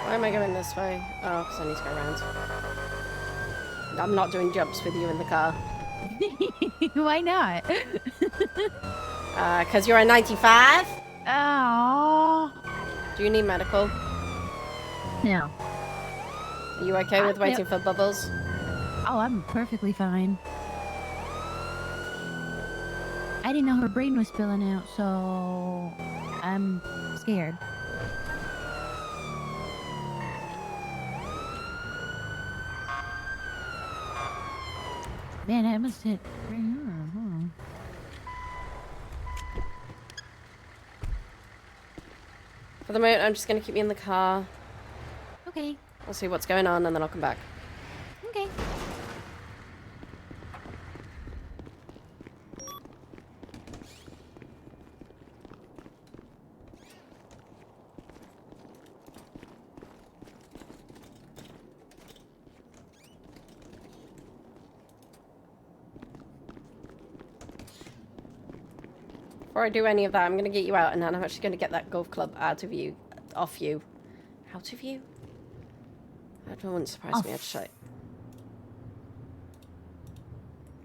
Why am I going this way? Oh, because I need to go around. I'm not doing jumps with you in the car. Why not? Because you're a 95? Oh. Do you need medical? No. Are you okay with waiting for Bubbles? Oh, I'm perfectly fine. I didn't know her brain was spilling out, so I'm scared. Man, I must hit. For the moment, I'm just going to keep you in the car. Okay. I'll see what's going on, and then I'll come back. Okay. Before I do any of that, I'm going to get you out, and then I'm actually going to get that golf club out of you. Off you. Out of you? That wouldn't surprise me, actually.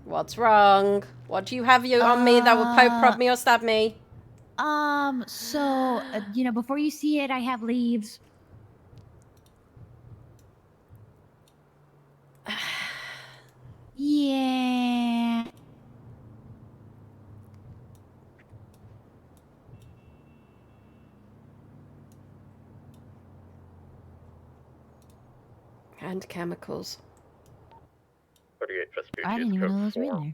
What's wrong? What do you have on me that would poke, prod me, or stab me? So, before you see it, I have leaves. Yeah. And chemicals. 38 Vespucci. I didn't even know those were in there.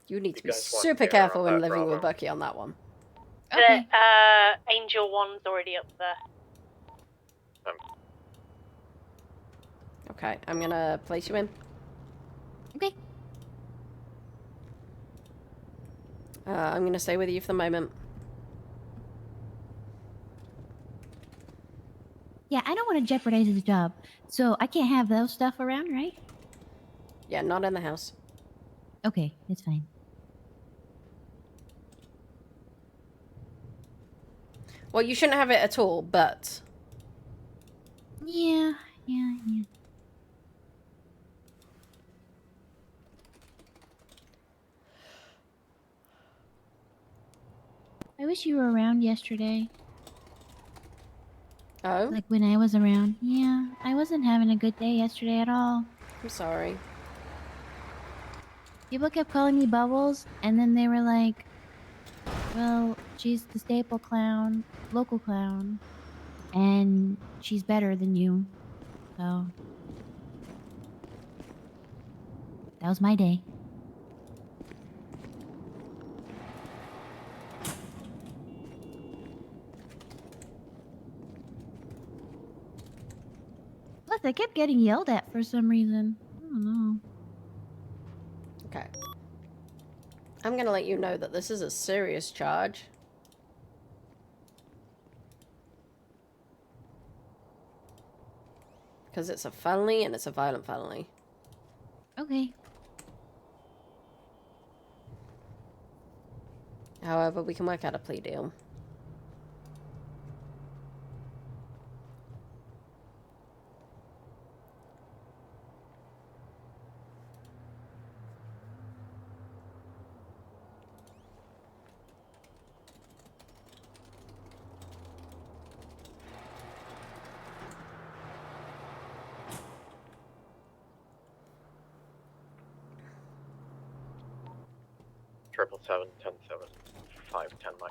You need to be super careful when living with Bucky on that one. Okay. The Angel 1's already up there. Okay, I'm gonna place you in. Okay. I'm gonna stay with you for the moment. Yeah, I don't want to jeopardize his job, so I can't have those stuff around, right? Yeah, not in the house. Okay, it's fine. Well, you shouldn't have it at all, but... Yeah. I wish you were around yesterday. Oh? Like when I was around. Yeah, I wasn't having a good day yesterday at all. I'm sorry. People kept calling me Bubbles, and then they were like, well, she's the staple clown, local clown, and she's better than you. So, that was my day. Plus, I kept getting yelled at for some reason. I don't know. Okay. I'm gonna let you know that this is a serious charge. Because it's a felony, and it's a violent felony. Okay. However, we can work out a plea deal. Triple 7, 10 7, 5, 10 Mike.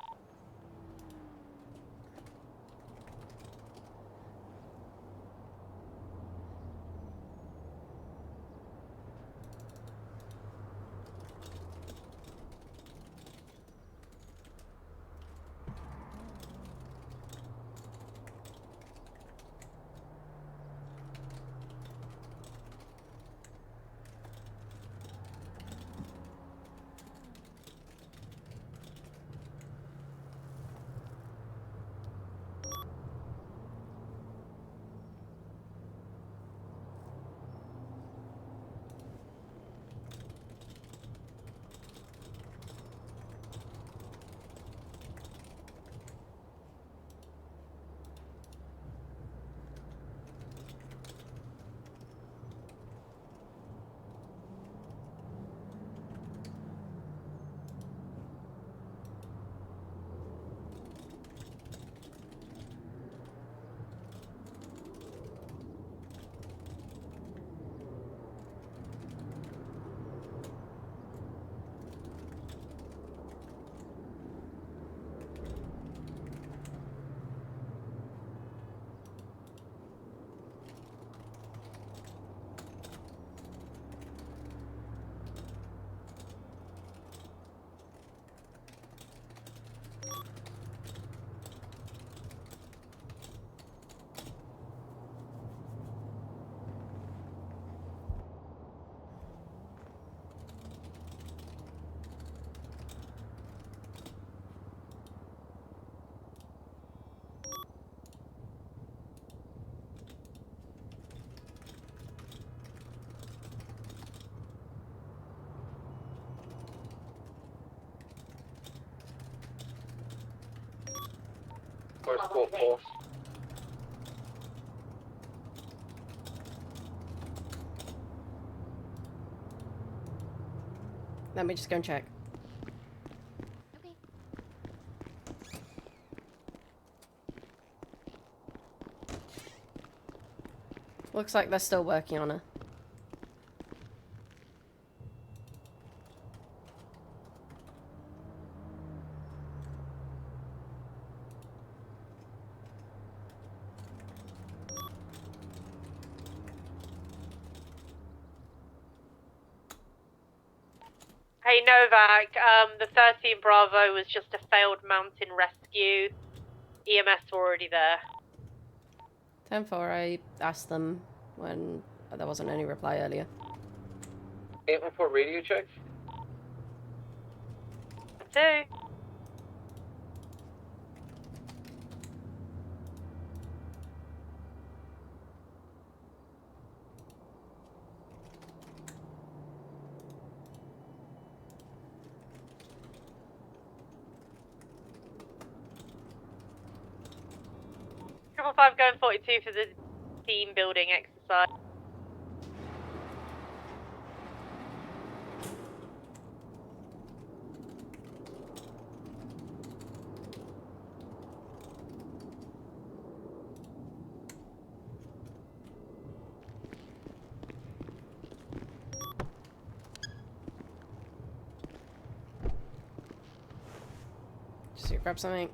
Escort force. Let me just go and check. Okay. Looks like they're still working on her. Hey Novak, the 13 Bravo was just a failed mountain rescue. EMS were already there. 10-4, I asked them when there wasn't any reply earlier. 814 radio checks. 2. Triple 5 going 42 for the team building exercise. Just go grab something.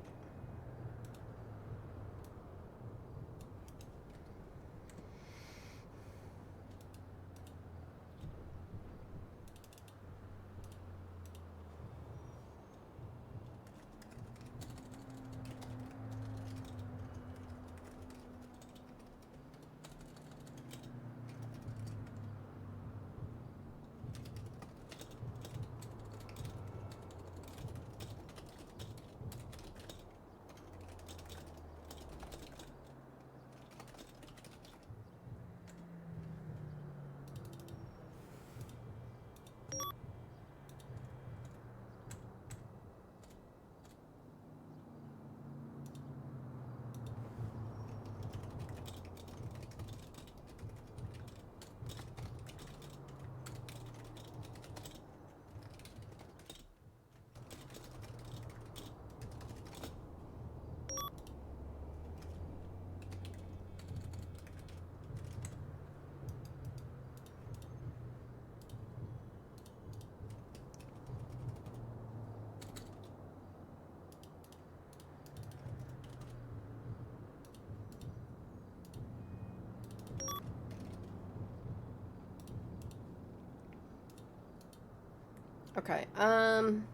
Okay, I'm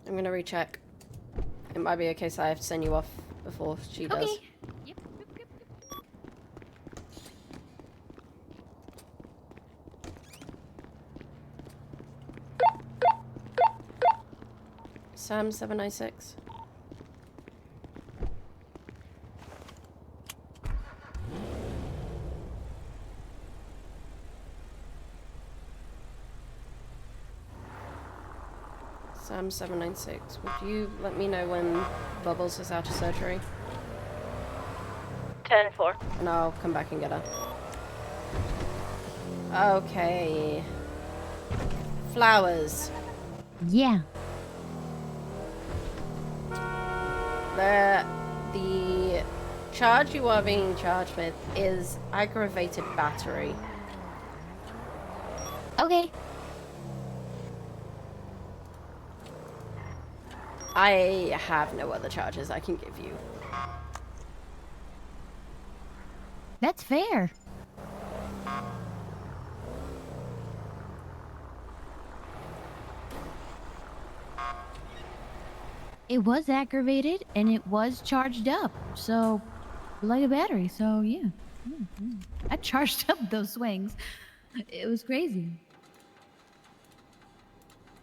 gonna recheck. It might be a case I have to send you off before she does. Okay. Yep. Sam 796. Sam 796. Would you let me know when Bubbles is out of surgery? 10-4. And I'll come back and get her. Okay. Flowers. Yeah. The charge you are being charged with is aggravated battery. Okay. I have no other charges I can give you. That's fair. It was aggravated and it was charged up. So, like a battery. So, yeah. I charged up those swings. It was crazy.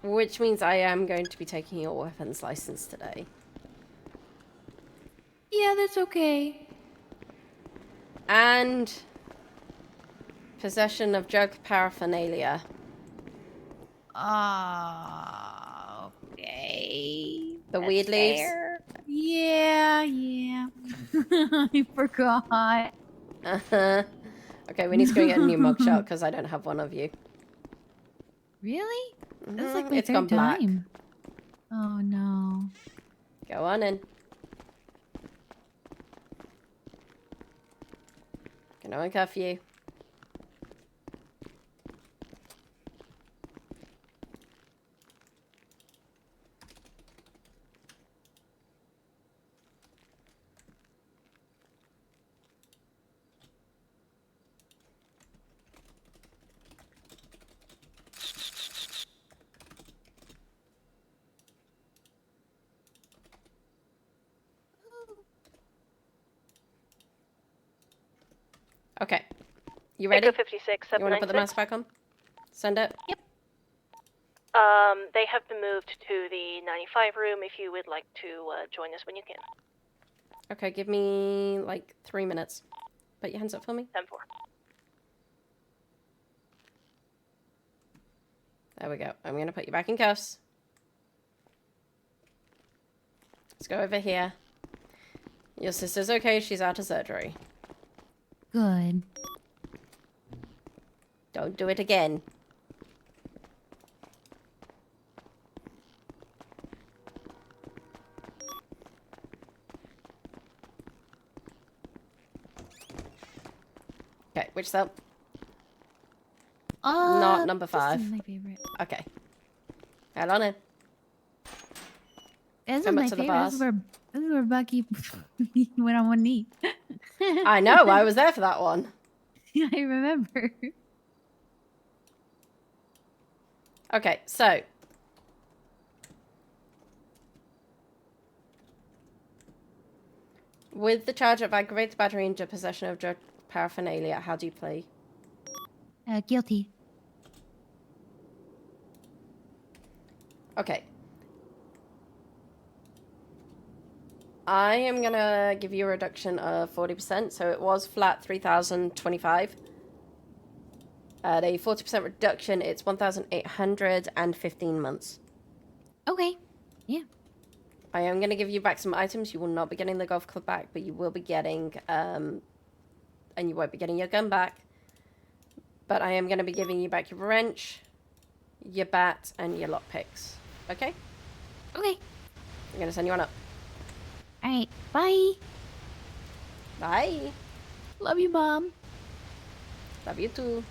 Which means I am going to be taking your weapons license today. Yeah, that's okay. And possession of drug paraphernalia. Okay. The That's weed leaves? fair. Yeah. I forgot. Okay, we need to go get a new mugshot because I don't have one of you. Really? This is like my It's third gone black. time. Oh no. Go on in. Can no one cuff you? Okay. You ready? Echo 56, You want to put the 796. mask back on? Send it. Yep. They have been moved to the 95 room if you would like to join us when you can. Okay, give me like 3 minutes. Put your hands up for me. 10-4. There we go. I'm going to put you back in cuffs. Let's go over here. Your sister's okay. She's out of surgery. Good. Don't do it again. Okay, which cell? Not number this is 5. my favorite. Okay. Hold on in. This is Come up my to the favorite. bars. This is where Bucky went on one knee. I know, I was there for that one. I remember. Okay, so. With the charge of aggravated battery and possession of drug paraphernalia, how do you play? Guilty. Okay. I am gonna give you a reduction of 40%, so it was flat 3,025. At a 40% reduction, it's 1,815 months. Okay. Yeah. I am gonna give you back some items. You will not be getting the golf club back, but you will be getting, and you won't be getting your gun back. But I am gonna be giving you back your wrench, your bat, and your lockpicks. Okay? Okay. I'm gonna send you on up. All right. Bye. Bye. Love you, Mom. Love you too.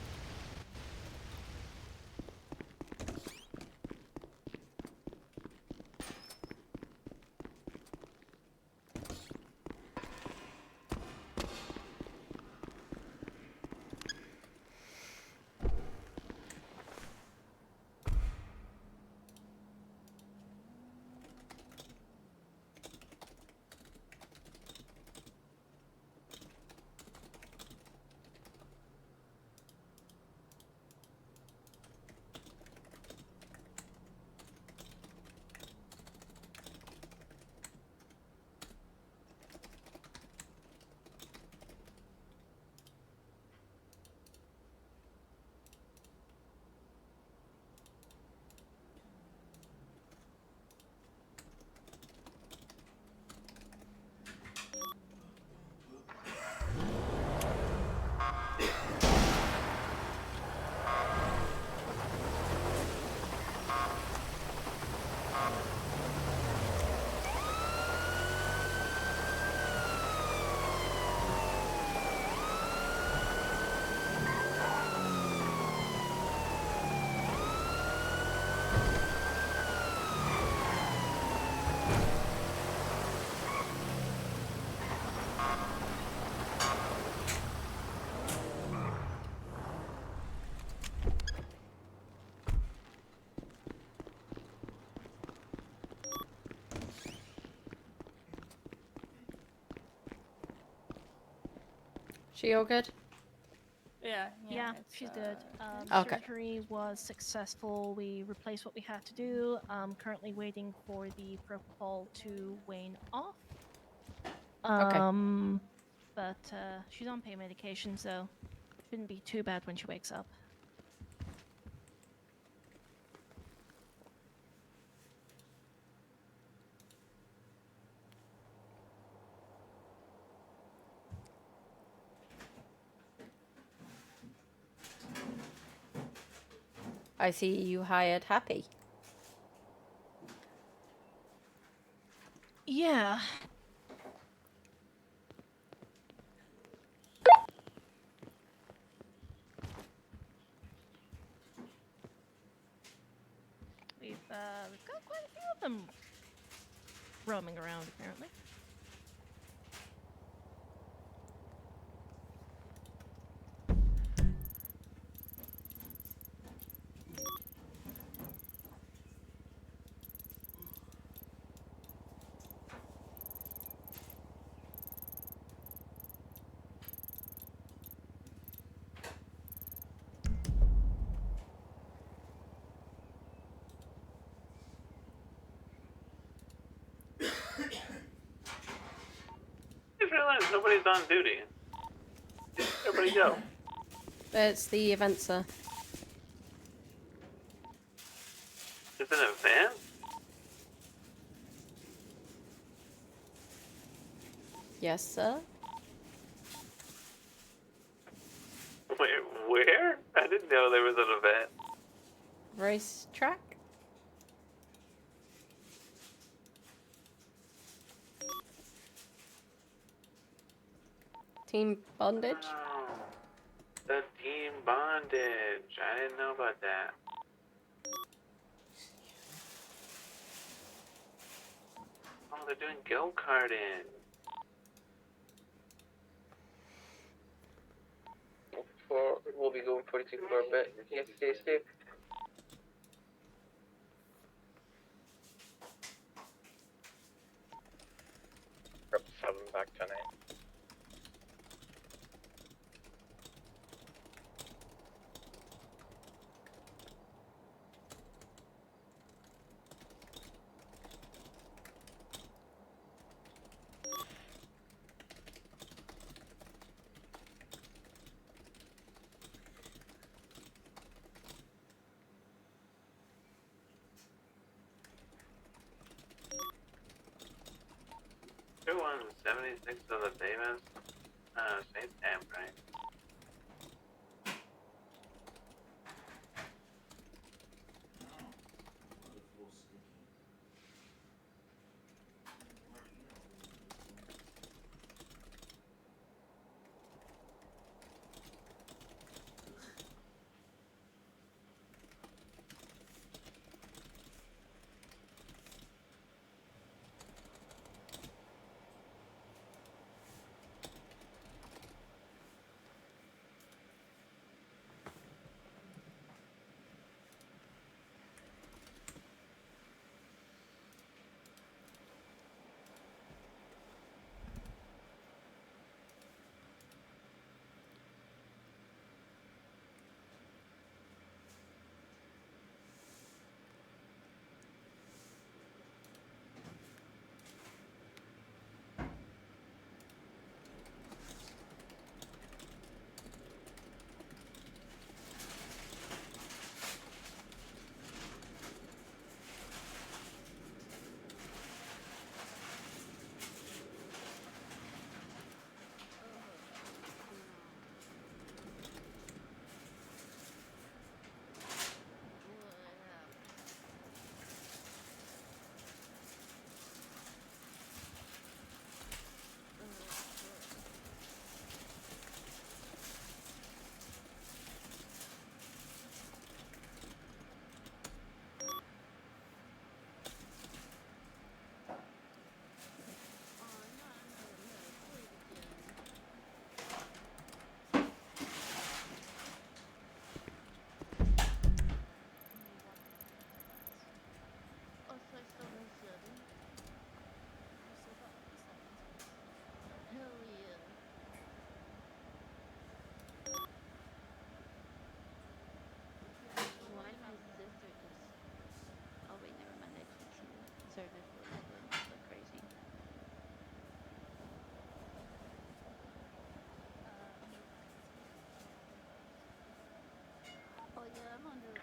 She all good? Yeah, she's good. Okay. Surgery was successful. We replaced what we had to do. Currently waiting for the propofol to wane off. But she's on pain medication, so shouldn't be too bad when she wakes up. I see you hired Happy. Yeah. We've got quite a few of them roaming around, apparently. I just realized nobody's on duty. Everybody go. It's the event, sir. It's an event? Yes, sir. Wait, where? I didn't know there was an event. Racetrack. Team bondage. Oh, the team bondage. I didn't know about that. Oh, they're doing go-karting. We'll be going 42 for a bit. Yes, stay safe. Rep 7 back 10-8. Who won 76 of the Davis? St. Sam, right?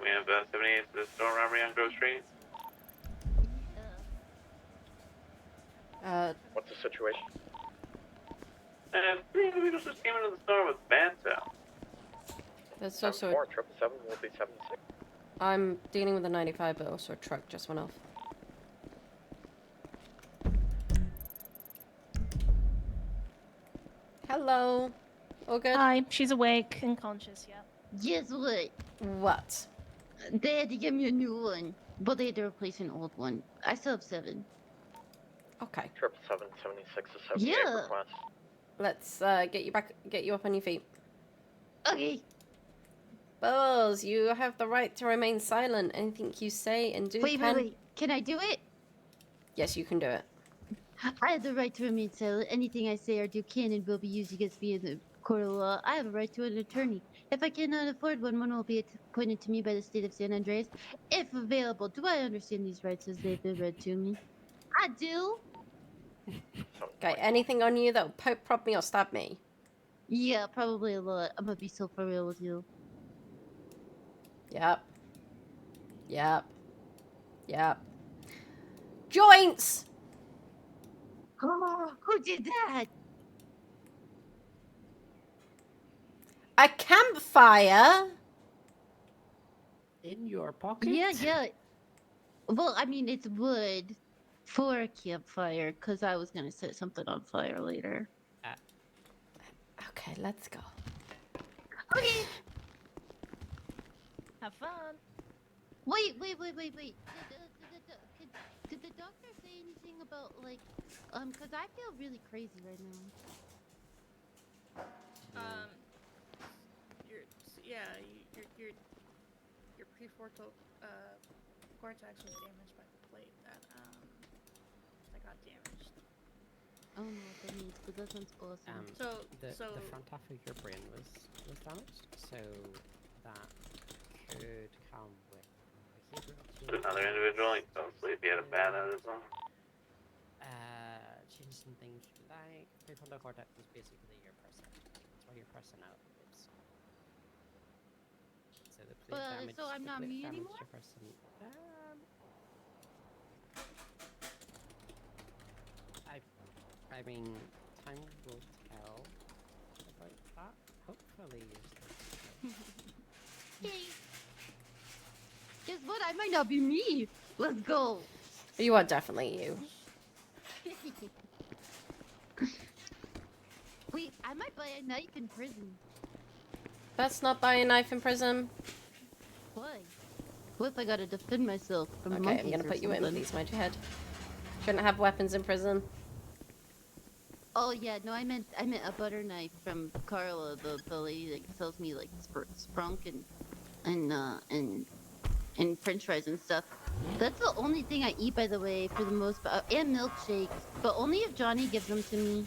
We have 78 to the store robbery on Grove Street. What's the situation? And 3 individuals just came into the store with bands out. There's also 7-4, 7-7 will be 7-6. I'm dealing with a 95, but also a truck just went off. Hello. All good? Hi, she's awake and conscious, yeah. Guess what? What? They had to give me a new one, but they had to replace an old one. I still have 7. Okay. 777 to 78 Yeah. request. Let's get you up on your feet. Okay. Bubbles, you have the right to remain silent. Anything you say and do Wait. Can I do it? Yes, you can do it. I have the right to remain silent. Anything I say or do can and will be used against me in the court of law. I have a right to an attorney. If I cannot afford one, one will be appointed to me by the state of San Andreas, if available. Do I understand these rights as they've been read to me? I do. Okay, anything on you that'll poke, prod me, or stab me? Yeah, probably a lot. I'm gonna be so for real with you. Yep. Yep. Yep. Joints! Oh, who did that? A campfire? In your pocket? Yeah. Well, I mean, it's wood for a campfire, because I was gonna set something on fire later. Okay, let's go. Okay. Have fun. Wait. Did the doctor say anything about, like, because I feel really crazy right now. Your prefrontal cortex was damaged by the plate that got damaged. I don't know what that means, but that sounds awesome. The front half of your brain was damaged, so that could come with behavioral Another individual, he fell asleep, he had a bat out of his arm. changes and things like prefrontal cortex is basically your perception. It's where your personality lives. So the plate damage. So I'm not me anymore? Your person. I mean, time will tell about that. Hopefully you're still. Yay. Guess what? I might not be me. Let's go. You are definitely you. Wait, I might buy a knife in prison. Let's not buy a knife in prison. Why? What if I gotta defend myself from Okay, monkeys I'm gonna or put you in. something? Please mind your head. Shouldn't have weapons in prison. Oh yeah, no, I meant a butter knife from Carla, the lady that sells me like sprunk and French fries and stuff. That's the only thing I eat, by the way, for the most part, and milkshakes, but only if Johnny gives them to me.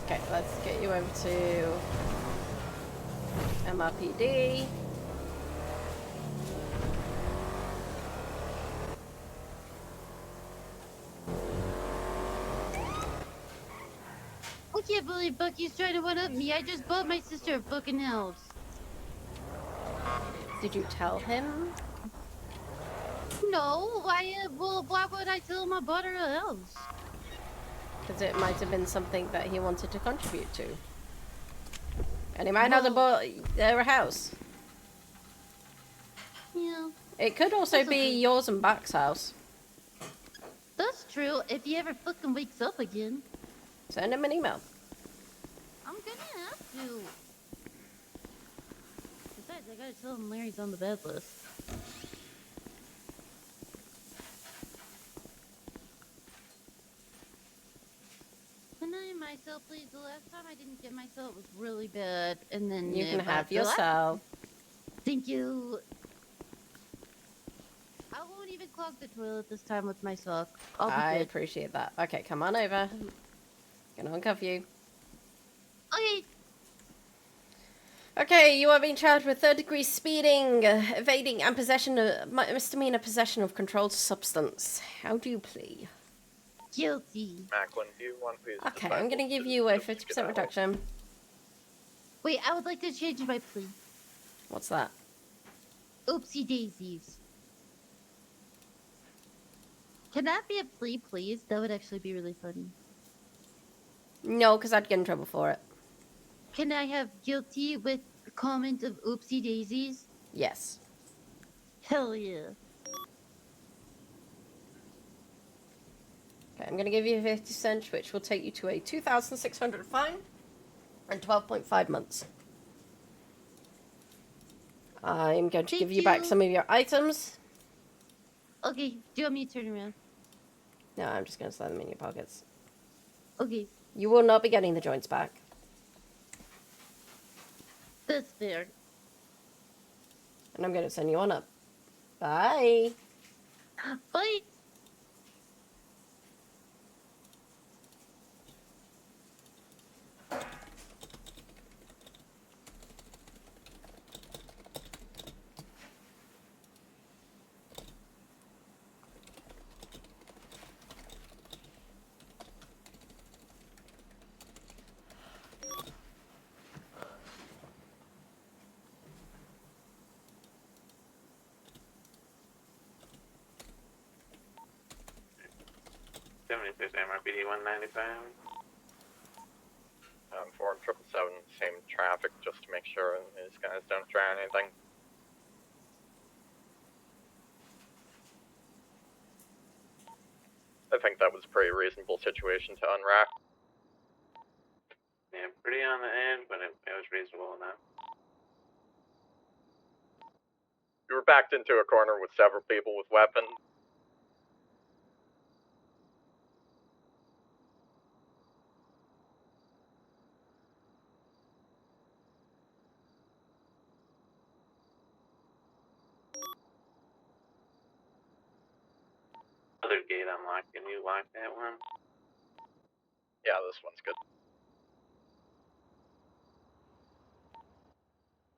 Okay, let's get you over to MRPD. I can't believe Bucky's trying to one-up me. I just bought my sister a fucking house. Did you tell him? No, why would I tell him I bought her a house? Because it might have been something that he wanted to contribute to. And he might not have bought her a house. Yeah. It could also That's be okay. yours and Bak's house. That's true, if he ever fucking wakes up again. Send him an email. I'm gonna have to. Besides, I gotta tell him Larry's on the bad list. Can I myself, please? The last time I didn't get myself, it was really bad. And then You can if have the last- yourself. Thank you. I won't even clog the toilet this time with my sock. I'll be I good. appreciate that. Okay, come on over. Gonna uncuff you. Okay. Okay, you are being charged with third-degree speeding, evading, and misdemeanor possession of controlled substance. How do you plea? Guilty. Macklin, do you want to Okay, I'm gonna give you a 50% reduction. Wait, I would like to change my plea. What's that? Oopsie daisies. Can that be a plea, please? That would actually be really funny. No, because I'd get in trouble for it. Can I have guilty with comment of oopsie daisies? Yes. Hell yeah. Okay, I'm going to give you 50 cents, which will take you to a 2,600 fine and 12.5 months. I'm going to give Thank you back you. some of your items. Okay, do you want me to turn around? No, I'm just going to slide them in your pockets. Okay, You will not be getting the joints back. that's fair. And I'm going to send you on up. Bye. Bye. '76 MRPD 195. 4777, same traffic, just to make sure these guys don't try anything. I think that was a pretty reasonable situation to unwrap. Yeah, pretty on the edge, but it was reasonable enough. You were backed into a corner with several people with weapons. Other gate unlocked. Can you lock that one? Yeah, this one's good.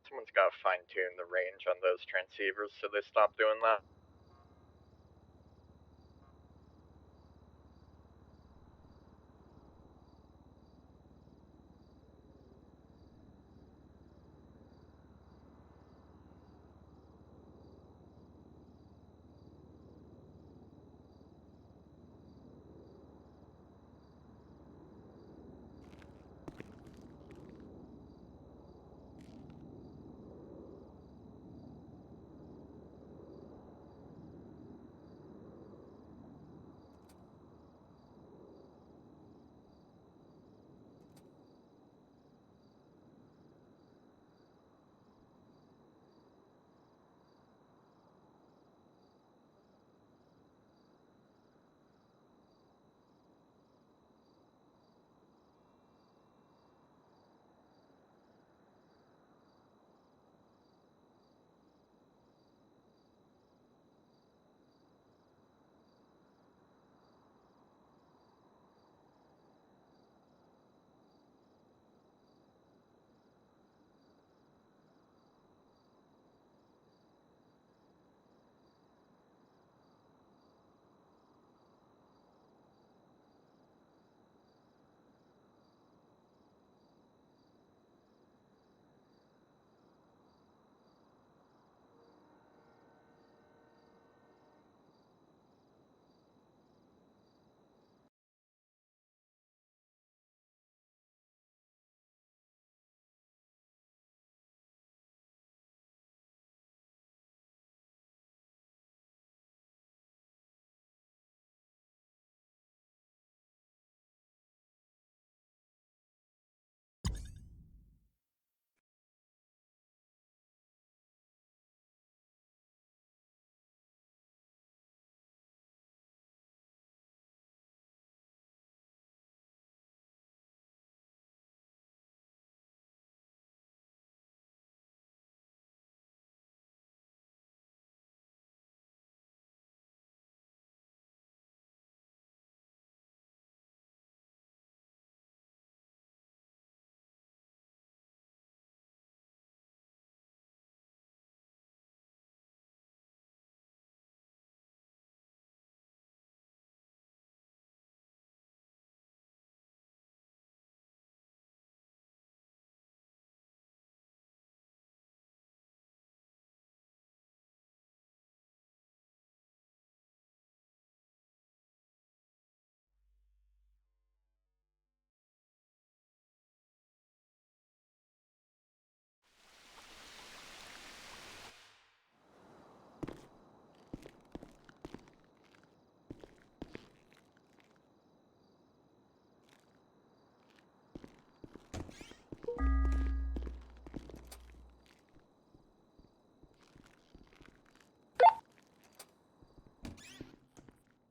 Someone's got to fine-tune the range on those transceivers so they stop doing that.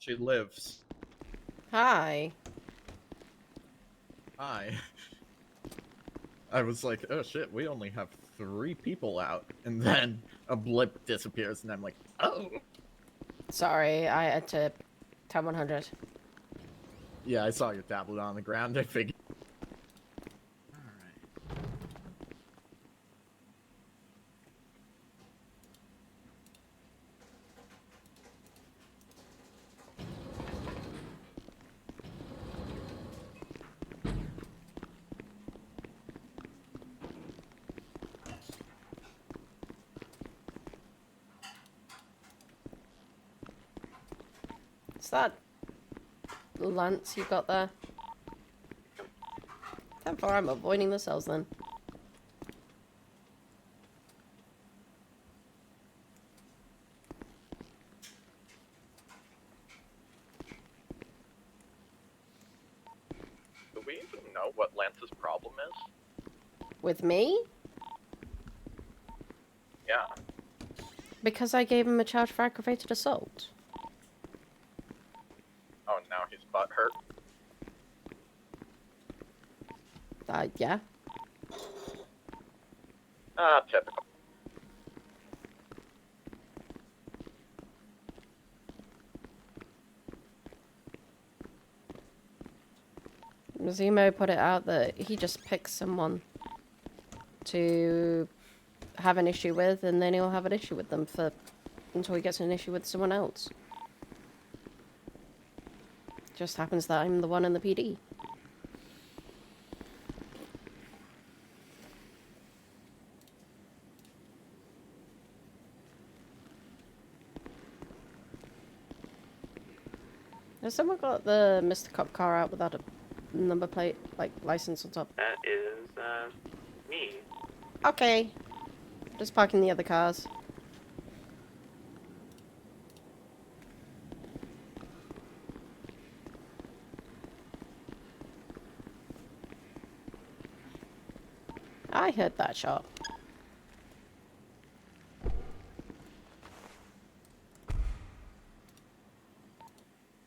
She lives. Hi. Hi. I was like, oh shit, we only have 3 people out. And then a blip disappears, and I'm like, oh. Sorry, I had to tap 100. Yeah, I saw your tablet on the ground, I figured. Alright. Is that lance you got there? How far I'm avoiding the cells then. Do we even know what Lance's problem is? With me? Yeah. Because I gave him a charge for aggravated assault. Oh, now he's butthurt. Yeah. Ah, typical. Zemo put it out that he just picks someone to have an issue with, and then he'll have an issue with them until he gets an issue with someone else. Just happens that I'm the one in the PD. Has someone got the Mr. Cop car out without a number plate, like license on top? That is, me. Okay. Just parking the other cars. I heard that shot.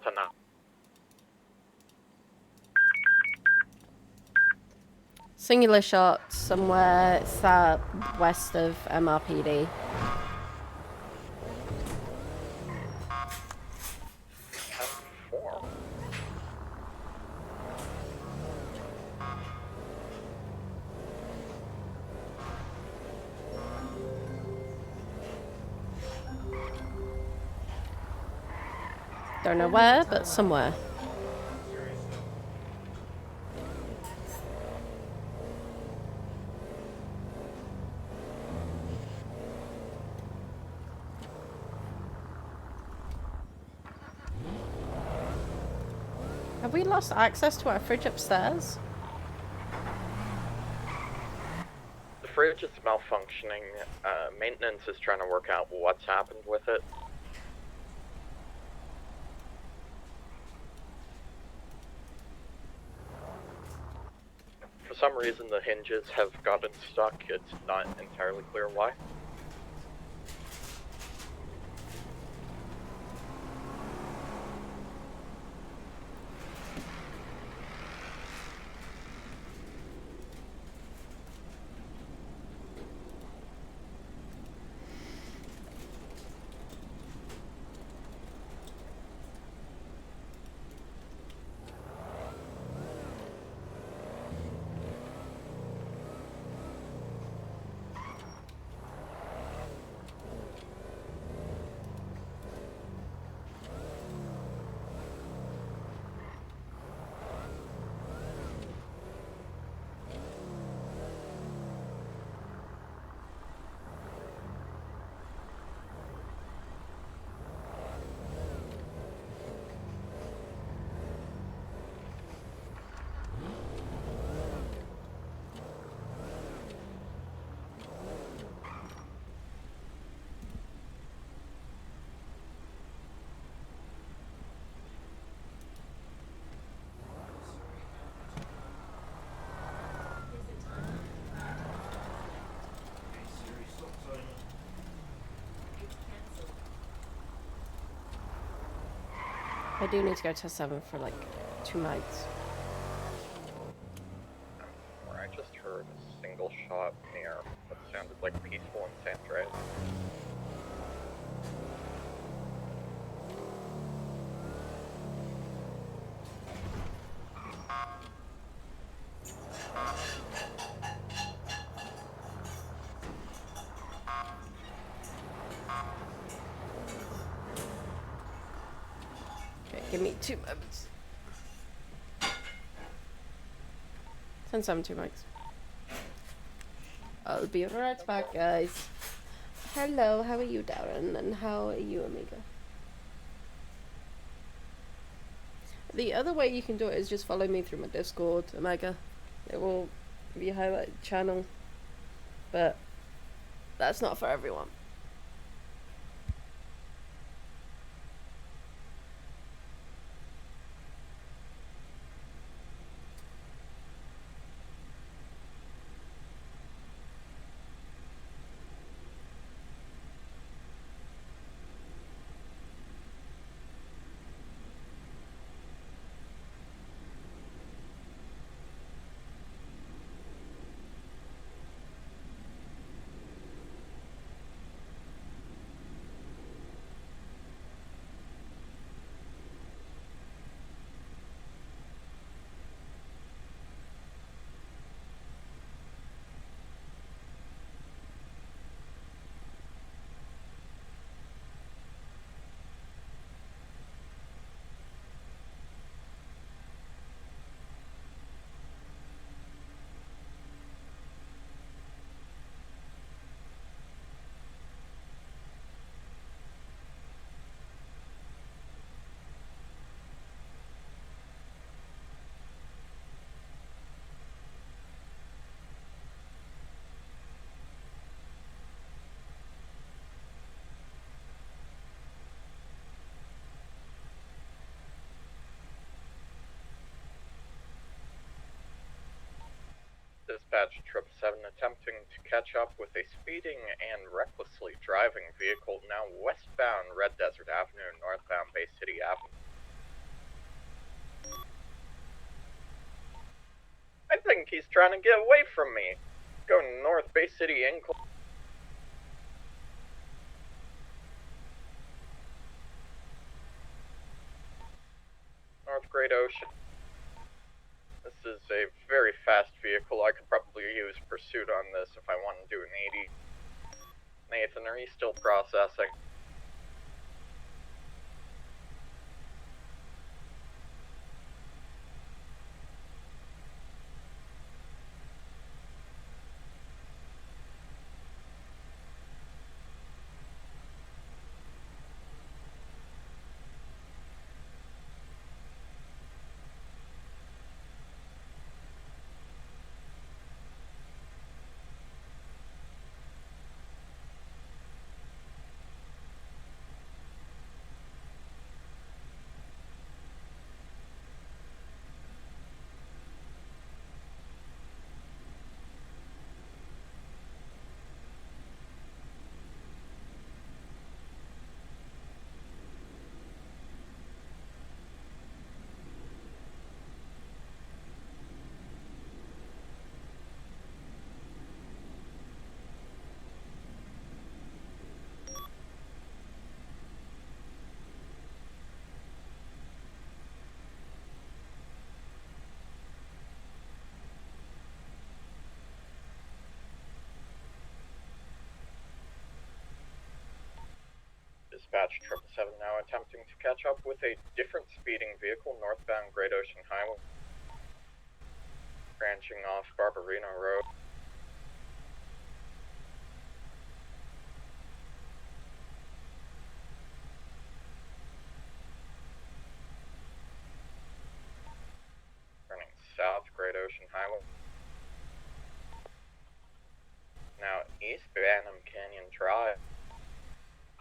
Tonight. Singular shot somewhere southwest of MRPD. Don't know where, but somewhere. Have we lost access to our fridge upstairs? The fridge is malfunctioning. Maintenance is trying to work out what's happened with it. For some reason, the hinges have gotten stuck. It's not entirely clear why. I do need to go to 7 for like 2 nights. Where I just heard a single shot near what sounded like peaceful in San Andreas. Okay, give me 2 moments. 10-7, 2 mics. I'll be right back, guys. Hello, how are you, Darren? And how are you, Amiga? The other way you can do it is just follow me through my Discord, Omega. It will give you a highlighted channel. But that's not for everyone. Dispatch Trip 7 attempting to catch up with a speeding and recklessly driving vehicle now westbound Red Desert Avenue, northbound Bay City Avenue. I think he's trying to get away from me. Going north Bay City Incline. North Great Ocean. This is a very fast vehicle. I could probably use pursuit on this if I want to do an 80. Nathan, are you still processing? Dispatch 777 now attempting to catch up with a different speeding vehicle northbound Great Ocean Highway. Branching off Barbarino Road. Turning south Great Ocean Highway. Now east Banham Canyon Drive.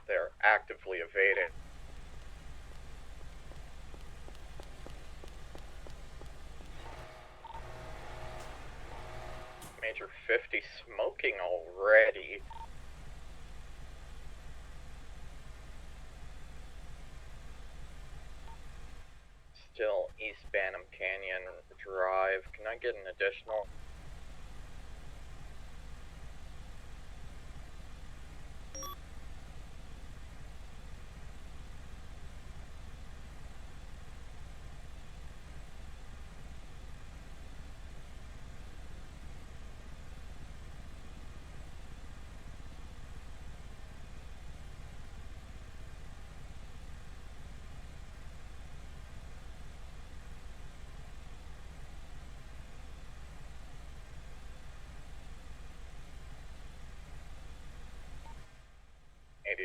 They're actively evading. Major 50 smoking already.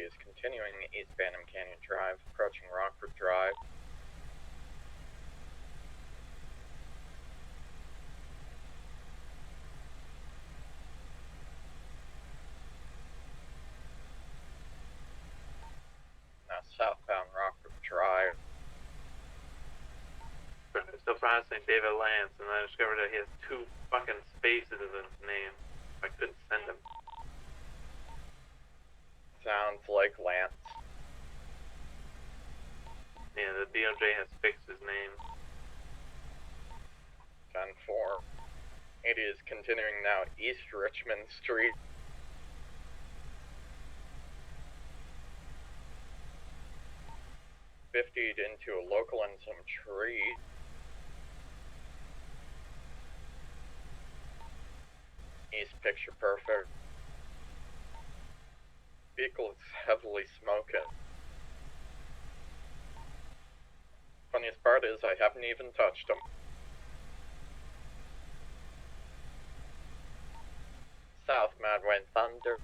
is continuing East Bantam Canyon Drive, approaching Rockford Drive. Now southbound Rockford Drive. I'm still processing David Lance, and I discovered that he has 2 fucking spaces in his name. I couldn't send him. Sounds like Lance. Yeah, the DOJ has fixed his name. 10-4. 80 is continuing now East Richmond Street. .50'd into a local and some trees. East picture perfect. Vehicle is heavily smoking. Funniest part is I haven't even touched him. South Mad Wind Thunder.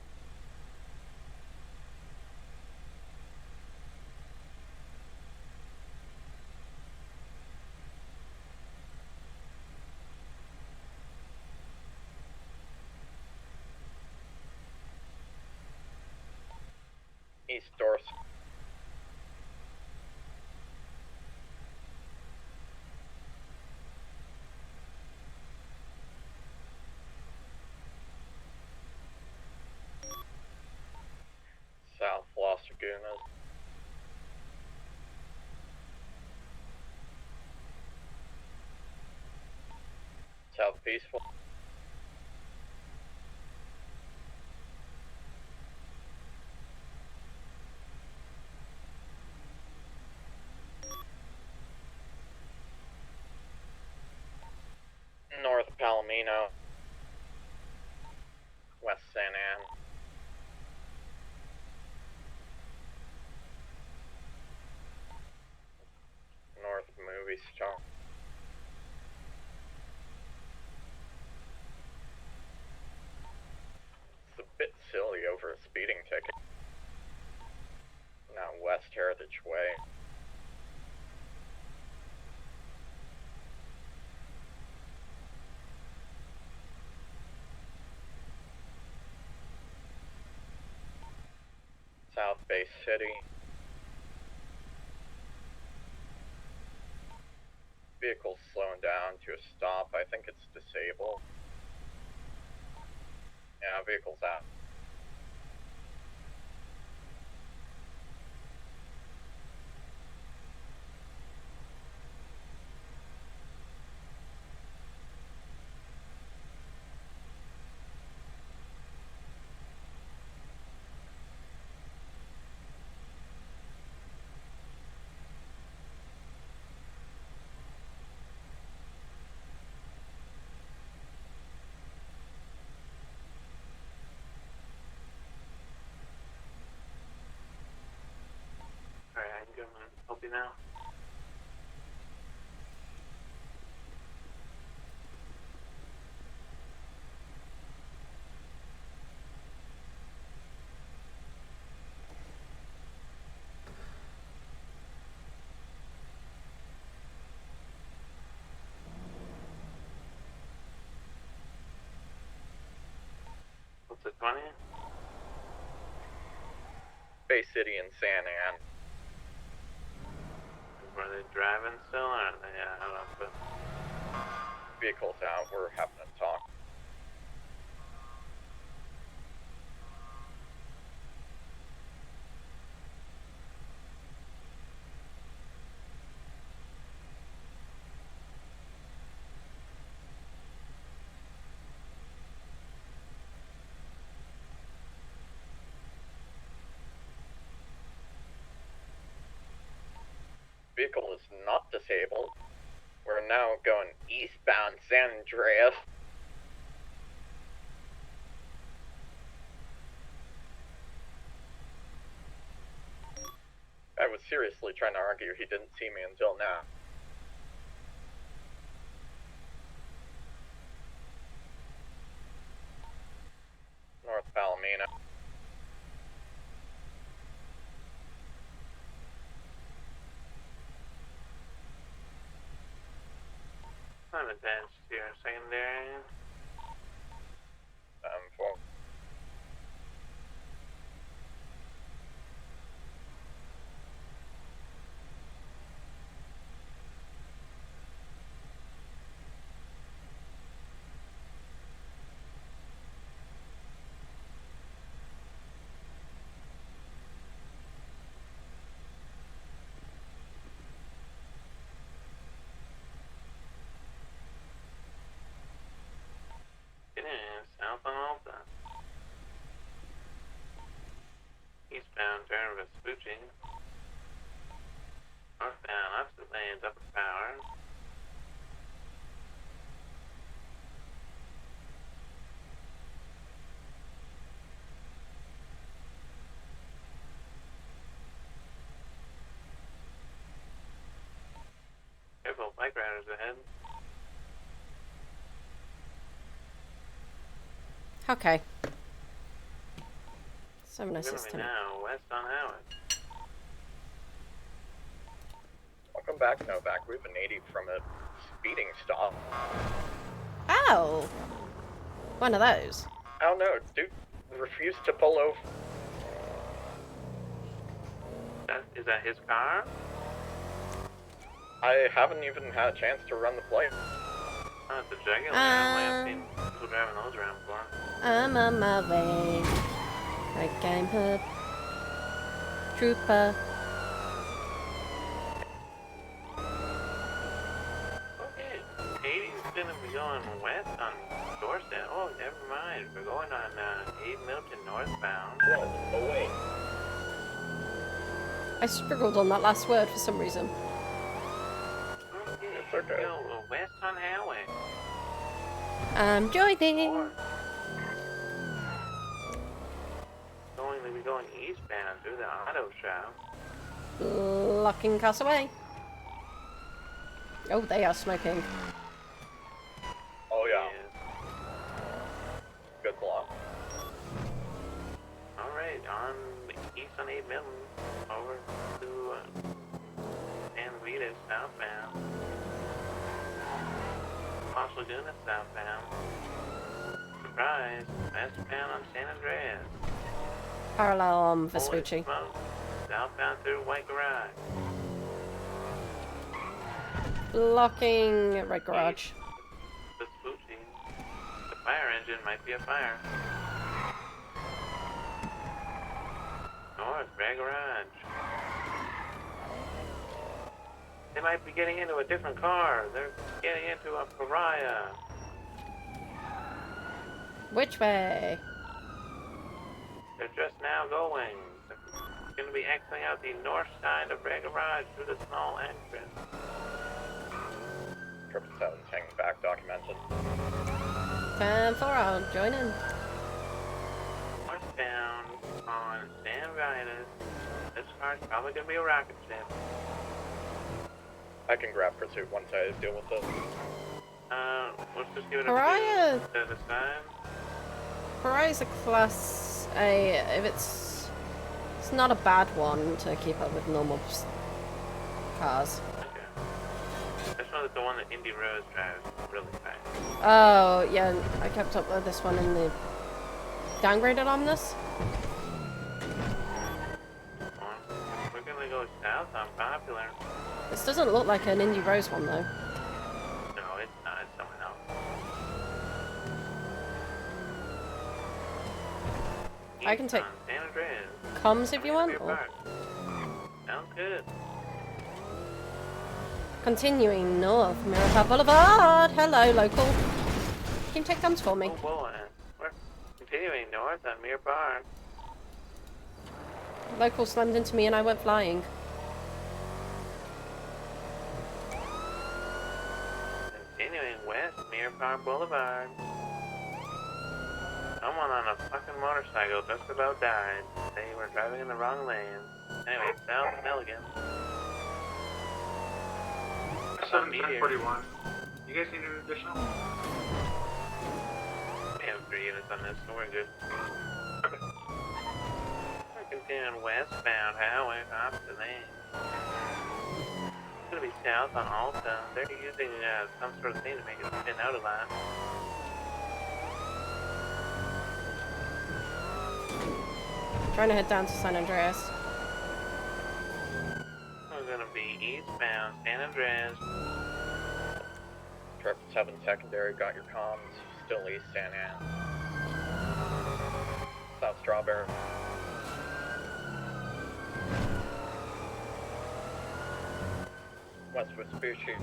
East Dorset. South Las Lagunas. South Peaceful. North Palomino. West San Ann. North Movie Star. It's a bit silly over a speeding ticket. Now West Heritage Way. South Bay City. Vehicle's slowing down to a stop. I think it's disabled. Yeah, vehicle's out. Alright, I can go and help you now. What's it, 20? Bay City and San Ann. Were they driving still, or are they out of it? Vehicle's out. We're having a talk. Vehicle is not disabled. We're now going eastbound San Andreas. I was seriously trying to argue he didn't see me until now. North Palomino. time attached to your secondary. 4. It is south on Alta. Eastbound turn Vespucci. Northbound opposite lanes upper power. Careful, bike riders ahead. Okay. 706 Remember me now, west on Howard. Welcome back, Novak. We have an 80 from a speeding stop. Ow! One of those. Oh no, dude refused to pull over. Is that his car? I haven't even had a chance to run the plate. Oh, it's a Jaguar. I've seen people driving those around before. I'm on my way. Like I'm a trooper. Okay, 80's gonna be going west on Dorset. Oh, never mind. We're going on 8 Milton northbound. Oh wait. I struggled on that last word for some reason. Okay, It's okay. go west on Highway. I'm joining. We're going eastbound through the auto shop. Locking cars away. Oh, they are smoking. Oh yeah. Good block. Alright, on east on 8 Milton, over to San Vita southbound. Los Laguna southbound. Surprise, westbound on San Andreas. Parallel on Holy Vespucci. smoke, southbound through White Garage. Blocking Red Garage. Vespucci. The fire engine might be a fire. North, Red Garage. They might be getting into a different car. They're getting into a pariah. Which way? They're just now going. They're going to be exiting out the north side of Red Garage through the small entrance. 777's hanging back, documented. 10-4, I'll join in. Northbound on San Vitus. This car's probably going to be a rocket ship. I can grab pursuit once I deal with this. Let's just give it Pariah. to the side. Pariah's a class A. If it's not a bad one to keep up with normal cars. Okay. This one is the one that Indy Rose drives really fast. Oh yeah, I kept up with this one in the downgraded on this. We're gonna go south on Popular. This doesn't look like an Indy Rose one though. No, it's not. It's someone else. I can take San Andreas. comms if you want. Or Sounds good. continuing north, Mirror Boulevard. Hello, local. Can you take comms for me? Oh boy. We're continuing north on Mirror Park. Local slammed into me and I went flying. Continuing west, Mirror Park Boulevard. Someone on a fucking motorcycle just about died. They were driving in the wrong lane. Anyway, South Milligan. 741. You guys need an additional? We have 3 units on this, so we're good. Okay. We're continuing westbound highway, opposite lane. gonna be south on Alta. They're using some sort of thing to make it spin out a lot. Trying to head down to San Andreas. We're gonna be eastbound, San Andreas. 7 secondary, got your comms. Still east San Ann. South Strawberry. West Vespucci.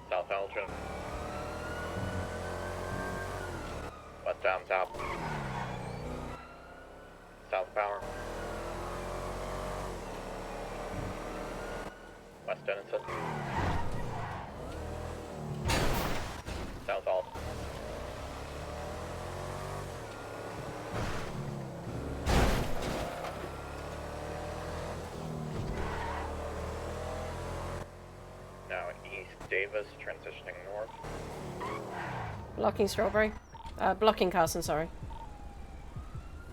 South Elgin. West Adams Apple. South Power. West Denison. South Alton. Now East Davis, transitioning north. Blocking Strawberry. Blocking Carson, sorry.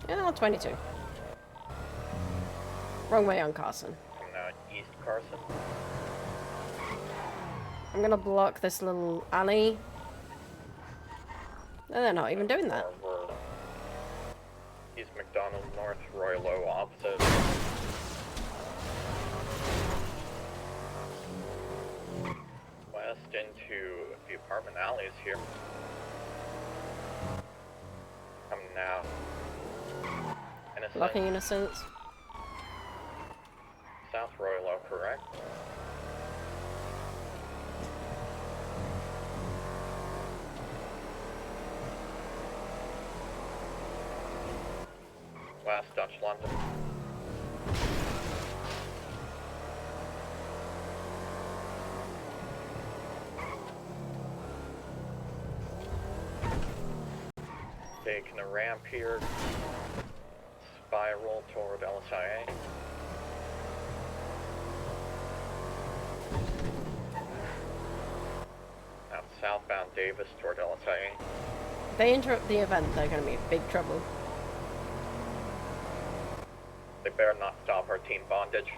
Yeah, 22. Wrong way on Carson. Coming out East Carson. I'm gonna block this little alley. No, they're not even doing that. We're East McDonald, North Royalo, opposite. West into the apartment alleys here. Coming now. Innocent. Blocking Innocence. South Royalo, correct? West Dutch London. Taking a ramp here. Spiral toward LSIA. Now southbound Davis toward LSIA. If they interrupt the event, they're gonna be in big trouble. They better not stop our team bondage.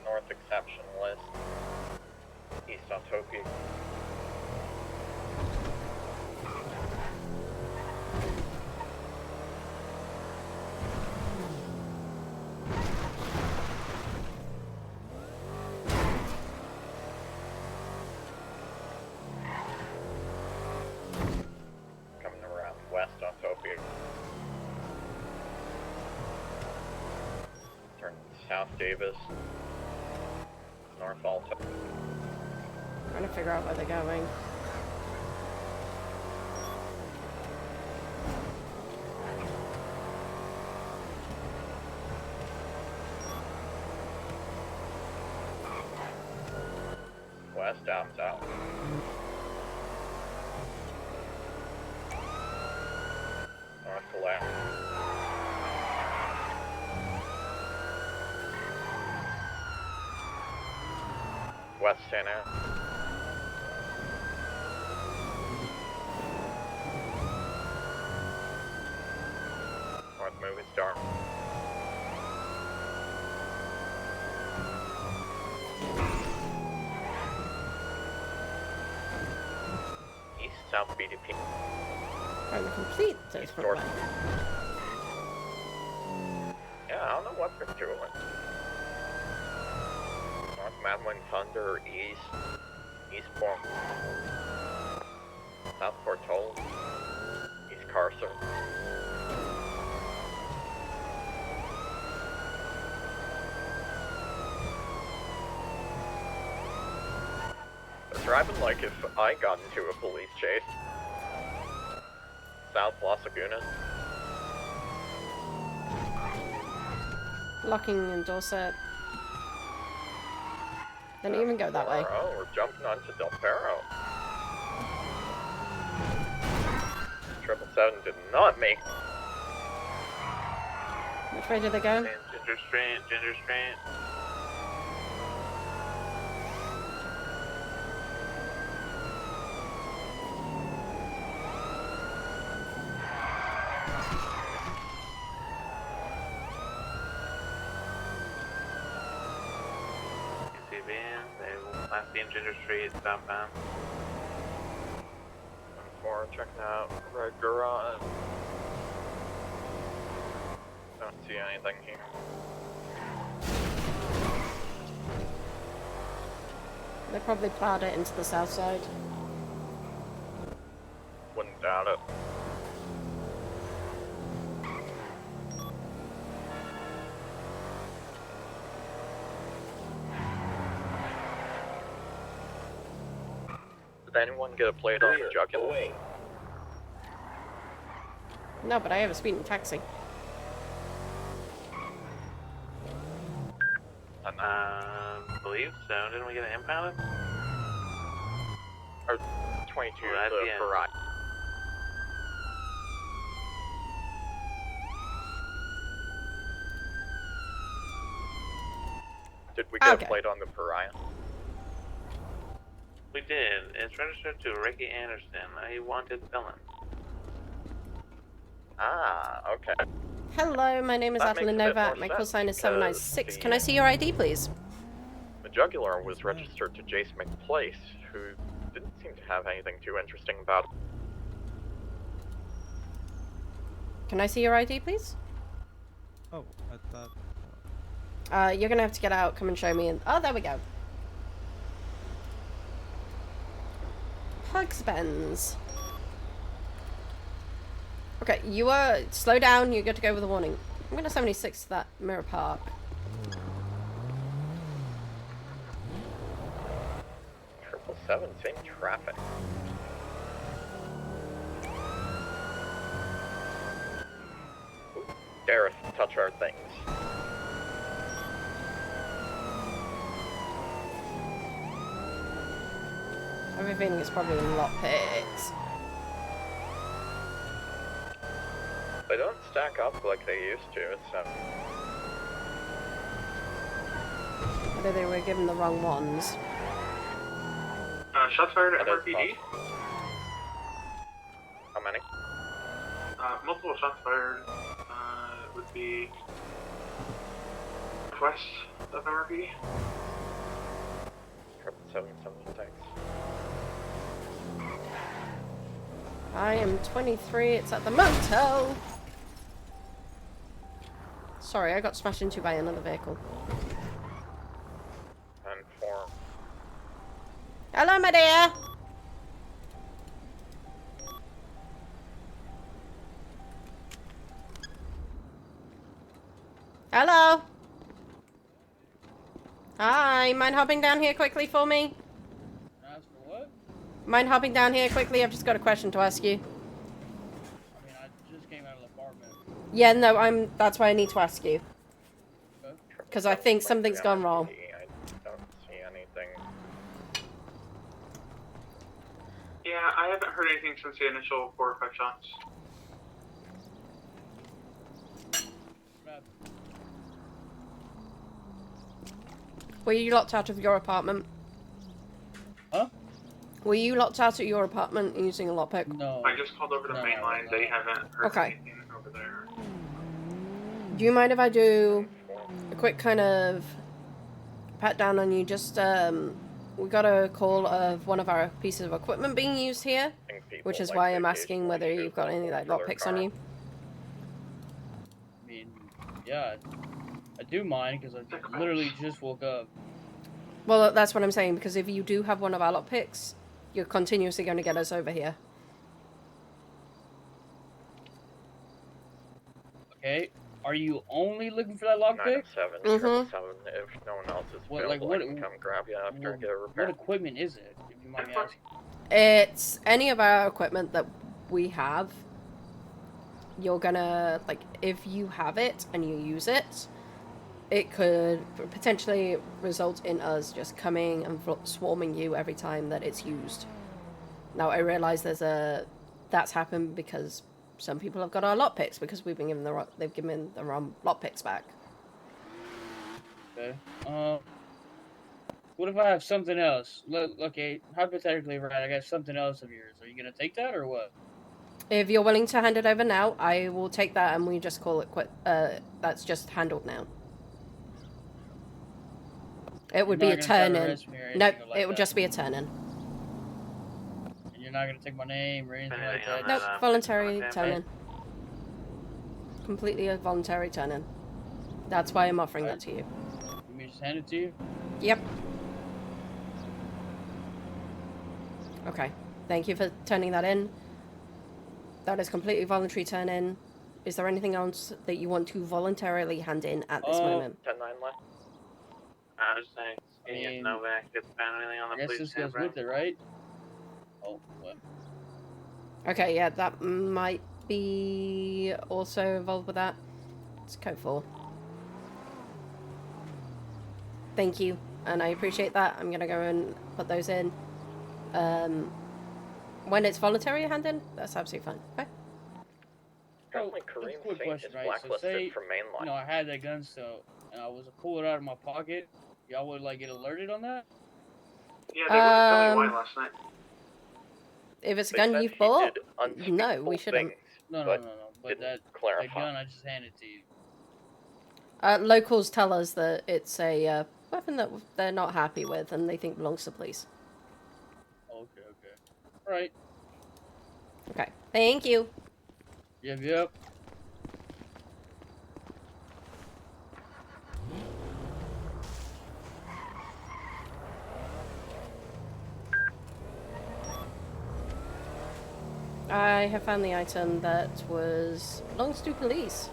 North exception list. East Autopia. Coming around West Autopia. Turn South Davis. North Alta. Trying to figure out where they're going. West Adams out. North to left. West San Ann. North Moving Star. East South BDP. Trying to complete those East front North. line. Yeah, I don't know what they're doing. North Madeline Thunder, Eastbourne, South Portola, East Carson. It's driving like if I got into a police chase. South Las Lagunas. Blocking in Dorset. Didn't even go that way. Oh, we're jumping onto Del Perro. 777 did not make. Which way did they go? Ginger Street, Ginger Street. Last seen Ginger Street, southbound. 4, checking out Red Garage. Don't see anything here. They probably plowed it into the south side. Wouldn't doubt it. Did anyone get a plate on the jugular? No, but I have a speeding taxi. Believe so. Didn't we get an impounded? Or 22 Well, the yeah. Ferrari. Did we get Okay. a plate on the Pariah? We did. It's registered to Ricky Anderson, a wanted felon. Ah, okay. Hello, my name is That makes Atalin a bit Novak. more My call sense sign is because 796. Can I the- see your ID, please? The jugular was registered to Jace McPlace, who didn't seem to have anything too interesting about it. Can I see your ID, please? Oh, I thought... You're gonna have to get out. Come and show me. Oh, there we go. Pugsbens. Okay, you are... Slow down. You're good to go with a warning. I'm gonna 76 to that Mirror Park. Triple Seven's in traffic. Ooh, Dareth, touch our things. I have a feeling it's probably lockpicks. They don't stack up like they used to, so... Whether they were given the wrong ones. Shots fired at That is RRP. How many? Multiple shots fired would be west of RRP. 776. I am 23. It's at the motel. Sorry, I got smashed into by another vehicle. And 4. Hello, my dear. Hello. Hi, mind hopping down here quickly for me? Ask for what? Mind hopping down here quickly? I've just got a question to ask you. I mean, I just came out of the apartment. Yeah, no, that's why I need to ask you. Okay. Because I think something's gone wrong. I don't see anything. Yeah, I haven't heard anything since the initial 4 or 5 shots. Were you locked out of your apartment? Huh? Were you locked out of your apartment using a lockpick? No. I just called over the main line. They haven't heard Okay. anything over there. Do you mind if I do a quick kind of pat down on you? Just, we got a call of one of our pieces of equipment being used here, which is why I'm asking whether you've got any like lockpicks on you. I mean, yeah, I do mind because I literally just woke up. Well, that's what I'm saying, because if you do have one of our lockpicks, you're continuously going to get us over here. Okay, are you only looking for that lockpick? 907, Mhm. 777. If no one else is What, available, like, I can come grab you after and get a What repair. equipment is it? If you mind me asking. It's any of our equipment that we have. You're gonna, like, if you have it and you use it, it could potentially result in us just coming and swarming you every time that it's used. Now, I realize that's happened because Some people have got our lockpicks because we've been given they've given the wrong lockpicks back. Okay. What if I have something else? Look, okay, hypothetically, right? I got something else of yours. Are you gonna take that or what? If you're willing to hand it over now, I will take that and we just call it quit. That's just handled now. It would be a turn in. Nope, it would just be a turn in. And you're not gonna take my name or anything like that? Nope, voluntary turn in. Completely a voluntary turn in. That's why I'm offering that to you. Let me just hand it to you? Yep. Okay. Thank you for turning that in. That is completely voluntary turn in. Is there anything else that you want to voluntarily hand in at this moment? 10-9 left. I was saying, if Novak gets found anything on the I guess police this goes with it, right? Oh, what? Okay, yeah, that might be also involved with that. It's code 4. Thank you, and I appreciate that. I'm gonna go and put those in. When it's voluntary hand in, that's absolutely fine. Okay. Apparently Kareem quick Saint question, is right? So blacklisted say, from mainline. you know, I had that gun still, and I was to pull it out of my pocket. Y'all would like get alerted on that? Yeah, they wouldn't tell me why last night. If it's a gun you've bought, no, we shouldn't. No. But that gun I just handed to you. Locals tell us that it's a weapon that they're not happy with and they think belongs to police. Okay. All right. Okay. Thank you. Yep. I have found the item that belongs to police.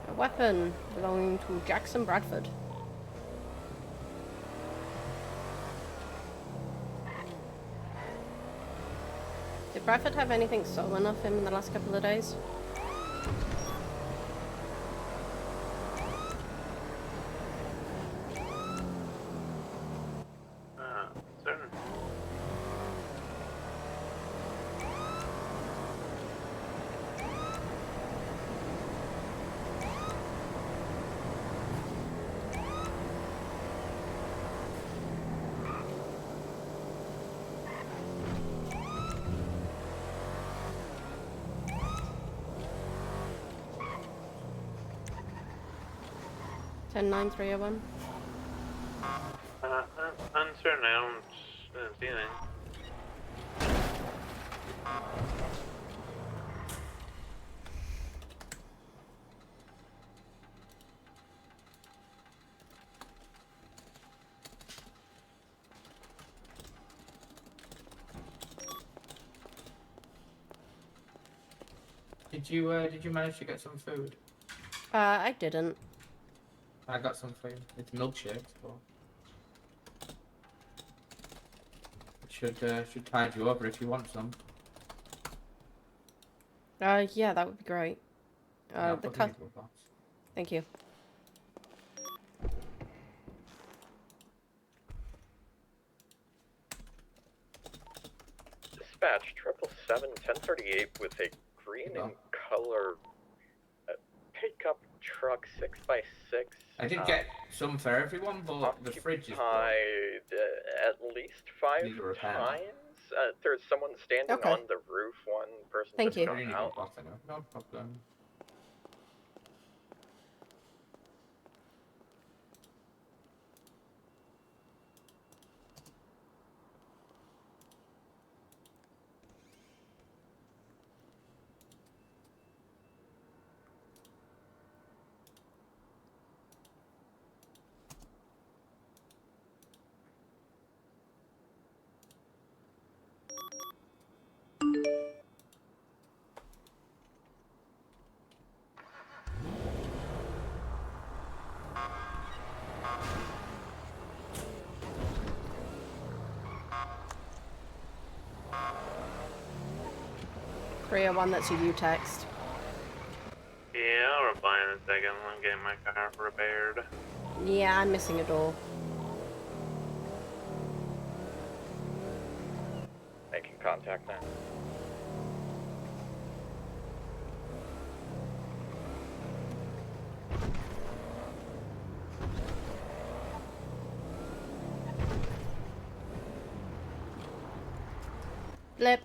A weapon belonging to Jackson Bradford. Did Bradford have anything stolen off him in the last couple of days? Certain. $10,931. Uncertain, I don't see anything. Did you manage to get some food? I didn't. I got some food. It's milkshakes, but it should tide you over if you want some. Yeah, that would be great. I'll put them into a box. Thank you. Dispatch 777-1038 with a green in color pickup truck 6x6. I did get some for everyone, but the fridge is at least 5 times. There's someone standing on the roof. One person Thank you. gone out. No problem. Korea 1, that's a U text. Yeah, I'll reply by in a second. I'm getting my car repaired. Yeah, I'm missing a door. Making contact now. Blip.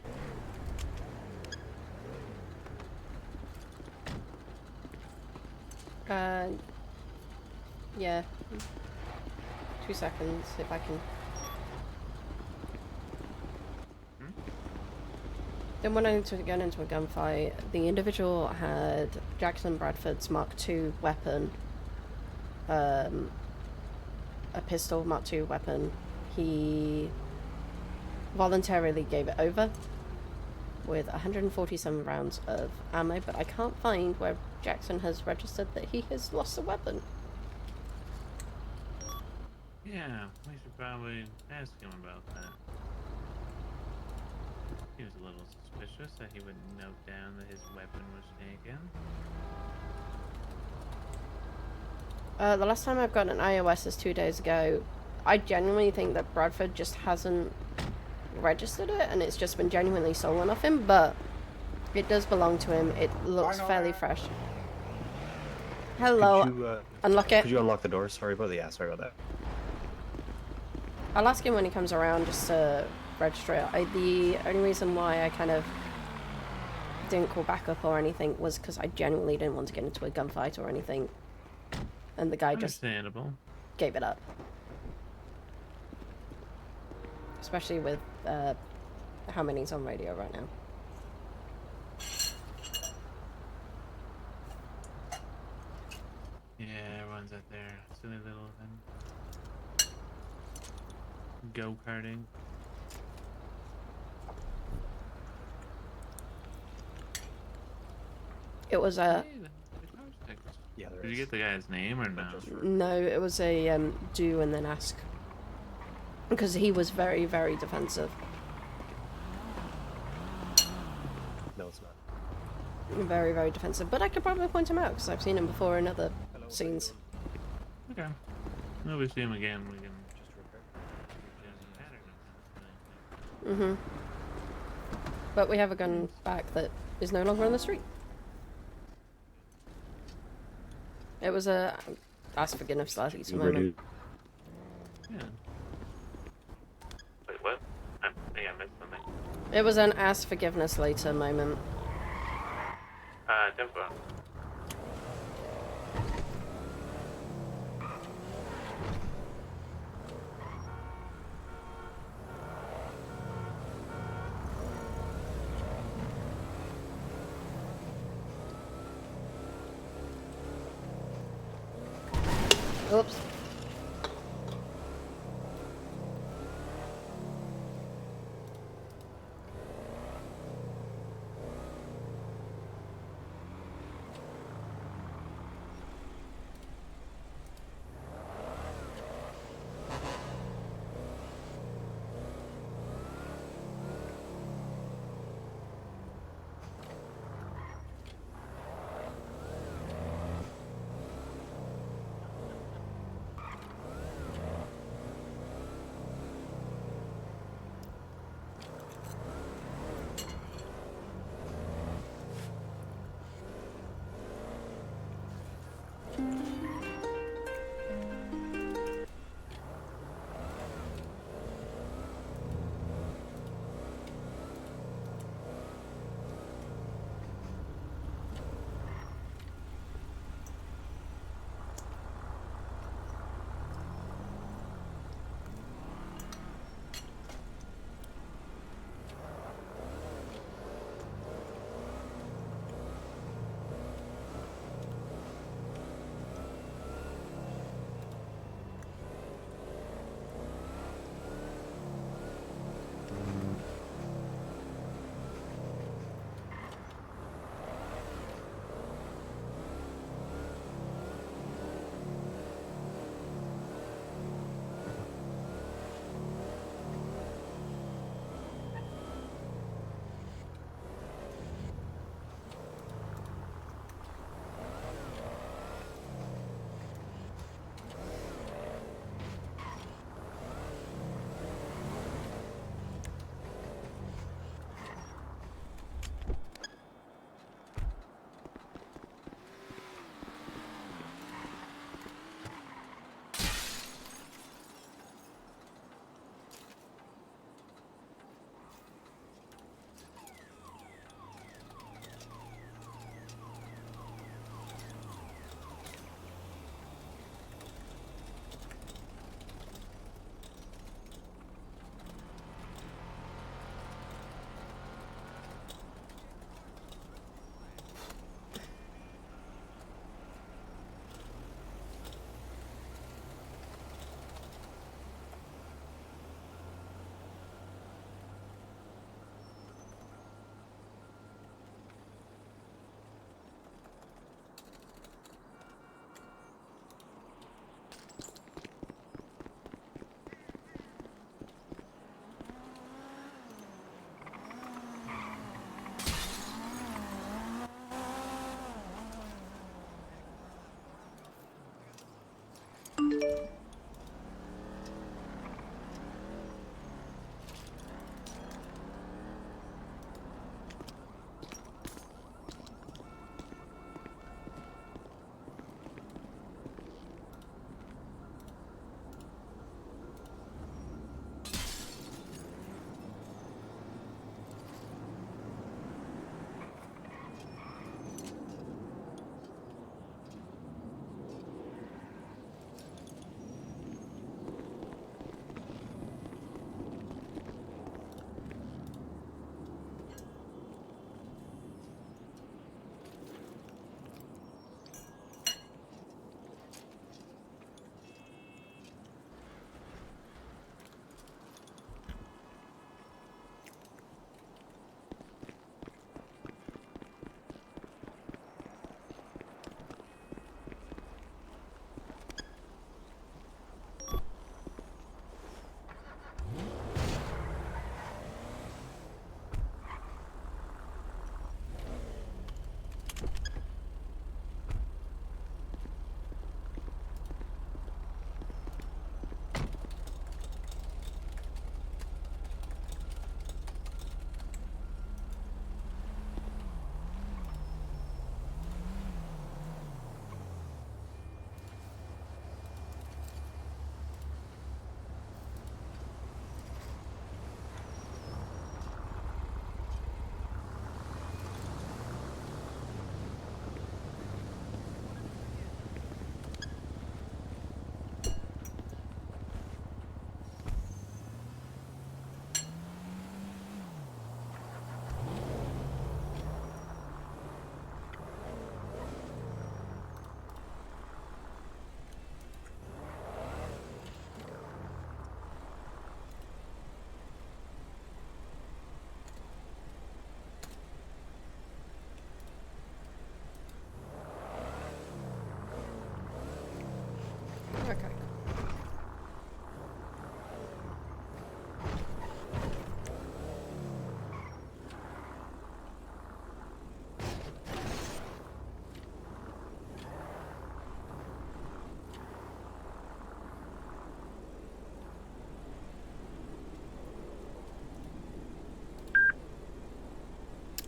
Yeah. 2 seconds, if I can. Then when I need to get into a gunfight, the individual had Jackson Bradford's Mark II weapon. A pistol Mark II weapon. He voluntarily gave it over with 147 rounds of ammo, but I can't find where Jackson has registered that he has lost a weapon. Yeah, we should probably ask him about that. He was a little suspicious that he wouldn't note down that his weapon was taken. The last time I've got an iOS is 2 days ago. I genuinely think that Bradford just hasn't registered it and it's just been genuinely stolen off him, but it does belong to him. It looks fairly fresh. Hello. Could you, unlock it. Could you unlock the door? Sorry about sorry about that. I'll ask him when he comes around just to register it. The only reason why I kind of didn't call back up or anything was because I genuinely didn't want to get into a gunfight or anything. And the guy just gave it up. Especially with how many's on radio right now. Yeah, everyone's out there. Silly little thing. Go-karting. It was a... Yeah, Did you get the guy's name or no? No, it was a do and then ask. Because he was very, very defensive. No, it's not. Very, very defensive. But I could probably point him out because I've seen him before in other scenes. Okay. Well, we see him again. We can just Mm-hmm. But we have a gun back that is no longer on the street. It was a ask forgiveness last moment. Yeah. Wait, what? I think I missed something. It was an ask forgiveness later moment. Tempo. Oops.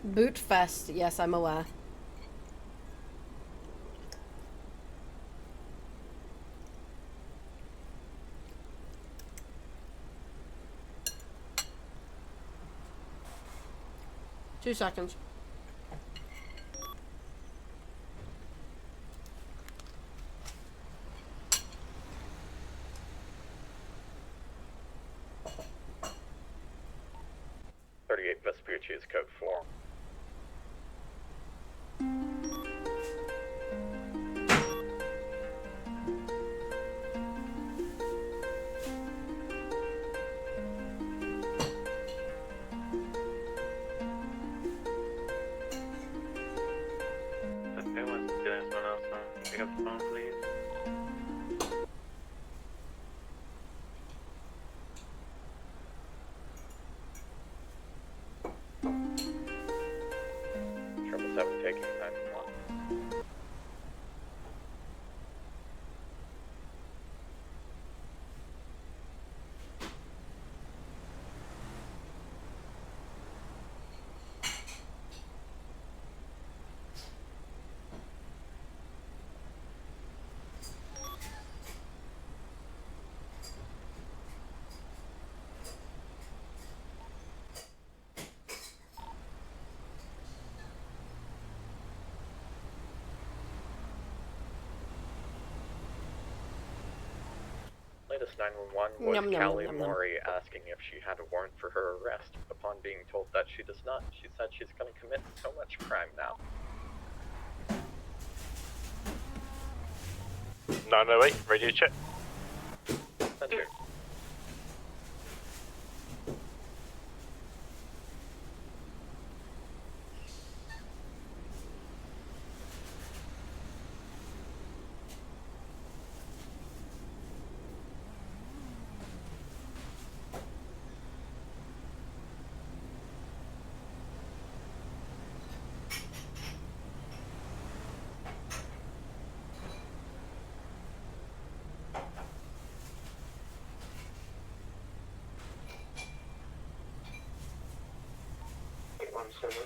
Boot Fest, yes, I'm aware. Two seconds. Vespucci is code 4. Okay, once again, someone else pick up the phone, please. Triple 7 taking 911. Latest 911 was Yum, yum, Callie yum, yum. Mori asking if she had a warrant for her arrest. Upon being told that she does not, she said she's going to commit so much crime now. 908, radio check. Center.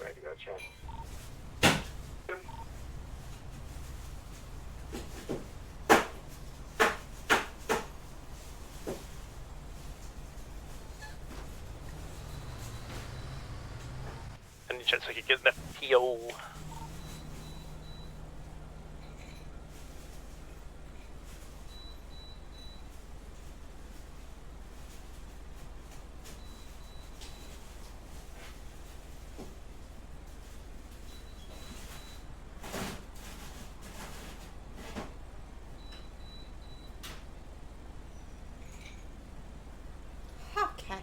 Ready to go check. Any chance I could get that PO? Okay.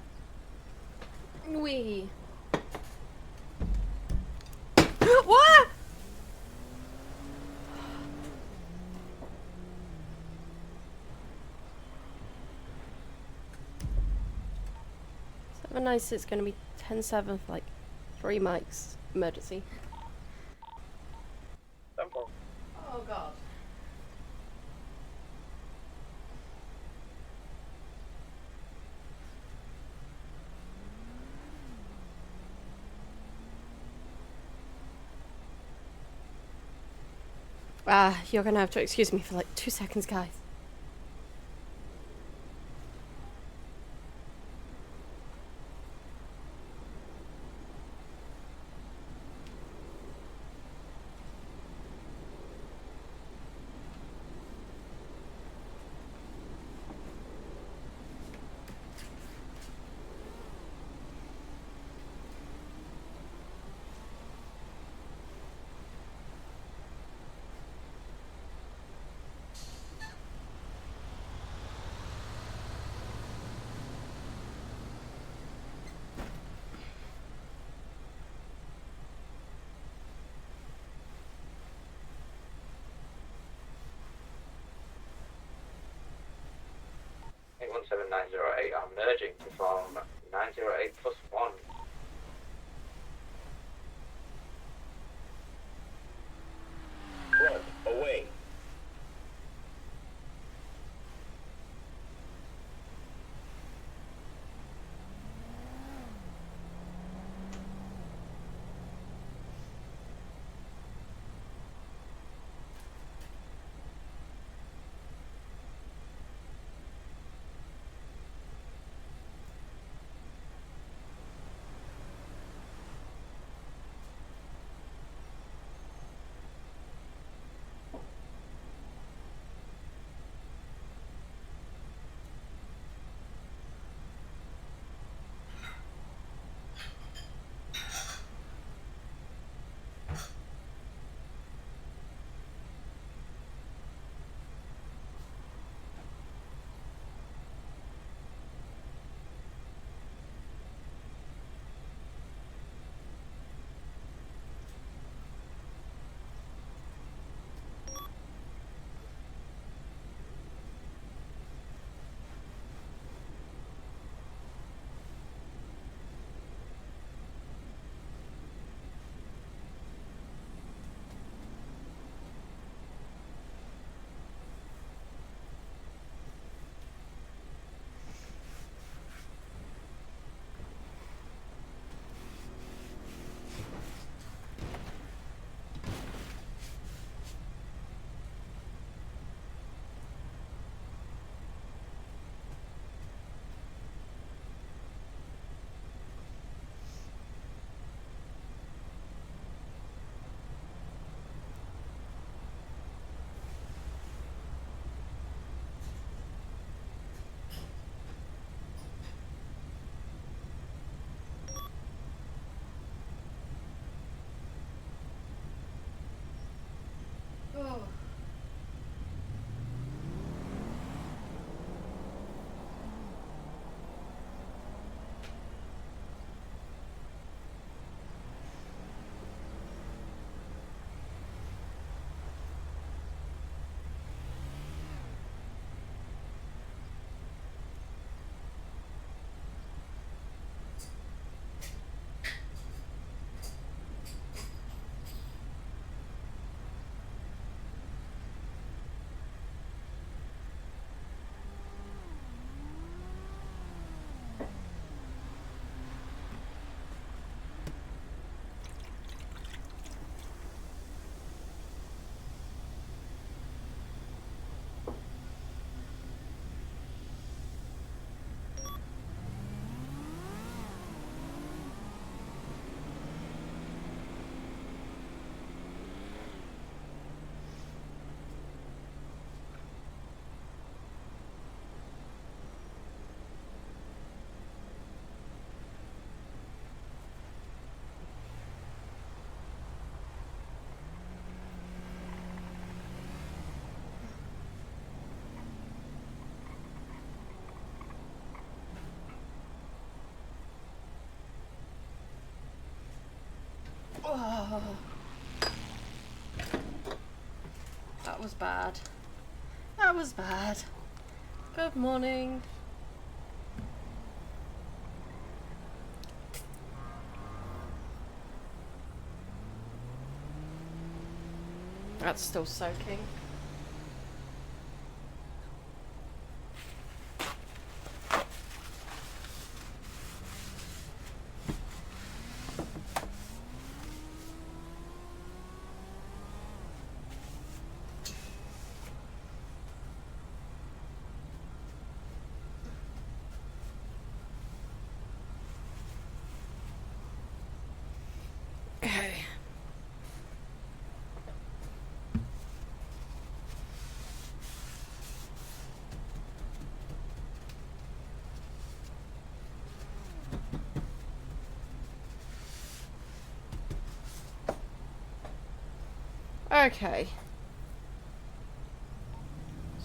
We. What? Seven nice. It's gonna be 10-7 for like 3 mics. Emergency. Simple. Oh god. You're gonna have to excuse me for like 2 seconds, guys. Hey, 17908, I'm merging to form 908 plus 1. Front, away. Oh. That was bad. That was bad. Good morning. That's still soaking. Okay. Okay.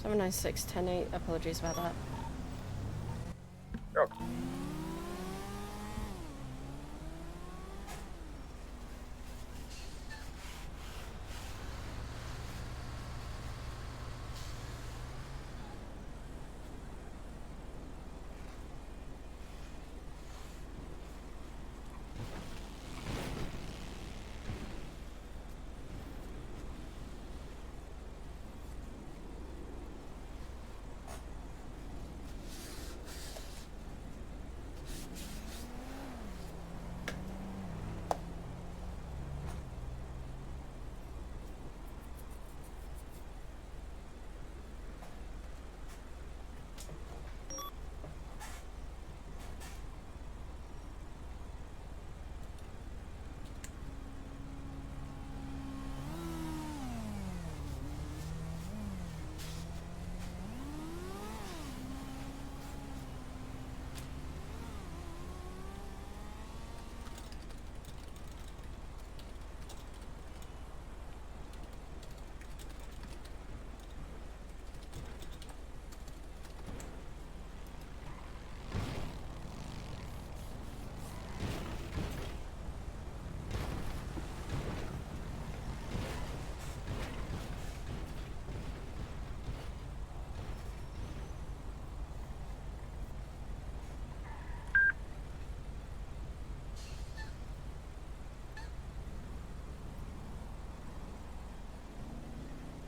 796-10-8. Apologies about that. Okay.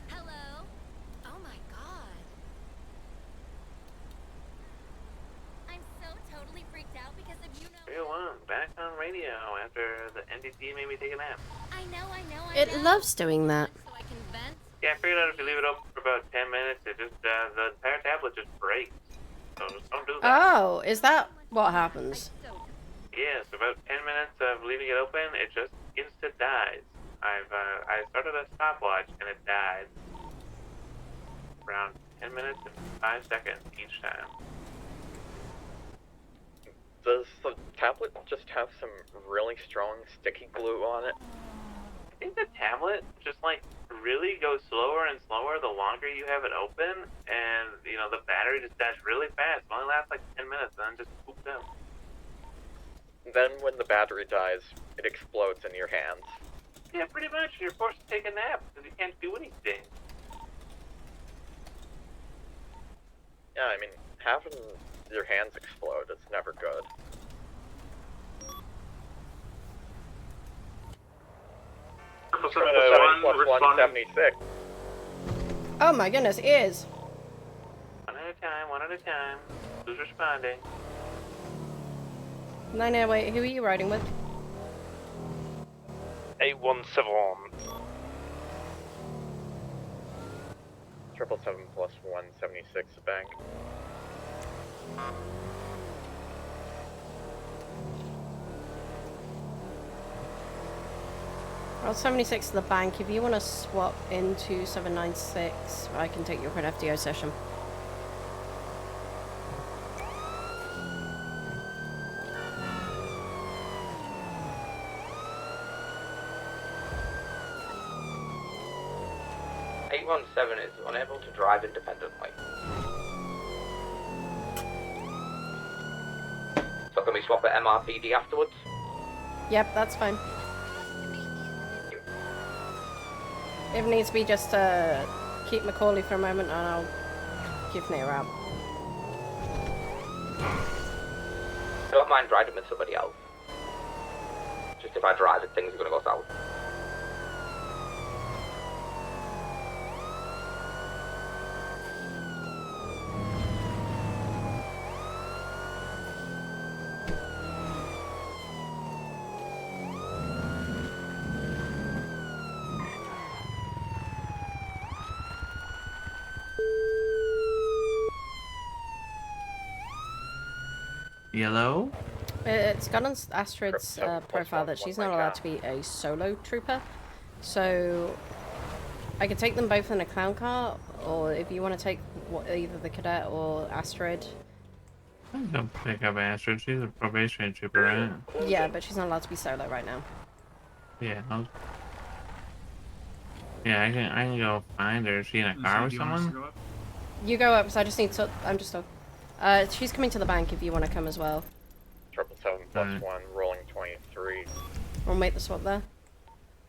Hello. Oh my god. I'm so totally freaked out because of you know. 301, back on radio after the NDT made me take a nap. I know. It loves doing that. So I can vent. Yeah, I figured out if you leave it open for about 10 minutes, it just, the entire tablet just breaks. So just don't do that. Oh, is that what happens? Yes, about 10 minutes of leaving it open, it just insta dies. I started a stopwatch and it died. Around 10 minutes and 5 seconds each time. Does the tablet just have some really strong sticky glue on it? I think the tablet just like really goes slower and slower the longer you have it open, and you know the battery just dies really fast. It only lasts like 10 minutes and then just poops out. Then when the battery dies, it explodes in your hands. Yeah, pretty much. You're forced to take a nap because you can't do anything. Yeah, I mean, having your hands explode is never good. +1 +176. Oh my goodness, ears. One at a time. Who's responding? 908, who are you riding with? 817. 777 +176 bank. Well, 76 to the bank. If you want to swap into 796, I can take you for an FDO session. Is unable to drive independently. So can we swap at MRPD afterwards? Yep, that's fine. If it needs to be, just keep Macaulay for a moment and I'll give Nate a route. I don't mind driving with somebody else. Just if I drive it, things are gonna go south. Yellow? It's got on Astrid's profile that she's not allowed to be a solo trooper. So I could take them both in a clown car, or if you want to take either the cadet or Astrid. Don't pick up Astrid. She's a probationary trooper, right? Yeah, but she's not allowed to be solo right now. Yeah. Yeah, I can go find her. Is she in a car with someone? You go up, because I just need to. I'm just up. She's coming to the bank if you want to come as well. 777+1, rolling 23. We'll make the swap there.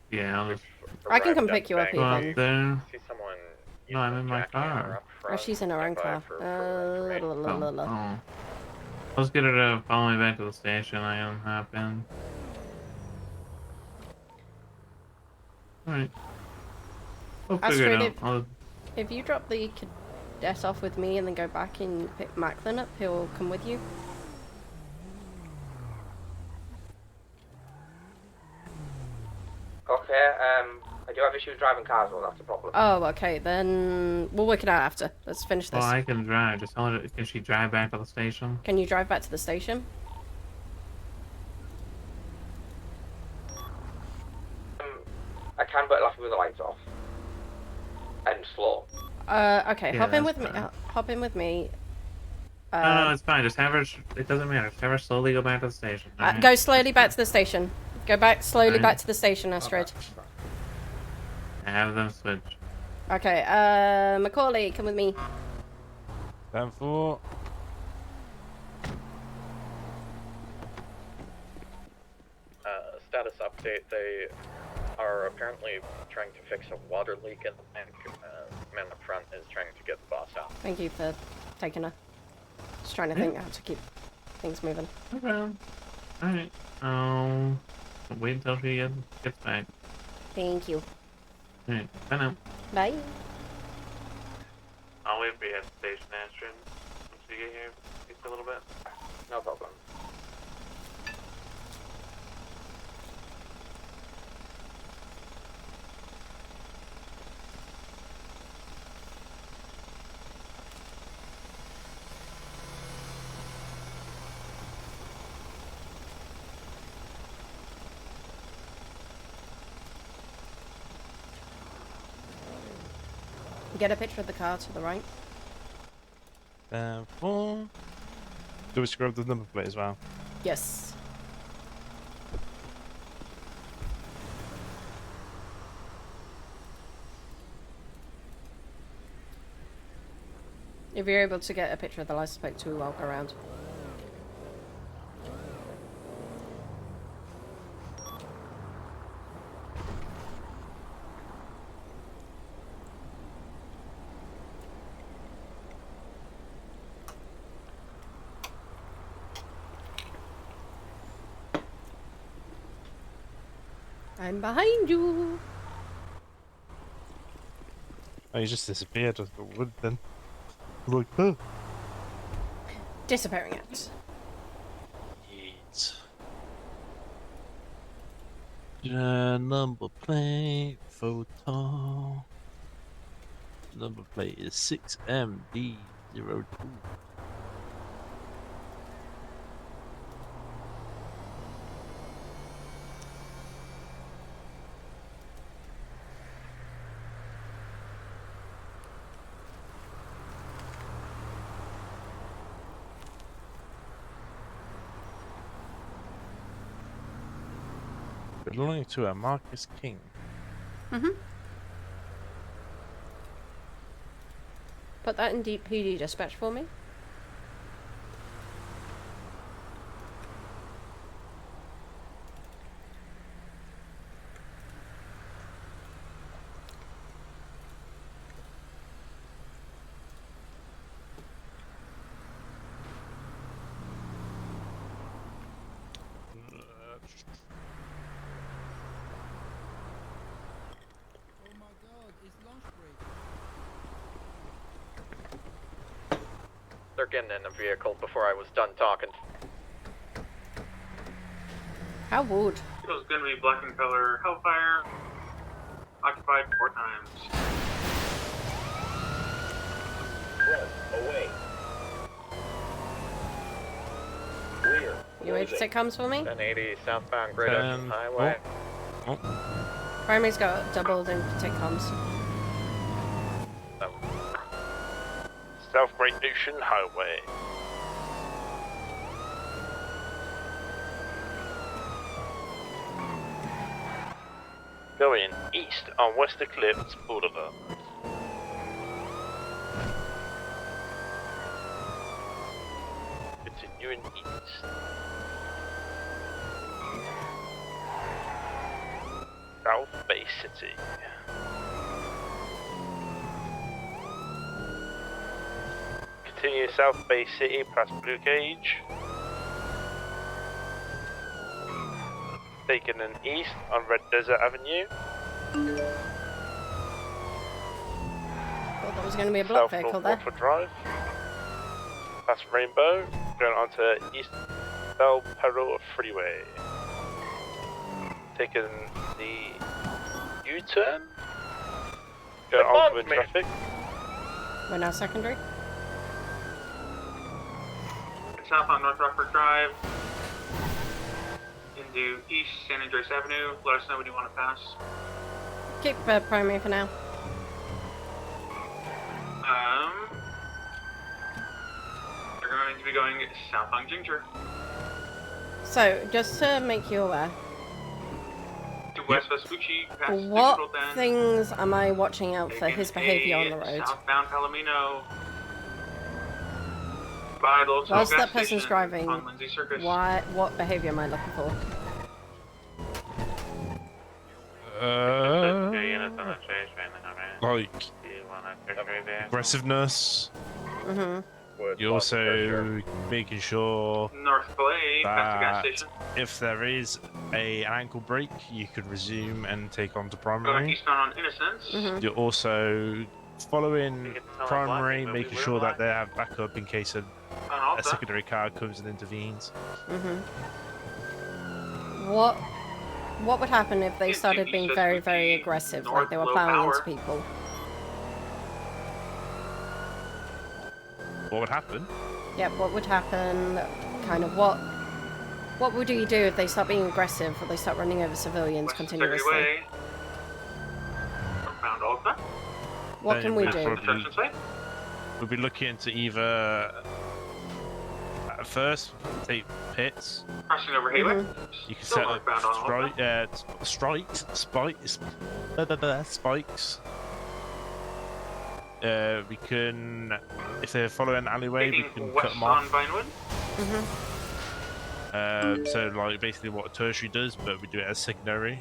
Yeah, I'll just... I can come pick you up Go out even. there. See someone. No, I'm in my car. Oh, she's in her own car. Oh. Let's get her to follow me back to the station. I can hop in. Alright. We'll figure it out. Astrid, if you drop the cadet off with me and then go back and pick Macklin up, he'll come with you. Okay, I do have issues driving cars, well, that's a problem. Oh, okay, then we'll work it out after. Let's finish this. Well, I can drive. Just tell her, can she drive back to the station? Can you drive back to the station? I can, but it'll have to be with the lights off. And slow. Okay, Yeah, hop in that's with me. fine. Hop in with me. No, it's fine. Just have her. It doesn't matter. Just have her slowly go back to the station. alright? Go slowly back to the station. Go back slowly Fine. back to the station, Astrid. Have them switch. Okay, Macaulay, come with me. 10-4. Status update, they are apparently trying to fix a water leak in the bank. Man up front is trying to get the boss out. Thank you for taking her. Just trying to think how to keep things moving. Okay. Alright. Wait until she gets back. Thank you. Alright. Bye now. Bye. I'll wait for you at the station, Astrid. Once you get here, just a little bit. No problem. Get a picture of the car to the right. 10-4. Do we scrub the number plate as well? Yes. If you're able to get a picture of the license plate too, I'll go around. I'm behind you. Oh, you just disappeared with the wood then. Like, huh? Disappearing out. Yeet. Number plate photo. Number plate is 6MD02. Belonging to a Marcus King. Mm-hmm. Put that in deep PD dispatch for me. They're getting in a vehicle before I was done talking. How would? It was gonna be black in color Hellfire. Occupied 4 times. Away. You wait for comes for me? 1080 southbound Great Ocean Highway. Primary's got doubled in take comms. South Great Ocean Highway. Going east on West Eclipse Boulevard. Continuing east. South Bay City. Continue South Bay City past Blue Cage. Taking an east on Red Desert Avenue. Thought there was going to be a block South vehicle North there. Watford Drive. Past Rainbow. Going on to East Bell Peril Freeway. Taking the U-turn. Going on with traffic. We're now secondary. South on North Rockford Drive. Into East San Andreas Avenue. Let us know when you want to pass. Keep primary for now. They're going to be going south on Ginger. So, just to make you aware, To West Vespucci, past what Digital Den. things am I watching out for his behaviour on the road? Southbound Palomino. By the old Whilst gas that person's station driving, on Lindsay Circus. what behaviour am I looking for? Like aggressiveness. Mm-hmm. You're also making sure North Play, past the gas that station. if there is an ankle break, you could resume and take on to Going primary. eastbound on Innocence. You're also following primary, making sure that they have backup in case a secondary car comes and intervenes. What would happen if they started being very, very aggressive, like they were plowing into people? What would happen? Yeah, what would happen? Kind of what would you do if they start being aggressive or they start running over civilians continuously? What can we do? We'll be looking to either at first take pits. Crossing over Hayward. You can Still set up northbound on spikes. We can, if they're following an alleyway, we can cut them off. Vinewood. So like basically what a tertiary does, but we do it as secondary,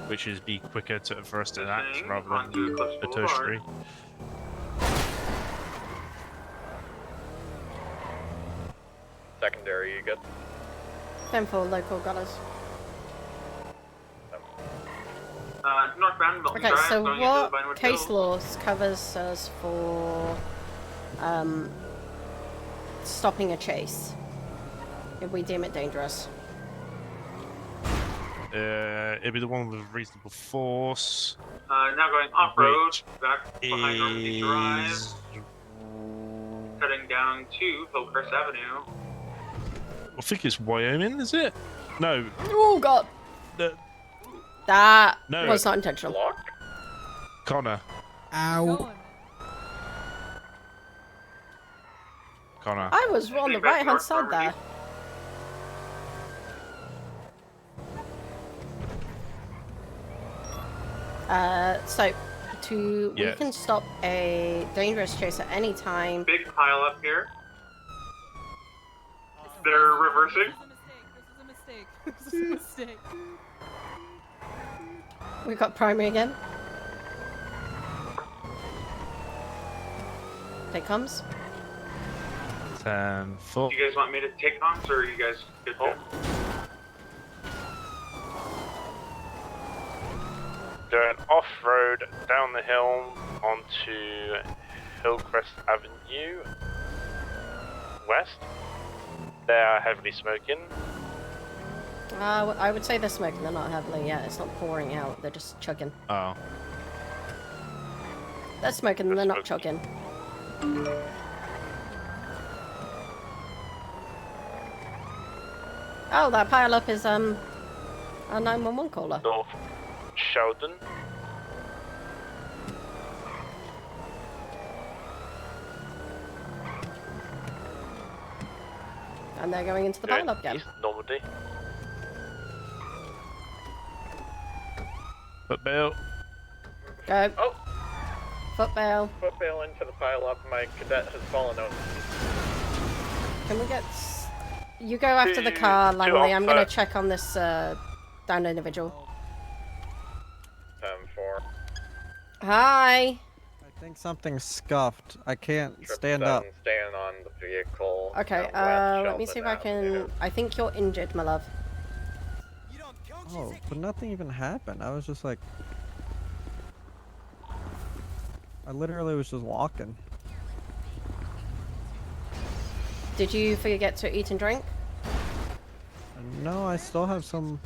which is be quicker for us to act rather than a tertiary. Secondary, you good? 10-4 local got us. Northbound Milton Okay, Drive, so going into what the Vinewood case Hills. laws covers us for stopping a chase if we deem it dangerous? It'd be the one with reasonable force. Now going off-road, back behind Normandy Drive. Heading down to Hillcrest Avenue. I think it's Wyoming, is it? No. Oh god. That No. was not intentional. Connor. Ow. Connor. I was on the right hand side there. So we Yes. can stop a dangerous chase at any time. Big pile up here. They're reversing. This is a mistake. We got primary again. There comes. 10-4. Do you guys want me to take comms, or are you guys good? Going off-road down the hill onto Hillcrest Avenue. west. They are heavily smoking. I would say they're smoking, they're not heavily yet. It's not pouring out, they're just chugging. Oh. They're smoking, they're not chugging. Oh, that pile up is a 911 caller. North Sheldon. And they're going into the pile up again. East Normandy. Footbail. Go. Oh! Footbail. Footbail into the pile up. My cadet has fallen over. Can we get... You go after the car, Langley. I'm going to check on this downed individual. 4. Hi. I think something's scuffed. I can't stand up. Staying on the vehicle. Okay, let me see if I can... I think you're injured, my love. Oh, but nothing even happened. I was just like... I literally was just walking. Did you forget to eat and drink? No, I still have some...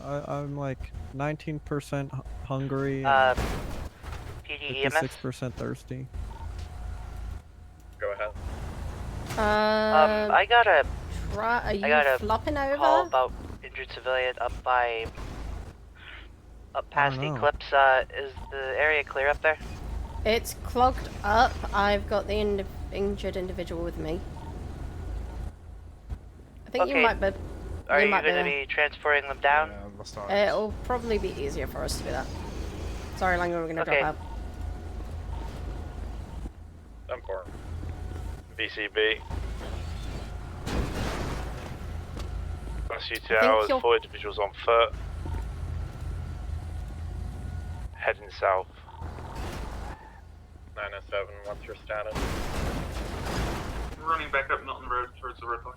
I'm like 19% hungry. PD EMS? 56% thirsty. Go ahead. I got a... Are you I got a flopping over? call about injured civilian up past know. Eclipse. Is the area clear up there? It's clogged up. I've got the injured individual with me. I think Okay. you might be... Are you might going to be transferring them down? It'll probably be easier for us to do that. Sorry, Langley, we're going to Okay. drop out. 4. BCB. Last you 2 think hours, you're- 4 individuals on foot. Heading south. 907, what's your status? Running back up Milton Road towards the roadblock.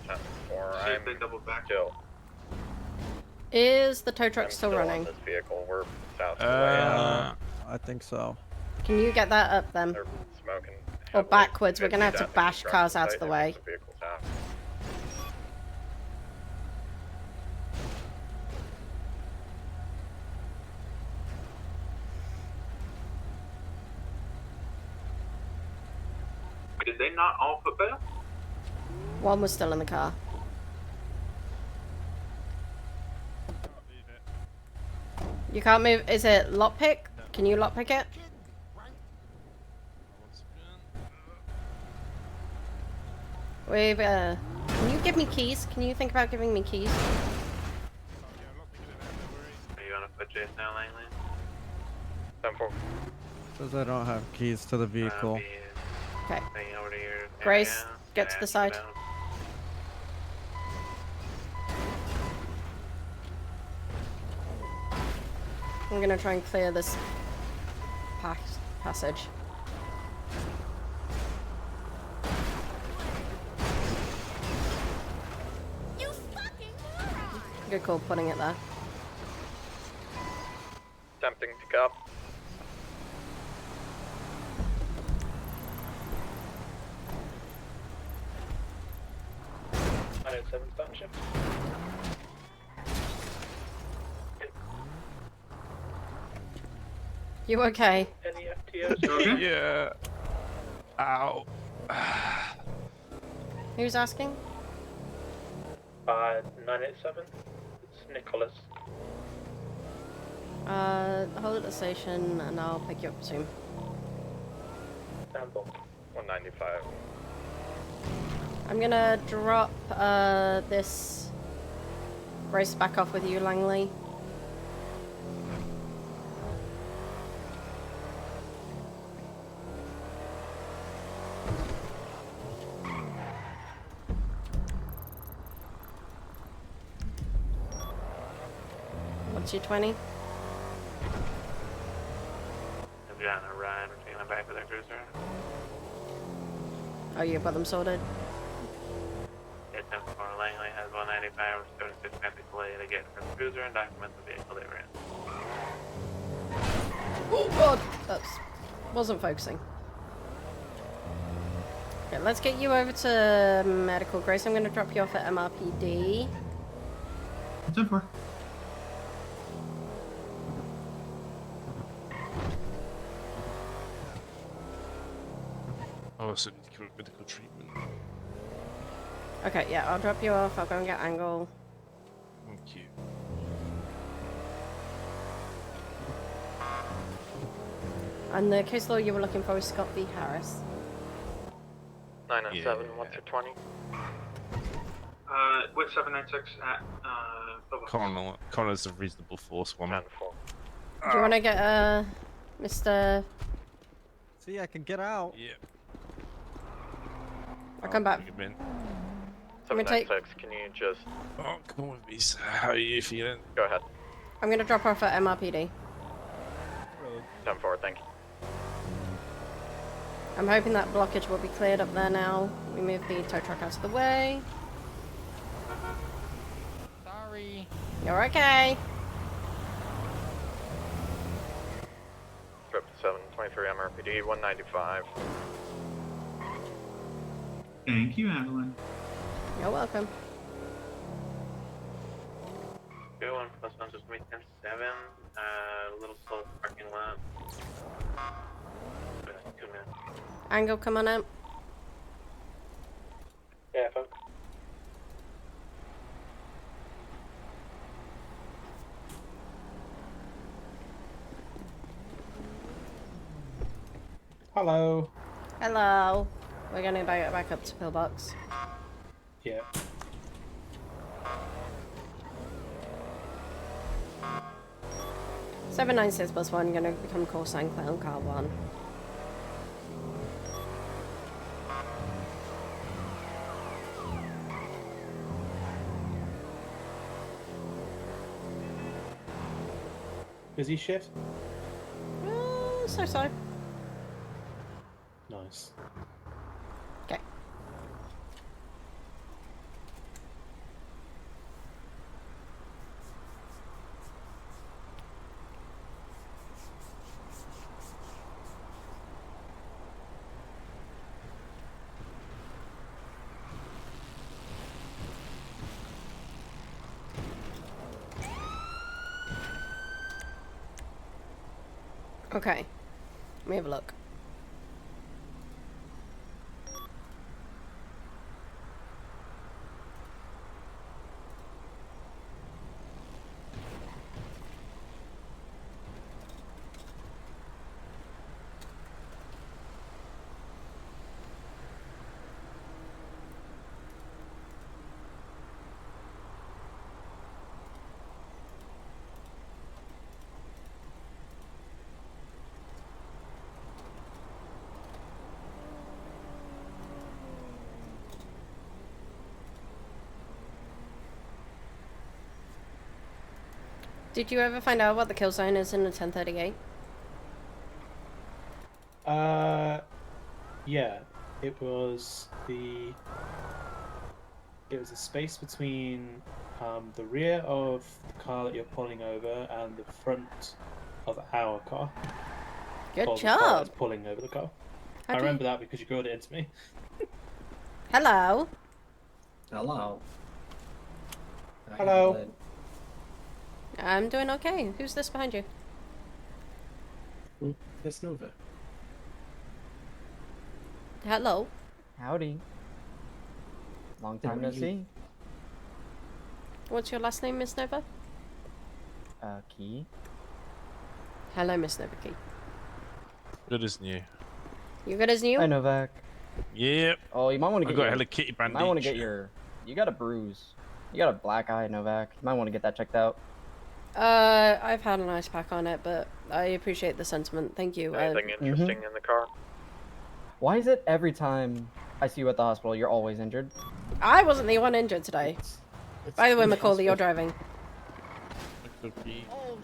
10-4, See if they double back. Still. Is the tow truck still On running? this vehicle, we're south of the way. I think so. Can you get that up then? They're smoking. Or backwards, we're going to have to Death bash and cars out of site the if way. the vehicle's out. Did they not all footbail? One was still in the car. You can't move. Is it lockpick? Can you lockpick it? We've, can you give me keys? Can you think about giving me keys? Are you on a foot chase now, Langley? 10-4. Says I don't have keys to the vehicle. Okay. Hanging over to your Grace, area. get to the side. I'm gonna try and clear this passage. You fucking moron! Good call putting it there. Attempting to pick up. Function. You okay? Any FTOs? Yeah. Ow. Who's asking? 987. It's Nicholas. Hold at the station and I'll pick you up soon. Sample. 195. I'm gonna drop this Grace back off with you, Langley. What's your 20? Have you gotten a ride? We're taking them back with their cruiser. Oh, you got them sorted? Yeah, 10-4 Langley has 195 or 76 minutes delay to get from the cruiser and document the vehicle they were in. Oh god! That wasn't focusing. Okay, let's get you over to medical. Grace, I'm going to drop you off at MRPD. What's up for? Oh, so medical treatment. Okay, yeah, I'll drop you off. I'll go and get Angle. Thank you. And the case law you were looking for is Scott v. Harris. 907, what's your 20? With 796 at Connor's a reasonable force one. 10-4. Do you want to get Mr. See, I can get out. Yeah. I'll come back. Bring him in. I'm gonna take. 796, can you just... Oh, come with me, sir. How are you feeling? Go ahead. I'm gonna drop off at MRPD. 10-4, thank you. I'm hoping that blockage will be cleared up there now. We move the tow truck out of the way. Sorry. You're okay. Trip 723 MRPD, 195. Thank you, Atalin. You're welcome. Go on, +1, just make 10-7. A little slow parking lot. 2 minutes. Angle, come on out. Yeah, fine. Hello. Hello. We're gonna back up to Pillbox. Yeah. Seven 9-6+1 gonna become call sign Clown Car 1. Busy shift? So. Nice. Okay. Okay. Let me have a look. Did you ever find out what the kill zone is in the 1038? Yeah. It was a space between the rear of the car that you're pulling over and the front of our car. Good Or the car job. that's pulling over the car. How I do you- remember that because you brought it into me. Hello. Hello. Hello. I'm doing okay. Who's this behind you? It's Novak. Hello. Howdy. Long time How no are you? see. What's your last name, Miss Nova? Key. Hello, Miss Nova Key. Good as new. You good as new? Hi, Novak. Yep. Oh, you might want to I get got your... a Hello Kitty You might want to bandage. get your... You got a bruise. You got a black eye, Novak. You might want to get that checked out. I've had an ice pack on it, but I appreciate the sentiment. Thank you. Anything interesting in the car? Why is it every time I see you at the hospital, you're always injured? I wasn't the one injured today. By the way, Macaulay, you're driving. Oh,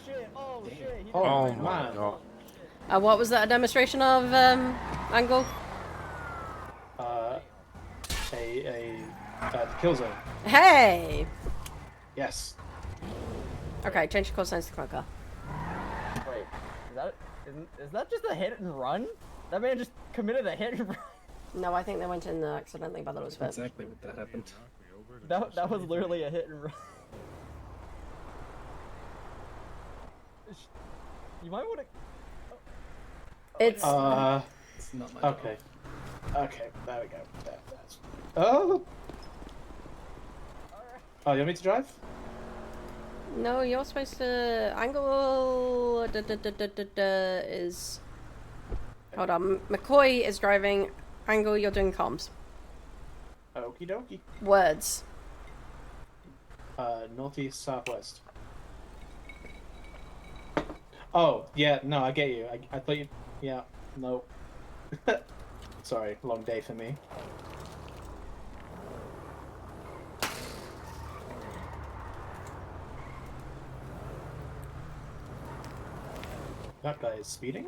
shit. Oh, shit. Oh my god. What was that a demonstration of, Angle? The kill zone. Hey! Yes. Okay, change your call signs to Clown Car. Wait, is that just a hit and run? That man just committed a hit and run. No, I think they went in accidentally by the looks of it. Exactly what that happened. That was literally a hit and run. You might want to. It's. It's not my Okay. Okay, there we go. That's... Oh! Oh, you want me to drive? No, you're supposed to angle is. Hold on, McCoy is driving. Angle, you're doing comms. Okie dokie. Words. Northeast, southwest. Oh, yeah, no, I get you. I thought you... Yeah, no. Sorry, long day for me. That guy is speeding?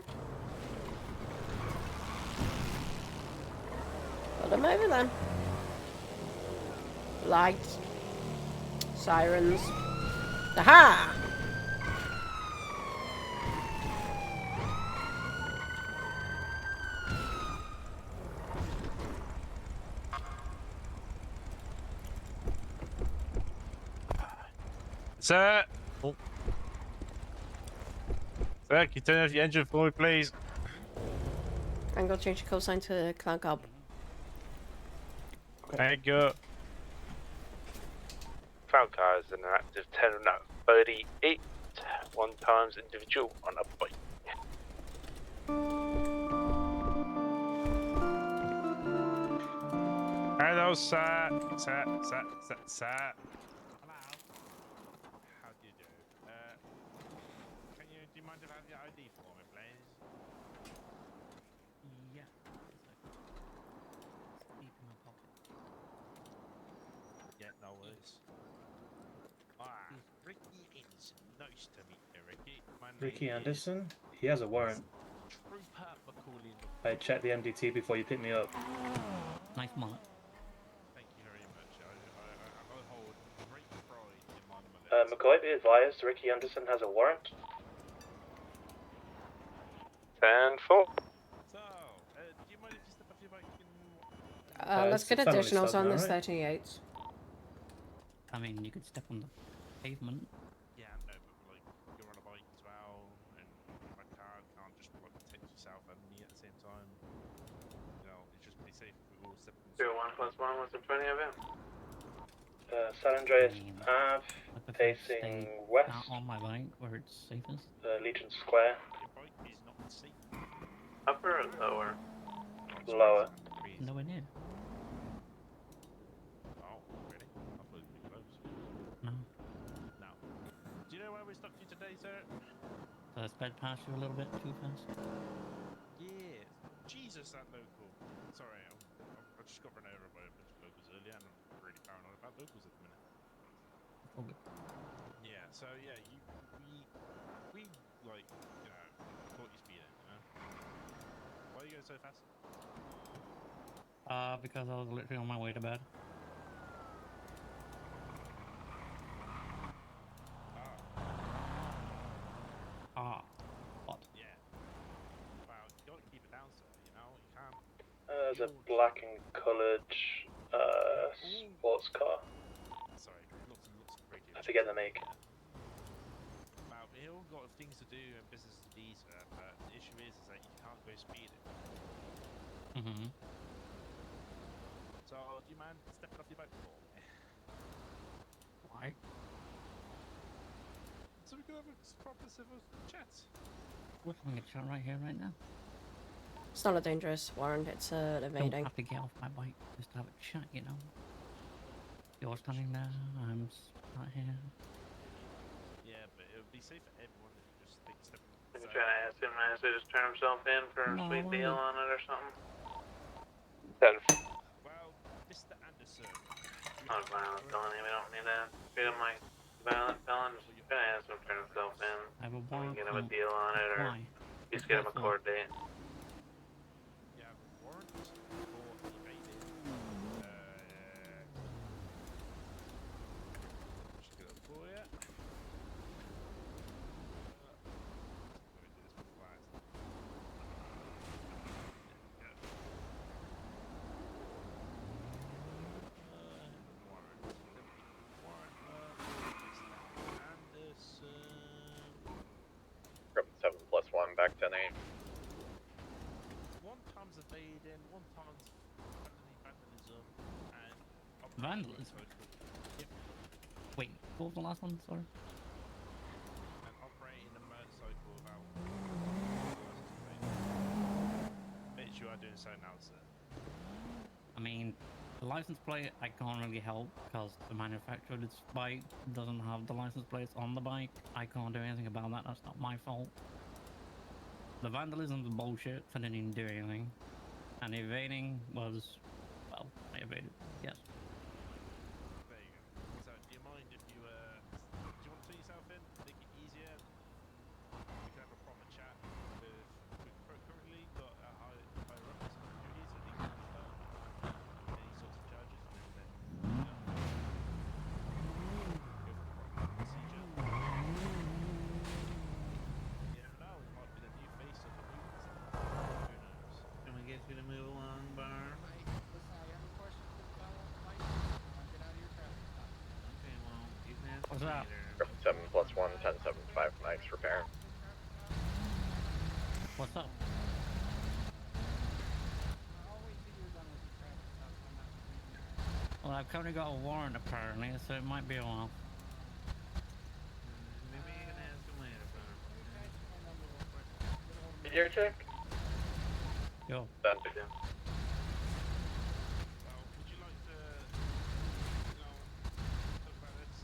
Put him over then. Lights. Sirens. Aha! Sir! Oh. Sir, can you turn off the engine for me, please? Angle, change your call sign to Cloud Cobb. Thank you. Cloud car is an active 1038, 1 times individual on a bike. Hello, sir. Sir. Hello. How do you do? Do you mind if I have your ID for me, please? Yeah. Deep in my pocket. Yeah, no worries. Ricky Anderson. Nice to meet you, Ricky. My name Ricky is Anderson? He has a warrant. Trooper Macaulay. I checked the MDT before you picked me up. Nice mullet. Thank you very much. I hold great pride in my mullet. McCoy, be advised, Ricky Anderson has a warrant. 10-4. So, do you mind if you step off your bike and... Let's get additionals on this 38. I mean, you could step on the pavement. Yeah, no, but like, you're on a bike as well, and my car can't just like protect yourself and me at the same time. You know, it's just be safe if we all step on the 01+1, what's in front of you? San Andreas Ave, facing west. Not on my bike, where it's safest. Legion Square. Your bike is not safe. Upper or lower? Lower. Nowhere near. Oh, really? I thought it would be close. No. No. Do you know where we stopped you today, sir? So I sped past you a little bit too fast. Yeah. Jesus, that local. Sorry, I just got run over by a bunch of locals earlier, and I'm really paranoid about locals at the minute. Okay. Yeah. So yeah, we like, you know, caught you speeding. You know. Why are you going so fast? Because I was literally on my way to bed. What? Yeah. Well, you gotta keep it down, sir. You know, you can't. There's a black and coloured sports car. Sorry, lots and lots of radio. I forget the make. Well, we all got things to do and business to do, sir. But the issue is that you can't go speeding. Mm-hmm. So, do you mind stepping off your bike for me? Why? So we can have a proper civil chat. We're having a chat right here, right now. It's not a dangerous warrant, it's Don't evading. have to get off my bike just to have a chat, you know. You're standing there, I'm right here. Yeah, but it would be safe for everyone if you just take a step. You trying to ask him to just turn himself in for a No, sweet I deal won't. on it or something? 10-4. Well, Mr. Anderson. Not violent felony, we don't need to treat him like violent felon. Just try to ask him to turn himself in. I have a We warrant. can get him a deal on it, or Why? just get him a court date. You have a warrant for evading. Just get it for you. Let me do this one last. 10-8. One time's evading, one time's vandalism, and Vandalism? Yep. Wait, what was the last one? Sorry. And operating a motorcycle without license plate. Bitch, you are doing so now, sir. I mean, the license plate I can't really help because the manufacturer of this bike doesn't have the license plates on the bike. I can't do anything about that. That's not my fault. The vandalism's bullshit, so I didn't even do anything. And evading was, well, I evaded. Yes. There you go. So, do you mind if you, do you want to fill yourself in? Make it easier? We can have a proper chat with, we've currently got a higher up duties, so they can any sorts of charges and everything. Go for the proper procedure. Yeah, for now, it might be the new face of the movement. Who knows? Can we get you to move along, Bar? Okay, well, you can ask What's me up? later. 7+1, 10-7-5, Mike's repair. What's up? Well, I've currently got a warrant apparently, so it might be a while. Maybe you can ask him later, Bar. Gear check? Yo. Done. Well, would you like to, talk about this?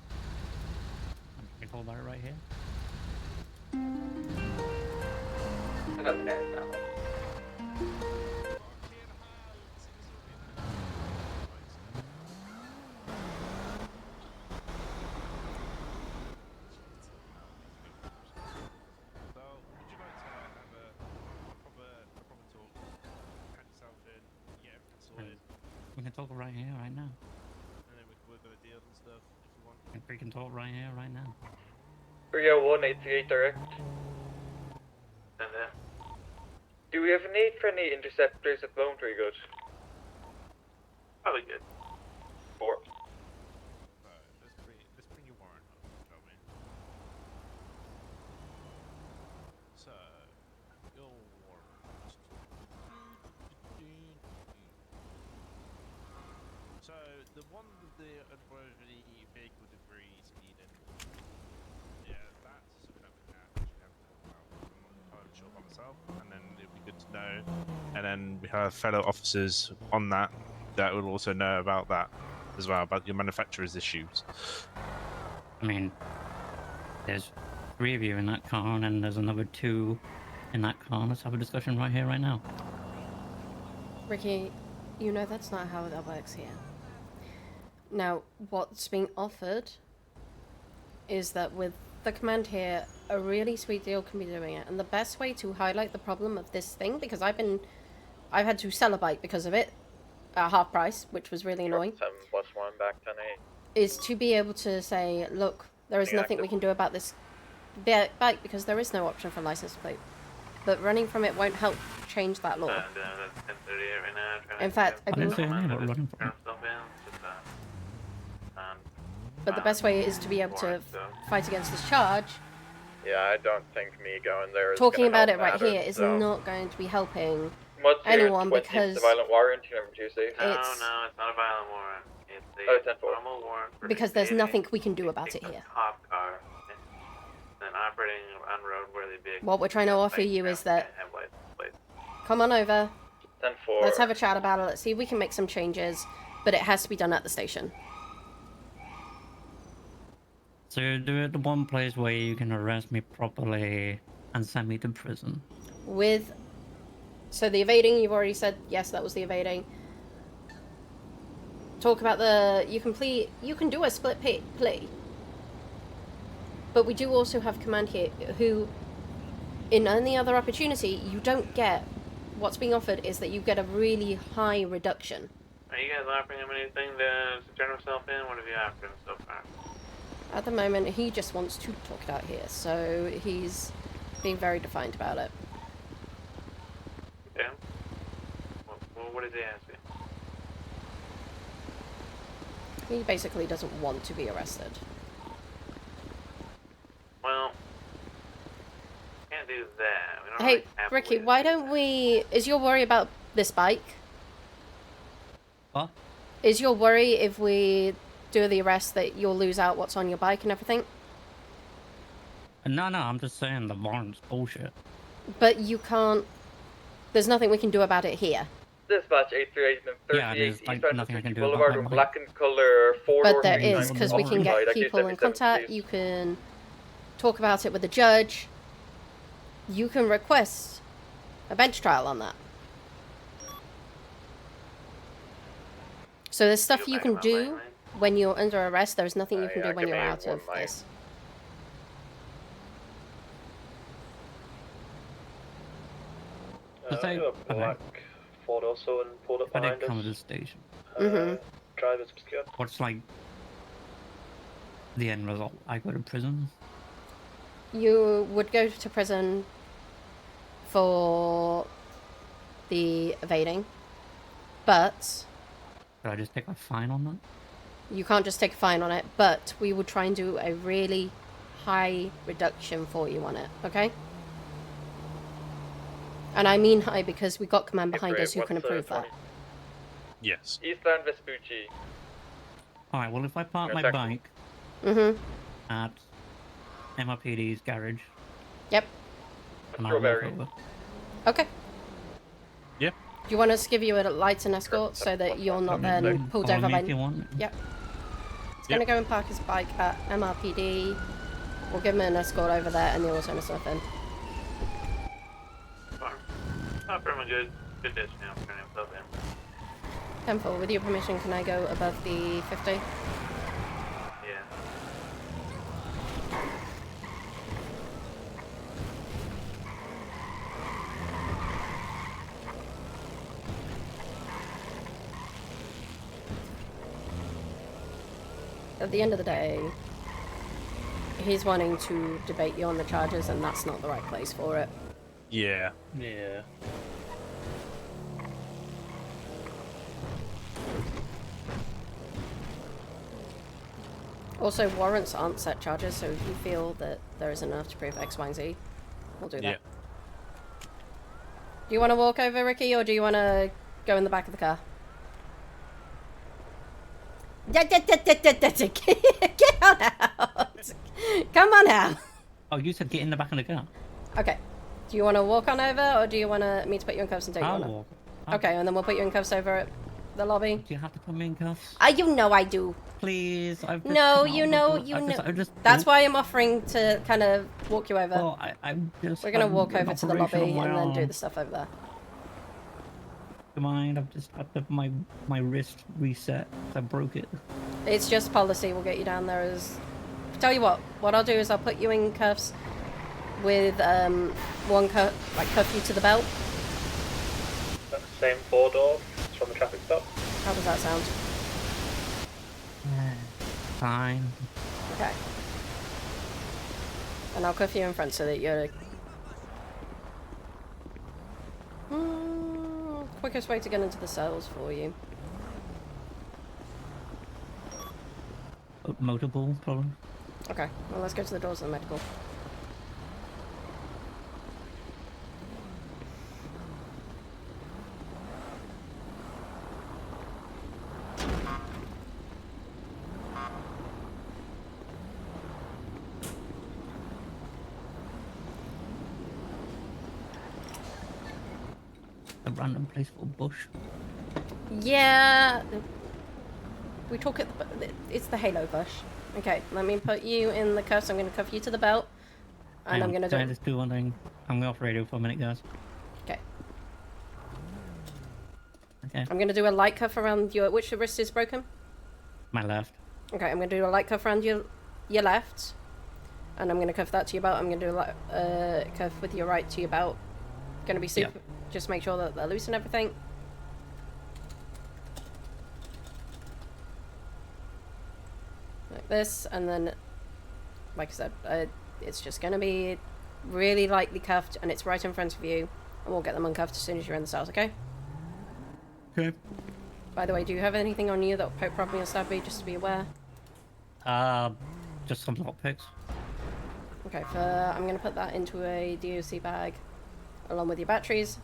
You can talk about it right here. I got the band now. So, would you like to have a proper talk, hand yourself in, get everything sorted, We can talk right here, right now. and then we can work on a deal and stuff if you want? We can talk right here, right now. 301-838 direct. And then, Do we have a need for any interceptors at the moment, or are you good? probably good. 4. So, let's bring your warrant up, shall we? So, your warrant. So, the one with the unworthy vehicle debris speeding. Yeah, that's something that we can actually have to talk about. I'm not entirely sure by myself, and then it'd be good to know. And then we have fellow officers on that will also know about that as well, about your manufacturer's issues. I mean, there's 3 of you in that car, and then there's another 2 in that car. Let's have a discussion right here, right now. Ricky, you know that's not how that works here. Now, what's being offered is that with the command here, a really sweet deal can be doing it. And the best way to highlight the problem of this thing, because I've had to sell a bike because of it, at half price, which was really annoying, 7+1, back 10-8. is to be able to say, look, there is nothing we can do about this bike because there is no option for license plate. But running from it won't help change that law. And that's 10:38 right now. Trying In to fact, I get believe- someone I didn't say to anything about running from turn it. himself in, just, But the best way is to be able to fight against this charge. Yeah, I don't think me going there is Talking gonna about it help right matters, here is so. not going to be helping What's your anyone 20 because the violent warrant, number 2, safe? No, it's no, it's not a violent warrant. It's a Oh, 10-4. normal warrant for because there's evading nothing we can do about it a here. cop car and operating on roadworthy vehicles. What we're trying to offer you is that come on over. 10-4. Let's have a chat about it. Let's see if we can make some changes, but it has to be done at the station. So do it the one place where you can arrest me properly and send me to prison. So the evading, you've already said yes, that was the evading. Talk about you can do a split plea. But we do also have command here who, in any other opportunity, you don't get. What's being offered is that you get a really high reduction. Are you guys offering him anything to turn himself in? What have you offered him so far? At the moment, he just wants to talk it out here, so he's being very defiant about it. Yeah? Well, what is he asking? He basically doesn't want to be arrested. Well, can't do that. We don't Hey, like, halfway Ricky, to why don't we... Is your worry about this bike? What? Is your worry if we do the arrest that you'll lose out what's on your bike and everything? No, I'm just saying the warrant's bullshit. But you can't... There's nothing we can do about it here. Dispatch 838 and 38 Yeah, there's, like, Eastbound nothing I can 50 do about Boulevard my with bike. black and color 4-door But there is, tank because we can occupied. get I people in 77, contact, please. you can talk about it with the judge, you can request a bench trial on that. So there's stuff you can do when you're under arrest, there's nothing you can do when give you're me out one of mic. this. Just say, a black Ford also and pulled up if I behind did come us. to the station, Driver's obscured. what's like the end result? I go to prison? You would go to prison for the evading, but Could I just take a fine on that? you can't just take a fine on it, but we would try and do a really high reduction for you on it, okay? And I mean high because we got command behind us who can approve that. Yes. Eastbound Vespucci. Alright, well if I park my Intersection. bike at MRPD's garage, Yep. and I'll walk Strawberry. over. Okay. Yeah. Do you want us to give you a lights and escort so that you're not then pulled Follow over me by... if you want. Yep. He's going to go and park his bike at MRPD. We'll give him an escort over there and you'll turn us off in. Not from a good condition now. Turning himself in. 10-4, with your permission, can I go above the 50? Yeah. At the end of the day, he's wanting to debate you on the charges and that's not the right place for it. Yeah. Yeah. Also, warrants aren't set charges, so if you feel that there is enough to prove X, Y, and Z, we'll do that. Yeah. Do you want to walk over, Ricky, or do you want to go in the back of the car? Get on out! Come on out! Oh, you said get in the back of the car. Okay. Do you want to walk on over, or do you want me to put you in cuffs and take you I'll on? walk. Okay, and then we'll put you in cuffs over at the lobby. Do you have to put me in cuffs? You know I do. Please, I've just No, come you out of know, the- you I've know. just- I've just That's why I'm offering to kind of walk you over. Well, I'm just. We're gonna I'm walk an over to the operation lobby on my and then do arm. the stuff over there. Don't mind, I've just had to have my wrist reset. I broke it. It's just policy. We'll get you down there as. Tell you what I'll do is I'll put you in cuffs with one cuff you to the belt. That's the same 4-door from the traffic stop. How does that sound? Fine. Okay. And I'll cuff you in front so that you're. Quickest way to get into the cells for you. Motorball, probably. Okay, well let's go to the doors of the medical. A random place called Bush. Yeah. We talk at it's the Halo bush. Okay, let me put you in the cuffs. I'm going to cuff you to the belt. And Hang I'm on, going to can I do... just do one thing? I'm off radio for a minute, guys. Okay. Okay. I'm going to do a light cuff around your... Which wrist is broken? My left. Okay, I'm going to do a light cuff around your left. And I'm going to cuff that to your belt. I'm going to do a light cuff with your right to your belt. Going to be super... Yeah. Just make sure that they're loose and everything. Like this, and then, like I said, it's just going to be really lightly cuffed, and it's right in front of you, and we'll get them uncuffed as soon as you're in the cells, okay? Okay. By the way, do you have anything on you that will poke probably or stab me, just to be aware? Just some lockpicks. Okay, I'm going to put that into a DOC bag. along with your batteries.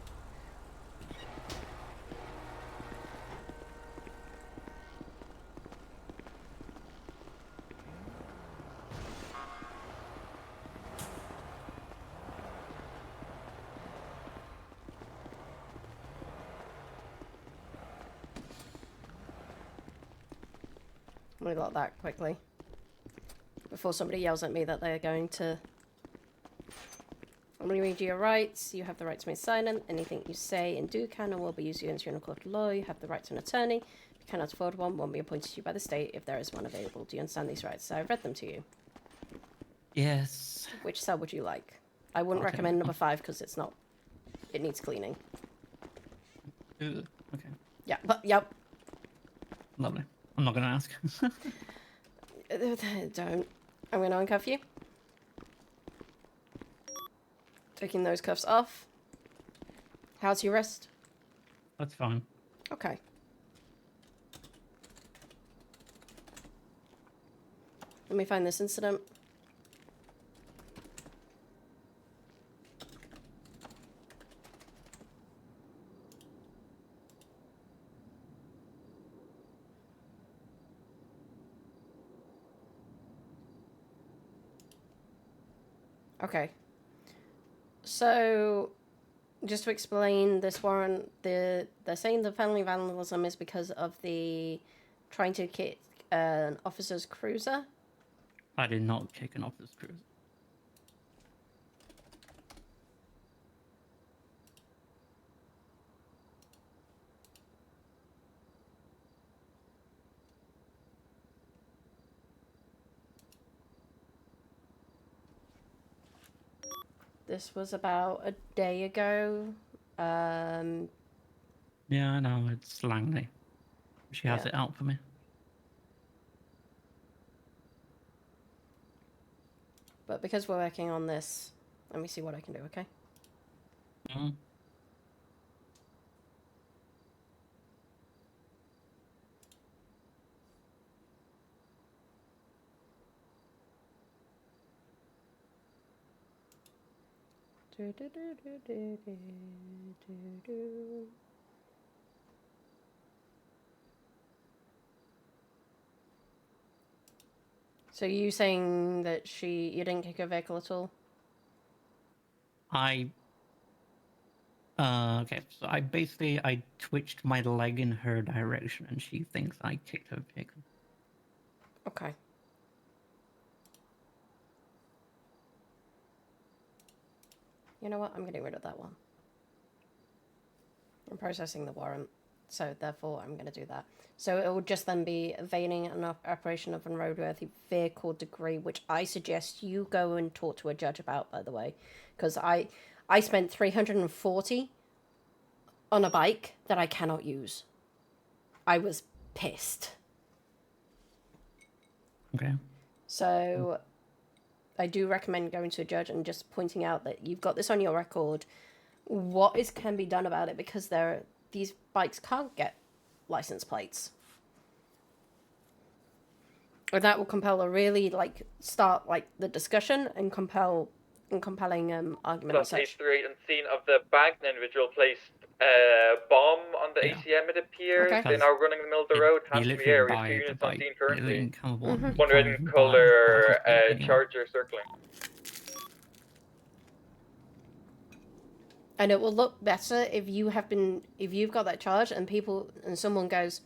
I'm gonna lock that quickly before somebody yells at me that they're going to. I'm going to read you your rights. You have the right to remain silent. Anything you say and do can and will be used against you in a court of law. You have the right to an attorney. If you cannot afford one, one will be appointed to you by the state if there is one available. Do you understand these rights? So I've read them to you. Yes. Which cell would you like? I wouldn't I'll take recommend that number 5 because it's not. It needs cleaning. Okay. Yeah, but yep. Lovely. I'm not going to ask. Don't. I'm going to uncuff you. Taking those cuffs off. How's your wrist? That's fine. Okay. Let me find this incident. Okay. So, just to explain this warrant, they're saying the felony vandalism is because of the trying to kick an officer's cruiser. I did not kick an officer's cruiser. This was about a day ago. Yeah, I know, it's Langley. She has Yeah. it out for me. But because we're working on this, let me see what I can do, okay? Mm. So you saying that you didn't kick her vehicle at all? Okay, so I twitched my leg in her direction and she thinks I kicked her vehicle. Okay. You know what? I'm getting rid of that one. I'm processing the warrant, so therefore I'm going to do that. So it will just then be evading an operation of unroadworthy vehicle degree, which I suggest you go and talk to a judge about, by the way, because I spent $340 on a bike that I cannot use. I was pissed. Okay. So I do recommend going to a judge and just pointing out that you've got this on your record. What can be done about it, because these bikes can't get license plates. Or that will compel a really start the discussion and compelling argument and Plus such. H3 and scene of the bank, an individual placed a bomb on the ATM, it appears. Okay. They're now running in the middle of the road, hands in the air. We have 2 units on scene currently. One red and color Charger circling. And it will look better if you've got that charge and someone goes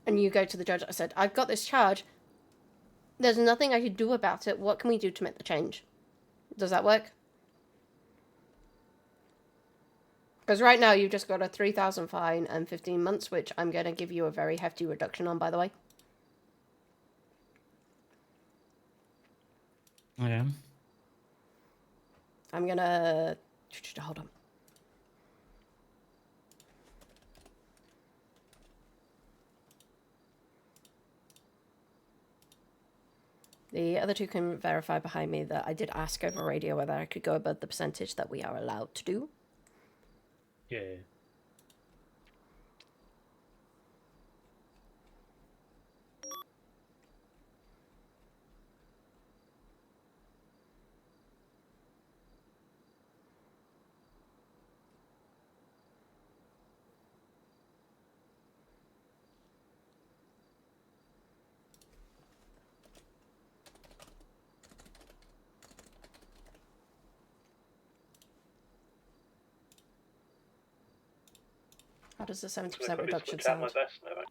and you go to the judge. I said, I've got this charge. There's nothing I could do about it. What can we do to make the change? Does that work? Because right now you've just got a 3,000 fine and 15 months, which I'm going to give you a very hefty reduction on, by the way. Yeah. I'm going to... Hold on. The other two can verify behind me that I did ask over radio whether I could go above the percentage that we are allowed to do. Yeah. How does the So 70% put me to reduction the Tamlet sound? vest, Novak.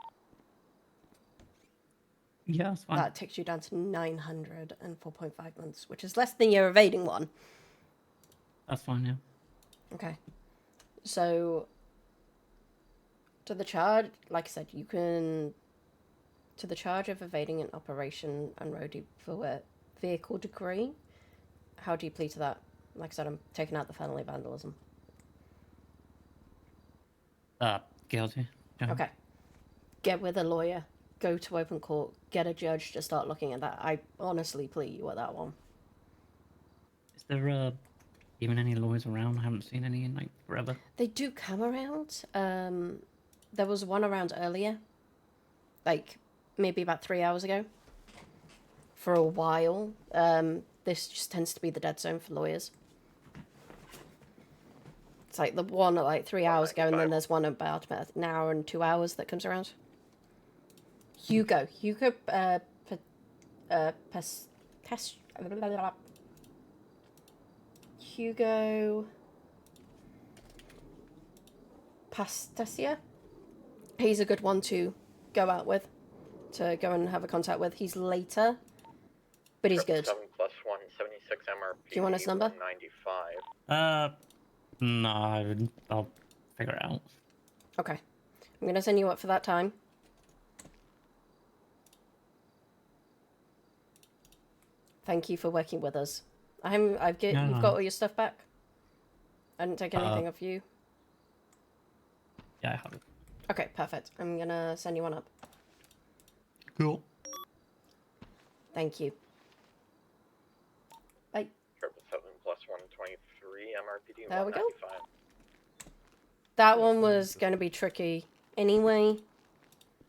Yeah, that's fine. That takes you down to 904.5 months, which is less than your evading one. That's fine, yeah. Okay. So, to the charge, like I said, you can... To the charge of evading an operation and road vehicle degree, how do you plead to that? Like I said, I'm taking out the felony vandalism. Guilty. Yeah. Okay. Get with a lawyer. Go to open court. Get a judge to start looking at that. I honestly plead you at that one. Is there even any lawyers around? I haven't seen any in like forever. They do come around. There was one around earlier. Like, maybe about 3 hours ago. For a while. This just tends to be the dead zone for lawyers. It's like the one at like 3 hours ago, and then there's one about an hour and 2 hours that comes around. Hugo, Hugo Pastacia. He's a good one to go out with, to go and have a contact with. He's later, but he's good. 7 plus 1, 76 MRP. Do you want his number? 95. No, I'll figure it out. Okay. I'm going to send you up for that time. Thank you for working with us. You've got all your stuff back? I didn't take anything off you? Yeah, I have it. Okay, perfect. I'm going to send you one up. Cool. Thank you. Bye. 7 plus 123 MRPD. There we go. 195. That one was going to be tricky anyway.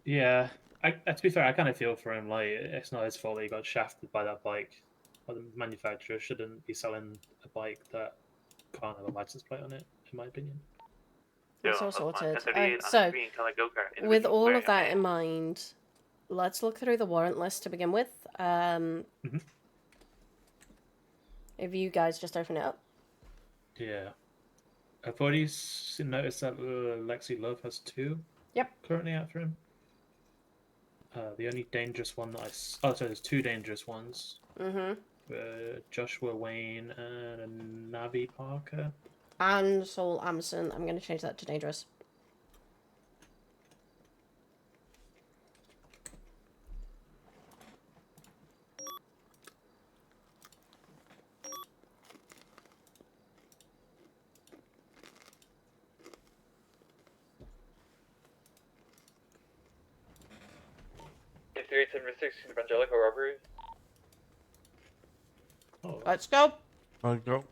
Yeah, to be fair, I kind of feel for him. Like, it's not his fault that he got shafted by that bike. But the manufacturer shouldn't be selling a bike that can't have a license plate on it, in my opinion. It's all sorted. So, So, with all of that in mind, let's look through the warrant list to begin with. If you guys just open it up. Yeah. I've already noticed that Lexi Love has 2. Yep. Currently out for him. The only dangerous one that oh, so there's 2 dangerous ones. Joshua Wayne and Navi Parker. And Saul Amson. I'm going to change that to dangerous. If 3876 Evangelical robbery. Let's go. Let's go.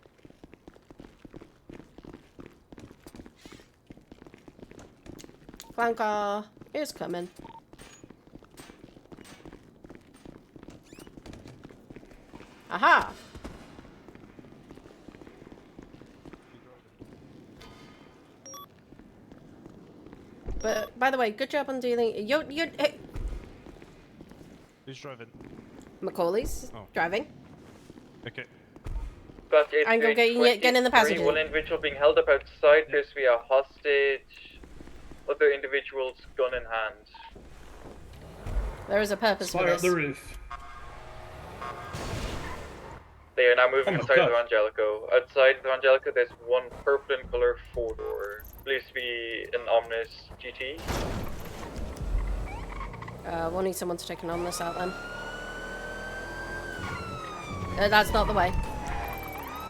Flanker is coming. Aha! But by the way, good job on dealing. You're hey. Who's driving? Macaulay's driving. Okay. I'm gonna get in the passenger. One individual being held up outside appears to be a hostage. Other individuals gun in hand. There is a purpose for Fire up this. the roof. They are now moving outside of Evangelico. Outside of Evangelico, there's one purple in color 4-door. Believes to be an Omnis GT. We'll need someone to take an Omnis out then. That's not the way.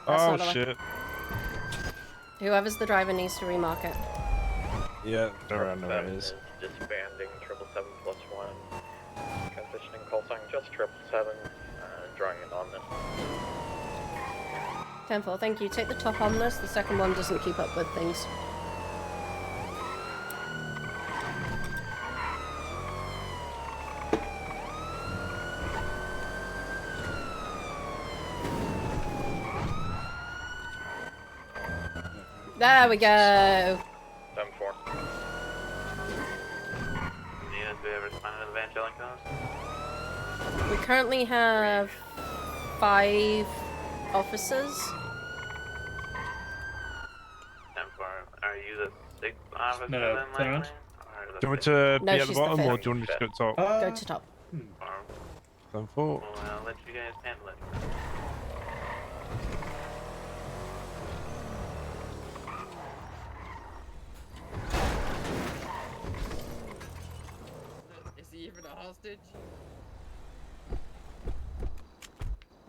That's Oh not the way. shit. Whoever's the driver needs to remark it. Yeah, I know what it is. Disbanding 777 plus 1. Transitioning call sign just 777. Drawing an Omnis. 10-4, thank you. Take the top Omnis. The second one doesn't keep up with things. There we go. 7-4. Yeah, do we ever respond to Evangelicos? We currently have 5 officers. 10-4. Are you the Sixth officer No, then turn around. likely? Or Do you want fifth? me to No, be at the she's the bottom or fifth. do you want me to just go to top? Go to top. Then 4. Well, I'll let you guys handle it. Is he even a hostage?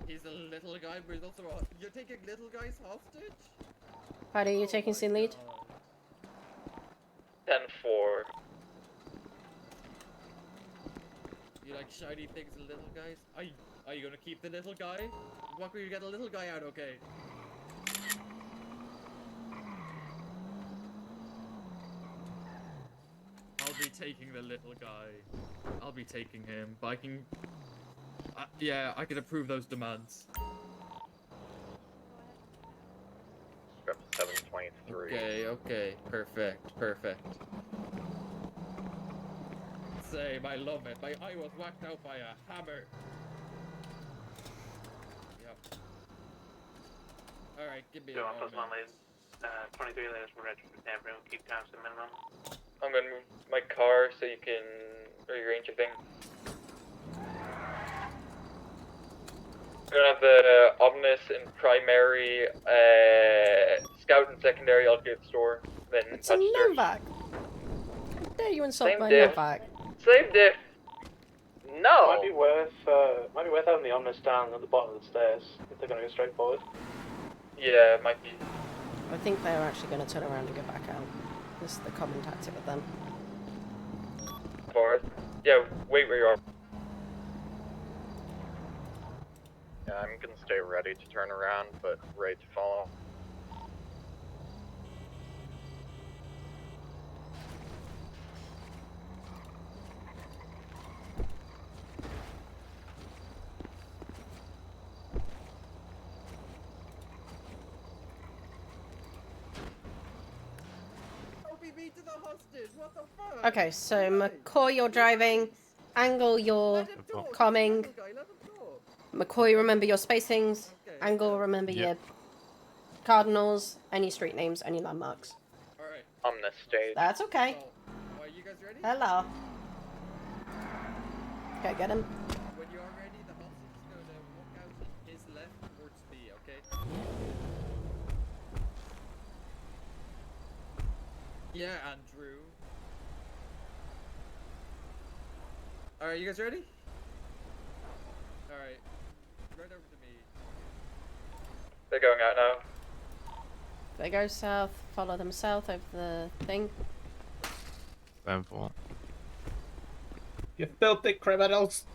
He's a little guy, but he's also a... You're taking little guys hostage? Paddy, you taking scene lead? 10-4. You like shiny things and little guys? Are you gonna keep the little guy? What will you get a little guy out, okay? I'll be taking the little guy. I'll be taking him, but I can... yeah, I can approve those demands. 723. Okay, perfect. Same, I love it. My eye was whacked out by a hammer. Yep. Alright, give me a Go on, moment. +1 lead. 23 layers from retro for tampering. Keep times to minimum. I'm gonna move my car so you can rearrange your thing. We're gonna have the Omnis in primary, Scout in secondary, I'll get store, then It's a Novak. How dare you insult Same my diff. Novak? Same diff. No! Might be worth having the Omnis down at the bottom of the stairs if they're going to go straight forward. Yeah, it might be. I think they're actually going to turn around and go back out. This is the common tactic with them. Forward. Yeah, wait where you are. Yeah, I'm gonna stay ready to turn around, but ready to follow. Don't be mean to the hostage, what the fuck? Okay, so McCoy, you're driving. Angle, you're coming. McCoy, remember your spacings. Angle, remember your cardinals, any street names, any landmarks. Alright. Omnis stage. That's okay. Are you guys ready? Hello. Okay, get him. When you are ready, the hostage is going to walk out his left towards me, okay? Yeah, Andrew. Alright, you guys ready? Alright. Right over to me. They're going out now. They go south, follow them south over the thing. 7-4. You filthy criminals!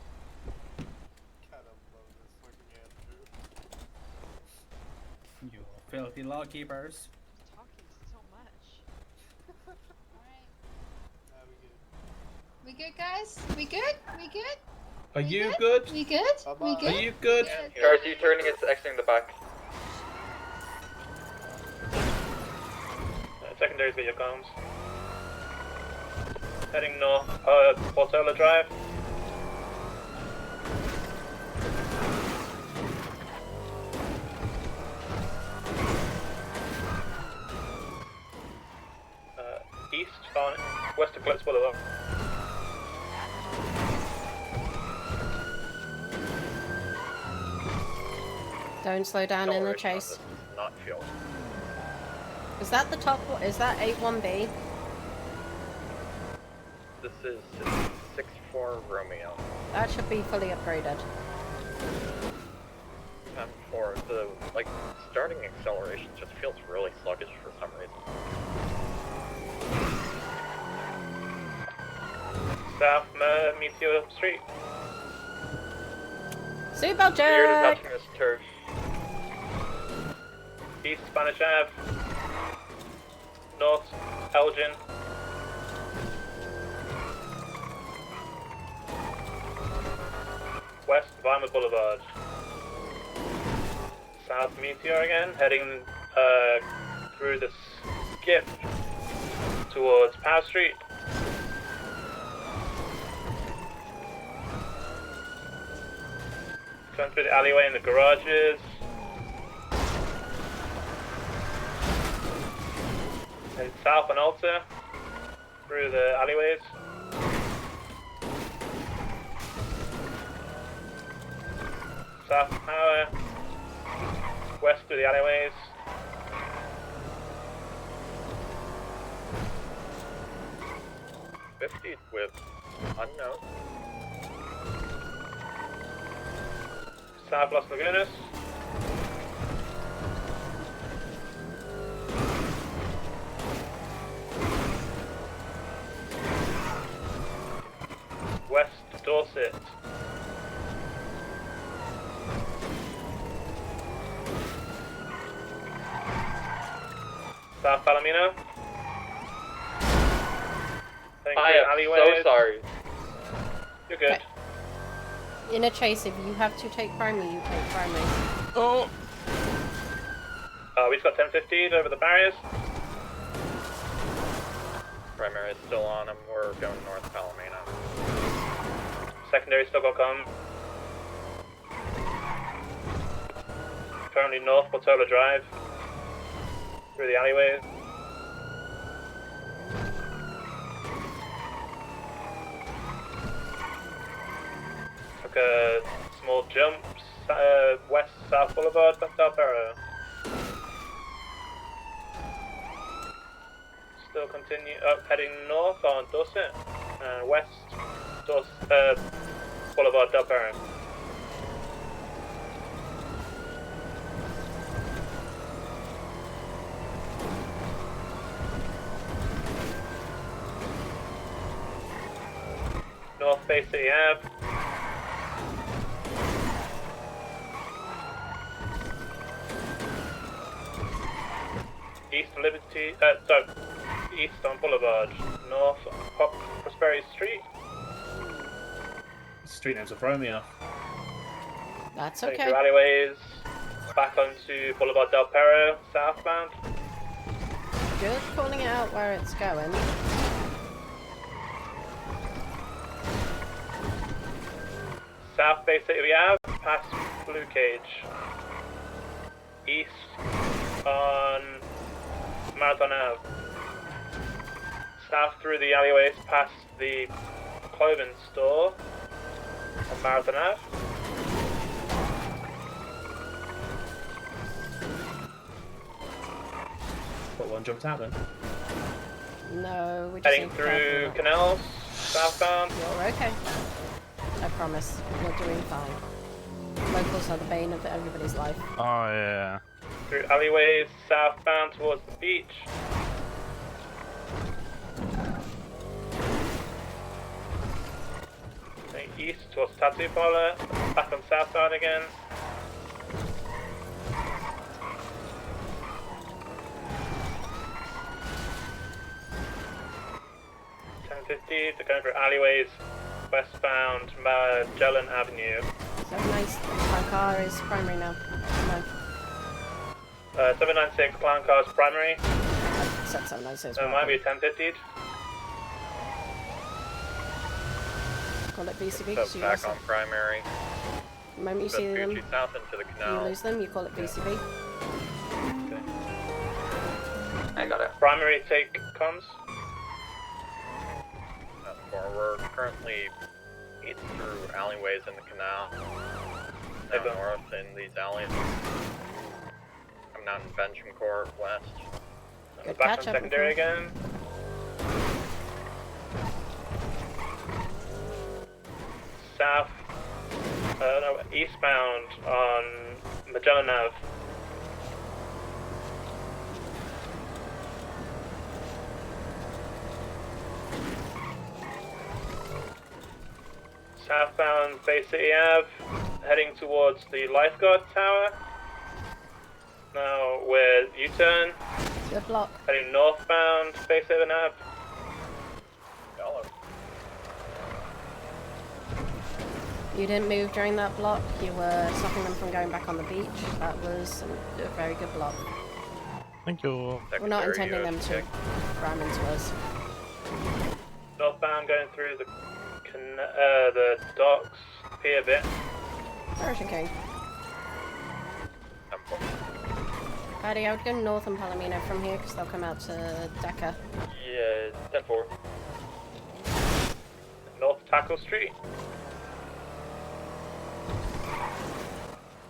You filthy lawkeepers. We good, guys? We good? We good? Are you good? We good? We good? Are you good? Cars, you turning, it's exiting the back. Secondary's got your comms. Heading north, Portola Drive. East, west of Glitz Boulevard. Don't slow down in the chase. Not fuel. Is that the top one? Is that 8-1B? This is 6-4 Romeo. That should be fully upgraded. 10-4. The starting acceleration just feels really sluggish for some reason. South Meteor Street. Seatbelt Rear check! detaching this turf. East Spanish Ave. North Elgin. West Weimar Boulevard. South Meteor again, heading through the skip towards Power Street. Going through the alleyway in the garages. Then south on Alta, through the alleyways. South Tower, west through the alleyways. '50 with unknown. South Las Lagunas. West Dorset. South Palomino. I am so sorry. You're good. Okay. In a chase, if you have to take primary, you take primary. Oh! We've got 10-15 over the barriers. Primary is still on him. We're going north Palomino. Secondary still got come. Currently north Portola Drive. Through the alleyways. Took a small jump west South Boulevard, back Del Perro. Still continue heading north on Dorset and west Boulevard Del Perro. North Bay City Ave. East Liberty, east on Boulevard, north Prosperity Street. Street names are throwing me off. That's Heading okay. through alleyways, back onto Boulevard Del Perro, southbound. Just calling it out where it's going. South Bay City Ave, past Blue Cage. East on Marathon Ave. South through the alleyways, past the clothing store on Marathon Ave. But one jumped out then. No, we just Heading need to be through careful. canals, southbound. You're okay. I promise. You're doing fine. Locals are the bane of everybody's life. Oh, yeah. Through alleyways, southbound towards the beach. Going east towards Tattoo Parlor, back on southbound again. .50, they're going through alleyways, westbound Magellan Avenue. 796 my car is primary now. No. 796 Clown Car's primary. I said 796. So it might be 1050. Call it BCB. So back on primary. The moment you see them, Fuji south into the you canal. lose them, you call it BCB. I got it. Primary take comms. We're currently east through alleyways in the canal. Down north in these alleys. Coming down in Benjamin Court west. Good Back catch on up. secondary again. South, no, eastbound on Magellan Ave. Southbound Bay City Ave, heading towards the Lifeguard Tower. Now we're U-turn. Good block. Heading northbound Bay City Ave. You didn't move during that block. You were stopping them from going back on the beach. That was a very good block. Thank you. We're not intending them to ram into us. Northbound going through the docks, pier bit. Ocean King. Paddy, I would go north on Palomino from here because they'll come out to Dakar. Yeah, 10-4. North Tackle Street.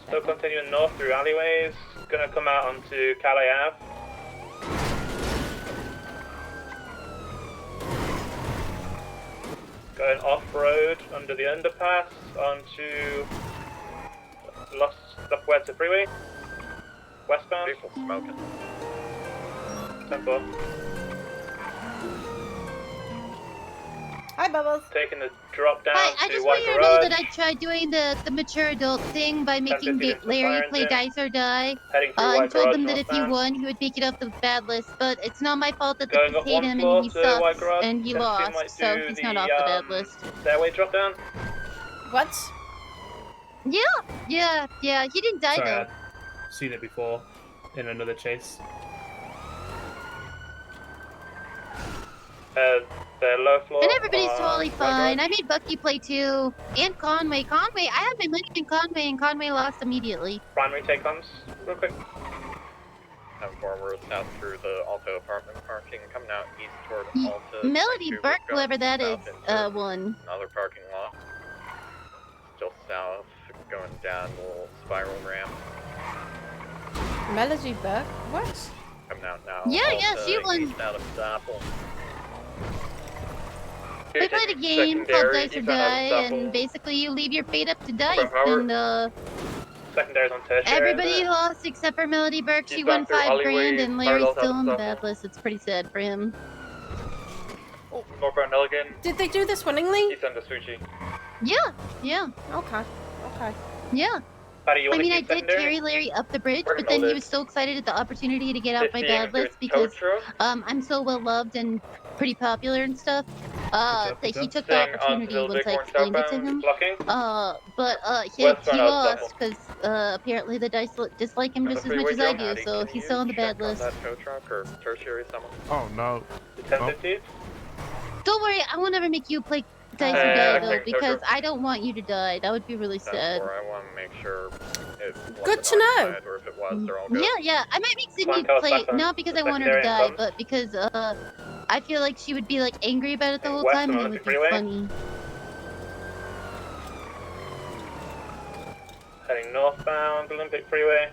Still continuing north through alleyways. Gonna come out onto Calais Ave. Going off-road under the underpass onto La Puerta Freeway. Westbound. People smoking. Tempo. Hi, Bubbles. Taking the drop down Hi, I to just want White you to know Garage. that I tried doing the mature adult thing by making 10-50 into Larry fire play engine. dice or die. Heading through And White told Garage him that if he northbound. won, he would make it off the bad list. But it's not my fault that the Going kids up hate one him floor and he to White sucks Garage. and he 10-2 lost, might so do he's the, not off the bad list. Stairway drop down. What? Yeah. He didn't die Sorry, though. I've seen it before in another chase. The low floor. And everybody's totally White fine. Garage. I made Bucky play too. And Conway. I had my money in Conway and Conway lost immediately. Primary take-ons, real quick. Come forward south through the Alto apartment parking, coming out east toward Alta. Melody 22, Burke, going whoever that is, south into won. Another parking lot. Still south, going down the little spiral ramp. Melody Burke? What? Coming out now. Yeah, Alta, she won. east out of Apple. We played a game called Secondary, Dice or east out of Die, Apple. and basically you leave your fate up to dice, Howard. and Secondaries on tertiary. everybody lost except for Melody Burke. She He's won gone through 5 grand, alleyways, and Larry's parallel still to on the the bad list. It's pretty sad for him. Northbound Elgin. Did they do this winningly? East end of Suchi. Yeah. Okay. Yeah. Patty, you I want mean, to I keep did secondary? carry Larry up the bridge, Working but then all he day. was so excited at the opportunity to get out my 15 bad list through because tow truck. I'm so well loved and pretty popular and stuff. That he took the Staying onto opportunity the once I Bighorn explained it to southbound. him. Blocking. He Westbound out lost double. because apparently the dice dislike him On the just as much freeway, as I Joe, do, Hattie, so can he's you still on the bad check on list. that tow truck or tertiary someone? Oh no. 10-50. Don't worry, I won't ever make you play dice or die though, because I don't want you to die. That would be really That's sad. where I want to make sure it Good wasn't to know. occupied, or if it was, they're all good. Yeah, I might make Sydney Flank house play back on not because the I want her to secondary die, and but because I feel like she would be like angry about it the whole West time, and it on would be Freeway. funny. Heading northbound Olympic Freeway.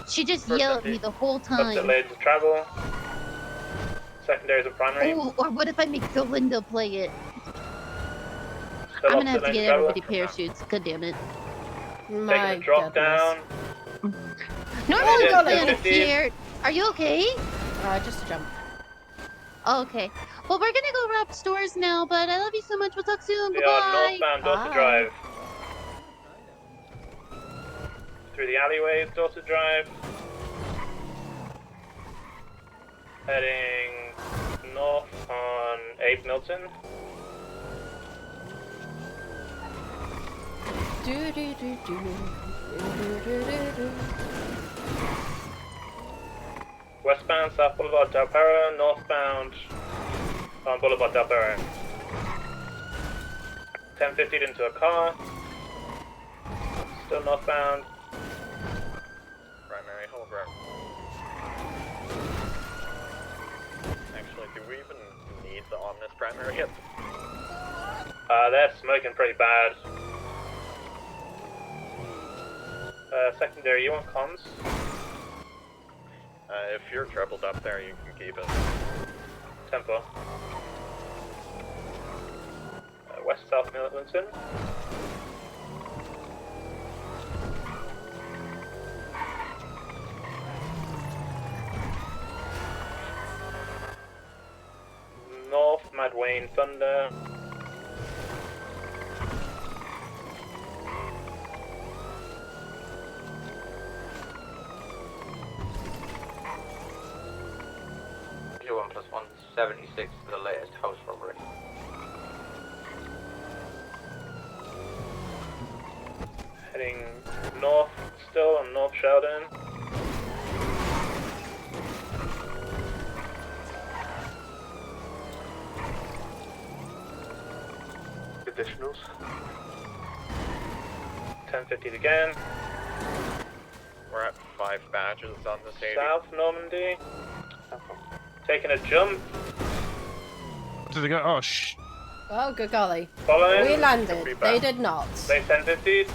She just First yelled at empty. me the whole Opposite time. lanes of travel. Secondaries and primary. Oh, or what if I make Belinda play it? Still I'm gonna have opposite to lanes get of travel. everybody parachutes. God damn it. My Taking the drop down. Normally Yeah, we stand 50. here. Are you okay? Just a jump. Oh, okay. Well, we're gonna go rob stores now, but I love you so much. We'll talk soon. We Bye are bye. northbound Dorset Drive. Through the alleyways, Dorset Drive. Heading north on Abe Milton. Westbound South Boulevard Del Perro, northbound on Boulevard Del Perro. 1050 into a car. Still northbound. Primary hold right. Actually, do we even need the Omnis primary yet? They're smoking pretty bad. Secondary, you want comms? If you're troubled up there, you can keep it. Tempo. West-south Milton. North Mad Wayne Thunder. One plus 176 for the latest house robbery. Heading north, still on North Sheldon. Additionals. 1050 again. We're at 5 5 badges on this 80. South Normandy. Taking a jump. Did they go? Oh, shh. Oh, good golly. Following. We landed. They did not. They 1050'd.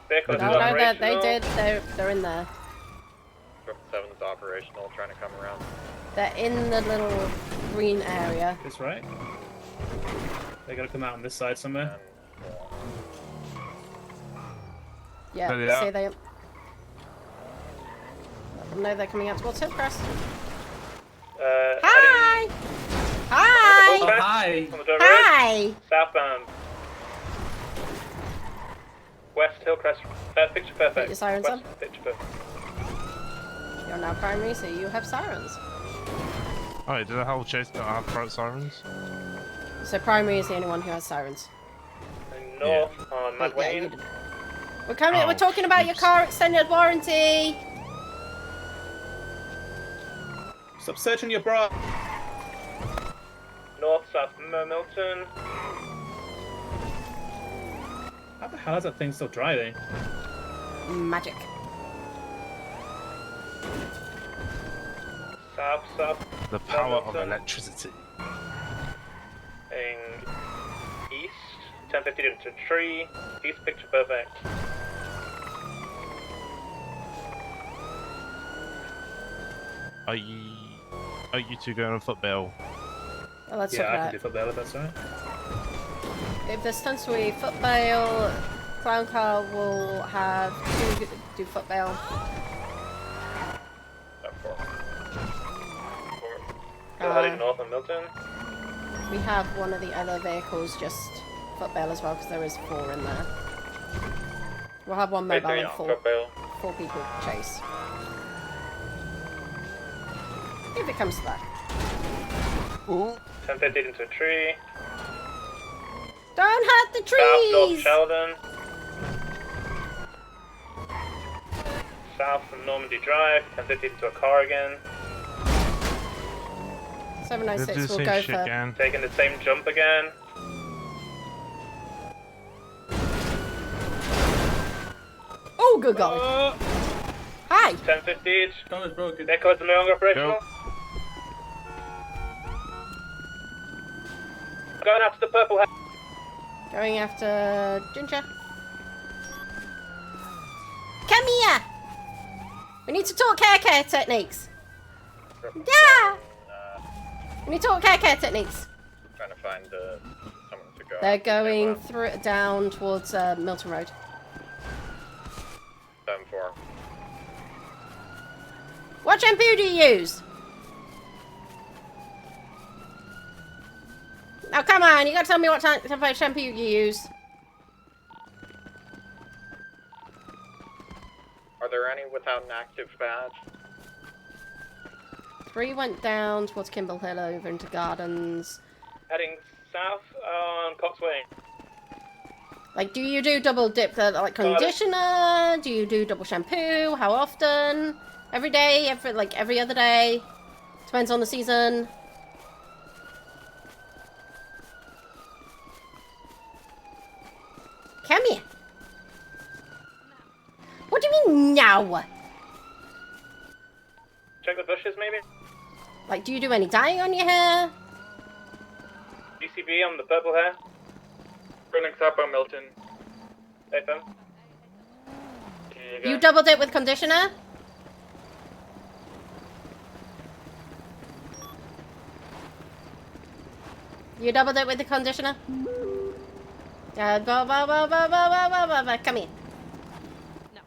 Vehicles No, they did. They're in there. 7's operational, trying to come around. They're in the little green area. That's right. They gotta come out on this side somewhere. Yeah, There they are. see they. Let them know they're coming out towards Hillcrest. Hi! Hi! Oh, hi! On the dirt Hi! road. Southbound. West Hillcrest. Picture perfect. Put your sirens West, on. Picture perfect. You're now primary, so you have sirens. Oh, did the whole chase not have throat sirens? So primary is the only one who has sirens. North on Wait, yeah, you Madwayne. did. We're coming. Oh, We're talking about your car extended warranty. Stop searching your bra. North, South Milton. How the hell is that thing still driving? Magic. South. The power of Milton. electricity. Heading east. 1050 into a tree. East picture perfect. Are you two going on footbill? Well, let's Yeah, talk I about can do football if that's alright. If there's tons to foot bail, clown car will have two do foot bail. Still heading north on Milton. We have one of the other vehicles just foot bail as well because there is 4 in there. We'll have one mobile and 4 people chase. If it comes to that. Ooh. 1050 into a tree. Don't hurt the South North trees! Sheldon. South from Normandy Drive. 1050 into a car again. 796 will go for. Taking the same jump again. Oh, good golly. Hi. 1050 each. Car is broken. Echoes are no longer operational. Going after the purple hat. Going after Ginger. Come here! We need to talk hair care techniques. Yeah! We need to talk hair care techniques. Trying to find someone to go. They're going through down towards Milton Road. 7-4. What shampoo do you use? Now come on, you gotta tell me what type of shampoo you use. Are there any without an active badge? 3 went down towards Kimble Hill over into Gardens. Heading south on Coxway. Like, do you do double dip, like conditioner? Do you do double shampoo? How often? Every day? Every other day? Depends on the season. Come here. What do you mean now? Check the bushes maybe. Like, do you do any dyeing on your hair? UCB on the purple hair. Running south on Milton. FM. You double dip with conditioner? You double dip with the conditioner? Come here. No.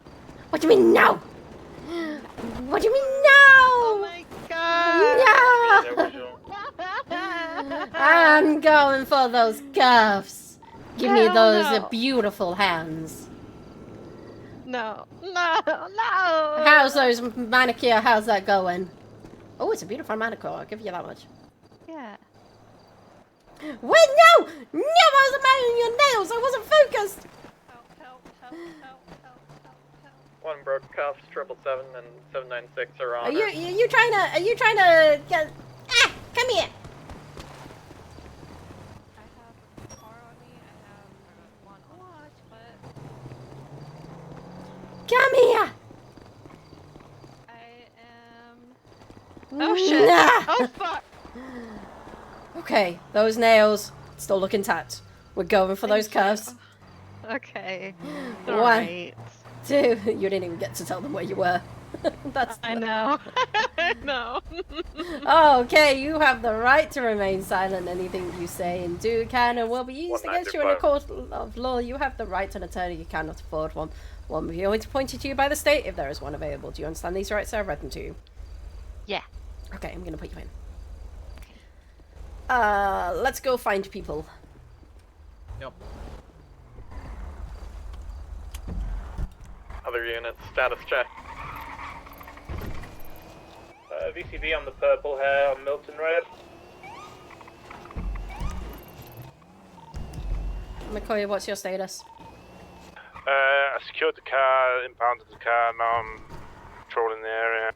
What do you mean no? What do you mean no? Oh my god! No! I'm going for those cuffs. Give me those beautiful hands. No. How's those manicure? How's that going? Oh, it's a beautiful manicure. I'll give you that much. Yeah. Wait, no! No, I wasn't making your nails. I wasn't focused. One broke cuffs, 777 and 796 are on. Are you trying to get? Ah, come here. Come here. Oh shit! Nah. Oh fuck! Okay, those nails still look intact. We're going for those cuffs. Okay. One, Alright. 2. You didn't even get to tell them where you were. That's. I know. I know. Okay, you have the right to remain silent. Anything you say and do can and will be used against you in a court of law. You have the right to an attorney. You cannot afford one. One will be always appointed to you by the state if there is one available. Do you understand these rights? I've read them to you. Yeah. Okay, I'm gonna put you in. Let's go find people. Yep. Other units, status check. VCB on the purple hair on Milton Red. McCoy, what's your status? I secured the car, impounded the car, now I'm patrolling the area.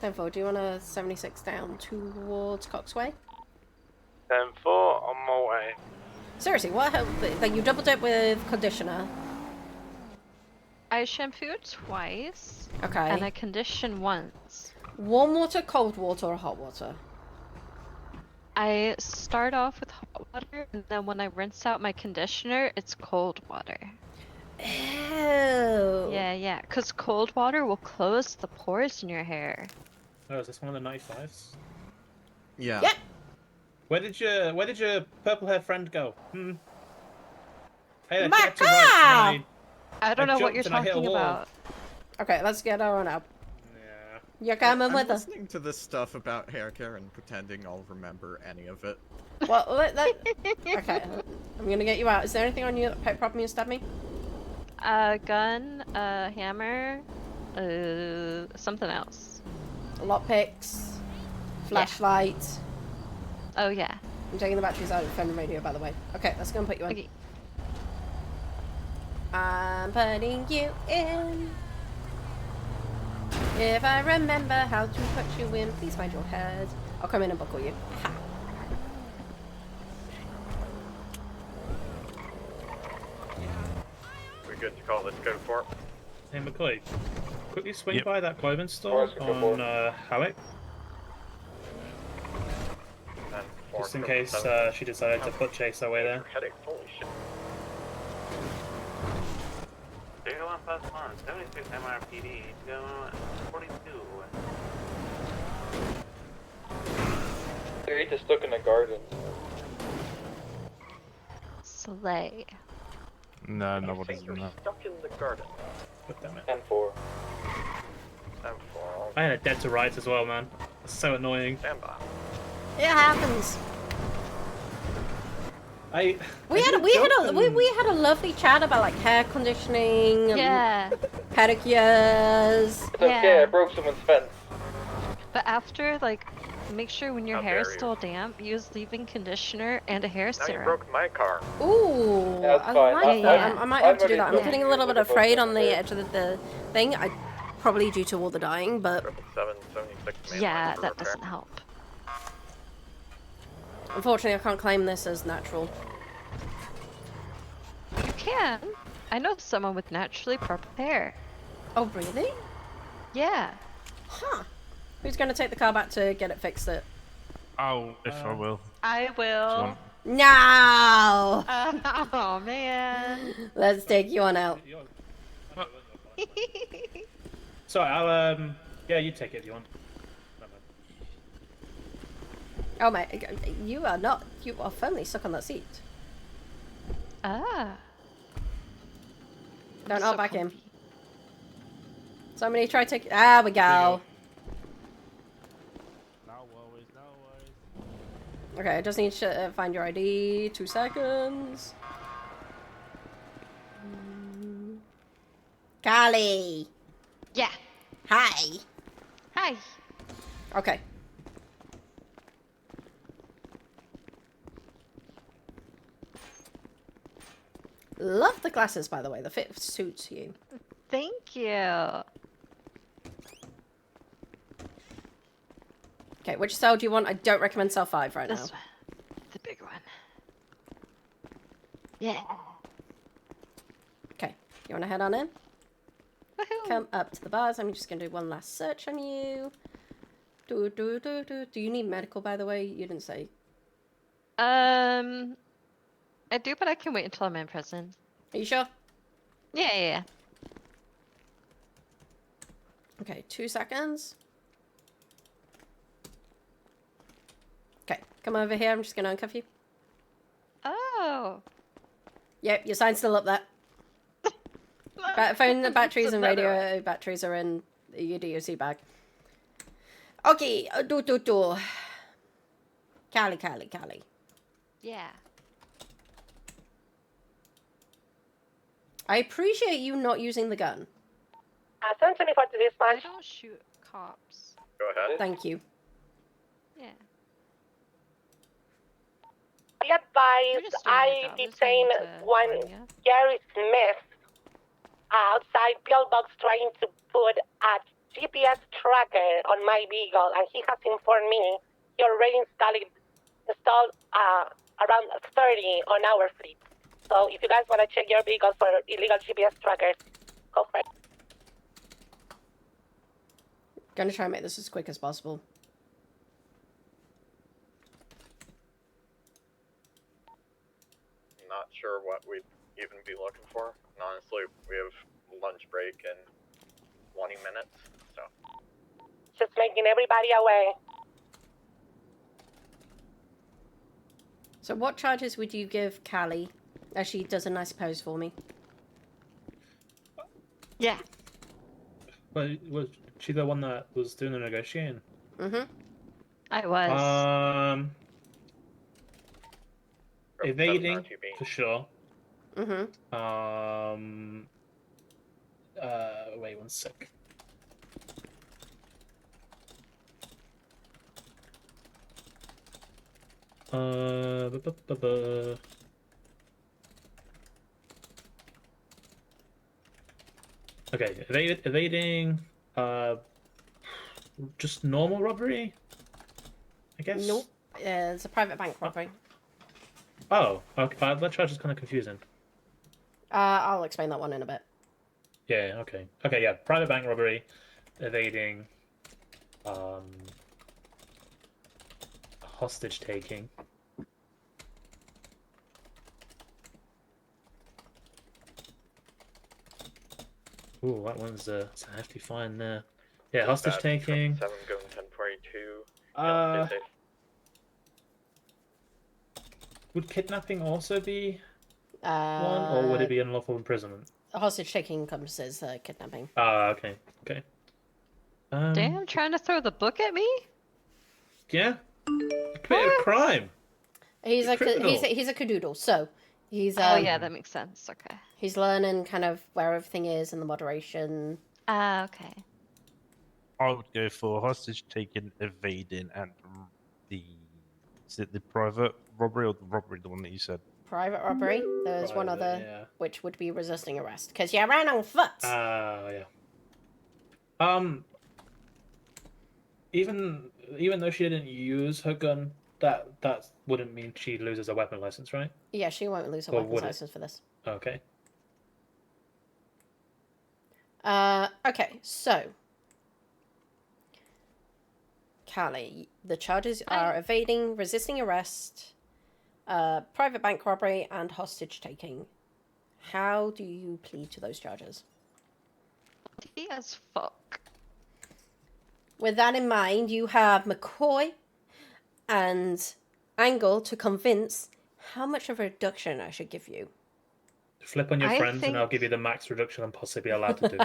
10-4, do you want to 76 down towards Coxway? 10-4, on my way. Seriously, what hell? Like, you doubled it with conditioner. I shampooed twice. Okay. And I conditioned once. Warm water, cold water, or hot water? I start off with hot water, and then when I rinse out my conditioner, it's cold water. Ew. Yeah, because cold water will close the pores in your hair. Oh, is this one of the 95s? Yeah. Yep. Where did your purple hair friend go? Hmm. Hey, My that's right. I don't know what you're jumped and I hit a talking wall. about. Okay, let's get her on up. Yeah. You're coming I'm with us. listening to this stuff about hair care and pretending I'll remember any of it. Well, okay, I'm gonna get you out. Is there anything on you that pipe prop me and stab me? Gun, hammer, something else. Lockpicks, flashlight. Oh yeah. I'm taking the batteries out of the phone and radio, by the way. Okay, let's go and put you in. Okay. I'm putting you in. If I remember how to put you in, please mind your head. I'll come in and buckle you. Ha. We're good to call this code 4. Hey, McCoy, quickly swing Yep. by that clothing store on Howick. Just in case she decided to put Chase away there. Headache, holy shit. 01 plus 1, 76 MRPD, going 42. 8 is stuck in a garden. Slay. No, nobody's in there. Stuck in the garden. Damn it. 10-4. 10-4. I had a dead to rights as well, man. That's so annoying. Stand by. It happens. We had a lovely chat about like hair conditioning, Yeah. pedicures. It's okay, I broke someone's fence. But after, like, make sure when your How hair is dare you. still damp, use leave-in conditioner and a hair Now you serum. broke my car. Ooh, Yeah, that's I fine. like I'm- that. I'm- I might have to do I'm that. I'm already getting a little bit talking afraid about on the it. edge of the thing. Probably due to all the dying, but 776 main Yeah, line for that repair. doesn't help. unfortunately I can't claim this as natural. You can. I know someone with naturally purple hair. Oh, really? Yeah. Huh. Who's going to take the car back to get it fixed? Oh, if I will. I will. No! Oh, man. Let's take you on out. Sorry, I'll yeah, you take it if you want. Oh my, you are firmly stuck on that seat. Ah. Don't So hold back in. comfy. Somebody try to there we go. No worries, no worries. Okay, I just need to find your ID. 2 seconds. Carly. Yeah. Hi. Hi. Okay. Love the glasses, by the way. The fit suits you. Thank you. Okay, which cell do you want? I don't recommend cell 5 right This now. one. The big one. Yeah. Okay, you want to head on in? Woohoo. Come up to the bars. I'm just going to do one last search on you. Do you need medical, by the way? You didn't say. I do, but I can wait until I'm in prison. Are you sure? Yeah. Okay, 2 seconds. Okay, come over here. I'm just going to uncuff you. Oh. Yep, your sign's still up there. Phone batteries and radio batteries are in your DOC bag. Okay, Callie. Yeah. I appreciate you not using the gun. 724 to dispatch. I don't shoot cops. Go ahead. Thank you. Yeah. Be advised, I detained one Gary Smith outside pillbox trying to put a GPS tracker on my vehicle, and he has informed me he already installed around 30 on our fleet. So if you guys want to check your vehicles for illegal GPS trackers, go for it. Gonna try and make this as quick as possible. Not sure what we'd even be looking for. And honestly, we have lunch break in 20 minutes, so. Just making everybody aware. So what charges would you give Callie as she does a nice pose for me? Yeah. But was she the one that was doing the negotiating? Mm-hmm. I was. Evading for sure. Mm-hmm. Wait 1 sec. Okay, evading, just normal robbery, I guess? Nope. It's a private bank robbery. Oh, okay, that charge is kind of confusing. I'll explain that one in a bit. Yeah, okay. Okay, yeah, private bank robbery, evading, hostage taking. Ooh, that one's it's a hefty fine there. Yeah, hostage taking. 7 going 1042. Would kidnapping also be one, or would it be unlawful imprisonment? Hostage taking comes as kidnapping. Ah, okay. Damn, trying to throw the book at me? Yeah. You committed a crime. He's a cadoodle, so he's oh yeah, that makes sense. Okay. He's learning kind of where everything is and the moderation. Okay. I would go for hostage taking, evading, and is it the private robbery or the robbery, the one that you said? Private robbery. There's one other, which would be resisting arrest, because you ran on foot. Yeah. Even though she didn't use her gun, that wouldn't mean she loses a weapon license, right? Yeah, she won't lose her Or weapons would it? license for this. Okay. Okay, so Callie, the charges are evading, resisting arrest, private bank robbery, and hostage taking. How do you plead to those charges? As fuck. With that in mind, you have McCoy and Angle to convince how much of a reduction I should give you. Flip on your friends, and I'll give you the max reduction I'm possibly allowed to do.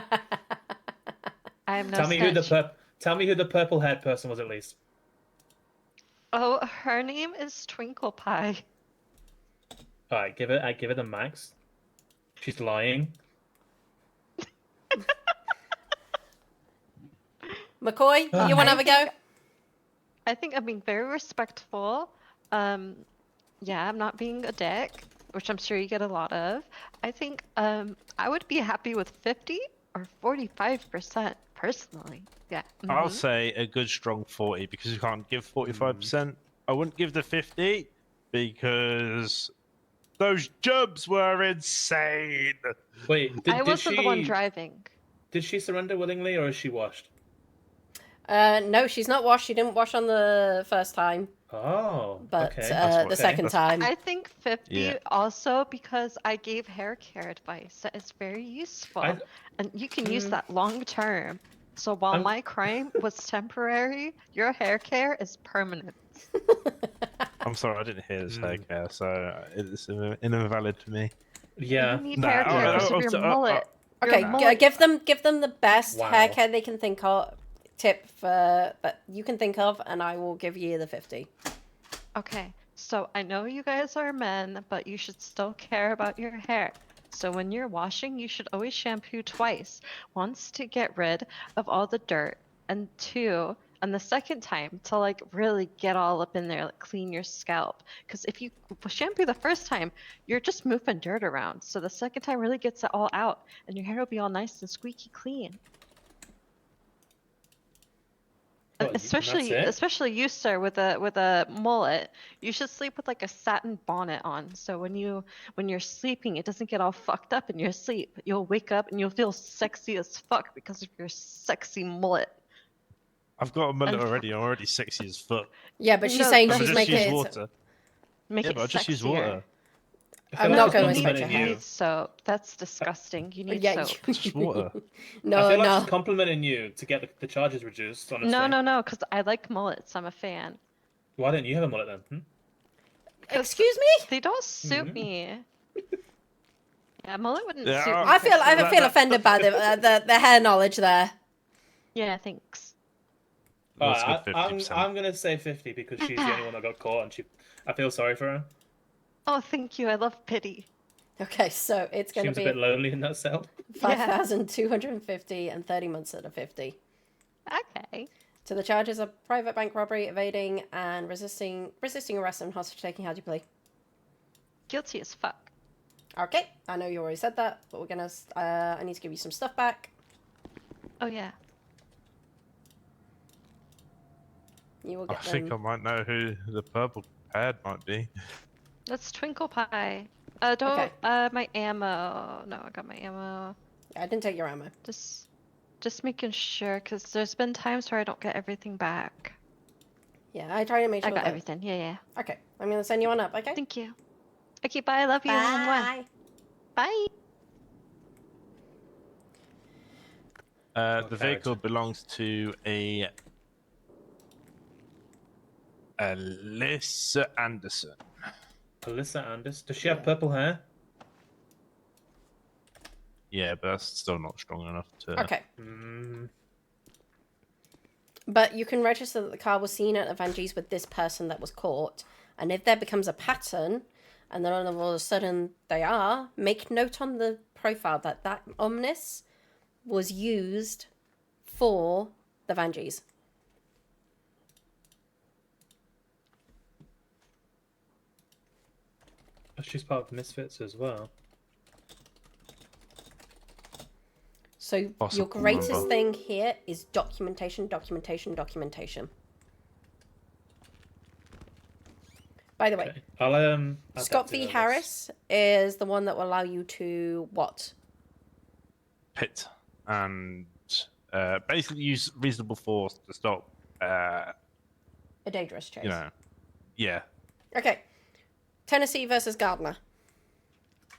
I am no Tell me who the purple-haired person was at least. Oh, her name is Twinkle Pie. All right, I give her the max. She's lying. McCoy, you want to have a go? I think I'm being very respectful. Yeah, I'm not being a dick, which I'm sure you get a lot of. I think I would be happy with 50 or 45% personally. Yeah. I'll say a good strong 40 because you can't give 45%. I wouldn't give the 50 because those jumps were insane. Wait, I wasn't the one driving. Did she surrender willingly, or is she washed? No, she's not washed. She didn't wash on the first time. Oh, But okay. the second time. I think 50 Yeah. also because I gave hair care advice that is very useful. And you can use that long term. So while my crime was temporary, your hair care is permanent. I'm sorry, I didn't hear this hair care, so it's invalid for me. Yeah. You need hair care because of your mullet. Okay, Your mullet. give them the best hair Wow. care they can think of. Tip for that you can think of, and I will give you the 50. Okay, so I know you guys are men, but you should still care about your hair. So when you're washing, you should always shampoo twice. Once to get rid of all the dirt, and and the second time to like really get all up in there, like clean your scalp. Because if you shampoo the first time, you're just moving dirt around. So the second time really gets it all out, and your hair will be all nice and squeaky clean. What, Especially you, sir, with a mullet, you should sleep with like a satin bonnet on. So when you're sleeping, it doesn't get all fucked up in your sleep. You'll wake up and you'll feel sexy as fuck because of your sexy mullet. I've got a mullet already. I'm already sexy as fuck. Yeah, but she's saying she's making use it. water. Make yeah, it but I just use sexier. water. I'm not going to respect your You hair. need soap. That's disgusting. You need Yeah, soap. Just water. No, I feel like no. she's complimenting you to get the charges reduced, honestly. No, because I like mullets. I'm a fan. Why don't you have a mullet then? Excuse me? They don't suit me. Yeah, mullet wouldn't Yeah, suit me. I feel offended by the hair knowledge there. Yeah, thanks. Alright, Let's go I'm 50%. gonna say 50 because she's the only one that got caught, and I feel sorry for her. Oh, thank you. I love pity. Okay, so it's going She to was be a bit lonely in that cell. 5,250 and 30 months at a 50. Okay. So the charges are private bank robbery, evading, and resisting arrest and hostage taking. How do you play? Guilty as fuck. Okay, I know you already said that, but we're gonna. I need to give you some stuff back. Oh yeah. You will I get think I them. might know who the purple pad might be. That's Twinkle Pie. Don't. Okay. My ammo. No, I got my ammo. I didn't take your ammo. Just making sure, because there's been times where I don't get everything back. Yeah, I try to make sure. I got that... everything. Yeah. Okay, I'm gonna send you on up. Okay. Thank you. Okay, bye. I love you. Bye. Bye. The vehicle belongs to a Alyssa Anderson. Alyssa Anderson. Does she have purple hair? Yeah, but that's still not strong enough to. Okay. But you can register that the car was seen at Evangelis with this person that was caught, and if there becomes a pattern, and then all of a sudden they are, make note on the profile that Omnis was used for the Evangelis. She's part of the Misfits as well. So your greatest thing here is documentation. By the way, I'll add Scott that v. to Harris is the one that will allow you to what? Pit and basically use reasonable force to stop. A dangerous chase. You know, yeah. Okay. Tennessee versus Gardner.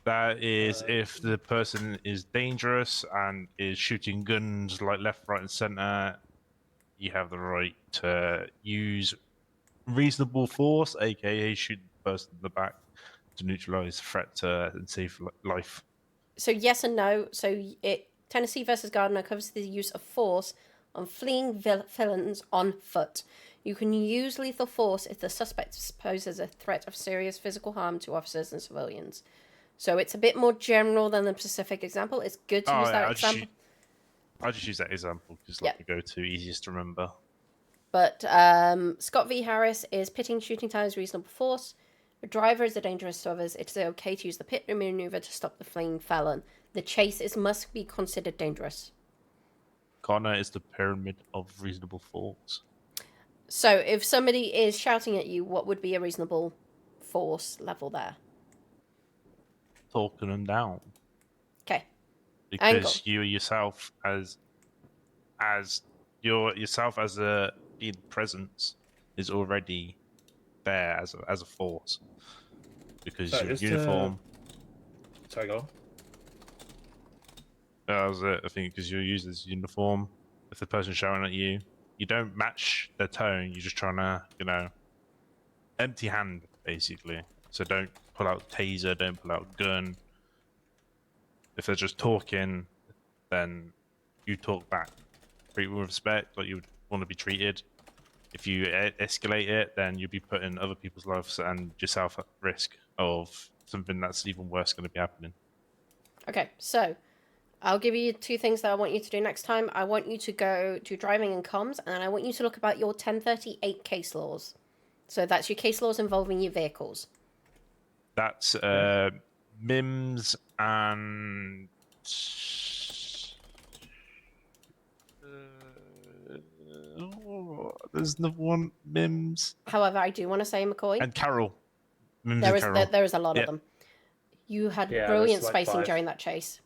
That is if the person is dangerous and is shooting guns like left, right, and center, you have the right to use reasonable force, aka shoot the person in the back, to neutralize threat and save life. So yes and no. So Tennessee versus Gardner covers the use of force on fleeing villains on foot. You can use lethal force if the suspect poses a threat of serious physical harm to officers and civilians. So it's a bit more general than the specific example. It's good to use that example. I just use that example because like the go-to, easiest to remember. But Scott v. Harris is pitting shooting times reasonable force. The driver is dangerous to others. It's okay to use the pit maneuver to stop the fleeing felon. The chase must be considered dangerous. Connor is the pyramid of reasonable force. So if somebody is shouting at you, what would be a reasonable force level there? Talking them down. Okay. Because you yourself as yourself as a being presence is already there as a force because Sorry, your just uniform. Sorry, go on. That was it. I think because you're used as uniform. If the person's shouting at you, you don't match their tone. You're just trying to, empty hand basically. So don't pull out taser. Don't pull out gun. If they're just talking, then you talk back. Treat with respect, like you would want to be treated. If you escalate it, then you'll be putting other people's lives and yourself at risk of something that's even worse going to be happening. Okay, so I'll give you 2 things that I want you to do next time. I want you to go to driving and comms, and I want you to look about your 1038 case laws. So that's your case laws involving your vehicles. That's MIMS and there's another one, MIMS However, I do want to say, McCoy, and Carol. MIMS there and is Carol. there is a lot Yep. of them. You had Yeah, brilliant there's like spacing 5. during that chase.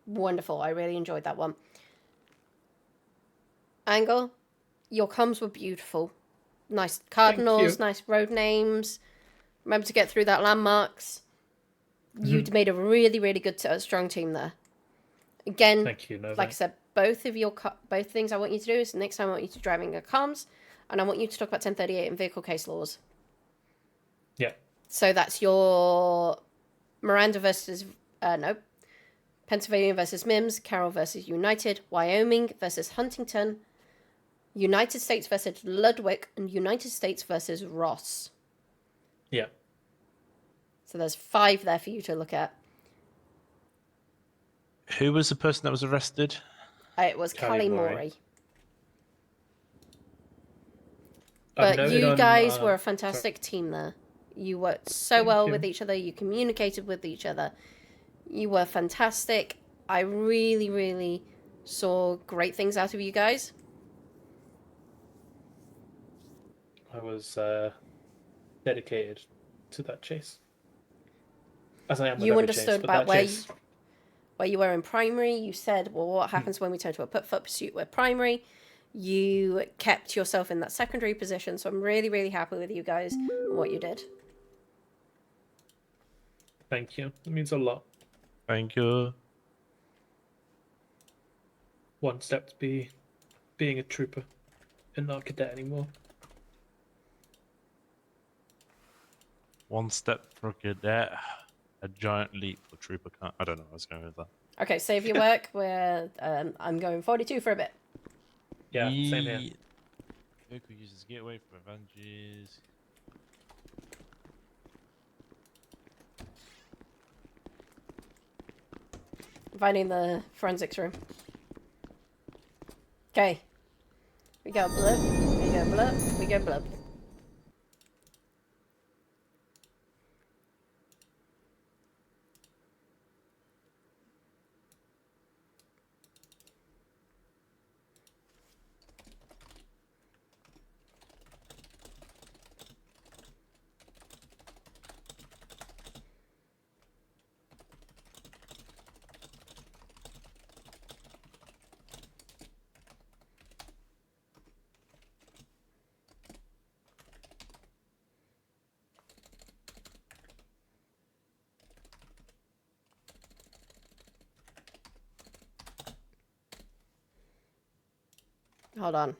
Wonderful. I really enjoyed that one. Angle, your comms were beautiful. Nice cardinals, nice road names. Remember to get through that landmarks. You made a really, really good, strong team there. Again, Thank you, Novak. like I said, both things I want you to do is next time I want you to driving a comms, and I want you to talk about 1038 and vehicle case laws. Yeah. So that's your Miranda versus Pennsylvania versus MIMS, Carroll versus United, Wyoming versus Huntington, United States versus Ludwig, and United States versus Ross. Yeah. So there's 5 there for you to look at. Who was the person that was arrested? It was Callie Morey. Morey. I've But noted you on, guys were a fantastic team there. You worked so Thank well you. with each other. You communicated with each other. You were fantastic. I really, really saw great things out of you guys. I was dedicated to that chase. As I am with You every understood chase, but about that chase... where you were in primary. You said, well, what happens when we turn to a foot pursuit with primary? You kept yourself in that secondary position. So I'm really, really happy with you guys and what you did. Thank you. It means a lot. Thank you. One step to being a trooper and not a cadet anymore. One step for a cadet, a giant leap for trooper. I don't know. I was going with that. Okay, save your work. I'm going 42 for a bit. Yeah, same here. Vehicle uses gateway for advantages. Finding the forensics room. Okay. We go blub. We go blub. We go blub. Hold on.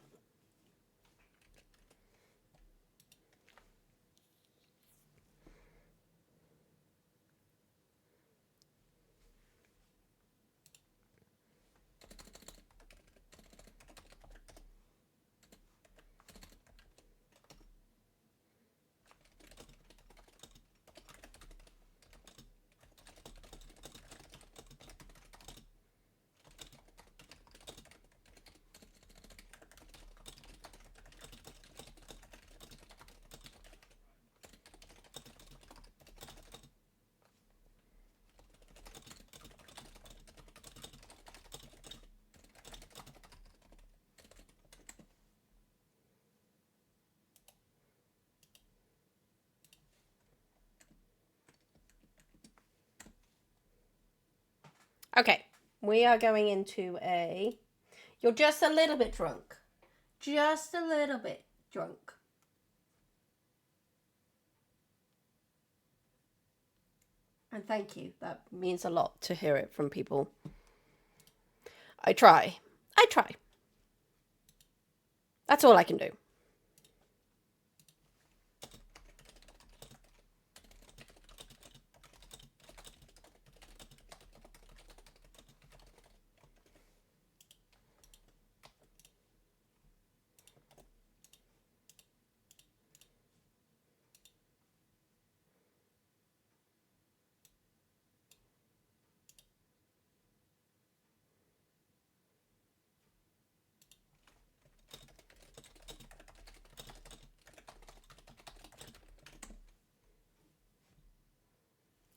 Okay, we are going into a... You're just a little bit drunk. just a little bit drunk. And thank you. That means a lot to hear it from people. I try. I try. That's all I can do.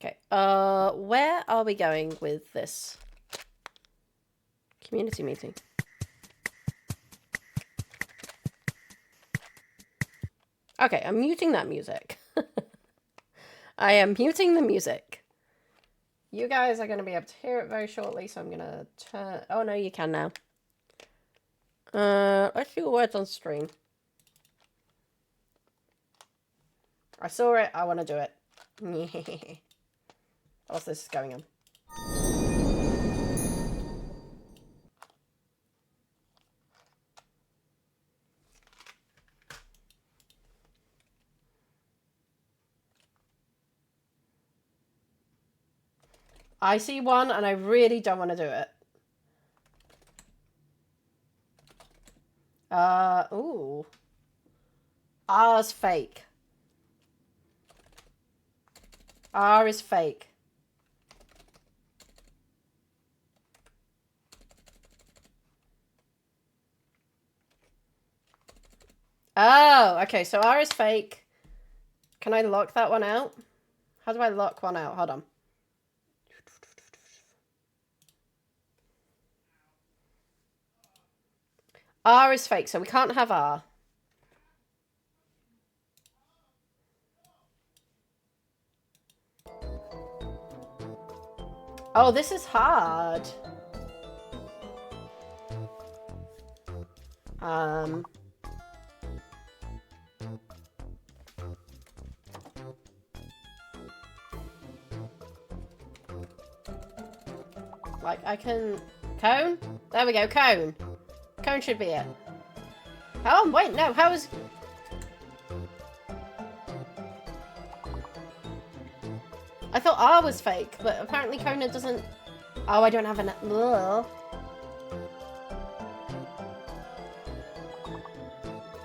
Okay, where are we going with this community meeting? Okay, I'm muting that music. I am muting the music. You guys are going to be able to hear it very shortly, so I'm going to turn... Oh, no, you can now. Let's do words on stream. I saw it, I want to do it. What's this going on? I see one and I really don't want to do it. Ooh. R's fake. R is fake. Oh, okay, so R is fake. Can I lock that one out? How do I lock one out? Hold on. R is fake, so we can't have R. Oh, this is hard. Like, I can... Cone? There we go, cone. Cone should be it. Oh, wait, no, how is... I thought R was fake, but apparently Kona doesn't... Oh, I don't have an... Ugh.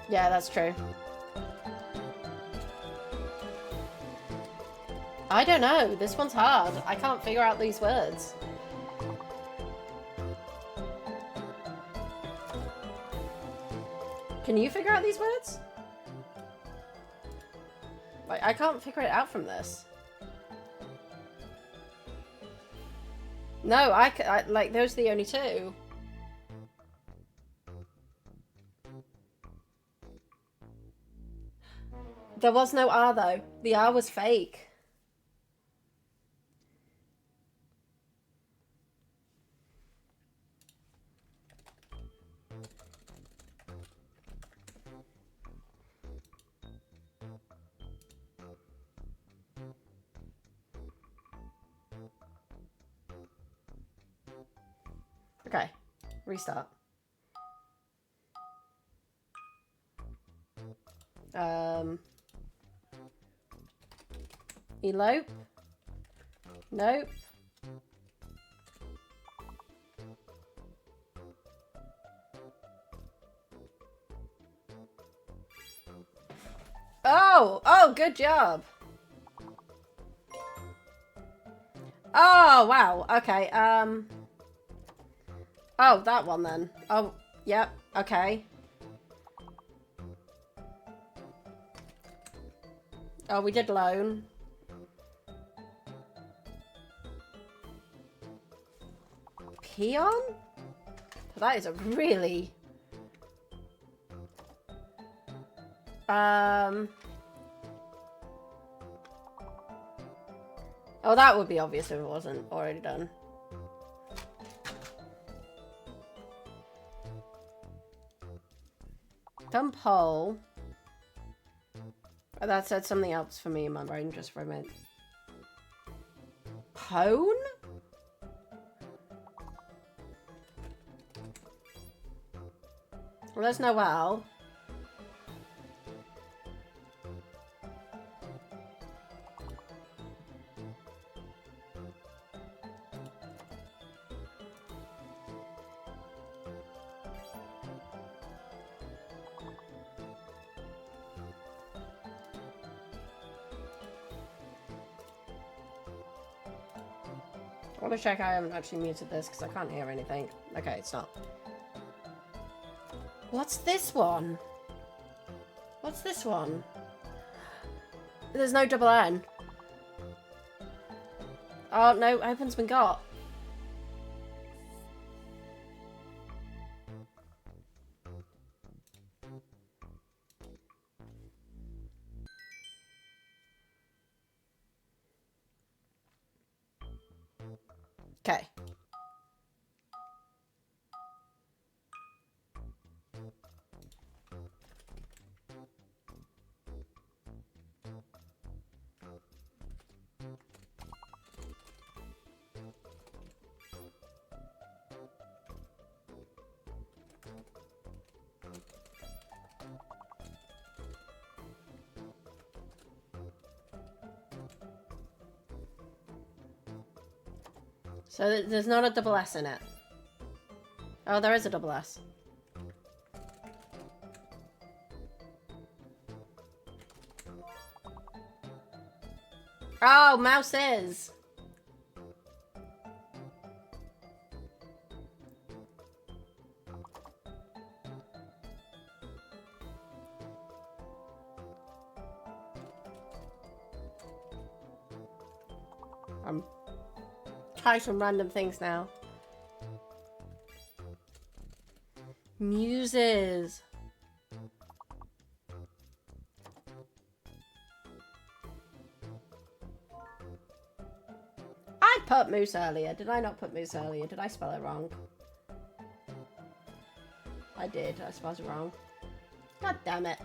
Yeah, that's true. I don't know. This one's hard. I can't figure out these words. Can you figure out these words? Like, I can't figure it out from this. No, I like, those are the only two. There was no R, though. The R was fake. Okay, restart. Elope? Nope. Oh, good job. Oh, wow. Okay, oh, that one then. Oh, yep, okay. Oh, we did loan. Peon? That is a really... Oh, that would be obvious if it wasn't already done. Dump hole. Oh, that said something else for me in my brain just for a minute. Pone? Well, there's Noel. I want to check I haven't actually muted this because I can't hear anything. Okay, it's not. What's this one? What's this one? There's no double N. Oh, no, open's been got. Okay. So there's not a double S in it. Oh, there is a double S. Oh, mouse is. I'm trying some random things now. Muses. I put moose earlier. Did I not put moose earlier? Did I spell it wrong? I did. I spelled it wrong. God damn it.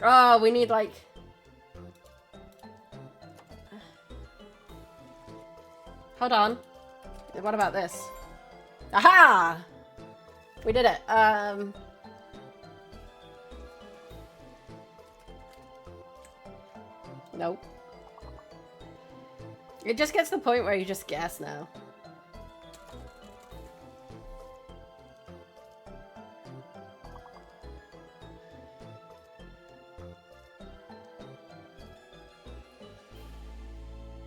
Oh, we need like... Hold on. What about this? Aha! We did it. Nope. It just gets to the point where you just guess now.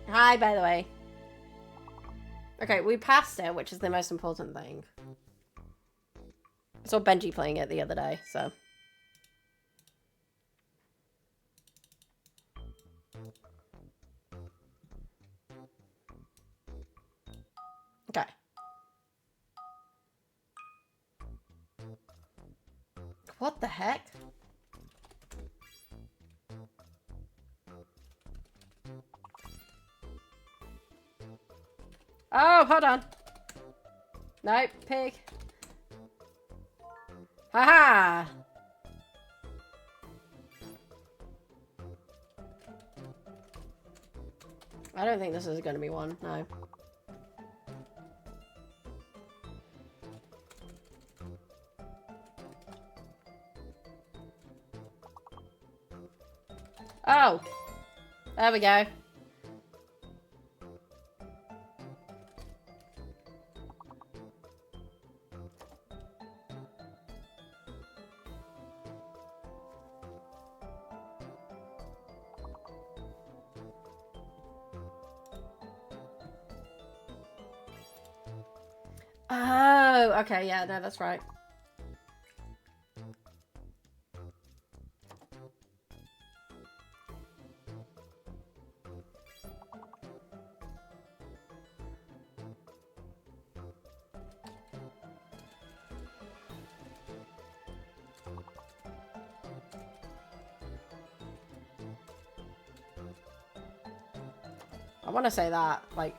Hi, by the way. Okay, we passed it, which is the most important thing. I saw Benji playing it the other day, so... Okay. What the heck? Oh, hold on. Nope, pig. Haha! I don't think this is going to be one, no. Oh! There we go. Oh, okay, yeah, no, that's right. I want to say that, like...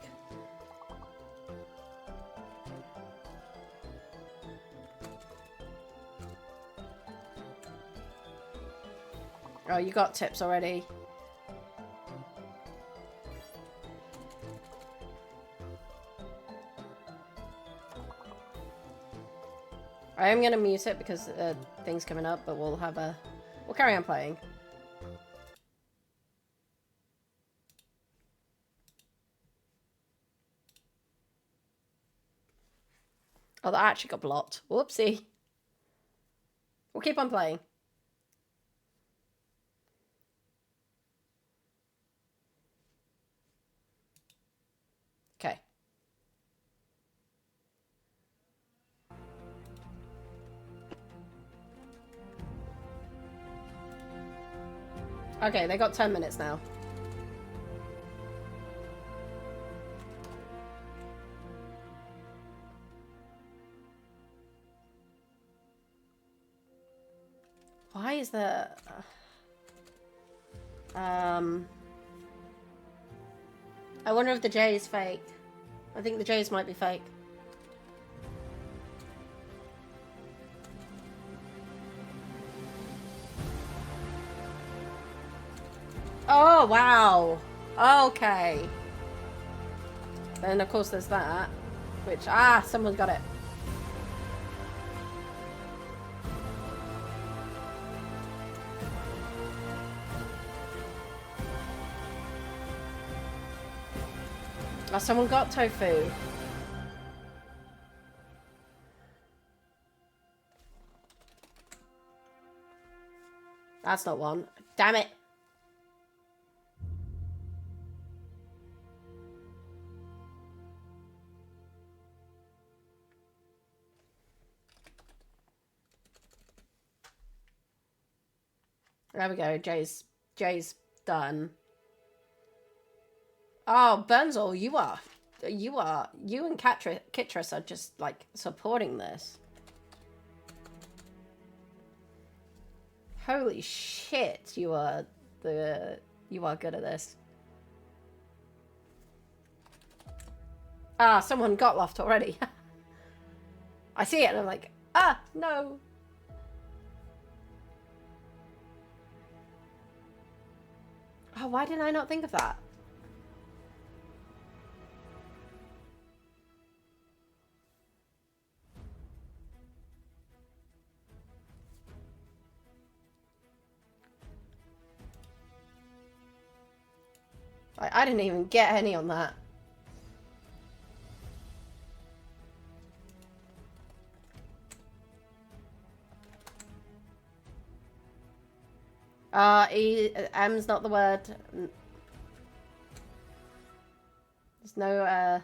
Oh, you got tips already. I am gonna mute it because things coming up, but we'll carry on playing. Oh, that actually got blocked. Whoopsie. We'll keep on playing. Okay. Okay, they got 10 minutes now. Why is there... I wonder if the J is fake. I think the J's might be fake. Oh, wow. Okay. Then, of course, there's that. Which, someone got it. Oh, someone got tofu. That's not one. Damn it. There we go. Jay's done. Oh, Burnzel, you and Kitris are just like supporting this. Holy shit, you are good at this. Someone got left already. I see it and I'm like, no. Oh, why did I not think of that? I didn't even get any on that. M's not the word. There's no,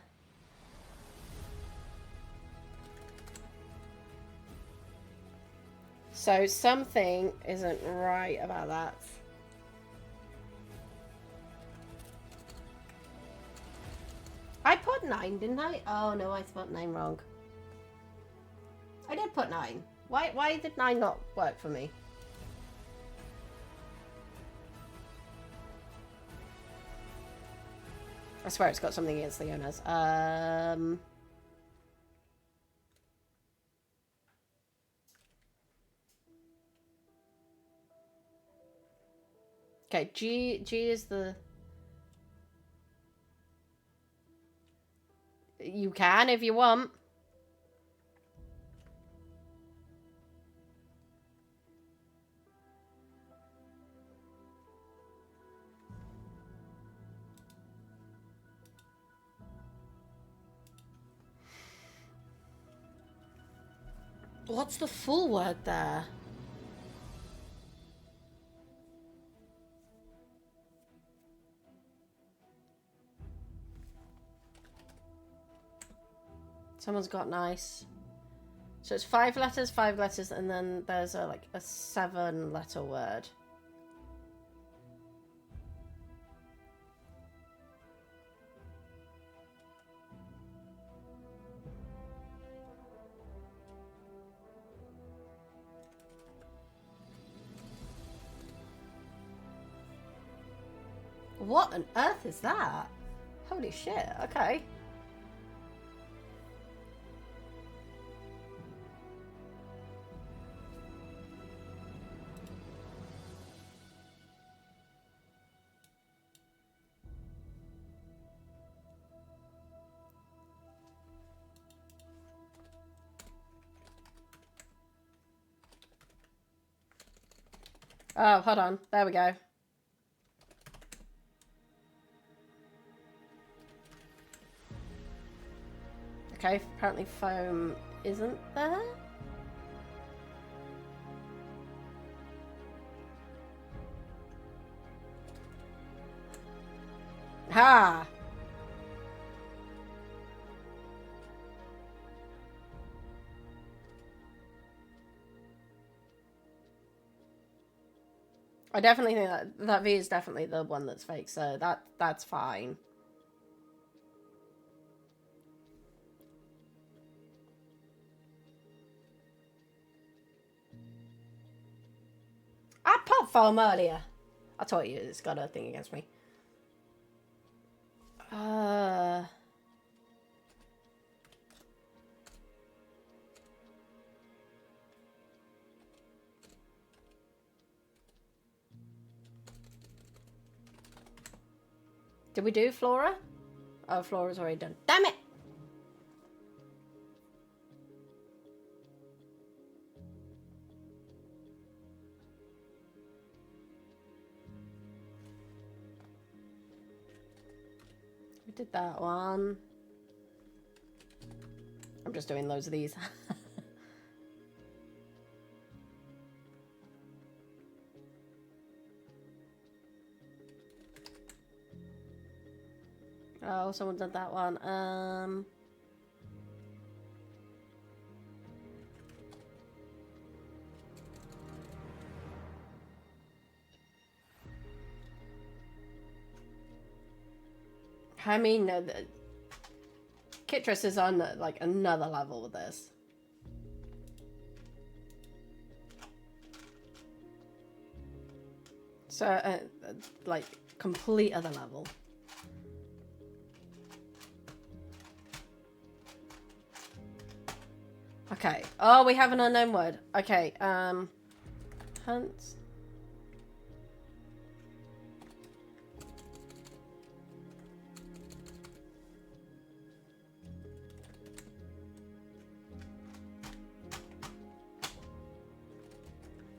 So something isn't right about that. I put 9, didn't I? Oh no, I spelled 9 wrong. I did put 9. Why did 9 not work for me? I swear it's got something against the owners. Okay, G is the... You can if you want. What's the full word there? Someone's got nice. So it's 5 letters, and then there's a 7-letter word. What on earth is that? Holy shit, okay. Oh, hold on. There we go. Okay, apparently foam isn't there. Ha! I definitely think that V is definitely the one that's fake, so that's fine. I popped foam earlier. I told you it's got a thing against me. Did we do Flora? Oh, Flora's already done. Damn it! We did that one. I'm just doing loads of these. Oh, someone did that one. I mean, Kitris is on like another level with this. So, like, complete other level. Okay. Oh, we have an unknown word. Okay. Hunt.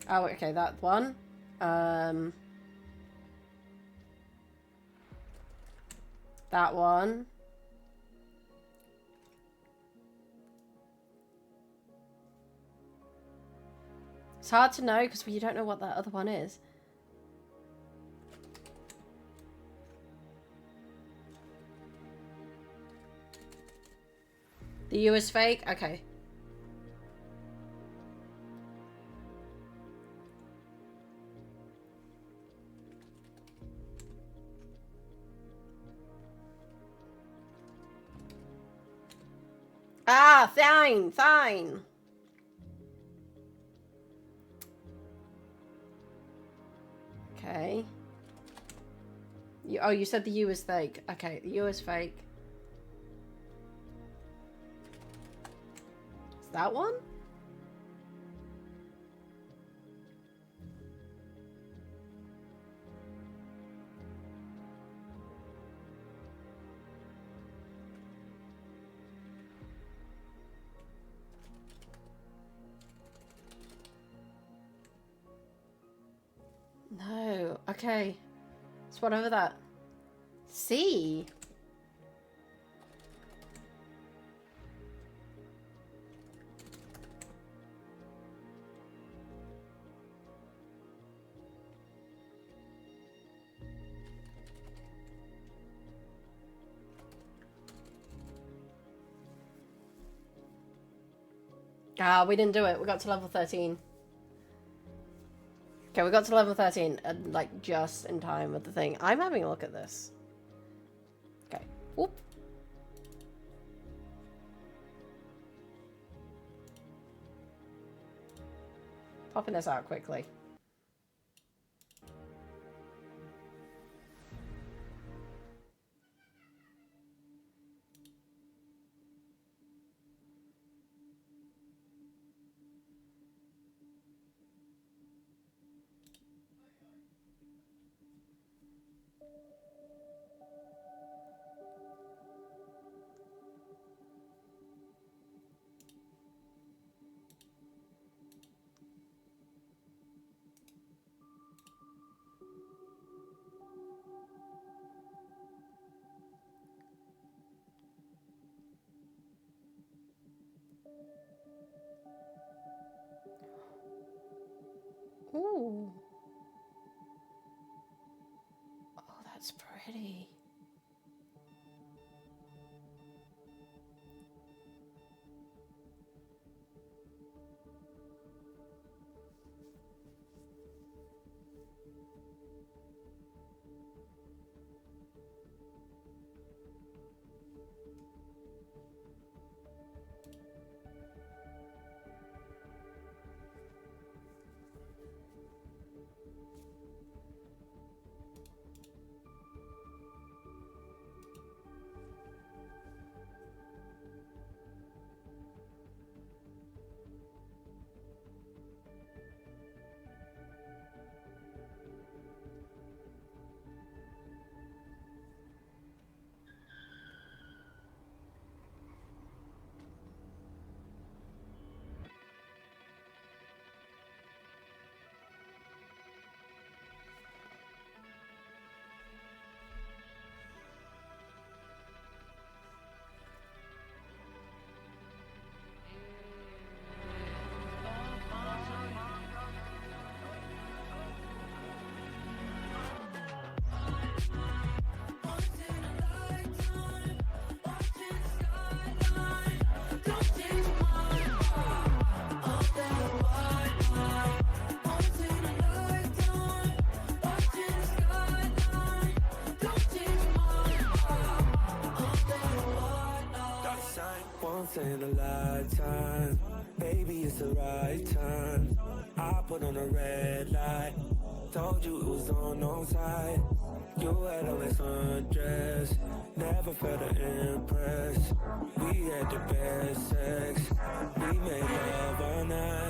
Oh, okay, that one. That one. It's hard to know because you don't know what that other one is. The U is fake? Okay. Ah, fine, fine. Okay. Oh, you said the U is fake. Okay, the U is fake. Is that one? No. Okay. It's whatever that. C. Ah, we didn't do it. We got to level 13. Okay, we got to level 13, like, just in time with the thing. I'm having a look at this. Okay. Whoop. Popping this out quickly. Ooh. Oh, that's pretty. Once in a lifetime, baby, it's the right time. I put on a red light, told you it was on side. You had on this undress, never felt an impress. We had the best sex, we made love all night.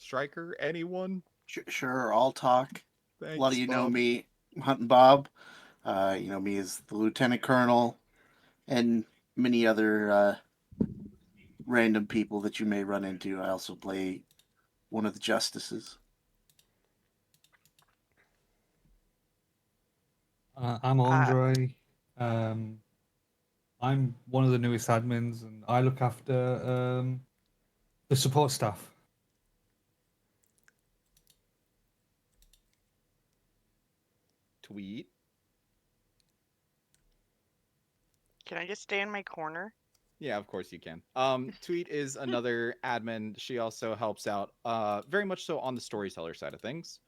Striker, anyone? Sure, I'll talk. Thanks, A lot of you know Bob. me, Hunting Bob. You know me as the Lieutenant Colonel, and many other random people that you may run into. I also play one of the justices. I'm Andre. I'm one of the newest admins, and I look after the support staff. Tweet. Can I just stay in my corner? Yeah, of course you can. Tweet is another admin. She also helps out very much so on the storyteller side of things.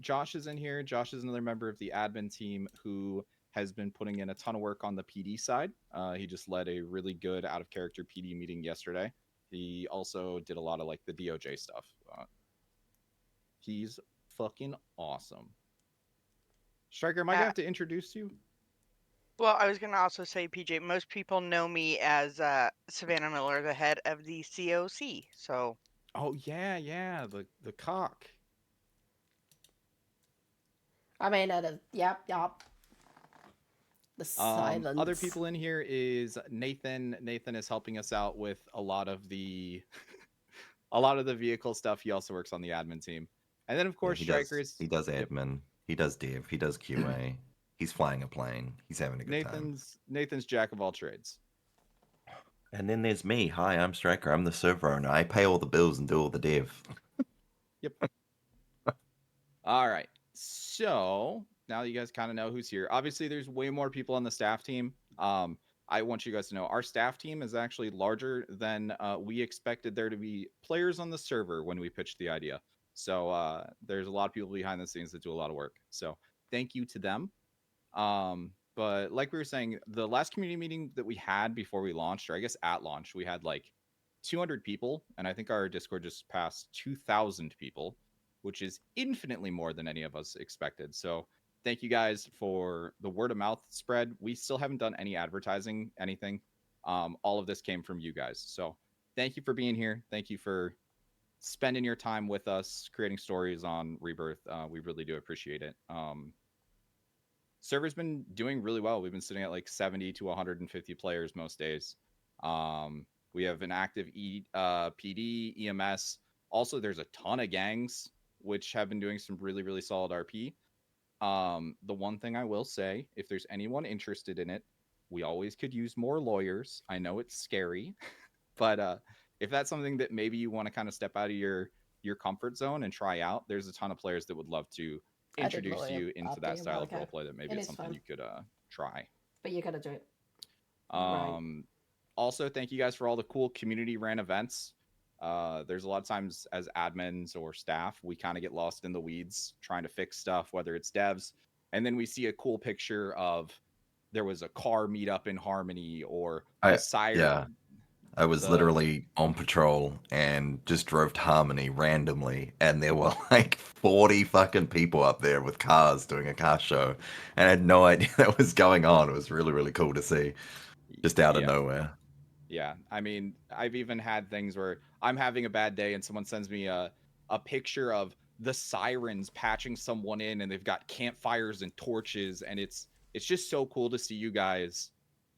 Josh is in here. Josh is another member of the admin team who has been putting in a ton of work on the PD side. He just led a really good out of character PD meeting yesterday. He also did a lot of like the DOJ stuff. He's fucking awesome. Striker, am I gonna have to introduce you? Well, I was going to also say, PJ, most people know me as Savannah Miller, the head of the COC. So. Oh yeah, the cock. I mean, yep. The silence. Other people in here is Nathan. Nathan is helping us out with a lot of the vehicle stuff. He also works on the admin team. And then of course he Strikers. He does admin. He does dev. He does QA. He's flying a plane. He's having a good time. Nathan's jack of all trades. And then there's me. Hi, I'm Striker. I'm the server owner. I pay all the bills and do all the dev. Yep. All right. So now that you guys kind of know who's here, obviously there's way more people on the staff team. I want you guys to know our staff team is actually larger than we expected there to be players on the server when we pitched the idea. So there's a lot of people behind the scenes that do a lot of work. So thank you to them. But like we were saying, the last community meeting that we had before we launched, or I guess at launch, we had like 200 people, and I think our Discord just passed 2,000 people, which is infinitely more than any of us expected. So thank you guys for the word of mouth spread. We still haven't done any advertising, anything. All of this came from you guys. So thank you for being here. Thank you for spending your time with us, creating stories on Rebirth. We really do appreciate it. Server's been doing really well. We've been sitting at like 70 to 150 players most days. We have an active PD, EMS. Also, there's a ton of gangs which have been doing some really, really solid RP. The one thing I will say, if there's anyone interested in it, we always could use more lawyers. I know it's scary, but if that's something that maybe you want to kind of step out of your comfort zone and try out, there's a ton of players that would love to introduce you into that style of roleplay that maybe it's something fun. You could try. But you gotta do it. Also, thank you guys for all the cool community ran events. There's a lot of times as admins or staff, we kind of get lost in the weeds trying to fix stuff, whether it's devs, and then we see a cool picture of there was a car meetup in Harmony or a siren. Yeah. I was literally on patrol and just drove to Harmony randomly, and there were like 40 fucking people up there with cars doing a car show, and I had no idea that was going on. It was really, really cool to see, just out of nowhere. Yeah, I mean, I've even had things where I'm having a bad day and someone sends me a picture of the sirens patching someone in, and they've got campfires and torches, and it's just so cool to see you guys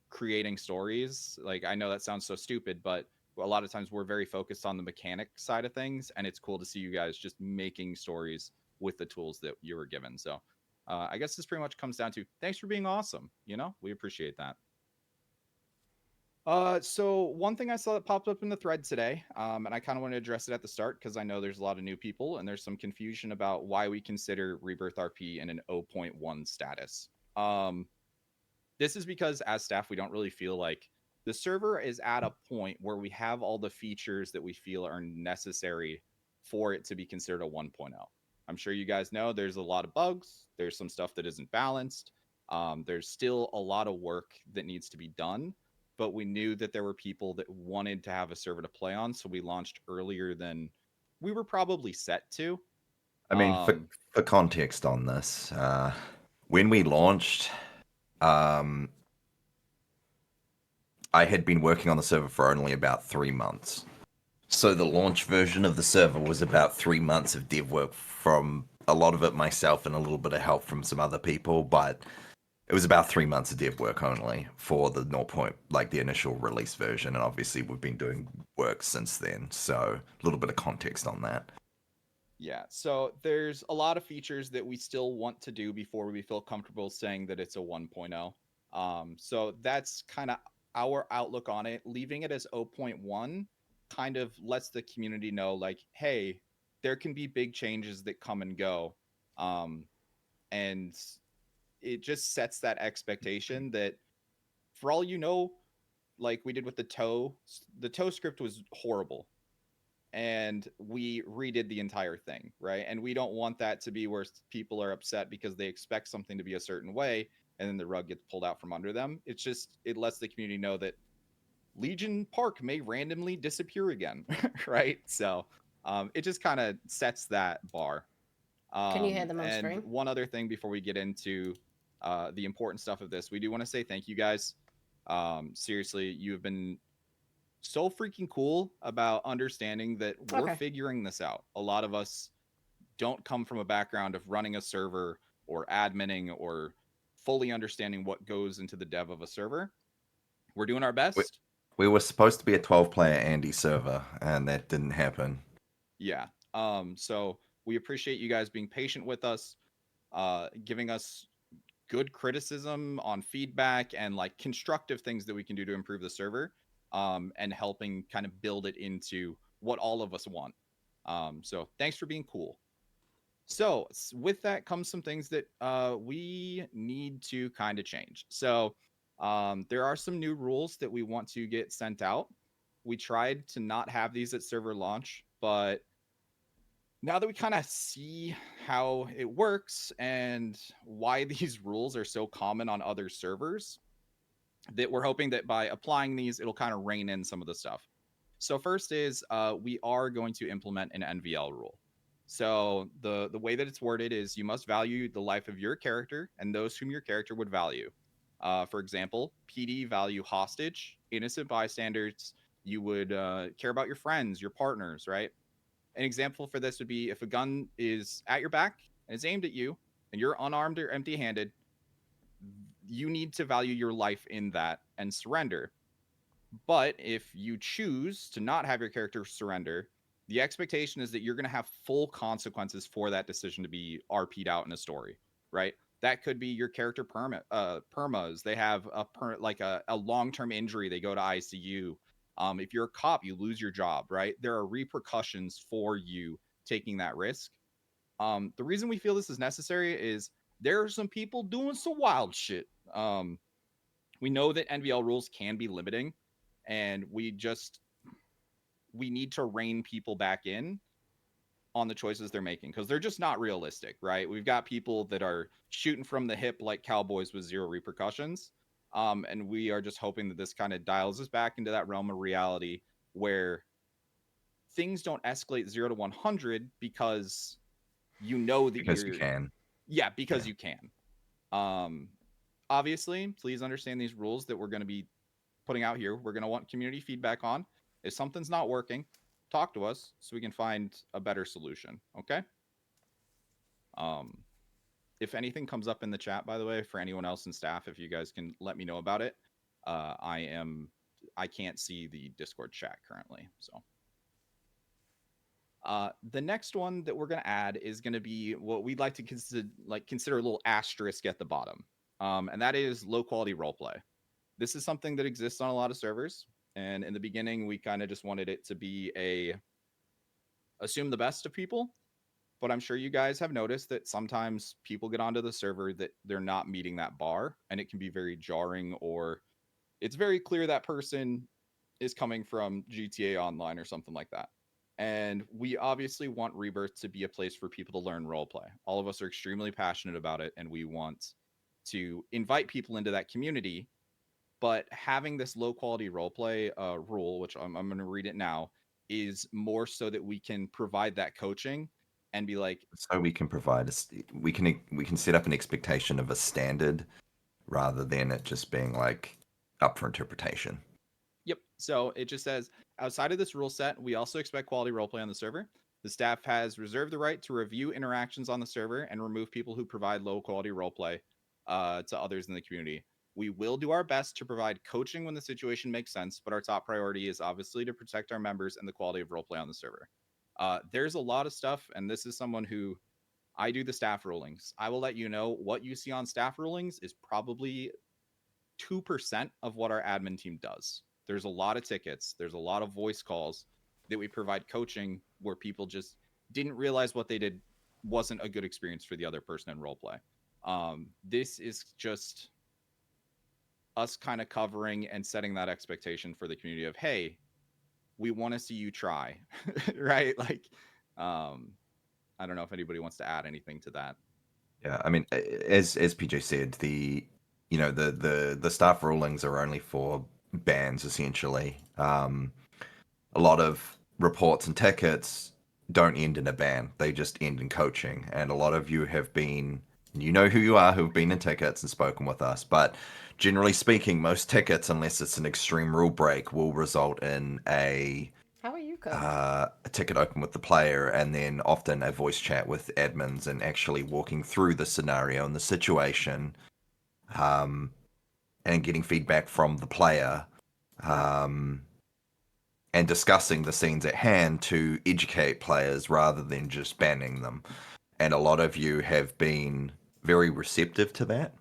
creating stories. Like, I know that sounds so stupid, but a lot of times we're very focused on the mechanic side of things, and it's cool to see you guys just making stories with the tools that you were given. So I guess this pretty much comes down to thanks for being awesome. You know, we appreciate that. So one thing I saw that popped up in the thread today, and I kind of want to address it at the start because I know there's a lot of new people and there's some confusion about why we consider RebirthRP in an 0.1 status. This is because as staff, we don't really feel like the server is at a point where we have all the features that we feel are necessary for it to be considered a 1.0. I'm sure you guys know there's a lot of bugs. There's some stuff that isn't balanced. There's still a lot of work that needs to be done, but we knew that there were people that wanted to have a server to play on, so we launched earlier than we were probably set to. I mean, for context on this, when we launched, I had been working on the server for only about 3 months. So the launch version of the server was about 3 months of dev work from a lot of it myself and a little bit of help from some other people, but it was about 3 months of dev work only for the 0. Like the initial release version, and obviously we've been doing work since then. So a little bit of context on that. Yeah, so there's a lot of features that we still want to do before we feel comfortable saying that it's a 1.0. So that's kind of our outlook on it. Leaving it as 0.1 kind of lets the community know, like, hey, there can be big changes that come and go. And it just sets that expectation that, for all you know, like we did with the toe script was horrible. And we redid the entire thing, right? And we don't want that to be where people are upset because they expect something to be a certain way and then the rug gets pulled out from under them. It's just, it lets the community know that Legion Park may randomly disappear again, right? So it just kind of sets that bar. Can you hear them on and screen? one other thing before we get into the important stuff of this, we do want to say thank you guys. Seriously, you have been so freaking cool about understanding that we're Okay. figuring this out. A lot of us don't come from a background of running a server or adminning or fully understanding what goes into the dev of a server. We're doing our best. We were supposed to be a 12-player Andy server, and that didn't happen. Yeah. So we appreciate you guys being patient with us, giving us good criticism on feedback and like constructive things that we can do to improve the server, and helping kind of build it into what all of us want. So thanks for being cool. So with that comes some things that we need to kind of change. So there are some new rules that we want to get sent out. We tried to not have these at server launch, but now that we kind of see how it works and why these rules are so common on other servers, that we're hoping that by applying these, it'll kind of rein in some of the stuff. So first is we are going to implement an NVL rule. So the way that it's worded is you must value the life of your character and those whom your character would value. For example, PD value hostage, innocent bystanders. You would care about your friends, your partners, right? An example for this would be if a gun is at your back and is aimed at you and you're unarmed or empty-handed, you need to value your life in that and surrender. But if you choose to not have your character surrender, the expectation is that you're going to have full consequences for that decision to be RP'd out in a story, right? That could be your character permas. They have a long-term injury. They go to ICU. If you're a cop, you lose your job, right? There are repercussions for you taking that risk. The reason we feel this is necessary is there are some people doing some wild shit. We know that NVL rules can be limiting, and we need to rein people back in on the choices they're making because they're just not realistic, right? We've got people that are shooting from the hip like cowboys with zero repercussions. And we are just hoping that this kind of dials us back into that realm of reality where things don't escalate 0 to 100 because you know that Because you can. Yeah, because you can. Obviously, please understand these rules that we're going to be putting out here. We're going to want community feedback on. If something's not working, talk to us so we can find a better solution. Okay. If anything comes up in the chat, by the way, for anyone else in staff, if you guys can let me know about it. I can't see the Discord chat currently. So the next one that we're going to add is going to be what we'd like to consider a little asterisk at the bottom. And that is low quality roleplay. This is something that exists on a lot of servers. And in the beginning, we kind of just wanted it to be assume the best of people. But I'm sure you guys have noticed that sometimes people get onto the server that they're not meeting that bar, and it can be very jarring, or it's very clear that person is coming from GTA Online or something like that. And we obviously want Rebirth to be a place for people to learn roleplay. All of us are extremely passionate about it, and we want to invite people into that community. But having this low quality roleplay rule, which I'm going to read it now, is more so that we can provide that coaching and be like, so we can provide we can set up an expectation of a standard rather than it just being like up for interpretation. Yep. So it just says Outside of this rule set, we also expect quality roleplay on the server. The staff has reserved the right to review interactions on the server and remove people who provide low quality roleplay to others in the community. We will do our best to provide coaching when the situation makes sense, but our top priority is obviously to protect our members and the quality of roleplay on the server. There's a lot of stuff, and this is someone who I do the staff rulings. I will let you know what you see on staff rulings is probably 2% of what our admin team does. There's a lot of tickets. There's a lot of voice calls that we provide coaching where people just didn't realize what they did wasn't a good experience for the other person in roleplay. This is just us kind of covering and setting that expectation for the community of, hey, we want to see you try, right? Like, I don't know if anybody wants to add anything to that. Yeah, I mean, as PJ said, the staff rulings are only for bans essentially. A lot of reports and tickets don't end in a ban; they just end in coaching. And a lot of you have been, you know who you are, who've been in tickets and spoken with us. But generally speaking, most tickets, unless it's an extreme rule break, will result in a How are you, Coach? a ticket open with the player, and then often a voice chat with admins and actually walking through the scenario and the situation, and getting feedback from the player, and discussing the scenes at hand to educate players rather than just banning them. And a lot of you have been very receptive to that.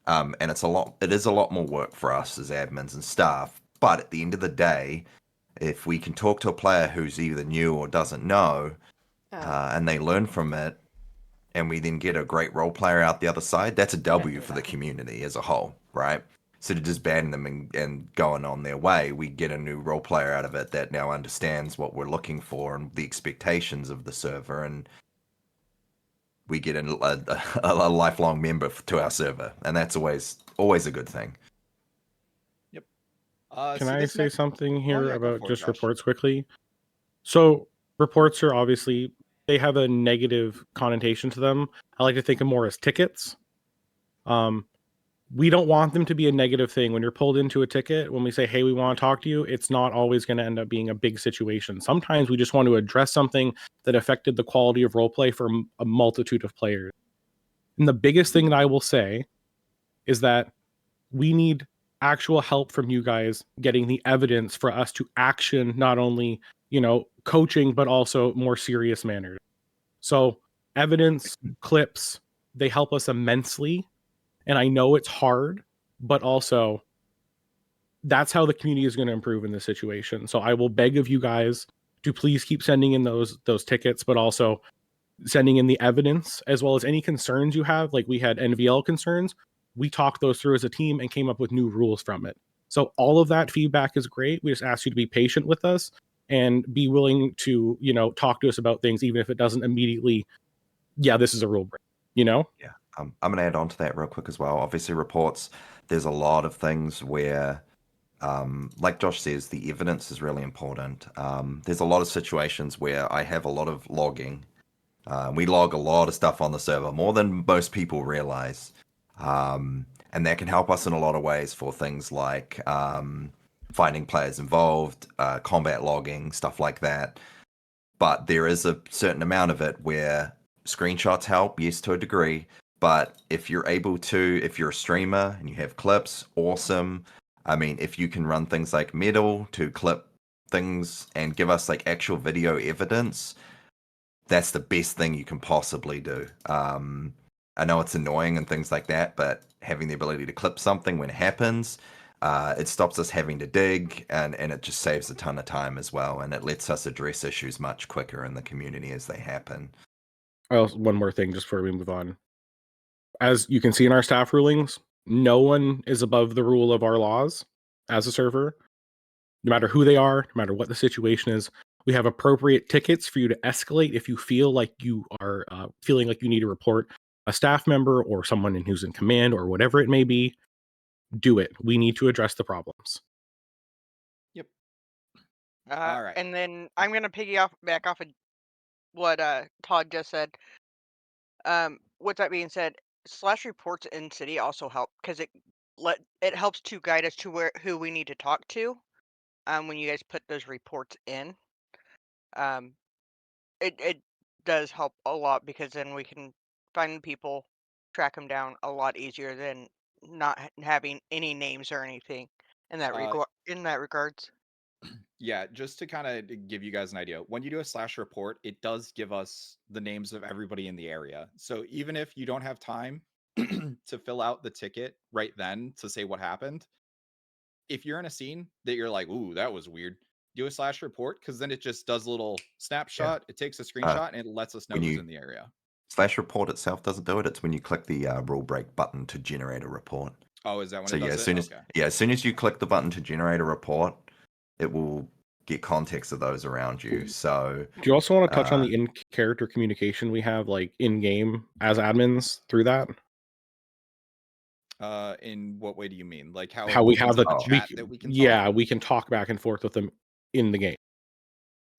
And it is a lot more work for us as admins and staff. But at the end of the day, if we can talk to a player who's either new or doesn't know, and they learn from it, and we then get a great role player out the other side, that's a W for the community as a whole, right? So to just ban them and going on their way, we get a new role player out of it that now understands what we're looking for and the expectations of the server, and we get a lifelong member to our server, and that's always a good thing. Yep. Can I say something here yeah, about for it, just Josh. reports quickly? So reports are obviously, they have a negative connotation to them. I like to think of more as tickets. We don't want them to be a negative thing. When you're pulled into a ticket, when we say, hey, we want to talk to you, it's not always going to end up being a big situation. Sometimes we just want to address something that affected the quality of roleplay for a multitude of players. And the biggest thing that I will say is that we need actual help from you guys getting the evidence for us to action not only, coaching, but also more serious manners. So evidence, clips, they help us immensely. And I know it's hard, but also that's how the community is going to improve in this situation. So I will beg of you guys to please keep sending in those tickets, but also sending in the evidence as well as any concerns you have. Like we had NVL concerns. We talked those through as a team and came up with new rules from it. So all of that feedback is great. We just ask you to be patient with us and be willing to, talk to us about things, even if it doesn't immediately, this is a rule break, Yeah. I'm going to add on to that real quick as well. Obviously, reports, there's a lot of things where, like Josh says, the evidence is really important. There's a lot of situations where I have a lot of logging. We log a lot of stuff on the server, more than most people realize. And that can help us in a lot of ways for things like finding players involved, combat logging, stuff like that. But there is a certain amount of it where screenshots help, yes, to a degree. But if you're if you're a streamer and you have clips, awesome. I mean, if you can run things like Metal to clip things and give us like actual video evidence, that's the best thing you can possibly do. I know it's annoying and things like that, but having the ability to clip something when it happens, it stops us having to dig, and it just saves a ton of time as well, and it lets us address issues much quicker in the community as they happen. One more thing just before we move on. As you can see in our staff rulings, no one is above the rule of our laws as a server, no matter who they are, no matter what the situation is. We have appropriate tickets for you to escalate if you feel like you are feeling like you need to report a staff member or someone who's in command or whatever it may be. Do it. We need to address the problems. Yep. All right. And then I'm gonna back off of what Todd just said. With that being said, slash reports in city also help because it helps to guide us to who we need to talk to. when you guys put those reports in. It does help a lot because then we can find people, track them down a lot easier than not having any names or anything in that regards. Yeah, just to kind of give you guys an idea, when you do a slash report, it does give us the names of everybody in the area. So even if you don't have time to fill out the ticket right then to say what happened, if you're in a scene that you're like, ooh, that was weird, do a slash report, because then it just does a little snapshot, it takes a screenshot, and it lets us know when who's you in the area. slash report itself doesn't do it. It's when you click the rule break button to generate a report. Oh, is that when So it does yeah, it? as soon as you click the button to generate a report, it will get context of those around you. So Do you also want to touch on the in-character communication we have, like in-game as admins through that? In what way do you mean? Like how How we have the chat that we can talk? we can talk back and forth with them in the game.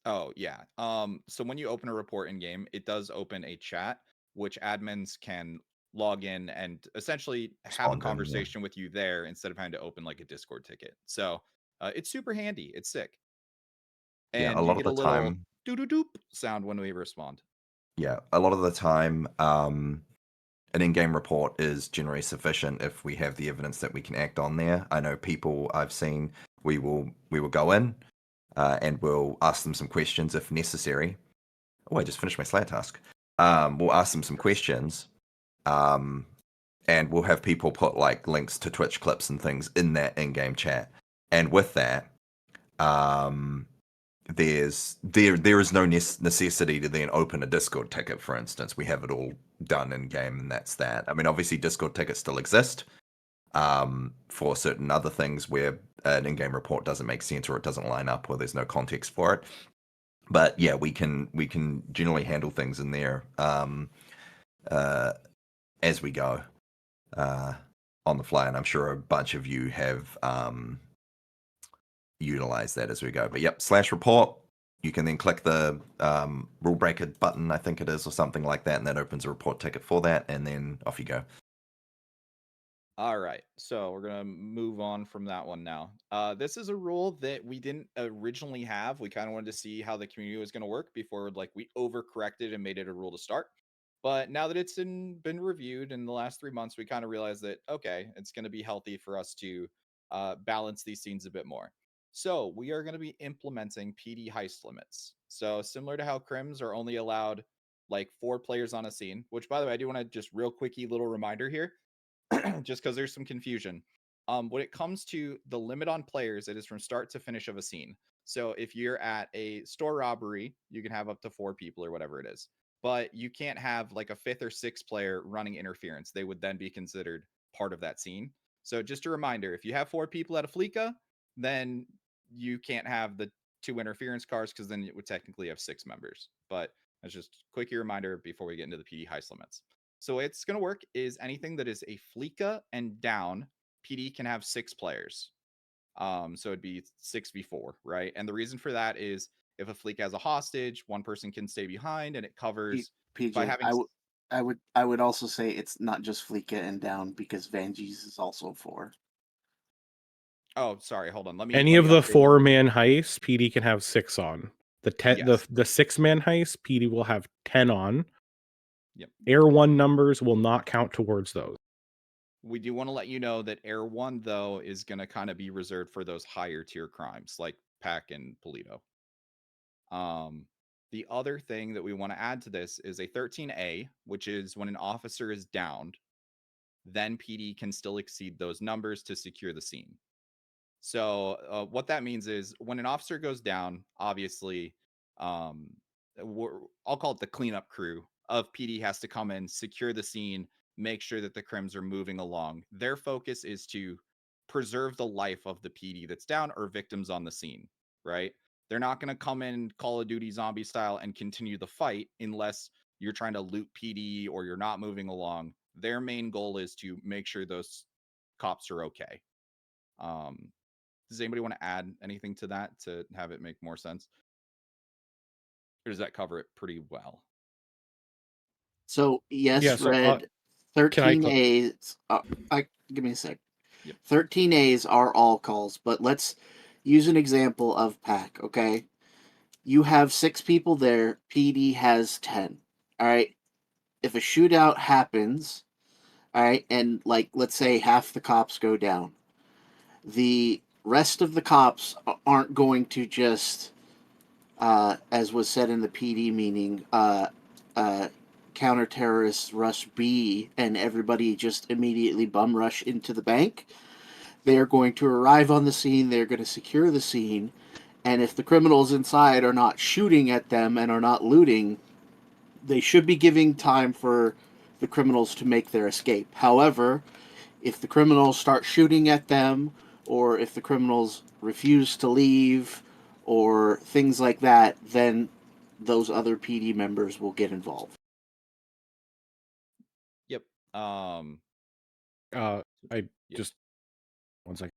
Oh yeah. So when you open a report in game, it does open a chat which admins can log in and essentially have a Respond in, yeah. conversation with you there instead of having to open like a Discord ticket. So it's super handy. It's sick. Yeah, And a you lot of get the a little time. doo-doo-doop sound when we respond. Yeah, a lot of the time, an in-game report is generally sufficient if we have the evidence that we can act on there. I know people I've seen, we will go in and we'll ask them some questions if necessary. Oh, I just finished my Slayer task. We'll ask them some questions, and we'll have people put like links to Twitch clips and things in that in-game chat. And with that, there is no necessity to then open a Discord ticket, for instance. We have it all done in game, and that's that. I mean, obviously, Discord tickets still exist for certain other things where an in-game report doesn't make sense or it doesn't line up or there's no context for it. But yeah, we can generally handle things in there as we go on the fly, and I'm sure a bunch of you have utilized that as we go. But yep, slash report. You can then click the rule breaker button, I think it is, or something like that, and that opens a report ticket for that, and then off you go. All right, so we're gonna move on from that one now. This is a rule that we didn't originally have. We kind of wanted to see how the community was gonna work before, like, we overcorrected and made it a rule to start. But now that it's been reviewed in the last 3 months, we kind of realized that okay, it's gonna be healthy for us to balance these scenes a bit more. So we are gonna be implementing PD heist limits. So similar to how crims are only allowed like 4 players on a scene, which by the way, I do want to just real quickie little reminder here. Just because there's some confusion. When it comes to the limit on players, it is from start to finish of a scene. So if you're at a store robbery, you can have up to 4 people or whatever it is. But you can't have like a 5th or 6th player running interference. They would then be considered part of that scene. So just a reminder, if you have 4 people at a Fleeca, then you can't have the 2 interference cars because then it would technically have 6 members. But that's just a quickie reminder before we get into the PD heist limits. So it's going to work is anything that is a Fleeca and down, PD can have 6 players. So it'd be 6v4, right? And the reason for that is if a Fleeca has a hostage, one person can stay behind, and it covers PJ, by having. I would also say it's not just Fleeca and down because Vangees is also 4. Oh, sorry. Hold on. Let me. Any of the 4-man heists, PD can have 6 on. The 6-man heist, PD will have 10 on. Yep. Air 1 numbers will not count towards those. We do want to let you know that Air 1, though, is going to kind of be reserved for those higher tier crimes like Pac and Polito. The other thing that we want to add to this is a 13A, which is when an officer is downed, then PD can still exceed those numbers to secure the scene. So what that means is when an officer goes down, obviously, I'll call it the cleanup crew of PD has to come in, secure the scene, make sure that the crims are moving along. Their focus is to preserve the life of the PD that's down or victims on the scene, right? They're not going to come in Call of Duty zombie style and continue the fight unless you're trying to loot PD or you're not moving along. Their main goal is to make sure those cops are okay. Does anybody want to add anything to that to have it make more sense? Or does that cover it pretty well? So yes, so, Red. 13As. Give me a sec. Yep. 13As are all calls, but let's use an example of pack, okay? You have 6 people there, PD has 10. All right? If a shootout happens, all right, and like let's say half the cops go down, the rest of the cops aren't going to just, as was said in the PD meeting, counter-terrorists rush B and everybody just immediately bum rush into the bank. They are going to arrive on the scene, they're going to secure the scene, and if the criminals inside are not shooting at them and are not looting, they should be giving time for the criminals to make their escape. However, if the criminals start shooting at them, or if the criminals refuse to leave, or things like that, then those other PD members will get involved. Yep. I just 1 second.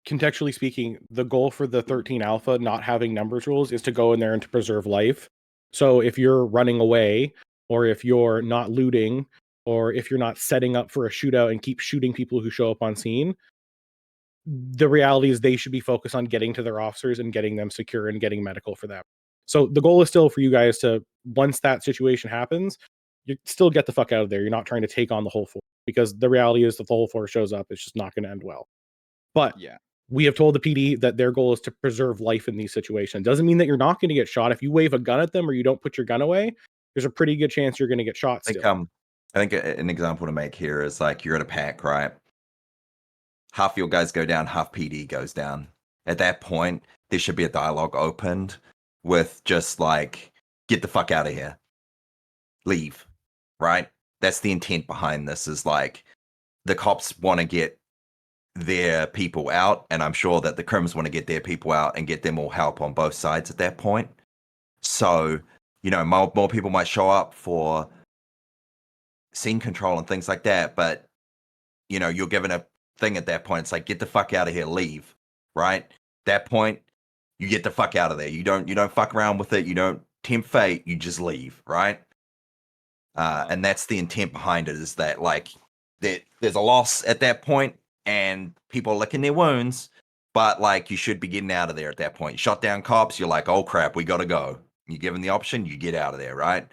Contextually speaking, the goal for the 13 alpha not having numbers rules is to go in there and to preserve life. So if you're running away, or if you're not looting, or if you're not setting up for a shootout and keep shooting people who show up on scene, the reality is they should be focused on getting to their officers and getting them secure and getting medical for them. So the goal is still for you guys to, once that situation happens, you still get the fuck out of there. You're not trying to take on the whole force, because the reality is if the whole force shows up, it's just not going to end well. But yeah, we have told the PD that their goal is to preserve life in these situations. Doesn't mean that you're not going to get shot. If you wave a gun at them or you don't put your gun away, there's a pretty good chance you're going to get shot I think still. I think an example to make here is like you're at a pack, right? Half your guys go down, half PD goes down. At that point, there should be a dialogue opened with just like, get the fuck out of here. Leave. Right? That's the intent behind this, is like the cops want to get their people out, and I'm sure that the crims want to get their people out and get them all help on both sides at that point. So, more people might show up for scene control and things like that, but you're given a thing at that point. It's like, get the fuck out of here, leave. Right? That point, you get the fuck out of there. You don't fuck around with it. You don't tempt fate. You just leave. Right? And that's the intent behind it, is that like there's a loss at that point and people are licking their wounds, but like you should be getting out of there at that point. You shot down cops, you're like, oh crap, we gotta go. You're given the option, you get out of there, right?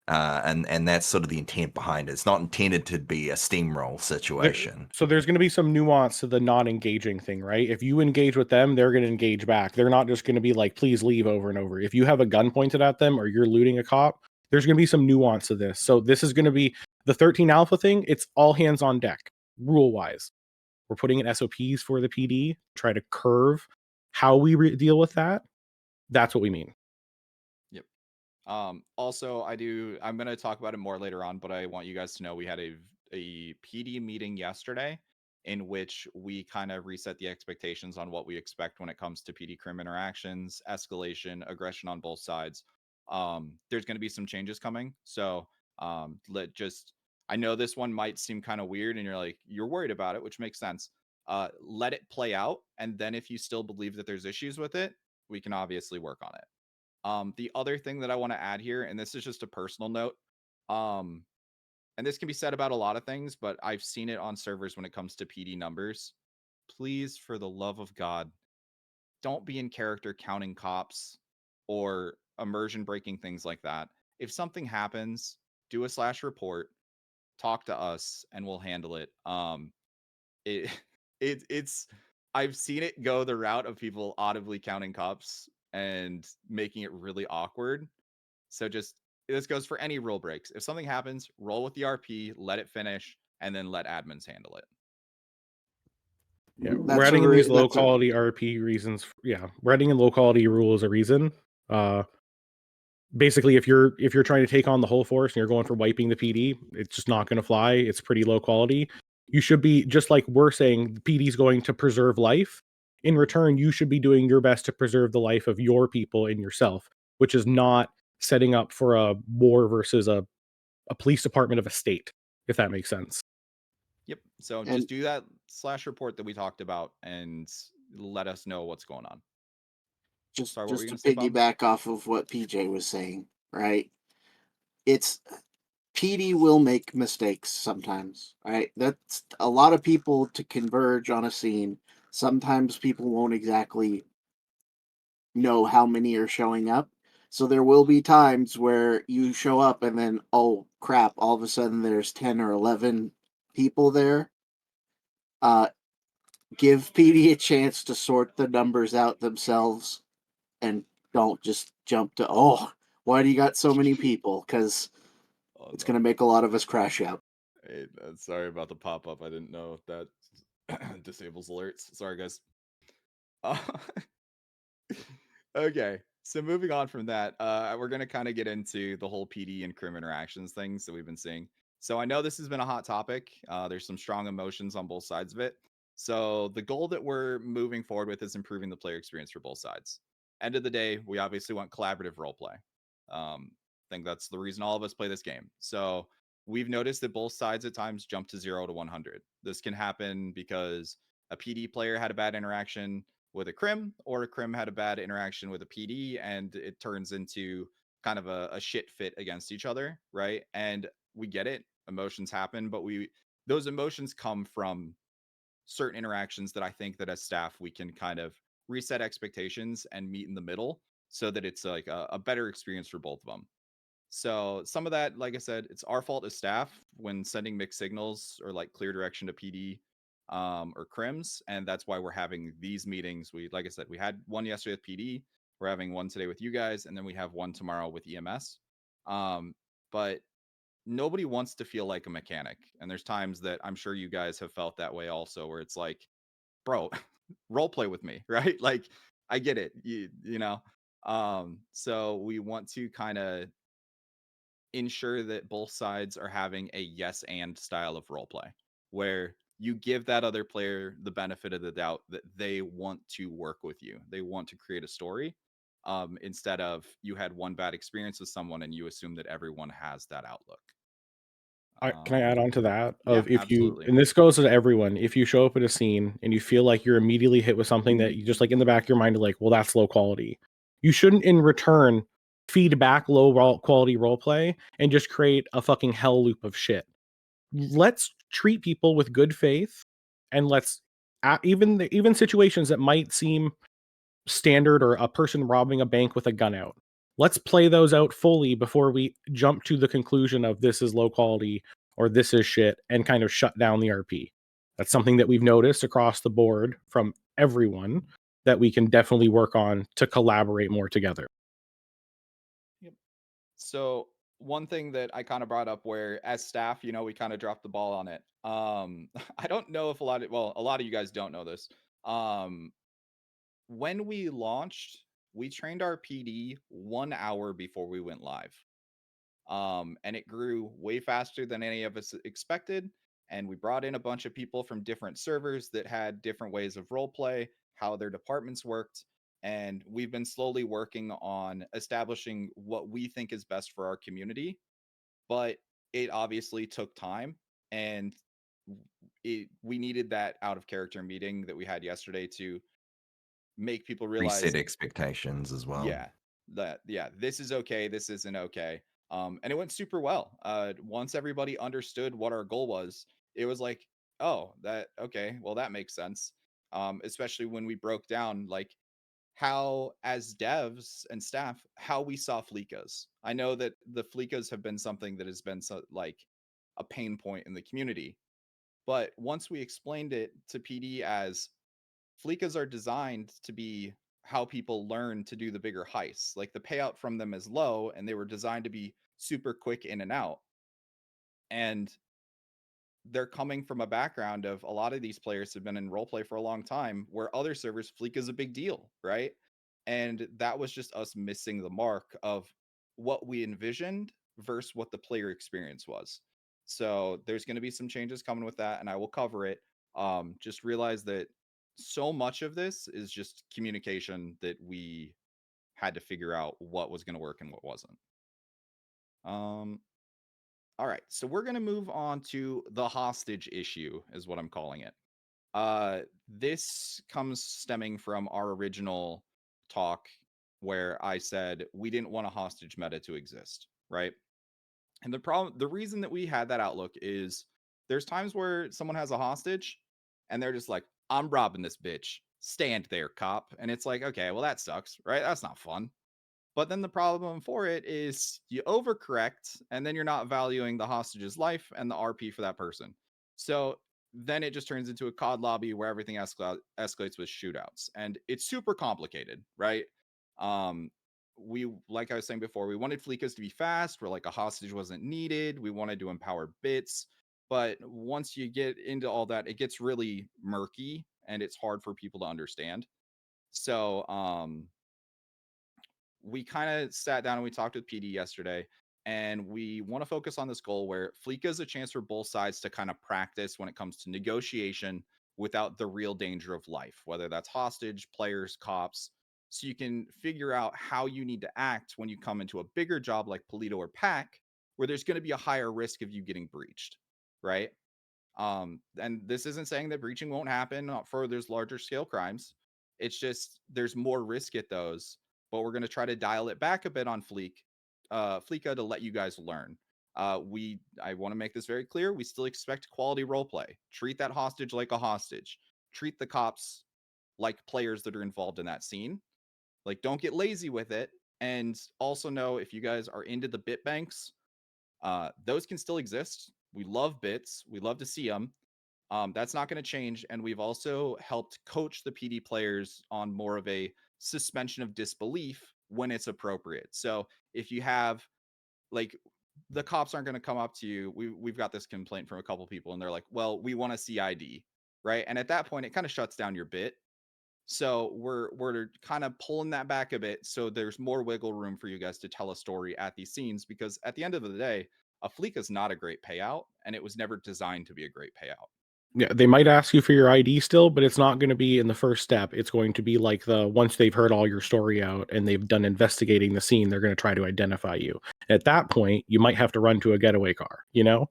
And that's sort of the intent behind it. It's not intended to be a steamroll situation. So there's going to be some nuance to the non-engaging thing, right? If you engage with them, they're going to engage back. They're not just going to be like, please leave over and over. If you have a gun pointed at them or you're looting a cop, there's going to be some nuance to this. So this is going to be the 13 alpha thing. It's all hands on deck, rule wise. We're putting in SOPs for the PD, try to curve how we deal with that. That's what we mean. Yep. Also, I'm going to talk about it more later on, but I want you guys to know we had a PD meeting yesterday in which we kind of reset the expectations on what we expect when it comes to PD crim interactions, escalation, aggression on both sides. There's going to be some changes coming. So I know this one might seem kind of weird and you're worried about it, which makes sense. Let it play out. And then if you still believe that there's issues with it, we can obviously work on it. The other thing that I want to add here, and this is just a personal note, and this can be said about a lot of things, but I've seen it on servers when it comes to PD numbers. Please, for the love of God, don't be in character counting cops or immersion breaking things like that. If something happens, do a /report, talk to us, and we'll handle it. It's I've seen it go the route of people audibly counting cops and making it really awkward. So this goes for any rule breaks. If something happens, roll with the RP, let it finish, and then let admins handle it. Yeah, we're adding in these low quality RP reasons. Yeah, we're adding in low quality rules a reason. Basically, if you're trying to take on the whole force and you're going for wiping the PD, it's just not going to fly. It's pretty low quality. You should be, just like we're saying, the PD is going to preserve life. In return, you should be doing your best to preserve the life of your people and yourself, which is not setting up for a war versus a police department of a state, if that makes sense. Yep. So just do that /report that we talked about and let us know what's going on. Just Sorry, to piggyback off of what PJ was saying, right? It's PD will make mistakes sometimes, right? That's a lot of people to converge on a scene sometimes people won't exactly know how many are showing up. So there will be times where you show up and then, oh crap, all of a sudden there's 10 or 11 people there. Give PD a chance to sort the numbers out themselves and don't just jump to, oh, why do you got so many people? Because it's going to make a lot of us crash out. Hey, sorry about the pop-up. I didn't know if that disables alerts. Sorry, guys. Okay, so moving on from that, we're going to kind of get into the whole PD and crim interactions things that we've been seeing. So I know this has been a hot topic. There's some strong emotions on both sides of it. So the goal that we're moving forward with is improving the player experience for both sides. End of the day, we obviously want collaborative roleplay. I think that's the reason all of us play this game. So we've noticed that both sides at times jump to 0 to 100. This can happen because a PD player had a bad interaction with a crim, or a crim had a bad interaction with a PD, and it turns into kind of a shit fit against each other, right? And we get it, emotions happen, but those emotions come from certain interactions that I think that as staff we can kind of reset expectations and meet in the middle so that it's like a better experience for both of them. So some of that, like I said, it's our fault as staff when sending mixed signals or like clear direction to PD or crims, and that's why we're having these meetings. Like I said, we had one yesterday with PD. We're having one today with you guys, and then we have one tomorrow with EMS. But nobody wants to feel like a mechanic, and there's times that I'm sure you guys have felt that way also, where it's like, bro, role play with me, right? Like, I get it, you know. So we want to kind of ensure that both sides are having a yes and style of roleplay where you give that other player the benefit of the doubt that they want to work with you. They want to create a story instead of you had one bad experience with someone and you assume that everyone has that outlook. Can I add on to that? Yeah, Of if absolutely. you, and this goes to everyone, if you show up at a scene and you feel like you're immediately hit with something that you just like in the back of your mind, like, well, that's low quality. You shouldn't in return feed back low quality role play and just create a fucking hell loop of shit. Let's treat people with good faith, and let's even situations that might seem standard, or a person robbing a bank with a gun out. Let's play those out fully before we jump to the conclusion of this is low quality or this is shit and kind of shut down the RP. That's something that we've noticed across the board from everyone that we can definitely work on to collaborate more together. Yep. So one thing that I kind of brought up where as staff, you know, we kind of dropped the ball on it. I don't know if a lot of you guys don't know this. When we launched, we trained our PD 1 hour before we went live. And it grew way faster than any of us expected. And we brought in a bunch of people from different servers that had different ways of roleplay, how their departments worked. And we've been slowly working on establishing what we think is best for our community. But it obviously took time. And we needed that out of character meeting that we had yesterday to make people realize Reset expectations as well. Yeah, this is okay, this isn't okay. And it went super well. Once everybody understood what our goal was, it was like, oh, that okay, well that makes sense. Especially when we broke down like how as devs and staff, how we saw fleekas. I know that the fleekas have been something that has been like a pain point in the community. But once we explained it to PD as fleekas are designed to be how people learn to do the bigger heists. Like the payout from them is low and they were designed to be super quick in and out. And they're coming from a background of a lot of these players have been in roleplay for a long time where other servers fleek is a big deal, right? And that was just us missing the mark of what we envisioned versus what the player experience was. So there's going to be some changes coming with that and I will cover it. Just realize that so much of this is just communication that we had to figure out what was going to work and what wasn't. All right, so we're going to move on to the hostage issue is what I'm calling it. This comes stemming from our original talk where I said we didn't want a hostage meta to exist, right? And the reason that we had that outlook is there's times where someone has a hostage and they're just like, I'm robbing this bitch. Stand there, cop. And it's like, okay, well, that sucks, right? That's not fun. But then the problem for it is you overcorrect, and then you're not valuing the hostage's life and the RP for that person. So then it just turns into a COD lobby where everything escalates with shootouts. And it's super complicated, right? We, like I was saying before, we wanted Fleekas to be fast, where like a hostage wasn't needed. We wanted to empower bits. But once you get into all that, it gets really murky and it's hard for people to understand. So we kind of sat down and we talked with PD yesterday, and we want to focus on this goal where Fleeka is a chance for both sides to kind of practice when it comes to negotiation without the real danger of life, whether that's hostage, players, cops. So you can figure out how you need to act when you come into a bigger job like Polito or Pack, where there's going to be a higher risk of you getting breached, right? And this isn't saying that breaching won't happen for there's larger scale crimes. It's just there's more risk at those, but we're going to try to dial it back a bit on Fleeka to let you guys learn. I want to make this very clear. We still expect quality role play. Treat that hostage like a hostage. Treat the cops like players that are involved in that scene. Like, don't get lazy with it. And also know if you guys are into the bit banks, those can still exist. We love bits. We love to see them. That's not going to change. And we've also helped coach the PD players on more of a suspension of disbelief when it's appropriate. So if you have, like, the cops aren't going to come up to you. We've got this complaint from a couple people, and they're like, well, we want to see ID, right? And at that point, it kind of shuts down your bit. So we're kind of pulling that back a bit, so there's more wiggle room for you guys to tell a story at these scenes, because at the end of the day, a fleek is not a great payout, and it was never designed to be a great payout. Yeah, they might ask you for your ID still, but it's not going to be in the first step. It's going to be like once they've heard all your story out and they've done investigating the scene, they're going to try to identify you. At that point, you might have to run to a getaway car, you know?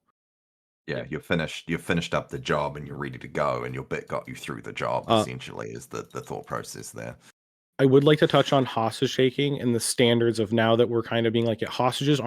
Yeah, you're finished. You've finished up the job and you're ready to go, and your bit got you through the job. Essentially, is the thought process there. I would like to touch on hostage taking and the standards of now that we're kind of being like, hostages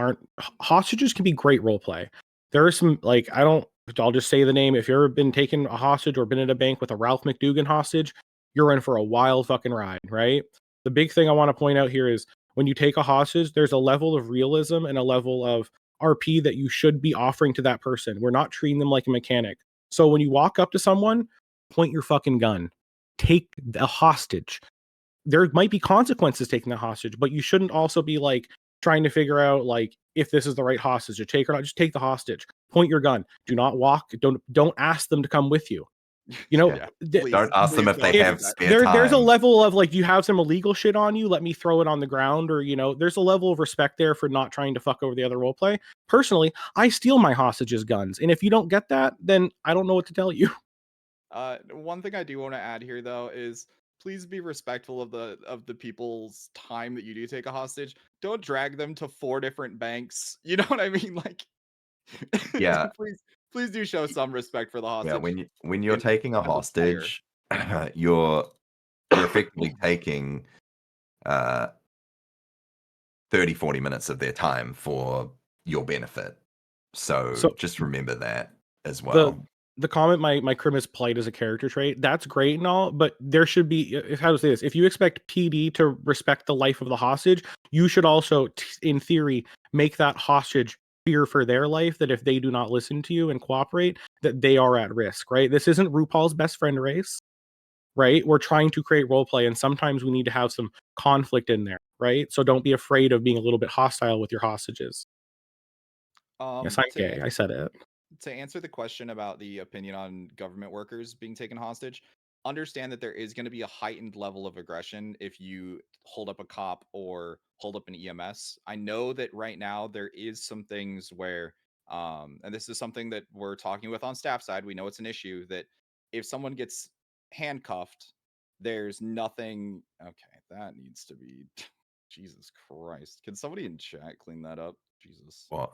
can be great role play. There are some, like, I'll just say the name. If you've ever been taken a hostage or been at a bank with a Ralph McDougan hostage, you're in for a wild fucking ride, right? The big thing I want to point out here is when you take a hostage, there's a level of realism and a level of RP that you should be offering to that person. We're not treating them like a mechanic. So when you walk up to someone, point your fucking gun. Take a hostage. There might be consequences taking the hostage, but you shouldn't also be like trying to figure out like if this is the right hostage to take or not. Just take the hostage. Point your gun. Do not walk. Don't ask them to come with you. You know, Don't ask them if they have spare time. There's a level of like, you have some illegal shit on you, let me throw it on the ground, or there's a level of respect there for not trying to fuck over the other role play. Personally, I steal my hostages' guns, and if you don't get that, then I don't know what to tell you. One thing I do want to add here, though, is please be respectful of the people's time that you do take a hostage. Don't drag them to 4 different banks. You know what I mean? Like, Yeah. please do show some respect for the hostage. Yeah, when you're taking a hostage, you're effectively taking 30-40 minutes of their time for your benefit. So just remember that as well. The comment my crim is polite as a character trait, that's great and all, but there should be, how to say this, if you expect PD to respect the life of the hostage, you should also, in theory, make that hostage fear for their life, that if they do not listen to you and cooperate, that they are at risk, right? This isn't RuPaul's Best Friend race, right? We're trying to create role play, and sometimes we need to have some conflict in there, right? So don't be afraid of being a little bit hostile with your hostages. Yes, I'm gay. I said it. To answer the question about the opinion on government workers being taken hostage, understand that there is going to be a heightened level of aggression if you hold up a cop or hold up an EMS. I know that right now there is some things where, and this is something that we're talking with on staff side, we know it's an issue, that if someone gets handcuffed, there's nothing. Okay, that needs to be. Jesus Christ. Can somebody in chat clean that up? Jesus. What?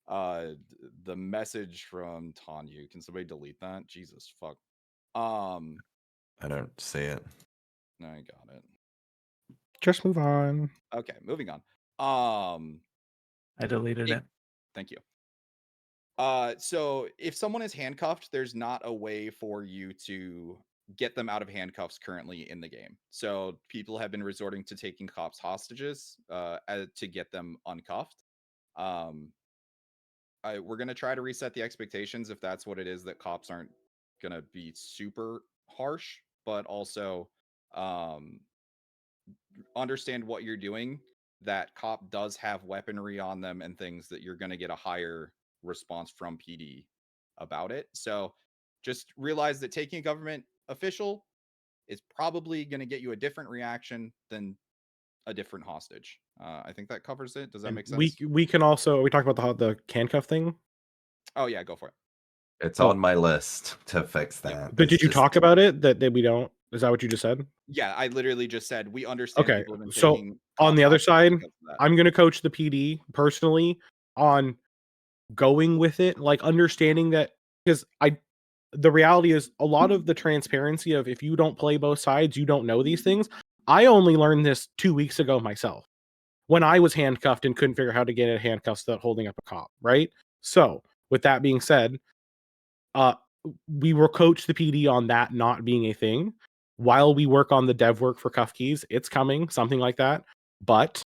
The message from Tanya. Can somebody delete that? Jesus fuck. I don't see it. No, I got it. Just move on. Okay, moving on. I deleted it. Thank you. So if someone is handcuffed, there's not a way for you to get them out of handcuffs currently in the game. So people have been resorting to taking cops hostages to get them uncuffed. We're going to try to reset the expectations if that's what it is, that cops aren't going to be super harsh, but also understand what you're doing, that cop does have weaponry on them and things that you're going to get a higher response from PD about it. So just realize that taking a government official is probably going to get you a different reaction than a different hostage. I think that covers it. Does that make sense? We can also, we talked about the handcuff thing. Oh yeah, go for it. It's on my list to fix that. But did you talk about it that we don't? Is that what you just said? Yeah, I literally just said we understand Okay, people have been so taking on the cops other hostages side, because of that. I'm going to coach the PD personally on going with it, like understanding that, because the reality is a lot of the transparency of, if you don't play both sides, you don't know these things. I only learned this 2 weeks ago myself, when I was handcuffed and couldn't figure out how to get in handcuffs without holding up a cop, right? So with that being said, we will coach the PD on that not being a thing while we work on the dev work for cuff keys. It's coming, something like that. But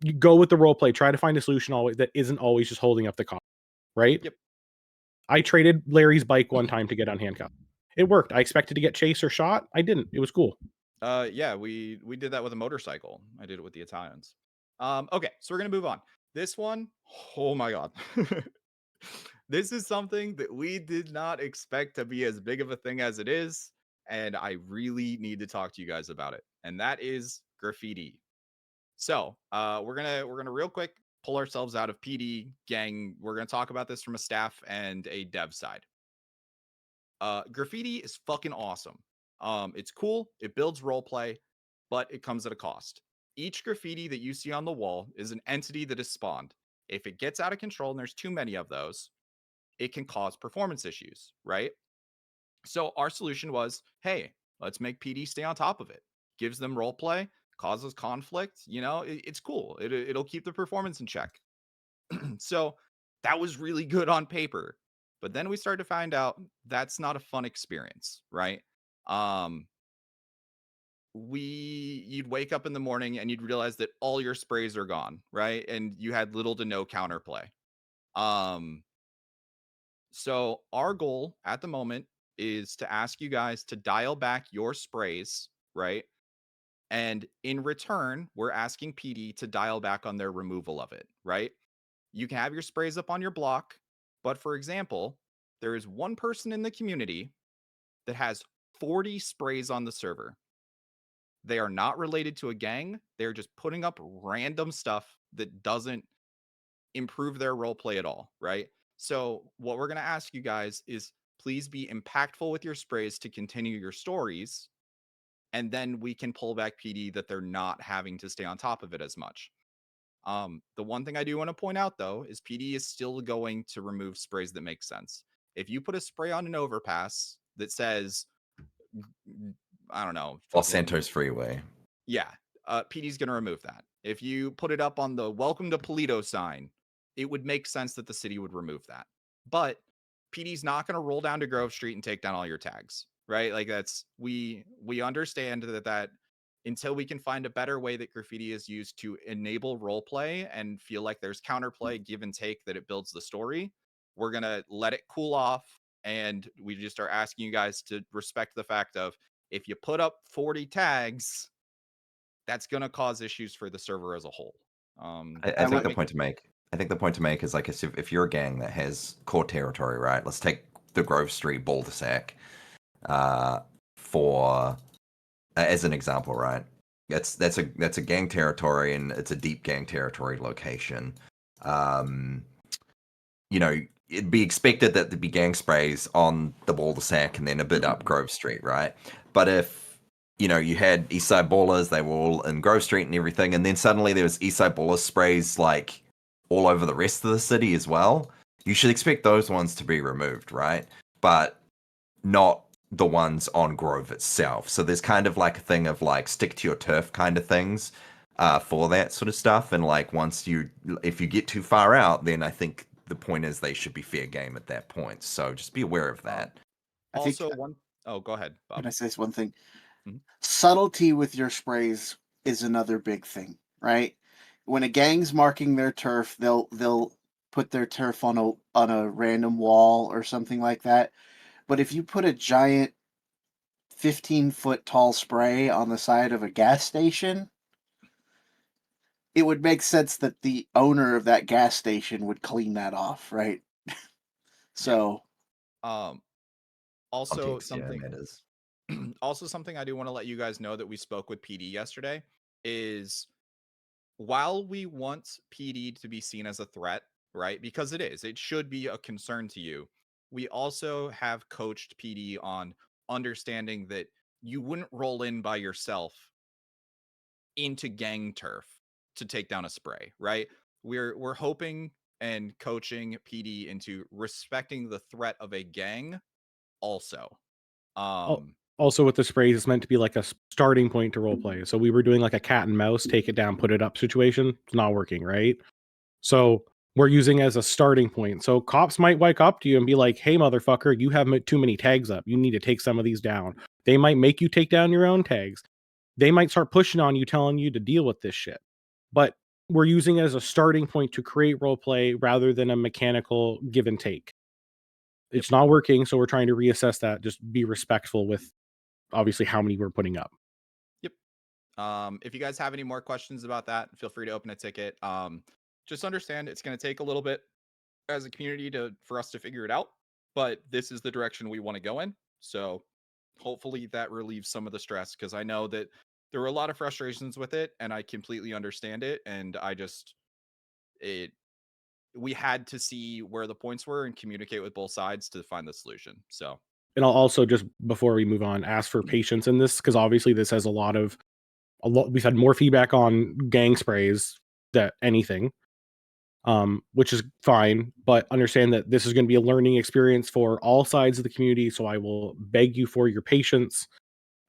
you go with the role play. Try to find a solution always that isn't always just holding up the cop, right? Yep. I traded Larry's bike one time to get unhandcuffed. It worked. I expected to get chased or shot. I didn't. It was cool. Yeah, we did that with a motorcycle. I did it with the Italians. Okay, so we're gonna move on. This one, oh my god. This is something that we did not expect to be as big of a thing as it is, and I really need to talk to you guys about it. And that is graffiti. So we're gonna real quick pull ourselves out of PD gang. We're gonna talk about this from a staff and a dev side. Graffiti is fucking awesome. It's cool, it builds roleplay, but it comes at a cost. Each graffiti that you see on the wall is an entity that is spawned. If it gets out of control and there's too many of those, it can cause performance issues, right? So our solution was, hey, let's make PD stay on top of it. Gives them roleplay, causes conflict, it's cool. It'll keep the performance in check. So that was really good on paper. But then we started to find out that's not a fun experience, right? You'd wake up in the morning and you'd realize that all your sprays are gone, right? And you had little to no counterplay. So our goal at the moment is to ask you guys to dial back your sprays, right? And in return, we're asking PD to dial back on their removal of it, right? You can have your sprays up on your block, but for example, there is one person in the community that has 40 sprays on the server. They are not related to a gang. They're just putting up random stuff that doesn't improve their roleplay at all, right? So what we're going to ask you guys is please be impactful with your sprays to continue your stories, and then we can pull back PD that they're not having to stay on top of it as much. The one thing I do want to point out, though, is PD is still going to remove sprays that make sense. If you put a spray on an overpass that says, I don't know, Los Santos Freeway. Yeah, PD's going to remove that. If you put it up on the Welcome to Polito sign, it would make sense that the city would remove that. But PD's not going to roll down to Grove Street and take down all your tags, right? Like we understand that until we can find a better way that graffiti is used to enable roleplay and feel like there's counterplay, give and take, that it builds the story, we're going to let it cool off. And we just are asking you guys to respect the fact of, if you put up 40 tags, that's going to cause issues for the server as a whole. I think the point to make is, like, if you're a gang that has core territory, right? Let's take the Grove Street Boulder-Sack for as an example, right? That's a gang territory, and it's a deep gang territory location. It'd be expected that there'd be gang sprays on the Boulder-Sack and then a bit up Grove Street, right? But if you had Eastside Ballers, they were all in Grove Street and everything, and then suddenly there was Eastside Ballers sprays like all over the rest of the city as well. You should expect those ones to be removed, right? But not the ones on Grove itself. So there's kind of like a thing of like stick to your turf kind of things for that sort of stuff. And like if you get too far out, then I think the point is they should be fair game at that point. So just be aware of that. Oh, go ahead, Bob. Can I say this one thing? Mhm. Subtlety with your sprays is another big thing, right? When a gang's marking their turf, they'll put their turf on a random wall or something like that. But if you put a giant 15-foot tall spray on the side of a gas station, it would make sense that the owner of that gas station would clean that off, right? So, Also Context, yeah, something matters. also something I do want to let you guys know that we spoke with PD yesterday is while we want PD to be seen as a threat, right? Because it should be a concern to you. We also have coached PD on understanding that you wouldn't roll in by yourself into gang turf to take down a spray, right? We're hoping and coaching PD into respecting the threat of a gang also. Also, with the sprays, it's meant to be like a starting point to roleplay. So we were doing like a cat and mouse, take it down, put it up situation. It's not working, right? So we're using as a starting point. So cops might wake up to you and be like, "Hey, motherfucker, you have too many tags up. You need to take some of these down." They might make you take down your own tags. They might start pushing on you, telling you to deal with this shit. But we're using it as a starting point to create roleplay rather than a mechanical give and take. It's not working, so we're trying to reassess that. Just be respectful with obviously how many we're putting up. Yep. If you guys have any more questions about that, feel free to open a ticket. Just understand it's going to take a little bit as a community for us to figure it out, but this is the direction we want to go in. So hopefully that relieves some of the stress, because I know that there were a lot of frustrations with it, and I completely understand it. And we had to see where the points were and communicate with both sides to find the solution. So, And I'll also, just before we move on, ask for patience in this, because obviously this has a lot. We've had more feedback on gang sprays than anything, which is fine, but understand that this is going to be a learning experience for all sides of the community. So I will beg you for your patience,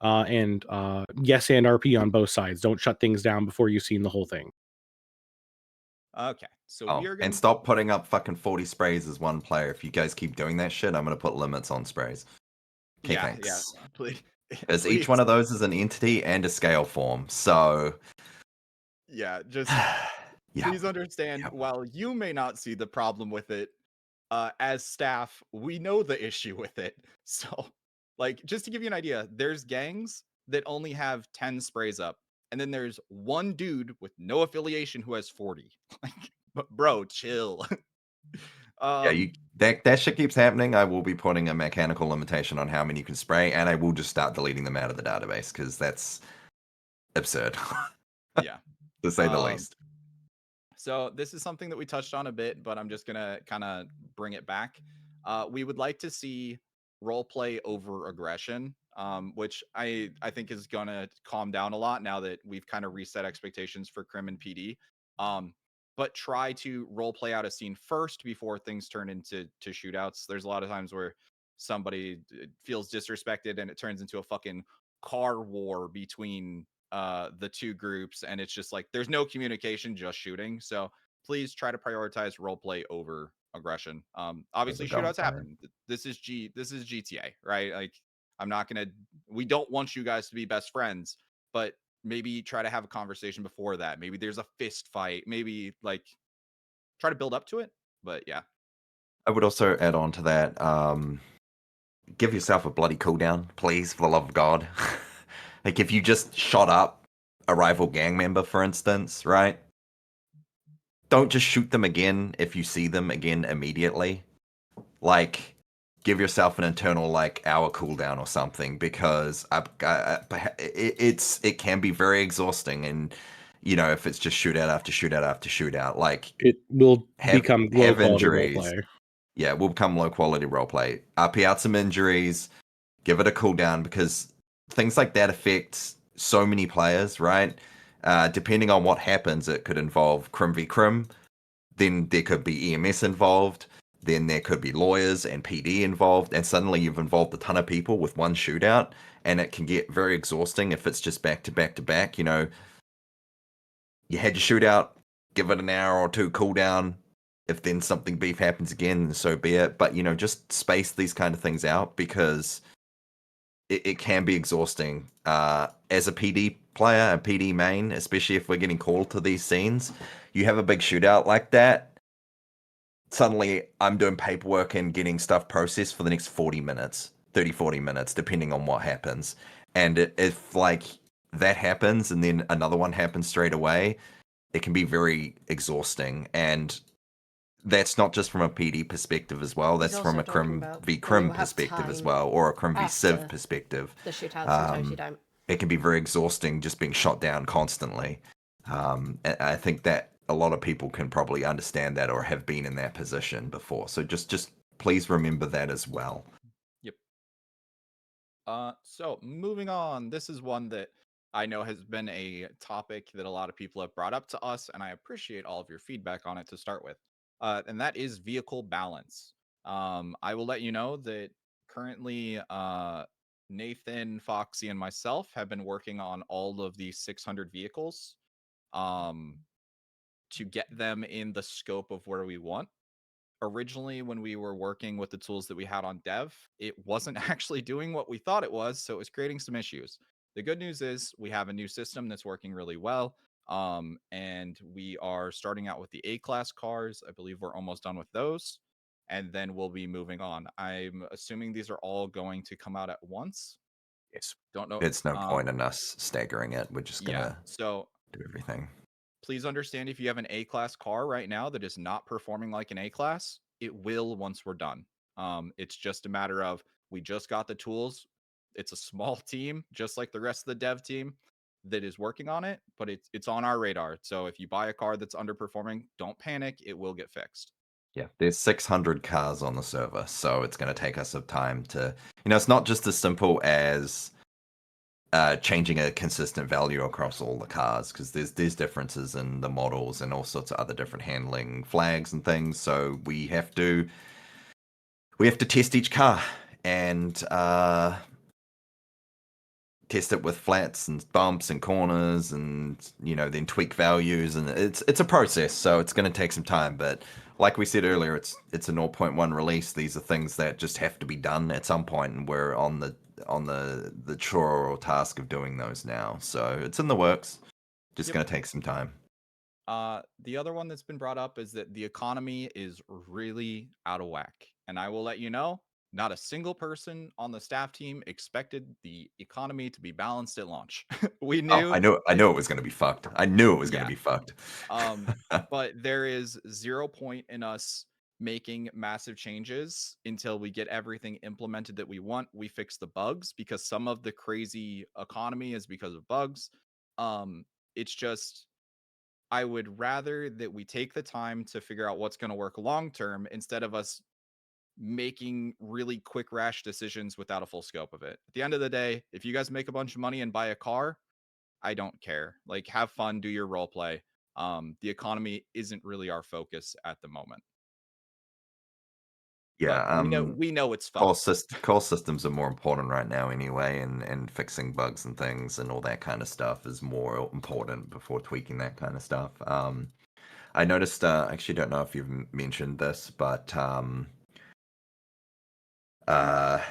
and yes, and RP on both sides. Don't shut things down before you've seen the whole thing. okay, so Oh, we are and going stop putting up fucking 40 sprays as one player. If you guys keep doing that shit, I'm gonna put limits on sprays. Okay, yeah, thanks. yeah, please. As each Please. one of those is an entity and a scale form, so Yeah, just Yeah. please understand, while you may not see the problem with it, as staff, we know the issue with it. So, like, just to give you an idea, there's gangs that only have 10 sprays up, and then there's one dude with no affiliation who has 40. Like, bro, chill. yeah, that shit keeps happening. I will be putting a mechanical limitation on how many you can spray, and I will just start deleting them out of the database because that's absurd. Yeah. To say the least. So this is something that we touched on a bit, but I'm just gonna kind of bring it back. We would like to see role play over aggression, which I think is gonna calm down a lot now that we've kind of reset expectations for Crim and PD. But try to role play out a scene first before things turn into shootouts. There's a lot of times where somebody feels disrespected and it turns into a fucking car war between the two groups, and it's just like there's no communication, just shooting. So please try to prioritize role play over aggression. Obviously shootouts happen. This is GTA, right? Like, we don't want you guys to be best friends, but maybe try to have a conversation before that. Maybe there's a fist fight, maybe like try to build up to it. But yeah, I would also add on to that, give yourself a bloody cooldown, please, for the love of God. Like, if you just shot up a rival gang member, for instance, right? Don't just shoot them again if you see them again immediately. Like, give yourself an internal, like, hour cooldown or something, because it can be very exhausting, and, you know, if it's just shootout after shootout after shootout, like, it will become low quality roleplay. Yeah, it will become low quality roleplay. RP out some injuries, give it a cooldown, because things like that affect so many players, right? Depending on what happens, it could involve Crim v Crim, then there could be EMS involved, then there could be lawyers and PD involved, and suddenly you've involved a ton of people with one shootout, and it can get very exhausting if it's just back to back to back. You know, you had your shootout, give it an hour or two cooldown. If then something beef happens again, so be it. But, you know, just space these kind of things out, because it can be exhausting. As a PD player, a PD main, especially if we're getting called to these scenes, you have a big shootout like that. Suddenly, I'm doing paperwork and getting stuff processed for the next 40 minutes, 30, 40 minutes, depending on what happens. And if like that happens and then another one happens straight away, it can be very exhausting. And that's not just from a PD perspective as well. He's That's from also a talking Crim about v when Crim you'll have perspective as time well, or a Crim v Civ after perspective. the shootout. Sometimes you don't. It can be very exhausting just being shot down constantly. And I think that a lot of people can probably understand that or have been in that position before. So just please remember that as well. Yep. So moving on, this is one that I know has been a topic that a lot of people have brought up to us, and I appreciate all of your feedback on it to start with. And that is vehicle balance. I will let you know that currently Nathan, Foxy, and myself have been working on all of the 600 vehicles to get them in the scope of where we want. Originally, when we were working with the tools that we had on dev, it wasn't actually doing what we thought it was, so it was creating some issues. The good news is we have a new system that's working really well, and we are starting out with the A-class cars. I believe we're almost done with those, and then we'll be moving on. I'm assuming these are all going to come out at once. Yes. Don't know. It's no point in us staggering it. We're just gonna so do everything. please understand, if you have an A-class car right now that is not performing like an A-class, it will once we're done. It's just a matter of, we just got the tools. It's a small team, just like the rest of the dev team that is working on it, but it's on our radar. So if you buy a car that's underperforming, don't panic. It will get fixed. Yeah, there's 600 cars on the server, so it's going to take us some time to, it's not just as simple as changing a consistent value across all the cars, because there's differences in the models and all sorts of other different handling flags and things. So we have to test each car and test it with flats and bumps and corners, and then tweak values, and it's a process. So it's going to take some time, but like we said earlier, it's a 0.1 release. These are things that just have to be done at some point, and we're on the chore or task of doing those now. So it's in the works. Just going to take some time. The other one that's been brought up is that the economy is really out of whack. And I will let you know, not a single person on the staff team expected the economy to be balanced at launch. We knew. I know it was going to be fucked. I knew it was going to be fucked. But there is 0 point in us making massive changes until we get everything implemented that we want. We fix the bugs, because some of the crazy economy is because of bugs. It's just, I would rather that we take the time to figure out what's going to work long term, instead of us making really quick, rash decisions without a full scope of it. At the end of the day, if you guys make a bunch of money and buy a car, I don't care. Like, have fun, do your role play. The economy isn't really our focus at the moment. Yeah, we know it's fun. Call systems are more important right now anyway, and fixing bugs and things and all that kind of stuff is more important before tweaking that kind of stuff. I noticed, actually don't know if you've mentioned this, but I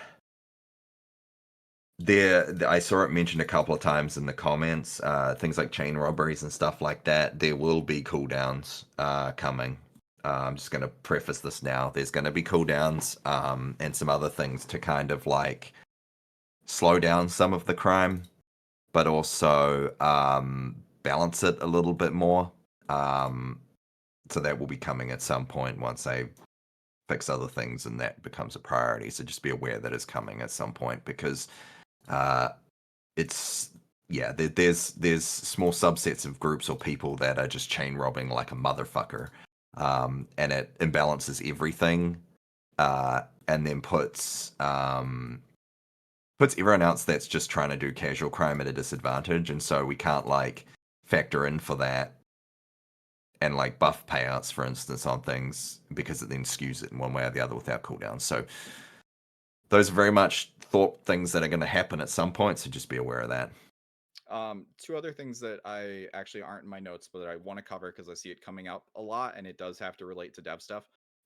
saw it mentioned a couple of times in the comments, things like chain robberies and stuff like that. There will be cooldowns coming. I'm just going to preface this now. There's going to be cooldowns and some other things to kind of like slow down some of the crime, but also balance it a little bit more. So that will be coming at some point once they fix other things, and that becomes a priority. So just be aware that it's coming at some point, because there's small subsets of groups or people that are just chain robbing like a motherfucker, and it imbalances everything, and then puts everyone else that's just trying to do casual crime at a disadvantage. And so we can't like factor in for that and like buff payouts, for instance, on things, because it then skews it in one way or the other without cooldowns. So those are very much thought things that are going to happen at some point, so just be aware of that. Two other things that I actually aren't in my notes, but that I want to cover because I see it coming up a lot, and it does have to relate to dev stuff.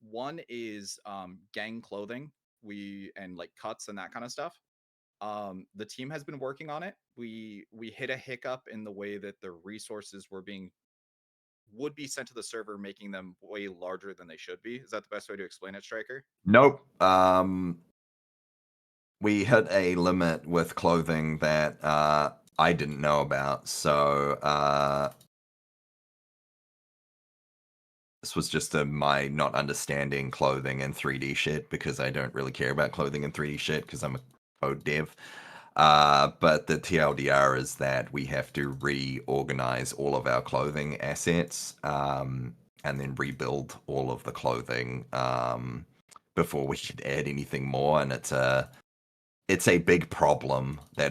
One is gang clothing, and like cuts and that kind of stuff. The team has been working on it. We hit a hiccup in the way that the resources would be sent to the server, making them way larger than they should be. Is that the best way to explain it, Striker? Nope. We hit a limit with clothing that I didn't know about. So this was just my not understanding clothing in 3D shit, because I don't really care about clothing in 3D shit because I'm a code dev. But the TLDR is that we have to reorganize all of our clothing assets and then rebuild all of the clothing before we should add anything more. And it's a big problem that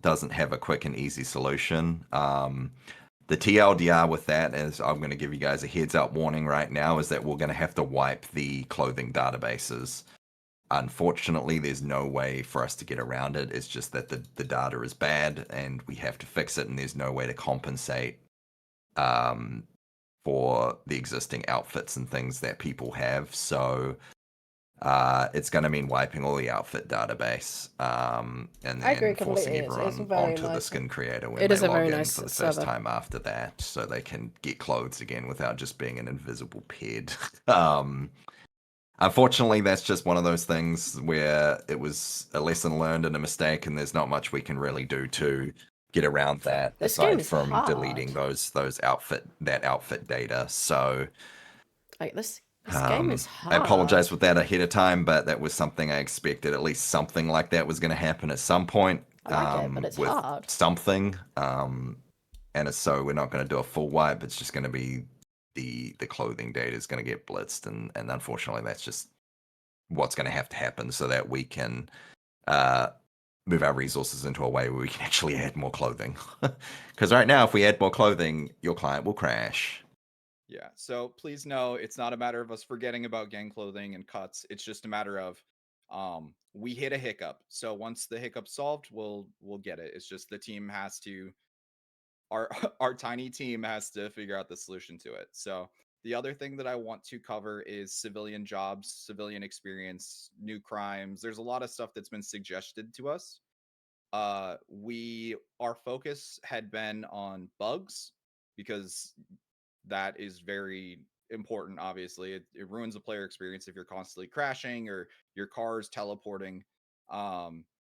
doesn't have a quick and easy solution. The TLDR with that is, I'm going to give you guys a heads up warning right now, is that we're going to have to wipe the clothing databases. Unfortunately, there's no way for us to get around it. It's just that the data is bad and we have to fix it, and there's no way to compensate for the existing outfits and things that people have. So it's going to mean wiping all the outfit database and then forcing everyone onto the skin creator when they log in for the first time after that, so they can get clothes again without just being an invisible ped. Unfortunately, that's just one of those things where it was a lesson learned and a mistake, and there's not much we can really do to get around that aside from deleting those outfit data. So like this game is hard. I apologize with that ahead of time, but that was something I expected. At least something like that was going to happen at some point. I like it, but it's with hard. something. And so we're not going to do a full wipe. It's just going to be the clothing data is going to get blitzed, and unfortunately that's just what's going to have to happen so that we can move our resources into a way where we can actually add more clothing. Because right now, if we add more clothing, your client will crash. Yeah, so please know it's not a matter of us forgetting about gang clothing and cuts. It's just a matter of we hit a hiccup. So once the hiccup's solved, we'll get it. It's just the team has to our tiny team has to figure out the solution to it. So the other thing that I want to cover is civilian jobs, civilian experience, new crimes. There's a lot of stuff that's been suggested to us. Our focus had been on bugs, because that is very important. Obviously, it ruins the player experience if you're constantly crashing or your car is teleporting.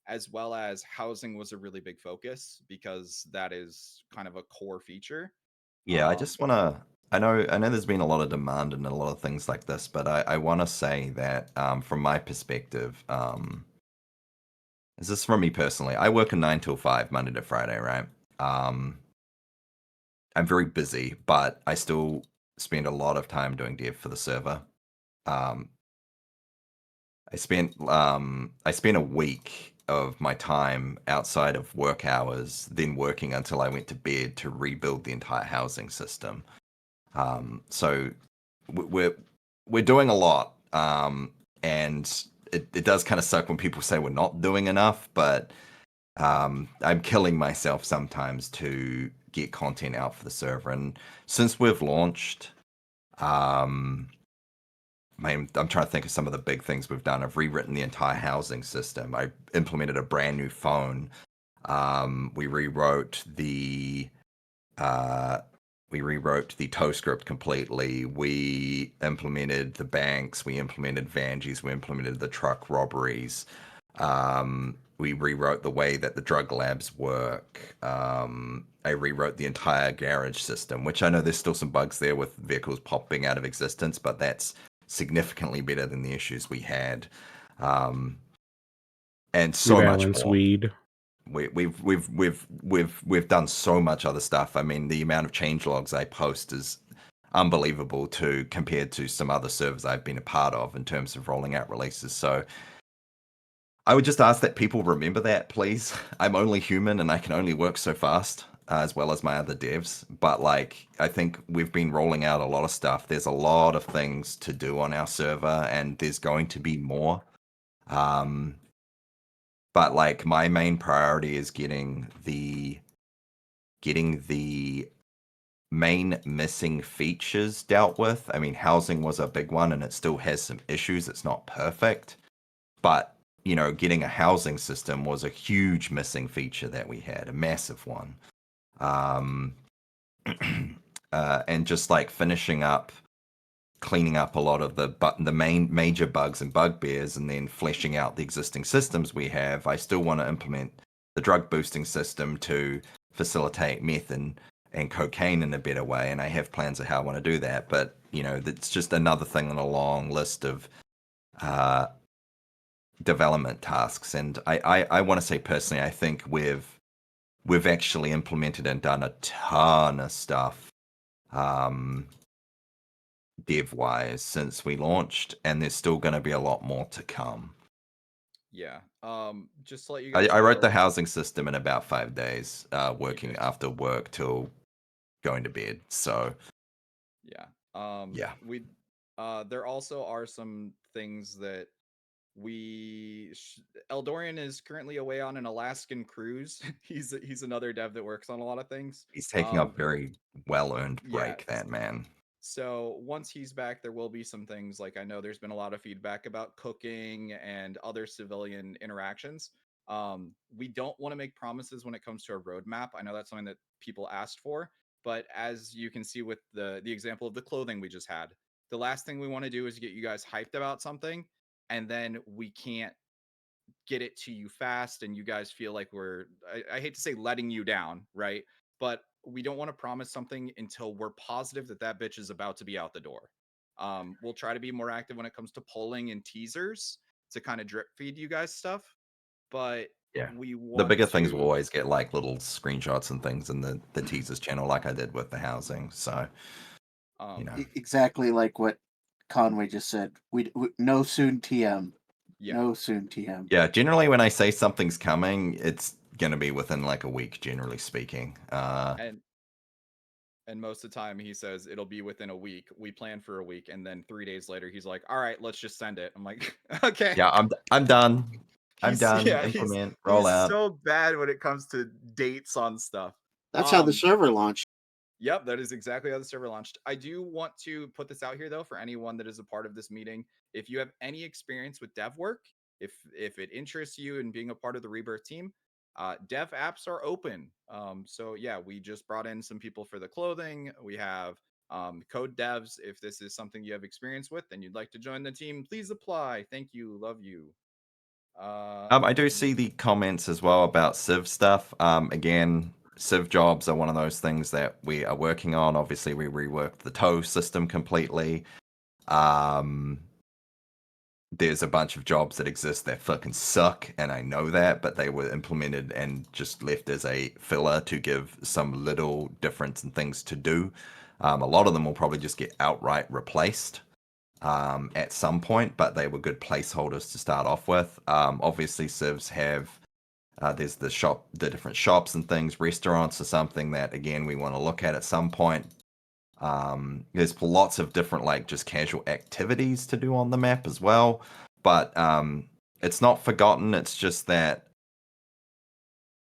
As well as housing was a really big focus, because that is kind of a core feature. Yeah, I just want to. I know there's been a lot of demand and a lot of things like this, but I want to say that from my perspective, this is from me personally. I work a 9 till 5, Monday to Friday, right? I'm very busy, but I still spend a lot of time doing dev for the server. I spent a week of my time outside of work hours, then working until I went to bed to rebuild the entire housing system. So we're doing a lot, and it does kind of suck when people say we're not doing enough, but I'm killing myself sometimes to get content out for the server. And since we've launched, I'm trying to think of some of the big things we've done. I've rewritten the entire housing system. I implemented a brand new phone. We rewrote the tow script completely. We implemented the banks. We implemented Vangies. We implemented the truck robberies. We rewrote the way that the drug labs work. I rewrote the entire garage system, which I know there's still some bugs there with vehicles popping out of existence, but that's significantly better than the issues we had. And so much more. Weed. We've done so much other stuff. I mean, the amount of changelogs I post is unbelievable compared to some other servers I've been a part of in terms of rolling out releases. So I would just ask that people remember that, please. I'm only human and I can only work so fast, as well as my other devs. But I think we've been rolling out a lot of stuff. There's a lot of things to do on our server, and there's going to be more. But my main priority is getting the main missing features dealt with. I mean, housing was a big one, and it still has some issues. It's not perfect, but getting a housing system was a huge missing feature that we had, a massive one. And just like finishing up, cleaning up a lot of the main major bugs and bugbears, and then fleshing out the existing systems we have. I still want to implement the drug boosting system to facilitate meth and cocaine in a better way, and I have plans of how I want to do that. But it's just another thing on a long list of development tasks. And I want to say personally, I think we've actually implemented and done a ton of stuff dev wise since we launched, and there's still going to be a lot more to come. Yeah. Just to let you guys I wrote know- the housing system in about 5 days, working after work till going to bed. So yeah. Yeah. We there also are some things that Eldorian is currently away on an Alaskan cruise. he's another dev that works on a lot of things. He's taking a very well-earned break, yeah. that man. So once he's back, there will be some things like I know there's been a lot of feedback about cooking and other civilian interactions. We don't want to make promises when it comes to a roadmap. I know that's something that people asked for, but as you can see with the example of the clothing we just had, the last thing we want to do is get you guys hyped about something, and then we can't get it to you fast, and you guys feel like I hate to say letting you down, right? But we don't want to promise something until we're positive that bitch is about to be out the door. We'll try to be more active when it comes to polling and teasers to kind of drip feed you guys stuff. But Yeah. we want The bigger things will to- always get like little screenshots and things in the teasers channel, like I did with the housing. So, Exactly like what Conway just said. We no soon TM. No soon TM. Yeah, generally when I say something's coming, it's going to be within like a week, generally speaking. And most of the time he says it'll be within a week. We plan for a week, and then 3 days later he's like, "All right, let's just send it." I'm like, "Okay." Yeah, I'm done. I'm He's- done. yeah, Implement, roll he's out. so bad when it comes to dates on stuff. That's how the server launched. Yep, that is exactly how the server launched. I do want to put this out here though for anyone that is a part of this meeting. If you have any experience with dev work, if it interests you in being a part of the Rebirth team, dev apps are open. So yeah, we just brought in some people for the clothing. We have code devs. If this is something you have experience with and you'd like to join the team, please apply. Thank you. Love you. I do see the comments as well about Civ stuff. Again, Civ jobs are one of those things that we are working on. Obviously, we reworked the tow system completely. There's a bunch of jobs that exist that fucking suck, and I know that, but they were implemented and just left as a filler to give some little difference in things to do. A lot of them will probably just get outright replaced at some point, but they were good placeholders to start off with. Obviously, civs have there's the different shops and things, restaurants or something that again we want to look at some point. There's lots of different like just casual activities to do on the map as well, but it's not forgotten. It's just that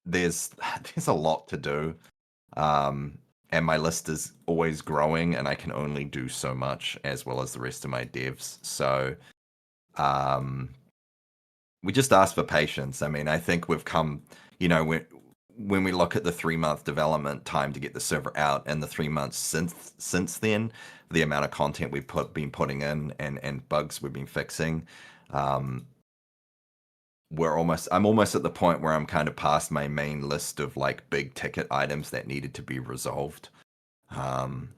there's a lot to do. And my list is always growing, and I can only do so much, as well as the rest of my devs. So, we just ask for patience. I mean, I think we've come, when we look at the 3-month development time to get the server out, and the 3 months since then, the amount of content we've been putting in and bugs we've been fixing, I'm almost at the point where I'm kind of past my main list of like big ticket items that needed to be resolved, to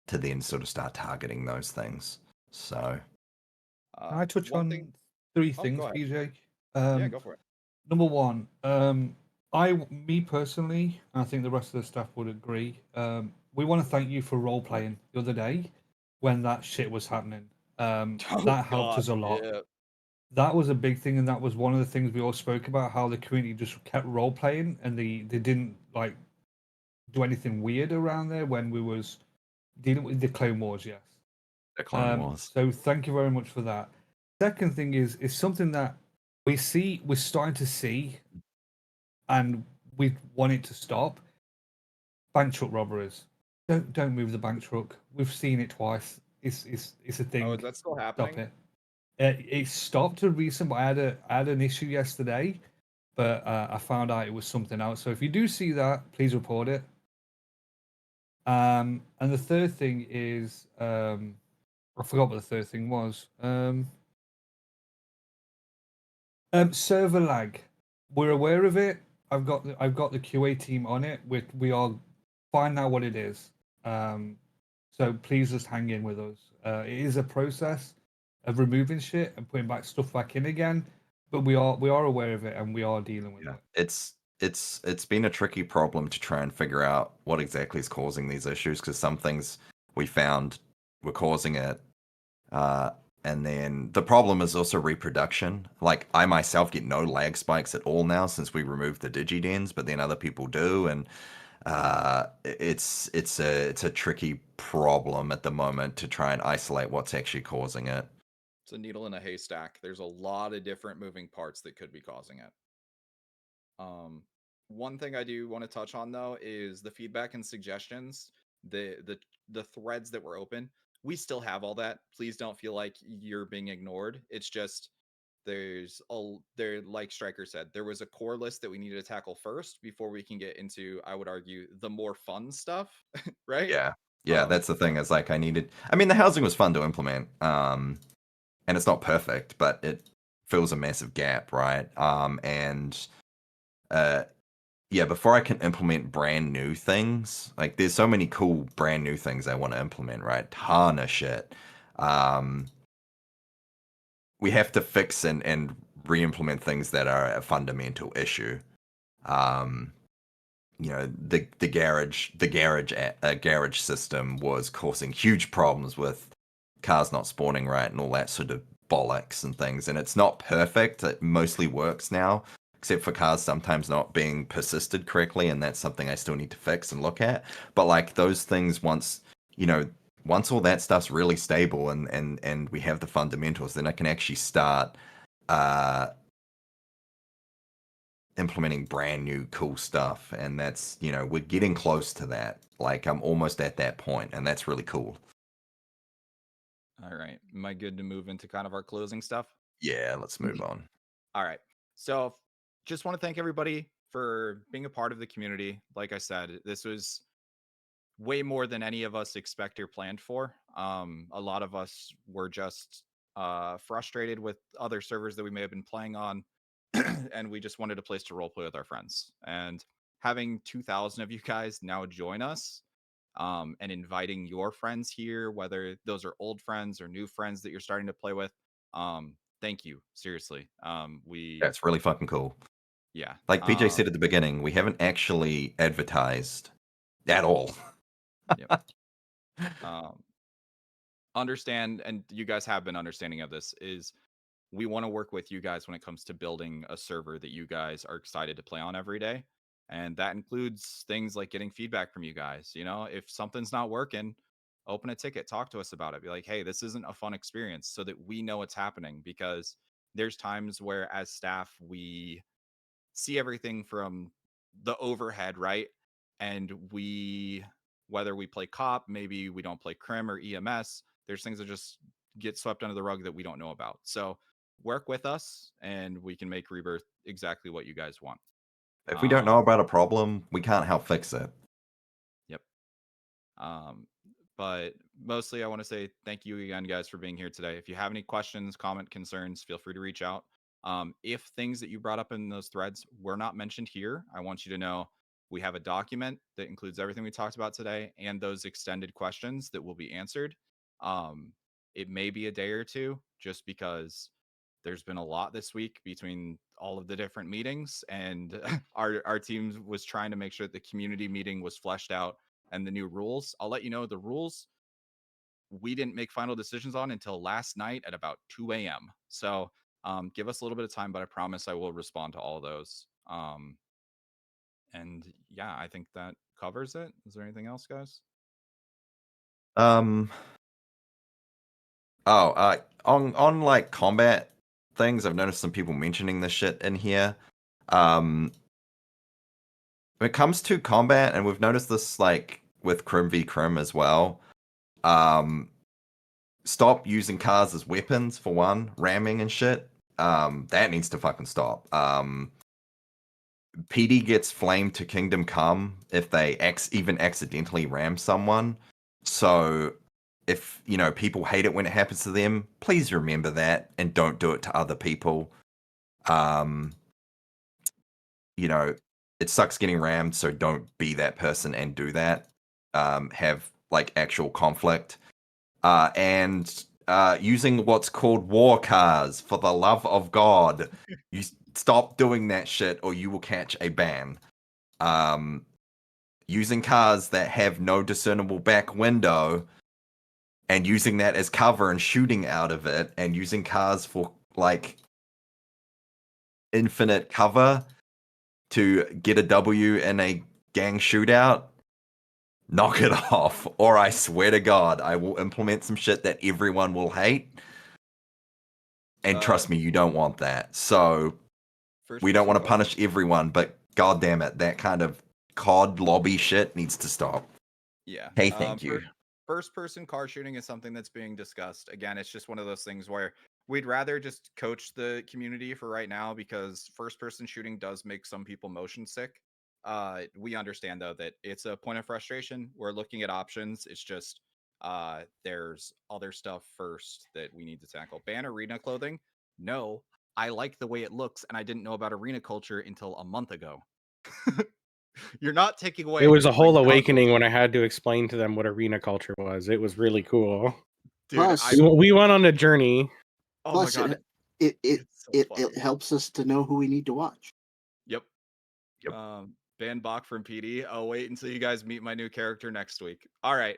then sort of start targeting those things. So, Can I touch on three things, go ahead. PJ? Yeah, go for it. Number one, me personally, and I think the rest of the staff would agree. We want to thank you for role playing the other day when that shit was happening. That helped us a lot. Yeah. That was a big thing, and that was one of the things we all spoke about. How the community just kept role playing, and they didn't like do anything weird around there when we was dealing with the Clone Wars. Yes, the Clone Wars. So thank you very much for that. Second thing is something that we're starting to see, and we want it to stop. Bank truck robberies. Don't move the bank truck. We've seen it twice. It's a thing. Oh, is that still Stop happening? it. It stopped a recent, but I had an issue yesterday, but I found out it was something else. So if you do see that, please report it. And the third thing is, I forgot what the third thing was. Server lag. We're aware of it. I've got the QA team on it. We are find out what it is. So please just hang in with us. It is a process of removing shit and putting back stuff back in again, but we are aware of it and we are dealing with it. It's been a tricky problem to try and figure out what exactly is causing these issues, because some things we found were causing it, and then the problem is also reproduction. Like, I myself get no lag spikes at all now since we removed the digidens, but then other people do, and it's a tricky problem at the moment to try and isolate what's actually causing it. It's a needle in a haystack. There's a lot of different moving parts that could be causing it. One thing I do want to touch on though is the feedback and suggestions. The threads that were open, we still have all that. Please don't feel like you're being ignored. It's just like Stryker said, there was a core list that we needed to tackle first before we can get into, I would argue, the more fun stuff, right? Yeah, that's the thing. Is like I mean, the housing was fun to implement, and it's not perfect, but it fills a massive gap, right? Yeah, before I can implement brand new things, like there's so many cool brand new things I want to implement, right? Ton of shit. We have to fix and re-implement things that are a fundamental issue. You know, the garage system was causing huge problems with cars not spawning right and all that sort of bollocks and things. And it's not perfect. It mostly works now, except for cars sometimes not being persisted correctly, and that's something I still need to fix and look at. But like those things, once all that stuff's really stable and we have the fundamentals, then I can actually start implementing brand new cool stuff. And that's, we're getting close to that. Like I'm almost at that point, and that's really cool. All right. Am I good to move into kind of our closing stuff? Yeah, let's move on. All right. So just want to thank everybody for being a part of the community. Like I said, this was way more than any of us expect or planned for. A lot of us were just frustrated with other servers that we may have been playing on, and we just wanted a place to roleplay with our friends. And having 2,000 of you guys now join us, and inviting your friends here, whether those are old friends or new friends that you're starting to play with, thank you. Seriously. That's really fucking cool. Yeah. Like PJ said at the beginning, we haven't actually advertised at all. Yep. Understand, and you guys have been understanding of this, is we want to work with you guys when it comes to building a server that you guys are excited to play on every day. And that includes things like getting feedback from you guys. If something's not working, open a ticket, talk to us about it. Be like, hey, this isn't a fun experience, so that we know what's happening. Because there's times where as staff, we see everything from the overhead, right? And whether we play cop, maybe we don't play crim or EMS, there's things that just get swept under the rug that we don't know about. So work with us and we can make Rebirth exactly what you guys want. If we don't know about a problem, we can't help fix it. Yep. But mostly I want to say thank you again, guys, for being here today. If you have any questions, comment, concerns, feel free to reach out. If things that you brought up in those threads were not mentioned here, I want you to know we have a document that includes everything we talked about today and those extended questions that will be answered. It may be a day or two just because there's been a lot this week between all of the different meetings, and our team was trying to make sure that the community meeting was fleshed out and the new rules. I'll let you know the rules we didn't make final decisions on until last night at about 2 a.m. So give us a little bit of time, but I promise I will respond to all of those. And yeah, I think that covers it. Is there anything else, guys? On like combat things, I've noticed some people mentioning this shit in here. When it comes to combat, and we've noticed this like with Crim v Crim as well, stop using cars as weapons for one, ramming and shit. That needs to fucking stop. PD gets flamed to Kingdom Come if they even accidentally ram someone. So if, you know, people hate it when it happens to them, please remember that and don't do it to other people. You know, it sucks getting rammed, so don't be that person and do that. Have like actual conflict. And using what's called war cars, for the love of God. You stop doing that shit or you will catch a ban. Using cars that have no discernible back window and using that as cover and shooting out of it, and using cars for like infinite cover to get a W in a gang shootout, knock it off, or I swear to God, I will implement some shit that everyone will hate. And trust me, you don't want that. So we don't want to punish everyone, but God damn it, that kind of COD lobby shit needs to stop. Yeah. Hey, thank you. First person car shooting is something that's being discussed. Again, it's just one of those things where we'd rather just coach the community for right now, because first person shooting does make some people motion sick. We understand though that it's a point of frustration. We're looking at options. It's just there's other stuff first that we need to tackle. Ban arena clothing? No. I like the way it looks, and I didn't know about arena culture until a month ago. You're not taking away. It was a whole my awakening goggles. when I had to explain to them what arena culture was. It was really cool. Dude, Plus, we went on a journey. Oh plus my God. it helps us to know who we need to watch. Yep. Ban Bach from PD. I'll wait until you guys meet my new character next week. All right.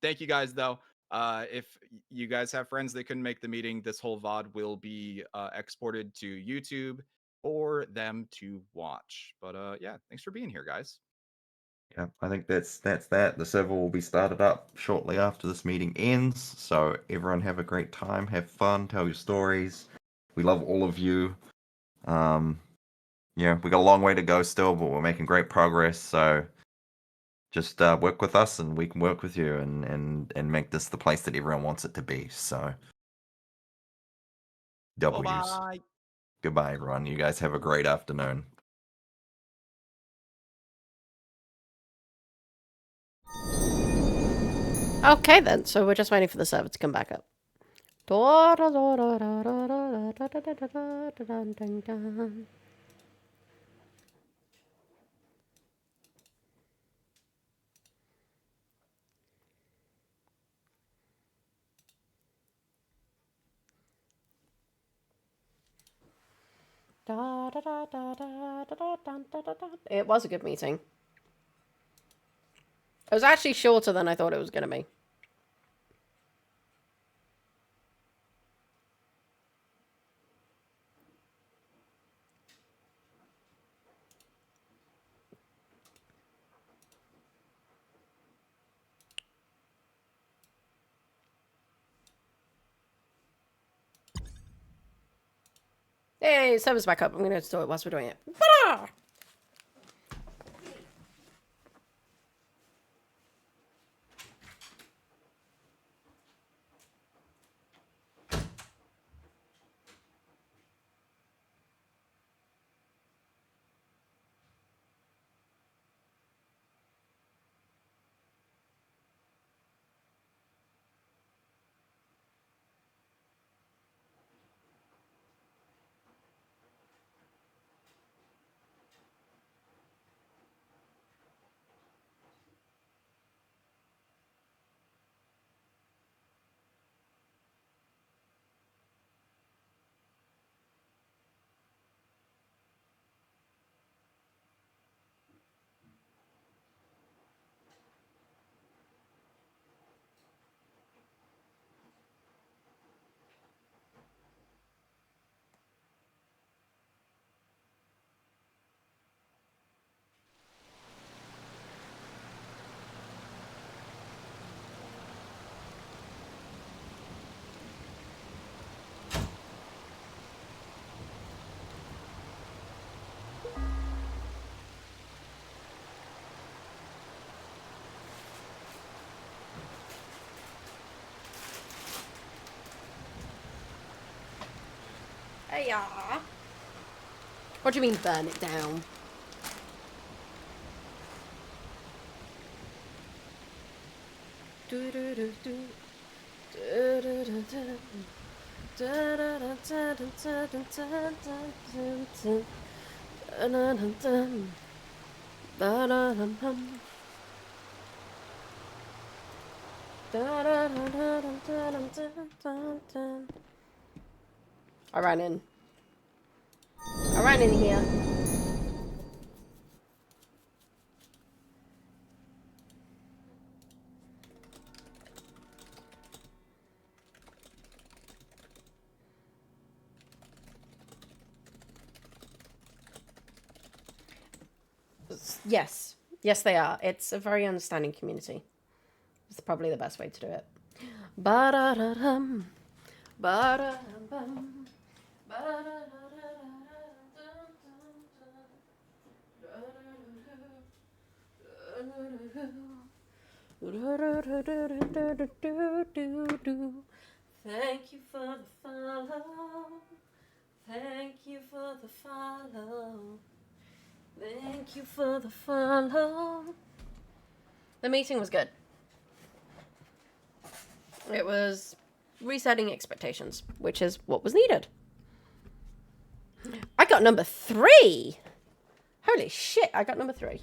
Thank you guys though. If you guys have friends that couldn't make the meeting, this whole VOD will be exported to YouTube for them to watch. But yeah, thanks for being here, guys. Yeah, I think that's that. The server will be started up shortly after this meeting ends. So everyone have a great time, have fun, tell your stories. We love all of you. Yeah, we got a long way to go still, but we're making great progress. So just work with us, and we can work with you, and make this the place that everyone wants it to be. So W's. Bye. Goodbye, everyone. You guys have a great afternoon. Okay then, so we're just waiting for the server to come back up. It was a good meeting. It was actually shorter than I thought it was going to be. Hey, server's back up. I'm going to install it whilst we're doing it. Ta-da! Hey, what do you mean burn it down? Do do do do. Do do do do. Da da da da da da da da da da da. Da da da da. Da da da da da da da da. I ran in. I ran in here. Yes. Yes, they are. It's a very understanding community. It's probably the best way to do it. Ba-da-da-dum. Ba-da-dum-bum. Thank you for the follow. Thank you for the follow. Thank you for the follow. The meeting was good. It was resetting expectations, which is what was needed. I got number 3. Holy shit, I got number 3.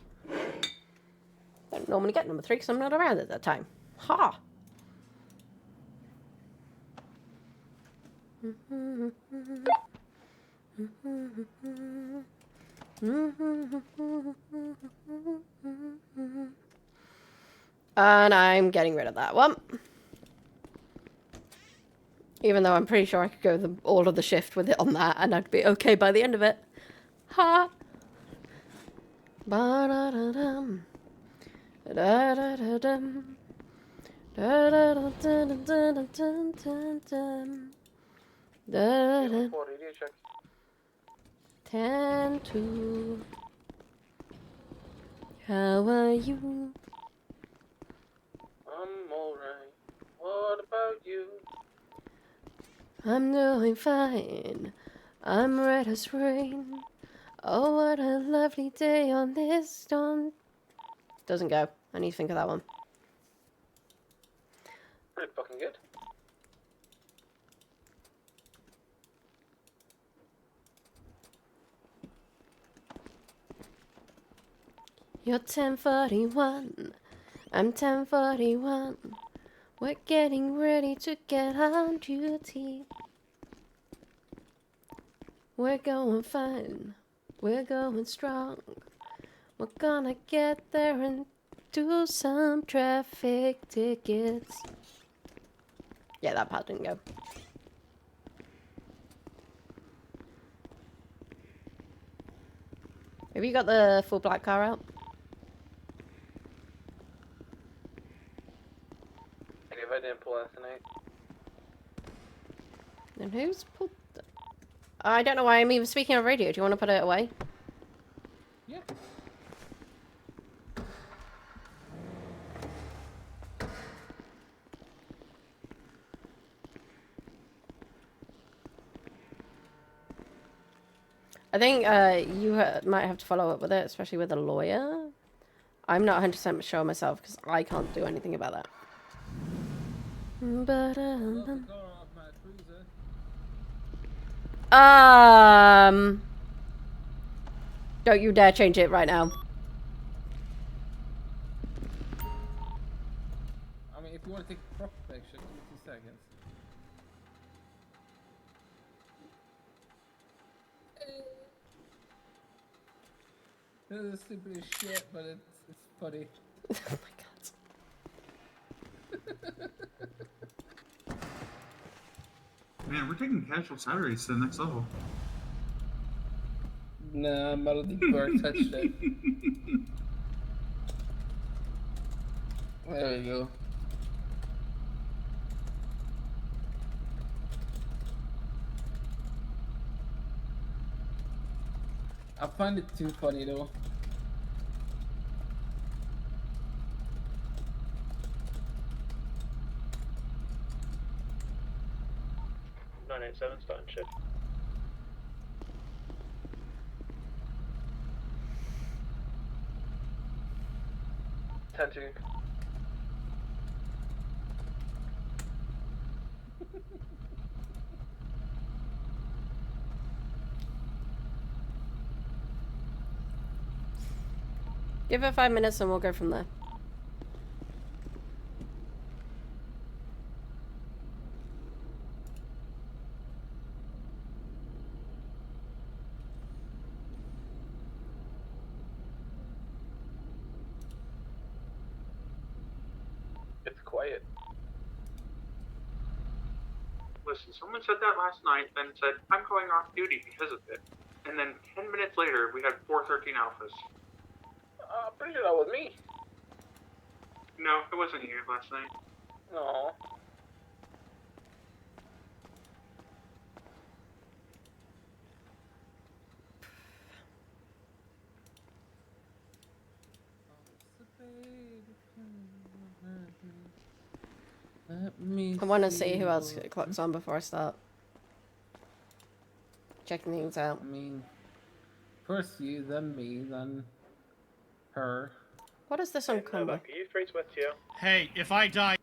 Don't normally get number 3 because I'm not around at that time. Ha! And I'm getting rid of that one. Even though I'm pretty sure I could go all of the shift with it on that and I'd be okay by the end of it. Ha! Ba-da-da-dum. Da-da-da-dum. Da-da-da-da-da-da-da-da-da-dum. Da-da. 10-2. How are you? I'm alright. What about you? I'm doing fine. I'm red as rain. Oh, what a lovely day on this stone. Doesn't go. I need to think of that one. Pretty fucking good. You're 10:41. I'm 10:41. We're getting ready to get on duty. We're going fine. We're going strong. We're gonna get there and do some traffic tickets. Yeah, that part didn't go. Have you got the full black car out? If I didn't pull tonight. Then who's pulled? I don't know why I'm even speaking on radio. Do you want to put it away? Yeah. I think you might have to follow up with it, especially with a lawyer. I'm not 100% sure myself because I can't do anything about that. Don't you dare change it right now. I mean, if you want to take a proper picture, give me 2 seconds. This is stupid as shit, but it's funny. Oh my god. Man, we're taking casual Saturdays to the next level. Nah, I don't think Bart touched it. There we go. I find it too funny though. Starting shift. 10-2. Give it 5 minutes and we'll go from there. It's quiet. Listen, someone said that last night, then said, I'm going off duty because of it. And then 10 minutes later, we had 413 alphas. Pretty sure that was me. No, it wasn't you last night. No. I want to see who else clocks on before I start checking things out. I mean, first you, then me, then her. What is this on combo? Novak, are you free to FTO? Hey, if I die.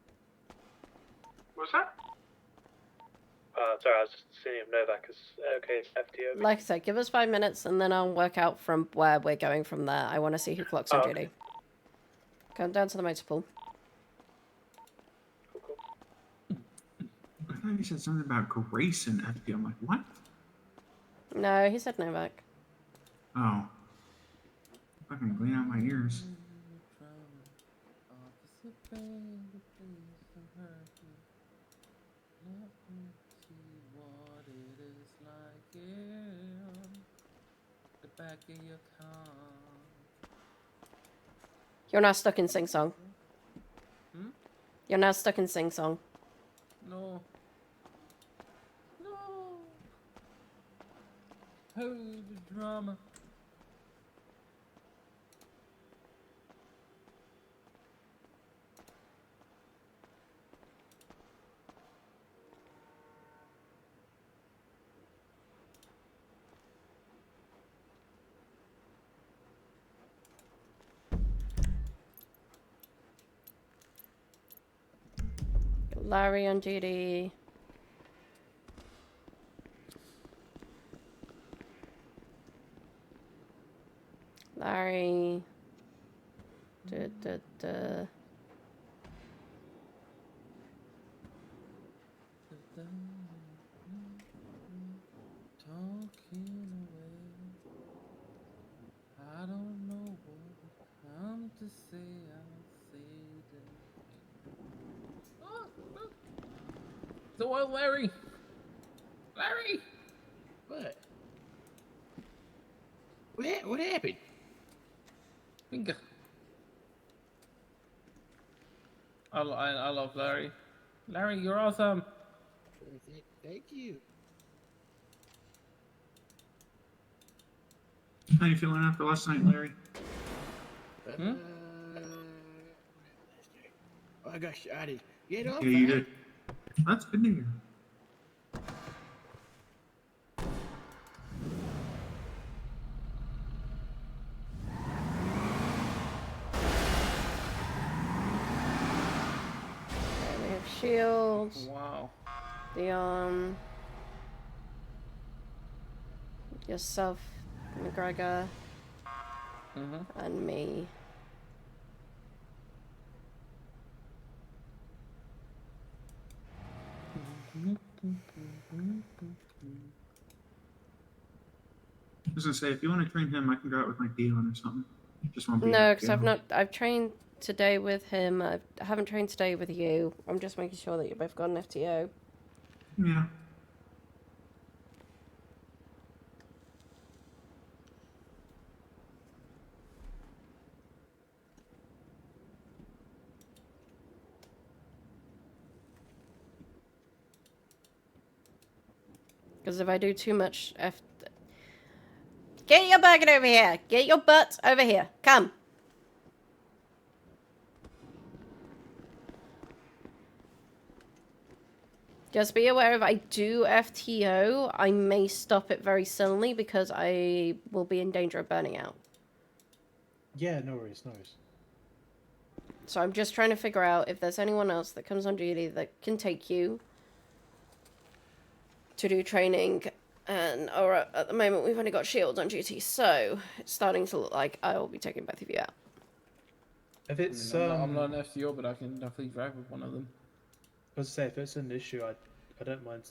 What's that? Sorry, I was just seeing if Novak is okay to FTO. Like I said, give us 5 minutes and then I'll work out from where we're going from there. I want to see who clocks on duty. Come down to the motor pool. I thought you said something about Grace and FP. I'm like, what? No, he said Novak. Oh. Fucking clean out my ears. You're now stuck in sing song. Hmm? You're now stuck in sing song. No. No. Oh, the drama. Larry on duty. Larry. Talking away. I don't know what I'm to say. I'll say it. Oh, look. So what, Larry? Larry! What? What happened? Bingo. I love Larry. Larry, you're awesome. Thank you. How you feeling after last night, Larry? I got shotty. Get off. Yeah, you did. That's good to hear. We have Shields. Wow. Dion. Yourself, McGregor. And me. I was gonna say, if you want to train him, I can go out with my Dion or something. Just won't be. No, because I've trained today with him. I haven't trained today with you. I'm just making sure that you both got an FTO. Yeah. Because if I do too much Get your bucket over here! Get your butt over here! Come! Just be aware if I do FTO, I may stop it very suddenly because I will be in danger of burning out. Yeah, no worries, no worries. So I'm just trying to figure out if there's anyone else that comes on duty that can take you to do training. And at the moment, we've only got Shield on duty, so it's starting to look like I will be taking both of you out. If it's I'm not an FTO, but I can definitely drive with one of them. I was to say, if it's an issue, I don't mind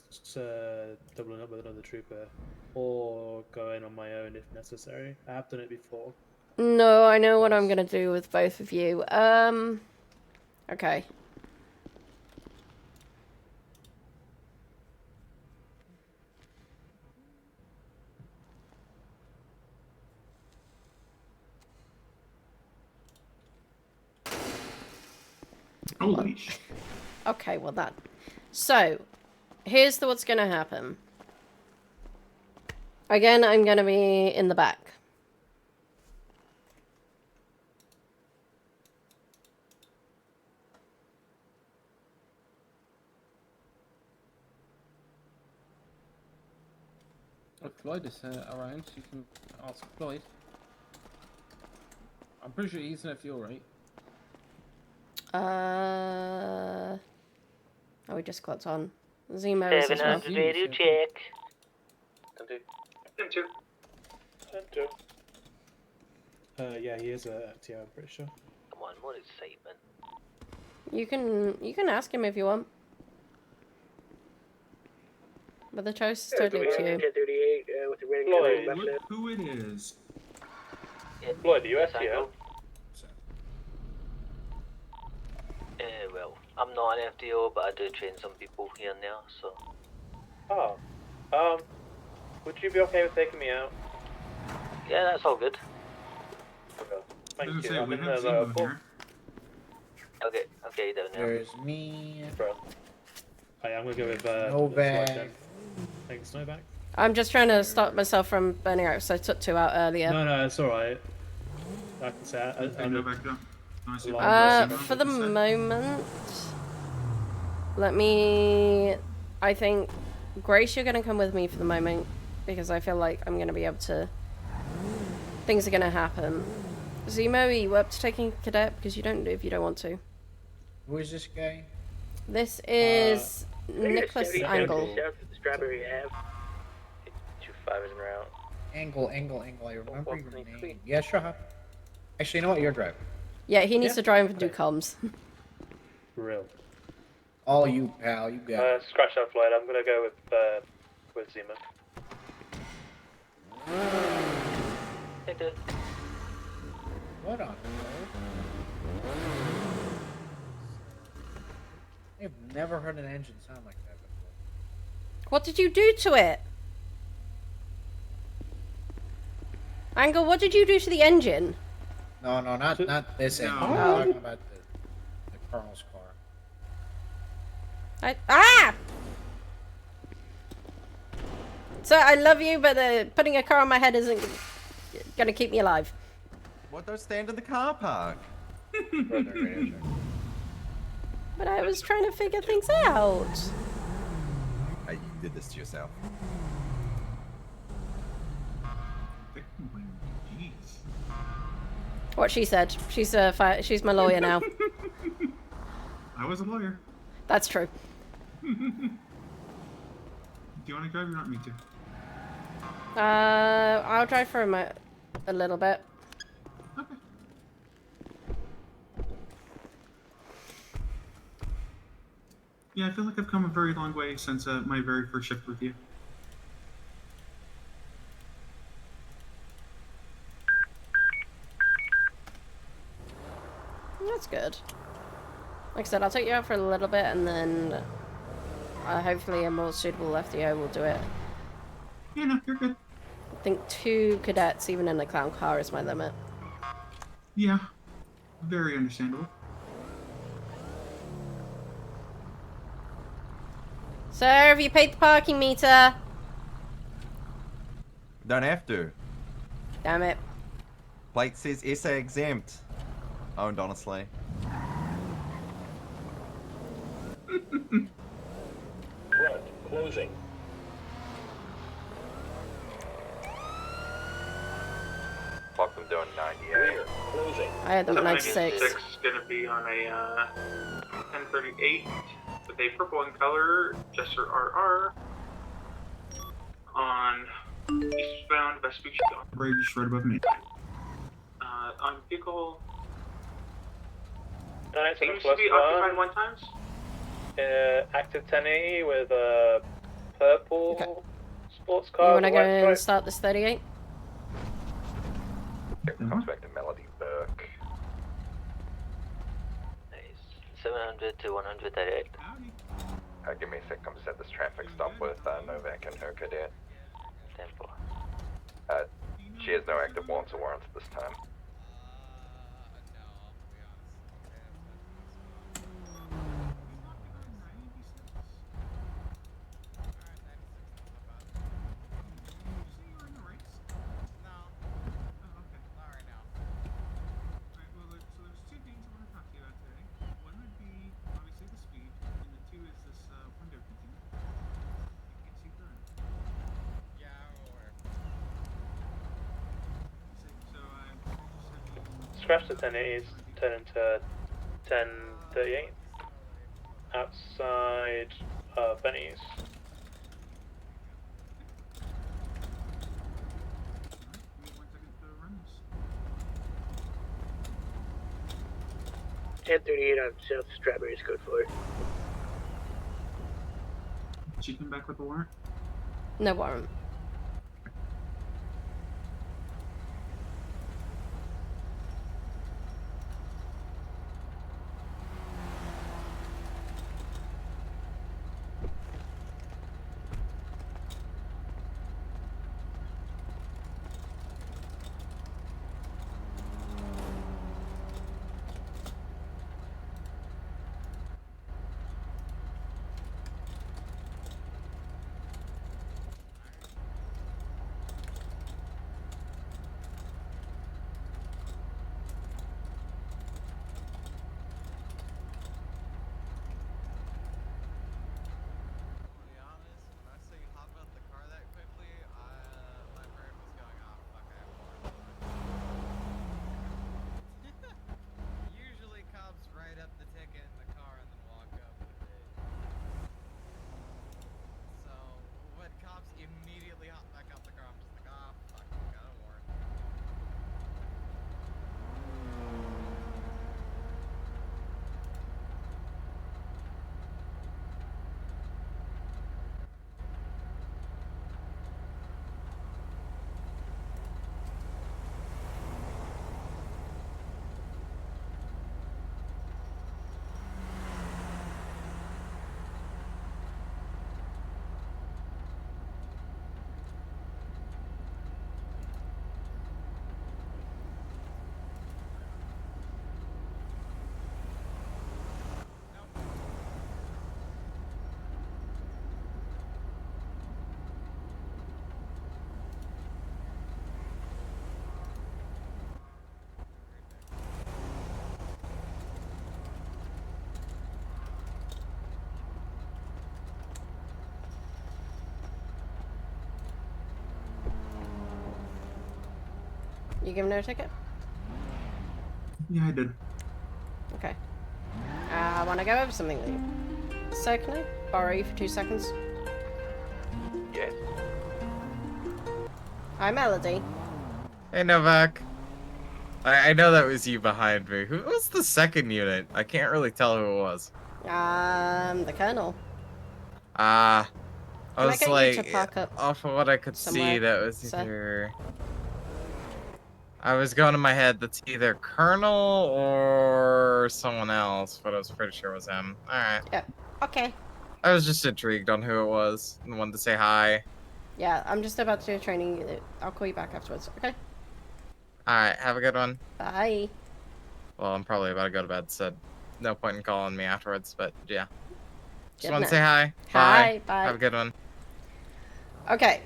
doubling up with another trooper or going on my own if necessary. I have done it before. No, I know what I'm gonna do with both of you. Okay. Holy sh! Okay, well that. So, here's what's gonna happen. Again, I'm gonna be in the back. If Floyd is around, you can ask Floyd. I'm pretty sure he's an FTO, right? Oh, we just got on. Zemo is as well. 700 radio check. Him too. Yeah, he is a FTO, I'm pretty sure. Come on, more excitement. You can ask him if you want. But the choice is totally up to you. 38 with the red Floyd, look who it is. Floyd, the USTO. Well, I'm not an FTO, but I do train some people here and there, so. Oh, would you be okay with taking me out? Yeah, that's all good. Okay. I was Thank gonna you. say, we I'm in have the Zemo pool. here. Okay, down there. There's me. Bro. I'm gonna go with Novak. Floyd then. Thanks, Novak. I'm just trying to stop myself from burning out, so I took 2 out earlier. No, it's alright. Like I said, Okay, Novak, go. For the moment, I think, Grace, you're gonna come with me for the moment, because I feel like I'm gonna be able to, things are gonna happen. Zemo, are you up to taking cadet? Because you don't do if you don't want to. Who is this guy? This is Nicholas Angle. Strawberry Ave. 25 is en route. Angle. I remember your name. Yeah, sure. Huh? Actually, you know what? You're driving. Yeah, he needs to drive and do comms. For real. All you, pal. You got it. Scratch that, Floyd. I'm gonna go with Zima. Take it. What on earth? I've never heard an engine sound like that before. What did you do to it? Angle, what did you do to the engine? No, not this engine. No. I'm talking about the Colonel's car. So I love you, but putting a car on my head isn't gonna keep me alive. What? Don't stand in the car park. But I was trying to figure things out. Hey, you did this to yourself. What she said. She's my lawyer now. I was a lawyer. That's true. Do you want to drive or not me to? I'll drive for a little bit. Okay. Yeah, I feel like I've come a very long way since my very first shift with you. That's good. Like I said, I'll take you out for a little bit, and then hopefully a more suitable FDO will do it. Yeah, no, you're good. I think 2 cadets, even in the clown car, is my limit. Yeah, very understandable. Sir, have you paid the parking meter? Don't have to. Damn it. Plate says SA exempt. Owned honestly. Front closing. clock them doing 98. I had them at 96. 76 is going to be on a 1038 with a purple in color, Jester RR, on eastbound Vespucci Bridge, right above me. On vehicle. Seems to be occupied one times. Active 1080 with a purple sports car. You want to with a go white and stripe. start this 38? Comes back to Melody Burke. 700 to 138. Give me a sec, come set this traffic stop with Novak and her cadet. 10-4. She has no active warrants or warrants at this time. Scratch the 1080s, turn into 1038. Outside Benny's. On South Strawberry's code for it. She came back with a warrant? No warrant. You giving her a ticket? Yeah, I did. Okay. I want to go over something with you. So can I borrow you for 2 seconds? Yes. Hi, Melody. Hey, Novak. I know that was you behind me. Who was the second unit? I can't really tell who it was. The Colonel. I Can I was get you like, to park up off of what I could somewhere, see, that was sir? either... I was going in my head, that's either Colonel or someone else, but I was pretty sure it was him. Alright. Yeah. Okay. I was just intrigued on who it was and wanted to say hi. Yeah, I'm just about to do training. I'll call you back afterwards, okay? Alright, have a good one. Bye. Well, I'm probably about to go to bed, so no point in calling me afterwards, but yeah. Just Good want to night. say hi. Hi, bye. Have a good one. Okay.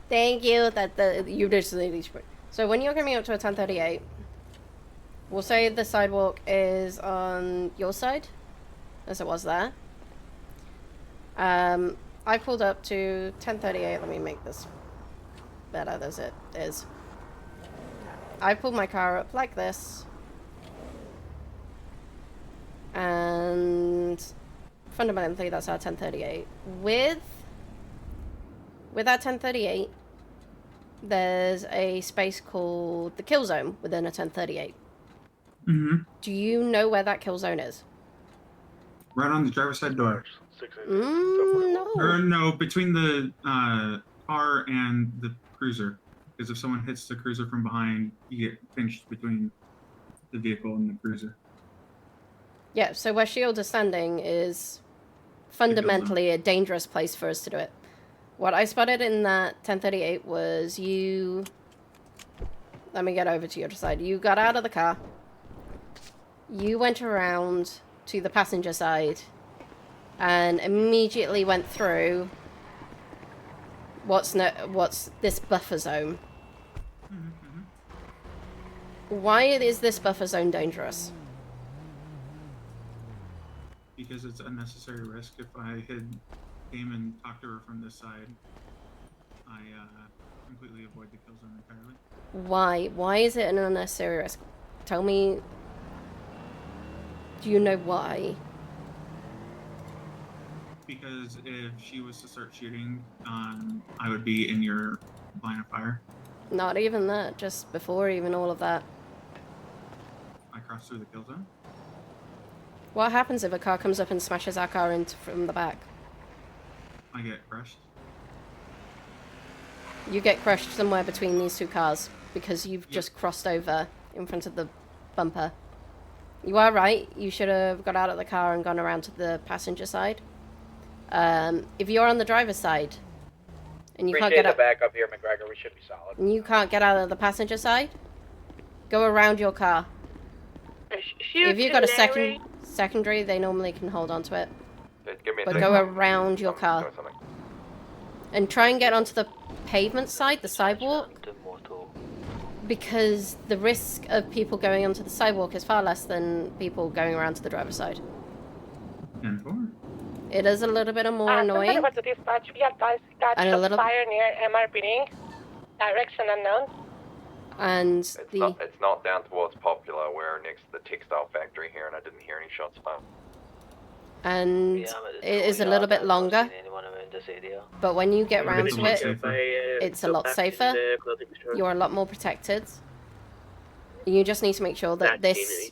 Thank you. You just so when you're coming up to a 1038, we'll say the sidewalk is on your side, as it was there. I pulled up to 1038. Let me make this better as it is. I pulled my car up like this. And fundamentally that's our 1038. With our 1038, there's a space called the kill zone within a 1038. Mm-hmm. Do you know where that kill zone is? Right on the driver's side door. No. Or no, between the car and the cruiser. Because if someone hits the cruiser from behind, you get pinched between the vehicle and the cruiser. Yeah, so where shields are standing is fundamentally a dangerous place for us to do it. What I spotted in that 1038 was you... Let me get over to your side. You got out of the car. You went around to the passenger side and immediately went through what's this buffer zone. Why is this buffer zone dangerous? Because it's unnecessary risk. If I came and talked to her from this side, I completely avoid the kill zone entirely. Why? Why is it an unnecessary risk? Tell me. Do you know why? Because if she was to start shooting, I would be in your line of fire. Not even that, just before even all of that. I crossed through the kill zone. What happens if a car comes up and smashes our car in from the back? I get crushed. You get crushed somewhere between these two cars because you've just crossed over in front of the bumper. You are right. You should have got out of the car and gone around to the passenger side. If you're on the driver's side and you can't get the out, back up here, McGregor. We should be solid. and you can't get out of the passenger side, go around your car. If you've got a secondary, they normally can hold on to it. Give me a But second. go around your car. And try and get onto the pavement side, the sidewalk. Because the risk of people going onto the sidewalk is far less than people going around to the driver's side. 10-4. It is a little bit more annoying. To dispatch, be advised that And a shots little- fire near MR Bidding. Direction unknown. And It's not down towards Popular. We're next to the textile factory here, and I didn't hear any shots fired. And it is a little bit longer. But when you get round to it, it's a lot safer. You're a lot more protected. You just need to make sure that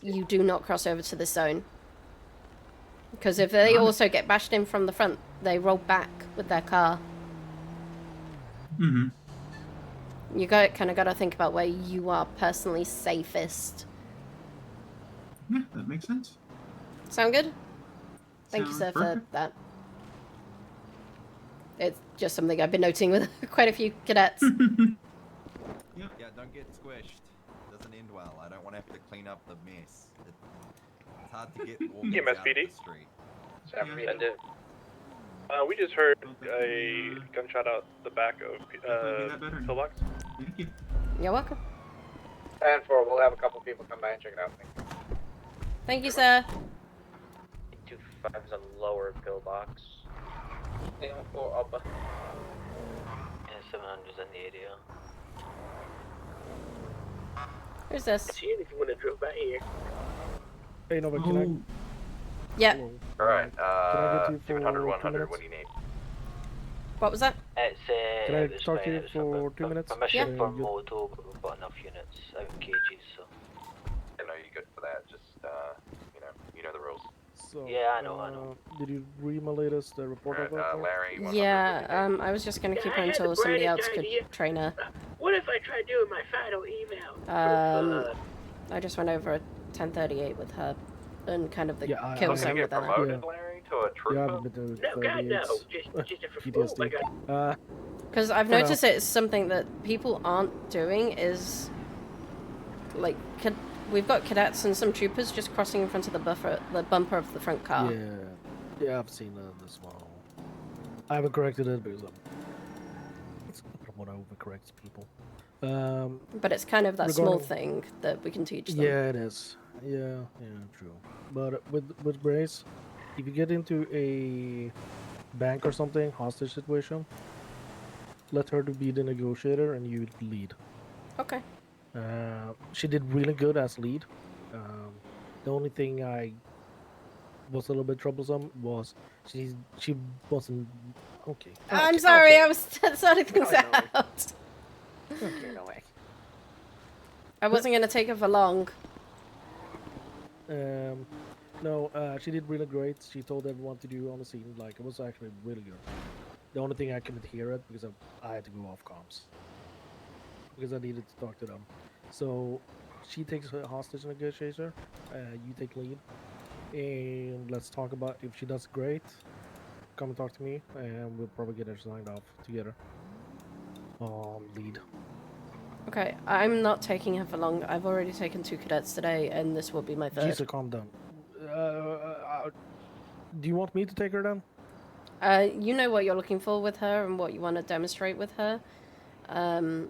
you do not cross over to this zone. Because if they also get bashed in from the front, they roll back with their car. Mm-hmm. You kind of got to think about where you are personally safest. Yeah, that makes sense. Sound good? Thank you, Sounds sir, for perfect. that. It's just something I've been noting with quite a few cadets. Yeah, don't get squished. It doesn't end well. I don't want to have to clean up the mess. It's hard to get organs out of MSPD? the street. We just heard a gunshot out the back of Pillbox. Thank you. You're welcome. 10-4. We'll have a couple people come by and check it out. Thank you, sir. 25 is a lower pillbox. 4 upper. And 700 is in the area. Who's this? See if you want to drove by here. Hey, Novak, can I? Yep. Alright, Can I get you 700, for 100, 2 what do you need? What was that? It's, Can I talk to you for 2 minutes? Permission for moto, but we've got enough units out in cages, so. I know you're good for that, just, you know the rules. So, Yeah, I know. Did you re-malate us the report of that? Larry, Yeah, I was just going to keep her until somebody else could train her. What if I try doing my final eval? I just went over a 1038 with her and kind of the Yeah, kill I'm zone gonna with get her. promoted, Larry, to a trooper? Yeah, I haven't been to No, God, no. 38s. Just a PTSD. Because I've For now. noticed it's something that people aren't doing is, like, we've got cadets and some troopers just crossing in front of the bumper of the front car. Yeah, I've seen this one. I haven't corrected it because I don't want to overcorrect people. But it's kind of that small regarding- thing that we can teach them. Yeah, it is. Yeah, true. But with Brace, if you get into a bank or something, hostage situation, let her to be the negotiator, and you lead. Okay. She did really good as lead. The only thing I was a little bit troublesome was she wasn't okay. I'm sorry, I was sorting things No, no. out. Okay, no way. I wasn't going to take her for long. No, she did really great. She told everyone to do on the scene. Like, it was actually really good. The only thing I couldn't hear it because I had to go off comms because I needed to talk to them. So she takes a hostage negotiator. You take lead, and let's talk about if she does great. Come and talk to me, and we'll probably get her signed off together. Lead. Okay, I'm not taking her for long. I've already taken 2 cadets today, and this will be my 3rd. Jesus, calm down. Do you want me to take her down? You know what you're looking for with her and what you want to demonstrate with her.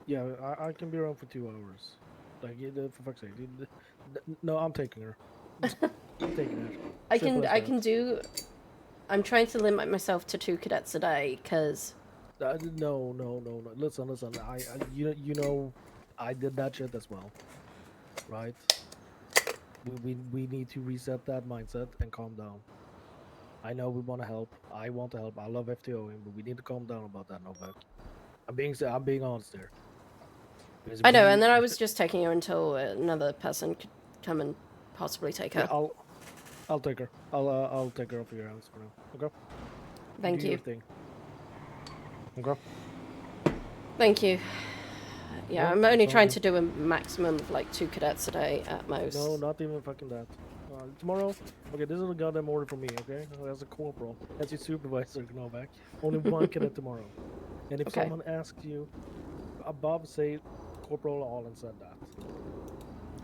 Yeah, I can be around for 2 hours. Like, for fuck's sake. No, I'm taking her. I'm taking her. I Simple as can that. do. I'm trying to limit myself to 2 cadets a day because. No. Listen. You know, I did that shit as well, right? We need to reset that mindset and calm down. I know we want to help. I want to help. I love FTOing, but we need to calm down about that, Novak. I'm being honest there. Because I know, and then I was just taking her until another person could come and possibly take her. Yeah, I'll take her. I'll take her off your hands for now. Okay. Thank Do you. your thing. Okay. Thank you. Yeah, No, I'm only it's all trying good. to do a maximum of like 2 cadets a day at most. No, not even fucking that. Tomorrow, okay, this is a goddamn order from me, okay? As a corporal, as your supervisor, Novak. Only 1 cadet tomorrow. And if Okay. someone asks you, above, say Corporal Allen said that.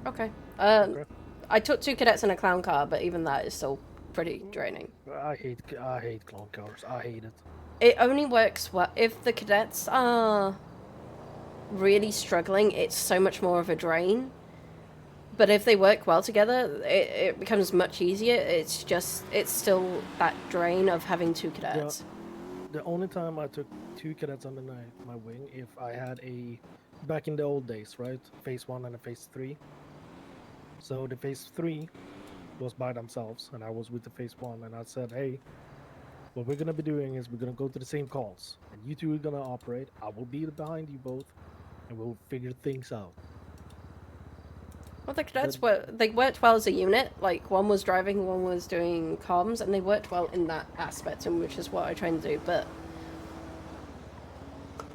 Okay. Okay. I took 2 cadets in a clown car, but even that is still pretty draining. I hate clown cars. I hate it. It only works well if the cadets are really struggling. It's so much more of a drain. But if they work well together, it becomes much easier. It's still that drain of having 2 cadets. The only time I took 2 cadets under my wing, if I had back in the old days, right? Phase 1 and a phase 3. So the phase 3 was by themselves, and I was with the phase 1, and I said, hey, what we're gonna be doing is we're gonna go to the same calls, and you two are gonna operate. I will be behind you both, and we'll figure things out. Well, the cadets they worked well as a unit. Like, one was driving, one was doing comms, and they worked well in that aspect, and which is what I try and do. But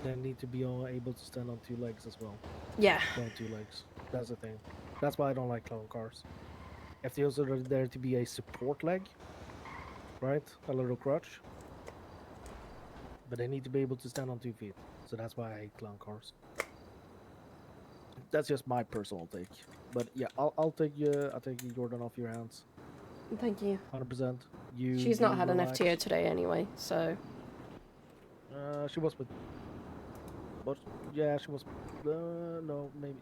they need to be able to stand on 2 legs as well. Yeah. On 2 legs. That's the thing. That's why I don't like clown cars. FTOs are there to be a support leg, right? A little crutch. But they need to be able to stand on 2 feet. So that's why I hate clown cars. That's just my personal take. But yeah, I'll take you Jordan off your hands. Thank you. 100%. She's not had relax. an FTO today anyway, so. She was with. But yeah, she was. No, maybe.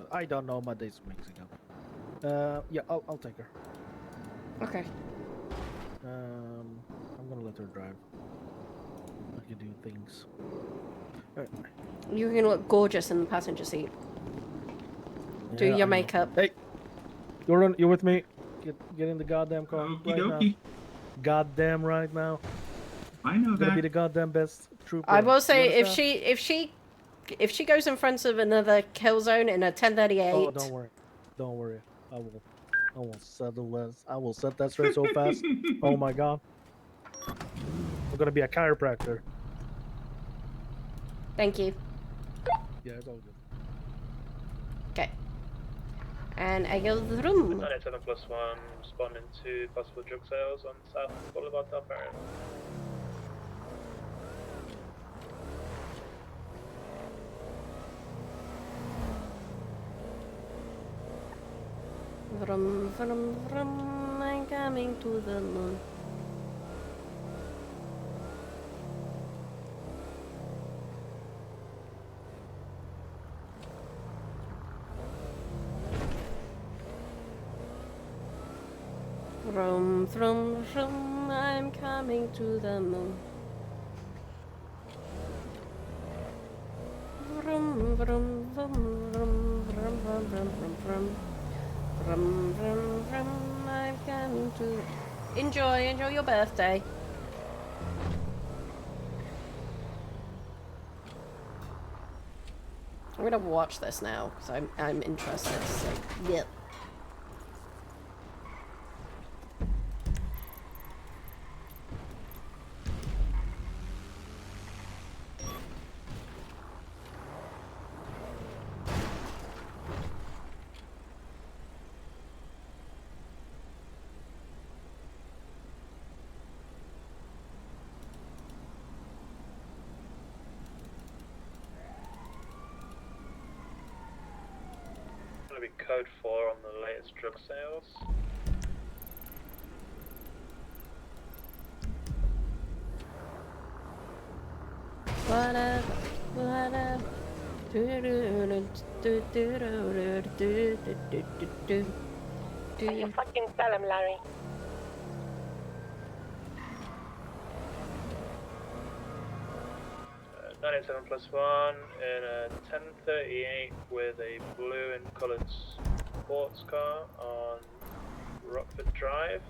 I don't know. My days weeks ago. Yeah, I'll take her. Okay. I'm gonna let her drive. I can do things. Alright. You're gonna look gorgeous in the passenger seat. Do Yeah, your I know. makeup. Hey, Jordan, you with me? Get in the goddamn car right now. Goddamn right now. I know Gonna that. be the goddamn best trooper. I will say You if understand? if she goes in front of another kill zone in a 1038. Oh, don't worry. I will settle this. I will set that straight so fast. Oh my god. I'm gonna be a chiropractor. Thank you. Yeah, it's all good. Okay. And I go to the room. 97+1, responding to possible drug sales on South Boulevard, Delaware. Vroom, vroom, vroom, I'm coming to the moon. Vroom, vroom, vroom, I'm coming to the moon. Vroom, vroom, vroom, vroom, vroom, vroom, vroom, vroom, vroom. Vroom, vroom, vroom, I've come to... Enjoy your birthday. I'm gonna watch this now, because I'm interested, so, yep. Gonna be code 4 on the latest drug sales. Whatever, whatever. Can you fucking tell him, Larry? Uh, 97+1 in a 1038 with a blue and coloured sports car on Rockford Drive.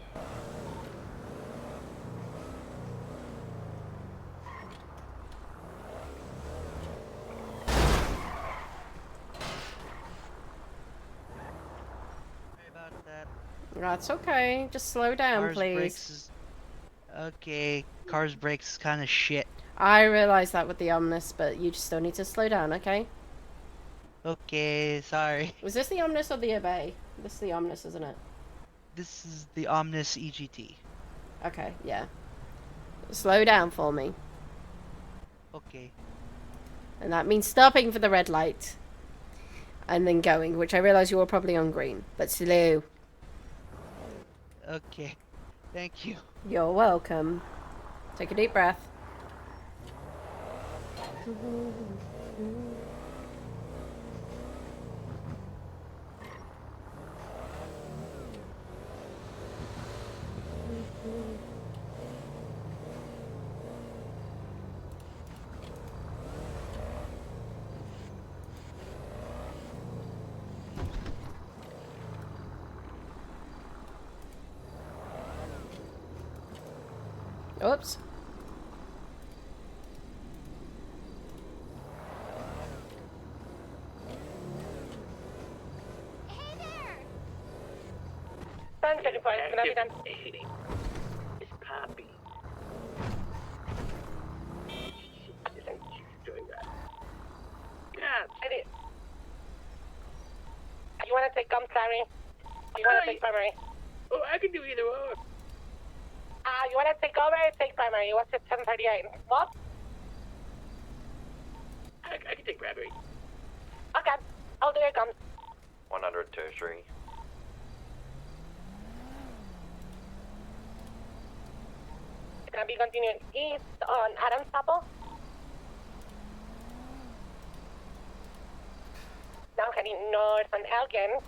About that. That's okay. Just slow down, Car's please. brakes is... Okay, car's brakes is kind of shit. I realise that with the Omnis, but you just still need to slow down, okay? Okay, sorry. Was this the Omnis or the Obey? This is the Omnis, isn't it? This is the Omnis EGT. Okay, yeah. Slow down for me. Okay. And that means stopping for the red light. And then going, which I realise you were probably on green, but slow. Okay. Thank you. You're welcome. Take a deep breath. Oops. Sunset report, gonna be done. It's Poppy. She's doing that. God. You wanna take gum, Larry? You wanna take primary? Oh, I can do either or. You wanna take over or take primary? What's it, 1038? What? I can take primary. Okay, I'll do your gums. 100 tertiary. It's gonna be continuing east on Adams Apple. Now heading north on Elgin.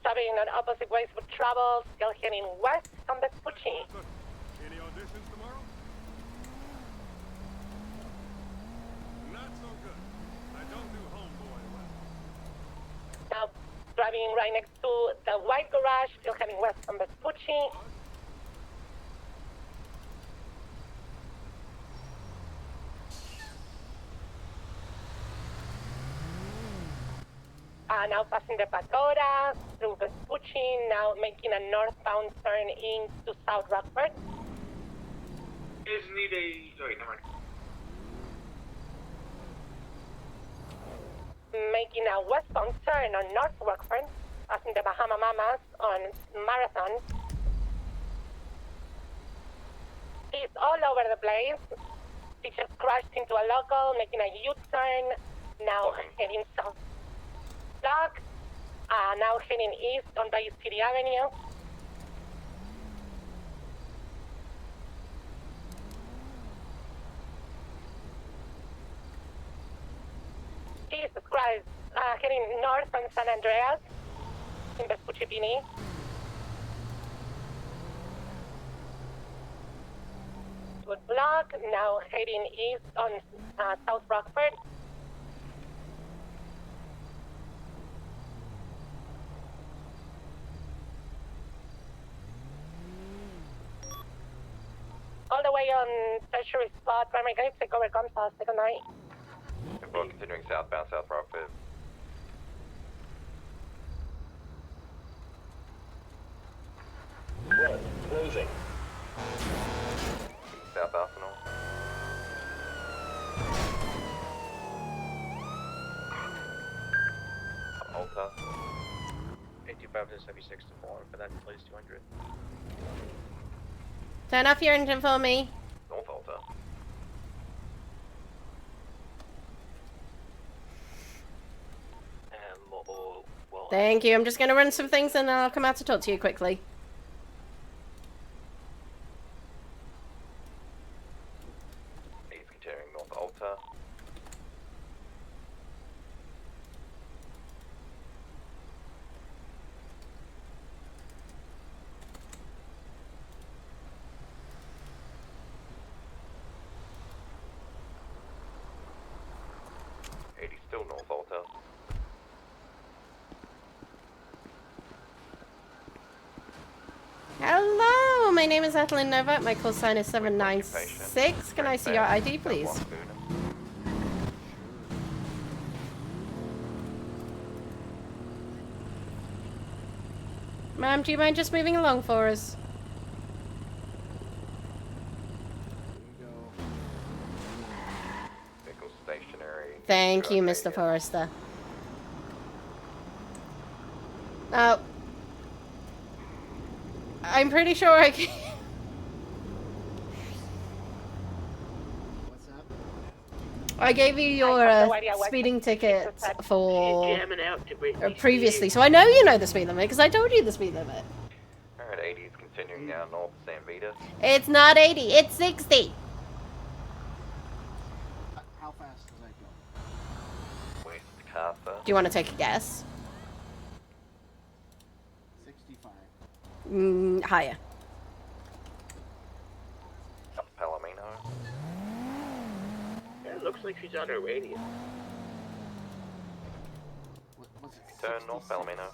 Traveling on opposite ways for travel, still heading west on Vespucci. Any auditions tomorrow? Not so good. I don't do homeboy well. Now driving right next to the white garage, still heading west on Vespucci. Now passing the Pagoda through Vespucci, now making a northbound turn into South Rockford. Is need a... Sorry, never mind. Making a westbound turn on North Rockford, passing the Bahama Mamas on Marathon. It's all over the place. He just crashed into a local, making a U-turn, now heading south. Block, now heading east on Bay City Avenue. Jesus Christ, heading north on San Andreas in Vespucci Bini. good block. Now heading east on South Rockford. All the way on Treasury Spot, primary gate, take over comms, second night. We're continuing southbound, South Rockford. Front, closing. South Arsenal. Alta. 85 to 76 to 4, but that plays 200. Turn off your engine for me. North Alta. Thank you. I'm just going to run some things and then I'll come out to talk to you quickly. He's continuing North Alta. Still North Alta. Hello, my name is Atalin Novak. My call sign is 796. Can I see your ID, please? Ma'am, do you mind just moving along for us? Vehicle stationary. Thank you, Mr. Forrester. Now, I'm pretty sure I can... I gave you your speeding ticket for previously, so I know you know the speed limit because I told you the speed limit. Alright, 80 is continuing now north San Vita. It's not 80, it's 60. How fast does that go? West Casa. Do you want to take a guess? 65. Higher. Up Palomino. It looks like she's on her radio. Turn north Palomino.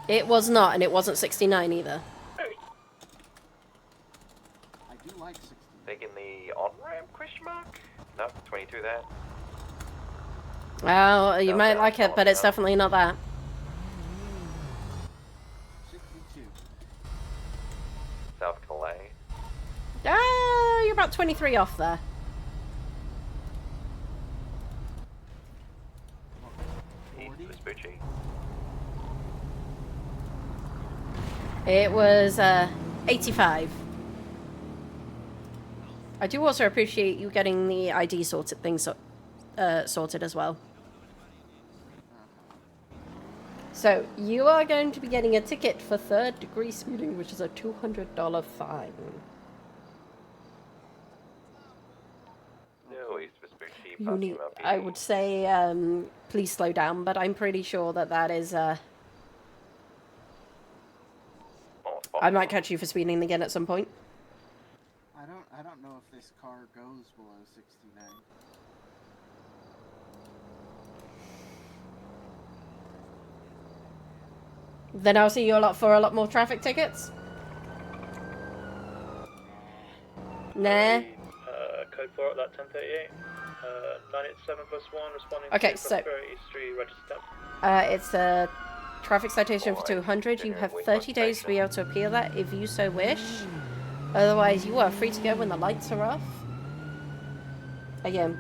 It was not, and it wasn't 69 either. I do like 60. Taking the on-ramp, question mark? No, 22 there. Well, you might like it, but it's definitely not that. 62. South Calais. Ah, you're about 23 off there. East Vespucci. It was 85. I do also appreciate you getting the ID sorted sorted as well. So you are going to be getting a ticket for third-degree speeding, which is a $200 fine. No, East Vespucci. You need, I would say, please slow down, but I'm pretty sure that that is. I might catch you for speeding again at some point. I don't know if this car goes below 69. Then I'll see you for a lot more traffic tickets. Nah. Code 4 at that 1038. 987 plus 1 responding Okay, to so Prosperity Street register. it's a traffic citation for 200. You have 30 days to be able to appeal that if you so wish. Otherwise, you are free to go when the lights are off. Again,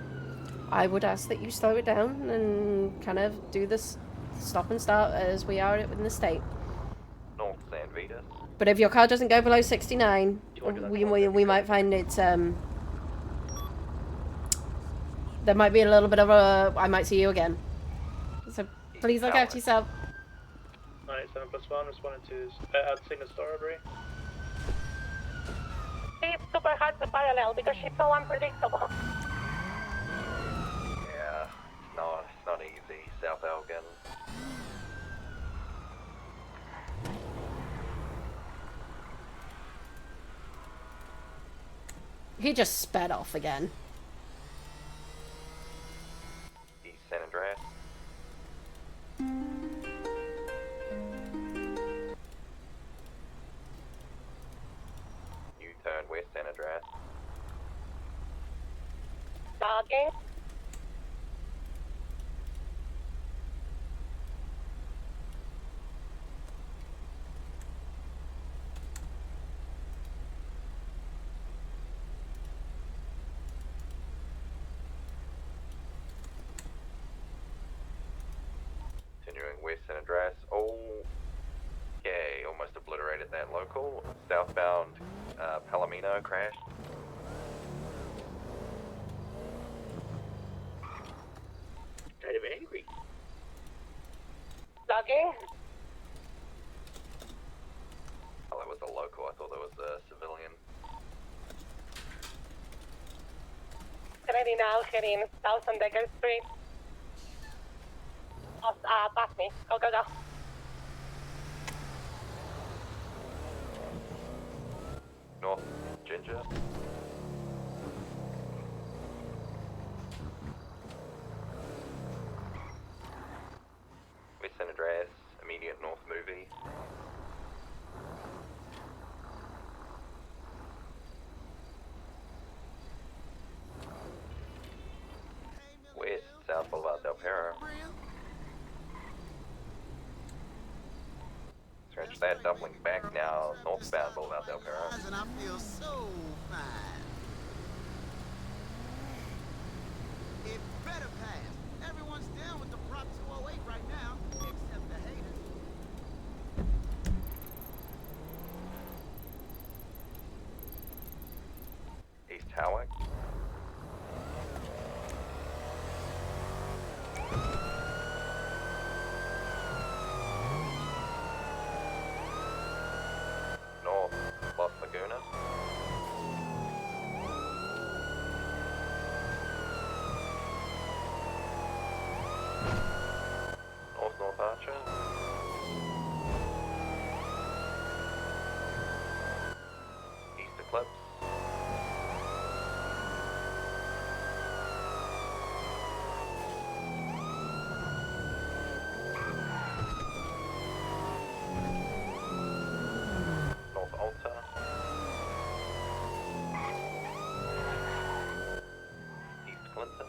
I would ask that you slow it down and kind of do this stop and start as we are in the state. North San Vita. But if your car doesn't go below 69, we might find it's there might be a little bit of a I might see you again. So please look after yourself. 987 plus 1 responding to at Signal Starbury. It's super hard to parallel because she's so unpredictable. Yeah, it's not easy. South Elgin. He just sped off again. East San Andreas. U-turn West San Andreas. Logging. Continuing West San Andreas. Okay, almost obliterated that local. Southbound Palomino crashed. Kind of angry. Logging. Oh, that was a local. I thought that was a civilian. Ready now, heading south on Decker Street. Pass me. Go, go, go. North Ginger. West San Andreas, immediate north movie. West, South Boulevard Del Perro. Scratch that, doubling back now, northbound Boulevard Del Perro. And I feel so fine. It better pass. Everyone's down with the Prop 208 right now, except the haters. East Howick. North Los Laguna. North Archer. East Eclipse. North Alta. East Clinton.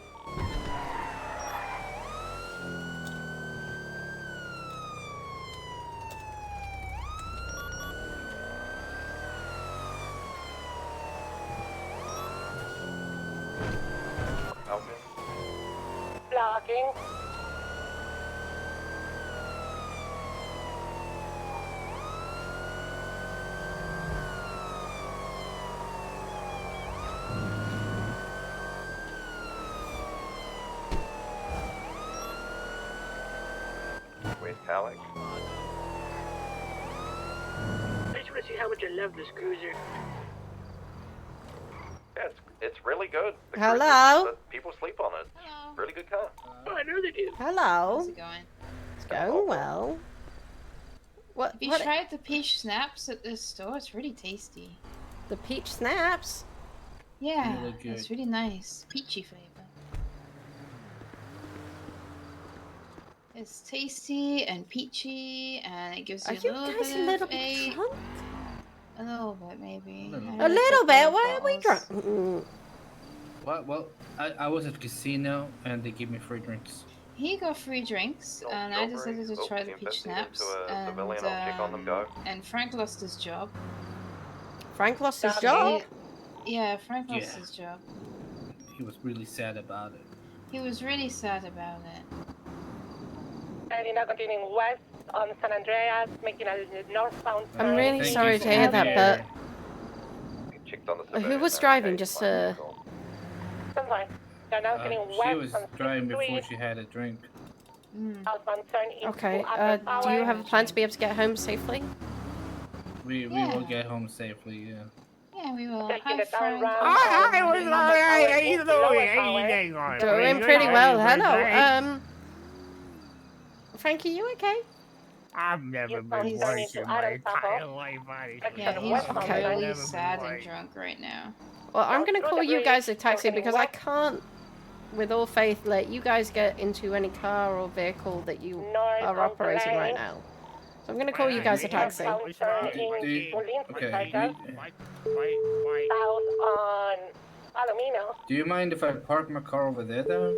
Elgin. Logging. West Howick. I just want to see how much I love this cruiser. Yeah, it's really good. The Hello? cruiser, but people sleep on it. Really good car. Oh, I know they do. Hello. How's it going? It's going well. What? Have you what tried the peach snaps at this store? It's really tasty. The peach snaps? Yeah, Really good. it's really nice. Peachy flavor. It's tasty and peachy, and it gives Are you you a little guys bit a little of bit drunk? a little bit maybe. A little bit? Why are we drunk? Well, I was at the casino and they gave me free drinks. He got free drinks, and I decided to try the peach snaps, and Frank lost his job. Frank lost his job? Yeah, Frank lost Yeah. his job. He was really sad about it. He was really sad about it. Heading now, continuing west on San Andreas, making a northbound turn. I'm really sorry to hear that, but who was driving? Just That's fine. They're now heading She west was on driving 6th before Street, she had a drink. southbound turn into okay. Upper Do Tower. you have a plan to be able to get home safely? We will get home safely, yeah. Yeah, we will. Taking Hi, the down Frank. round. Doing pretty well. Hello. Frank, are you okay? I've never been He's- worse in my entire life. Yeah, he's really sad and drunk right now. Well, I'm gonna call you guys a taxi because I can't, with all faith, let you guys get into any car or vehicle that you are operating right now. So I'm gonna call you guys a taxi. Okay. South on Palomino. Do you mind if I park my car over there, though?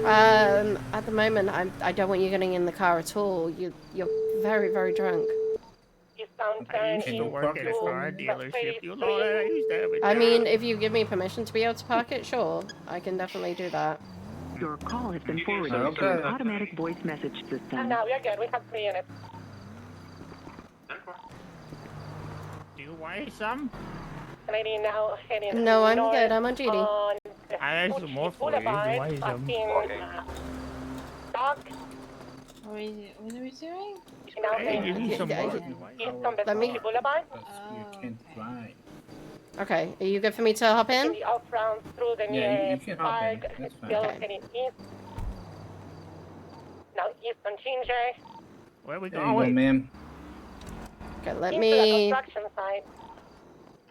At the moment, I don't want you getting in the car at all. You're very, very drunk. I used to work at a car dealership. You know that I used to have a I job. mean, if you give me permission to be able to park it, sure, I can definitely do that. Your call has been forwarded to an automatic voice message system. No, we're good. We have 3 units. Do you want some? Canadian now heading No, I'm north good. I'm on duty. On I have some more for you. Do you want some? Dock. What are we doing? Now Hey, give me some more. Let me. Boulevard. You can't fly. Okay, are you good for me to hop in? The off round through the Yeah, you can hop in. park. That's fine. Still Okay. heading east. Now east on Ginger. Where are we There you go, going? ma'am. Okay, let Into the me. construction site.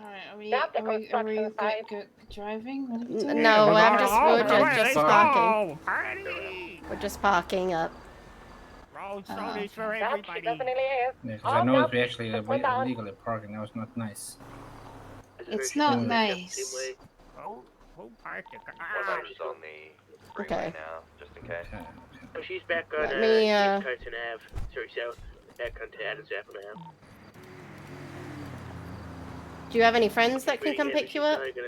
Alright, are we Not the construction site. driving? What are we doing? No, We're I'm going just home. we're Come on, just let's parking. go. Party. We're just parking up. Roll sodas for That everybody. definitely is. Yeah, because I know we actually illegally parking. That was not nice. It's not nice. Who parked the car? What's on the freeway Okay. now, just in case. Oh, she's back on Let me, East Carson Ave. Sorry, south. Back onto Adams Apple now. Do you have any friends that can come pick you up? Probably gonna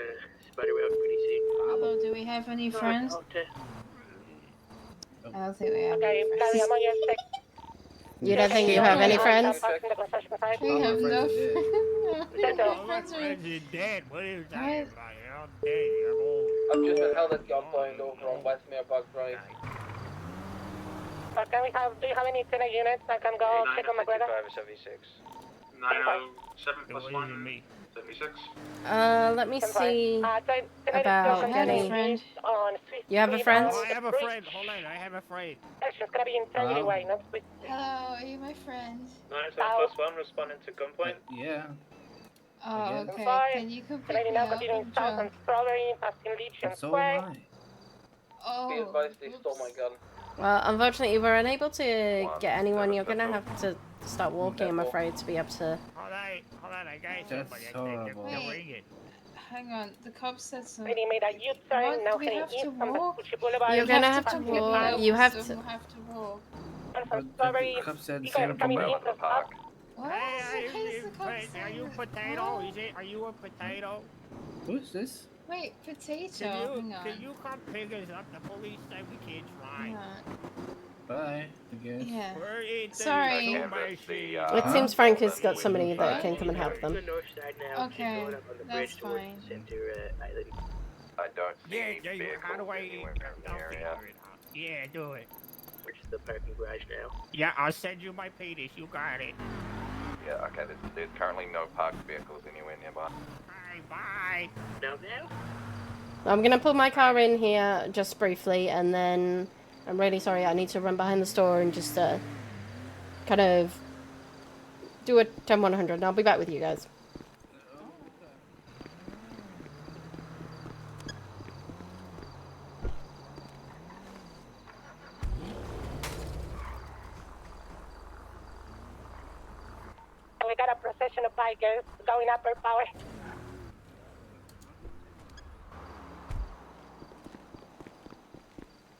spider out pretty soon. Hello, do we have any friends? I don't think we have Okay, any Gary, friends. I'm on your stick. You don't think you have any friends? Parking the construction site. We have no Center. My friends are dead. What are you talking What? about? I'm dead. I'm old. I've just been held at gunpoint over on Westmere Park Drive. But can we have? Do you have any 10 units? I can go pick up McGregor. 76. 907 plus 1. 76. Let me see about getting. friend. On You have a friend? Oh, I have a friend. Hold on, I have a friend. She's gonna be in Trinity Way, not with. Hello, are you my friend? 907+1 responding to gunpoint. Yeah. Oh, guess. okay. Can you come pick me Canadian now up? continuing I'm south on drunk. Strawberry, passing Legion So Square. am I. Be Oh, advised they stole my gun. Well, unfortunately, we're unable to get anyone. You're gonna have to start walking, I'm afraid, to be able to. Hold on, I got That's somebody. horrible. They're ringing. hang on. The cop said so. Really made a U-turn, What? now We heading have east to from walk? Vespucci Boulevard. You're gonna have to Come pick me walk. up, You have so to. we have to walk. And from Strawberry, The cop said you guys same coming from into the park. What? Hey, Why is the cop are saying you that? potato? What? Is it? Are you a potato? Who's this? Wait, potato. Can Hang on. you come pick us up? The police said we can't Hang drive. on. Bye, I guess. Yeah. We're in the Sorry. It seems Frank has got somebody that can come and help them. On the north side now. She's Okay, going up on the that's bridge towards fine. Center Island. I don't see Yeah, any yeah, vehicles how do I? anywhere from the I'll area. figure it out. Yeah, do it. Which is the parking garage now. Yeah, I'll send you my penis. You got it. Yeah, okay, there's currently no parked vehicles anywhere nearby. Bye. Now. I'm gonna pull my car in here just briefly, and then I'm really sorry. I need to run behind the store and just kind of do a 10-100, and I'll be back with you guys. We got a procession of bikers going up our power.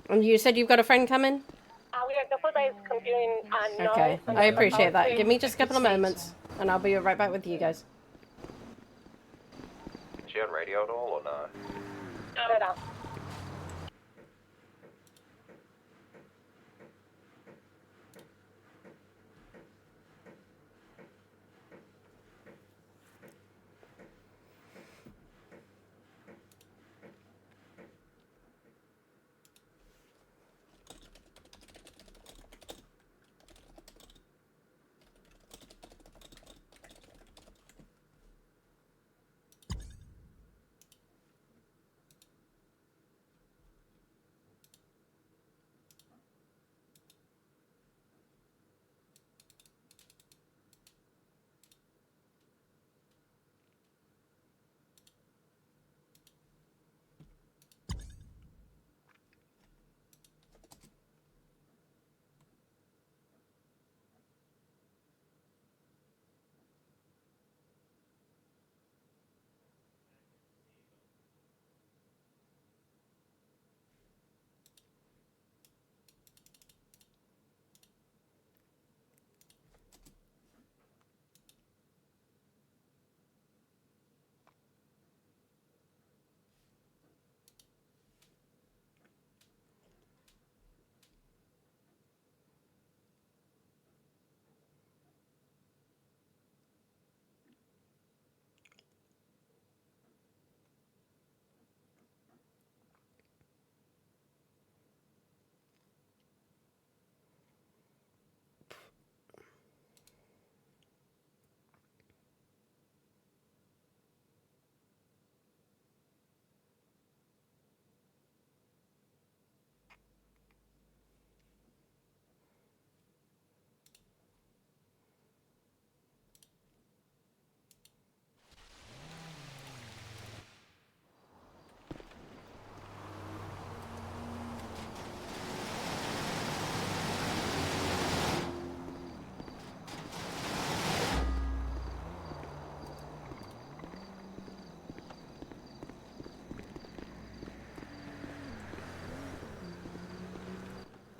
And you said you've got a friend coming? We are the football is continuing north. Okay, I appreciate that. Give me just a couple of moments, and I'll be right back with you guys. Is she on radio at all or no? No.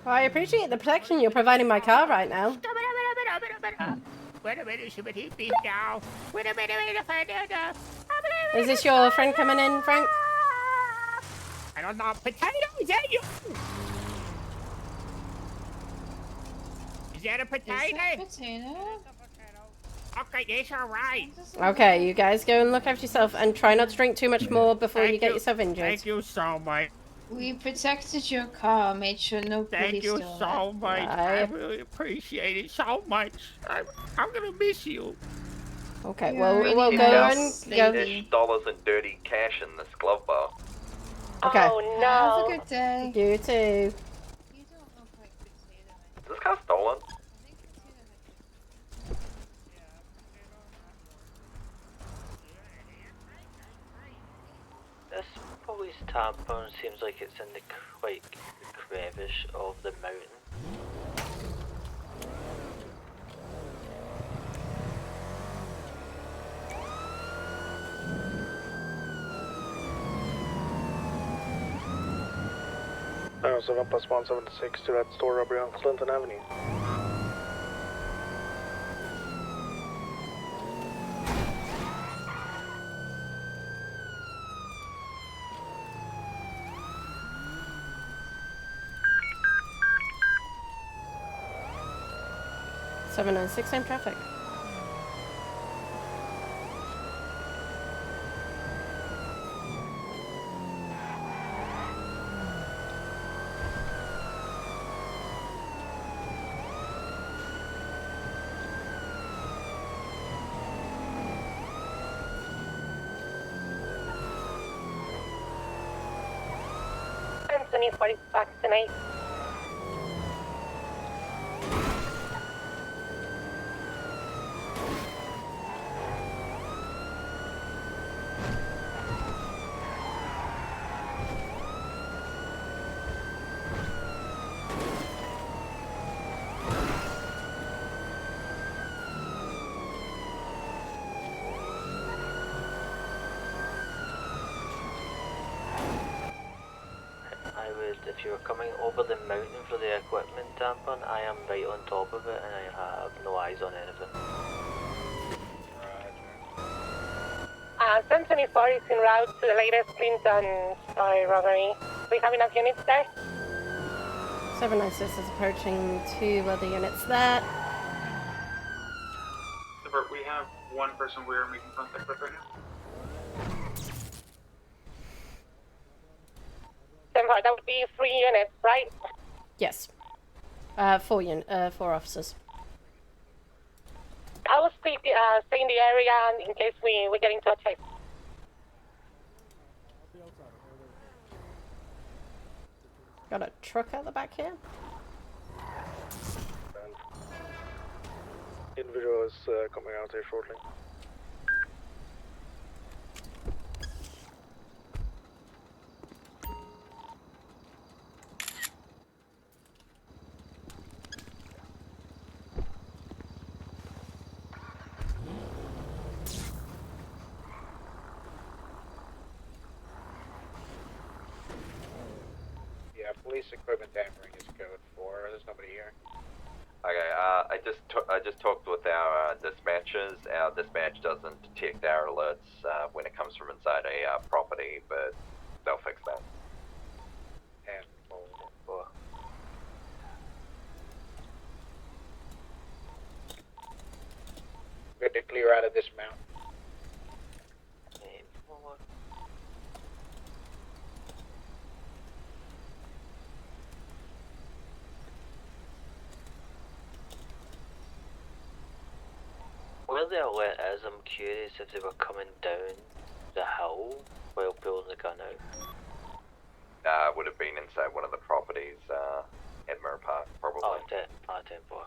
Well, I appreciate the protection you're providing my car right now. Is this your friend coming in, Frank? I don't know. Potato, is that you? Is that a potato? Is that potato? Okay, that's alright. Okay, you guys go and look after yourself and try not to drink too much more before you get yourself injured. Thank you so much. We protected your car, made sure no police Thank you stole so it. much. I really appreciate it so much. I'm gonna miss you. Okay, You're well, really we'll nice, go and lady. $10 in dirty cash in this glove bar. Okay. Oh no. Have a good day. You too. You don't look like potato. Is this car stolen? This police tampon seems like it's in the crevice of the mountain. Oh, 7 plus 176 to that store robbery on Clinton Avenue. Seven and 6 same traffic. Anthony 40 back tonight. If you were coming over the mountain for the equipment tampon, I am right on top of it and I have no eyes on anything. Anthony 4 is en route to the latest Clinton store robbery. We have enough units there? 796 is approaching 2 other units there. We have one person we are making contact with right now. 10-4, that would be 3 units, right? Yes. 4 officers. I will stay in the area in case we get into a chase. Got a truck at the back here. Individual is coming out here shortly. Police equipment tampering is code 4. There's nobody here. Okay, I just talked with our dispatchers. Our dispatch doesn't detect our alerts when it comes from inside a property, but they'll fix that. And good to clear out of this mountain. Where the alert is, I'm curious if they were coming down the hill while pulling the gun out. Would have been inside one of the properties at Mirror Park, probably. Oh, 10-4.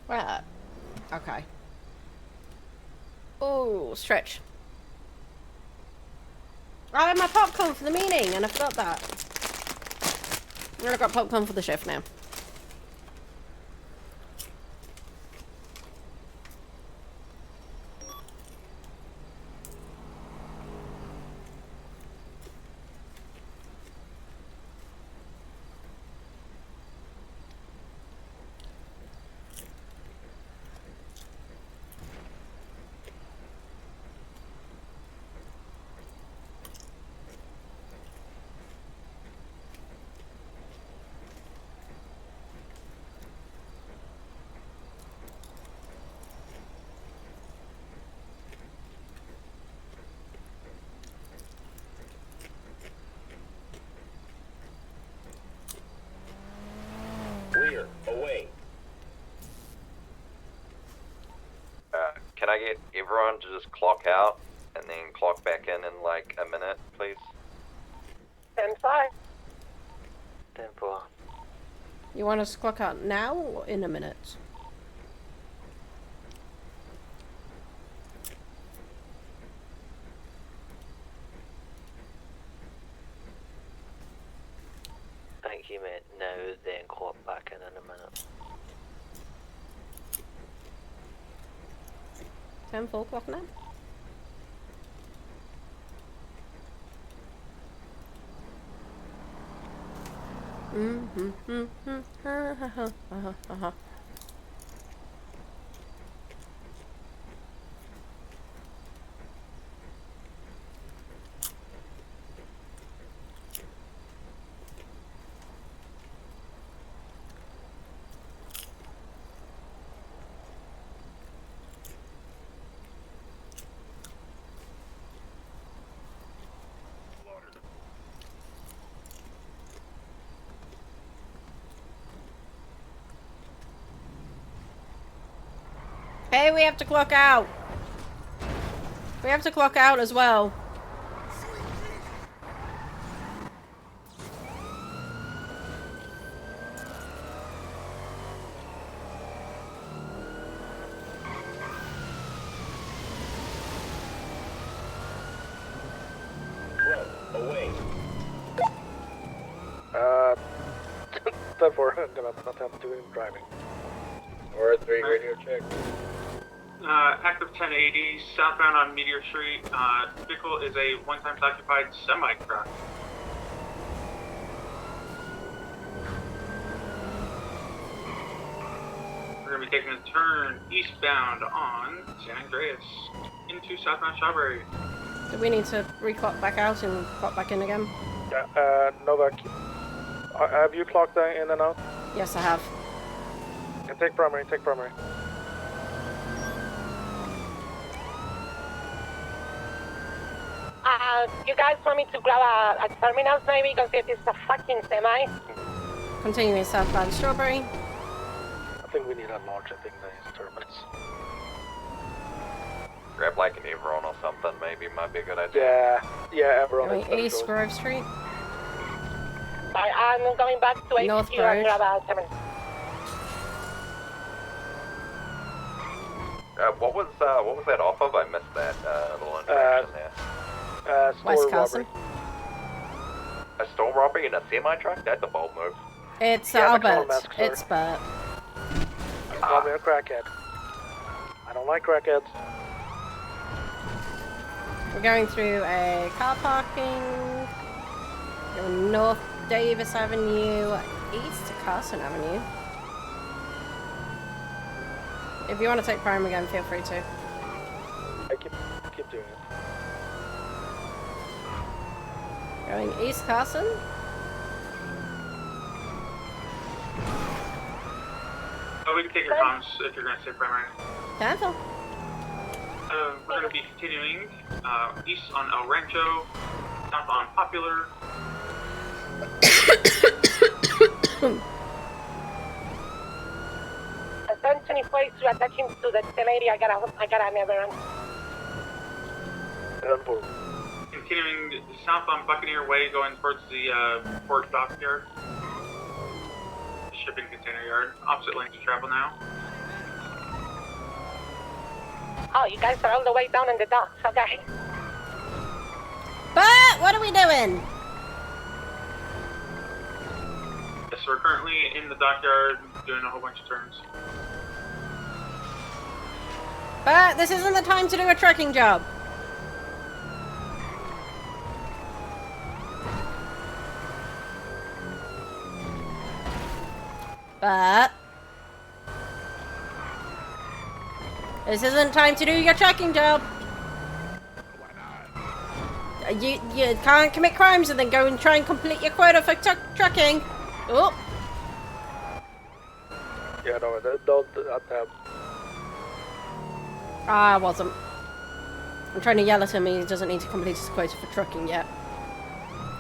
Right. Okay. Oh, stretch. I had my popcorn for the meeting and I forgot that. I've got popcorn for the shift now. Clear. Away. Can I get everyone to just clock out and then clock back in like a minute, please? 10-5. 10-4. You want us to clock out now or in a minute? I think you meant now, then clock back in a minute. 10-4 clock now. Hey, we have to clock out. We have to clock out as well. Away. 10-4, I'm gonna not have to do driving. Or 3 radio check. Active 1080, southbound on Meteor Street. Vehicle is a one-time occupied semi-truck. We're going to be taking a turn eastbound on San Andreas into southbound Strawberry. Do we need to re-clock back out and clock back in again? Novak, have you clocked in and out? Yes, I have. And take primary, take primary. You guys want me to grab a terminal maybe because it is a fucking semi? Continuing southbound Strawberry. I think we need a larger thing than his terminus. Grab like an Everon or something, maybe might be a good idea. Yeah, Everon. Going east Grove Street. I'm going back to North HQ and grab a terminal. What was that off of? I missed that little interaction there. West Carson. A store robbery in a semi-truck? That's a bold move. It's Yeah, Albert. mask, sorry. It's Bert. Call me a crackhead. I don't like crackheads. We're going through a car parking. Going north Davis Avenue, east to Carson Avenue. If you want to take prime again, feel free to. I keep doing it. Going east Carson. Oh, we can take your comms if you're going to stay primary. Cancel. We're going to be continuing east on El Rancho, south on Popular. Attention if ways to attaching to the 1080, I got a never run. 10-4. continuing south on Buccaneer Way, going towards the port dockyard. The shipping container yard. Opposite lanes of travel now. Oh, you guys are all the way down in the docks, okay. But what are we doing? Yes, we're currently in the dockyard doing a whole bunch of turns. But this isn't the time to do a trucking job. But this isn't time to do your trucking job. You can't commit crimes and then go and try and complete your quota for trucking. Oh. Yeah, no, don't I wasn't. I'm trying to yell at him. He doesn't need to complete his quota for trucking yet.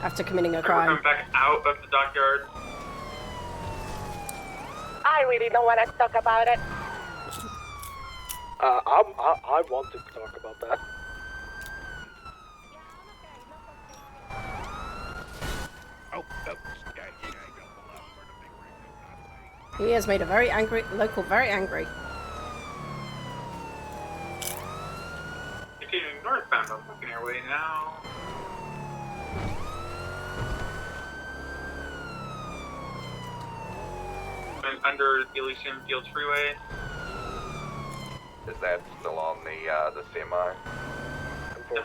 After committing a crime. We're coming back out of the dockyard. I really don't want to talk about it. I want to talk about that. He has made a very angry local very angry. Continuing northbound on Buccaneer Way now. And under Elysium Fields Freeway. Is that still on the semi?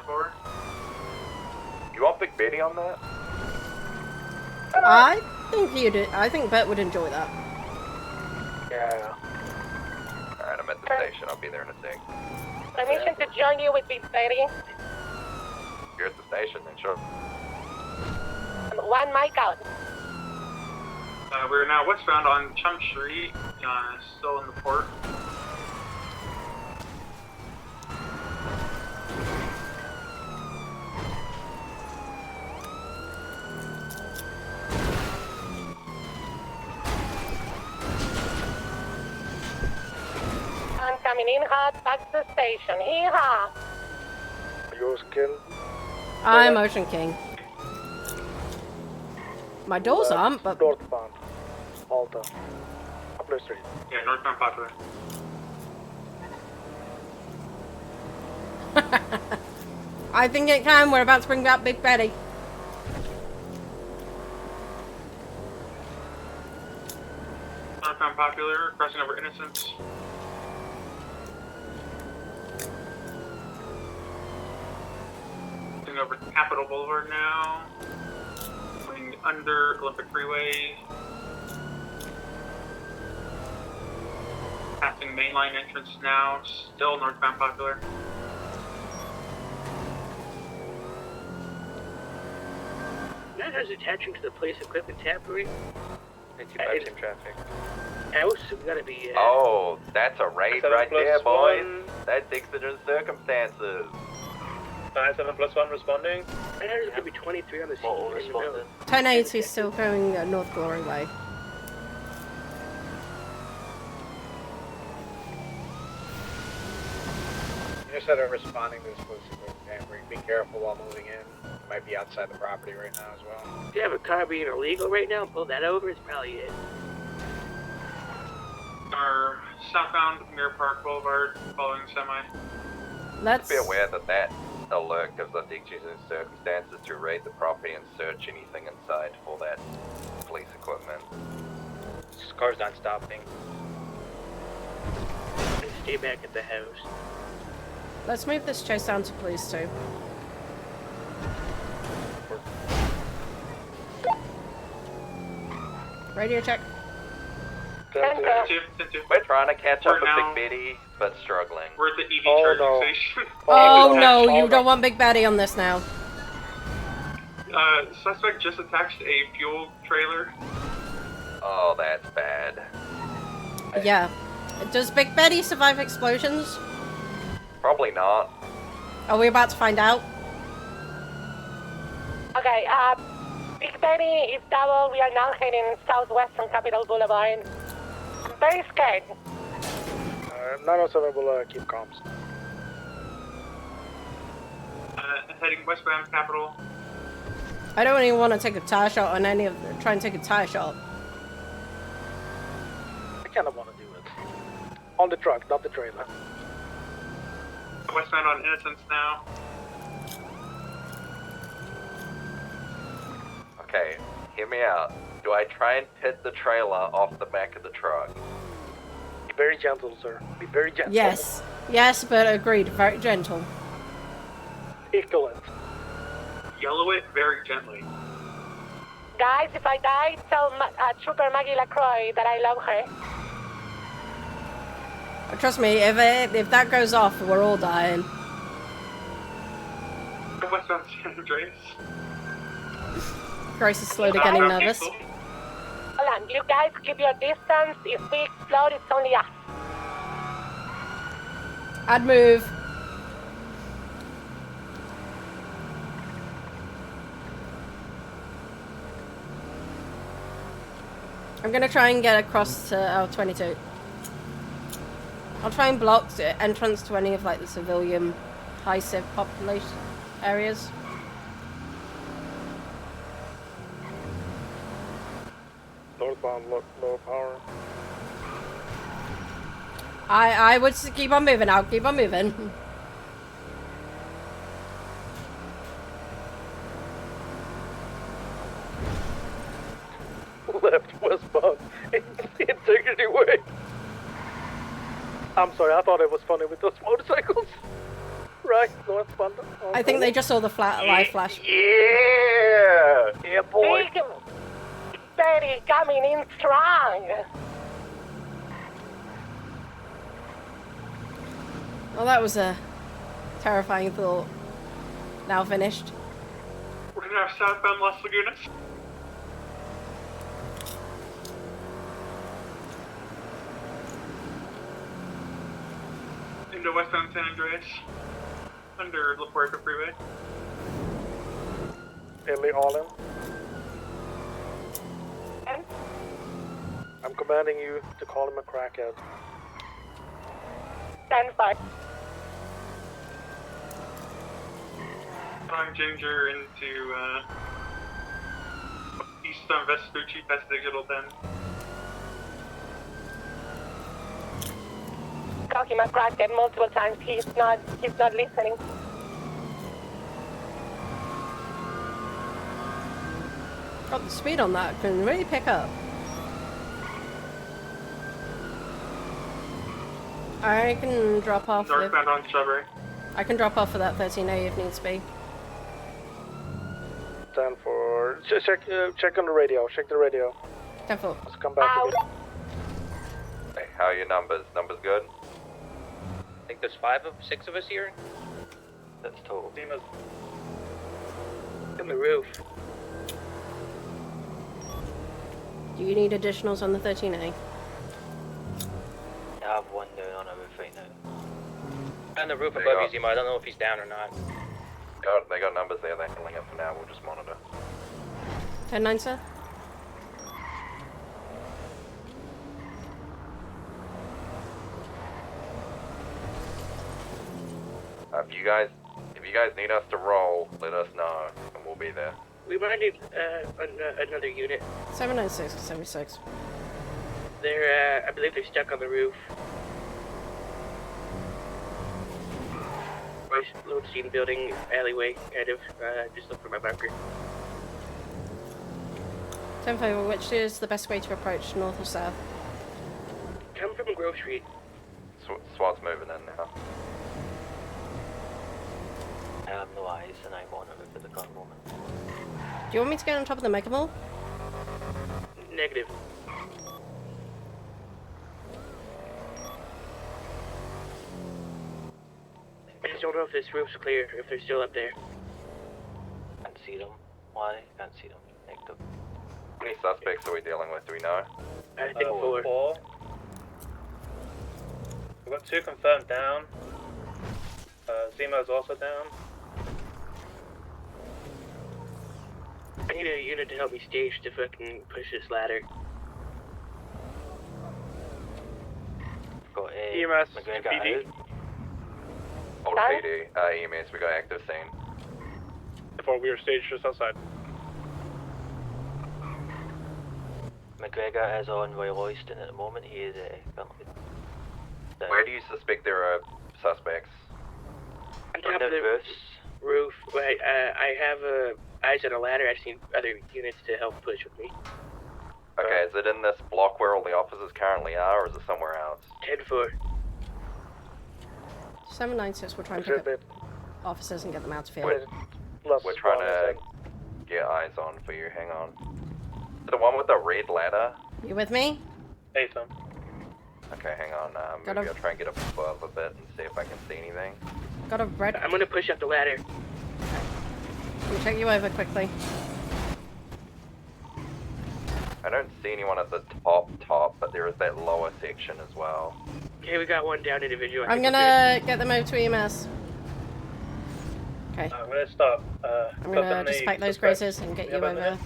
4. You want Big Betty on that? I think you'd. I think Bert would enjoy that. Yeah. Alright, I'm at the station. I'll be there in a sec. Permission to join you with Big Betty. You're at the station, then sure. 1 mic out. We're now westbound on Chum Street, still in the port. I'm coming in hot, back to the station. Hee-haw! Yours, Ken? I'm Ocean King. My doors aren't, but... Northbound. Alta. Upper Street. Yeah, northbound Popular. I think it can. We're about to bring back Big Betty. Northbound Popular, crossing over Innocence. Crossing over Capitol Boulevard now. Going under Olympic Freeway. Passing mainline entrance now, still northbound Popular. That has attention to the police equipment tampering. Thank you, patching traffic. House, we gotta be. Oh, that's a raid right there, boys. That's exigent circumstances. 97+1 responding. I know there's gonna be 23 on the scene. Responding. 1080 is still going North Glory Way. You just said responding to this police equipment tampering. Be careful while moving in. It might be outside the property right now as well. If you have a car being illegal right now, pull that over, it's probably it. Our southbound Mirror Park Boulevard, following semi. Let's be aware that that alert gives us exigent circumstances to raid the property and search anything inside for that police equipment. This car's not stopping. And stay back at the house. Let's move this chase down to police too. Radio check. We're trying to catch up with Big Betty, but struggling. We're at the EV charging station. Oh no, you don't want Big Betty on this now. Suspect just attached a fuel trailer. Oh, that's bad. Yeah. Does Big Betty survive explosions? Probably not. Are we about to find out? Okay, Big Betty is double. We are now heading southwest on Capitol Boulevard. I'm very scared. 907 will keep comms. heading westbound Capital. I don't even want to take a tire shot on any of them. Try and take a tire shot. I kind of want to do it. On the truck, not the trailer. Westbound on Innocence now. Okay, hear me out. Do I try and pit the trailer off the back of the truck? Be very gentle, sir. Be very gentle. Yes. Yes, but agreed. Very gentle. Excellent. Yellow it very gently. Guys, if I die, tell Trooper Maggie LaCroix that I love her. Trust me, if that goes off, we're all dying. Westbound San Andreas. Grace is slowly getting nervous. Hold on, you guys keep your distance. If we explode, it's only us. I'd move. I'm gonna try and get across to L22. I'll try and block the entrance to any of like the civilian high civ population areas. Northbound, low power. I would keep on moving. I'll keep on moving. Left westbound. Integrity way. I'm sorry, I thought it was funny with those motorcycles. Right, northbound. I think they just saw the live flash. Yeah! Yeah, boy. Big Betty coming in strong. Well, that was a terrifying thought. Now finished. We're gonna have southbound Las Lagunas. Into westbound San Andreas. Under La Puerta Freeway. Haley Allen. I'm commanding you to call him a crackhead. Stand by. Throwing Ginger into east on Vespucci past Digital 10. Call him a crackhead multiple times. He's not listening. God, the speed on that can really pick up. I can drop off. Northbound on Strawberry. I can drop off for that 13A if needs be. Stand for. Check on the radio. Check the radio. 10-4. Let's come back to you. Hey, how are your numbers? Numbers good? I think there's 6 of us here. That's total. In the roof. Do you need additionals on the 13A? I have one down on a roof right now. On the roof above you, Zima. I don't know if he's down or not. They got numbers there. They're handling it for now. We'll just monitor. 10-9, sir. If you guys need us to roll, let us know, and we'll be there. We might need another unit. 796 to 76. They're, I believe they're stuck on the roof. Right, little scene building, alleyway, kind of. Just look for my marker. 10-5, which is the best way to approach, north or south? Come from Grove Street. SWAT's moving in now. I have no eyes and I'm on a roof at the current moment. Do you want me to get on top of the Mega Mall? Negative. I just don't know if this roof's clear, if they're still up there. Can't see them. Why? Can't see them. Negative. How many suspects are we dealing with? Do we know? I think 4. We've got 2 confirmed down. Zima's also down. I need a unit to help me stage to fucking push this ladder. Got a EMS, McGregor PD. out. Old PD, EMS, we got active scene. 10-4, we are staged just outside. McGregor is on Royal Royston at the moment. He is currently down. Where do you suspect there are suspects? On top of the roof. Right, I have eyes on a ladder. I've seen other units to help push with me. Okay, is it in this block where all the officers currently are, or is it somewhere else? 10-4. 796, we'll try and pick up officers and get them out of here. We're trying to get eyes on for you, hang on. The one with the red ladder? You with me? Hey, Tom. Okay, hang on. Maybe I'll try and get above a bit and see if I can see anything. Got a red... I'm gonna push up the ladder. We'll check you over quickly. I don't see anyone at the top, but there is that lower section as well. Okay, we got one down individual. I'm gonna get them over to EMS. Okay. I'm gonna stop. I'm gonna just pack those grazers and get you over.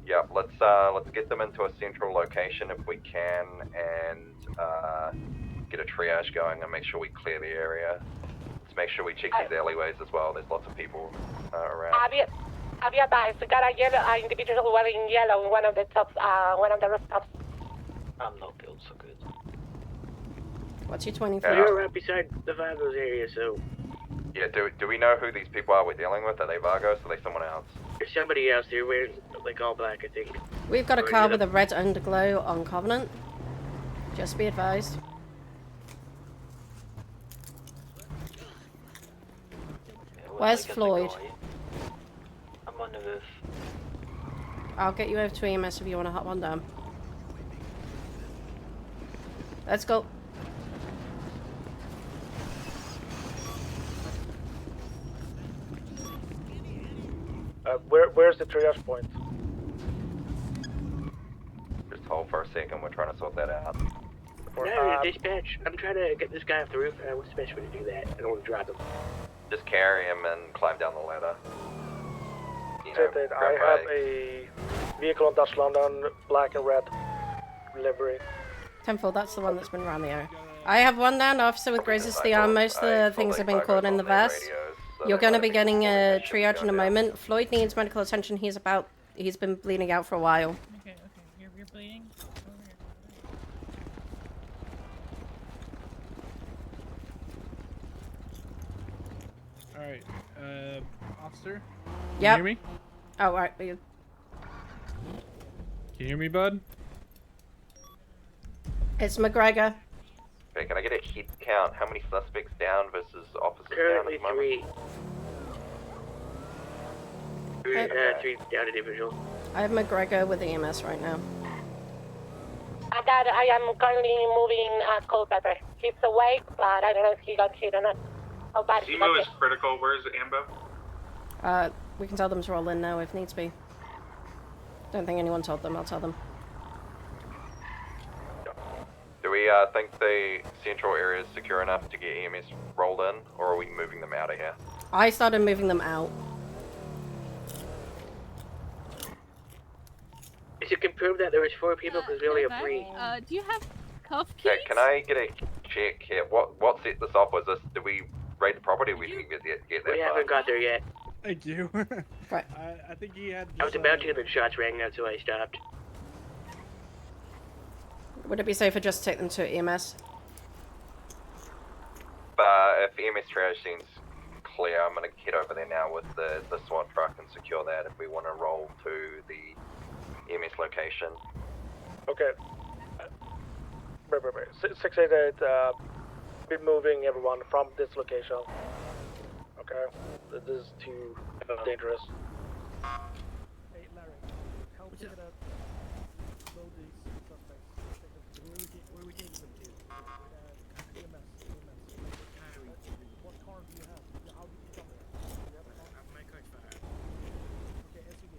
Yeah, let's get them into a central location if we can, and get a triage going and make sure we clear the area. Let's make sure we check these alleyways as well. There's lots of people around. Have you advised? We got a yellow individual wearing yellow in one of the tops, one of the rooftops. I'm not built so good. What's your 24? We're right beside the Vagos area, so... Yeah, do we know who these people are we're dealing with? Are they Vagos or are they someone else? There's somebody else. They're wearing, like, all black, I think. We've got a car with a red underglow on Covenant. Just be advised. Where's Floyd? I'm on the roof. I'll get you over to EMS if you want to hop one down. Let's go. Where's the triage point? Just hold for a second, we're trying to sort that out. No, dispatch. I'm trying to get this guy off the roof, and what's the best way to do that? I don't want to drop him. Just carry him and climb down the ladder. I have a vehicle on Dutch London, black and red livery. 10-4, that's the one that's been around the area. I have one down, officer with grazers to the arm. Most of the things have been caught in the vest. You're going to be getting a triage in a moment. Floyd needs medical attention. He's been bleeding out for a while. Okay. You're bleeding? Alright, officer? Yep. Can you hear me? Oh, right. Can you hear me, bud? It's McGregor. Okay, can I get a hit count? How many suspects down versus officers Currently down at the moment? Three down individual. I have McGregor with EMS right now. I am currently moving Culpepper. He's awake, but I don't know if he got hit or not. How bad he got Zemo hit. is critical. Where's Ambo? We can tell them to roll in now if needs be. Don't think anyone told them. I'll tell them. Do we think the central area is secure enough to get EMS rolled in, or are we moving them out of here? I started moving them out. Is it confirmed that there was 4 people because we only have 3? Do you have cuff keys? Okay, can I get a check here? What set this off? Was this? Did we raid the property? We didn't get that We far. haven't got there yet. Thank you. Right. I think he had. I was about to, but shots rang out, so I stopped. Would it be safer just to take them to EMS? If EMS triage seems clear, I'm going to head over there now with the SWAT truck and secure that if we want to roll to the EMS location. Okay. Wait. 688, be moving everyone from this location. Okay? This is too dangerous. Hey, Larry, help me get up. Load these suspects. Where we taking them to? EMS. What car do you have? How did you come there? Do you have a car? I have my car. Okay, SUV.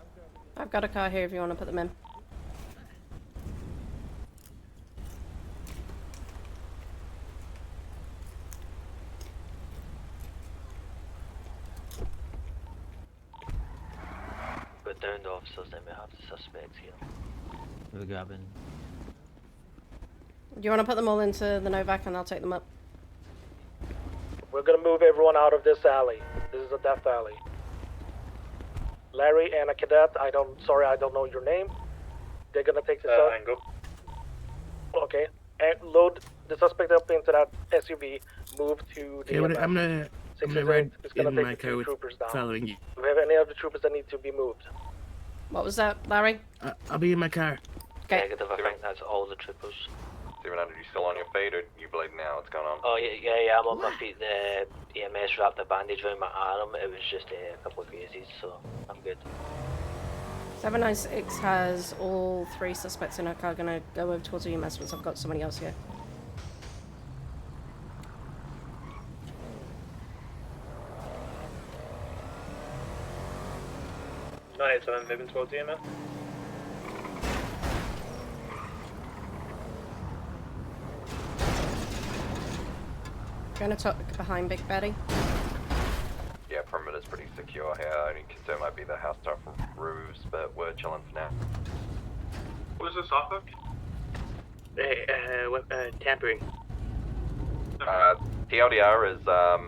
Okay. I've got a car here if you want to put them in. Put down the officers, then we have the suspects here. We're grabbing. Do you want to put them all into the Novak and I'll take them up? We're gonna move everyone out of this alley. This is a death alley. Larry and a cadet. I don't know your name. They're gonna take the Angle. Okay. And load the suspect up into that SUV. Move to the. Okay, I'm gonna ride in my car with troopers down. following you. Do we have any other troopers that need to be moved? What was that, Larry? I'll be in my car. Okay. Negative, I think that's all the troopers. 700, you still on your feet or you bleeding now? What's going on? Oh, yeah, I'm on my feet. The EMS wrapped a bandage around my arm. It was just a couple of grazes, so I'm good. 796 has all 3 suspects in her car. Gonna go over towards the EMS once I've got somebody else here. I'm moving towards EMS. Gonna talk behind Big Betty. Yeah, perimeter's pretty secure here. Only concern might be the housetop roofs, but we're chilling for now. What is this off of? Tampering. TLDR is, I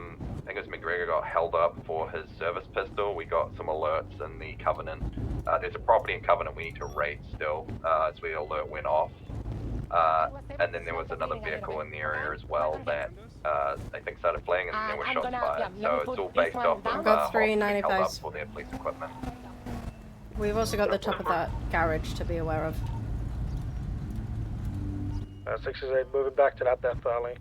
think it was McGregor got held up for his service pistol. We got some alerts in the Covenant. There's a property in Covenant we need to raid still, as the alert went off. And then there was another vehicle in the area as well that I think started flaying and then were shots fired. So it's all based off of I've got 3 held up 95s. for their police equipment. We've also got the top of that garage to be aware of. 668 moving back to that death alley.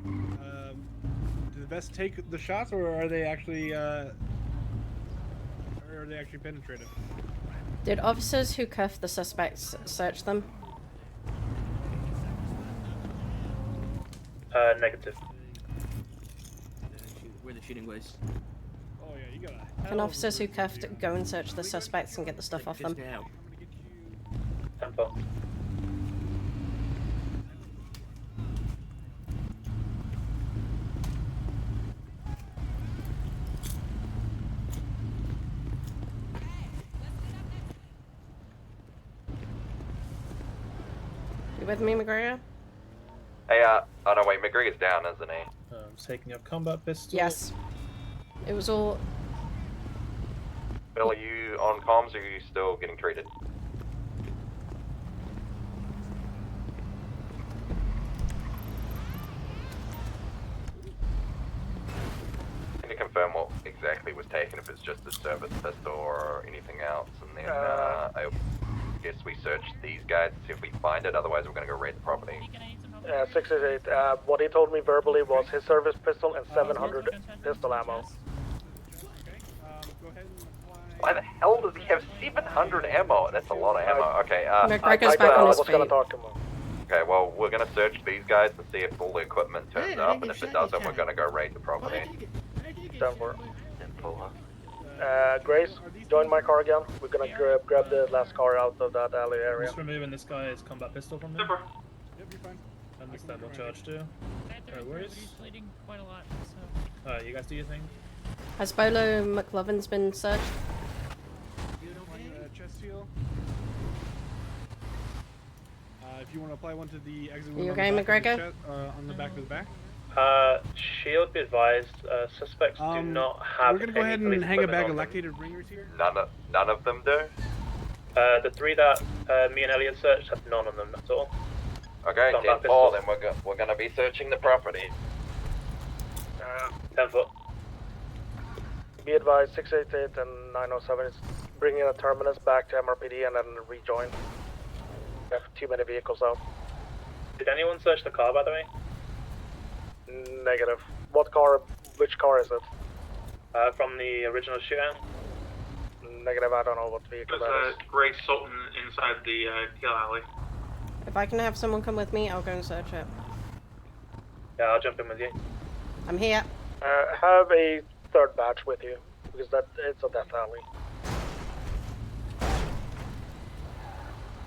Do the vests take the shots, or are they actually penetrated? Did officers who cuffed the suspects search them? Negative. Where the shooting was. Oh yeah, you gotta. Can officers who cuffed go and search the suspects and get the stuff off them? Now. Tempo. You with me, McGregor? Hey, oh no, wait, McGregor's down, isn't he? Taking your combat pistol. Yes. It was all... Bill, are you on comms or are you still getting treated? Can you confirm what exactly was taken, if it's just a service pistol or anything else? And then I guess we search these guys to see if we find it, otherwise we're going to go raid the property. 668, what he told me verbally was his service pistol and 700 pistol ammo. Why the hell does he have 700 ammo? That's a lot of ammo. Okay, McGregor's back on his feet. Okay, well, we're going to search these guys and see if all the equipment turns up, and if it doesn't, we're going to go raid the property. Done for it. Grace, join my car again. We're gonna grab the last car out of that alley area. Just removing this guy's combat pistol from him. Yep, you're fine. And this double charge too. Where's? bleeding quite a lot, so... You guys do your thing. Has Bolo McLovin's been searched? Chest seal. If you want to apply one to the exit Are you okay, McGregor? On the back of his back. Shield be advised, suspects do not have. We're gonna go ahead and hang a bag of lactated ringers here. None of them do? The 3 that me and Elliot searched have none of them at all. Okay, Combat 10-4, pistols. then we're going to be searching the property. 10 foot. Be advised, 688 and 907 is bringing a terminus back to MRPD and then rejoin. We have too many vehicles out. Did anyone search the car, by the way? Negative. What car? Which car is it? From the original shootout. Negative. I don't know what vehicle that is. Gray Sultan inside the Teal Alley. If I can have someone come with me, I'll go and search it. Yeah, I'll jump in with you. I'm here. Have a third batch with you because it's a death alley.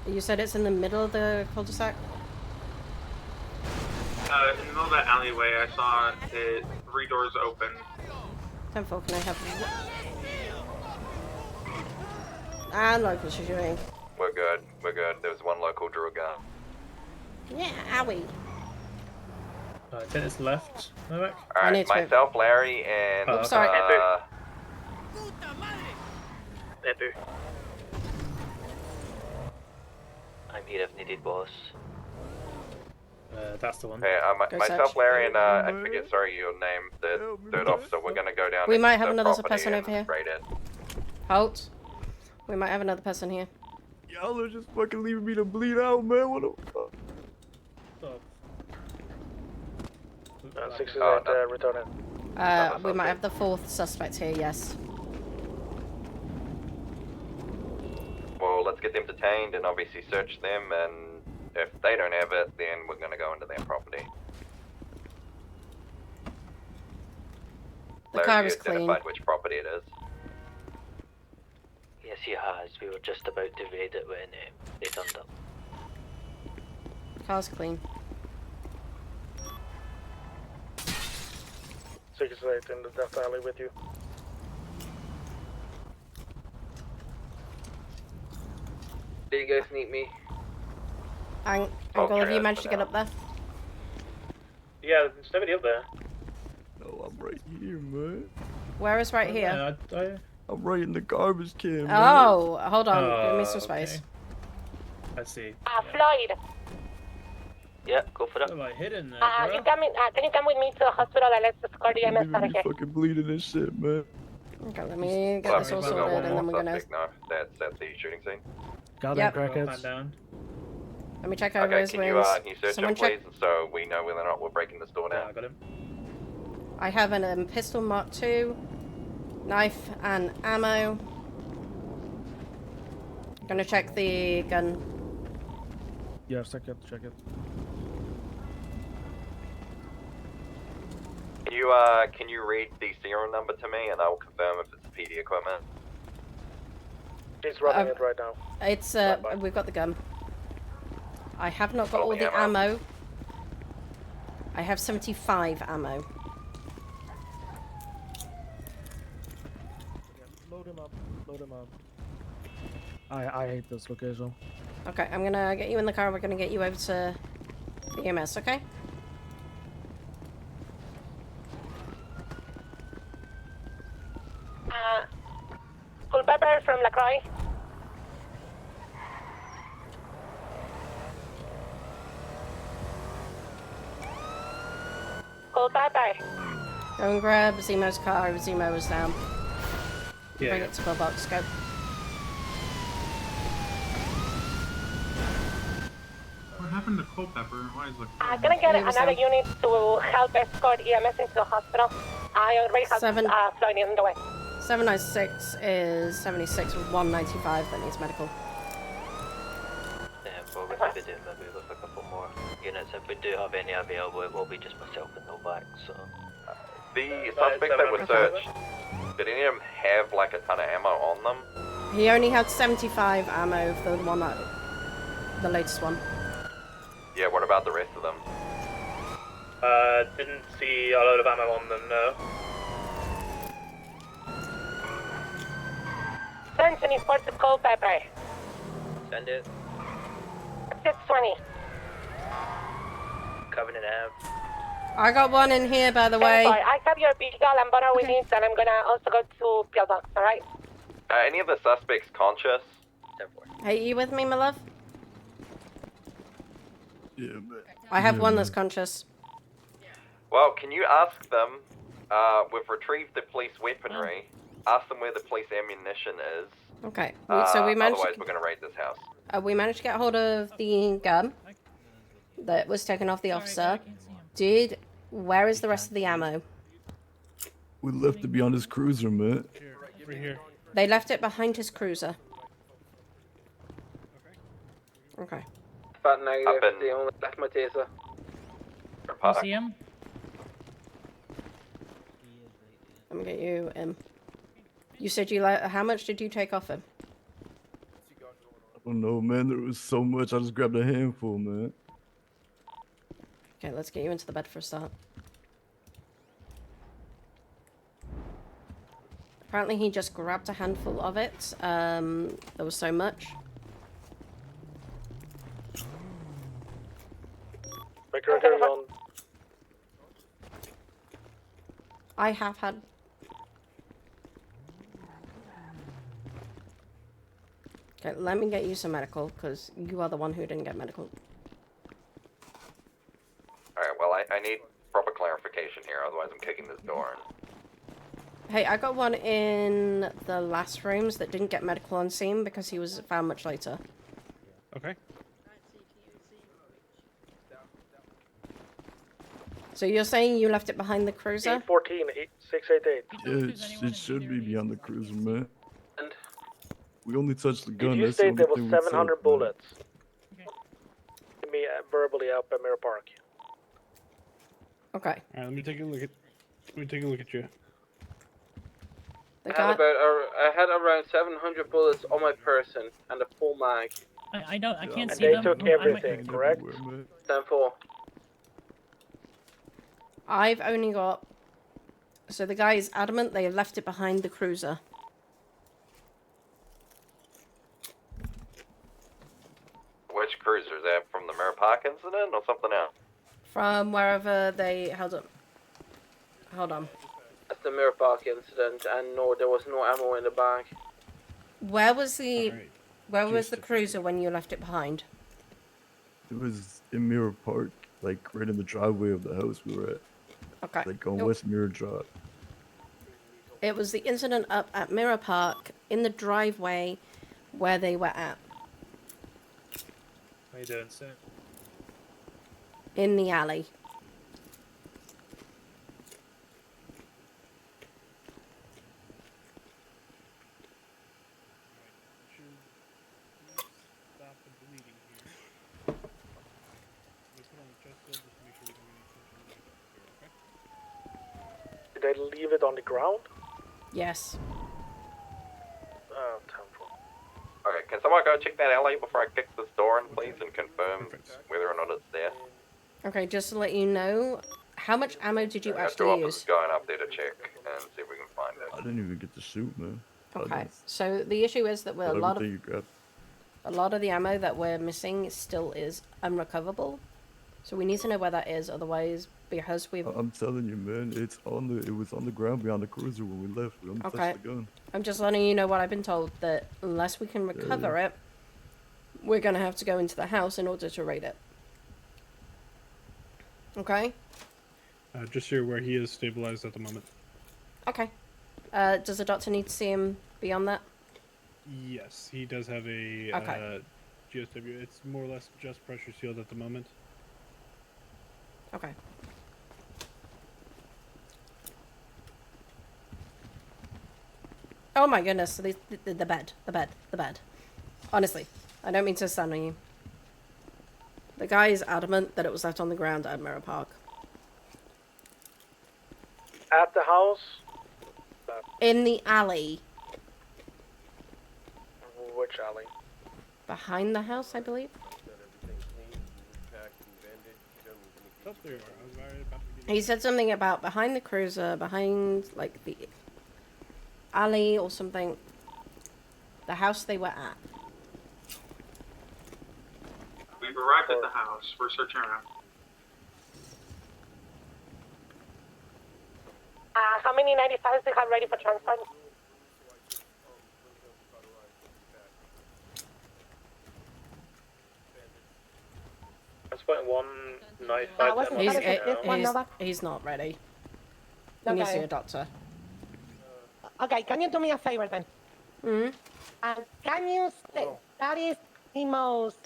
You said it's in the middle of the cul-de-sac? In the middle of that alleyway, I saw the 3 doors open. 10-4, can I have... And local shooting. We're good. There was one local drew a gun. Yeah, owie. 10 is left, Novak. Alright, myself, Larry, and... Oops, sorry. Culpepper. I'm here if needed, boss. That's the one. Hey, Go myself, search. Larry, and I forget, sorry, your name, the third officer. We're gonna go down. We might into have the another property person and over here. raid it. Halt. We might have another person here. Y'all are just fucking leaving me to bleed out, man. What the fuck? Oh. 6 is returning. We might have the fourth suspect here, yes. Well, let's get them detained and obviously search them, and if they don't have it, then we're gonna go into their property. The car is you clean. identified which property it is. Yes, he has. We were just about to raid it when they turned up. Car's clean. 6 is 8 in the death alley with you. Did you guys need me? Angle, Okay, have you managed for to get now. up there? Yeah, there's nobody up there. No, I'm right here, man. Where is right here? I'm right in the garbage can, man. Oh, hold on. Give me some space. I see. Floyd, Yeah, go for it. Am I hidden there, you come in, can you come with me to the hospital and let's escort the EMS out of here? fucking bleeding and shit, man. Okay, let me get Well, this all we've got sorted one and then more we're gonna... suspect now. That's at the shooting scene. Got Yep. crackheads. Down. Let me check over Okay, his can wounds. you search Someone him, check... please, so we know whether or not we're breaking this door Yeah, down? I got him. I have a pistol Mark II, knife and ammo. Gonna check the gun. Yeah, check it. Can you read the serial number to me, and I will confirm if it's PD equipment? He's running it right now. It's we've got the gun. I have not got All all the the ammo. I have 75 ammo. Load him up. I hate this location. Okay, I'm gonna get you in the car. We're gonna get you over to the EMS, okay? Culpepper from LaCroix. Culpepper. Go and grab Zemo's car. Zemo is down. Yeah. Bring it to Pillbox. Go. What happened to Culpepper? Why is the I'm gonna get another unit to help escort EMS into the hospital. I already have Floyd in the way. 796 is 76 with 195 that needs medical. Well, we could be doing maybe with a couple more units. If we do have any available, it will be just myself and Novak, so... The suspects that were searched, did any of them have like a ton of ammo on them? He only had 75 ammo for the one that, the latest one. Yeah, what about the rest of them? Didn't see a load of ammo on them, no. Send 24 to Culpepper. Send it. 620. Covenant Ave. I got one in here, by the way. Sorry, I have your vehicle and borrow with it, and I'm gonna also go to Pillbox, alright? Any of the suspects conscious? Hey, you with me, my love? Yeah, man. I have one that's conscious. Well, can you ask them, we've retrieved the police weaponry, ask them where the police ammunition is. Okay, so we managed Otherwise we're going to raid this house. we managed to get hold of the gun that was taken off the officer. Where is the rest of the ammo? We left to be on this cruiser, man. Right here. They left it behind his cruiser. Okay. About negative, they only left my taser. You see him? Let me get you in. You said you like. How much did you take off him? I don't know, man. There was so much. I just grabbed a handful, man. Okay, let's get you into the bed for a start. Apparently he just grabbed a handful of it. There was so much. I have had... Okay, let me get you some medical, because you are the one who didn't get medical. Alright, well, I need proper clarification here, otherwise I'm kicking this door in. Hey, I got one in the last rooms that didn't get medical on scene because he was found much later. Okay. So you're saying you left it behind the cruiser? 814, 688. Yeah, it should be beyond the cruiser, man. And We only touched the gun. Did you That's the state only there was thing we 700 said, man. bullets? To me, verbally out by Mirror Park. Okay. Alright, let me take a look at you. The I had around 700 bullets on my person and a full mag. I can't And see they them. took everything, correct? 10-4. I've only got... So the guy is adamant they have left it behind the cruiser. Which cruiser? Is that from the Mirror Park incident or something else? From wherever they held up. Hold on. That's the Mirror Park incident, and no, there was no ammo in the bag. Where was the... Where was the cruiser when you left it behind? It was in Mirror Park, like right in the driveway of the house we were at. Okay. Like on West Mirror Drive. It was the incident up at Mirror Park in the driveway where they were at. How you doing, sir? In the alley. Stop the bleeding here. We put on the chest just to make sure we don't get any attention. Did they leave it on the ground? Yes. Oh, 10-4. Okay, can someone go check that alley before I kick this door in, please, and confirm whether or not it's there? Okay, just to let you know, how much ammo did you I have two actually officers use? going up there to check and see if we can find it. I didn't even get to shoot, man. Okay, so the issue is that a lot of the ammo that we're missing still is unrecoverable. So we need to know where that is, otherwise, because we've... I'm telling you, man, it was on the ground behind the cruiser when we left. We only Okay. touched the gun. I'm just letting you know what I've been told, that unless we can recover it, we're going to have to go into the house in order to raid it. Okay? Just here where he is stabilized at the moment. Okay. Does the doctor need to see him beyond that? Yes, he does have a Okay. GSW. It's more or less just pressure sealed at the moment. Okay. Oh my goodness, the bed. Honestly, I don't mean to stand on you. The guy is adamant that it was left on the ground at Mirror Park. At the house? In the alley. Which alley? Behind the house, I believe. Oh, there you are. I was right about to get He said something about behind the cruiser, behind, like, the alley or something. The house they were at. We've arrived at the house. We're searching around. How many 95s do you have ready for transport? That's point 195. He's not ready. He needs to see a doctor. Okay, can you do me a favor then? Can you stay? That is the most,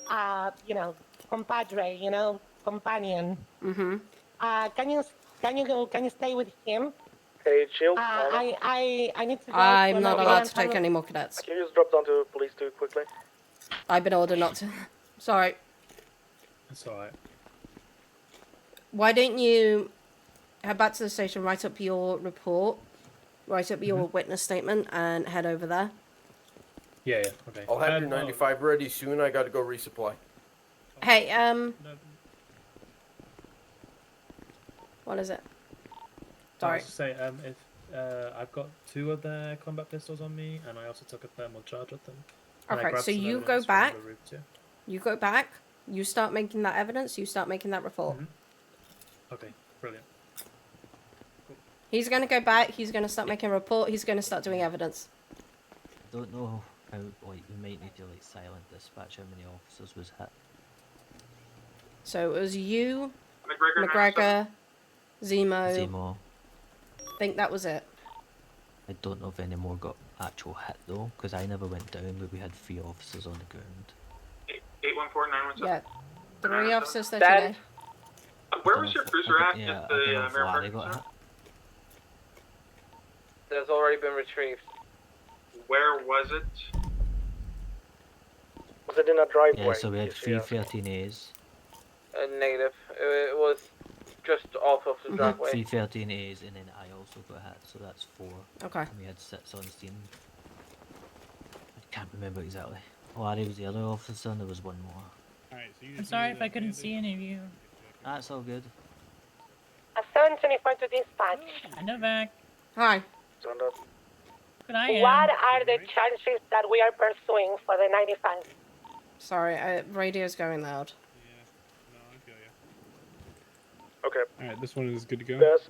compadre, companion. Can you stay with him? Hey, chill. I need to go. I'm not allowed to take any more cadets. Can you just drop down to police 2 quickly? I've been ordered not to. Sorry. That's alright. Why don't you head back to the station, write up your report, write up your witness statement, and head over there. Yeah, okay. I'll have your 95 ready soon. I gotta go resupply. Hey, what is it? Sorry. I was to say, if I've got 2 of their combat pistols on me, and I also took a thermal charge at them. And I Okay, grabbed so some you evidence go from back. the roof too. You go back. You start making that evidence. You start making that report. Okay, brilliant. He's gonna go back. He's gonna start making a report. He's gonna start doing evidence. Don't know how, like, we might need to, like, silent dispatch how many officers was hit. So it was you, McGregor, McGregor, Zemo. Zemo. I think that was it. I don't know if any more got actual hit, though, because I never went down, but we had 3 officers on the ground. 814-917. Yeah. 3 officers, 30 Stand. dead. Where was your cruiser at? Yeah, At I don't the know if Mayor Larry Park got hit. Center? That's already been retrieved. Where was it? Was it in a driveway? Yeah, so we had 3 13As. Negative. It was just off of the driveway. 3 13As, and then I also got hit, so that's 4. Okay. And we had 6 on scene. I can't remember exactly. Larry was the other officer, and there was 1 more. Alright, so you I'm sorry if I couldn't see any of you. That's all good. A 724 to dispatch. Hi, Novak. Hi. Good I am. What are the charges that we are pursuing for the 95? Sorry, radio's going loud. Okay. Alright, this one is good to go. Yes.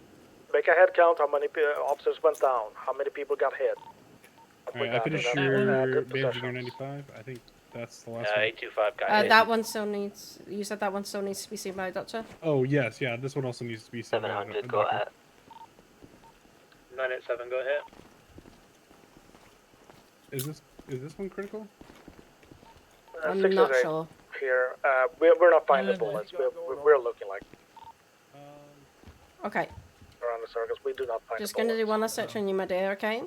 Make a head count. How many officers went down? How many people got hit? Alright, I finish your bandaging your 95. I think that's the last one. 825 got hit. That one still needs. You said that one still needs to be seen by a doctor. Oh, yes, yeah, this one also needs to be seen by a 700 doctor. got hit. 987 got hit. Is this one critical? I'm 6 not is 8 sure. Here, we're not finding the bullets. We're looking like Okay. around the circles. We do not find Just the gonna bullets. do one last search on you, my dear, okay?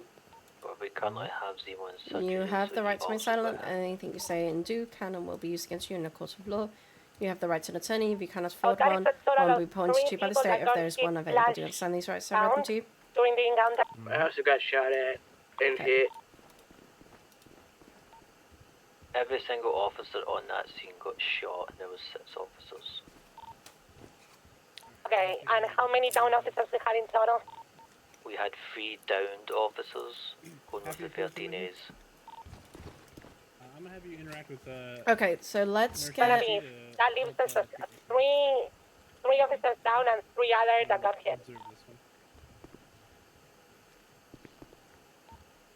But we currently have Z1 surgery. You have so the right to remain also silent. got hit. Anything you say and do can and will be used against you in a court of law. You have the right to an attorney if you cannot afford that is one. a total One of will be appointed to you by the 3 state people if there is that one got available. Do you hit understand these rights are welcome to you? During the encounter. I also got shot at and hit. Every single officer on that scene got shot, and there was 6 officers. Okay, and how many down officers we had in total? We had 3 downed officers going with the 13As. I'm gonna have you interact with Okay, so let's That get. leaves us three officers down and 3 others that got hit.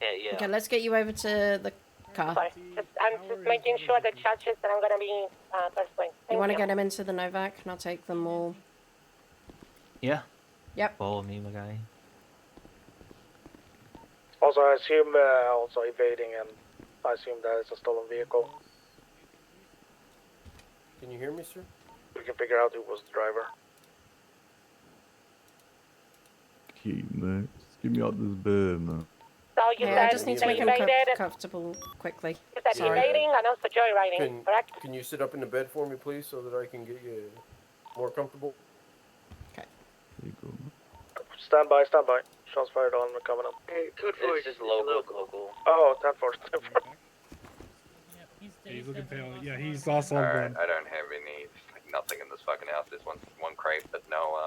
Yeah. Okay, let's get you over to the car. Sorry, I'm just making sure the charges that I'm gonna be pursuing. You want to get him into the Novak, and I'll take them all. Yeah. Yep. Follow me, my guy. Also, I assume also evading, and I assume that it's a stolen vehicle. Can you hear me, sir? We can figure out who was the driver. Okay, man. Just get me out this bed, man. So you Yeah, I said just need to make him evaded, comfortable quickly. you said Sorry. evading and also joyriding, correct? Can you sit up in the bed for me, please, so that I can get you more comfortable? Okay. There you go, man. Stand by, stand by. Shots fired on, we're coming up. Hey, code It's 4 just local. Oh, 10-4, 10-4. He's looking pale. Yeah, he's also on Alright, board. I don't have any, like, nothing in this fucking house. There's one crate, but no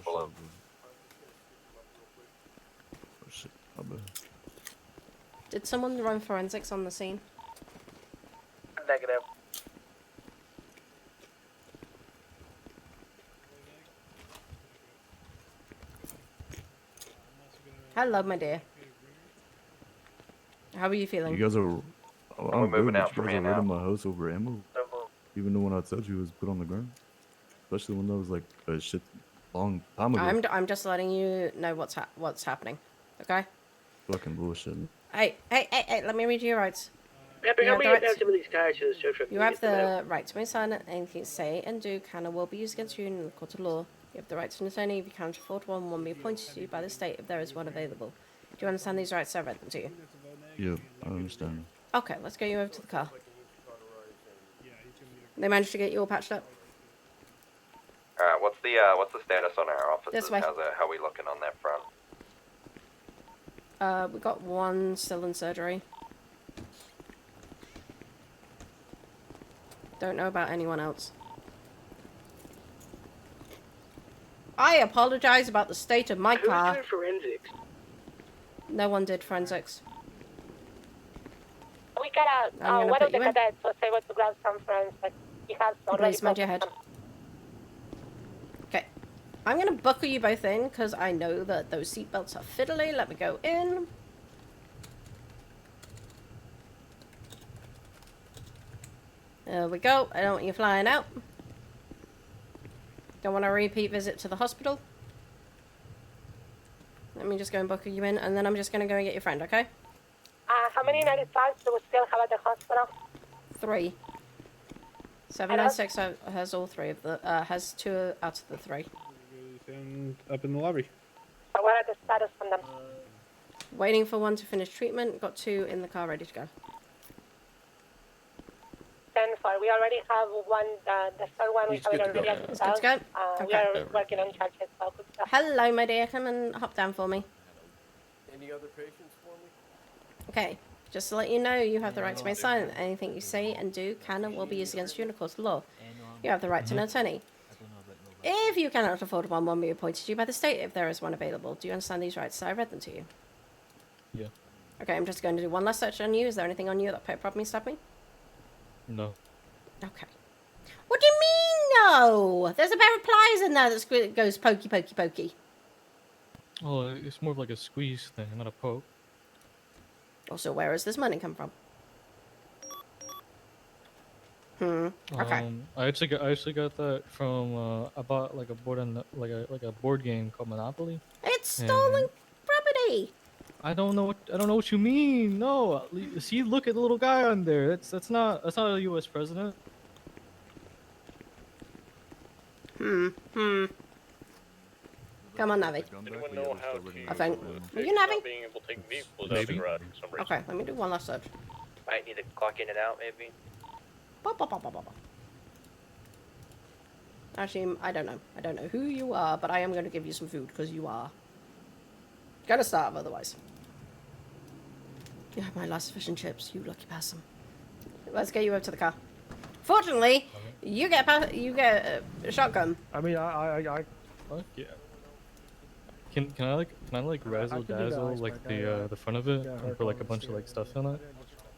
bullet. Oh shit, my bad. Did someone run forensics on the scene? Negative. Hello, my dear. How are you feeling? You guys are. I'm moving good, out but from you here guys are raiding now. my house over ammo. Even though when I told you it was put on the ground. Especially when that was like a shit long time ago. I'm just letting you know what's happening. Okay? Fucking bullshit. Hey, let me read you your rights. Peppy, You how have the many right have some of these cars to the search? You have the right to remain silent. Anything you say and do can and will be used against you in the court of law. You have the right to an attorney if you can't afford one. One will be appointed to you by the state if there is one available. Do you understand these rights? I read them to you. Yeah, I understand. Okay, let's get you over to the car. They managed to get you all patched up. Alright, what's the status on our officers? This way. How are we looking on that front? We got one still in surgery. Don't know about anyone else. I apologize about the state of my Who's car. doing forensics? No one did forensics. We got I'm gonna one put of the you in. cadets was able to grab some friends, but he has already. Please mind your head. Okay. I'm gonna buckle you both in because I know that those seatbelts are fiddly. Let me go in. There we go. I don't want you flying out. Don't want a repeat visit to the hospital. Let me just go and book you in, and then I'm just going to go and get your friend, okay? How many 95s do we still have at the hospital? 3. 796 has all 3 of the, has 2 out of the 3. And up in the lobby. So what are the status on them? Waiting for 1 to finish treatment. Got 2 in the car ready to go. 10-4. We already have 1. The third one we have it already at the Good to go. We are working on charges. So good stuff. Hello, my dear. Come and hop down for me. Any other patients for me? Okay. Just to let you know, you have the right to remain silent. Anything you say and do can and will be used against you in a court of law. You have the right to an attorney. If you cannot afford one will be appointed to you by the state if there is one available. Do you understand these rights? I read them to you. Yeah. Okay, I'm just going to do one last search on you. Is there anything on you that might probably stop me? No. Okay. What do you mean, no? There's a pair of pliers in there that goes pokey, pokey, pokey. Oh, it's more of like a squeeze thing, not a poke. Also, where has this money come from? Okay. I actually got that from I bought like a board and like a board game called Monopoly. It's stolen property. I don't know what you mean. No, see, look at the little guy on there. That's not a U.S. president. Come on, Navi. Anyone know how to I think. Are you not Navi? being able to take vehicles out of the garage for some reason? Okay, let me do one last search. Might need to clock in and out, maybe. Actually, I don't know. I don't know who you are, but I am going to give you some food because you are gonna starve otherwise. You have my last fish and chips, you lucky person. Let's get you over to the car. Fortunately, you get a shotgun. I mean, I Fuck yeah. Can I razzle dazzle like the front of it and put like a bunch of like stuff in it?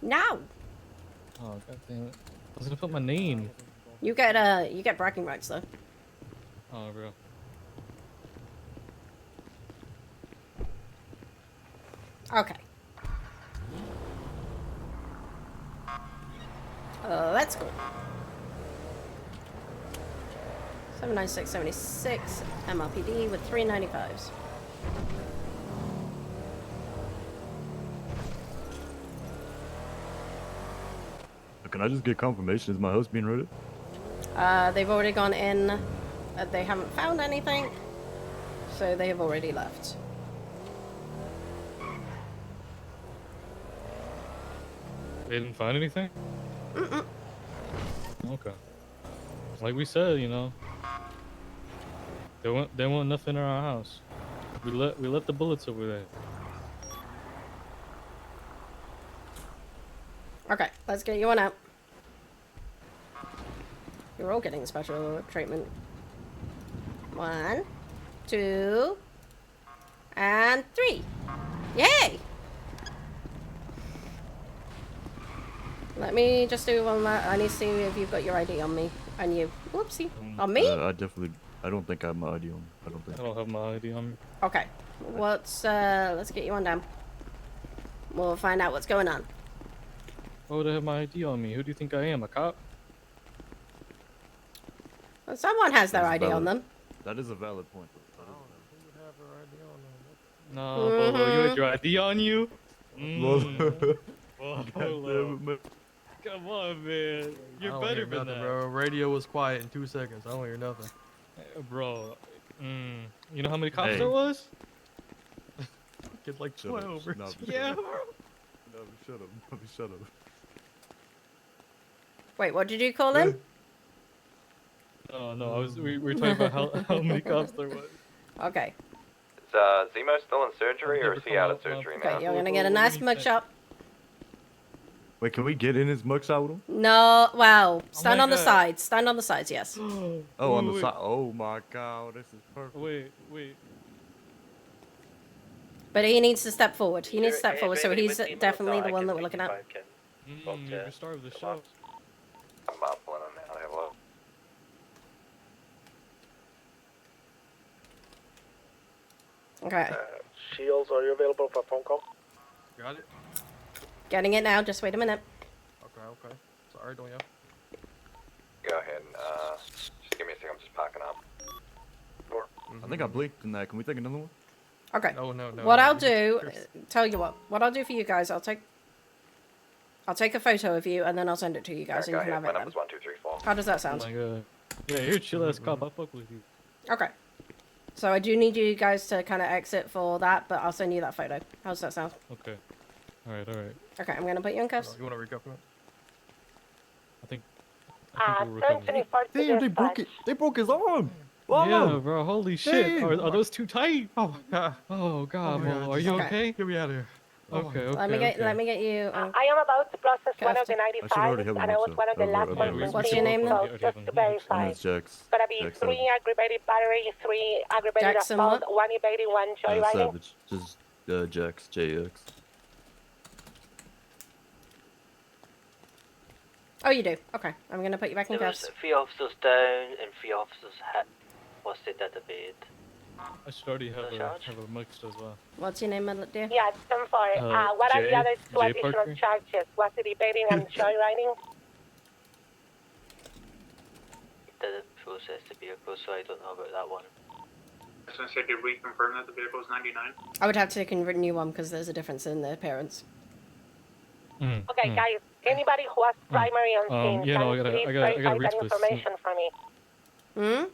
No. Oh god damn it! I was gonna put my name. You get bragging rights though. Oh bro. Okay. Let's go. 79676 MRPD with 395s. Can I just get confirmation? Is my house being raided? They've already gone in. They haven't found anything, so they have already left. They didn't find anything? Mm-mm. Okay. Like we said, you know, they want nothing in our house. We left the bullets over there. Okay, let's get you on out. You're all getting special treatment. 1, 2, and 3. Yay! Let me just do one more. I need to see if you've got your ID on me. And you. Whoopsie. On me? I don't think I have my ID on. I don't have my ID on me. Okay. Let's get you on down. We'll find out what's going on. Why would I have my ID on me? Who do you think I am? A cop? Well, someone has their ID on them. That is a valid point. No, Bolo, you had your ID on you? Bolo. Come on, man. You're I don't better hear than nothing, that. bro. Radio was quiet in 2 seconds. I don't hear nothing. Bro, you know how many cops Hey. there was? Get like Shut up. 12 or No, something. Yeah, shut bro. up. No, shut up. No, shut up. Wait, what did you call him? Oh no, we were talking about how many cops there was. Okay. Is Zemo still in surgery or is he out of surgery now? Okay, you're gonna get a nice mugshot. Wait, can we get in his mugshot with him? No, well, stand my on the God. sides. Stand on the sides, yes. Oh, on the wait. side. Oh my god, this is perfect. Wait. But he needs to step forward. He needs to step forward, so anybody he's with me? definitely No, the I one can that we're looking at. You're the star of the show. I'm pulling him now. Have a look. Okay. Shields, are you available for a phone call? Got it? Getting it now, just wait a minute. Okay. Sorry, don't you? I think I blinked in that. Can we take another one? Okay. No. What I'll do, tell you what I'll do for you guys, I'll take a photo of you and then I'll send it to you guys and you can have My it then. number's 1, 2, 3, 4. How does that Oh sound? my god. Yeah, you're a chill ass cop. I fuck with you. Okay. So I do need you guys to kind of exit for that, but I'll send you that photo. How does that sound? Okay. Alright. Okay, I'm gonna put you in cuffs. You want to recuff him? I think we'll recover. Damn, they broke it. They broke his arm. Yeah, bro. Holy shit. Damn. Are those too tight? Oh my god. Oh god, my Mo. God. Are you Okay. okay? Get me out of here. Okay. Let me get you. I am about to process one of the I should already 95s, have and I was one of the last a ones What's to your see, name so then? just to My verify. name's Jax. It's gonna be Jax 3 aggravated battery, 3 aggravated Jackson assault, what? 1 evading, 1 joyriding. Savage. Just Jax. JX. Oh, you do. Okay, I'm gonna put you back in There was cuffs. 3 officers down and 3 officers hit. Plus they did evade. I should already have No a charge? mixed as well. What's your name, dear? Yeah, it's 10-4. What are the Jay- other 2 Jay additional Parker? charges? Was it evading and joyriding? Didn't process the vehicle, so I don't know about that one. I was gonna say, did we confirm that the vehicle is 99? I would have to take a new one because there's a difference in the appearance. Okay, guys, anybody who has primary on scene, yeah, no, can you please I gotta verify that retwist. information for me?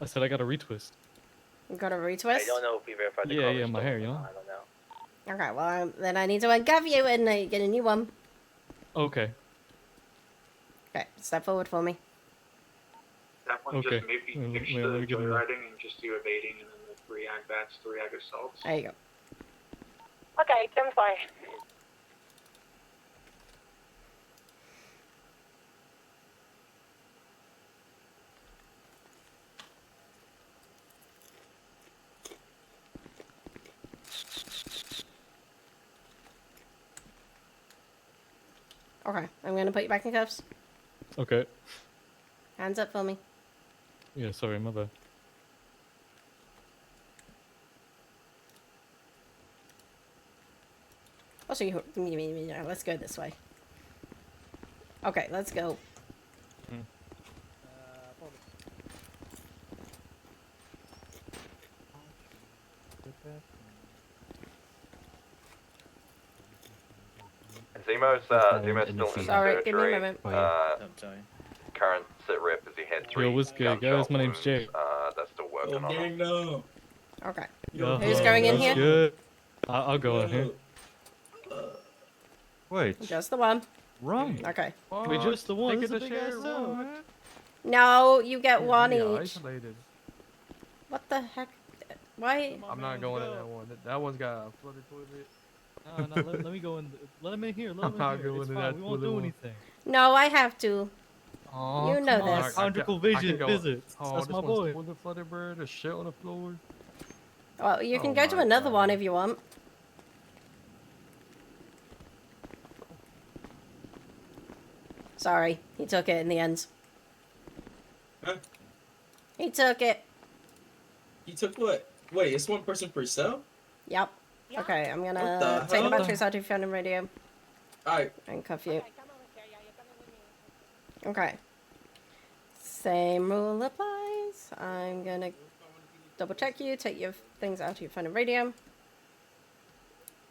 I said I got a retwist. You got a I retwist? don't know if we verified the Yeah, car. my hair, you know. I don't know. Okay, well, then I need to uncuff you and get a new one. Okay. Okay, step forward for me. That one Okay. just maybe Wait, fix let the me get it. joyriding and just do evading and then the 3 agbats, 3 ag assaults. There you go. Okay, 10-4. Okay, I'm gonna put you back in cuffs. Okay. Hands up for me. Yeah, sorry, my bad. Also, let's go this way. Okay, let's go. Zemo's still in Sorry, give me a surgery. moment. I'm sorry. Current sit rep is he had 3 Yo, what's good, guys? gunshot My name's wounds. Jay. That's still working on him. Okay. Yo, Who's going in that's here? Good. I'll go in here. Wait. Just the one. Wrong. Okay. Wait, just the one. Take It's a it big to ass share, cell. man. No, you get one Yeah, each. isolated. What the heck? Why? I'm not going in that one. That one's got a flooded toilet. No, let me go in. Let him in here. Let I'm him not in here. going It's in fine. that We won't toilet do one. anything. No, I have to. Oh, You know come on. this. Conjugal I can vision go- visits. Oh, That's this my one's boy. toilet flooded, bro. There's shit on the floor. Well, you can Oh go to my another God. one if you want. Sorry, he took it in the end. Huh? He took it. You took what? Wait, it's 1 person per cell? Yep. Okay, I'm What gonna the take the hell? batteries out of your phone and radio Alright. and cuff you. Okay. Same rule applies. I'm gonna double check you, take your things out of your phone and radio.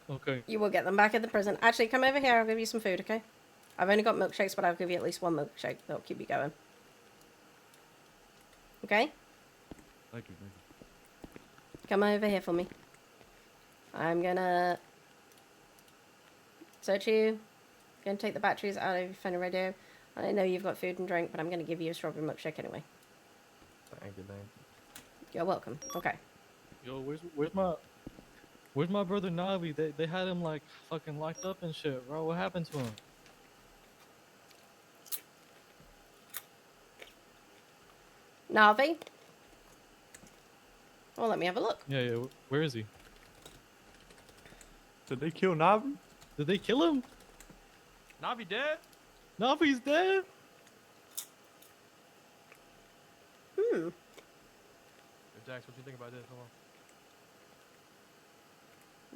Okay. You will get them back at the prison. Actually, come over here. I'll give you some food, okay? I've only got milkshakes, but I'll give you at least 1 milkshake. That'll keep you going. Okay? Thank you. Come over here for me. I'm gonna search you. Gonna take the batteries out of your phone and radio. I know you've got food and drink, but I'm gonna give you a strawberry milkshake anyway. Thank you, man. You're welcome. Okay. Yo, where's my brother Navi? They had him like fucking locked up and shit, bro. What happened to him? Navi? Well, let me have a look. Yeah. Where is he? Did they kill Navi? Did they kill him? Navi dead? Navi's dead. Hmm. Hey, Jax, what you think about this? Hold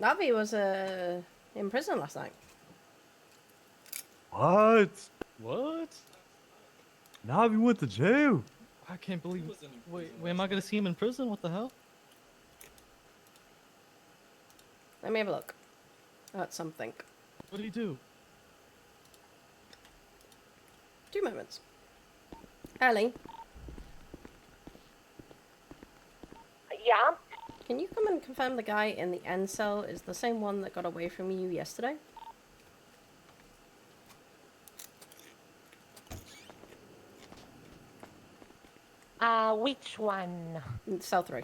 on. Navi was in prison last night. What? What? Navi went to jail. I can't believe. Wait, am I gonna see him in prison? What the hell? Let me have a look at something. What did he do? 2 moments. Ellie, Yeah? can you come and confirm the guy in the end cell is the same one that got away from you yesterday? Which one? Cell 3.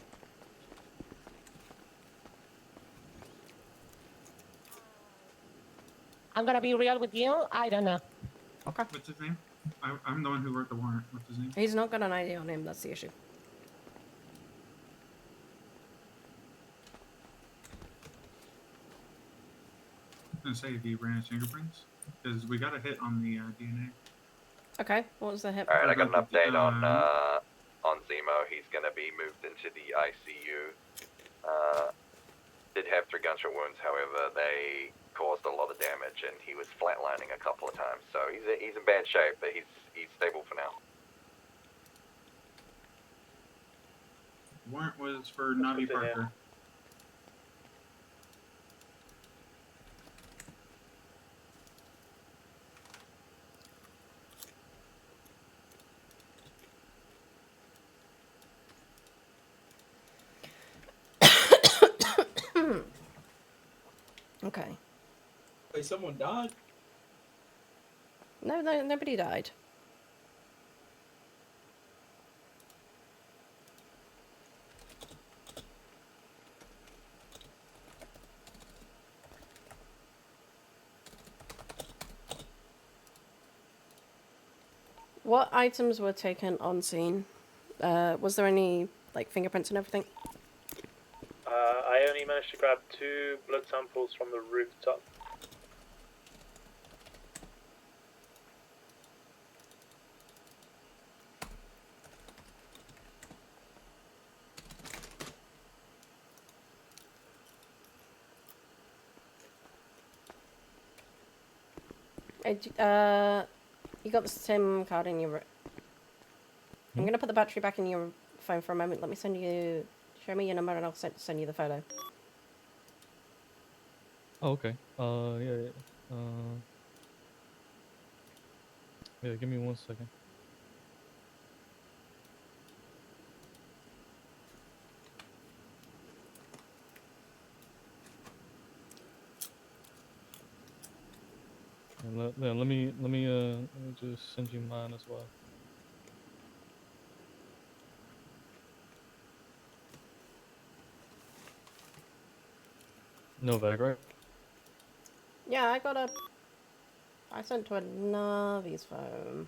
I'm gonna be real with you. I don't know. Okay. What's his name? I'm the one who wrote the warrant. What's his name? He's not got an ID on him, that's the issue. I was gonna say, he ran his fingerprints because we got a hit on the DNA. Okay, what was the hit? Alright, I got an update on Zemo. He's gonna be moved into the ICU. Did have 3 gunshot wounds, however, they caused a lot of damage and he was flatlining a couple of times. So he's in bad shape, but he's stable for now. Warrant was for Navi Parker. Okay. Wait, someone died? No, nobody died. What items were taken on scene? Was there any, like, fingerprints and everything? I only managed to grab 2 blood samples from the rooftop. You got the SIM card in your... I'm gonna put the battery back in your phone for a moment. Let me send you... Show me your number and I'll send you the photo. Oh, okay. Yeah. Yeah, give me 1 second. And let me just send you mine as well. Novak, right? Yeah, I got a... I sent to a Navi's phone.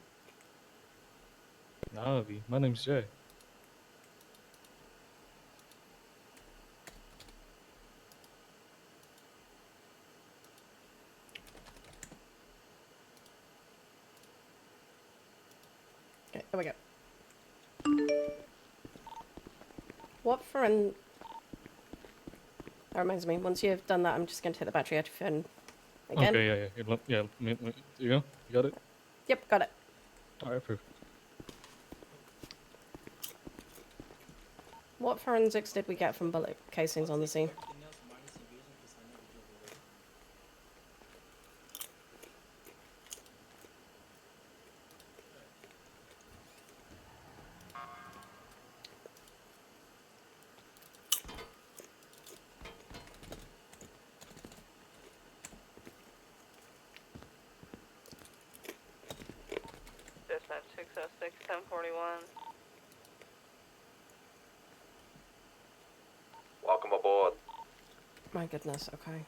Navi. My name's Jay. Okay, there we go. What for an... That reminds me, once you've done that, I'm just going to take the battery out of your phone again. Okay, yeah. There you go. You got it? Yep, got it. Alright, perfect. What forensics did we get from bullet casings on the scene? Dispatch 606 1041. Welcome aboard. My goodness, okay.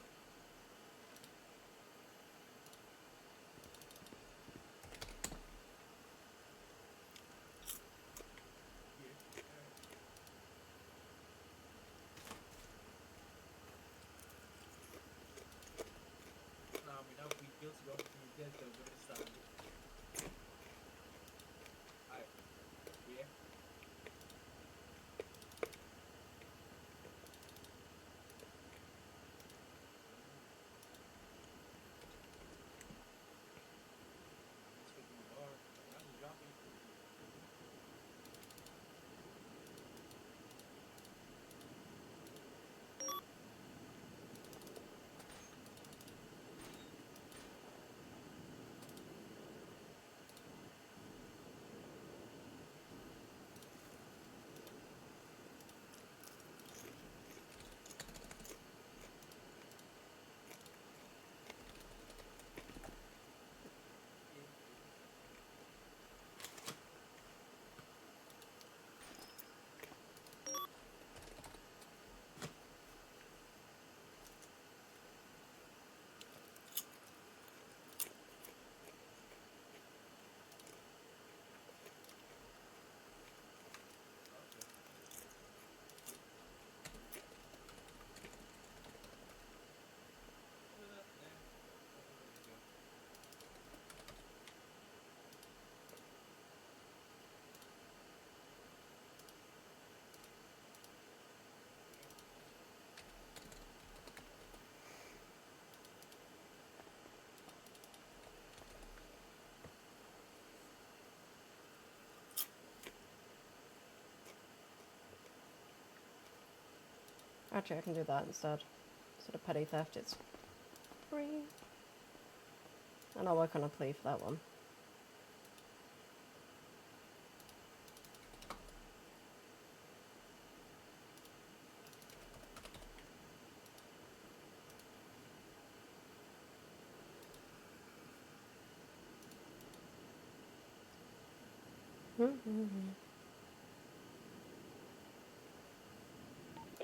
Actually, I can do that instead. Instead of petty theft, it's free. And I'll work on a plea for that one.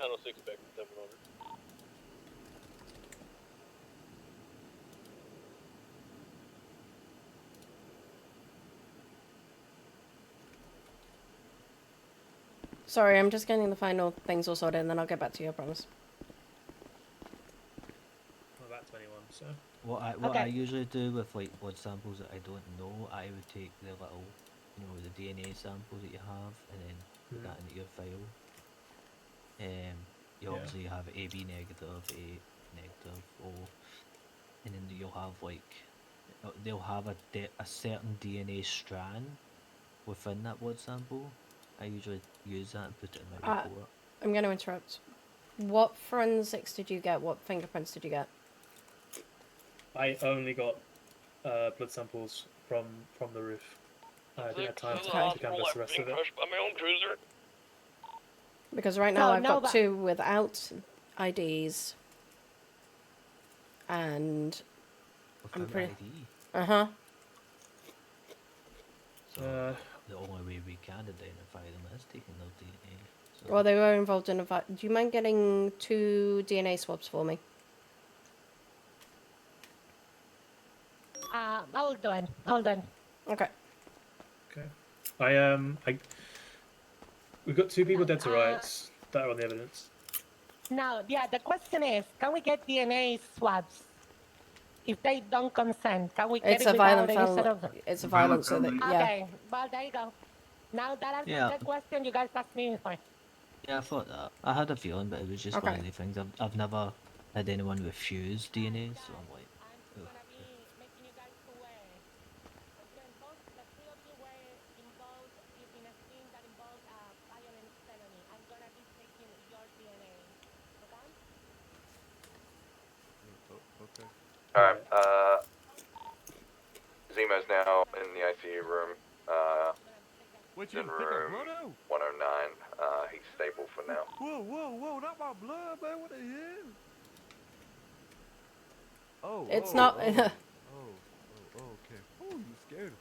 I don't expect 700. Sorry, I'm just getting the final things all sorted and then I'll get back to you, I promise. I'm about 21, so. What I usually do with like blood samples that I don't know, I would take the little, you know, the DNA sample that you have, and then put that into your file. You obviously have AB negative, A negative, O, and then you'll have like, they'll have a certain DNA strand within that blood sample. I usually use that and put it in my report. I'm going to interrupt. What forensics did you get? What fingerprints did you get? I only got blood samples from the roof. I didn't have time to canvass the rest of it. By my own cruiser. Because right now I've got 2 without IDs. And I'm pretty... Uh-huh. So the only way we can identify them is taking their DNA. So. Well, they were involved in a fight. Do you mind getting 2 DNA swabs for me? Hold on. Okay. Okay. We've got 2 people dead to rights that are on the evidence. Now, the question is, can we get DNA swabs? If they don't consent, can we get It's it a violent without any sort felon. of... It's a violent, so that, yeah. Okay, well, there you go. Now that answers the question you guys asked me before. Yeah, I thought that. I had a feeling, but it was just one of the things. I've never had anyone refuse DNA, so I'm like, ugh. Okay. Alright, Zemo's now in the ICU room. In room 109. He's stable for now. Whoa, not my blood, man. What the hell? Oh, it's not. Okay. Oh, you scared.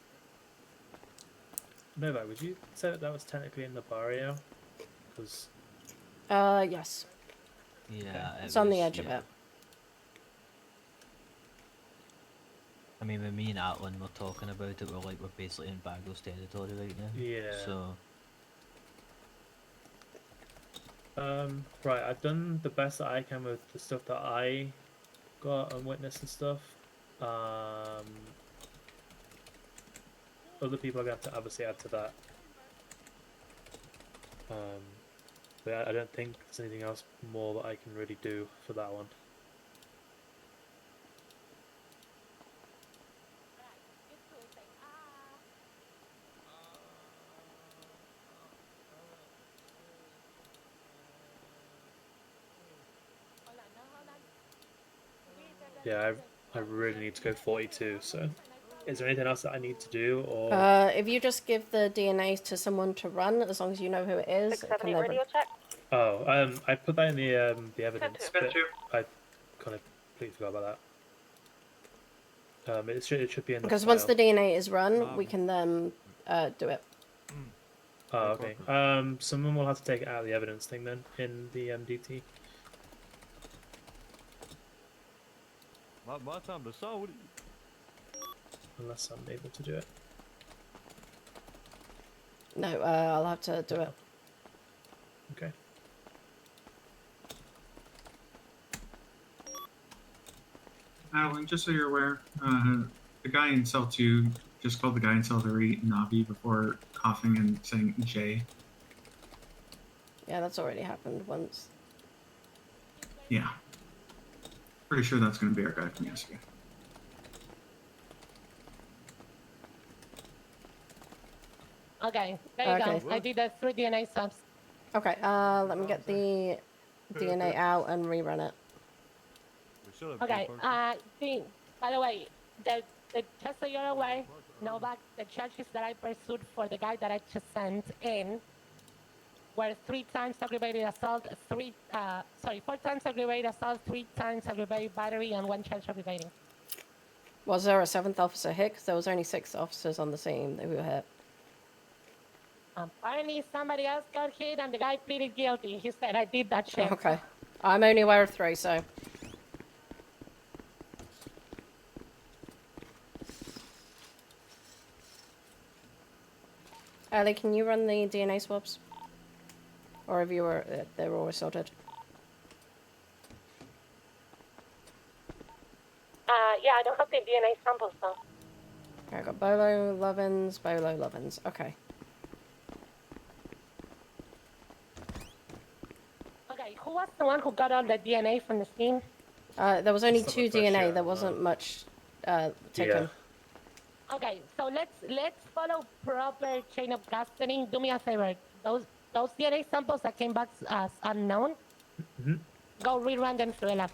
Novak, would you say that was technically in the barrio? Because. Yes. Yeah. It's on the edge of it. I mean, when me and Atalin were talking about it, we're basically in Bagos territory right now. Yeah. So. Right, I've done the best that I can with the stuff that I got and witnessed and stuff. Other people are going to have to obviously add to that. But I don't think there's anything else more that I can really do for that one. Yeah, I really need to go 42, so is there anything else that I need to do, or... if you just give the DNA to someone to run, as long as you know who it is, it can never... Oh, I put that in the evidence, but I kind of completely forgot about that. It should be in the Because file. once the DNA is run, we can then do it. Oh, okay. Someone will have to take it out of the evidence thing then, in the MDT. My time to saw. What? Unless I'm able to do it. No, I'll have to do it. Okay. Atalin, just so you're aware, the guy in cell 2 just called the guy in cell 3 Navi before coughing and saying J. Yeah, that's already happened once. Yeah. Pretty sure that's going to be our guy from yesterday. Okay, there you go. I did the 3 DNA swabs. Okay, let me get the DNA out and rerun it. Okay, by the way, just so you're aware, Novak, the charges that I pursued for the guy that I just sent in were 3 times aggravated assault, 4 times aggravated assault, 3 times aggravated battery, and 1 charge aggravating. Was there a 7th officer hit? 'Cause there was only 6 officers on the scene who were hit. Apparently somebody else got hit and the guy pleaded guilty. He said, I did that shit. Okay. I'm only aware of 3, so. Ellie, can you run the DNA swabs? Or if you were, they were always sorted. Yeah, I don't have the DNA samples though. Okay, I got Bolo, Lovins, Okay. Okay, who was the one who got all the DNA from the scene? There was only 2 DNA. There wasn't much taken. Okay, so let's follow proper chain of custody. Do me a favor. Those DNA samples that came back as unknown, go rerun them through the lab.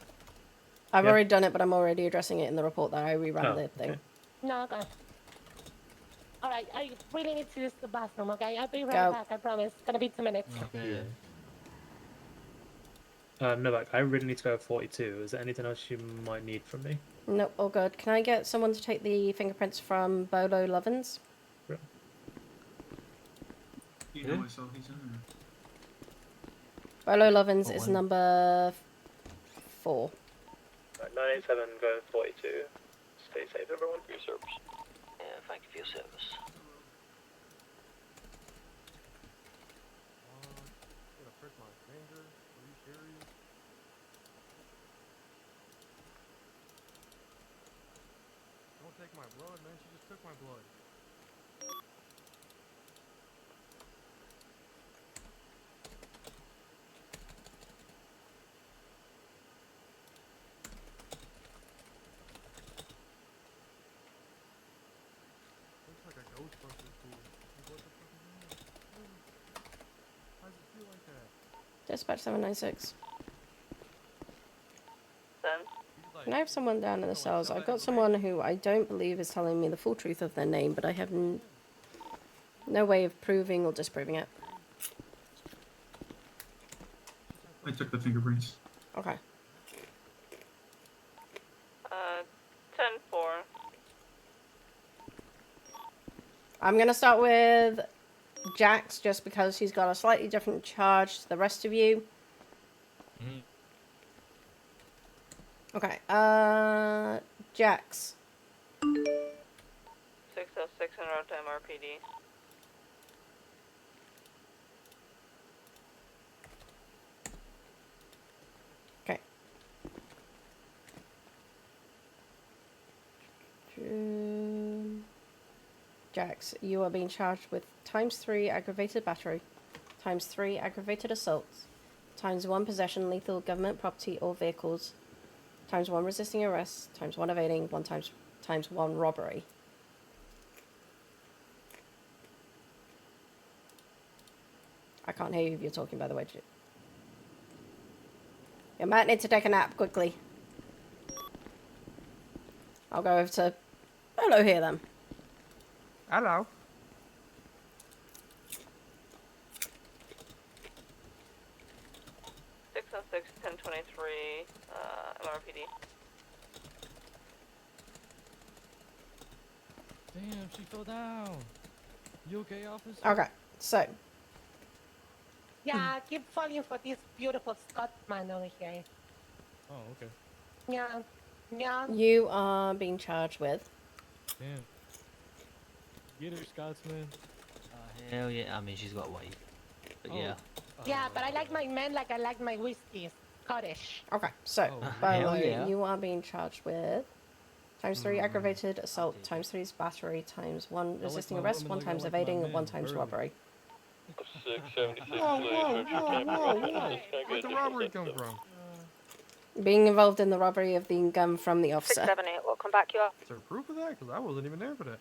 I've already done it, but I'm already addressing it in the report that I rerun the thing. No, okay. All right, I really need to use the bathroom, okay? I'll be right Go. back, I promise. It's gonna be 2 minutes. Okay. Novak, I really need to go at 42. Is there anything else you might need from me? Nope, all good. Can I get someone to take the fingerprints from Bolo Lovins? You know myself, he's in Bolo Lovins is number 4. 987 going 42. Stay safe, everyone. For your service. Yeah, thank you for your service. Don't take my blood, man. She just took my blood. Looks like a Ghostbusters pool. Like, what the fuck is that? How does it feel like that? Dispatch 796. Then? Can I have someone down in the cells? I've got someone who I don't believe is telling me the full truth of their name, but I have no way of proving or disproving it. I took the fingerprints. Okay. 10-4. I'm going to start with Jax, just because he's got a slightly different charge to the rest of you. Okay, Jax. 606 en route to MRPD. Okay. Jax, you are being charged with ×3 aggravated battery, ×3 aggravated assaults, ×1 possession lethal government property or vehicles, ×1 resisting arrest, ×1 evading, ×1 robbery. I can't hear you if you're talking, by the way. You might need to take a nap quickly. I'll go over to Hello here then. Hello. (606) 1023 MRPD. Damn, she fell down. You okay, officer? Okay, so. Yeah, keep falling for this beautiful Scotsman over here. Oh, okay. Yeah, yeah. You are being charged with. Damn. Get her, Scotsman. Hell yeah, I mean, she's got white. But yeah. Yeah, but I like my men like I like my whiskey. Scottish. Okay, so, by the way, you are being charged with ×3 aggravated assault, ×3's battery, ×1 resisting arrest, 1 times evading, and 1 times robbery. 676. Where'd the robbery come from? Being involved in the robbery of the gun from the officer. 678, welcome back, you are. Is there proof of that? Because I wasn't even there for that.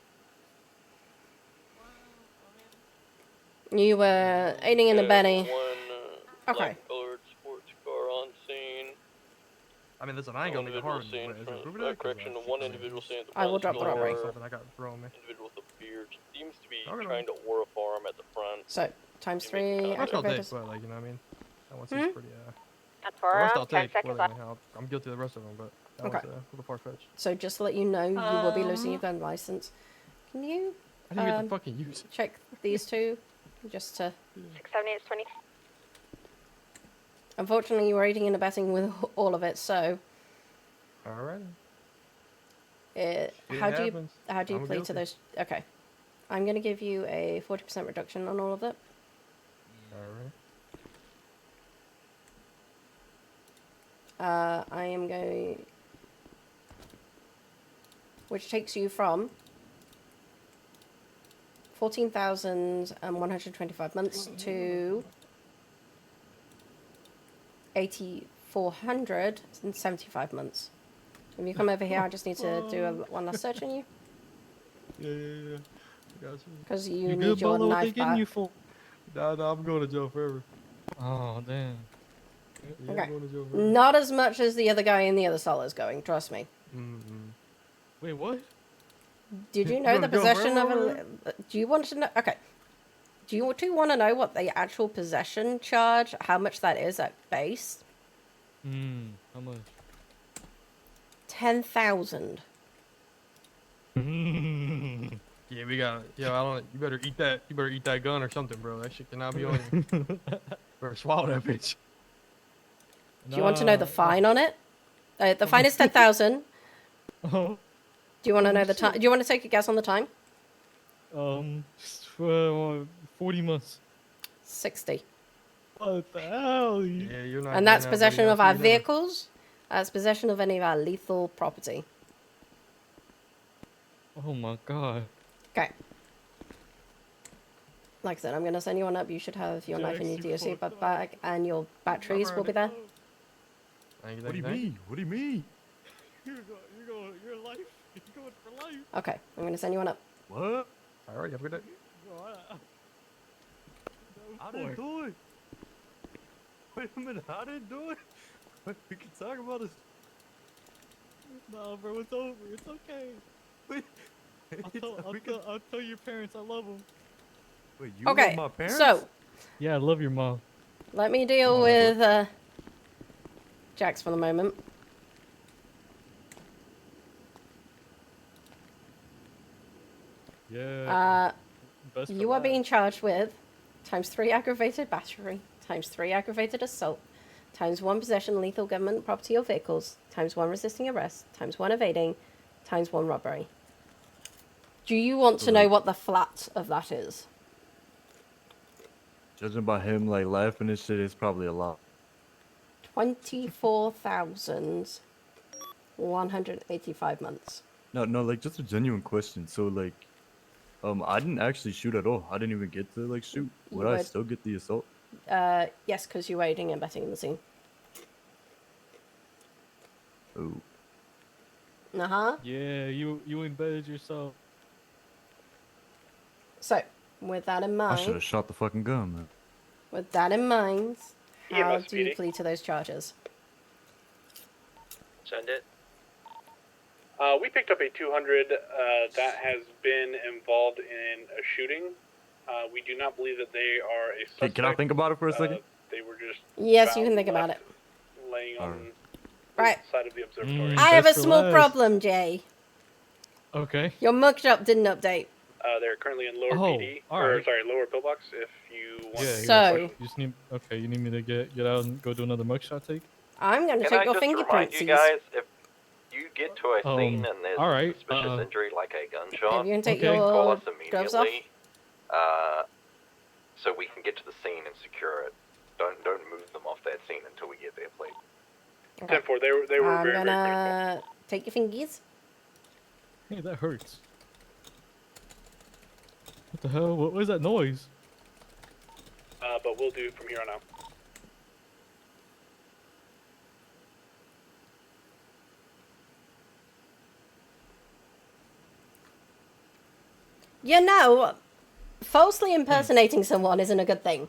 You were aiding and abetting. Okay. Colored sports car I mean, listen, I ain't gonna make it hard. Correction, one individual seen at the I front will of the drop the robbery. store. Something I got thrown me. Individual with a beard seems to be Okay. trying to aura farm at the front. So, times 3 Rest I'll take, aggravators. but like, you know what I mean? That one seems pretty, That's the rest for I'll 10 take, seconds but, left. like, I'm guilty of the rest of them, but that Okay. was a little far-fetched. So, just to let you know, you will be losing your gun license. Can you I didn't get to fucking use it. check these two? Just to... 678 20. Unfortunately, you were aiding and abetting with all of it, so... Alright. How do you I'm plead to guilty. those? Okay. I'm going to give you a 40% reduction on all of it. Alright. I am going... Which takes you from 14,125 months to 8,475 months. If you come over here, I just need to do one last search on you. Yeah. Got you. Because you good, need your Bolo? What they knife getting back. you for? Nah, I'm going to jail forever. Oh, damn. Yeah, Okay. I'm going to jail forever. Not as much as the other guy in the other cell is going, trust me. Wait, what? Did you You know the gonna go possession of forever? Do you want to know? Okay. Do you want to know what the actual possession charge, how much that is at base? How much? Yeah, 10,000. we got. Yo, I don't. You better eat that. You better eat that gun or something, bro. That shit cannot be on you. Better swallow that bitch. Do you want to know the fine on it? The fine is 10,000. Oh. Do you want to know the time? Do you want to take a guess on the time? 40 months. 60. What the hell? Yeah, you're not. And that's getting that, possession buddy. of I'll our see you later. vehicles. That's possession of any of our lethal property. Oh my god. Okay. Like I said, I'm going to send you on up. You should have your knife in your DOC bag, and your batteries will be there. What do you mean? What do you mean? You're life. You're going for life. Okay, I'm going to send you on up. What? Alright, have a good day. I didn't do it. Wait a minute, I didn't do it. Wait, we can talk about this. Nah, bro, it's over. It's okay. Wait, I'll tell your parents I love them. Wait, you Okay, love my parents? so Yeah, I love your mom. let me deal with Jax for the moment. Yeah. You are being charged with ×3 aggravated battery, ×3 aggravated assault, ×1 possession of lethal government property or vehicles, ×1 resisting arrest, ×1 evading, ×1 robbery. Do you want to know what the flat of that is? Judging by him like laughing and shit, it's probably a lot. 24,185 months. No, like just a genuine question. So like, I didn't actually shoot at all. I didn't even get to like shoot. Would I would. still get the assault? Yes, because you're aiding and abetting in the scene. Oh. Uh-huh. Yeah, you embedded yourself. So, with that in I should mind, have shot the fucking gun, man. with that in mind, how EMS do you PD. plead to those charges? Send it. We picked up a 200 that has been involved in a shooting. We do not believe that they are a suspect. Can I think about it for a second? They were just Yes, you can think about it. laying on Right. the side of the observatory. I have a small problem, Jay. Okay. Your mugshot didn't update. They're currently in lower Oh, PD, alright. or sorry, lower pillbox. If you want. Yeah. So- You just need. Okay, you need me to get out and go do another mugshot take. I'm going to Can take I your just remind fingerprints. you guys, if you get to a scene and there's alright, a suspicious injury like a gunshot, If you can take Okay. your call us gloves off. immediately, so we can get to the scene and secure it. Don't move them off that scene until we get there, please. 10-4, they were very, I'm very critical. gonna take your fingies. Hey, that hurts. What the hell? What was that noise? But we'll do from here on out. You know, falsely impersonating someone isn't a good thing.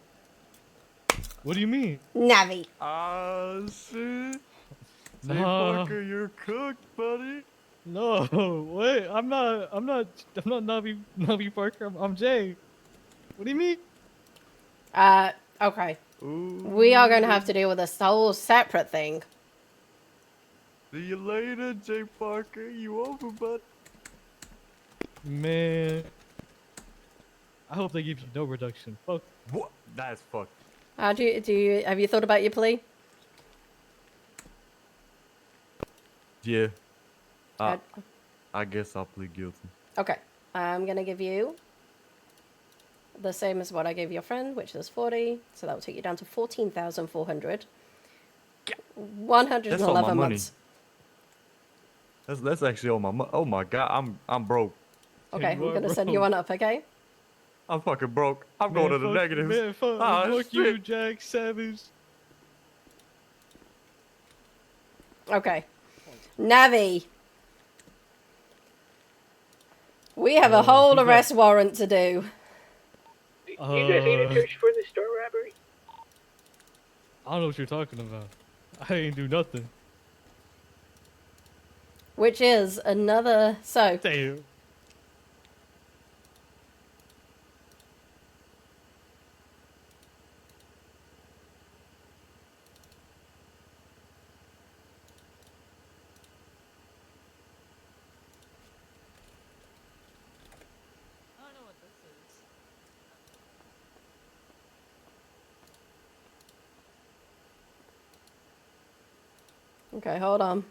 What do you mean? Navi. Oh shit. Jay Parker, you're cooked, buddy. No, wait, I'm not Navi Parker. I'm Jay. What do you mean? Okay. We are going to have to deal with this whole separate thing. See you later, Jay Parker. You over, bud? Man, I hope they give you no reduction. Fuck. What? That's fucked. Have you thought about your plea? Yeah. I guess I'll plead guilty. Okay. I'm going to give you the same as what I gave your friend, which is 40. So that will take you down to 14,400. 111 That's all my money. months. That's actually all my money. Oh my god, I'm broke. Okay, I'm going to send you one up, okay? I'm fucking broke. I'm going to the negatives. Man, fuck you, Jack Savage. Okay. Navi. We have a whole arrest warrant to do. You guys need a search for the store robbery? I don't know what you're talking about. I ain't do nothing. Which is another... So... Damn. Okay, hold on.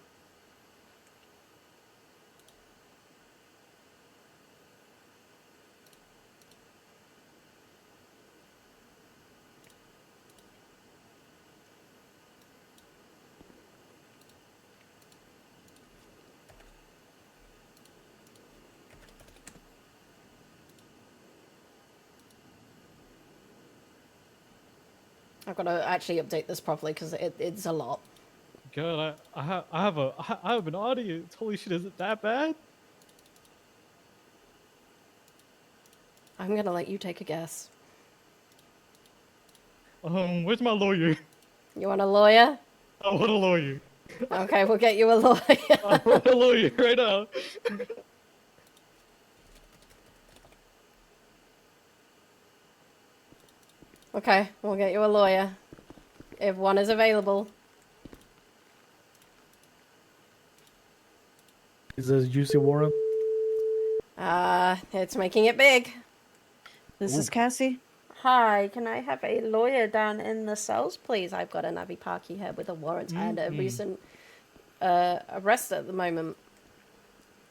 I've got to actually update this properly because it's a lot. God, I have an audience. Holy shit, is it that bad? I'm gonna let you take a guess. Where's my lawyer? You want a lawyer? I want a lawyer. Okay, we'll get you a lawyer. I want a lawyer right now. Okay, we'll get you a lawyer. If one is available. Is this a juicy warrant? It's making it big. This is Cassie. Hi, can I have a lawyer down in the cells, please? I've got a Navi Parky here with a warrant and a recent arrest at the moment.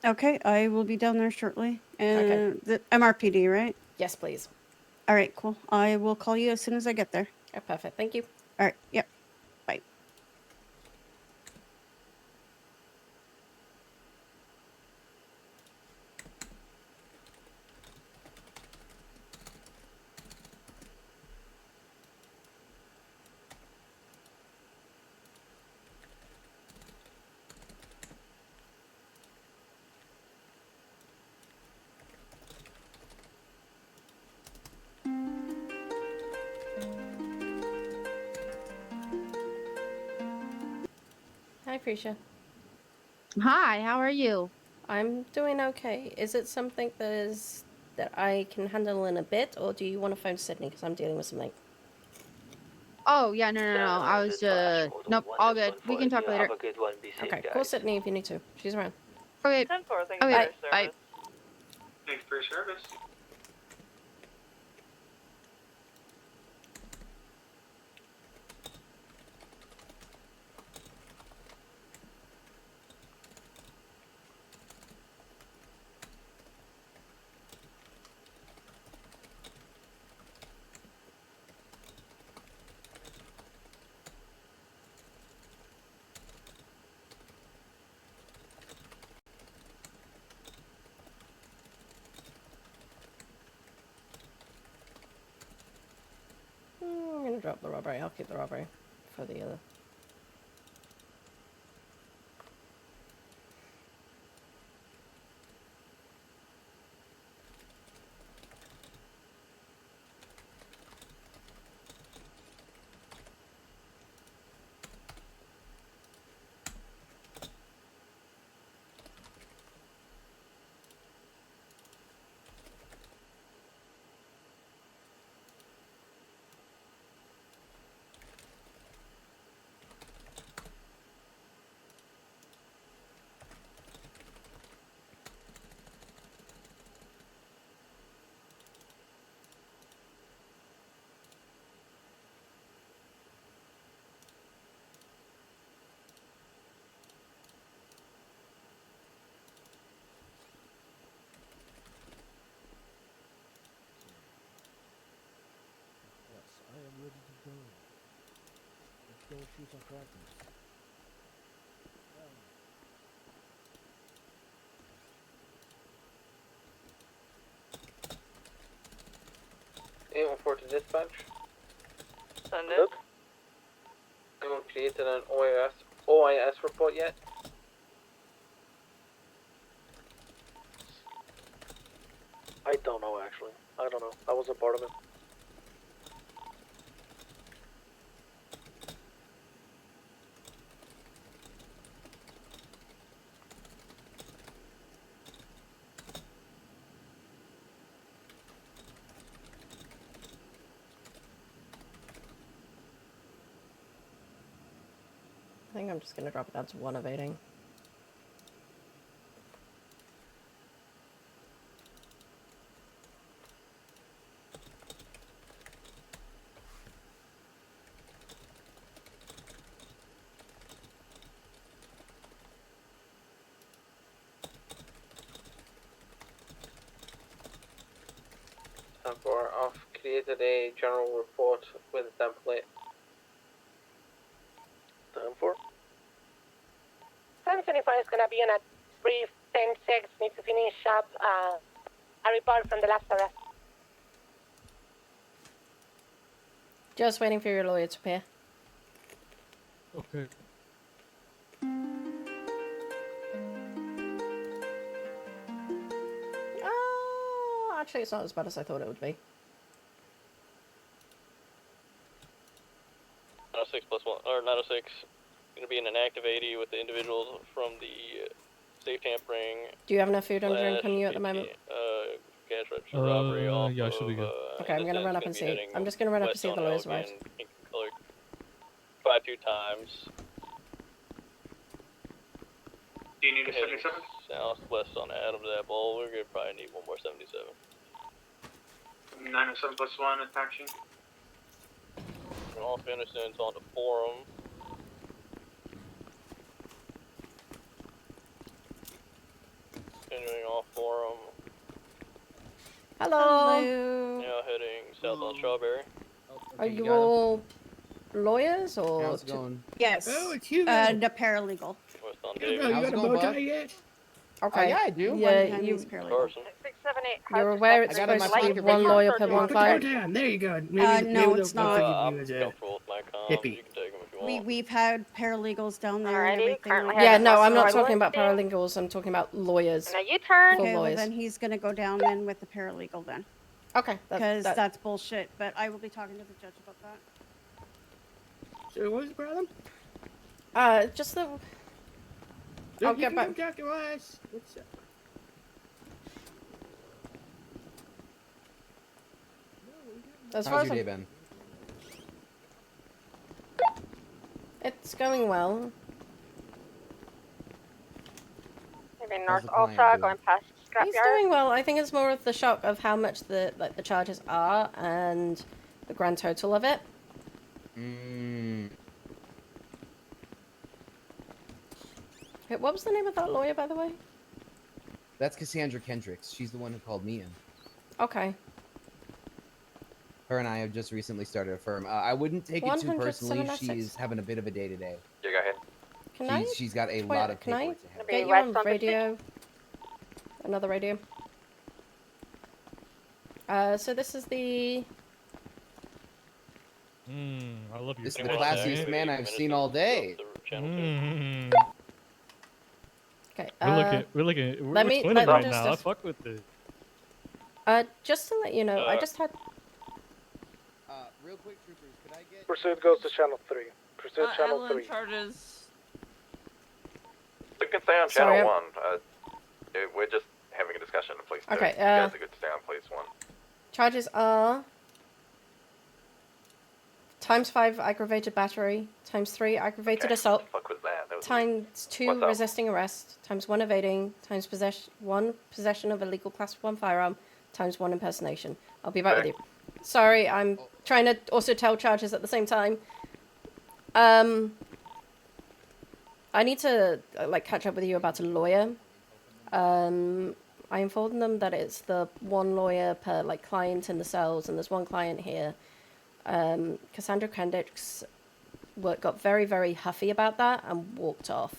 Okay, I will be down there shortly. And Okay. the MRPD, right? Yes, please. All right, cool. I will call you as soon as I get there. Oh, perfect. Thank you. All right, yep. Bye. Hi, Prisha. Hi, how are you? I'm doing okay. Is it something that I can handle in a bit, or do you want to phone Sydney because I'm dealing with something? Oh, yeah, no. I was, nope, all good. We can talk later. Have a good one. Be safe, Okay, guys. call Sydney if you need to. She's around. Okay. 10-4, thank you Okay, for your bye. service. Thanks for your service. I'm gonna drop the robbery. I'll keep the robbery for the other. issues on correctness. Anyone for to dispatch? Send it. Look. Anyone created an OIS report yet? I don't know actually. I don't know. I wasn't part of it. I think I'm just going to drop it down to 1 evading. I've created a general report with a template. Time for? 724 is gonna be on a brief 10-6. Need to finish up a report from the last arrest. Just waiting for your lawyer to appear. Okay. Oh, actually, it's not as bad as I thought it would be. 906+1 or 906. Going to be in an active 80 with the individuals from the safe tampering. Do you have enough food and drink on you at the moment? Cash register robbery off yeah, I should be good. Okay, I'm gonna run up and see. I'm just gonna run up and see if the lawyers arrived. 5-2 times. Do you need a 77? Southwest on Adams Apple. We're gonna probably need one more 77. 907+1 action. Off innocence on the forum. Continuing off forum. Hello. Now heading south on Strawberry. Are you all lawyers or? How's it going? Yes. Oh, it's you. And a paralegal. West on You David. got a bow tie yet? Okay. yeah, I do. Yeah, One you. is paralegal. 678. You're aware it's I got it in supposed my to be pocket one right lawyer here. per one Put the client. bow tie on. There you go. Maybe, No, maybe it's they'll not. forgive you as a Comfortable with my comms. hippie. You can take them if you want. We've had paralegals down there and Alrighty, everything. currently Like Yeah, that. no, I'm not Right. talking about paralegals. I'm talking about lawyers. Now you turn. Full Okay, well lawyers. then he's gonna go down then with the paralegal then, Okay, because that, that's bullshit. But I will be talking to the judge about that. So what's the problem? just the. Look, I'll you get can back. come talk to us. What's up? As far How's as your day I'm, been? it's going well. Maybe How's North the client Alta, doing? going past He's Scrapyard. doing well. I think it's more of the shock of how much the charges are and the grand total of it. Hey, what was the name of that lawyer, by the way? That's Cassandra Kendricks. She's the one who called me in. Okay. Her and I have just recently started a firm. I wouldn't take it too 100, personally. 796. She's having a bit of a day today. Yeah, go ahead. Can I? She's got a Wait, lot of can I paperwork to handle. get you West on on the radio? Another radio. So this is the. I love your This is the voice classiest acting. man I've seen all day. Mm. Okay. We're let me- twinning let me right just- now. I fuck with this. Just to let you know, I just had. Real quick, troopers, could I get... Pursuit goes to channel 3. Pursuit channel Atalin 3. charges. You can stay on Sorry, channel I'm- 1. We're just having a discussion. Please do. Okay, You guys are good to stay on police 1. Charges are ×5 aggravated battery, ×3 aggravated assault, What the fuck was that? That was ×2 What's up? resisting arrest, ×1 evading, ×1 possession of a legal class 1 firearm, ×1 impersonation. I'll be back with you. Sorry, I'm trying to also tell charges at the same time. I need to catch up with you about a lawyer. I informed them that it's the one lawyer per client in the cells, and there's one client here. Cassandra Kendricks got very, very huffy about that and walked off.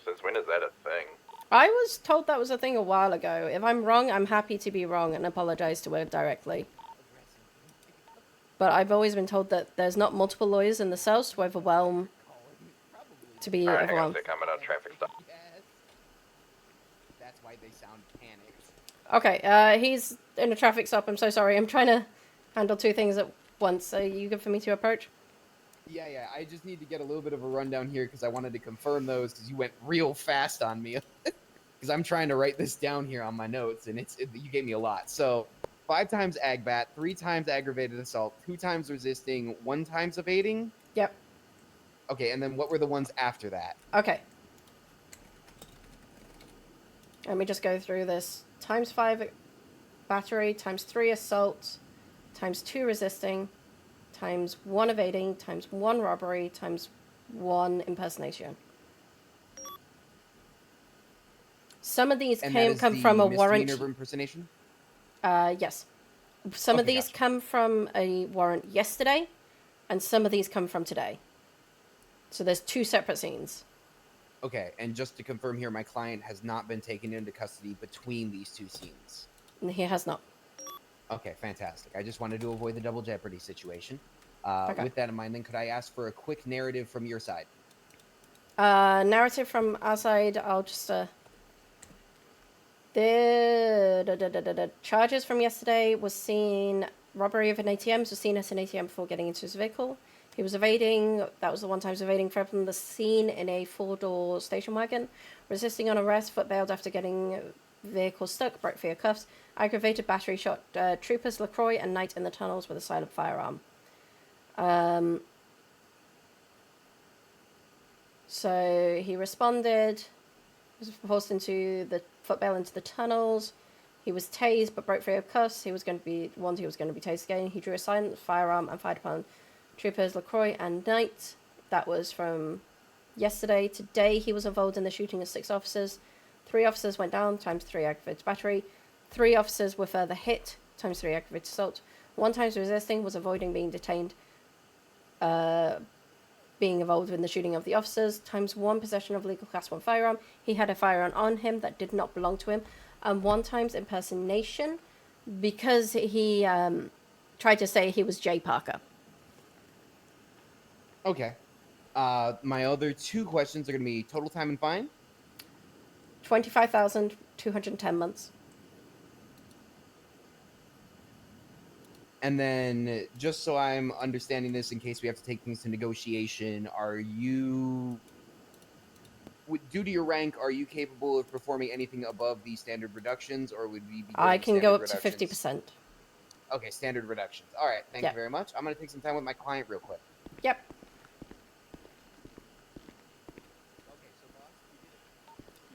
Since when is that a thing? I was told that was a thing a while ago. If I'm wrong, I'm happy to be wrong and apologize to her directly. But I've always been told that there's not multiple lawyers in the cells to overwhelm. To be Alright, hang on a overwhelmed. sec, I'm at a traffic stop. That's why they sound panicked. Okay, he's in a traffic stop. I'm so sorry. I'm trying to handle two things at once. Are you good for me to approach? Yeah, I just need to get a little bit of a rundown here because I wanted to confirm those because you went real fast on me. Because I'm trying to write this down here on my notes, and you gave me a lot. So, 5 times agbat, 3 times aggravated assault, 2 times resisting, 1 times evading? Yep. Okay, and then what were the ones after that? Okay. Let me just go through this. Times 5 battery, times 3 assault, times 2 resisting, times 1 evading, times 1 robbery, times 1 impersonation. Some of these come from a warrant. Misdemeanor of impersonation? Yes. Some of these come from a warrant yesterday, and some of these come from today. So there's 2 separate scenes. Okay, and just to confirm here, my client has not been taken into custody between these 2 scenes. He has not. Okay, fantastic. I just wanted to avoid the double jeopardy situation. Okay. With that in mind, then, could I ask for a quick narrative from your side? Narrative from our side, I'll just, the charges from yesterday was seen, robbery of an ATM, was seen at an ATM before getting into his vehicle. He was evading, that was the 1 time he was evading from the scene in a 4-door station wagon. Resisting on arrest, foot bailed after getting vehicle stuck, broke for your cuffs. Aggravated battery, shot troopers LaCroix and Knight in the tunnels with a silent firearm. So he responded, was forced into the footbail into the tunnels. He was tased but broke free of cuffs. He was going to be tased again. He drew a silent firearm and fired upon troopers LaCroix and Knight. That was from yesterday. Today he was involved in the shooting of 6 officers. 3 officers went down, times 3 aggravated battery. 3 officers were further hit, times 3 aggravated assault. 1 times resisting, was avoiding being detained, being involved in the shooting of the officers, times 1 possession of legal class 1 firearm. He had a firearm on him that did not belong to him. And 1 times impersonation because he tried to say he was Jay Parker. Okay. My other 2 questions are going to be total time and fine. 25,210 months. And then, just so I'm understanding this in case we have to take things to negotiation, are you, due to your rank, are you capable of performing anything above the standard reductions, or would we be I can go up reductions? to 50%. Okay, standard reductions. All right, thank Yep. you very much. I'm going to take some time with my client real quick. Yep.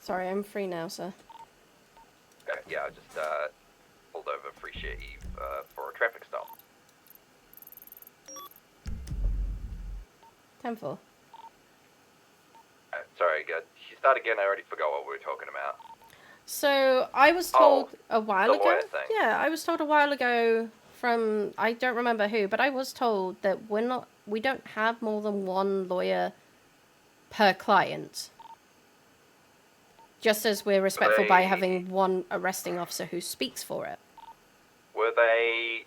Sorry, I'm free now, sir. Okay, yeah, I just pulled over Free Share Eve for a traffic stop. 10-4. Sorry, you start again. I already forgot what we were talking about. So I was told a while the ago. lawyer thing. Yeah, I was told a while ago from I don't remember who, but I was told that we don't have more than 1 lawyer per client. Just as we're respectful by having 1 arresting officer who speaks for it. Were they...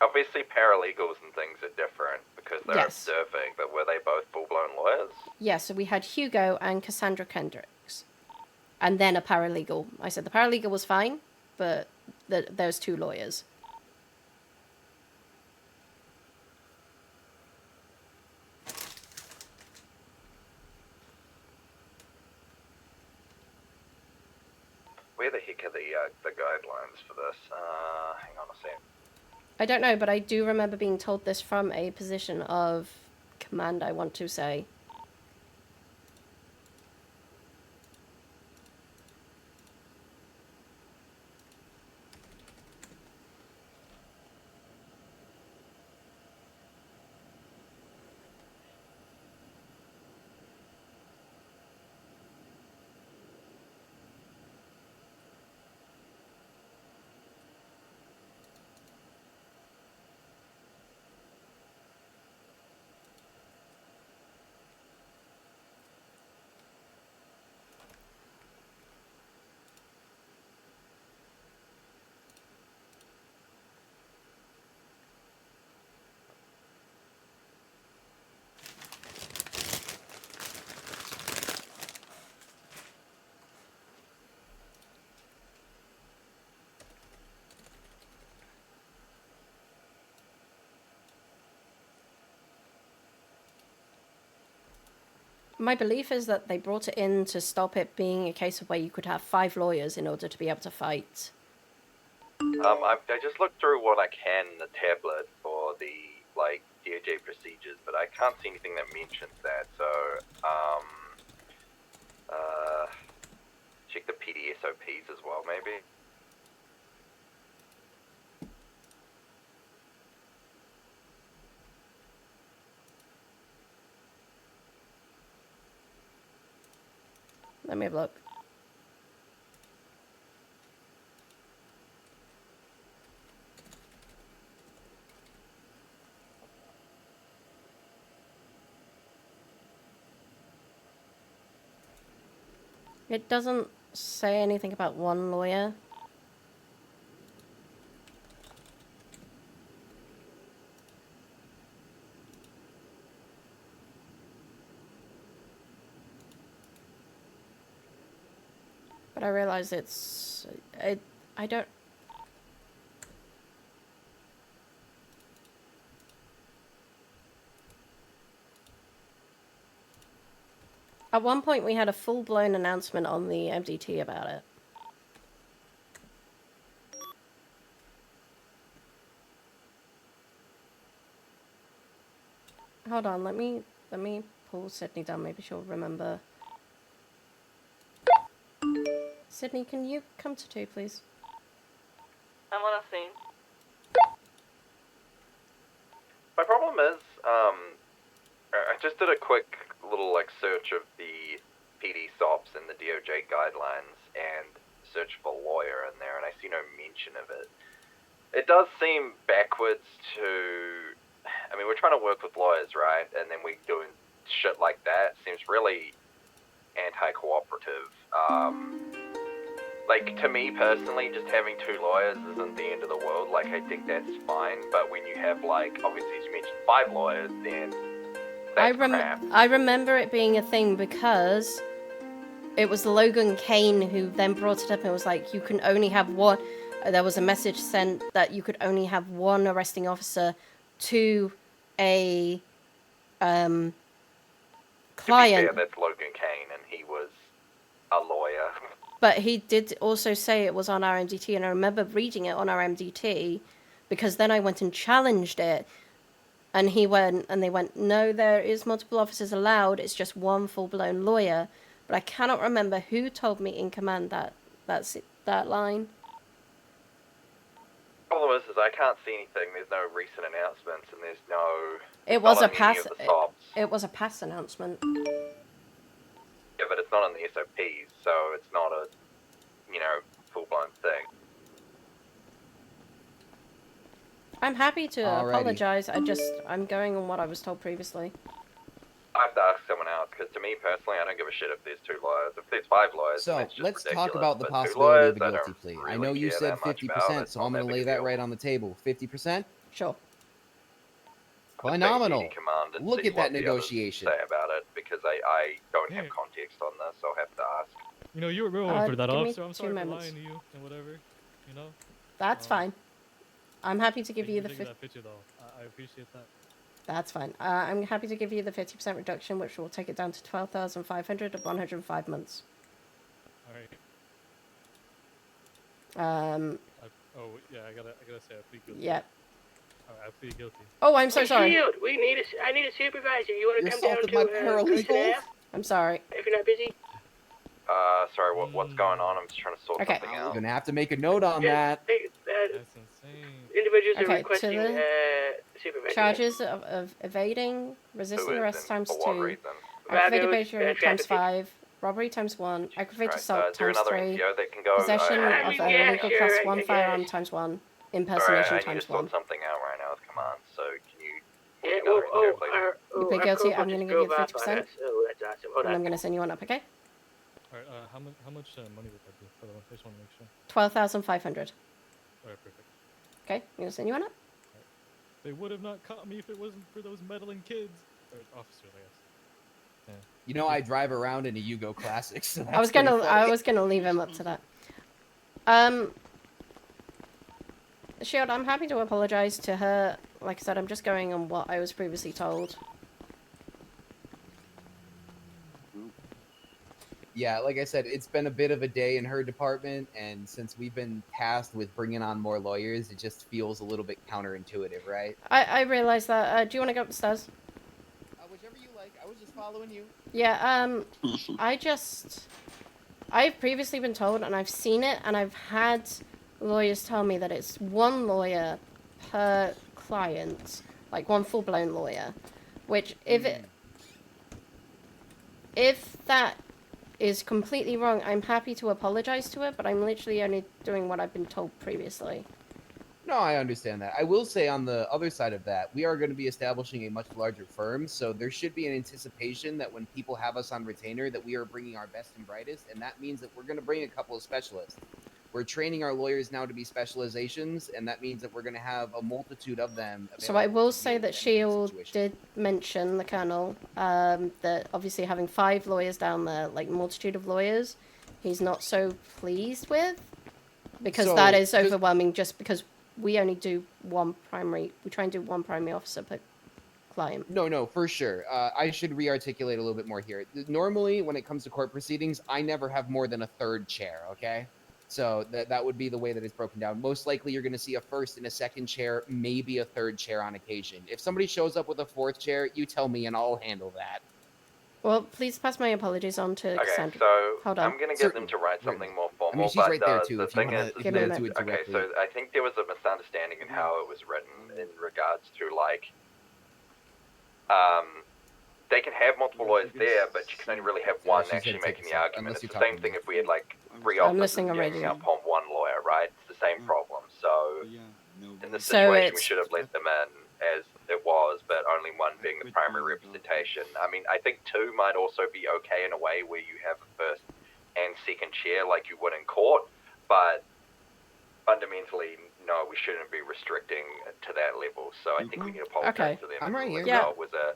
Obviously paralegals and things are different because they're Yes. observing, but were they both full-blown lawyers? Yeah, so we had Hugo and Cassandra Kendricks. And then a paralegal. I said the paralegal was fine, but there's 2 lawyers. Where the heck are the guidelines for this? Hang on a sec. I don't know, but I do remember being told this from a position of command, I want to say. My belief is that they brought it in to stop it being a case of where you could have 5 lawyers in order to be able to fight. I just looked through what I can in the tablet for the, like, DOJ procedures, but I can't see anything that mentions that, so, check the PDSOPs as well, maybe? Let me have a look. It doesn't say anything about 1 lawyer. But I realize I don't... At one point we had a full-blown announcement on the MDT about it. Hold on, let me pull Sydney down, maybe she'll remember. Sydney, can you come to 2, please? I'm on a scene. My problem is, I just did a quick little, like, search of the PD SOPs and the DOJ guidelines and search for lawyer in there, and I see no mention of it. It does seem backwards to... I mean, we're trying to work with lawyers, right? And then we're doing shit like that. Seems really anti-cooperative. Like, to me personally, just having 2 lawyers isn't the end of the world. Like, I think that's fine. But when you have, like, obviously, as you mentioned, 5 lawyers, then that's crap. I remember it being a thing because it was Logan Kane who then brought it up and was like, you can only have 1... There was a message sent that you could only have 1 arresting officer to a client. To be fair, that's Logan Kane, and he was a lawyer. But he did also say it was on our MDT, and I remember reading it on our MDT, because then I went and challenged it, and they went, no, there is multiple officers allowed, it's just 1 full-blown lawyer. But I cannot remember who told me in command that line. The problem is I can't see anything. There's no recent announcements, and there's no... It was a not on any pass. of the SOPs. It was a pass announcement. Yeah, but it's not on the SOPs, so it's not a, full-blown thing. I'm happy to Alrighty. apologize. I'm going on what I was told previously. I have to ask someone else, because to me personally, I don't give a shit if there's 2 lawyers. If there's 5 lawyers, So, then it's just let's ridiculous. talk about the But 2 possibility of a lawyers, I guilty don't plea. I really know you care said that much about. 50%, It's so not I'm going to big a lay that deal. right on the table. 50%? Sure. Phenomenal. Command and Look see at that what the others negotiation. say about it, because I don't have context on this, so I'll have to ask. You know, you were real for that, give me officer. I'm 2 sorry for moments. lying to you and whatever. You know. That's fine. I'm happy to give Thank you for the taking that picture, though. I appreciate that. That's fine. I'm happy to give you the 50% reduction, which will take it down to 12,500 at 105 months. All right. Oh yeah, I gotta say I plead guilty. Yeah. All right, I plead guilty. Oh, I'm so sorry. Shield, I need a supervisor. You want to come down to Coast and Ave? I'm sorry. If you're not busy. Sorry, what's going on? I'm just trying to sort Okay. something I'm out. going to have to make a note on that. That's insane. Individuals are Okay, to requesting the supervisor. charges of evading, resisting arrest times For what 2, reason? aggravated Vagoes, battery times trafficking. 5, robbery times 1, aggravated Right, assault is there times another 3, NCO that can go? possession I of mean, a yeah, legal sure, class I 1 guess. firearm times 1, Alright, impersonation I need times to sort 1. something out right now with command, so can you... Yeah, another NCO, please? You plead guilty, I'm going to give you the 50%, Oh, that's awesome. Hold and I'm on. going to send you one up, okay? All right. How much money would that be? For the one? I just want to make sure. 12,500. All right, perfect. Okay, I'm going to send you one up. They would have not caught me if it wasn't for those meddling kids or officers, I guess. Yeah. You know, I drive around in a Yugo Classic, so that's I was gonna leave him up to that. Shield, I'm happy to apologize to her. Like I said, I'm just going on what I was previously told. Yeah, like I said, it's been a bit of a day in her department, and since we've been tasked with bringing on more lawyers, it just feels a little bit counterintuitive, right? I realise that. Do you want to go upstairs? Whichever you like. I was just following you. Yeah, I've previously been told, and I've seen it, and I've had lawyers tell me that it's one lawyer per client, like one full-blown lawyer, which if that is completely wrong, I'm happy to apologize to it, but I'm literally only doing what I've been told previously. No, I understand that. I will say on the other side of that, we are going to be establishing a much larger firm, so there should be an anticipation that when people have us on retainer that we are bringing our best and brightest, and that means that we're going to bring a couple of specialists. We're training our lawyers now to be specializations, and that means that we're going to have a multitude of them available. So I will say that Shield did mention, the Colonel, that obviously having 5 lawyers down there, like multitude of lawyers, he's not so pleased with, because that is overwhelming just because we only do we try and do one primary officer per client. No, for sure. I should re-articulate a little bit more here. Normally, when it comes to court proceedings, I never have more than a third chair, okay? So that would be the way that it's broken down. Most likely, you're going to see a first and a second chair, maybe a third chair on occasion. If somebody shows up with a 4th chair, you tell me and I'll handle that. Well, please pass my apologies on to Cassandra. So Hold on. I'm going to get them to write something more formal. I mean, she's right there, but too, the if you thing wanna is, give her to it okay, directly. so I think there was a misunderstanding in how it was written in regards to like, they can have multiple lawyers there, but you can only really have one actually making the argument. It's the same thing if we had like 3 officers ganging up on one lawyer, right? It's the same problem. So in this situation, we should have let them in as it was, but only one being the primary representation. I mean, I think 2 might also be okay in a way where you have a first and second chair like you would in court, but fundamentally, no, we shouldn't be restricting to that level. So I think we can apologize to them. I'm right here. It was a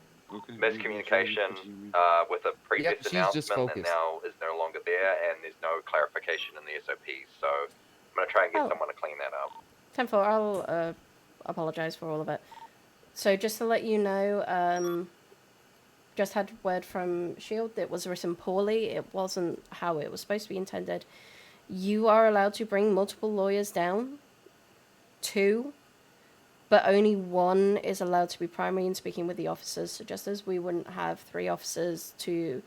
miscommunication with a previous announcement, and now is no longer there, and there's no clarification in the SOPs. So I'm going to try and get someone to clean that up. 10-4, I'll apologize for all of it. So just to let you know, just had word from Shield that it was written poorly. It wasn't how it was supposed to be intended. You are allowed to bring multiple lawyers down, 2, but only 1 is allowed to be primary and speaking with the officers. So just as we wouldn't have 3 officers to,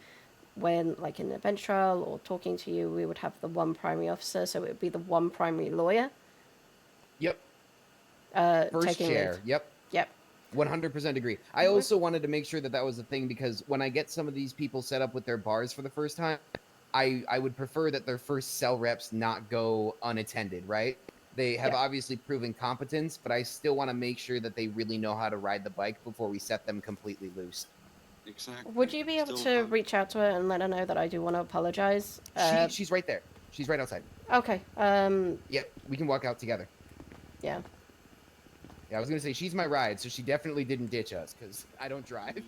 when like in a bench trial or talking to you, we would have the 1 primary officer. So it would be the 1 primary lawyer. Yep. First Taking chair. lead. Yep. 100% agree. I also wanted to make sure that that was a thing because when I get some of these people set up with their bars for the first time, I would prefer that their first cell reps not go unattended, right? They have obviously proven competence, but I still want to make sure that they really know how to ride the bike before we set them completely loose. Exactly. Would you be able to reach out to her and let her know that I do want to apologize? She's right there. She's right outside. Okay. Yep, we can walk out together. Yeah. Yeah, I was going to say, she's my ride, so she definitely didn't ditch us, because I don't drive.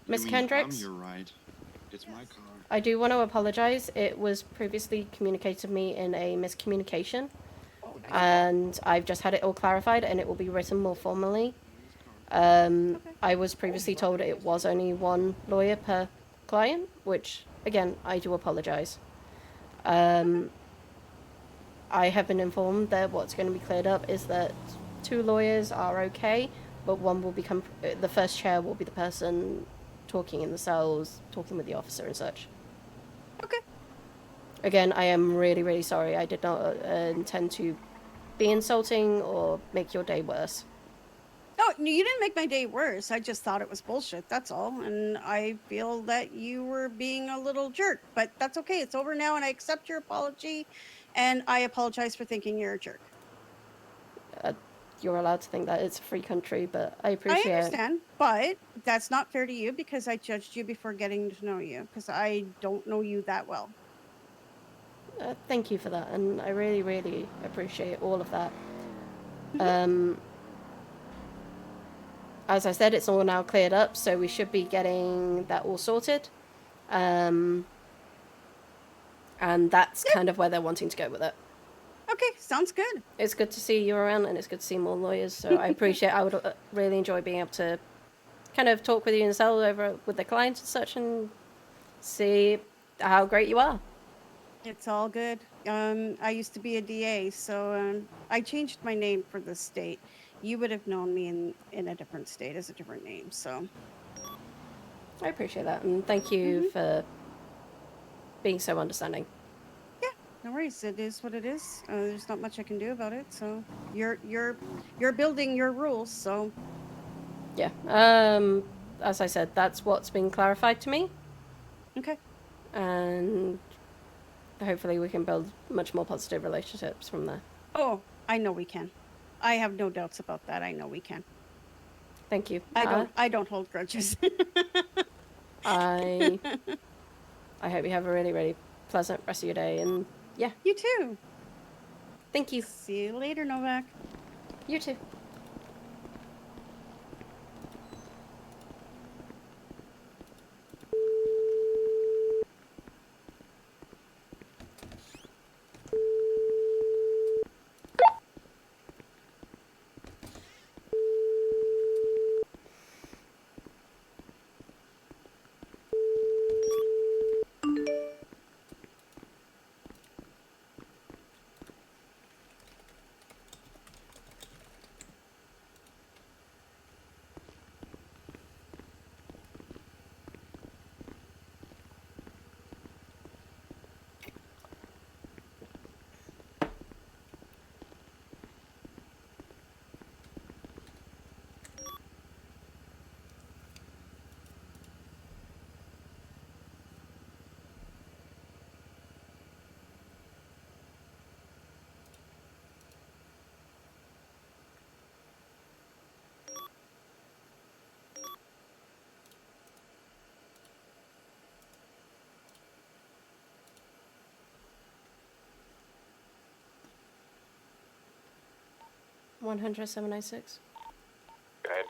Miss Kendricks? I'm your ride. It's my car. I do want to apologize. It was previously communicated to me in a miscommunication. And I've just had it all clarified, and it will be written more formally. I was previously told it was only 1 lawyer per client, which, again, I do apologize. I have been informed that what's going to be cleared up is that 2 lawyers are okay, but 1 will become, the first chair will be the person talking in the cells, talking with the officer and such. Okay. Again, I am really, really sorry. I did not intend to be insulting or make your day worse. No, you didn't make my day worse. I just thought it was bullshit. That's all. And I feel that you were being a little jerk, but that's okay. It's over now, and I accept your apology. And I apologize for thinking you're a jerk. You're allowed to think that. It's a free country, but I appreciate I understand, but that's not fair to you because I judged you before getting to know you because I don't know you that well. Thank you for that, and I really, really appreciate all of that. As I said, it's all now cleared up, so we should be getting that all sorted. And that's kind of where they're wanting to go with it. Okay, sounds good. It's good to see you around, and it's good to see more lawyers, so I appreciate I would really enjoy being able to kind of talk with you in the cell over with the clients and such, and see how great you are. It's all good. I used to be a DA, so I changed my name for the state. You would have known me in a different state as a different name. So I appreciate that, and thank you for being so understanding. no worries. It is what it is. There's not much I can do about it. So you're building your rules. So Yeah. As I said, that's what's been clarified to me. Okay. And hopefully we can build much more positive relationships from there. oh, I know we can. I have no doubts about that. I know we can. Thank you. I don't hold grudges. I hope you have a really, really pleasant rest of your day, and yeah. You too. Thank you. See you later, Novak. You too. $107.96. Go ahead.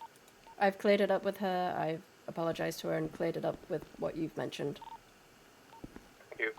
I've cleared it up with her. I've apologized to her and cleared it up with what you've mentioned. Thank you.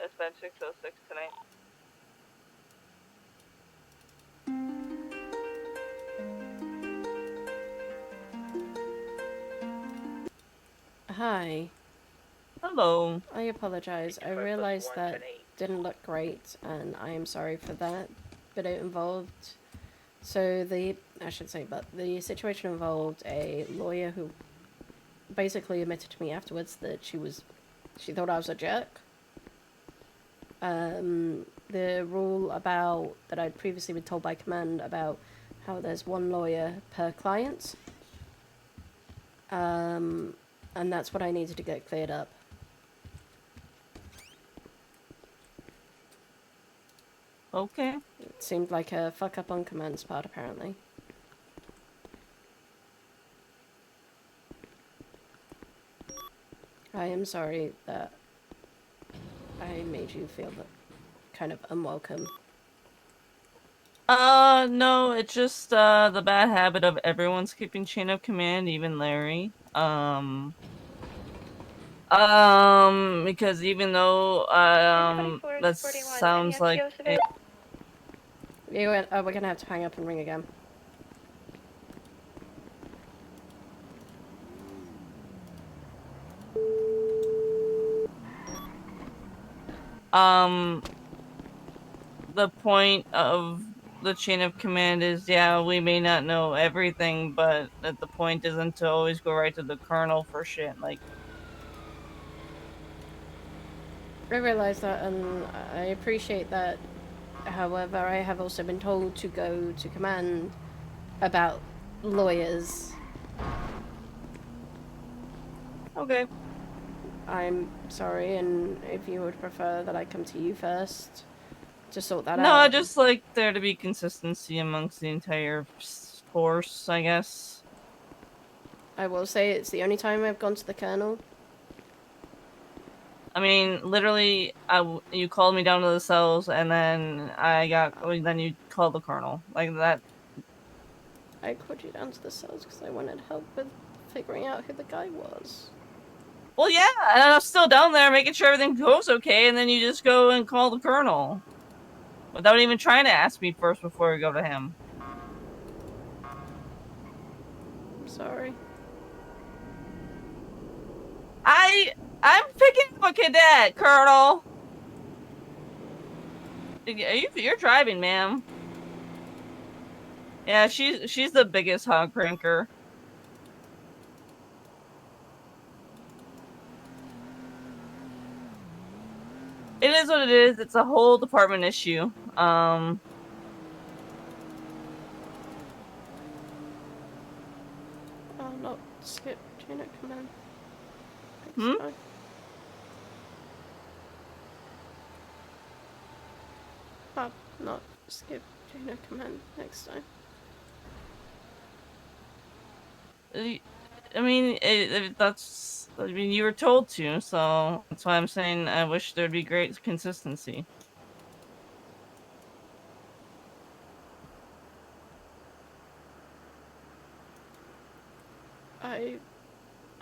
It's been 6:06 tonight. Hi. Hello. I apologize. I realized that didn't look great, and I am sorry for that. But it involved... So I should say, but the situation involved a lawyer who basically admitted to me afterwards that she thought I was a jerk. The rule about that I'd previously been told by command about how there's one lawyer per client. And that's what I needed to get cleared up. Okay. It seemed like a fuck up on command's part, apparently. I am sorry that I made you feel that kind of unwelcome. No, it's just the bad habit of everyone's keeping chain of command, even Larry. Because even though that sounds like We're gonna have to hang up and ring again. the point of the chain of command is, yeah, we may not know everything, but that the point isn't to always go right to the colonel for shit. Like, I realize that, and I appreciate that. However, I have also been told to go to command about lawyers. okay. I'm sorry, and if you would prefer that I come to you first to sort that No, out. I just like there to be consistency amongst the entire force, I guess. I will say it's the only time I've gone to the colonel. I mean, literally, you called me down to the cells, and then then you called the colonel. Like that. I called you down to the cells because I wanted help with figuring out who the guy was. Well, yeah, and I'm still down there making sure everything goes okay, and then you just go and call the colonel. Without even trying to ask me first before we go to him. I'm sorry. I'm picking up a cadet, Colonel. You're driving, ma'am. Yeah, she's the biggest hog cranker. It is what it is. It's a whole department issue. I'll not skip chain of command. Next time. I'll not skip chain of command next time. I mean, I mean, you were told to, so that's why I'm saying I wish there'd be great consistency.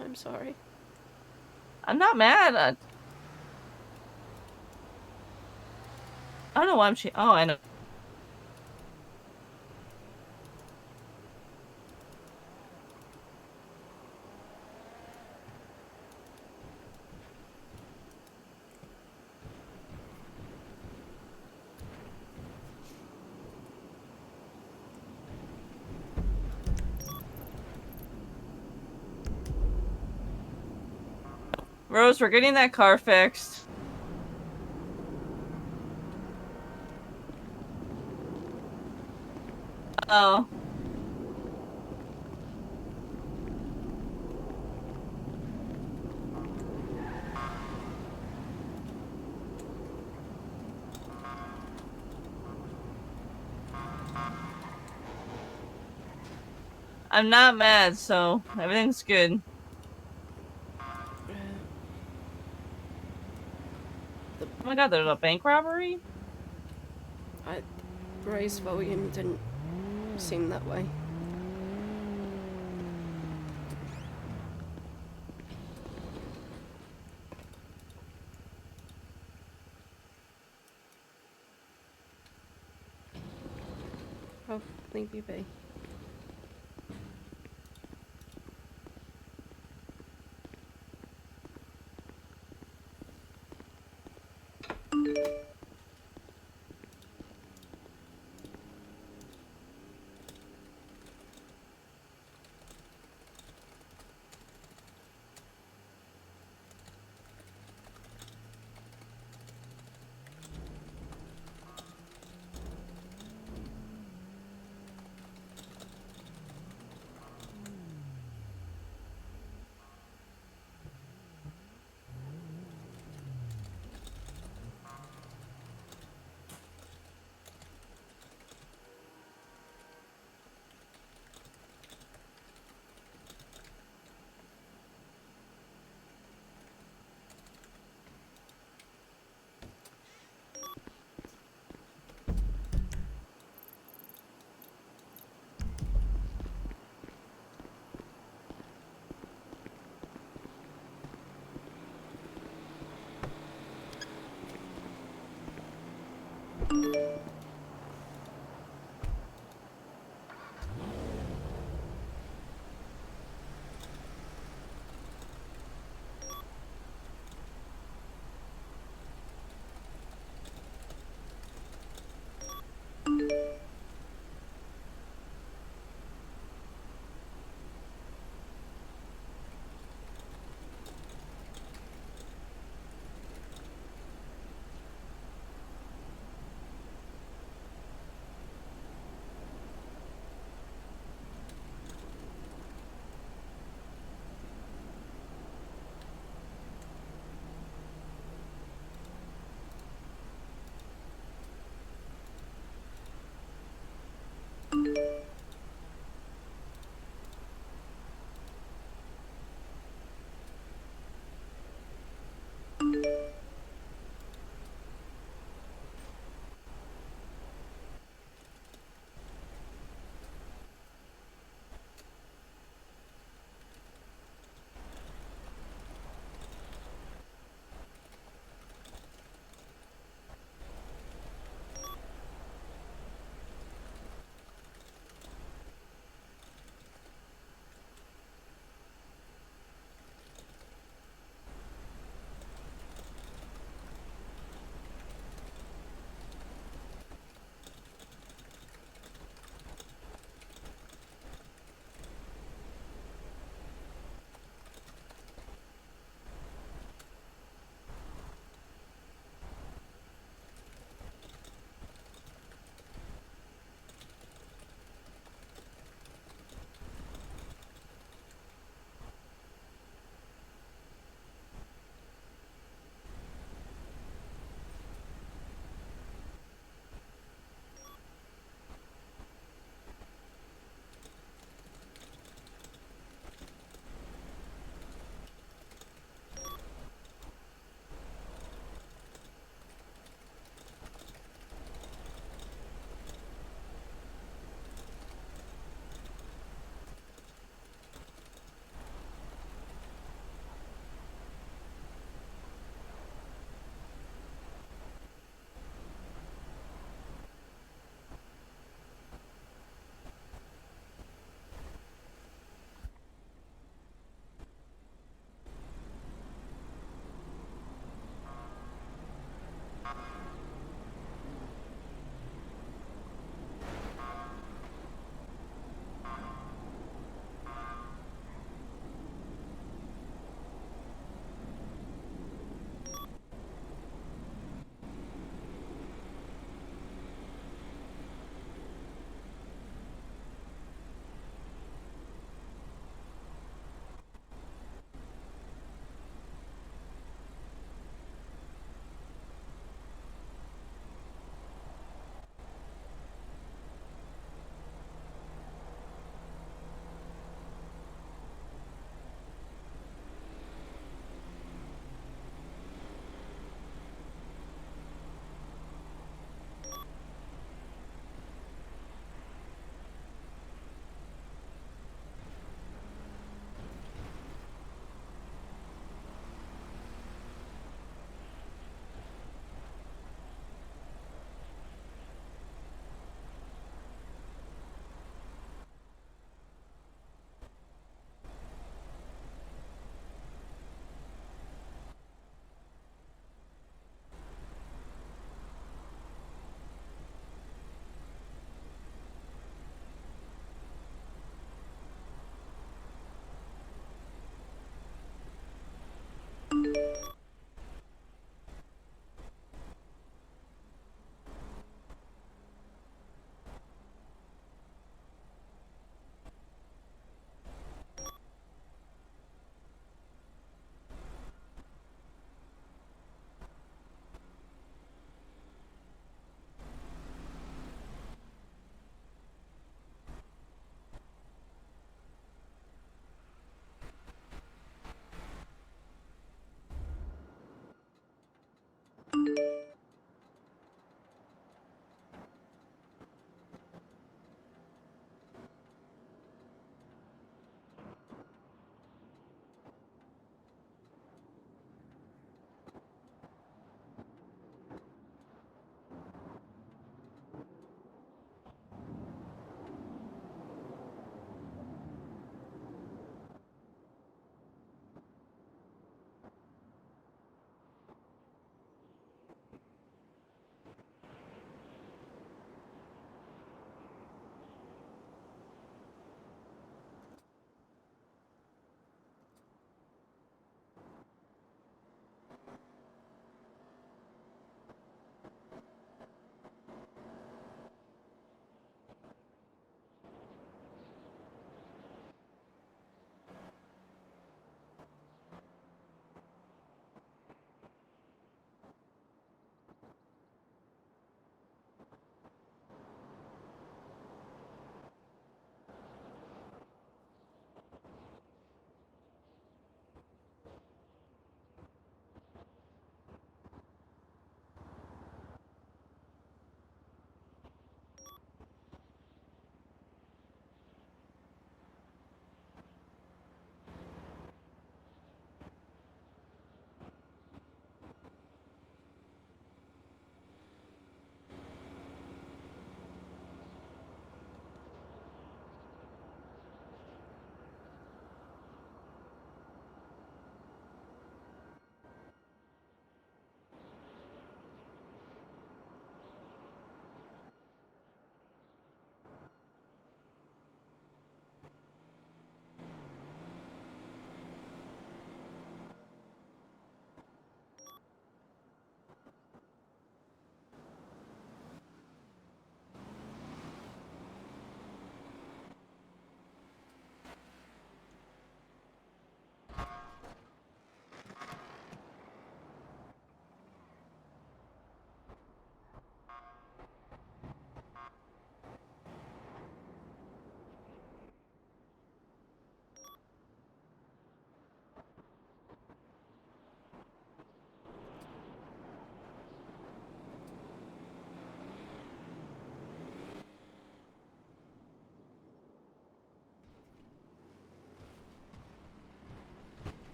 I'm sorry. I'm not mad. I don't know why I'm oh, I know. Rose, we're getting that car fixed. Oh. I'm not mad, so everything's good. Oh my god, there's a bank robbery? Ray's volume didn't seem that way. I'll leave you be.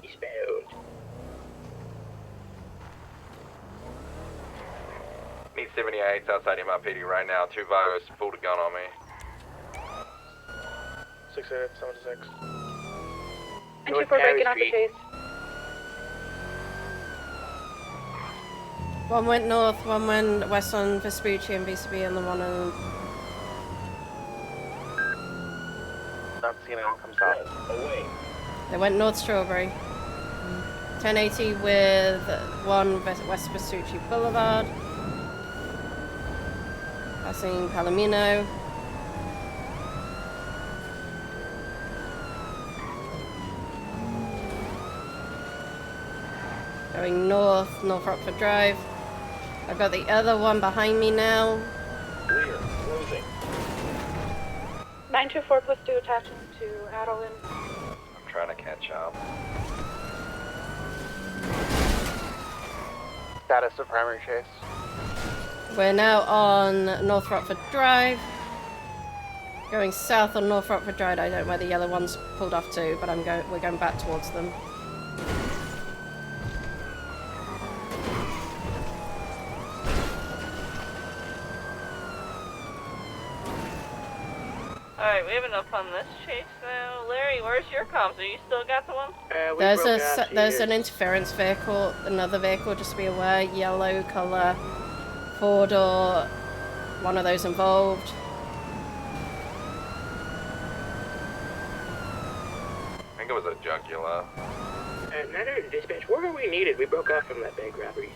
Eastbound. Need 78 outside MRPD right now. 2 Vagos pulled a gun on me. 6876. Thank you for breaking off the chase. One went north, one went west on Vespucci and VCB, and the one on... Not seeing anyone come south. Away. They went north Strawberry. 1080 with 1 West Vespucci Boulevard. Passing Palomino. Going north, North Rockford Drive. I've got the other one behind me now. Clear. Closing. 924 plus 2 attaching to Atalin. I'm trying to catch up. Status of primary chase. We're now on North Rockford Drive. Going south on North Rockford Drive. I don't know where the yellow one's pulled off to, but we're going back towards them. Alright, we have enough on this chase now. Larry, where's your comms? Are you still got the one? There's an interference vehicle, another vehicle, just to be aware, yellow colour, 4-door, one of those involved. I think it was a jugular. Neither dispatch, where were we needed? We broke off from that bank robbery.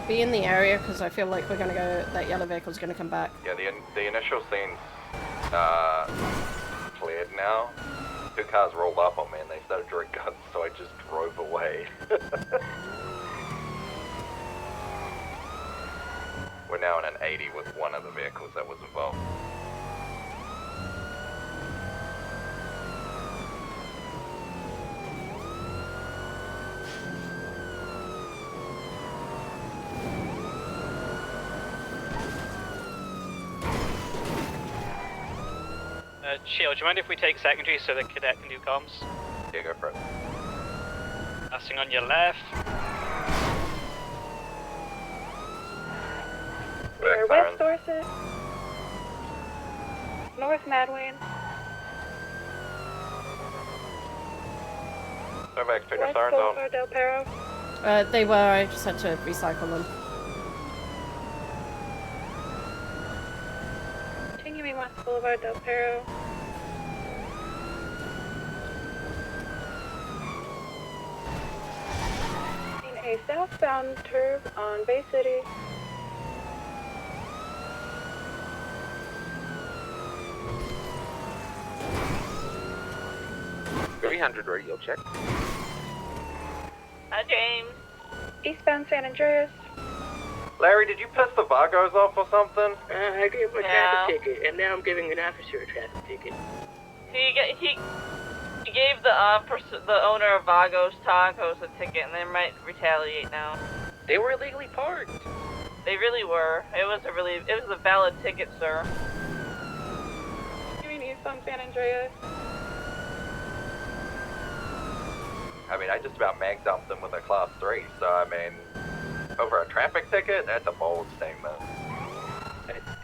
Be in the area, because I feel like we're going to go, that yellow vehicle's going to come back. Yeah, the initial scene's cleared now. 2 cars rolled up on me and they started drawing guns, so I just drove away. We're now in an 80 with one of the vehicles that was involved. Shield, do you mind if we take secondary so the cadet can do comms? Yeah, go for it. Passing on your left. We're West Dorset. North Madwayne. Novak, pick your West sirens on. Boulevard Del Perro. They were, I just had to recycle them. Continuing West Boulevard Del Perro. A southbound turb on Bay City. .300 radio check. Hi, James. Eastbound San Andreas. Larry, did you piss the Vagos off or something? I gave him a traffic ticket, and now I'm giving an officer a traffic ticket. He gave the owner of Vagos Tacos a ticket, and they might retaliate now. They were illegally parked. They really were. It was a valid ticket, sir. You mean Eastbound San Andreas? I mean, I just about mag dumped them with a class 3, so I mean, over a traffic ticket, that's a bold statement.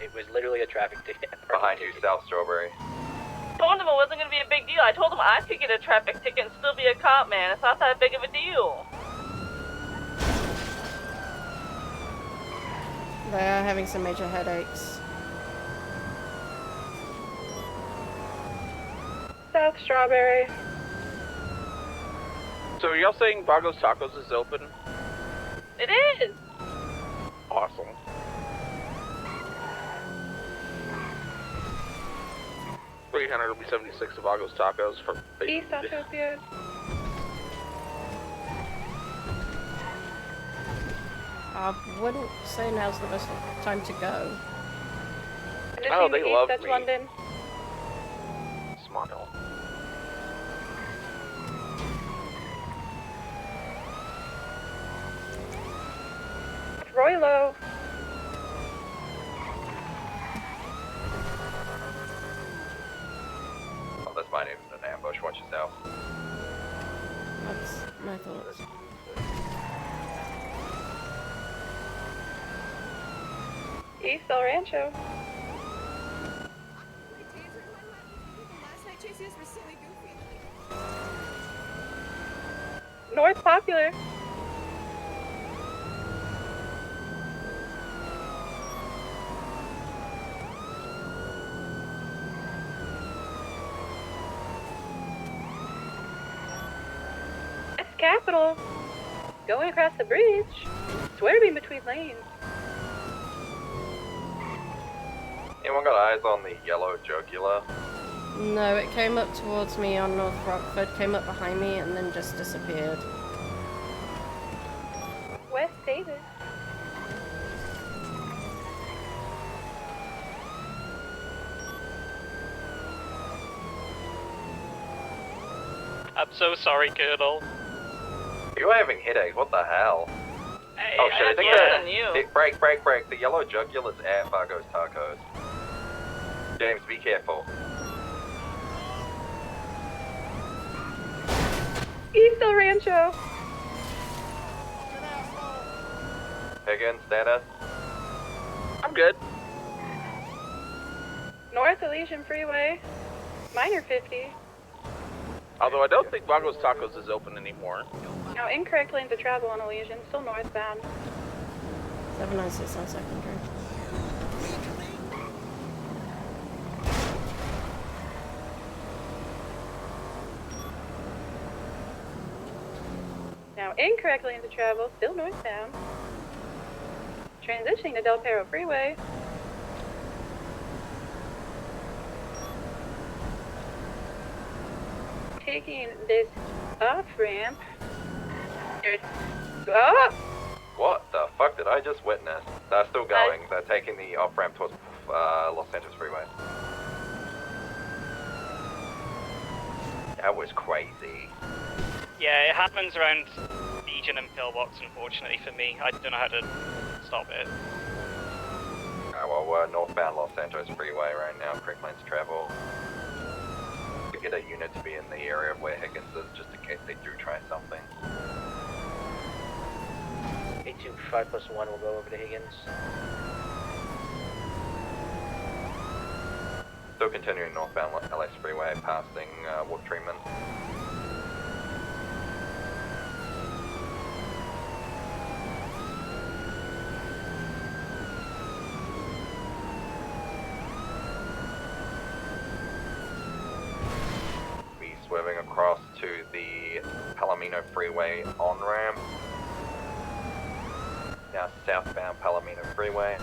It was literally a traffic ticket. Behind you, South Strawberry. I told him it wasn't going to be a big deal. I told him I could get a traffic ticket and still be a cop, man. It's not that big of a deal. They're having some major headaches. South Strawberry. So are y'all saying Vagos Tacos is open? It is. Awesome. $300 will be 76 to Vagos Tacos for East Autopia. I wouldn't say now's the best time to go. Oh, they love That's me. London. Smart. Roylo. Oh, that's my name, an ambush. Watch yourself. That's my thoughts. East El Rancho. Last night chases were silly goofy. North Popular. West Capitol. Going across the bridge. Swerving between lanes. Anyone got eyes on the yellow jugular? No, it came up towards me on North Rockford, came up behind me, and then just disappeared. West Davis. I'm so sorry, Colonel. You're having headache. What the hell? Hey, Oh shit! I think than you. break. The yellow jugular's at Fargo's Tacos. James, be careful. East El Rancho. Higgins, status. I'm good. North Elysian Freeway. Minor 50. Although I don't think Vago's Tacos is open anymore. Now incorrect lanes of travel on Elysian. Still northbound. 796 on secondary. Now incorrect lanes of travel. Still northbound. Transitioning to Del Perro Freeway. Taking this off ramp. There's. Oh! What the fuck did I just witness? They're still going. They're taking the off ramp towards Los Santos Freeway. That was crazy. Yeah, it happens around Legion and Pillbox, unfortunately for me. I don't know how to stop it. Well, we're northbound Los Santos Freeway right now. Correct lanes of travel. We get a unit to be in the area of where Higgins is, just in case they do try something. 825+1 will go over to Higgins. Still continuing northbound LS Freeway, passing water treatment. Be swerving across to the Palomino Freeway on-ramp. Now southbound Palomino Freeway.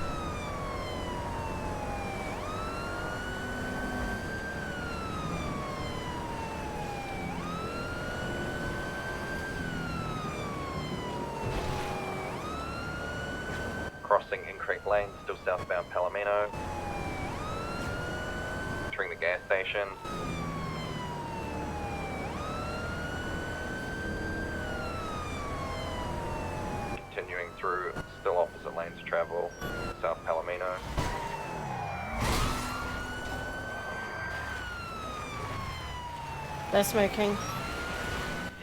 Crossing incorrect lanes, still southbound Palomino. Entering the gas station. Continuing through, still opposite lanes of travel, South Palomino. They're smoking.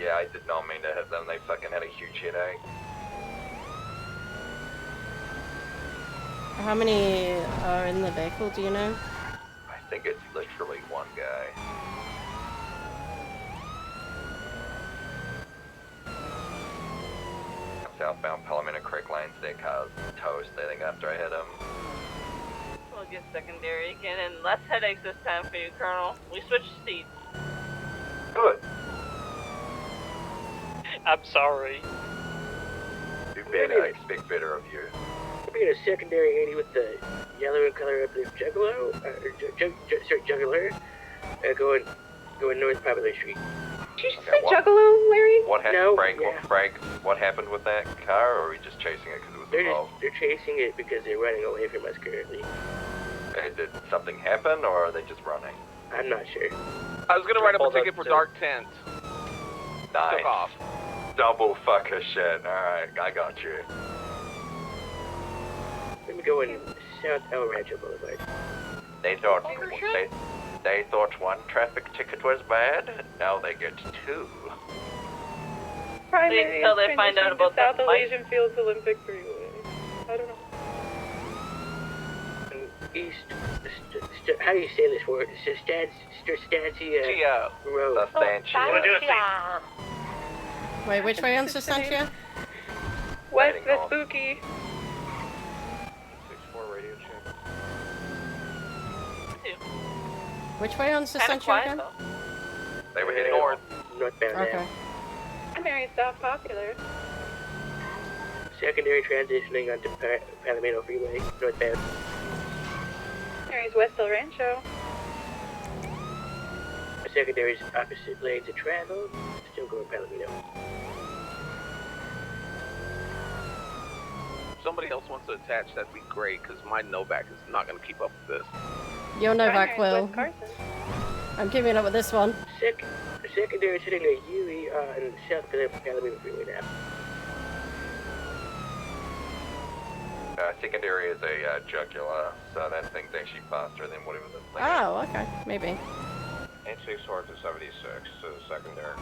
Yeah, I did not mean to hit them, they fucking had a huge headache. How many are in the vehicle, do you know? I think it's literally one guy. Southbound Palomino Creek lanes, their car's toast, I think, after I hit him. We'll get secondary again, and less headaches this time for you, Colonel. We switched seats. Good. I'm sorry. Do better, I expect better of you. We got a secondary 80 with the yellow color of the Juggalo, Juggler, going north Popular Street. Did you say Juggalo, Larry? What happened, No, Frank? yeah. Frank, what happened with that car, or are we just chasing it because it was involved? They're chasing it because they're running away from us currently. Did something happen, or are they just running? I'm not sure. I was gonna write up a ticket for dark tent. Nice. Took off. Double fucker shit. Alright, I got you. Let me go in South El Rancho Boulevard. They thought They thought one traffic ticket was bad, now they get 2. Primary until is they find out transitioning about to the South flight. Elysian Fields Olympic Freeway. I don't know. East. How do you say this word? Stancia Road. Sustancia. Wait, which way on Sustancia? West Heading north. Vespucci. 6-4 radio check. Which way on Kinda Sustancia quiet again? though. They were heading north. Northbound Okay. now. Primary South Popular. Secondary transitioning onto Palomino Freeway, northbound. Primary's West El Rancho. Secondary's opposite lanes of travel, still going Palomino. If somebody else wants to attach, that'd be great, because my Novak is not going to keep up with this. Your Novak will. Primary's West Carson. I'm keeping up with this one. Secondary is hitting a UE on South Palomino Freeway now. Secondary is a jugular, so that thing's actually faster than whatever this thing is. Oh, okay. Maybe. 864 to 76, so secondary.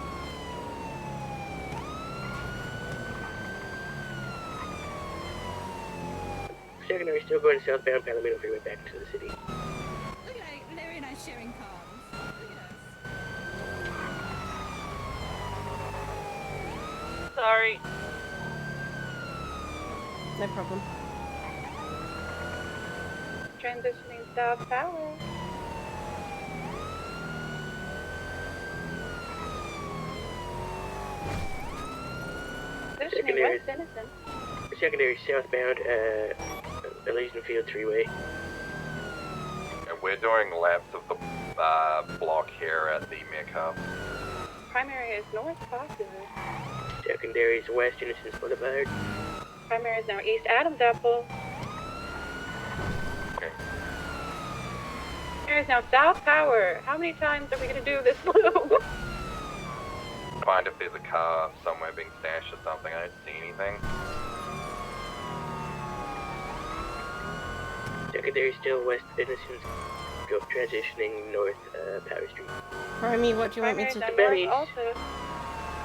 Secondary still going southbound Palomino Freeway back into the city. Look at very nice sharing cars. Look at us. Sorry. No problem. Transitioning South Power. Transitioning Secondary. West Innocent. Secondary southbound Elysian Fields Freeway. And we're doing laps of the block here at the Mick Hub. Primary is North Popular. Secondary is West Innocence Boulevard. Primary is now East Adams Apple. Okay. Primary is now South Power. How many times are we going to do this loop? Find if there's a car somewhere being stashed or something. I don't see anything. Secondary still West Innocence. Go transitioning north Power Street. Primary, what do you want me to do? Benny's.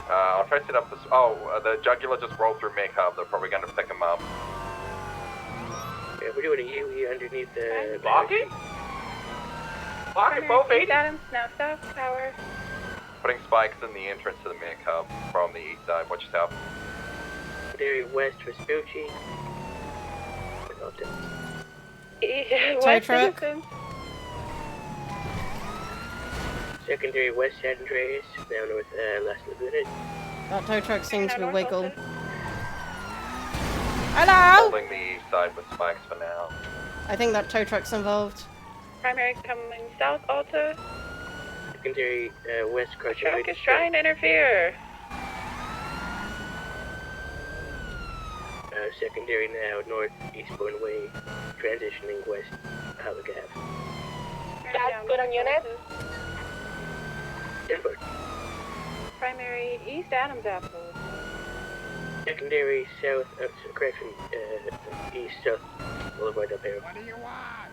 I'll try to set up this. Oh, the jugular just rolled through Mick Hub. They're probably going to pick him up. Yeah, we're doing a UE underneath the. Block it? Block it, both 80? Adams now South Power. Putting spikes in the entrance to the Mick Hub from the east side. Watch yourself. Secondary West Vespucci. Tow truck. Innocent. Secondary West San Andreas, now north Las Lagunas. That tow truck seems to be wiggle. Holding Hello? the east side with spikes for now. I think that tow truck's involved. Primary coming South Alta. Secondary West Carter. Truck is trying to interfere. Secondary now north Eastbourne Way, transitioning west Howard Ave. That's good on unit. Denver. Primary East Adams Apple. Secondary south, correction, east south Boulevard up here.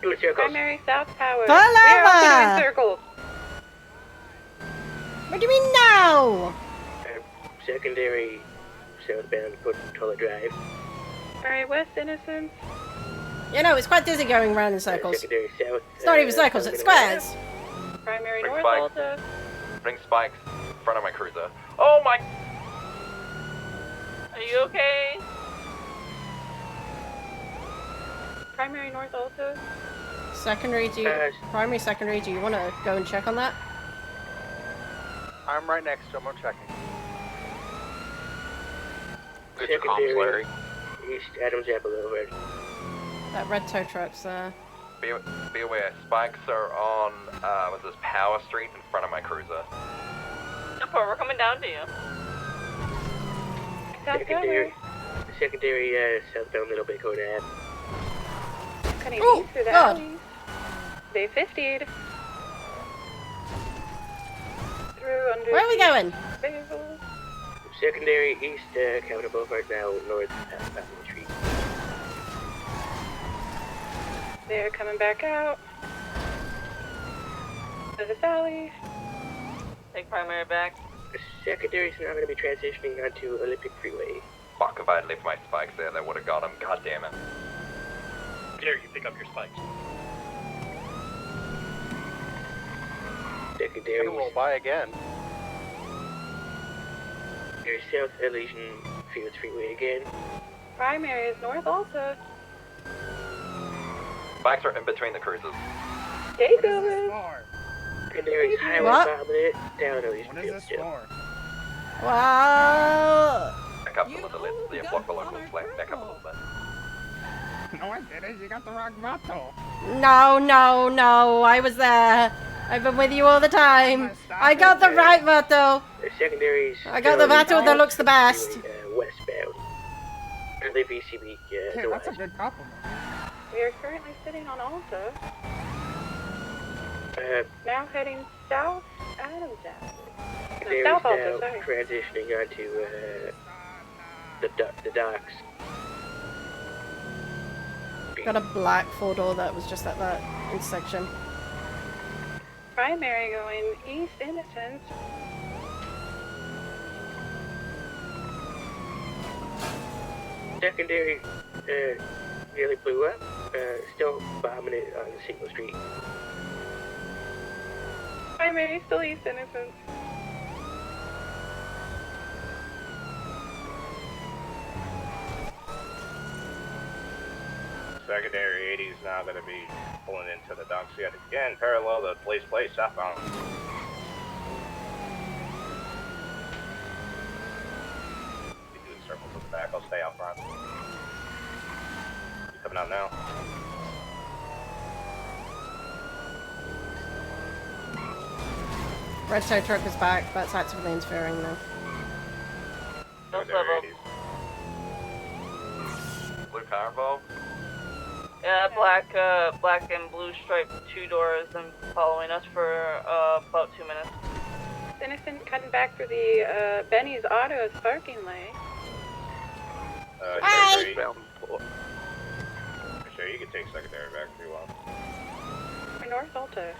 Doing circles. Primary South Power. Pull We are also over! doing circles. What do you mean no? Secondary southbound Portola Drive. Primary West Innocence. You know, it's quite dizzy going around in circles. Secondary south. It's not even circles, it's squares. Primary Bring North spikes. Alta. Bring spikes in front of my cruiser. Oh my! Are you okay? Primary North Alta. Secondary, primary, secondary, do you want to go and check on that? I'm right next to him, I'm checking. Good comms, Larry. East Adams Apple Boulevard. That red tow truck's there. Be aware, spikes are on, what's this, Power Street in front of my cruiser. Support, we're coming down to you. Secondary southbound Little Bighorn Ave. Cutting Oh, east through the God. alleys. They 50'd. Through under. Where are we going? Vehicles. Secondary east Capitol Boulevard now north Patton Street. They're coming back out. To the Sally. Take primary back. Secondary's now going to be transitioning onto Olympic Freeway. Fuck, if I had left my spikes there, they would have got him. God damn it. Here, you pick up your spikes. Secondary. Roll by again. There's South Elysian Fields Freeway again. Primary is north also. Spikes are in between the cruisers. Take over. Secondary's highway What? bombing it down Elysian Fields still. Wow. Back up a little bit. Yeah, block the local flag. Back up a little bit. No, I didn't. You got the wrong motto. No, no, no. I was there. I've been with you all the time. I got the right Vato. The secondaries. I got the Vato that looks the best. Westbound. The VCB. Okay, that's a good compliment. We are currently sitting on Alta. Now heading south Adams Avenue. Secondaries South Alta, now sorry. transitioning onto the docks. Got a black 4-door that was just at that intersection. Primary going east Innocence. Secondary nearly blew up. Still bombing it on the single street. Primary still east Innocence. Secondary 80 is now going to be pulling into the docks yet again, parallel to Place southbound. Be doing circles to the back. I'll stay out front. You coming out now? Red tow truck is back. That's actively interfering now. Nose level. Blue car involved? Yeah, black and blue striped 2 doors and following us for about 2 minutes. Innocent cutting back through the Benny's Auto's parking lane. Hi! Sure, you can take secondary back if you want. For North Alta.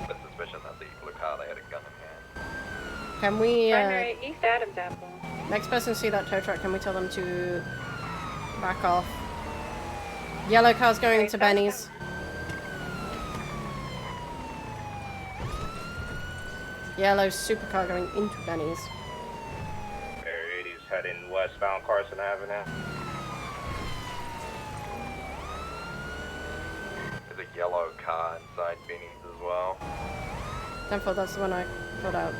With suspicion that the blue car, they had a gun in hand. Can we, Primary east Adams Apple. next person see that tow truck, can we tell them to back off? Yellow car's going to Benny's. Yellow supercar going into Benny's. Area 80's heading westbound Carson Avenue. There's a yellow car inside Benny's as well. 10-4, that's the one I pulled out.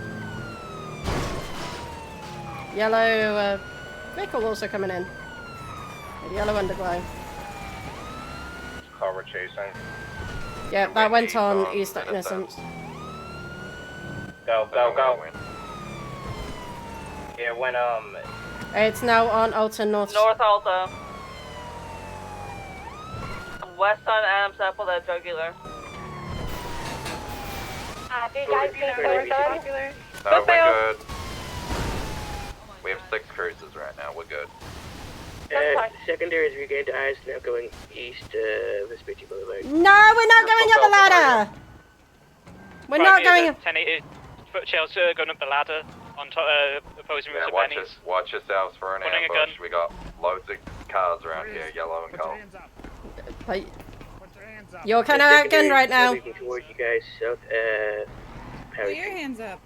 Yellow vehicle also coming in. With yellow underglow. Car we're chasing. Yeah, that went on East Innocence. Go, go, go. Yeah, when It's now on Alta North. North Alta. West on Adams Apple, that jugular. Do you guys need further? No, we're good. We have 6 cruisers right now. We're good. Secondary is regained to eyes, now going east Vespucci Boulevard. No, we're not going up the ladder! We're not going up. 1080 footshells going up the ladder on top, opposing route to watch, Benny's. watch yourselves for an Putting a ambush. gun. We got loads of cars around here, yellow and gold. But you're kind of acting right now. Moving towards you guys, south, Power Put your Street. hands up.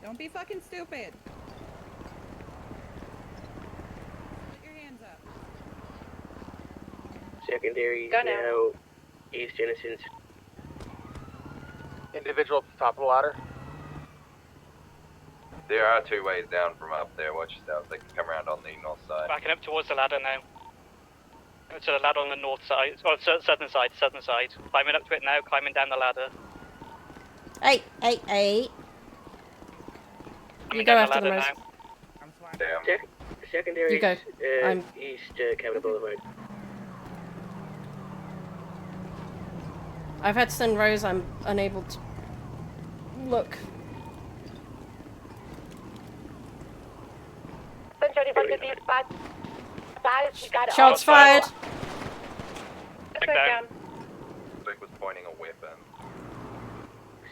Don't be fucking stupid. Put your hands up. Secondary Go now. now east Innocence. individual at the top of the ladder. There are 2 ways down from up there. Watch yourselves. They can come around on the north side. Backing up towards the ladder now. To the ladder on the north side, or southern side. Climbing up to it now, climbing down the ladder. Hey. You Climbing go down after the the ladder most. Damn. Secondary You go. I'm- east Capitol Boulevard. I've had to send Rose, I'm unable to look. Century 42 spot. Five, we got Shots fired. Suspect down. Suspect was pointing a weapon.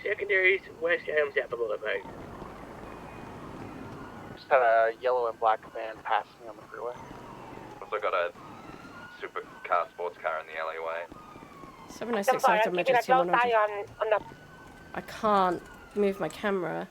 Secondaries, West Elms Apple Boulevard. Just had a yellow and black van passing on the freeway. Also got a supercar, sports car in the alleyway. 796 I'm after keeping a emergency close 100. eye on the... I can't move my camera.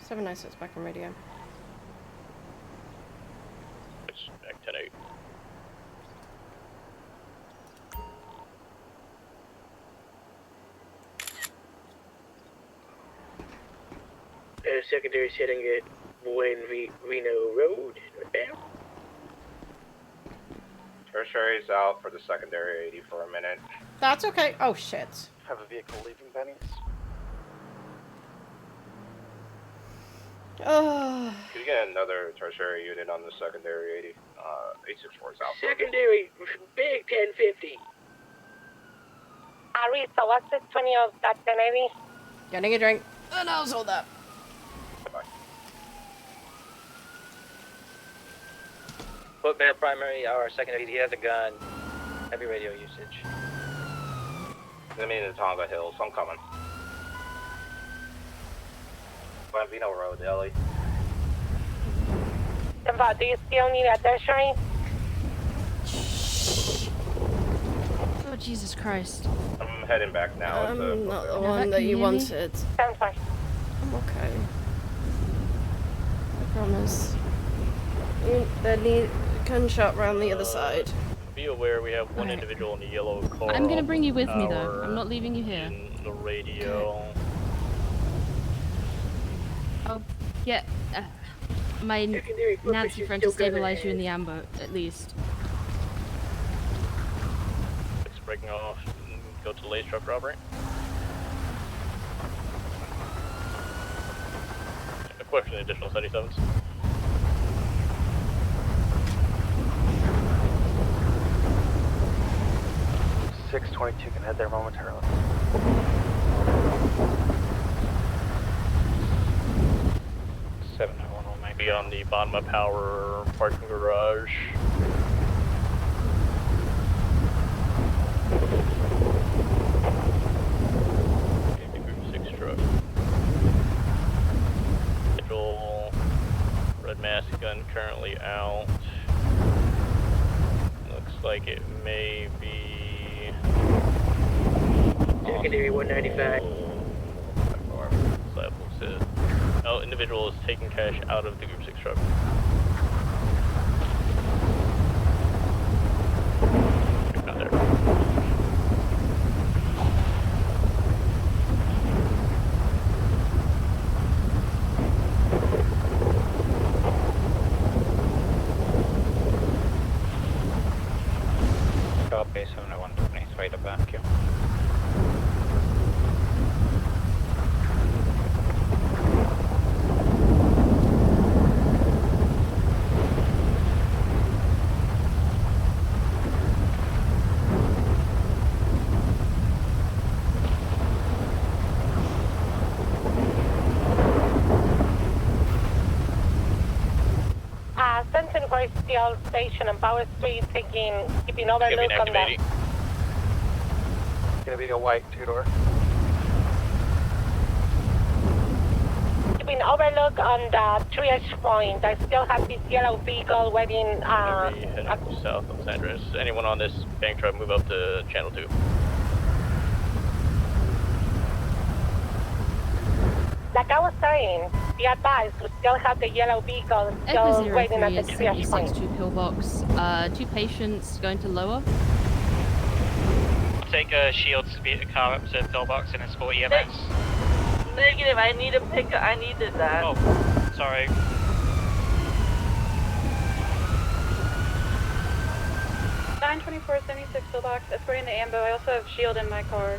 Seven nice, it's back on radio. It's back 10-8. Secondary setting at Reno Road, northbound. Tertiary's out for the secondary 80 for a minute. That's okay. Oh shit. Have a vehicle leaving Benny's. Oh. Could you get another tertiary unit on the secondary 80? 864 is out. Secondary, big 1050. Ari, so what's the 20 of that 1080? Getting a drink. And I'll hold up. Footbed primary, our secondary, he has a gun. Heavy radio usage. I'm in the Tonga Hills, I'm coming. Bambino Road, Ellie. Do you still need a tertiary? Oh, Jesus Christ. I'm heading back now. I'm not the Novak, one can that you you hear me? wanted. Sounds fine. I'm okay. I promise. They need gunshot round the other side. Be aware we have one individual in the yellow car. I'm gonna bring you with me though. Power I'm not leaving you here. in the radio. I'll get my Nancy friend to stabilize you in the amber, at least. It's breaking off. Go to the lace truck robbery. A question, additional 77s. .622 can head there momentarily. Might be on the bottom of power parking garage. Group 6 truck. Individual red mask gun currently out. Looks like it may be secondary 195. Oh, individual is taking cash out of the group 6 truck. Not there. Copy, 70120, straight up back, you. Sentinel for Steel Station and Power Street keeping overlook on the... Gonna be a white two-door. Keeping overlook on the triage point. I still have this yellow vehicle waiting, Heading south of San Andreas. Anyone on this bank truck move up to channel 2? Like I was saying, be advised, we still have the yellow vehicle still Echo waiting at 03 the is triage 76, point. 2 pillbox. 2 patients going to lower. Take a Shields car up to pillbox and escort EMS. Negative, I need a pickup. I needed that. Oh, sorry. Nine 2476 pillbox, escorting the ambo. I also have Shield in my car.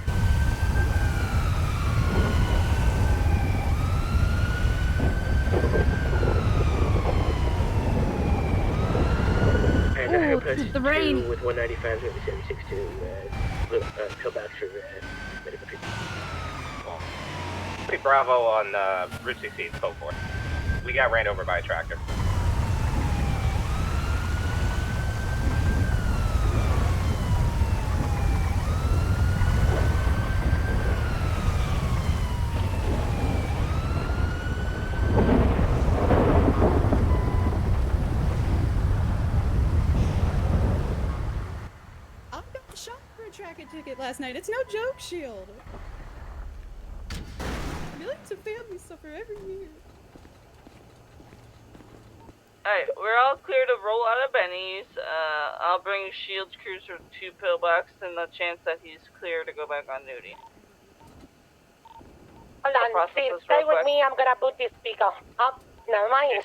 And I have Ooh, plus the rain. 2 with 195 and 76 to pillbox for medical treatment. Bravo on Route 16, code 4. We got ran over by a tractor. I got shot for a tracking ticket last night. It's no joke, Shield. Millions of families suffer every year. Alright, we're all clear to roll out of Benny's. I'll bring Shields Cruiser to pillbox and the chance that he's clear to go back on duty. Hold on, stay with me. I'm gonna put this speaker up. Never mind.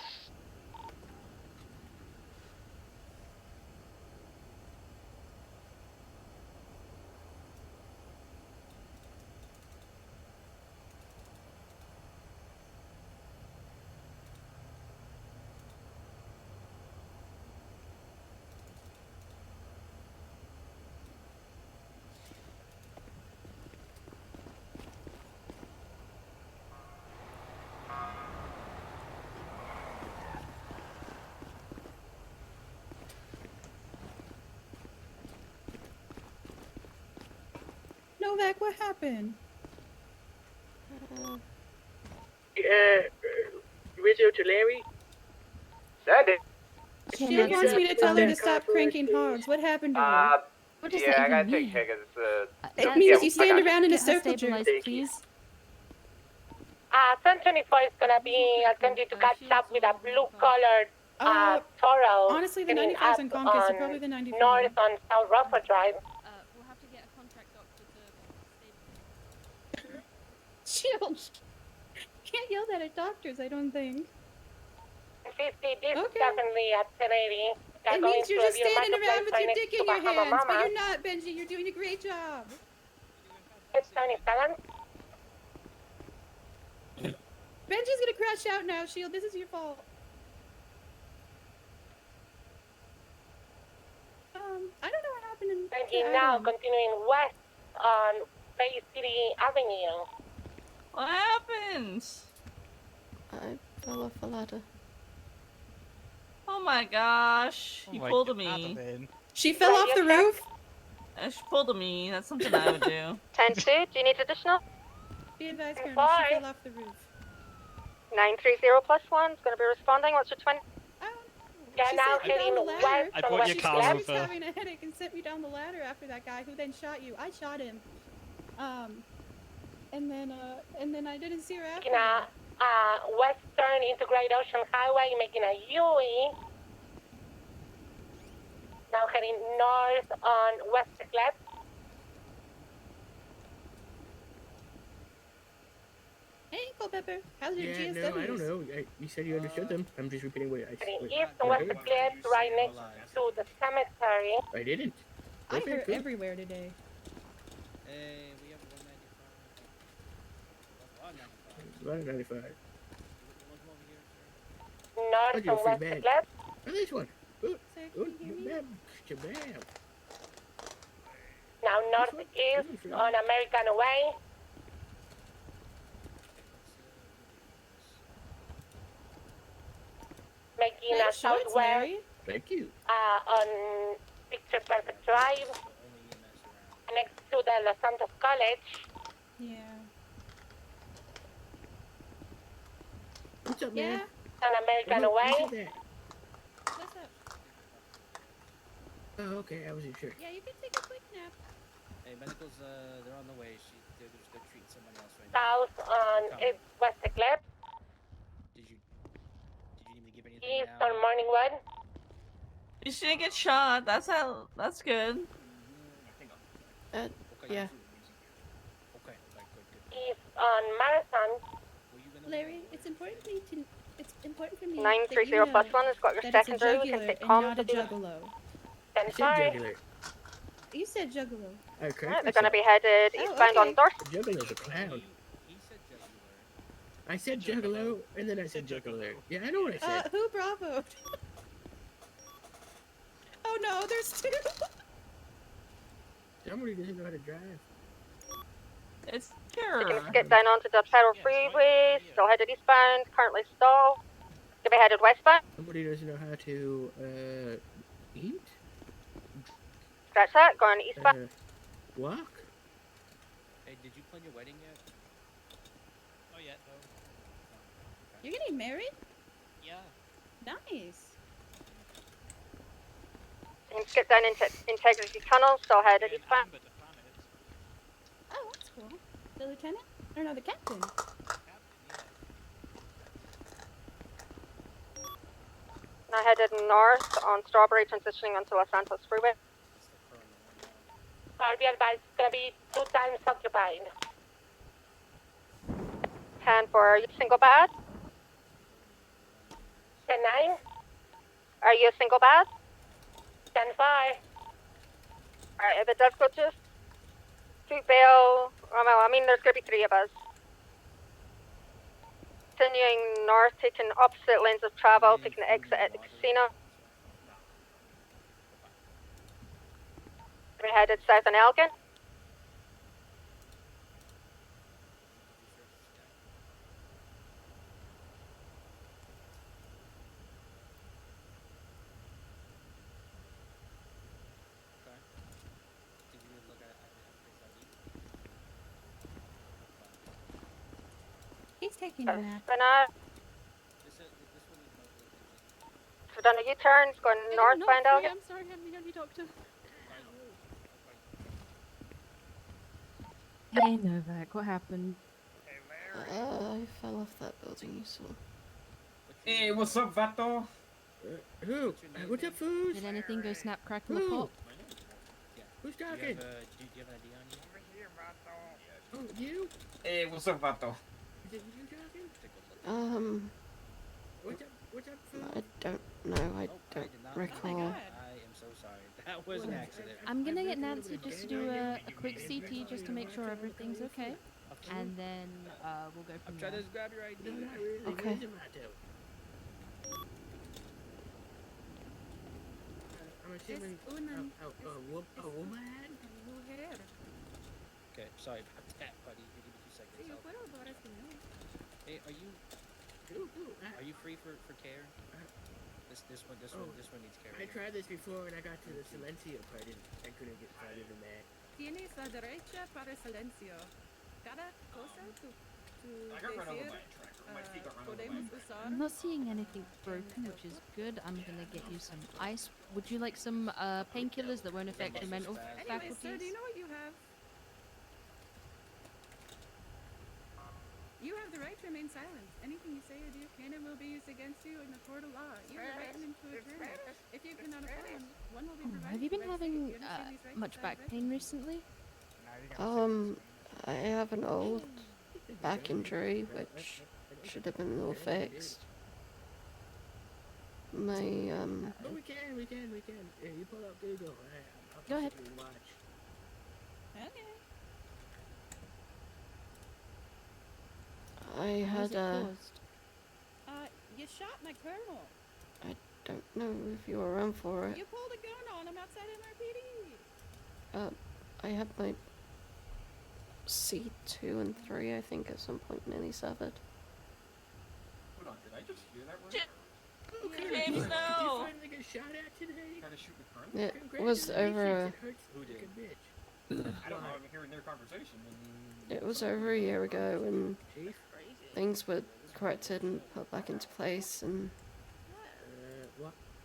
Novak, what happened? Rizzo to Larry? Send it. She wants me to tell her to stop cranking hogs. What happened to her? What does Yeah, that I gotta even take mean? tickets. It means you I stand got you. around in a Get her circle jerk. stabilized, please. 1024 is gonna be attempting to catch up with a blue-collared Toro. Honestly, the heading 95's in up Conquest, so on probably the 94. North on South Rockford Drive. We'll have to get a contract doctor to Shield. Can't yell that at doctors, I don't think. 50, this is definitely at 1080. It means you're just standing around with your dick in your hands, but you're not, Benji. You're doing a great job. It's 77. Benji's gonna crash out now, Shield. This is your fault. I don't know what happened in. And he now continuing west on Bay City Avenue. What happened? I fell off a ladder. Oh my gosh. He pulled me. She fell off the roof? She pulled me. That's something I would do. 10-2, do you need additional? Be advised, Colonel, she fell off the roof. 930+1 is going to be responding. What's your 20? Yeah, She now sent me down heading the west ladder. on She West said Left. she was having a headache and sent me down the ladder after that guy who then shot you. I shot him. And then I didn't see her after. Making a western integrated ocean highway, making a UE. Now heading north on West Clef. Hey, Culpepper. How's your Yeah, GSWs? no, I don't know. You said you understood them. I'm just repeating what I Heading what, east on what I West heard. Clef, right next to the cemetery. I didn't. I Okay, heard cool. everywhere today. Hey, we have 195. It's about 95. North Oh, you're on free West bad. Clef. Oh, this one. Oh, Sir, oh, can you hear me? bam, shabam. Now northeast on American Way. Making a Nice shorts, southwest Larry. Thank you. on Picture Perfect Drive, next to the Los Santos College. Yeah. What's up, Yeah. man? On American Who Way. said that? What's up? Oh, okay. I wasn't sure. Yeah, you can take a quick nap. Hey, medicals, they're on the way. They're just go treat someone else right now. South on West Clef. Did you need me to give anything East now? on Morningwood. You shouldn't get shot. That's good. Yeah. Okay, good. East on Marathon. Larry, it's important for me to. It's important for me. 930 that you know plus 1 has got your that it's a secondary. We can jugular take and comms not a to do it. juggalo. I said jugular. You said juggalo. I correct Right, they're going to myself. be headed Oh, eastbound okay. on Dorset. Juggalo's a clown. I said juggalo, and then I said juggalo. Yeah, I know what I said. Who bravoed? Oh no, there's two. Somebody doesn't know how to drive. It's Let's get down onto the Federal Freeway. Still headed eastbound. Currently stalled. To be headed westbound. Somebody doesn't know how to eat. Scratch that. Going eastbound. Walk. Hey, did you plan your wedding yet? Oh, yeah, no. You're getting married? Yeah. Nice. Let's get down into Integrity Tunnel. Still headed eastbound. Oh, that's cool. The lieutenant? Or no, the captain. Now headed north on Strawberry, transitioning onto Los Santos Freeway. RB advised gonna be 2 times occupied. 10 for you single bad? 10-9. Are you a single bad? 10-5. Alright, if it does go to Street Bail, I mean there's gonna be 3 of us. Continuing north, taking opposite lanes of travel, taking the exit at the casino. We headed south on Elgin. He's taking a nap. Bernard. We've done a U-turn, it's going northbound Elgin. I'm sorry, I'm the only doctor. Hey, Novak, what happened? I fell off that building you saw. Hey, what's up, Vato? Who? What's up, foos? Did anything go snap, crackle, or Who? pop? Who's Do you talking? have an ID on you? Oh, you? Hey, what's up, Vato? Is it you talking? What's up, foos? I don't know. I don't recall. I am so sorry. That was an accident. I'm gonna get Nancy just to do a quick CT just to make sure everything's okay. And then we'll go from I'm trying there. to grab your ID. No, not really. Okay. Where's your motto? I'm assuming a woman? Okay, sorry about that, buddy. Give me 2 seconds. Hey, are you free for care? This one needs care. I tried this before when I got to the Silencio part. I couldn't get farther than that. Tienes la derecha para silencio. Cada cosa tu I got run over by a truck. Or my feet got run over by a podemos truck. usar. I'm not seeing anything broken, which is good. I'm gonna get you some ice. Would you like some painkillers that won't affect your mental Anyway, sir, do faculties? you know what you have? You have the right to remain silent. Anything you say or do can and will be used against you in the court of law. You have the right to an attorney. If you cannot afford one will be provided. Have you been by the having state. You understand these rights much as back residents? pain recently? I have an old back injury which should have been all fixed. My Oh, we can. Yeah, you pull up Google. I'll Go ahead. possibly watch. Okay. I How was had it caused? You shot my colonel. I don't know if you were around for it. You pulled a gun on him outside NRPD. I had my C2 and 3, I think, at some point nearly severed. Hold on, did I just hear that word? Okay, James, did no. you finally get shot at today? Gotta shoot the colonel? It was over. It hurts Who like did? a bitch. I don't know. I'm hearing their conversation. It was over a year ago, and things were corrected and put back into place, and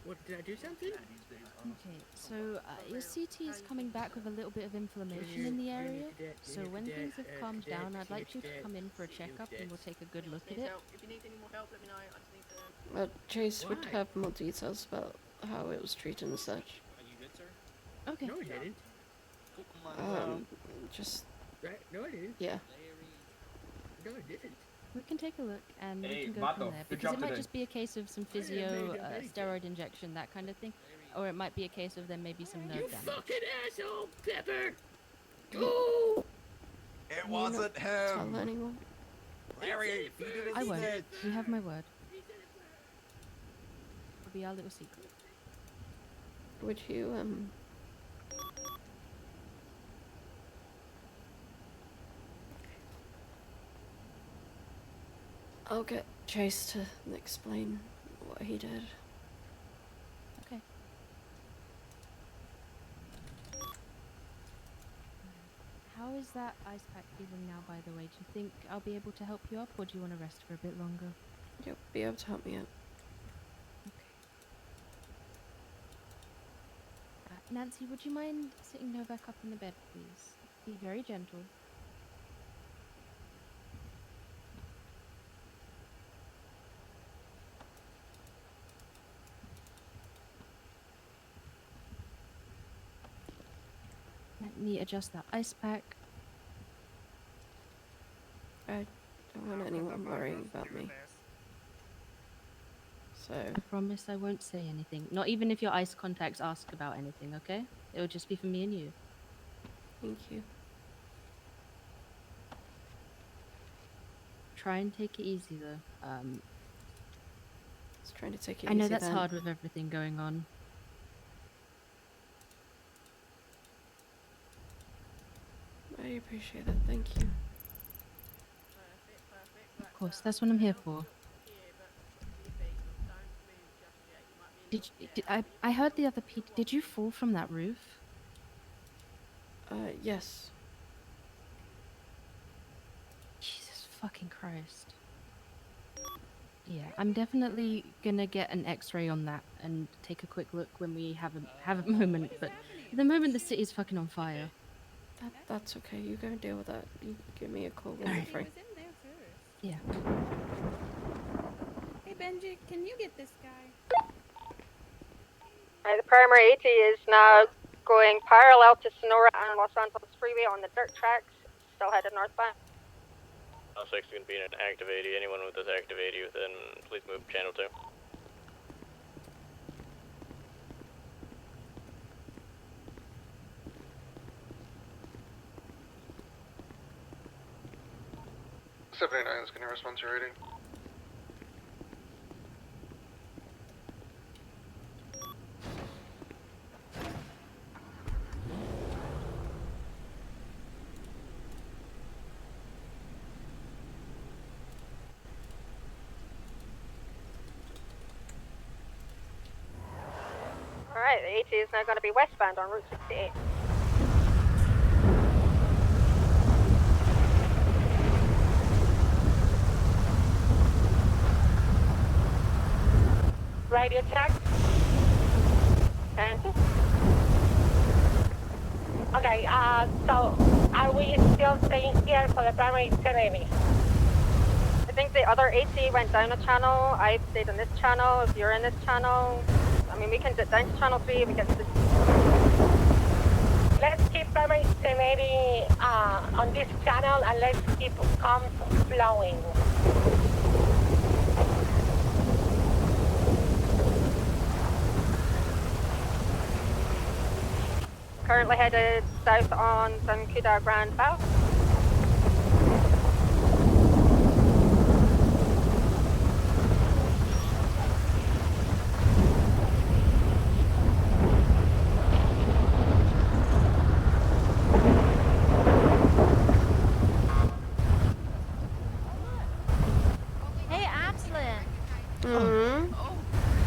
What did I do something? Okay, so your CT is coming back with a little bit of inflammation in the area. So when things have calmed down, I'd like you to come in for a checkup and we'll take a good look at it. If you need any more help, let me know. I just need to. Chase would have more details about how it was treated and such. Are you good, sir? Okay. No, I didn't. Just Right? No, I didn't. yeah. No, I didn't. We can take a look and we Hey, can go Vato, from there. good Because job it might today. just be a case of some physio, steroid injection, that kind of thing. Or it might be a case of there may be some nerve You damage. fucking asshole, Pepper! Go! It wasn't Tell him. anyone. Larry, if you didn't I won't. snitch. You have my word. It'll be our little secret. Would you I'll get Chase to explain what he did. Okay. How is that ice pack feeling now, by the way? Do you think I'll be able to help you up, or do you want to rest for a bit longer? You'll be able to help me out. Nancy, would you mind sitting Novak up in the bed, please? Be very gentle. Let me adjust that ice pack. I don't want anyone worrying about me. So I promise I won't say anything. Not even if your ice contacts ask about anything, okay? It'll just be for me and you. thank you. Try and take it easy, though. Just trying to take it I know easy that's then. hard with everything going on. I appreciate that, thank you. Of course, that's what I'm here for. I heard the other did you fall from that roof? Yes. Jesus fucking Christ. Yeah, I'm definitely gonna get an x-ray on that and take a quick look when we have a moment, but at the moment the city's fucking on fire. That's okay, you go and deal with that. You give me a call when you're free. Yeah. Hey Benji, can you get this guy? Alright, the primary AT is now going parallel to Sonora and Los Santos Freeway on the dirt tracks, still headed northbound. 6 is going to be in an active 80. Anyone with this active 80 within, please move channel 2. '79 is going to respond to your rating. Alright, the AT is now going to be westbound on Route 68. Radio check. And Okay, so are we still staying here for the primary 1080? I think the other AT went down a channel. I stayed in this channel. If you're in this channel, I mean, we can dip down to channel 3 if we get to the... Let's keep primary 1080 on this channel and let's keep comms flowing. Currently headed south on Zancuda Grand Bow. Hey, Atalin.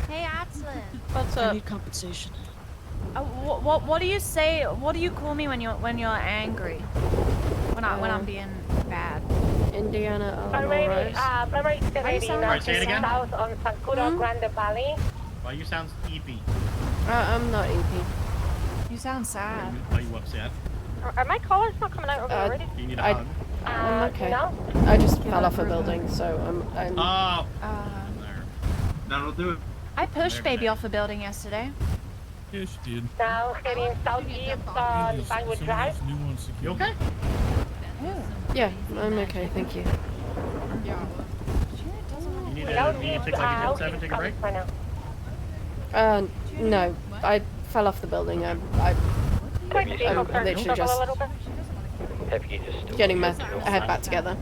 Hey, Atalin. What's I up? need compensation. What do you say? What do you call me when you're angry? When I'm being bad. Indiana, Primary 1080 Alright, say it again. south on Zancuda Grande Valley. Why you sound eepy? I'm not EP. You sound sad. Are you upset? Are my collars not coming out over the radio? Do you need a hug? I'm okay. No? I just fell off a building, so I'm Oh! That'll do it. I pushed baby off a building yesterday. Yes, you did. Now heading southeast on Bangwood Drive. You okay? Yeah, I'm okay, thank you. You need to take like a 10-7, take a break? No, I fell off the building. I'm literally just getting my head back together.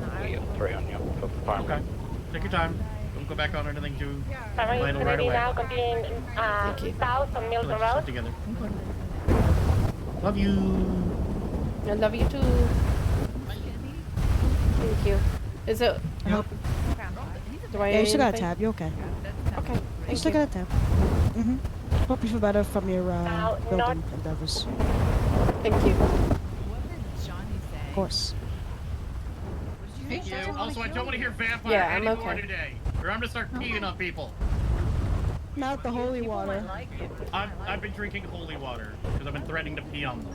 Okay. Take your time. Don't go back on anything too Primary vital right 1080 away. now continuing south on Milton Let's Road. sit together. Love you. I love you too. Thank you. Is it? Yep. Do I? Yeah, you still got a anything? tab. You're okay. Okay. You Thank still you. got a tab. Hope you feel better from your building endeavors. Thank you. Of course. Thank you. Also, I don't want to hear vampire Yeah, I'm anymore okay. today, or I'm gonna start peeing on people. Not the holy water. I've been drinking holy water because I've been threatening to pee on them.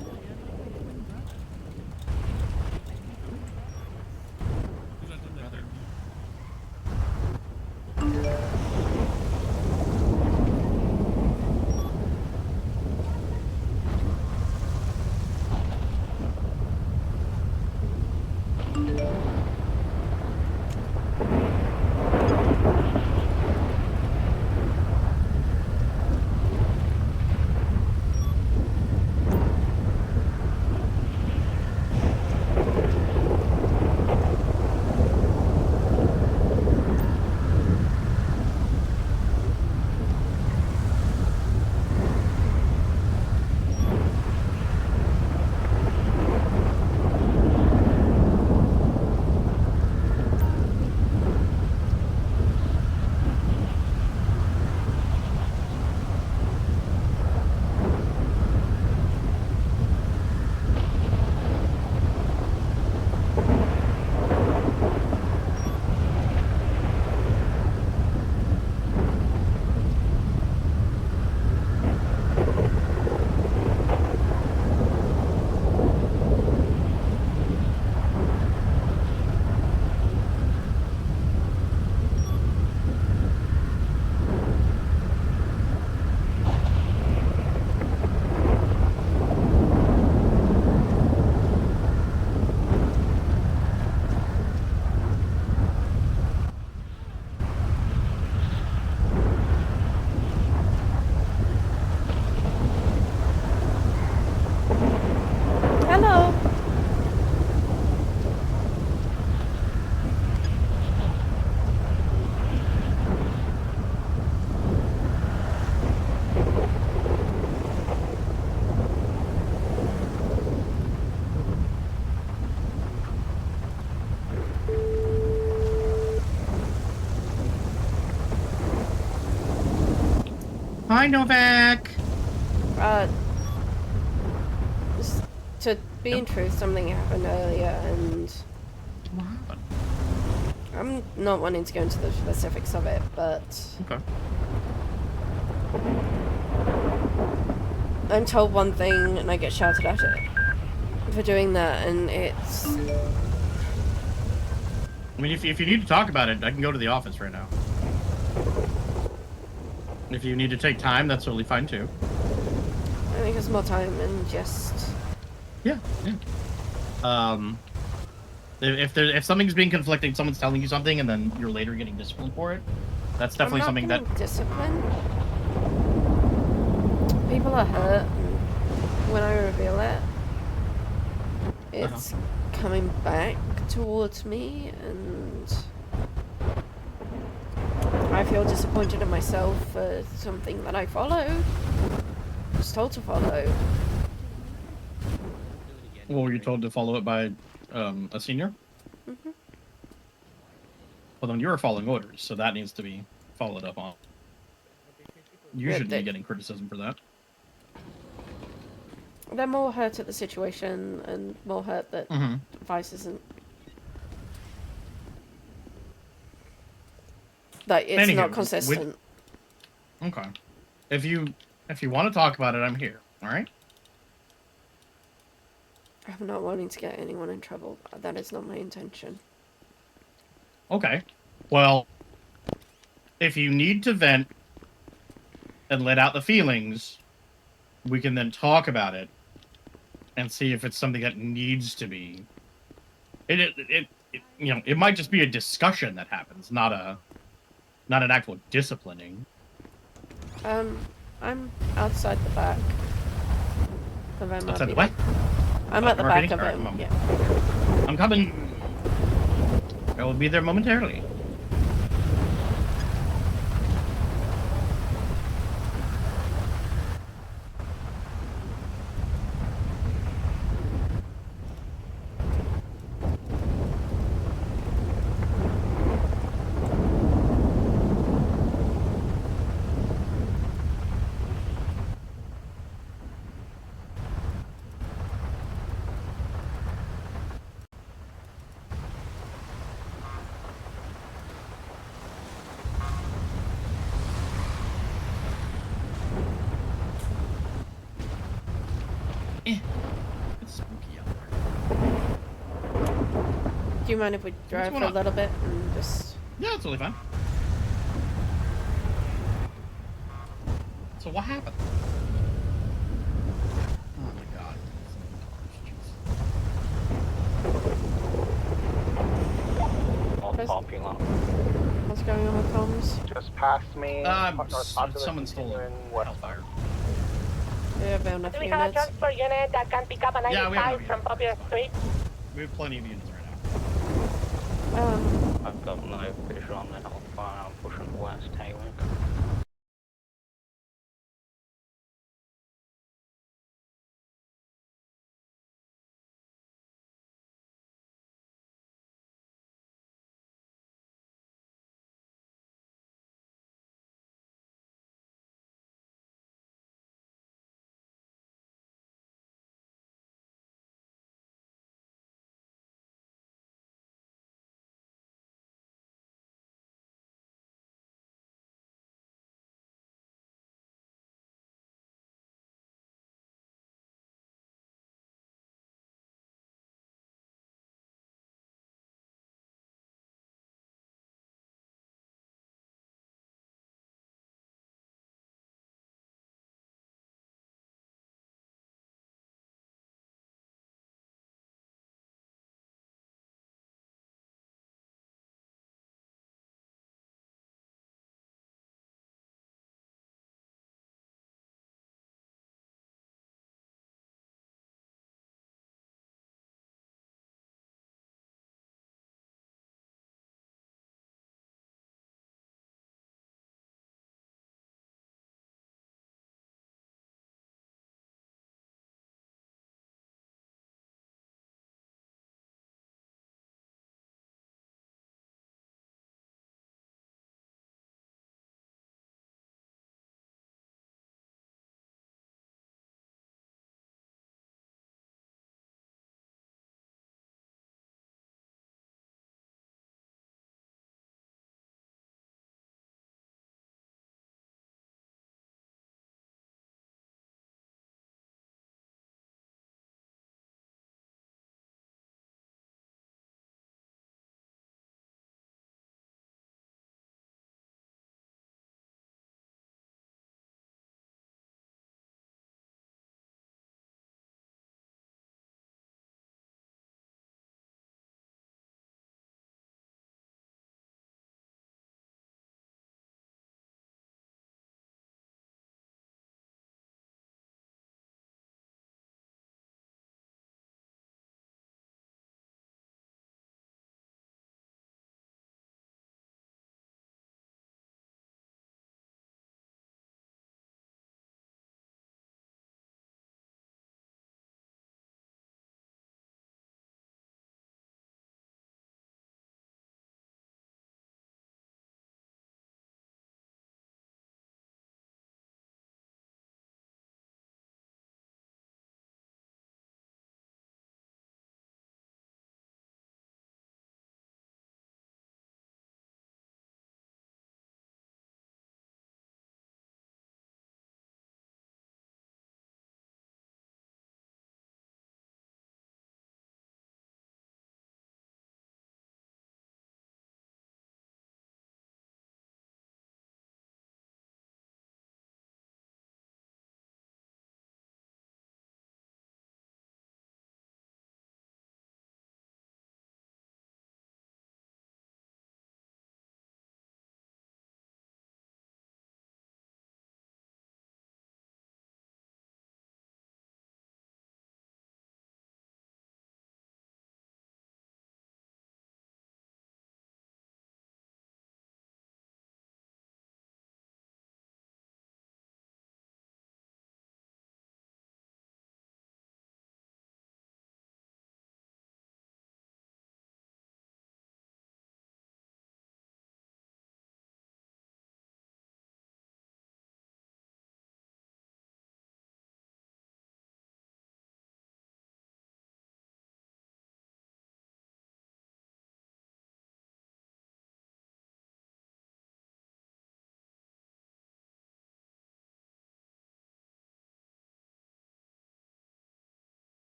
Hello. Hi, Novak. Just to be in truth, something happened earlier, and I'm not wanting to go into the specifics of it, but Okay. I'm told one thing and I get shouted at it for doing that, and I mean, if you need to talk about it, I can go to the office right now. If you need to take time, that's totally fine too. I think it's more time than just. Yeah. If something's being conflicting, someone's telling you something, and then you're later getting disciplined for it, that's definitely something that. Discipline. People are hurt, and when I reveal it, it's coming back towards me, and I feel disappointed in myself for something that I followed. I was told to follow. Well, were you told to follow it by a senior? Mm-hmm. Well, then you were following orders, so that needs to be followed up on. You shouldn't be getting criticism for that. They're more hurt at the situation and more hurt that Vice isn't. That it's not consistent. Okay. If you want to talk about it, I'm here. All right. I'm not wanting to get anyone in trouble. That is not my intention. Okay. Well, if you need to vent and let out the feelings, we can then talk about it and see if it's something that needs to be. It it might just be a discussion that happens, not an actual disciplining. I'm outside the back of MRP. Outside the what? I'm at the back of Right, him. Yeah. I'm coming. I will be there momentarily. It's spooky out there. Do you mind if we drive for a little bit and just? Yeah, it's totally fine. So what happened? Oh my god. What's going on with comms? Just past me. Someone stole a Hellfire. Yeah, about enough Do we have a units. transport unit that can pick up a Yeah, we have 95 from Popular Street? We have plenty of units right I've got no visual on the Hellfire. I'm pushing west, Haywick.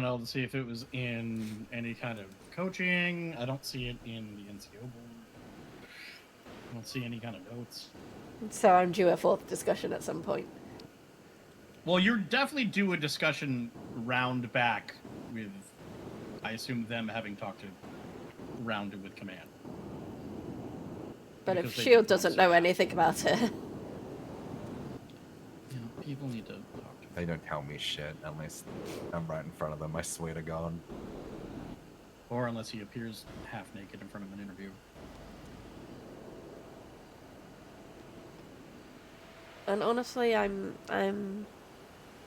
looking out to see if it was in any kind of coaching. I don't see it in the NCO board. I don't see any kind of notes. So I'm due a fourth discussion at some point. Well, you're definitely due a discussion round back with, I assume, them having talked to rounded with command. But Because if they Shield did doesn't know anything about it. You know, people need to talk to They don't tell me shit unless I'm right in front of them, I swear to God. Or unless he appears half naked in front of an interview. And honestly, I'm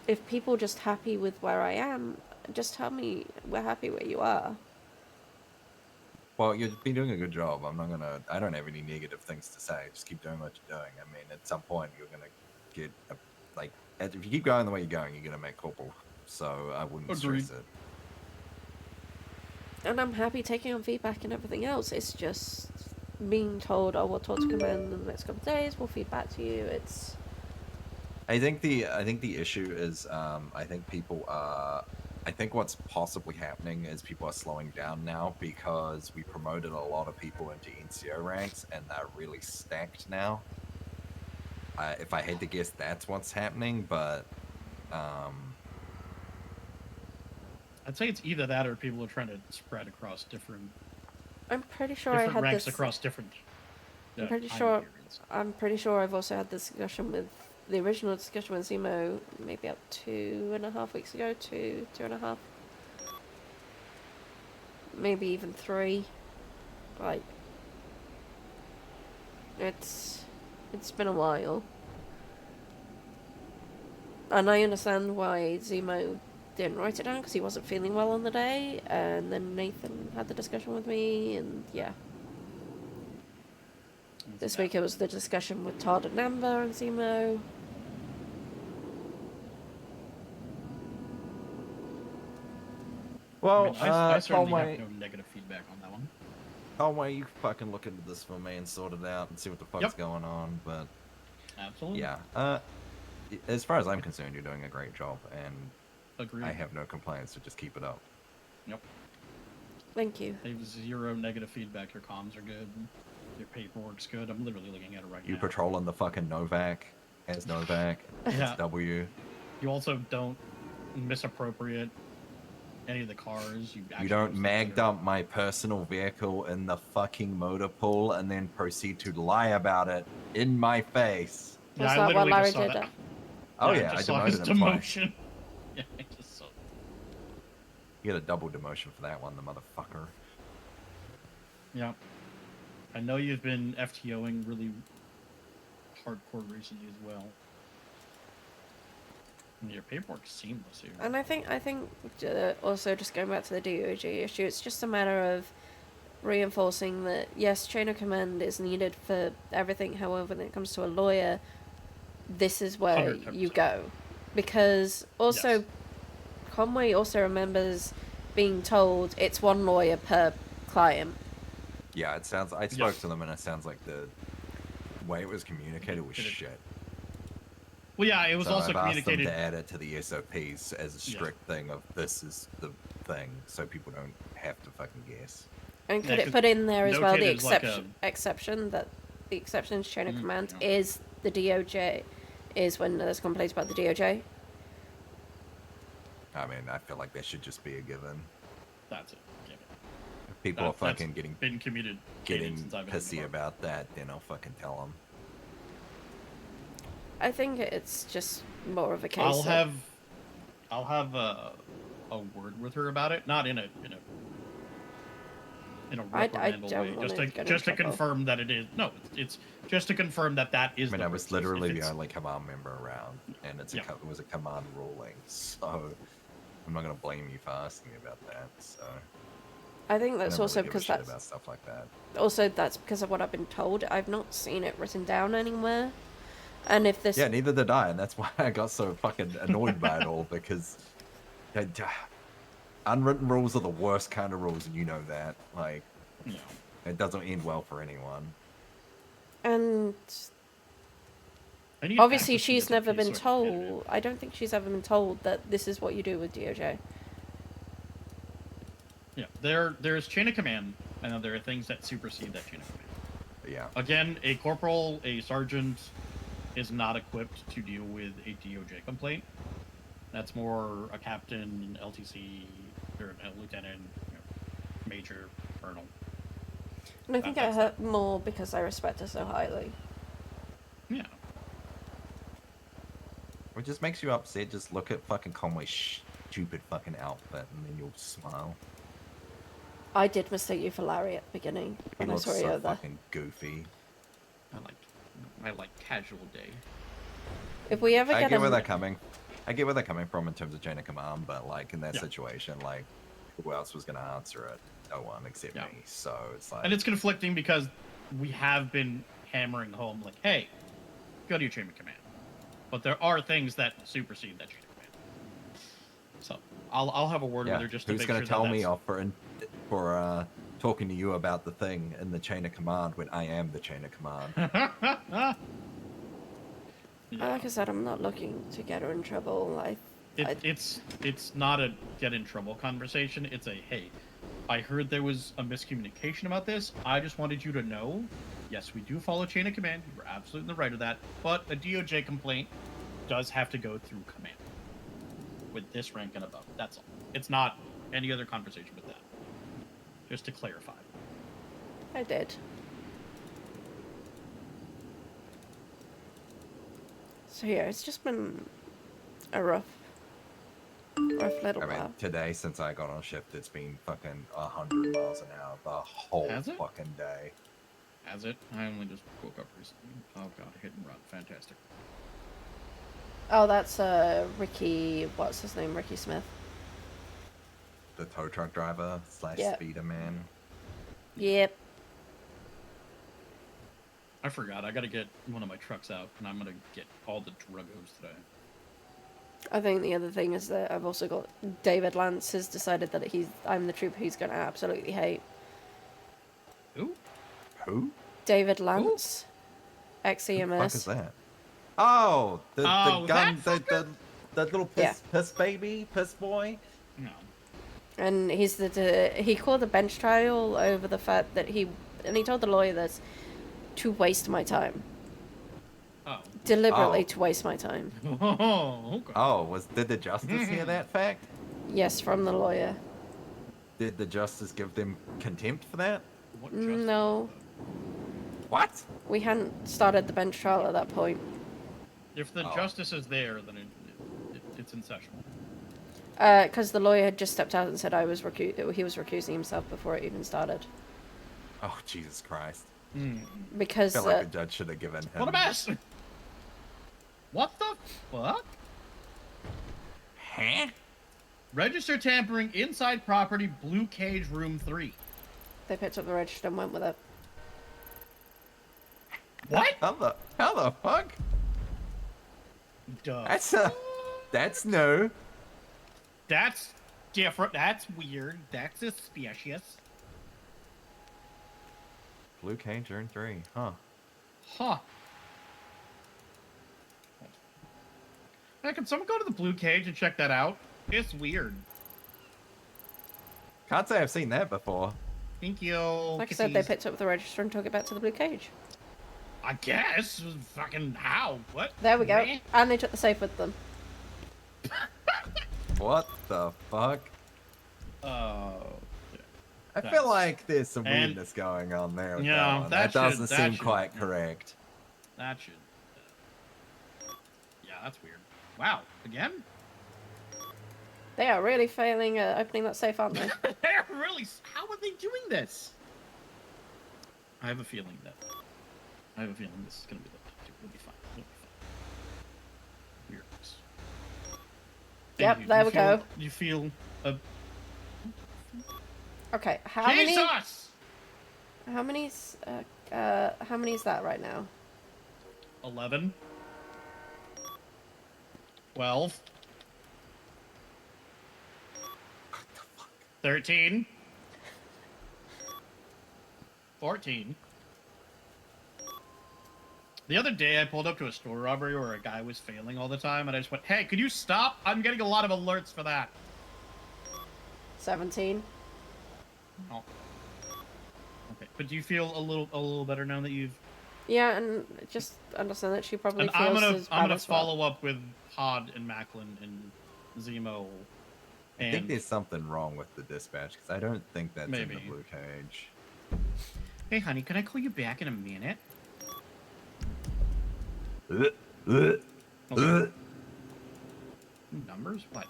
if people just happy with where I am, just tell me we're happy where you are. Well, you've been doing a good job. I don't have any negative things to say. Just keep doing what you're doing. I mean, at some point, you're gonna get, if you keep going the way you're going, you're gonna make corporal. So I wouldn't stress it. And I'm happy taking on feedback and everything else. It's just being told, oh, we'll talk to command in the next couple of days, we'll feed back to you. It's... I think the issue is, I think what's possibly happening is people are slowing down now because we promoted a lot of people into NCO ranks and they're really stacked now. If I had to guess, that's what's happening, but I'd say it's either that or people are trying to spread across different. I'm pretty sure I had ranks this across different. I'm pretty time sure. periods. I'm pretty sure I've also had this discussion with the original discussion with Zemo maybe about 2.5 weeks ago, 2.5, maybe even 3. Like, it's been a while, and I understand why Zemo didn't write it down because he wasn't feeling well on the day, and then Nathan had the discussion with me, and yeah. This week it was the discussion with Todd and Amber and Zemo. well, I certainly Conway, have no negative feedback on that one. Conway, you fucking look into this for me and sort it out and see what the fuck's going on. But Absolutely. yeah, as far as I'm concerned, you're doing a great job, and Agreed. I have no complaints. So just keep it up. Yep. Thank you. I have 0 negative feedback. Your comms are good. Your paperwork's good. I'm literally looking at it right You now. patrolling the fucking Novak as Novak. Yeah. W. You also don't misappropriate any of the cars. You don't mag dump my personal vehicle in the fucking motor pool and then proceed to lie about it in my face. Yeah, I literally just saw that. Oh Yeah, yeah, I I just saw his demoted him twice. demotion. Yeah, I just saw. You get a double demotion for that one, the motherfucker. Yeah. I know you've been FTOing really hardcore recently as well. And your paperwork's seamless here. And I think also just going back to the DOJ issue, it's just a matter of reinforcing that yes, chain of command is needed for everything. However, when it comes to a lawyer, this is where 110%. you go, because also Conway also remembers being told it's one lawyer per client. Yeah, it sounds. I spoke to them, and it sounds like the way it was communicated was shit. Well, yeah, it was also I've communicated. asked them to add it to the SOPs as a strict thing of this is the thing, so people don't have to fucking guess. And could it put in there as well the notated like exception that the exception to chain of command is the DOJ, is when there's complaints about the DOJ? I mean, I feel like that should just be a given. That's it. Give it. If people are fucking been communicated getting since I've been in the pissy about that, then I'll fucking tell them. I think it's just more of a case. I'll have a word with her about it, not in a reprimandal way, just to confirm that it is. No, it's just to confirm that is. I mean, the I was process. literally If the it's- only command member around, and it was a command ruling, so I'm not gonna blame you for asking me about that. So I think that's I don't also really give a because shit that's about stuff like that. Also, that's because of what I've been told. I've not seen it written down anywhere. And if this... Yeah, neither did I, and that's why I got so fucking annoyed by it all, because unwritten rules are the worst kind of rules, and you know that. Like, it doesn't end well for anyone. And obviously she's never been told... I don't think she's ever been told that this is what you do with DOJ. Yeah, there's chain of command, and then there are things that supersede that chain of command. Yeah. Again, a corporal, a sergeant, is not equipped to deal with a DOJ complaint. That's more a captain, LTC, or a lieutenant, major, colonel. And I think I hurt more because I respect her so highly. Yeah. It just makes you upset. Just look at fucking Conway's stupid fucking outfit, and then you'll smile. I did mistake you for Larry at the beginning He when I looks saw you so over there. fucking goofy. I like casual day. If we ever I get get where a... they're coming. I get where they're coming from in terms of chain of command, but like in that Yeah. situation, like who else was gonna answer it? No one except me. So it's like, And it's conflicting because we have been hammering home, like, hey, go to your chain of command. But there are things that supersede that chain of command. So I'll have a word with her just to who's make gonna sure tell that me that's... off for talking to you about the thing in the chain of command when I am the chain of command? Like I said, I'm not looking to get her in trouble. It's not a get in trouble conversation. It's a, hey, I heard there was a miscommunication about this. I just wanted you to know, yes, we do follow chain of command. You were absolutely in the right of that. But a DOJ complaint does have to go through command with this rank and above. That's all. It's not any other conversation with that. Just to clarify. I did. So yeah, it's just been a rough little I mean, while. today since I got on shift, it's been fucking 100 miles an hour the whole Has it? fucking day. Has it? I only just woke up recently. Oh god, hit and run. Fantastic. Oh, that's Ricky. What's his name? Ricky Smith. The tow truck driver / Yep. speeder man. Yep. I forgot. I gotta get one of my trucks out, and I'm gonna get all the druggos today. I think the other thing is that I've also got David Lance has decided that I'm the trooper he's going to absolutely hate. Who? Who? David Lance, ex-EMS. Who the fuck is that? Oh, the gun, that the little piss baby, piss boy. No. And he's he called the bench trial over the fact that he told the lawyer this to waste my time. Oh. Deliberately to waste my time. Oh, okay. Oh, did the justice hear that fact? Yes, from the lawyer. Did the justice give them contempt for that? No. What? We hadn't started the bench trial at that point. If the justice is there, then it's in session. Because the lawyer had just stepped out and said he was recusing himself before it even started. Oh, Jesus Christ. Because I feel like the judge should have given him... What a mess! What the fuck? Huh? Register tampering inside property, blue cage, room 3. They picked up the register and went with it. What? How the fuck? Duh. That's no. That's different. That's weird. That's suspicious. Blue cage, room 3. Huh. Huh. Hey, can someone go to the blue cage and check that out? It's weird. Can't say I've seen that before. Thank you. Like I said, they picked up the register and took it back to the blue cage. I guess. Fucking how? What? There we go. Man? And they took the safe with them. What the fuck? Oh. I feel like there's some weirdness going on there. With that one. That doesn't seem quite correct. That should. Yeah, that's weird. Wow. Again? They are really failing at opening that safe, aren't they? They're really. How are they doing this? I have a feeling this is gonna be the. We'll be fine. We'll be fine. Weirdness. Yep, there we go. You feel a. Okay, how many is that right now? 11. 12. 13. 14. The other day, I pulled up to a store robbery where a guy was failing all the time, and I just went, hey, could you stop? I'm getting a lot of alerts for that. 17. Oh. Okay, but do you feel a little better now that you've? Yeah, and just understand that she probably And feels I'm as gonna bad as well. follow up with Pod and Macklin and Zemo. I think And there's something wrong with the dispatch because I don't think that's in Maybe. the blue cage. Hey, honey, can I call you back in a minute? Okay. Numbers? What?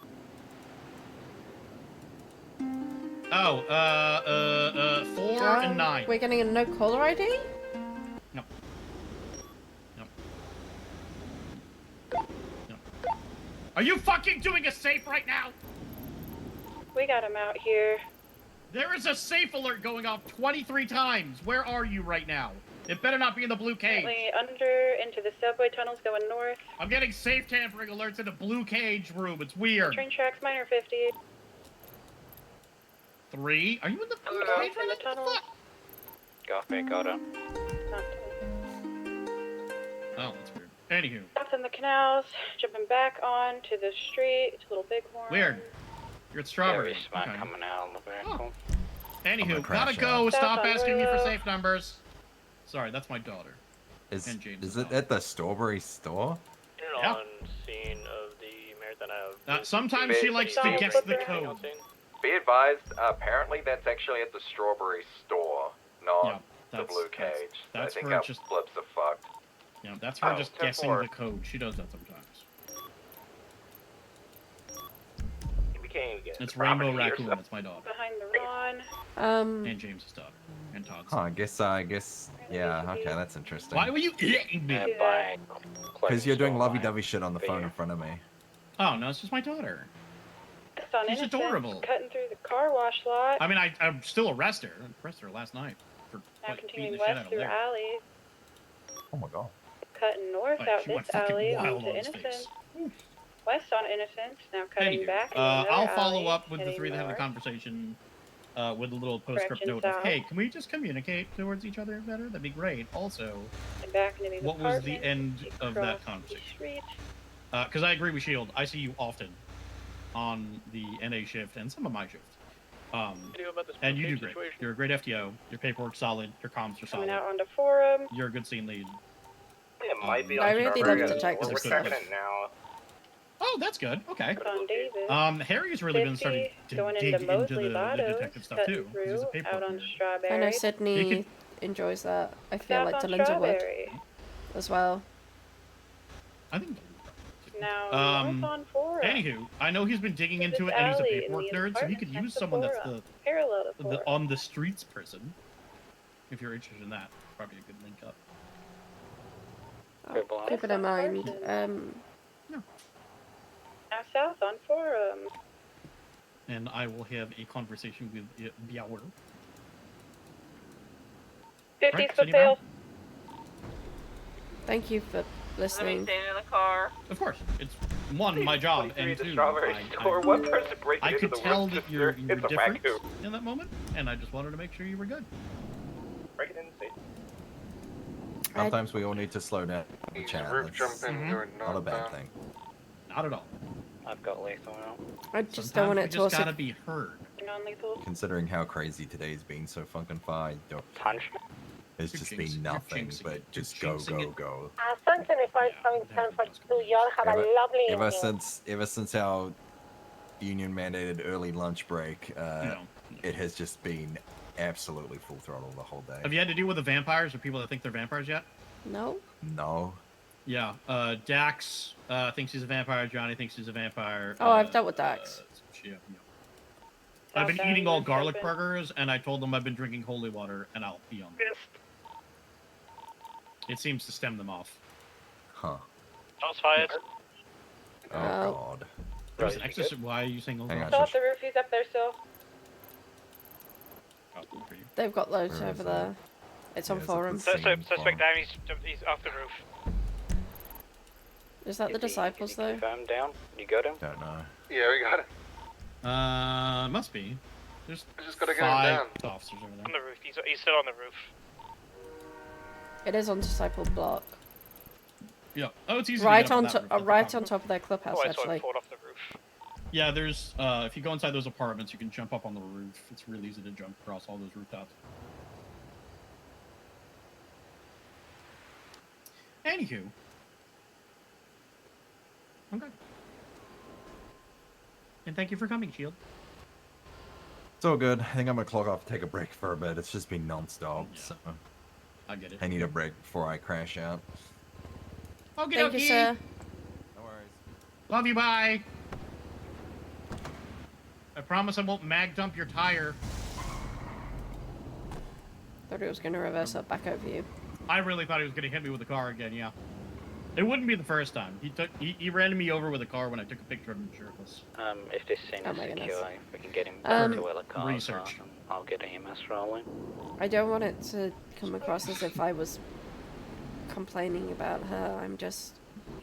Oh, 4 and 9. We're getting a no caller ID? No. No. No. Are you fucking doing a safe right now? We got him out here. There is a safe alert going off 23 times. Where are you right now? It better not be in the blue cage. Currently under into the subway tunnels going north. I'm getting safe tampering alerts in the blue cage room. It's weird. Train tracks minor 50. 3? Are you in the blue North cage in right the now? tunnels. Copy, got it. Oh, that's weird. Anywho. Stops in the canals. Jumping back on to the street. It's a little bighorn. Weird. You're at Strawberry. Very smart coming out on the vehicle. Anywho, crash gotta go. out. Stop South on asking me for Willow. safe numbers. Sorry, that's my daughter. Is And James it at the Strawberry store? Yeah. On scene of the marathon of... Sometimes she likes to guess the code. Be advised, apparently that's actually at the Strawberry store, not the blue cage. that's I think her our just- flips are fucked. Yeah, that's her Oh, just 10-4. guessing the code. She does that sometimes. We can't even get It's the property Rainbow here, Raccoon. so- That's my daughter. Behind the run. And James's daughter. And Todd's. Huh, I guess, yeah, okay, that's interesting. Why were you eating me? Because you're doing lovey-dovey shit on the phone in front of me. Oh, no, it's just my daughter. It's on She's Innocence, adorable. Cutting through the car wash lot. I mean, I'm still arrested her. I arrested her last night for Now like, beating continuing the shit out west of through Larry. alleys. Oh my god. Cutting north Like, out she this went fucking alley wild onto on his Innocence. West on Innocence. Now cutting Anywho, back into I'll another follow alley, up with the heading three that have the north. conversation with a little postscript Correction note of, south. hey, can we just communicate towards each other better? That'd be great. Also, And back into these what was the apartments, end of that across the conversation? street. Because I agree with Shield. I see you often on the NA shift and some of my shift. And you do great. You're a great FTO. Your paperwork's solid. Your comms are Coming solid. out onto Forum. You're a good scene lead. It might be I on really Strawberry. love detectives. We're checking it now. Oh, that's good. Okay. On Davis. Harry's really been starting 50, to going dig into into Mosley the Lottos, detective stuff cutting too. 'Cause through he's a paper out on nerd. Strawberry. I know Sydney enjoys that. I feel South like on Delinda would Strawberry. as well. I think. Now north on Forum. Anywho, I know he's been digging This into it, and he's a alley in paperwork these nerd, so he could apartments use next to someone that's Forum. the Parallel to Forum. on the streets person. If you're interested in that, probably a good link up. Oh, keep it in mind. Now south on Forum. And I will have a conversation with Biauer. 50 Right, foot Cindy sales. Thank you for Let me listening. stay in the car. Of course, it's one, my job, and the two, Strawberry store. What person breaking I into could the tell room? that you were It's a different raccoon. in that moment, and I just wanted to make sure you were good. Break it in the state. Sometimes we all need to slow down and chat. roof That's jumping, doing not a bad northbound. thing. Not at all. I've got lethal now. I just Sometimes don't want we it to just also. gotta be heard. Non-lethal. Considering how crazy today's been so fucking far, I don't. It's You're just jinxing- been you're nothing jinxing but just go, go, go. Sun 7572, y'all have a lovely Ever evening. since our union mandated early lunch break, it has just been absolutely full throttle the whole day. Have you had to deal with the vampires or people that think they're vampires yet? No. No. Yeah. Dax thinks he's a vampire. Johnny thinks he's a vampire. Oh, I've dealt with Dax. I've been Southbound eating all and garlic jumping. burgers, and I told them I've been drinking holy water, and I'll pee on them. It seems to stem them off. Huh. Shots fired. Oh god. There was an exorcist. Why are you saying all Hang on, Still up the roof. He's up there still. They've got loads Where over is there. It's on Yeah, forum. Suspect down, he's off the roof. Is that the disciples though? Confirm down. You got him? Don't know. Yeah, we got it. Must be. There's just gotta get him 5 down. officers over there. On the roof, he's still on the roof. It is on disciple block. Yeah. Oh, it's easy. Right to get up on that top. roof, that's the Right problem. on top of their clubhouse, Oh, I saw him actually. fall off the roof. Yeah, there's, if you go inside those apartments, you can jump up on the roof. It's really easy to jump across all those rooftops. Anywho. Okay. And thank you for coming, Shield. It's all good. I think I'm gonna clock off and take a break for a bit. It's just been non-stop, so... I get it. I need a break before I crash out. Okay, Thank you, sir. No worries. Love you, bye! I promise I won't mag dump your tire. Thought it was going to reverse up back over you. I really thought he was going to hit me with the car again, yeah. It wouldn't be the first time. He ran me over with a car when I took a picture of him shirtless. If this scene Oh is my secure, goodness. if we can get him back to where the car research. I'll get EMS rolling. I don't want it to come across as if I was complaining about her. I'm just...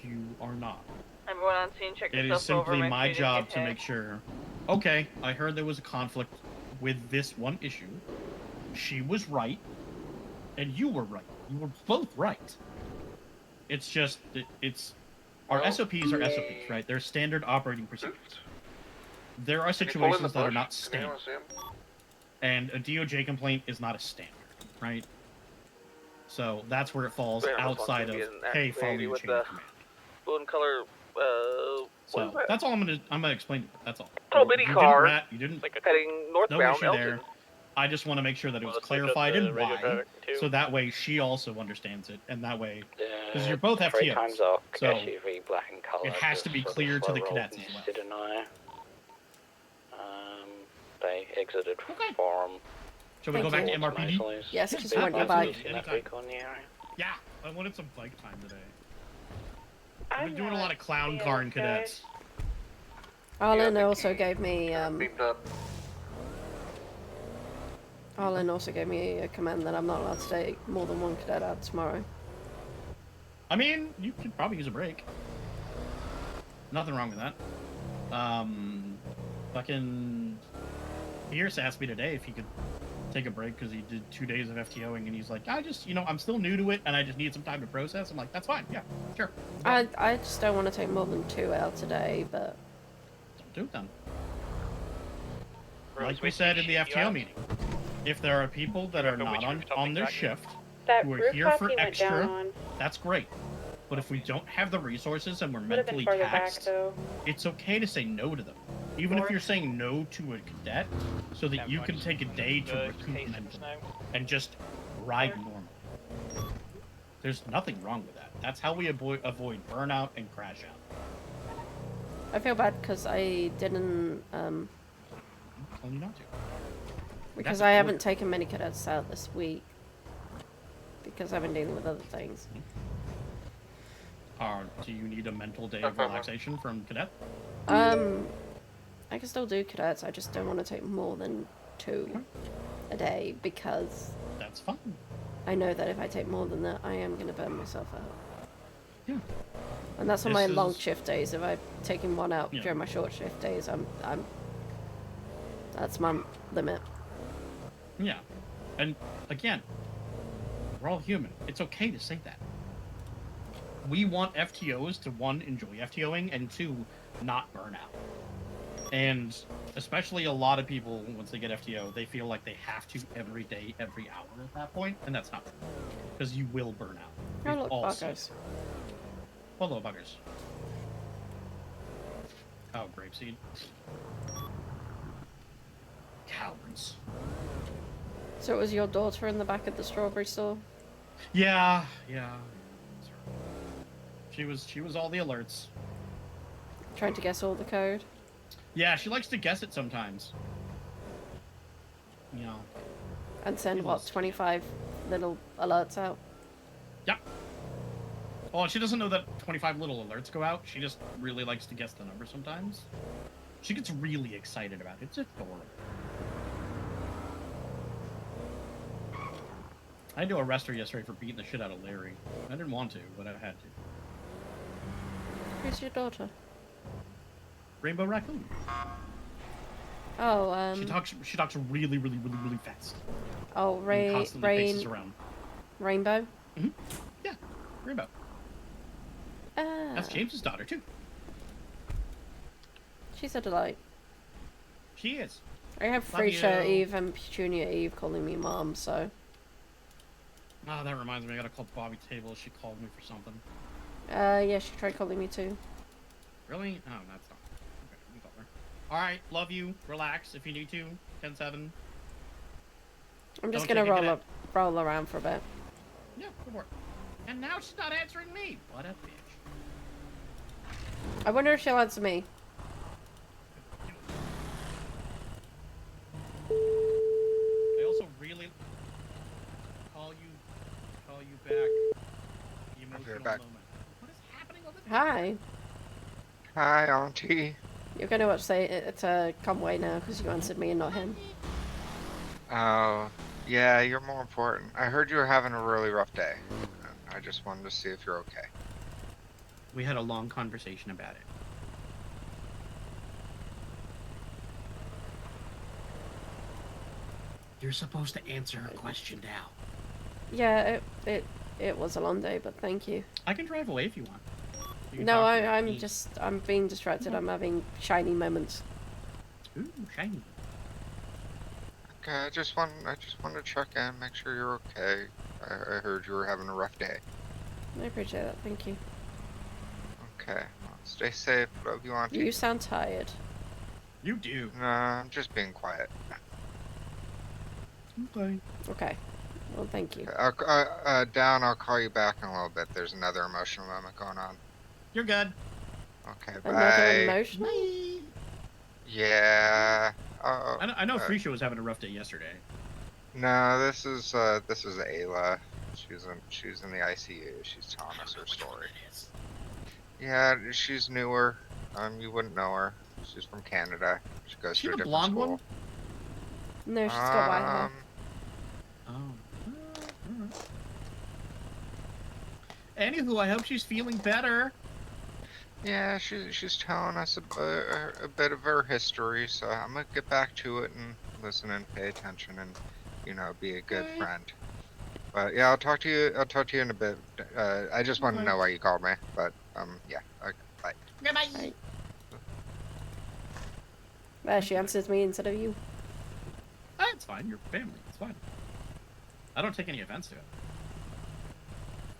You are not. Everyone on scene, check It yourself is over. simply make my sure you job didn't to get make hit. sure. Okay, I heard there was a conflict with this one issue. She was right, and you were right. You were both right. It's just, it's... Our SOPs are SOPs, right? They're standard operating procedures. There are situations that are not standard. And a DOJ complaint is not a standard, right? So that's where it falls outside of, hey, follow your chain of command. Blue and color, So that's all I'm gonna explain. That's all. Little bitty You car. didn't rat, you didn't. Heading northbound, No issue Elton. there. I just want to make sure that it was let's look up clarified the and radio why, traffic, too. so that way she also understands it, and that way, because you're both 3 FTOs, times off, so SUV, black and color. it has to be just clear to slow the roll cadets and as well. sit and they exited forum. Shall we go back to towards MRPD? Maisles. Yes, Speed just want your bumps, bike. seen that vehicle in the area? Yeah, I wanted some bike time today. I'm I've been doing a not lot of clown the car and guy. cadets. Arlen also gave me, Beamed up. Arlen also gave me a command that I'm not allowed to take more than one cadet out tomorrow. I mean, you could probably use a break. Nothing wrong with that. Fucking Pierce asked me today if he could take a break because he did 2 days of FTOing, and he's like, I just, I'm still new to it, and I just need some time to process. I'm like, that's fine, yeah, sure. I just don't want to take more than 2 out today, but... Don't do it then. Rose, Like we which said in the shift you FTO have? meeting, if there are people that are Remember not which rooftop on their exactly? shift, That who are rooftop here for he went down extra, on that's great. But if we don't have the resources and we're would have been mentally further back taxed, though. it's okay to say no to them. Even if you're saying no to a cadet, so that you can take a day to recoup mentally and just ride normal. There's nothing wrong with that. That's how we avoid burnout and crash out. I feel bad because I didn't, Telling you not to. because That's I haven't important. taken many cadets out this week. Because I've been dealing with other things. Do you need a mental day of relaxation from cadet? I can still do cadets, I just don't want to take more than 2 a day because That's fine. I know that if I take more than that, I am going to burn myself out. Yeah. And that's on This my long is- shift days. If I've taken 1 out Yeah. during my short shift days, that's my limit. Yeah. And again, we're all human. It's okay to say that. We want FTOs to, 1, enjoy FTOing, and 2, not burn out. And especially a lot of people, once they get FTO, they feel like they have to every day, every hour at that point, and that's not true. Because you will burn out. Oh, We've look, all seen buggers. it. Hello, buggers. Oh, grapeseed. Cowards. So it was your daughter in the back of the strawberry store? Yeah. She was all the alerts. Trying to guess all the code? Yeah, she likes to guess it sometimes. You know. And send, what, 25 little alerts out? Yep. Well, she doesn't know that 25 little alerts go out. She just really likes to guess the number sometimes. She gets really excited about it. It's adorable. I had to arrest her yesterday for beating the shit out of Larry. I didn't want to, but I had to. Who's your daughter? Rainbow Raccoon. Oh, She talks really, really, really, really fast. Oh, And constantly paces around. Rainbow? Mm-hmm. Yeah, Rainbow. Ah. That's James's daughter too. She's a delight. She is. I have Love Frasier you. Eve and Petunia Eve calling me mom, so. Oh, that reminds me. I gotta call Bobby Table. She called me for something. Yeah, she tried calling me too. Really? Oh, that's not. Okay, we call her. All right, love you. Relax if you need to. 10-7. I'm just Don't gonna take a roll around for a bit. Yeah, go for it. And now she's not answering me. What a bitch. I wonder if she'll answer me. I also really call you back. The emotional back. moment. What is happening over there? Hi. Hi, Auntie. You're going to say it to Conway now because you answered me and not him. Oh, yeah, you're more important. I heard you were having a really rough day. I just wanted to see if you're okay. We had a long conversation about it. You're supposed to answer her question now. Yeah, it was a long day, but thank you. I can drive away if you want. You can No, talk to I'm me. I'm being distracted. I'm having shiny moments. Ooh, shiny. Okay, I just wanted to check in, make sure you're okay. I heard you were having a rough day. I appreciate that. Thank you. Okay, well, stay safe. Love you, Auntie. You sound tired. You do. No, I'm just being quiet. Okay. Okay. Well, thank you. Down, I'll call you back in a little bit. There's another emotional moment going on. You're good. Okay, bye. Another emotional? Yeah. I know Freesha was having a rough day yesterday. No, this is Ayla. She's in the ICU. She's telling us her story. Yeah, she's newer. You wouldn't know her. She's from Canada. She goes to a different blonde school. one? No, she's got white hair. Oh. Anywho, I hope she's feeling better. Yeah, she's telling us a bit of her history, so I'm gonna get back to it and listen and pay attention and, be a good friend. But yeah, I'll talk to you in a bit. I just want to know why you called me. But yeah. Okay, bye. Goodbye. There, she answers me instead of you. It's fine. You're family. It's fine. I don't take any offense to it.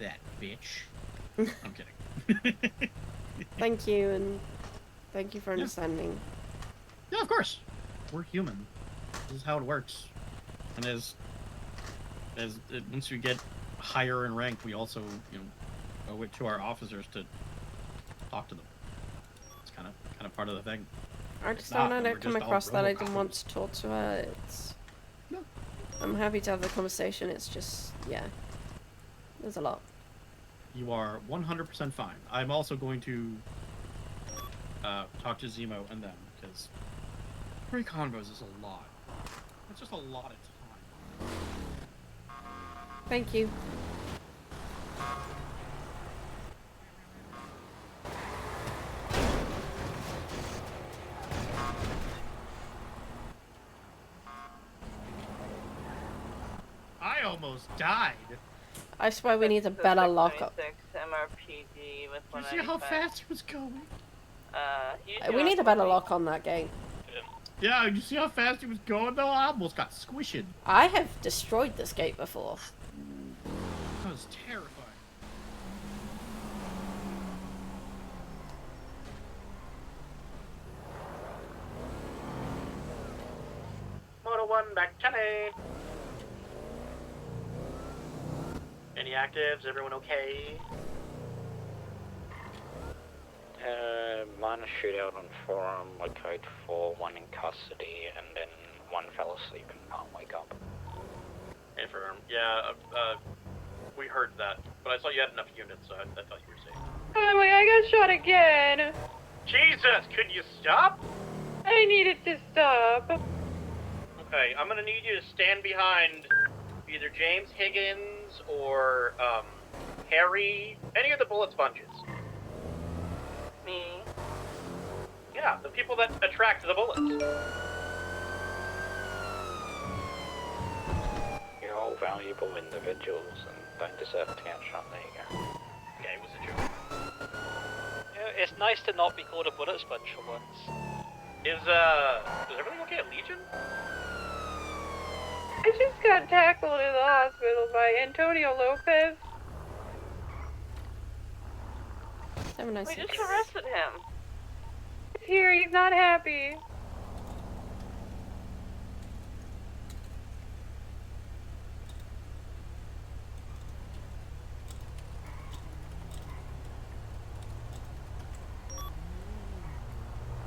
That bitch. I'm kidding. Thank you, and thank you for understanding. Yeah, of course. We're human. This is how it works. And once we get higher in rank, we also, owe it to our officers to talk to them. It's kind of part of the thing. I just don't want to come across that I didn't want to talk to her. I'm happy to have the conversation. It's just, yeah, there's a lot. You are 100% fine. I'm also going to talk to Zemo and them, because 3 convos is a lot. That's just a lot of time. Thank you. I almost died. I swear we need a better lockup. MRPD with Did you see how fast he was going? We need a better lock on that gate. Yeah, did you see how fast he was going though? I almost got squished. I have destroyed this gate before. That was terrifying. Motor 1, back Charlie. Any actives? Everyone okay? Minor shootout on forum, like code 4, 1 in custody, and then 1 fell asleep and can't wake up. Confirm. Yeah, we heard that, but I saw you had enough units, so I thought you were safe. Oh my, I got shot again. Jesus, could you stop? I needed to stop. Okay, I'm gonna need you to stand behind either James Higgins or Harry, any of the bullet sponges. Me? Yeah, the people that attract the bullets. You're all valuable individuals and don't deserve to get shot. There you go. Okay, it was a joke. Yeah, it's nice to not be called a bullet sponge for once. Is everything okay at Legion? I just got tackled in the hospital by Antonio Lopez. We just arrested him. He's here, he's not happy.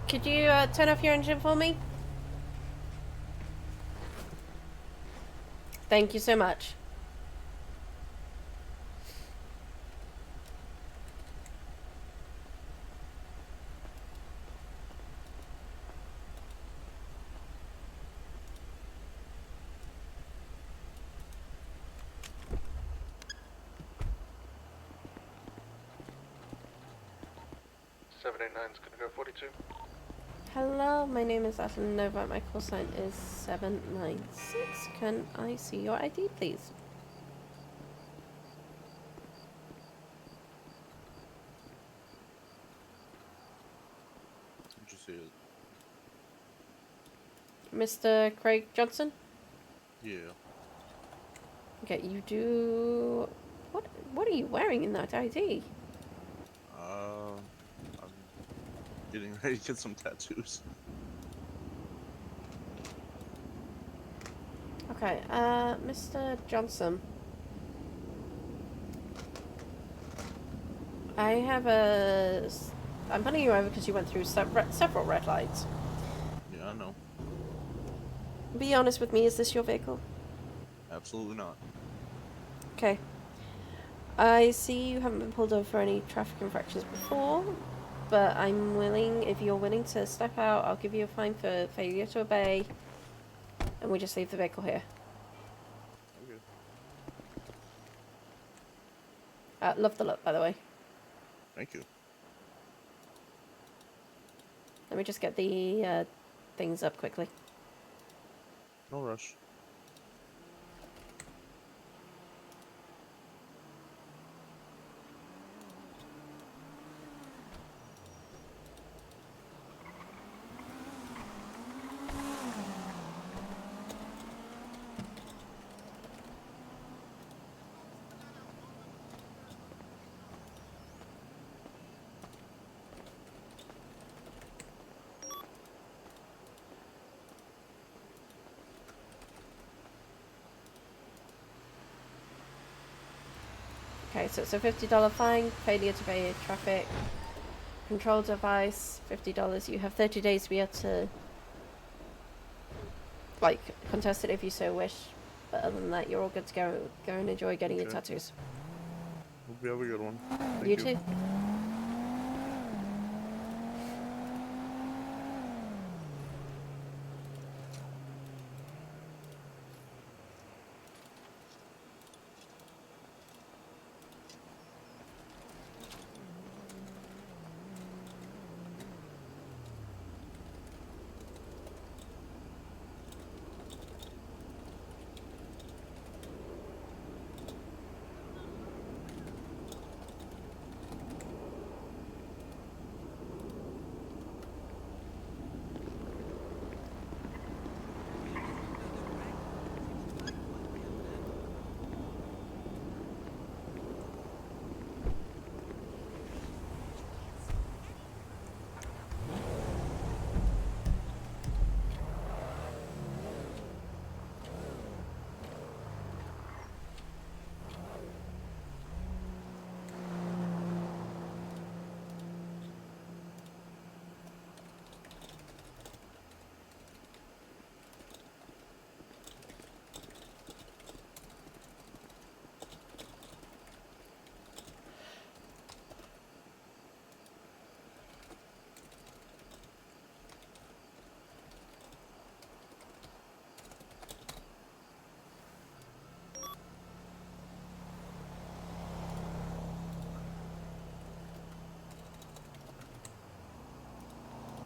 Could you turn off your engine for me? Thank you so much. $789's gonna go 42. Hello, my name is Atalin, Novak. My call sign is 796. Can I see your ID, please? Did you see it? Mr. Craig Johnson? Yeah. Okay, you do... What are you wearing in that ID? I'm getting ready to get some tattoos. Okay, Mr. Johnson. I have a... I'm putting you over because you went through several red lights. Yeah, I know. Be honest with me, is this your vehicle? Absolutely not. Okay. I see you haven't been pulled over for any traffic infractions before, but I'm willing, if you're willing to step out, I'll give you a fine for failure to obey, and we just leave the vehicle here. Okay. Love the look, by the way. Thank you. Let me just get the things up quickly. No rush. Okay, so it's a $50 fine, failure to obey traffic, control device, $50. You have 30 days to be able to, like, contest it if you so wish. But other than that, you're all good to go. Go and enjoy getting your tattoos. Hope you have a good one. Thank You too.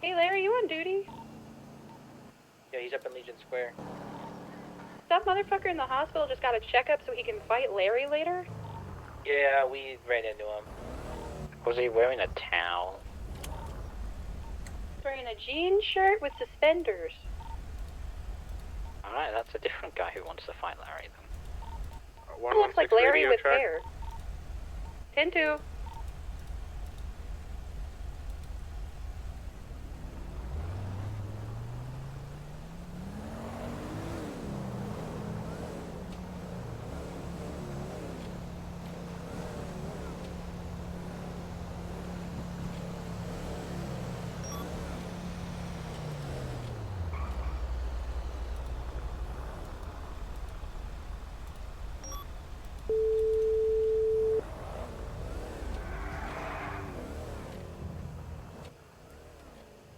Hey Larry, you on duty? Yeah, he's up in Legion Square. That motherfucker in the hospital just got a checkup so he can fight Larry later? Yeah, we ran into him. Was he wearing a towel? wearing a jean shirt with suspenders. Alright, that's a different guy who wants to fight Larry then. He looks like Larry with hair. 10-2.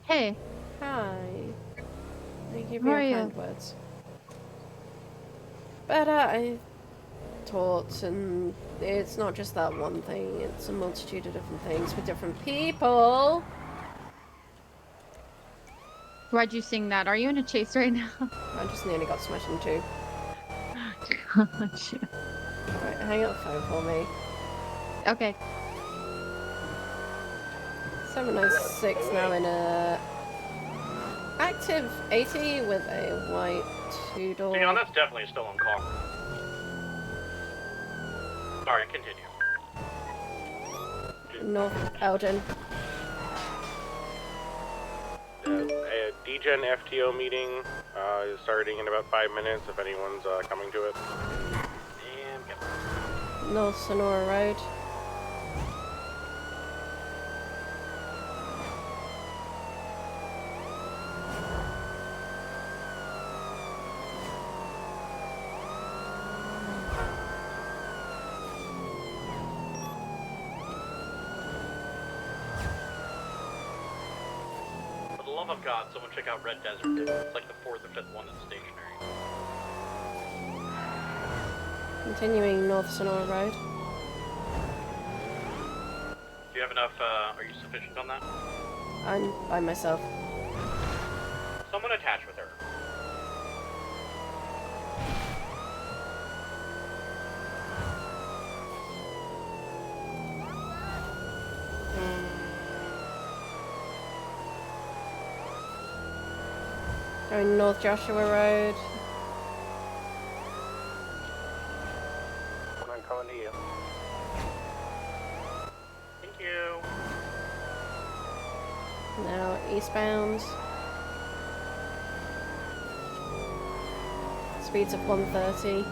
Hey. Hi. Thank you How for are your you? kind words. But I taught, and it's not just that one thing, it's a multitude of different things with different people. Why'd you sing that? Are you in a chase right now? I just nearly got smashed in two. Gotcha. Right, hang up the phone for me. Okay. 706 now in a active 80 with a white two-door. Leon, that's definitely still on call. Sorry, continue. North Elgin. A DGen FTO meeting is starting in about 5 minutes if anyone's coming to it. North Sonora Road. For the love of God, someone check out Red Desert. It's like the 4th or 5th one that's stationary. Continuing North Sonora Road. Do you have enough, are you sufficient on that? I'm by myself. Someone attach with her. Going North Joshua Road. I'm coming to you. Thank you. Now eastbound. Speeds of 130.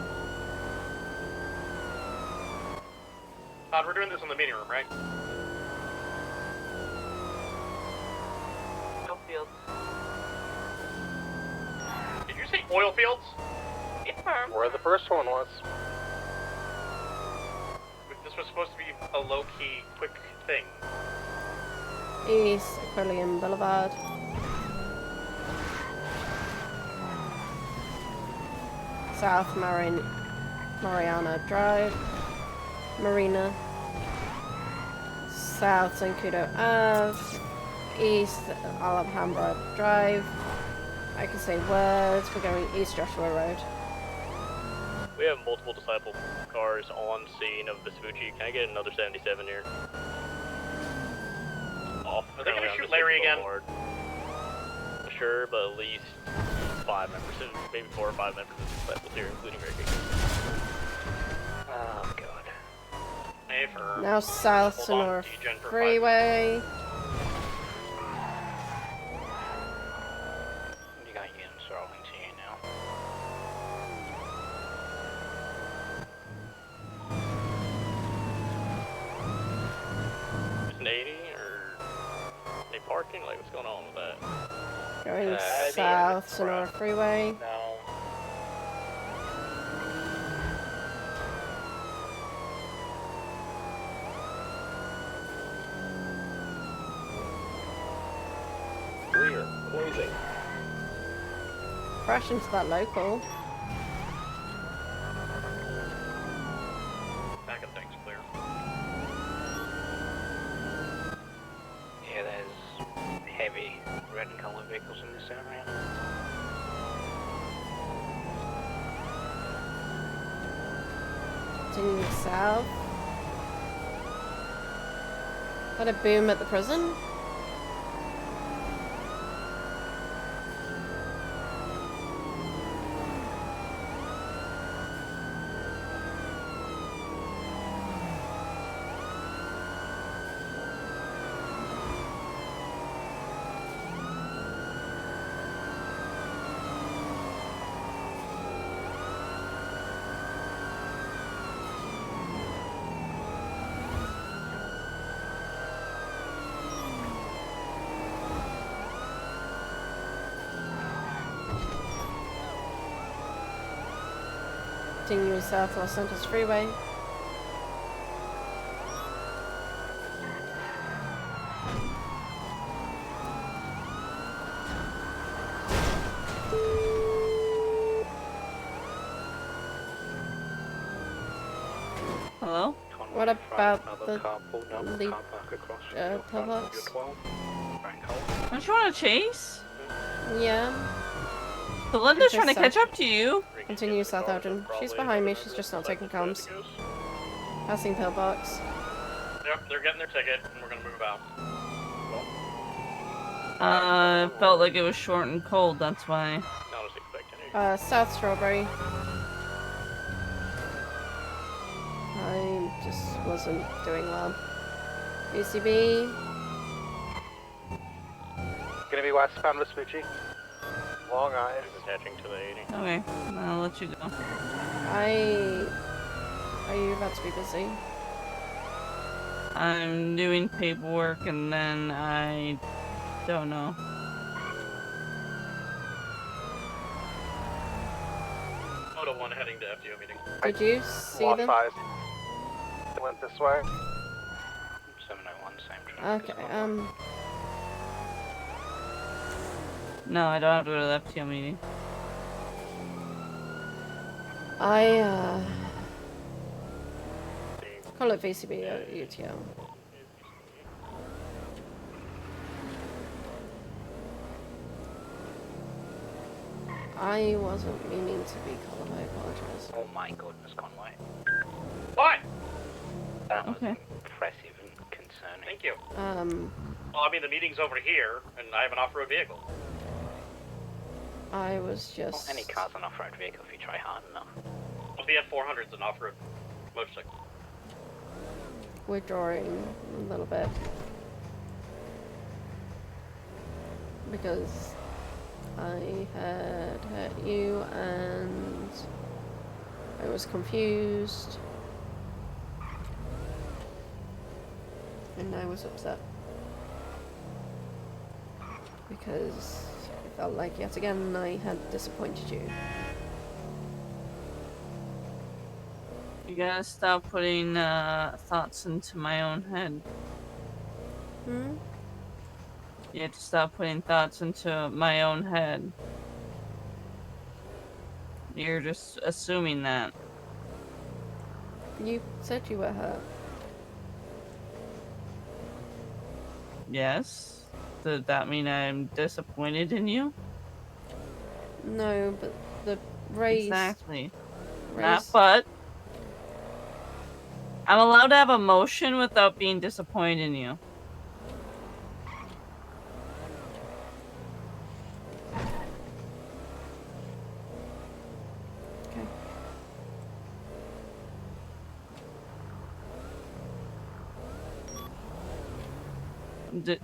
Todd, we're doing this in the meeting room, right? Fields. Did you say oil fields? Confirmed. Where the first one was. This was supposed to be a low-key, quick thing. East Aquilium Boulevard. South Mariana Drive. Marina. South Zancudo Ave. East Alhambra Drive. I can say words. We're going East Joshua Road. We have multiple disciple cars on scene of Vespucci. Can I get another 77 here? Off. Are they gonna currently on shoot Larry Vespucci again? Boulevard. Sure, but at least 5 members, maybe 4 or 5 members of disciples here, including Ricky. Oh god. Hey, for Now South hold on, Sonora DGen for 5 Freeway. You got units rolling to you now. Is it 80 or any parking? Like, what's going on with that? Going the South Sonora Freeway. No. Clear. Closing. Crash into that local. Back of things clear. Yeah, there's heavy red color vehicles in this area. Continuing south. Had a boom at the prison. Continue south Los Santos Freeway. Hello? What about the pillbox? Don't you want to chase? Yeah. Belinda's trying to catch up to you. Continue south, Elgin. She's behind me, she's just not taking comms. Passing pillbox. Yep, they're getting their ticket, and we're gonna move out. Felt like it was short and cold, that's why. Not as expected. South Strawberry. I just wasn't doing well. UCB. Gonna be westbound Vespucci. Long eyes. Attaching to the 80. Okay, I'll let you go. Are you about to be busy? I'm doing paperwork and then I don't know. Moto 1 heading to FTO meeting. Did you see Lost them? eyes. They went this way. 701, same traffic. Okay, No, I don't have to go to the FTO meeting. Call it VCB or UTO. I wasn't meaning to be called, I apologize. Oh my goodness, Conway. What? That was Okay. impressive and concerning. Thank you. Well, I mean, the meeting's over here, and I have an off-road vehicle. I was just... Well, any car's an off-road vehicle if you try hard enough. Well, the F400's an off-road motorcycle. withdrawing a little bit. Because I had hurt you and I was confused. And I was upset. Because I felt like yet again I had disappointed you. You gotta stop putting thoughts into my own head. Hmm? You have to stop putting thoughts into my own head. You're just assuming that. You said you were hurt. Yes? Does that mean I'm disappointed in you? No, but the raise... Exactly. Raise... Not but. I'm allowed to have emotion without being disappointed in you. Okay.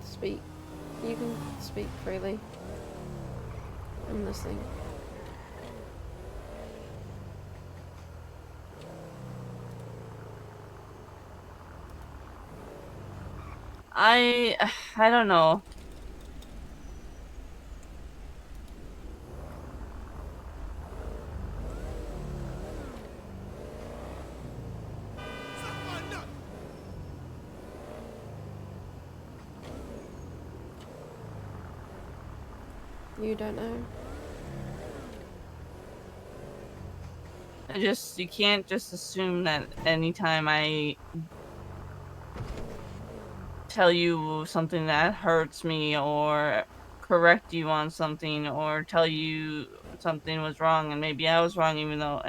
Speak. You can speak freely. I'm listening. I don't know. You don't know? You can't just assume that anytime I tell you something that hurts me or correct you on something or tell you something was wrong and maybe I was wrong even though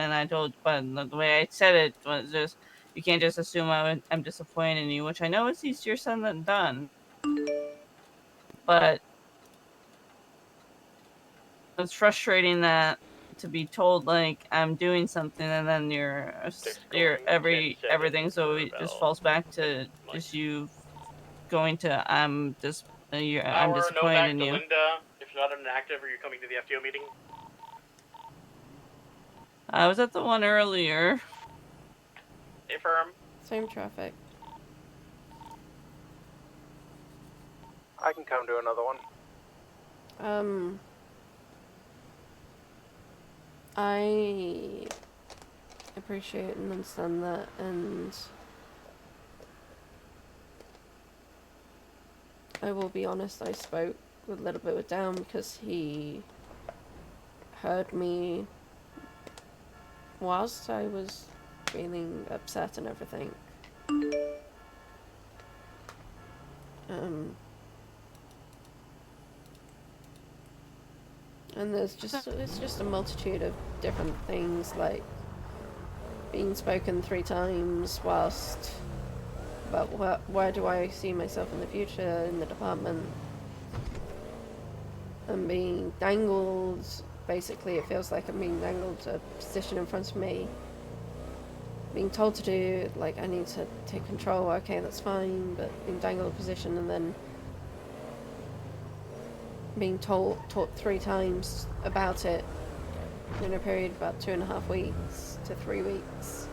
but the way I said it was just you can't just assume I'm disappointed in you, which I know is easier said than done, but it's frustrating that to be told like I'm doing something and then everything so it just falls back to just you going to I'm disappointed Novak in to you. Linda, if you're not inactive, are you coming to the FTO meeting? I was at the one earlier. Hey, firm. Same traffic. I can come to another one. I appreciate and understand that, and I will be honest, I spoke a little bit with Dan because he heard me whilst I was feeling upset and everything. And it's just a multitude of different things, like being spoken 3 times whilst about where do I see myself in the future in the department, and being dangled. Basically, it feels like I'm being dangled a position in front of me, being told to do, like, I need to take control. Okay, that's fine, but being dangled a position and then being taught 3 times about it in a period of about 2.5 weeks to 3 weeks.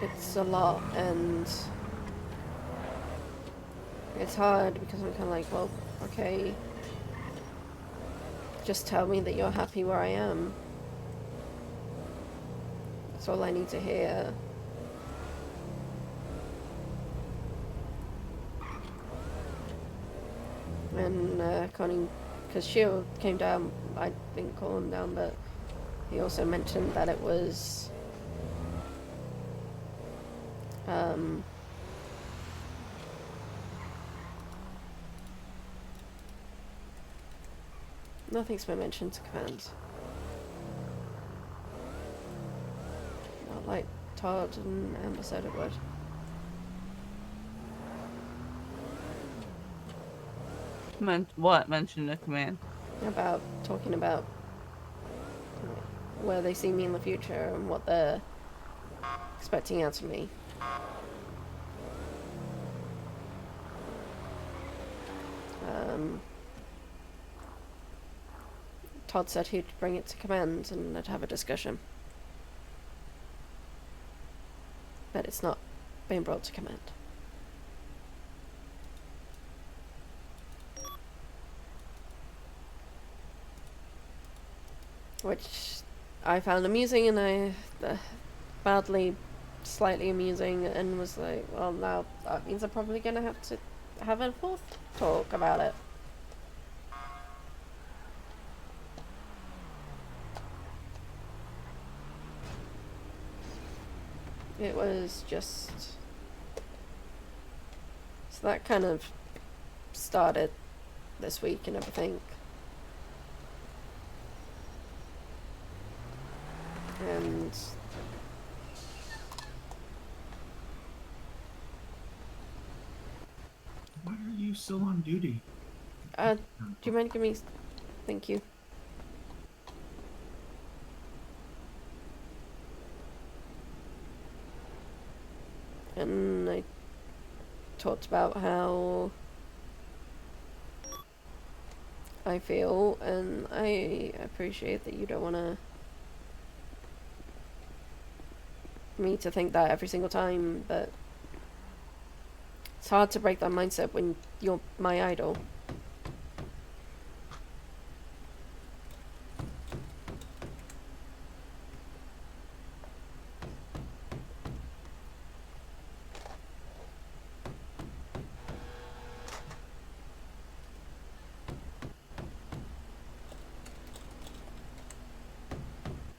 It's a lot, and it's hard because I'm kind of like, well, okay, just tell me that you're happy where I am. That's all I need to hear. And Connie, because Shield came down, I didn't call him down, but he also mentioned that it was nothing's been mentioned to command. Not like Todd and Amber said it would. What? Mention the command? About talking about where they see me in the future and what they're expecting out of me. Todd said he'd bring it to command and they'd have a discussion. But it's not being brought to command. Which I found amusing, and I badly, slightly amusing, and was like, well, now that means I'm probably going to have to have a 4th talk about it. It was just... So that kind of started this week and everything. And... Why are you still on duty? do you mind giving me... Thank you. And I talked about how I feel, and I appreciate that you don't want me to think that every single time, but it's hard to break that mindset when you're my idol.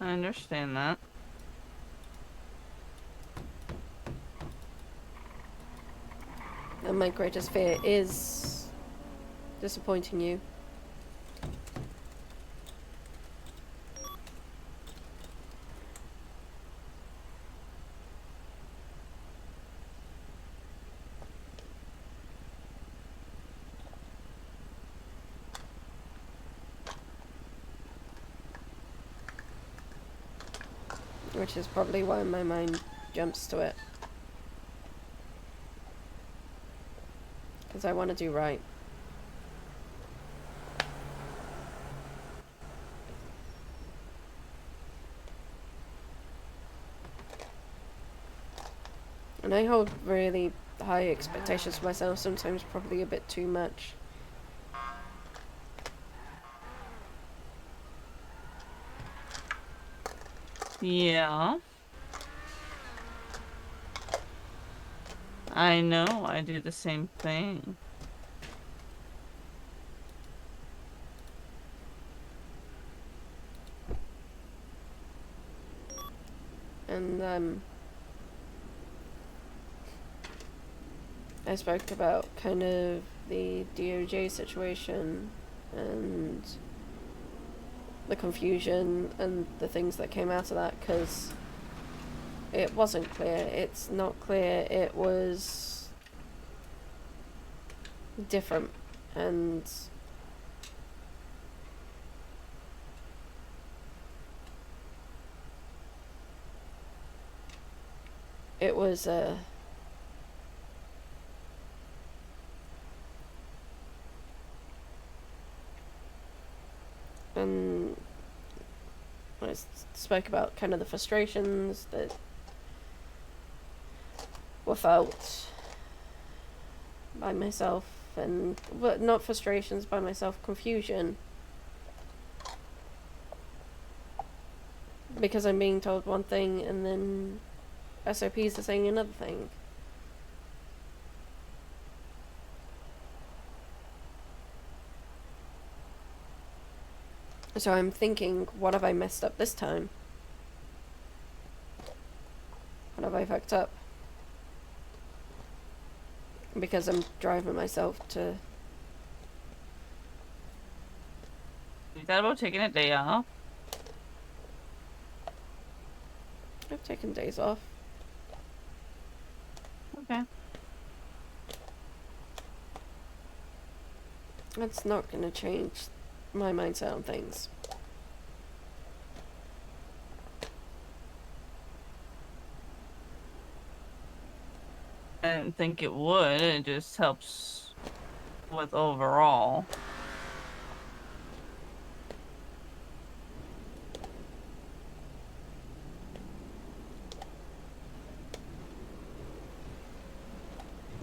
I understand that. And my greatest fear is disappointing you. Which is probably why my mind jumps to it. Because I want to do right. And I hold really high expectations for myself, sometimes probably a bit too much. Yeah. I know, I do the same thing. And I spoke about kind of the DOJ situation and the confusion and the things that came out of that, because it wasn't clear. It's not clear. It was different, and it was and I spoke about kind of the frustrations that were felt by myself, and well, not frustrations by myself, confusion, because I'm being told one thing and then SOPs are saying another thing. So I'm thinking, what have I messed up this time? What have I fucked up? Because I'm driving myself to... You thought about taking a day off? I've taken days off. Okay. That's not going to change my mindset on things. I didn't think it would. It just helps with overall.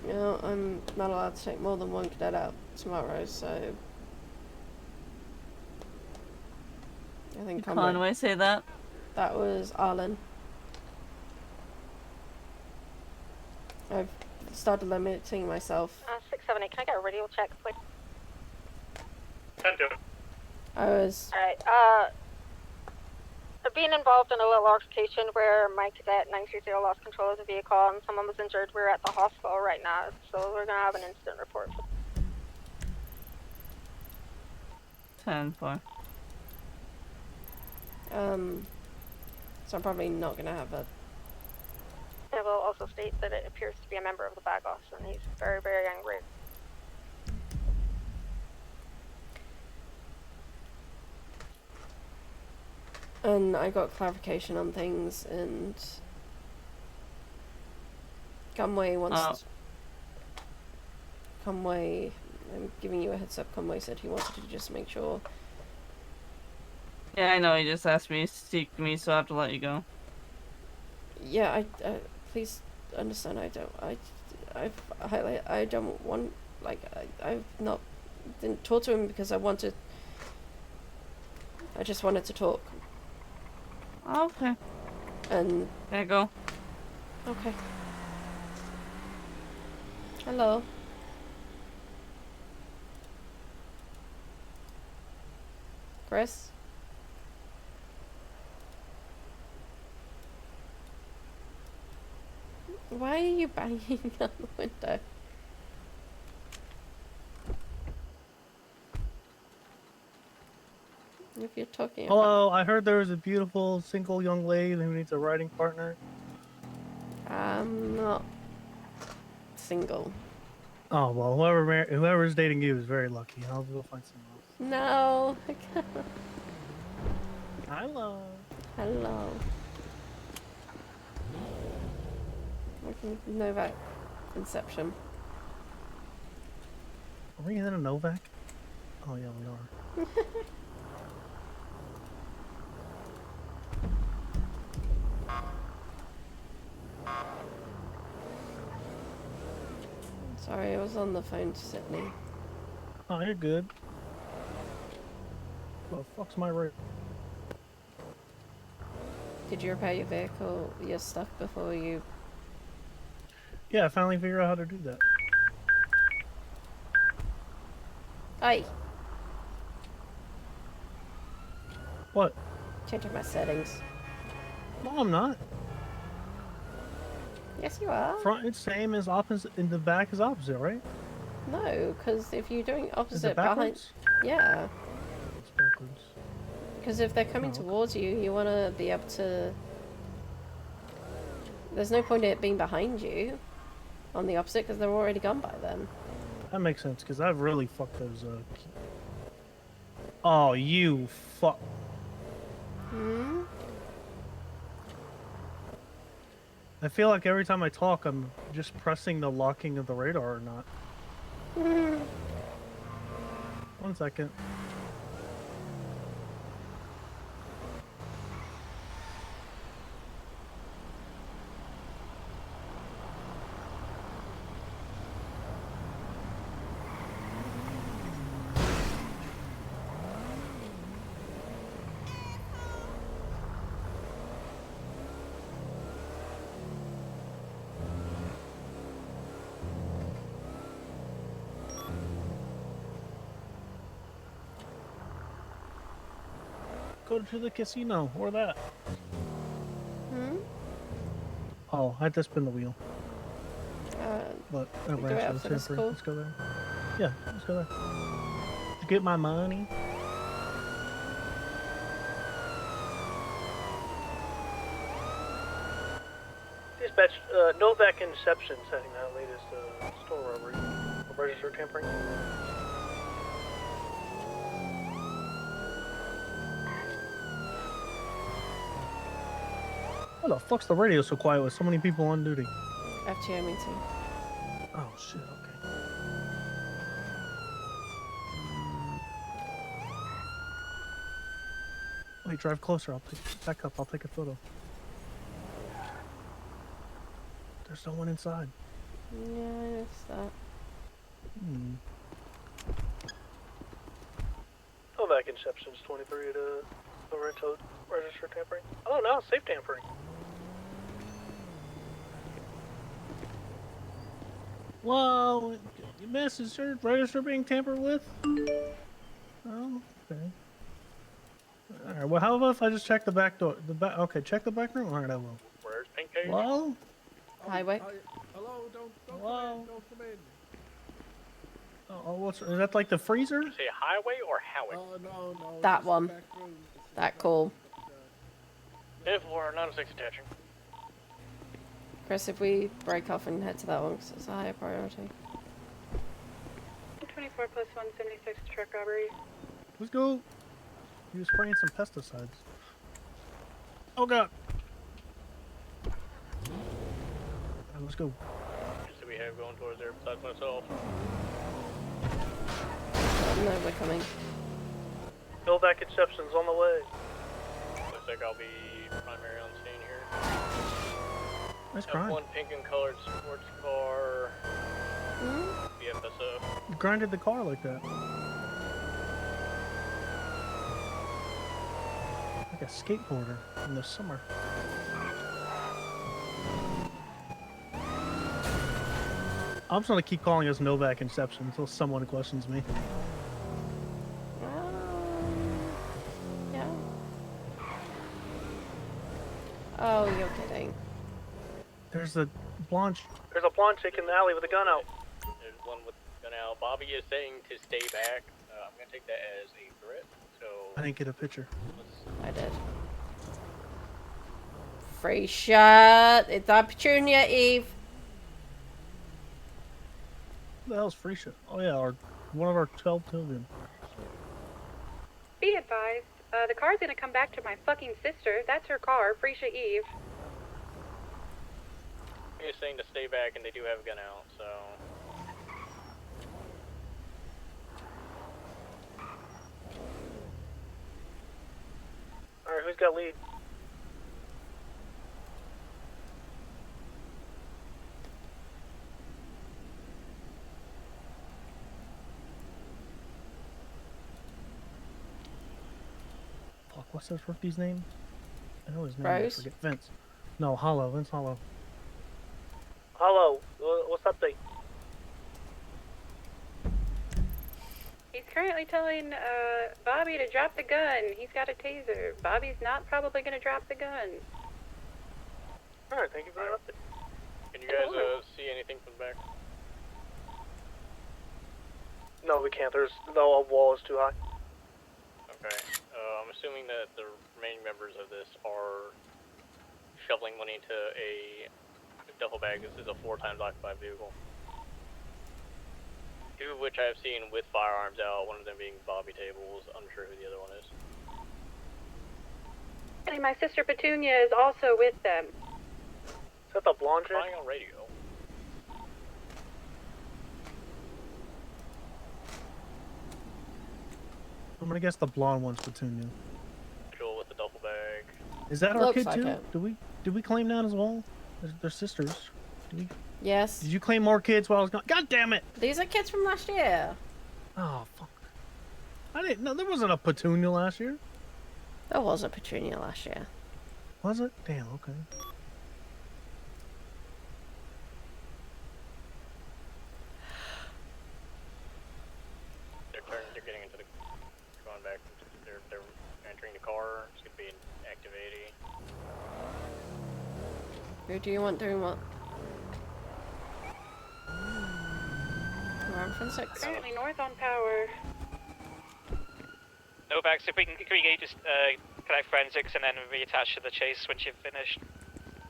You know, I'm not allowed to take more than one cadet out tomorrow, so... I think Did Conway say that? That was Arlen. I've started limiting myself. 678, can I get a radio check, please? 10-2. I was... Alright, being involved in a little altercation where my cadet 930 lost control of the vehicle and someone was injured. We're at the hospital right now, so we're gonna have an incident report. 10-4. So I'm probably not gonna have a... I will also state that it appears to be a member of the Bagos, and he's very, very angry. And I got clarification on things, and Conway wants Conway, I'm giving you a heads up, Conway said he wanted to just make sure. Yeah, I know, he just asked me to speak to me, so I have to let you go. Yeah, please understand, I don't want, like, I've not, didn't talk to him because I just wanted to talk. Okay. And... There you go. Okay. Hello. Chris? Why are you banging on the window? If you're talking about... Hello, I heard there was a beautiful single young lady who needs a riding partner. I'm not single. Oh, well, whoever's dating you is very lucky. I'll go find someone else. No, I can't. Hello. Hello. Novak Inception. Are we in a Novak? Oh, yeah, we are. Sorry, I was on the phone to Sydney. Oh, you're good. Well, fuck's my rate? Did you repair your vehicle, your stuff before you... Yeah, I finally figured out how to do that. Hey! What? Changing my settings. No, I'm not. Yes, you are. Front is same as opposite, and the back is opposite, right? No, because if you're doing Is opposite it behind... backwards? Yeah. It's backwards. Because if they're coming towards you, you want to be able to... There's no point in it being behind you on the opposite, because they're already gone by then. That makes sense, because I've really fucked those, Oh, you fuck... Hmm? I feel like every time I talk, I'm just pressing the locking of the radar or not. 1 second. Go to the casino, or that. Hmm? Oh, I had to spin the wheel. But we go ran out so for the temporary. school? Let's go there. Yeah, let's go there. To get my money. Dispatch, Novak Inception setting that latest store robbery. Register tampering. Why the fuck's the radio so quiet with so many people on duty? FTO meeting. Oh shit, okay. Wait, drive closer, I'll take back up, I'll take a photo. There's no one inside. Yeah, I noticed that. Novak Inception's 23 to the register tampering. Oh no, safe tampering. Whoa, you missed. Is your register being tampered with? Oh, okay. Alright, well, how about if I just check the back door? Okay, check the back room? Alright, I will. Where's Pink Cage? Hello? Highway. Hello, don't come in, don't come in. Oh, is that like the freezer? Say highway or Howick? No. That one. That call. If we're 96 attaching. Chris, if we break off and head to that one, because it's a higher priority. 24 plus 176 truck robbery. Let's go. He was spraying some pesticides. Oh god. Let's go. So we have going towards there besides myself. No, we're coming. Novak Inception's on the way. Looks like I'll be primary on scene here. Nice Have grind. one pink and colored sports car. BFSO. You grinded the car like that. Like a skateboarder in the summer. I'm just gonna keep calling us Novak Inception until someone questions me. Yeah. Oh, you're kidding. There's a blonde chick in the alley with a gun out. There's one with gun out. Bobby is saying to stay back. I'm gonna take that as a threat. So I didn't get a picture. I did. Free shot. It's opportunity, Eve. What the hell's free shit? Oh yeah, one of our 12 children. Be advised, the car's gonna come back to my fucking sister. That's her car, Freisha Eve. He's saying to stay back, and they do have a gun out. So All right, who's got lead? what's this rookie's name? I know his name. Rose? I forget. Vince. No, Hollow. Vince Hollow. Hello, what's up, thing? He's currently telling Bobby to drop the gun. He's got a taser. Bobby's not probably going to drop the gun. Alright, thank you for that update. Can you guys see anything from the back? No, we can't. The wall is too high. Okay. I'm assuming that the remaining members of this are shoveling money into a duffel bag. This is a 4 times occupied vehicle. 2 of which I have seen with firearms out, one of them being Bobby Tables. Unsure who the other one is. And my sister Petunia is also with them. Is that the blonde chick? Flying on radio. I'm gonna guess the blonde one's Petunia. Joel with the duffel bag. Is that our Looks kid like too? it. Did we claim that as well? They're sisters. Did we? Yes. Did you claim more kids while I was gone? God damn it! These are kids from last year. Oh fuck! I didn't know there wasn't a Petunia last year. There was a Petunia last year. Was it? Damn. Okay. They're getting into the, going back. They're entering the car. It's gonna be an active 80. Who do you want doing what? Around from 6. Currently north on power. Novak, so if we can just collect forensics and then reattach to the chase once you've finished.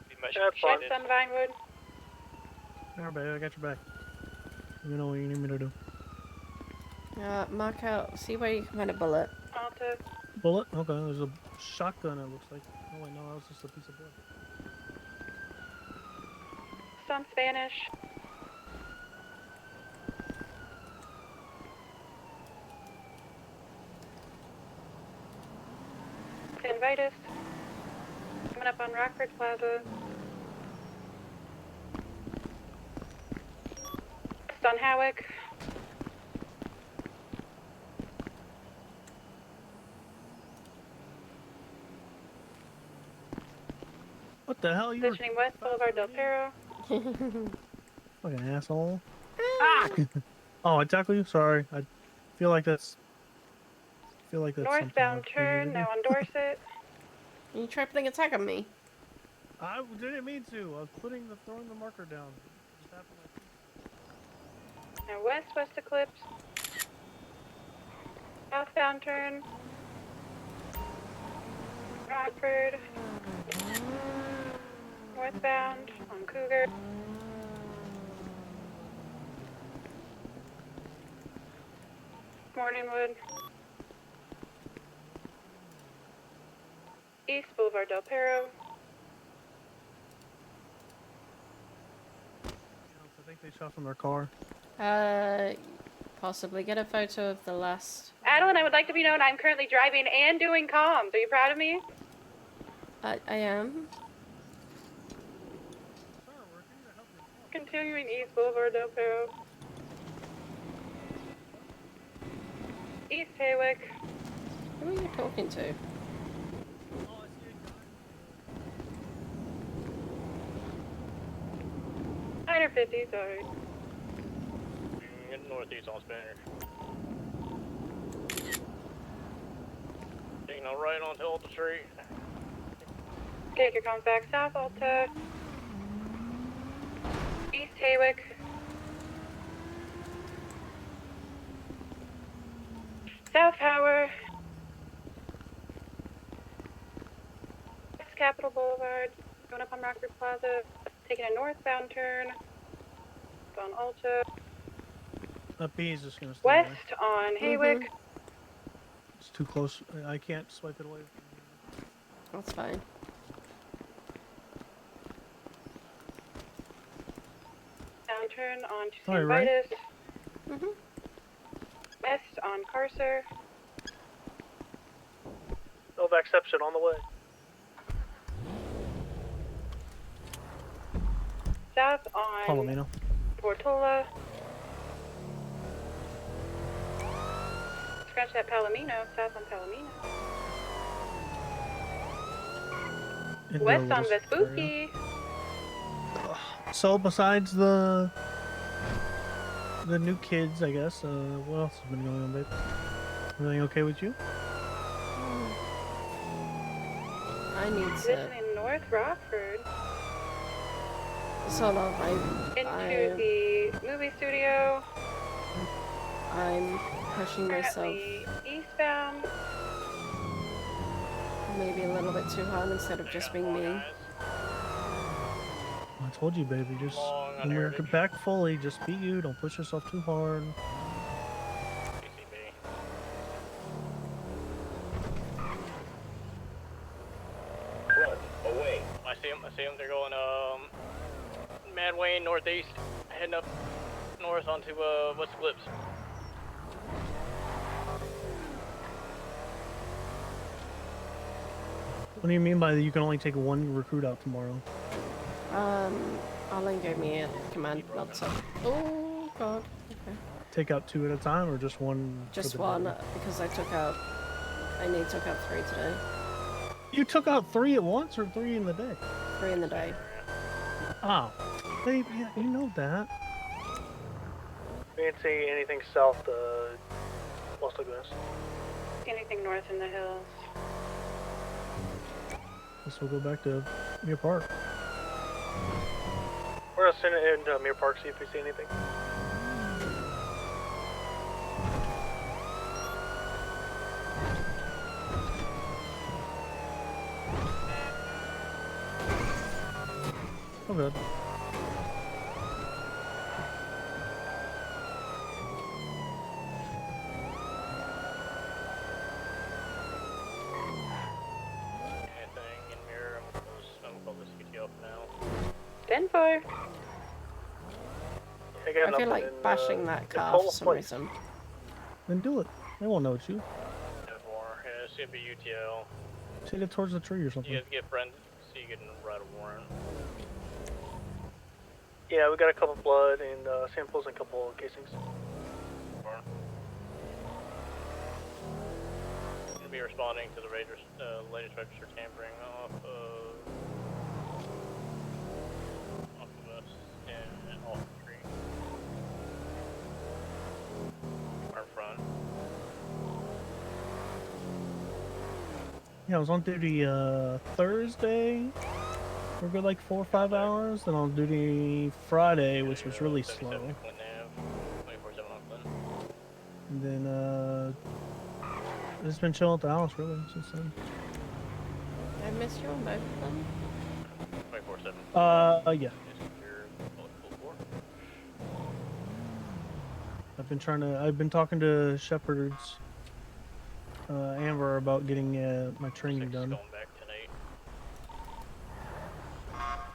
Be much appreciated. Shift on Vinewood. Alright, baby, I got your back. Let me know what you need me to do. Mark out. See where you can find a bullet. Alta. Bullet? Okay, there's a shotgun. It looks like. Oh wait, no, that was just a piece of wood. Some Spanish. Invitus. Coming up on Rockford Plaza. West on Howick. What the hell? You were Positioning West Boulevard Del Perro. fucking asshole. Ah! Oh, I tackled you? Sorry. I feel like that's. Northbound turn, now on Dorset. You try putting a tag on me. I didn't mean to. I was throwing the marker down. Just happened like- Now west Eclipse. Southbound turn. Rockford. Northbound on Cougar. Morningwood. East Boulevard Del Perro. I think they shot from their car. Possibly get a photo of the last. Atalin, I would like to be known I'm currently driving and doing comms. Are you proud of me? I am. Continuing East Boulevard Del Perro. East Haywick. Who are you talking to? Niner 50, sorry. Northeast on Spanish. Taking a right onto Alta Street. Take your comms back south, Alta. East Haywick. South Power. West Capitol Boulevard. Going up on Rockford Plaza. Taking a northbound turn. On Alta. That B is just gonna stay West there. on Haywick. It's too close. I can't swipe it away. That's fine. Down turn on to Sorry, right? Vitus. West on Carcer. Novak exception on the way. South on Palomino. Portola. Scratch that Palomino, south on Palomino. into West a on little Vespucci. So besides the new kids, I guess, what else has been going on, babe? Everything okay with you? I need to. Visiting North Rockford. So no, Into the movie studio. I'm pushing myself Currently eastbound. maybe a little bit too hard instead of just being me. I told you, baby, just when we get back fully, just be you. Don't push yourself too hard. Away. I see them. They're going Madway northeast, heading up north onto West Clips. What do you mean by that? You can only take one recruit out tomorrow? Alan gave me a command not to. Oh god. Okay. Take out 2 at a time, or just one? Just for the one day? because I took out 3 today. You took out 3 at once, or 3 in the day? 3 in the day. Oh, babe, yeah, you know that. We didn't see anything south Los Lagunas. See anything north in the hills. Guess we'll go back to Mirror Park. We're gonna send it into Mirror Park, see if we see anything. Oh, good. Anything in mirror? I'm gonna call this CTO for now. 10-4. I feel like bashing that car for some reason. Then do it. They won't know it's you. 10-4. Yeah, it's gonna be UTL. Take it towards the tree or something. You guys get friends, so you can write a warrant. Yeah, we got a couple blood and samples and a couple casings. Gonna be responding to the latest registered tampering off of us and off the tree. Our front. Yeah, I was on duty Thursday for a good like 4 or 5 hours, then on duty Friday, which was really slow. And then I've just been chilling at the house really since then. I missed you on both of them. 24/7. Yeah. I've been talking to Shepard's Amber about getting my training done. Going back tonight.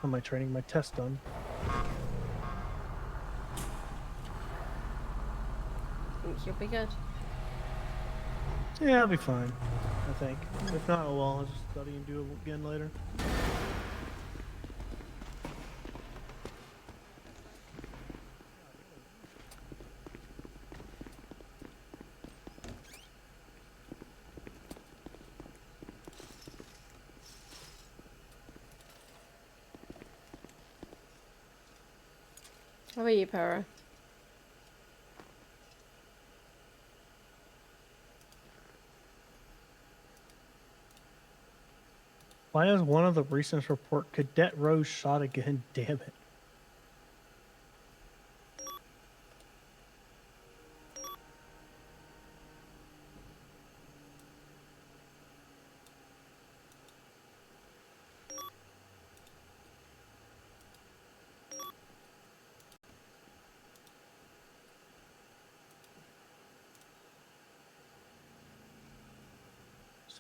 Not my training, my test done. Think you'll be good. Yeah, I'll be fine, I think. If not, oh well, I'll just study and do it again later. How about you, Para? Why is one of the recent report Cadet Rose shot again? Damn it.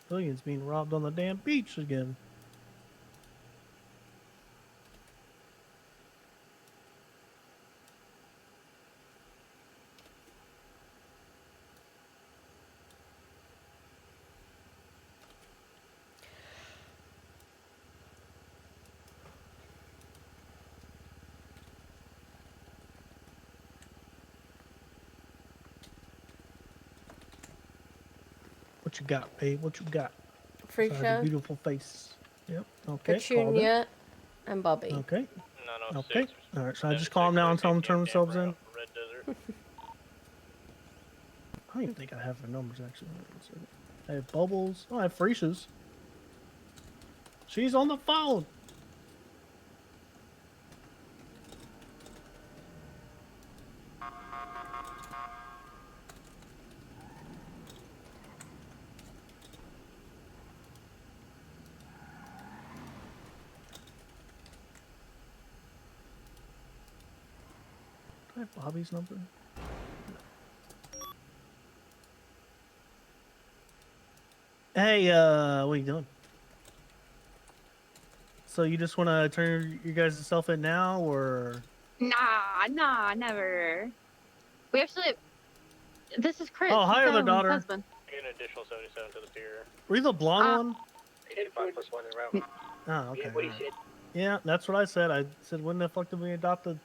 Civilians being robbed on the damn beach again. What you got, babe? What you got? Free Besides show? a beautiful face. Yep. Okay. called it. Petunia and Bobby. Okay. 906. Okay. All right. So I just call them now and tell them to turn themselves in. Red Desert. I don't even think I have their numbers actually. I have Bubbles. Oh, I have Freesia's. She's on the phone. Do I have Bobby's number? Hey, what are you doing? So you just want to turn you guys' self in now, or? Nah, never. We actually. This is Chris. Oh, hi, he's other Adeline's daughter. husband. Get an additional 77 to the pier. Were you the blonde one? 85 plus 1 en route. Oh, okay. Yeah, what he said. Yeah, that's what I said. I said, when the fuck did we adopt a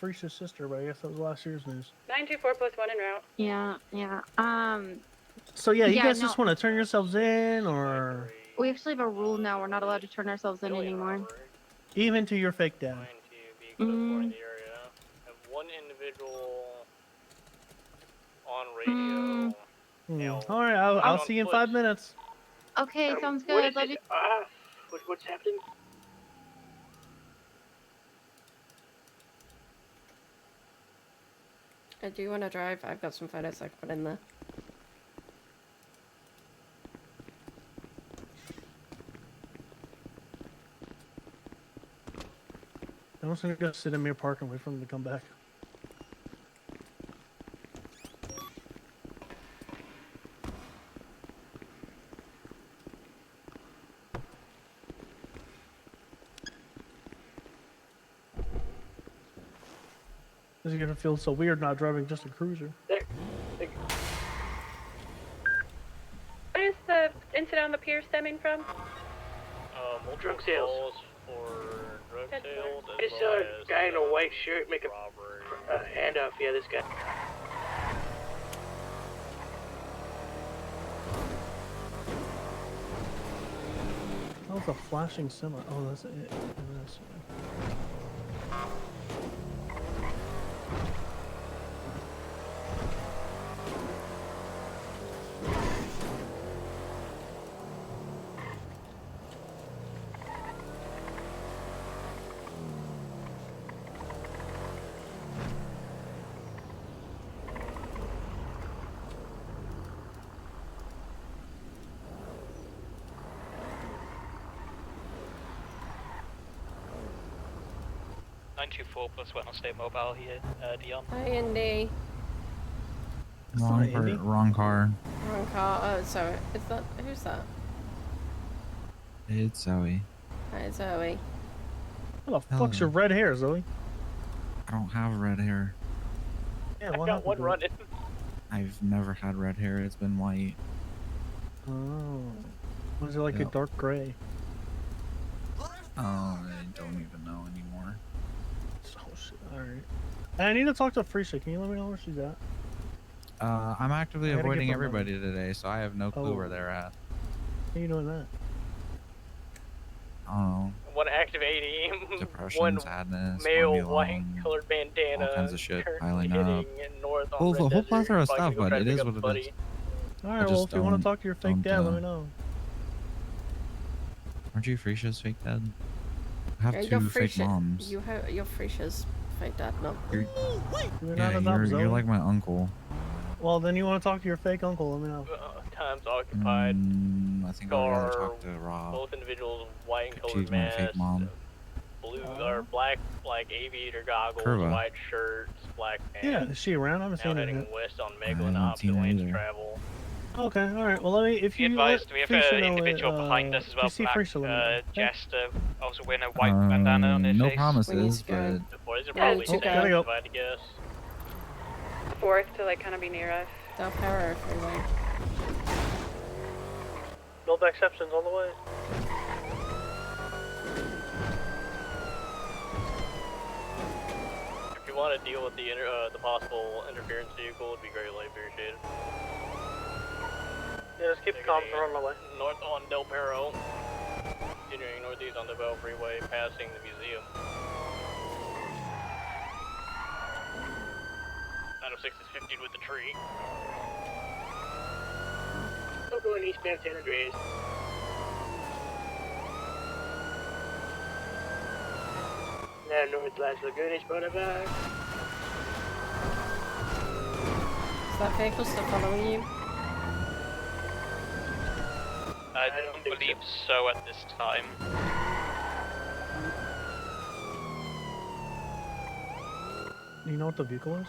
Freesia's sister? But I guess that was last year's news. 924 plus 1 en route. Yeah. So yeah, you Yeah, guys no. just want to turn yourselves in, or We actually have a rule now. We're not allowed to turn ourselves in anymore. even to your fake dad? Mm. Have one individual on radio. All right, I'll see you in 5 minutes. Okay, sounds What good. is Love it? you. What's happening? Do you want to drive? I've got some photos I can put in there. I'm just gonna go sit in Mere Park and wait for them to come back. This is gonna feel so weird not driving just a cruiser. Where is the incident on the pier stemming from? Drug sales. Calls for drug sales as This well as guy in a white shirt make a handoff. Yeah, this guy. That was a flashing semi. Oh, that's it. That's plus 1 on stay mobile here, Dion. Hi, Indy. Wrong car. Wrong car. Oh, sorry. Is that who's that? It's Zoe. Hi, Zoe. What the fuck's your red hair, Zoe? I don't have red hair. Yeah, I what got happened one to it? running. I've never had red hair. It's been white. Oh. Was it like a Yep. dark gray? I don't even know anymore. Oh shit. Alright. I need to talk to Freesia. Can you let me know where she's at? I'm actively I gotta avoiding get the money. everybody today, so I have no clue where they're at. How you doing that? I don't know. One active 80, Depression, one sadness, male one white colored bandana, all kinds of shit currently piling hitting up. north on Well, Red the whole Desert. plethora of Probably stuff, gonna go but try to it pick is up what a it buddy. is. Alright, well, if you want to talk to your fake dad, let me know. Aren't you Freesia's fake dad? I have Yeah, two fake moms. You're Freesia's fake dad, no. You're Yeah, not adopt you're Zoe. like my uncle. Well, then you want to talk to your fake uncle, let me know. Times occupied. I think I'd rather Car, talk to Rob. both individuals white and She's colored my masks, fake mom. blue or black like aviator goggles, Curva. white shirts, black pants. Yeah, is she around? I haven't Now seen her heading yet. west on I Megalyn, haven't opposite seen her lanes of either. travel. Okay, alright, well, let me, if Be you advised, let we have Freesia an know individual it, behind us as if well, you see black Freesia, let me know. Jester, also wearing a white bandana on their No face. promises, but The boys are Yeah, probably we should staying, go. if I had to guess. 4th to like kind of be near us. Del Perro freeway. No back exceptions all the way. If you want to deal with the possible interference vehicle, it'd be greatly appreciated. Yeah, just keep the comms and run my way. North on Del Perro. continuing northeast on the Bell Freeway, passing the museum. 906 is 15 with the tree. Still going eastbound San Andreas. Now north Las Lagunas Boulevard. Is that vehicle still following you? I don't believe so at this time. Do you know what the vehicle is?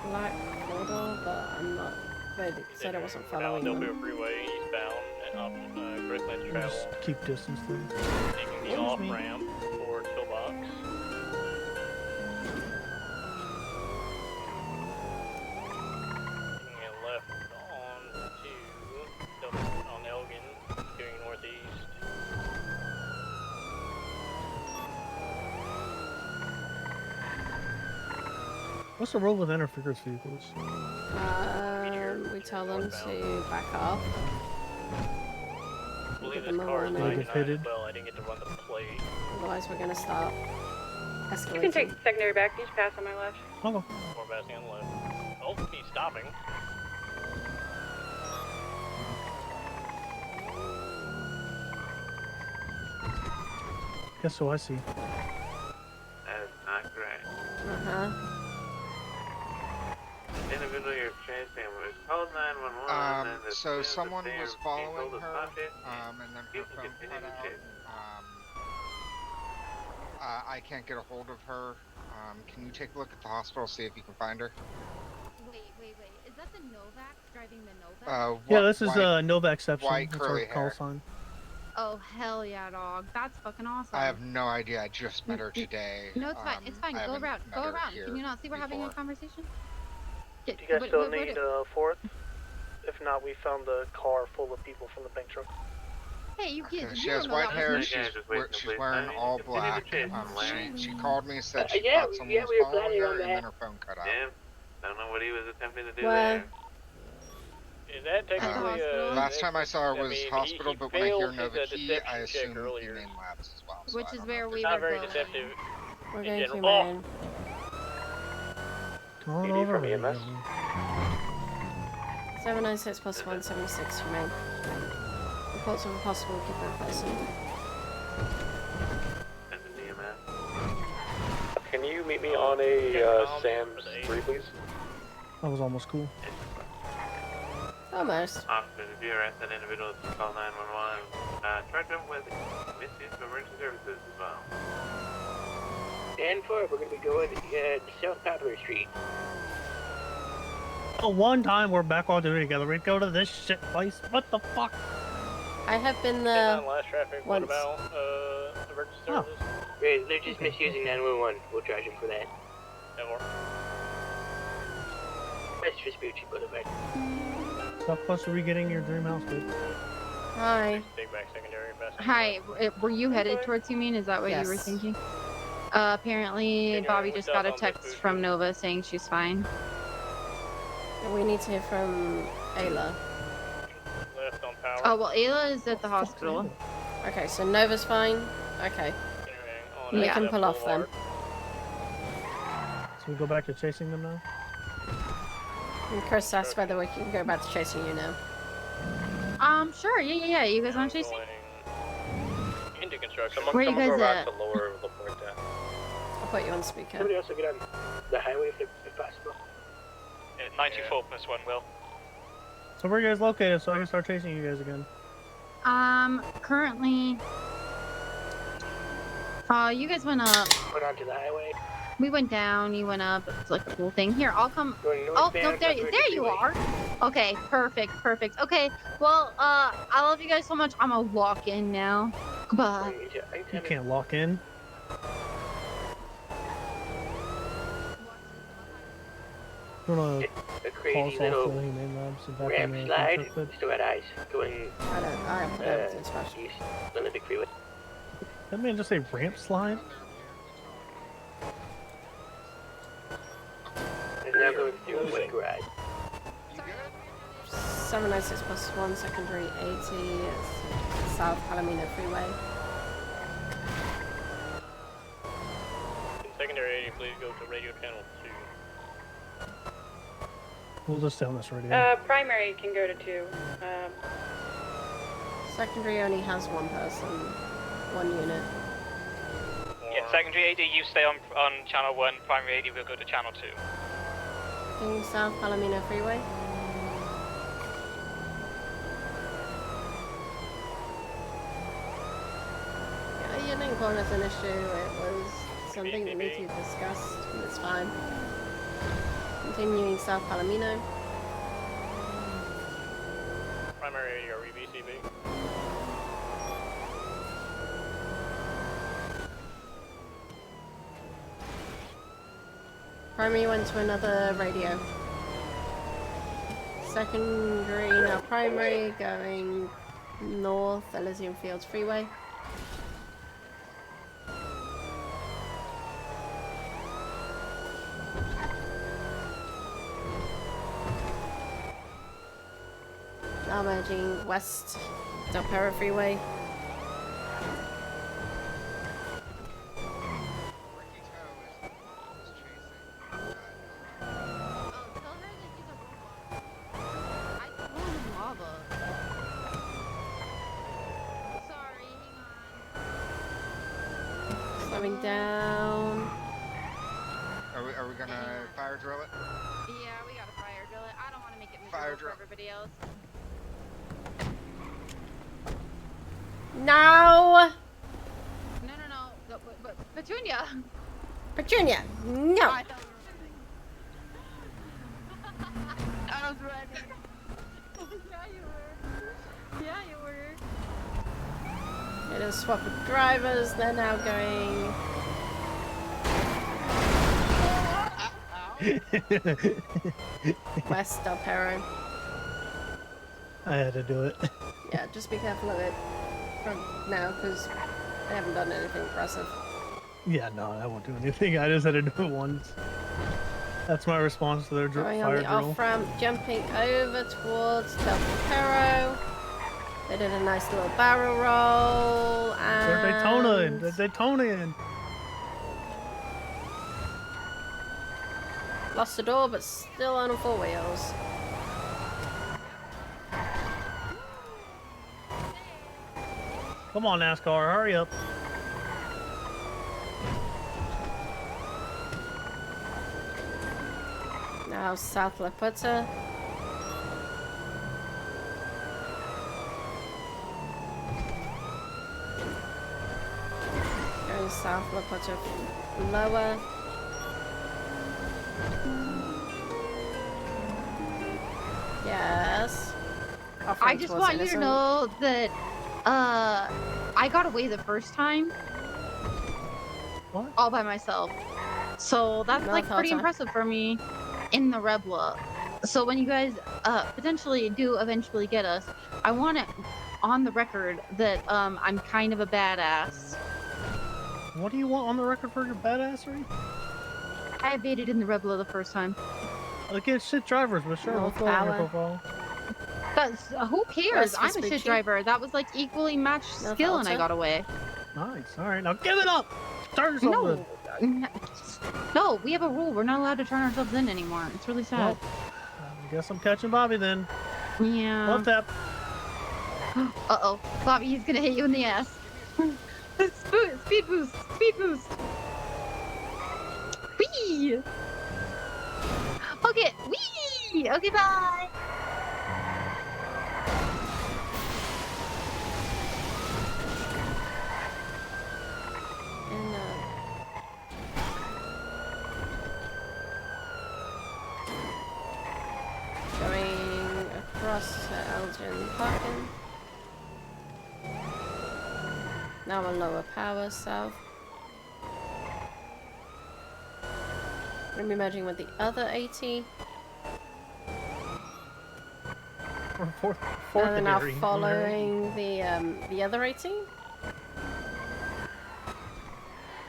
Black Corridor, but I'm not. They said I wasn't following Del them. Freeway eastbound and up correct lane to travel. Just keep distance then. Taking the off ramp for Toolbox. Taking a left on Elgin, going northeast. What's the role with interference vehicles? We tell them to back off. I believe Give this them a car is warning. 99 as well. I didn't get to run the plate. Otherwise, we're gonna start escalating. You can take the secondary back. You just pass on my left. Okay. More passing on the left. Oh, he's stopping. Guess so I see. That's not correct. Individual you're chasing was called 911. And So someone was following her, and then her phone cut out. I can't get a hold of her. Can you take a look at the hospital, see if you can find her? Wait. Is that the Novak driving the Novak? Yeah, this is Novak Seption. White That's our curly call hair. sign. Oh, hell yeah, dog. That's fucking awesome. I have no idea. I just met her today. No, it's fine. It's fine. I Go haven't around. met Go her around. here Can you not see we're having a before. conversation? Do you guys still need a fourth? If not, we found a car full of people from the bank truck. Hey, you kids. Okay, she has white hair. She's wearing all black. She called me, said she thought someone was following her, and then her phone cut out. Yeah, I don't know what he was attempting to do Where? there. Is that technically Last time I saw her was mean, hospital, he but when I hear failed his, Novak, deception I check assume he earlier. named labs as well. Which is where we Not were very going. deceptive. We're in going to general. man. Come on PD over. from EMS. 796 plus 176 remain. Reports of a possible kidnap person. That's an EMS. Can you meet me on a Sam's 3, please? That was almost cool. Almost. Officer, if you arrest that individual, call 911. Try to with misuse of emergency services as well. And 4, we're going to be going South Poplar Street. Oh, one time we're back all doing it together. We go to this shit place. What the fuck? I have been there last traffic. What once. about emergency services? Great, they're just misusing 911. We'll charge them for that. Never. West Vespucci Boulevard. How close are we getting your dream house, dude? Hi. Take back secondary. Hi. Were you headed towards Humane? Is that what you were Yes. thinking? Apparently, Bobby just got a text from Nova saying she's fine. We need to hear from Ayla. Left on power. Oh, well, Ayla is at the hospital. Okay, so Nova's fine. Okay. On We Yeah. can pull off then. So we go back to chasing them now? And Chris asked whether we can go back to chasing you now. Sure. Yeah. You guys want chasing? Into construction. Where you guys at? Lower LaPorte. I'll put you on speaker. Somebody else will get on the highway if possible. 94 plus 1 will. So where are you guys located so I can start chasing you guys again? Currently, you guys went up. Put onto the highway. We went down. You went up. It's like a cool thing. Here, I'll come. Going Oh, northbound, no, there you are. Okay, perfect. Okay, well, I love you guys so much. I'm gonna walk in now. Goodbye. You can't lock in. You wanna A call crazy us off little the main labs and back ramp on the slide. construct Still got eyes. Going I have put everything special. east. Olympic Freeway. That man just say ramp slide? And now going through the garage. 706+1, secondary 80, it's South Palomino Freeway. Secondary 80, please go to radio channel 2. We'll just stay on this radio. Primary can go to 2. Secondary only has one person, one unit. Yeah, secondary AD, you stay on channel 1, primary AD will go to channel 2. King South Palomino Freeway. Yeah, you didn't call it an issue, it was something that needs to be discussed, and it's fine. Continuing South Palomino. Primary 80, are we VCB? Primary went to another radio. Secondary, now primary, going north, Elysium Fields Freeway. Now merging west, Del Perro Freeway. Slowing down. Are we gonna fire drill it? Yeah, we gotta fire drill it. I don't want to make it Fire miserable drill. for everybody else. No! No, but Petunia! Petunia, no! I was ready. Yeah, you were. Yeah, you were. It is swap with drivers, they're now going... West Del Perro. I had to do it. Yeah, just be careful of it from now, because they haven't done anything impressive. Yeah, no, I won't do anything. I just had to do it once. That's my response to their Going on fire the drill. off-ramp, jumping over towards Del Perro. They did a nice little barrel roll, and... They're Daytona-ing! They're Daytona-ing! Lost the door, but still on 4 wheels. Come on, NASCAR, hurry up. Now South La Puta. Going South La Puta lower. Yes. I just want you to know that I got away the first time. What? All by myself. So that's No, like the whole pretty time. impressive for me in the Rebla. So when you guys potentially do eventually get us, I want it on the record that I'm kind of a badass. What do you want on the record for your badassery? I evaded in the Rebla the first time. Against shit drivers, but sure, No let's go on your power. profile. That's, who cares? West I'm a shit Vespucci. driver. That was like equally matched No skill and I filter. got away. Nice, alright, now give it up! Turn yourself in. No, we have a rule. We're not allowed to turn ourselves in anymore. It's really sad. Well, I guess I'm catching Bobby then. Yeah. Love tap. Uh-oh. Bobby, he's gonna hit you in the ass. Speed boost! Speed boost! Whee! Okay, whee! Okay, bye! And, going across to Elgin Parking. Now on lower power south. We're gonna be merging with the other 80. Fourth And they're now degree. following the other 80.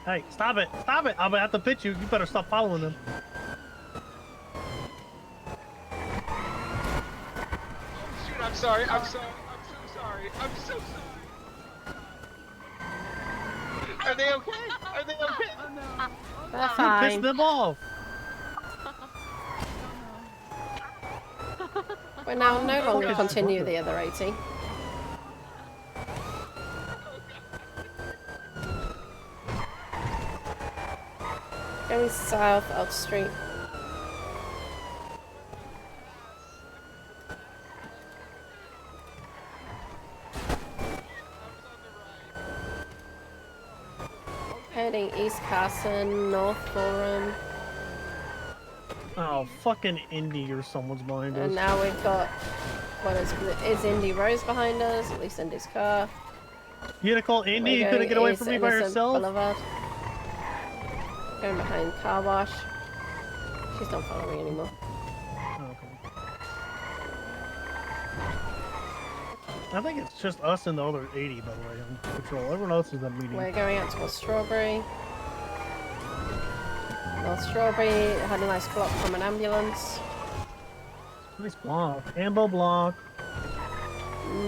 Hey, stop it! Stop it! I'm gonna have to pitch you. You better stop following them. sorry. I'm so sorry. I'm so sorry. Are they okay? Are they okay? Oh no. They're You fine. pissed them off. We now no Oh, longer God. continue the other 80. Going south out street. Heading East Carson, North Forum. Oh, fucking Indy or someone's behind us. And now we've got, what is Indy Rose behind us? At least Indy's car. You had to call Indy? You couldn't get away from me by yourself? Boulevard. Going behind Car Wash. She's not following anymore. I think it's just us and the other 80, by the way, on patrol. Everyone else is at meeting. We're going out towards Strawberry. North Strawberry had a nice block from an ambulance. Nice block. Ambo block.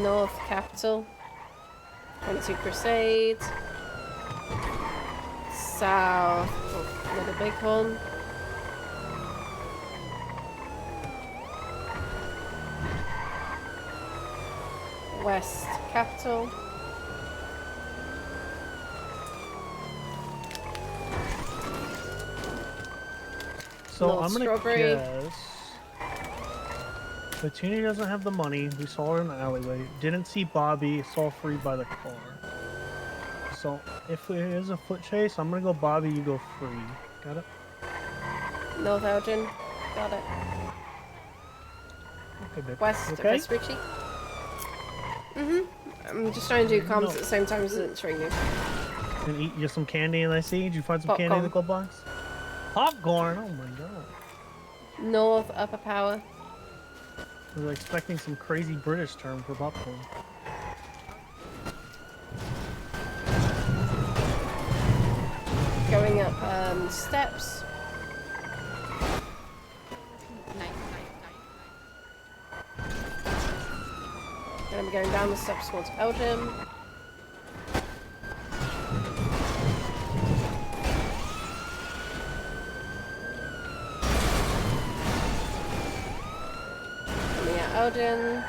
North Capital. 22 Crusade. South Little Bighorn. West Capital. So North I'm gonna Strawberry. guess Petunia doesn't have the money. We saw her in the alleyway. Didn't see Bobby. Saw Free by the car. So if it is a foot chase, I'm gonna go Bobby. You go Free. Got it? North Elgin. Got it. Okay, babe. West Okay? Vespucci. I'm just trying to do comms at the same time as answering you. And eat you some candy in I see. Did you find some candy in the glove box? Popcorn. Oh my god. North Upper Power. I was expecting some crazy British term for popcorn. Going up steps. Then we're going down the steps towards Belgium. Coming out Elgin.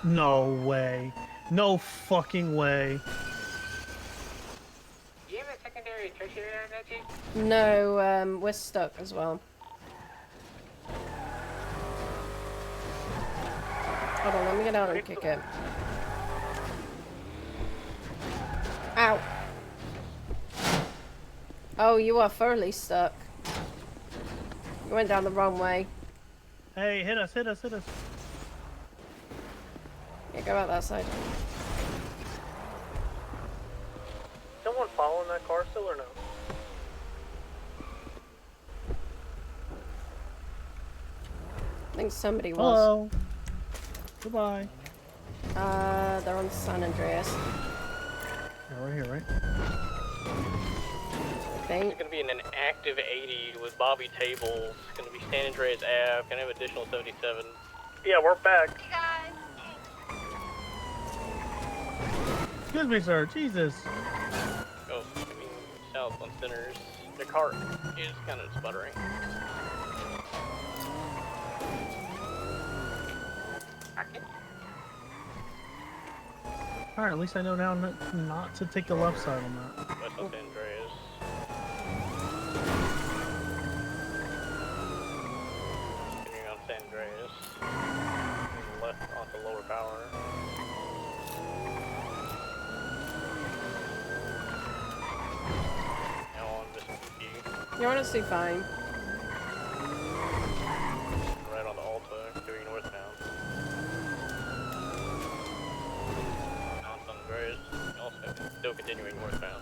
No way. No fucking way. Do you have a secondary tertiary on that team? No, we're stuck as well. Hold on, let me get out and kick it. Ow. Oh, you are thoroughly stuck. You went down the wrong way. Hey, hit us, hit us, hit us. Yeah, go out that side. Someone following that car still or no? I think somebody was. Hello. Goodbye. They're on San Andreas. Yeah, we're here, right? It's gonna be in an active 80 with Bobby Tables. It's gonna be San Andreas Ave. Gonna have additional 77. Yeah, we're back. Excuse me, sir. Jesus. Oh, I mean, south on Sinners. The car is kind of sputtering. Alright, at least I know now not to take the left side on that. West of San Andreas. Continuing on San Andreas. Moving left onto Lower Power. Now on Vespucci. You're honestly fine. Right on the Alta, doing northbound. On San Andreas, also still continuing northbound.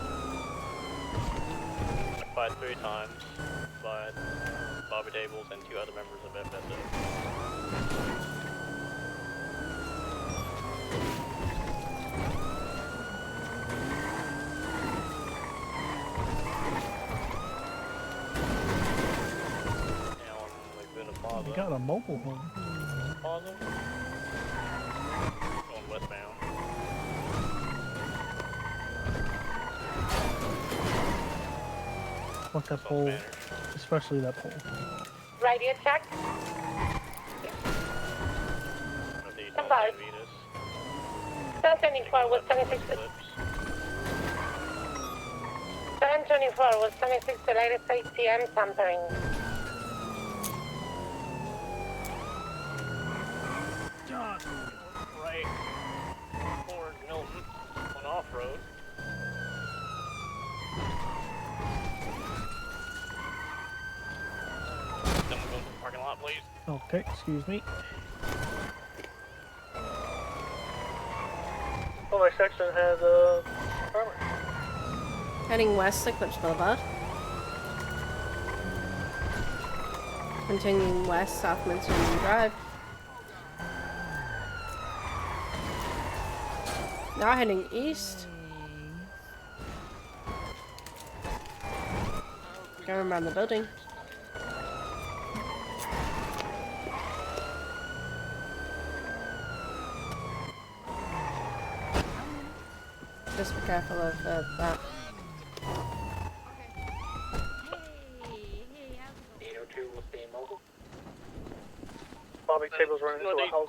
Fired 3 times by Bobby Tables and 2 other members of FSO. We got a mobile home. Plaza. westbound. Fuck that pole. Especially that pole. Radio check. About 724 was 76. 724 was 76, the latest ATM tampering. Right. Toward Milton on off-road. Then we'll go to the parking lot, please. Okay, excuse me. Oh, my section has armor. Heading west, Eclipse Boulevard. Continuing west, South Minton Drive. Now heading east. Going around the building. Just be careful of that. 802 will stay mobile. Bobby Table's running into a house.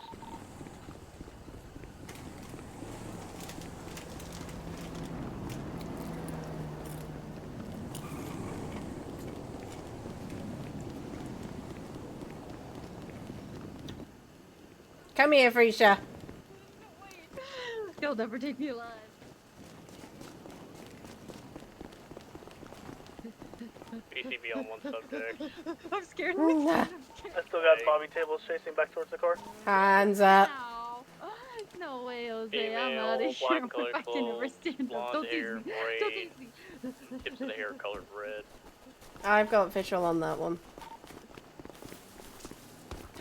Come here, Freesia. You'll never take me alive. PCB on one subject. I'm scared. I still got Bobby Tables chasing back towards the car. Hands up. No way, Jose. Female, I'm out of here. black colored I can never clothes, stand up. blonde Don't hair, tease me. braid, Don't tease me. tips of the hair colored red. I've got visual on that one.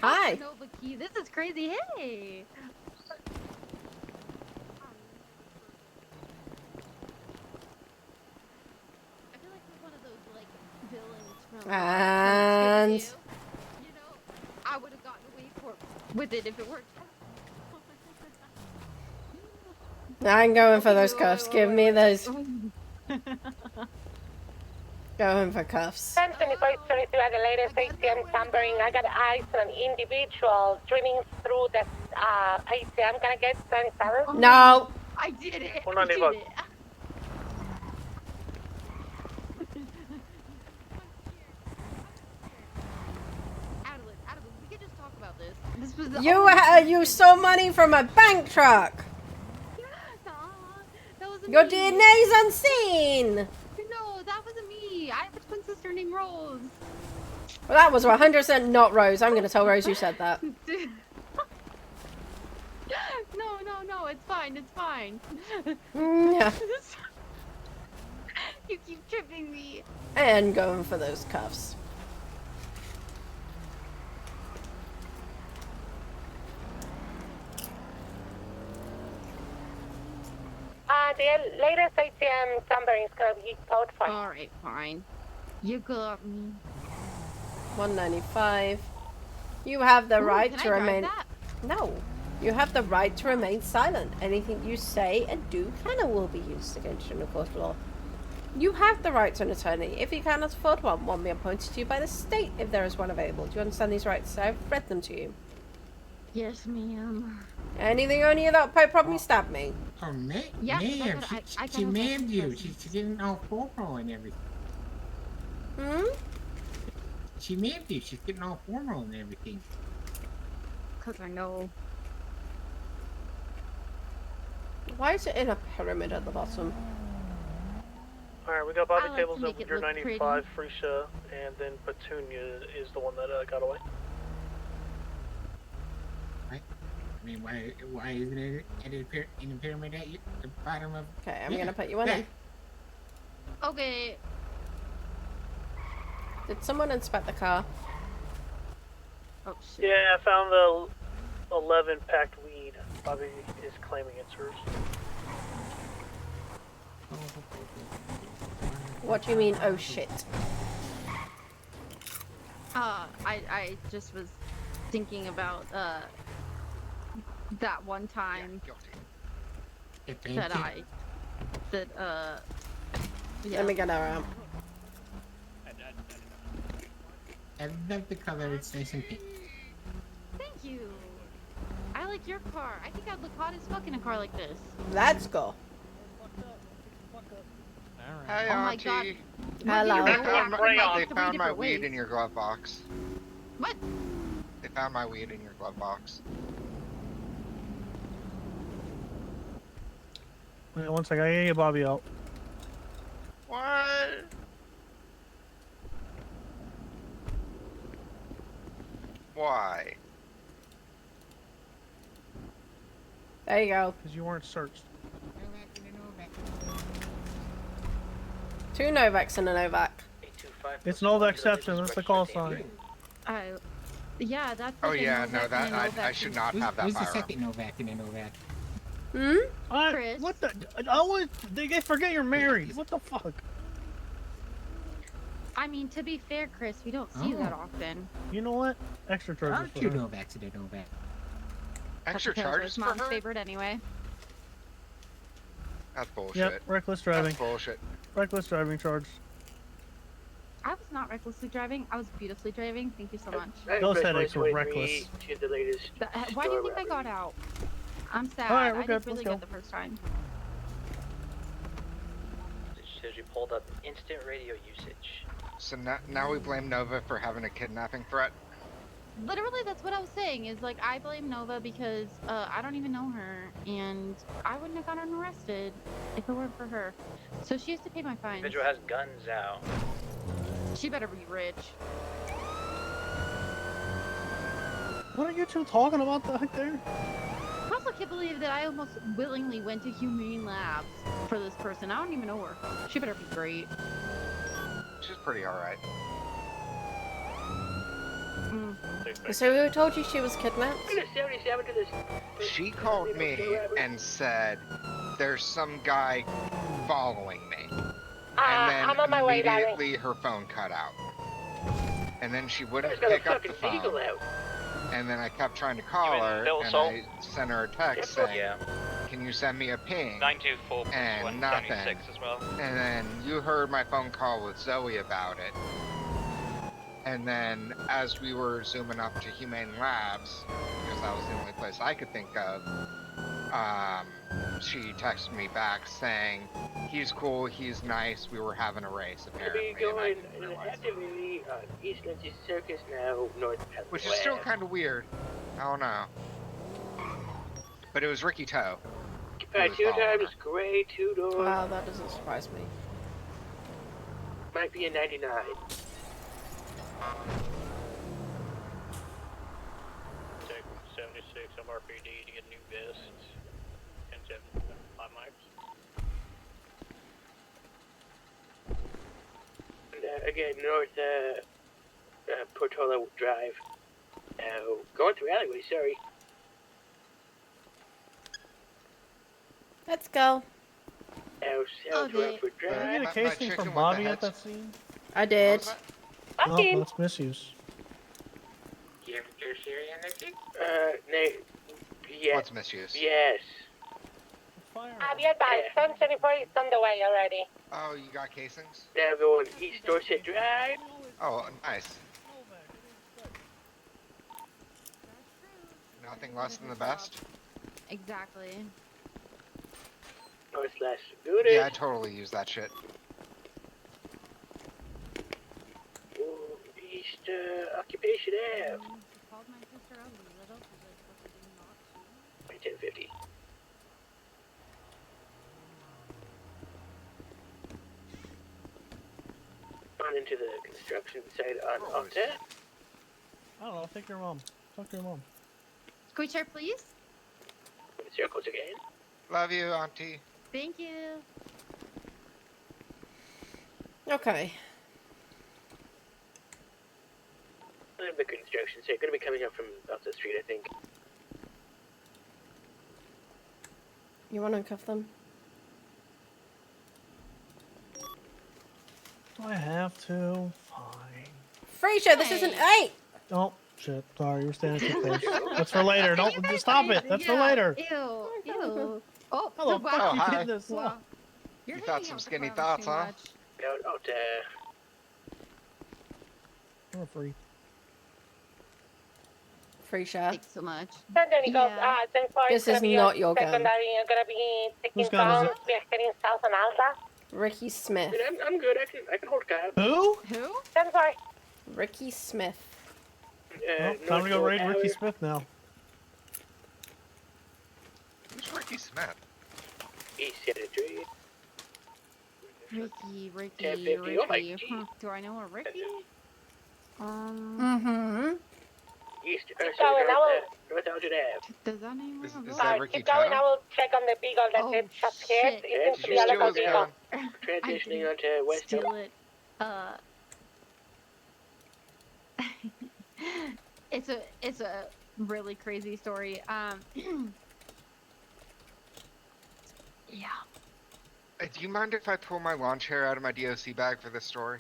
Hi. Nova Key. This is crazy. Hey. I feel like we're one of those like villains from. And You know, I would have gotten away with it if it weren't. I'm going for those cuffs. Give me those. Going for cuffs. 1025 at the latest ATM tampering. I got eyes on an individual driving through the ATM. Can I get 77? No. I did it. 195. Atalin, we could just talk about this. This was the You stole money from a bank truck. That wasn't Your me. DNA's unseen. No, that wasn't me. I have a twin sister named Rose. Well, that was 100% not Rose. I'm going to tell Rose you said that. No, it's fine, it's fine. Yeah. You keep tripping me. And going for those cuffs. The latest ATM tampering is going to be code 5. Alright, fine. You got me. 195. You have the right can to I drive remain. that? No. You have the right to remain silent. Anything you say and do can and will be used against you in a court of law. You have the right to an attorney. If you cannot afford one will be appointed to you by the state if there is one available. Do you understand these rights? I've read them to you. Yes, ma'am. Anything on you that might probably stab me? Oh, Yeah, ma'am, I she got manned you. She's getting all formal and everything. Hmm? She manned you. She's getting all formal and everything. Because I know. Why is it in a pyramid at the bottom? Alright, we got Bobby I like Tables to of make it your look 95, Freesia, and then Petunia is the one that got away. I mean, why isn't it in a pyramid at the bottom of... Okay, I'm gonna put you in. Okay. Did someone inspect the car? Oh, shit. Yeah, I found the 11 packed weed. Bobby is claiming it's hers. What do you mean, oh shit? I just was thinking about, that one time If that Let me get her out. I love the color. It's nice and pink. Thank you. I like your car. I think I'd look hot as fuck in a car like this. Let's go. Hey, Oh my Auntie. god. Hello. They found my weed in your glove box. What? They found my weed in your glove box. Wait, one second. I gotta get Bobby out. What? Why? There you go. Because you weren't searched. 2 Novaks and a Novak. It's Novakception. That's the call sign. Yeah, that's. Oh like a yeah, Novak no, and a that I Novak should and- not have that Who's the firearm. second Novak in a Novak? Chris. What the? I always they forget you're married. What the fuck? I mean, to be fair, Chris, we don't see you that often. You know what? Extra charges for Two her. Novaks in a Novak. Extra That's because charges it's for mom's her? favorite anyway. That's bullshit. Yep, reckless driving. That's bullshit. Reckless driving charge. I was not recklessly driving. I was beautifully driving. Thank you so much. Those headaches were reckless. To the latest Why do you think I got out? I'm sad. Alright, we're I good. did really Let's good the first time. Says you pulled up instant radio usage. So now we blame Nova for having a kidnapping threat. Literally, that's what I was saying. Is like I blame Nova because I don't even know her, and I wouldn't have gotten arrested if it weren't for her. So she has to pay my fines. Individual has guns out. She better be rich. What are you two talking about back there? I also can't believe that I almost willingly went to Humane Labs for this person. I don't even know her. She better be great. She's pretty alright. So who told you she was kidnapped? She called me and said, there's some guy following me. And then I'm on my way, Larry. immediately her phone cut out. And then she wouldn't There's got a pick up the fucking phone. seagull out. And then I kept trying to call her, Bill and Salt? I sent her a text saying, can you send me a ping? 924 And 176 nothing. as well. And then you heard my phone call with Zoe about it. And then as we were zooming up to Humane Labs, because that was the only place I could think of, she texted me back saying, he's cool, he's nice, we were having a race apparently. We're going actively on East Lindsay Circus now, north of Which is still kind of weird. I don't know. But it was Ricky Toe. Alright, 2 times gray, 2 doors. Wow, that doesn't surprise me. Might be a 99. Take 76 of RPD to get new vests. 10-7, 5 mics. And again, north, Portola Drive. Going through alleyway, sorry. Let's go. South Rockford Did Drive. you get a casing from Bobby at that scene? I did. Oh, that's misuse. You have your Siri on that thing? Yeah. What's misuse? Yes. Have you advised? 1024 is on the way already. Oh, you got casings? Now going East Dorset Drive. Oh, nice. Nothing less than the best? Exactly. North Slash Laguna. Yeah, I totally use that shit. East Occupation Ave. Called my sister ugly little because I fucking did not. By 1050. On into the construction site on Alta. I don't know. Take your mom. Talk to your mom. Can we share, please? Circles again. Love you, Auntie. Thank you. Okay. The construction site. Gonna be coming up from Alta Street, I think. You want to cuff them? Do I have to? Fine. Frasier, this isn't 8! Oh, shit. Sorry, you were standing too close. That's for later. Don't just stop it. That's for later. Ew, ew. Oh, How the wow. fuck you hi. getting this? Wow. Up? You're You thought hanging some out with the skinny clowns thoughts, too huh? much. Out there. You're free. Free share. Thanks so much. Then you go, Yeah. 10-4 This gonna is be not on your gun. secondary. You're gonna be Whose taking gun is turns. it? We're heading south on Alta. Ricky Smith. I'm good. I can hold cab. Who? Who? 10-4. Ricky Smith. Well, time to go raid Ricky Smith now. Who's Ricky Smith? East City Tree. Ricky, 1050. Oh my Ricky. Do I know a Ricky? Mm-hmm. East. Keep going. I will. North Algin Ave. Does that name Is ring a that bell? Ricky Keep going. Cho? I will check on the beagle that Oh, did just hit. shit. It seems to be a Just local Joe's beagle. gun. Transitioning I onto West steal it. It's a really crazy story. Yeah. Do you mind if I pull my lawn chair out of my DOC bag for this story?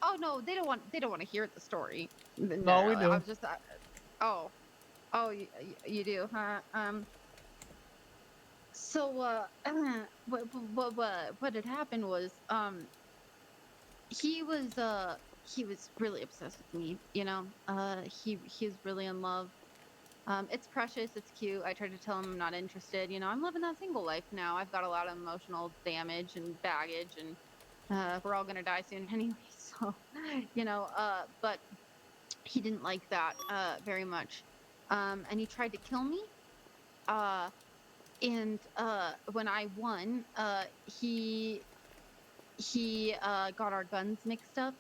Oh no, they don't want to hear the story. No, we do. I'm just. You do, huh? So what had happened was he was really obsessed with me. You know, he was really in love. It's precious, it's cute. I tried to tell him I'm not interested. You know, I'm living that single life now. I've got a lot of emotional damage and baggage, and we're all gonna die soon anyway. So, you know, but he didn't like that very much, and he tried to kill me. And when I won, he got our guns mixed up,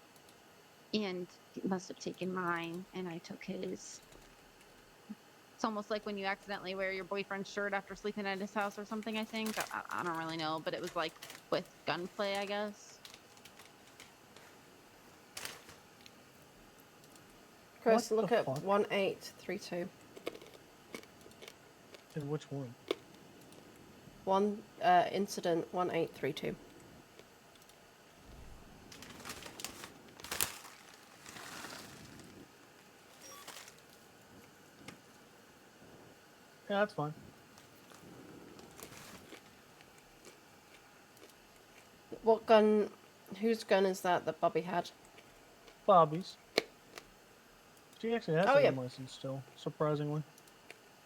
and he must have taken mine, and I took his. It's almost like when you accidentally wear your boyfriend's shirt after sleeping at his house or something, I think. I don't really know, but it was like with gunplay, I guess. Chris, What look the at fuck? 1832. And which one? Incident 1832. Yeah, that's fine. What gun? Whose gun is that Bobby had? Bobby's. She actually has Oh, a yeah. gun license still, surprisingly.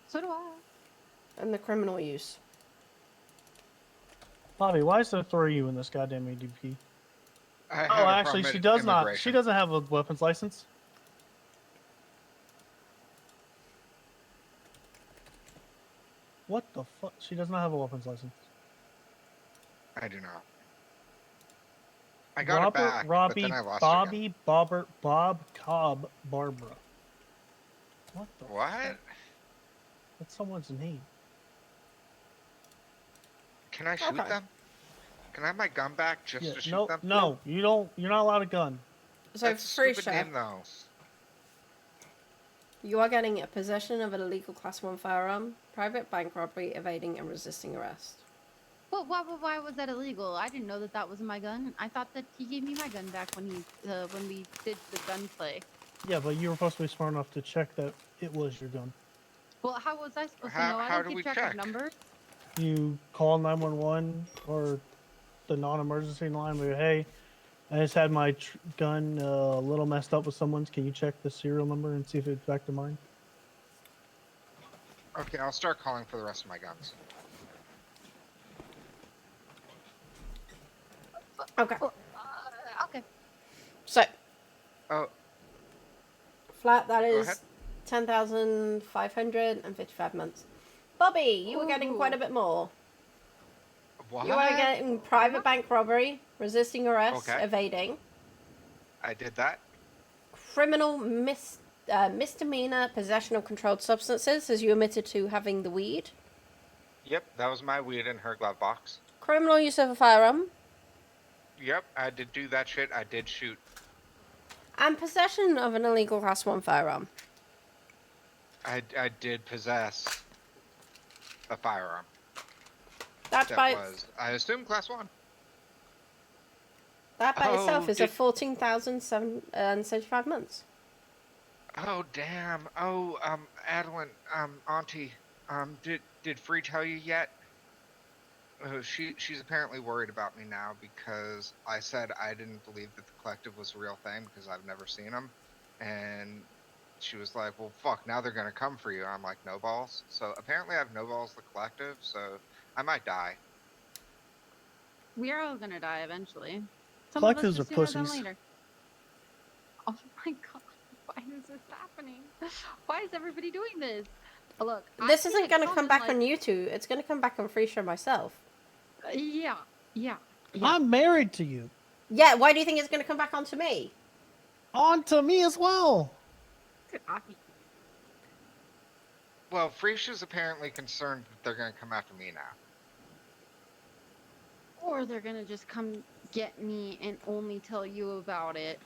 So do I. And the criminal use. Bobby, why is there 3 of you in this goddamn ADP? I Oh, have a actually, problem she with does not. She immigration. doesn't have a weapons license. What the fuck? She does not have a weapons license. I do not. I got Robert, it back, but Robbie, then I lost it Bobby, again. Bob, Cobb, Barbara. What the What? fuck? That's someone's name. Can I shoot Okay. them? Can I have my gun back just Yeah, to shoot no, them? no, you don't. You're not allowed a gun. So That's a free stupid share. name, though. You are getting a possession of an illegal Class 1 firearm, private bank robbery, evading and resisting arrest. Well, why was that illegal? I didn't know that was my gun. I thought that he gave me my gun back when we did the gunplay. Yeah, but you were supposed to be smart enough to check that it was your gun. Well, how was I supposed to How- know? I how don't do keep we track check? of numbers. You call 911 or the non-emergency line. Where, hey, I just had my gun a little messed up with someone's. Can you check the serial number and see if it's back to mine? Okay, I'll start calling for the rest of my guns. Okay. Okay. So, Oh, flat, that Go ahead. is 10,555 months. Bobby, you were getting quite a bit more. what? You are getting private bank robbery, resisting arrest, Okay. evading, I did that. criminal misdemeanor possession of controlled substances, as you admitted to having the weed, Yep, that was my weed in her glove box. criminal use of a firearm, Yep, I did do that shit. I did shoot. and possession of an illegal Class 1 firearm. I did possess a firearm. That by was, I assume, Class 1. itself is a did- 14,775 months. Oh damn. Oh, Adeline, Auntie, did Free tell you yet? She's apparently worried about me now because I said I didn't believe that the collective was a real thing because I've never seen them, and she was like, "Well, fuck, now they're gonna come for you." I'm like, "No balls." So apparently, I've no balls the collective, so I might die. We're all gonna die eventually. Some of us Collectives are sooner than pussies. later. Oh my god, why is this happening? Why is everybody doing this? Look, This I isn't can't going to come come and, back like, on you two. It's going to come back on Freesha myself. Yeah, yeah. I'm married to you. Yeah, why do you think it's going to come back onto me? On to me as well. Well, Freisha's apparently concerned that they're gonna come after me now. Or they're gonna just come get me and only tell you about it.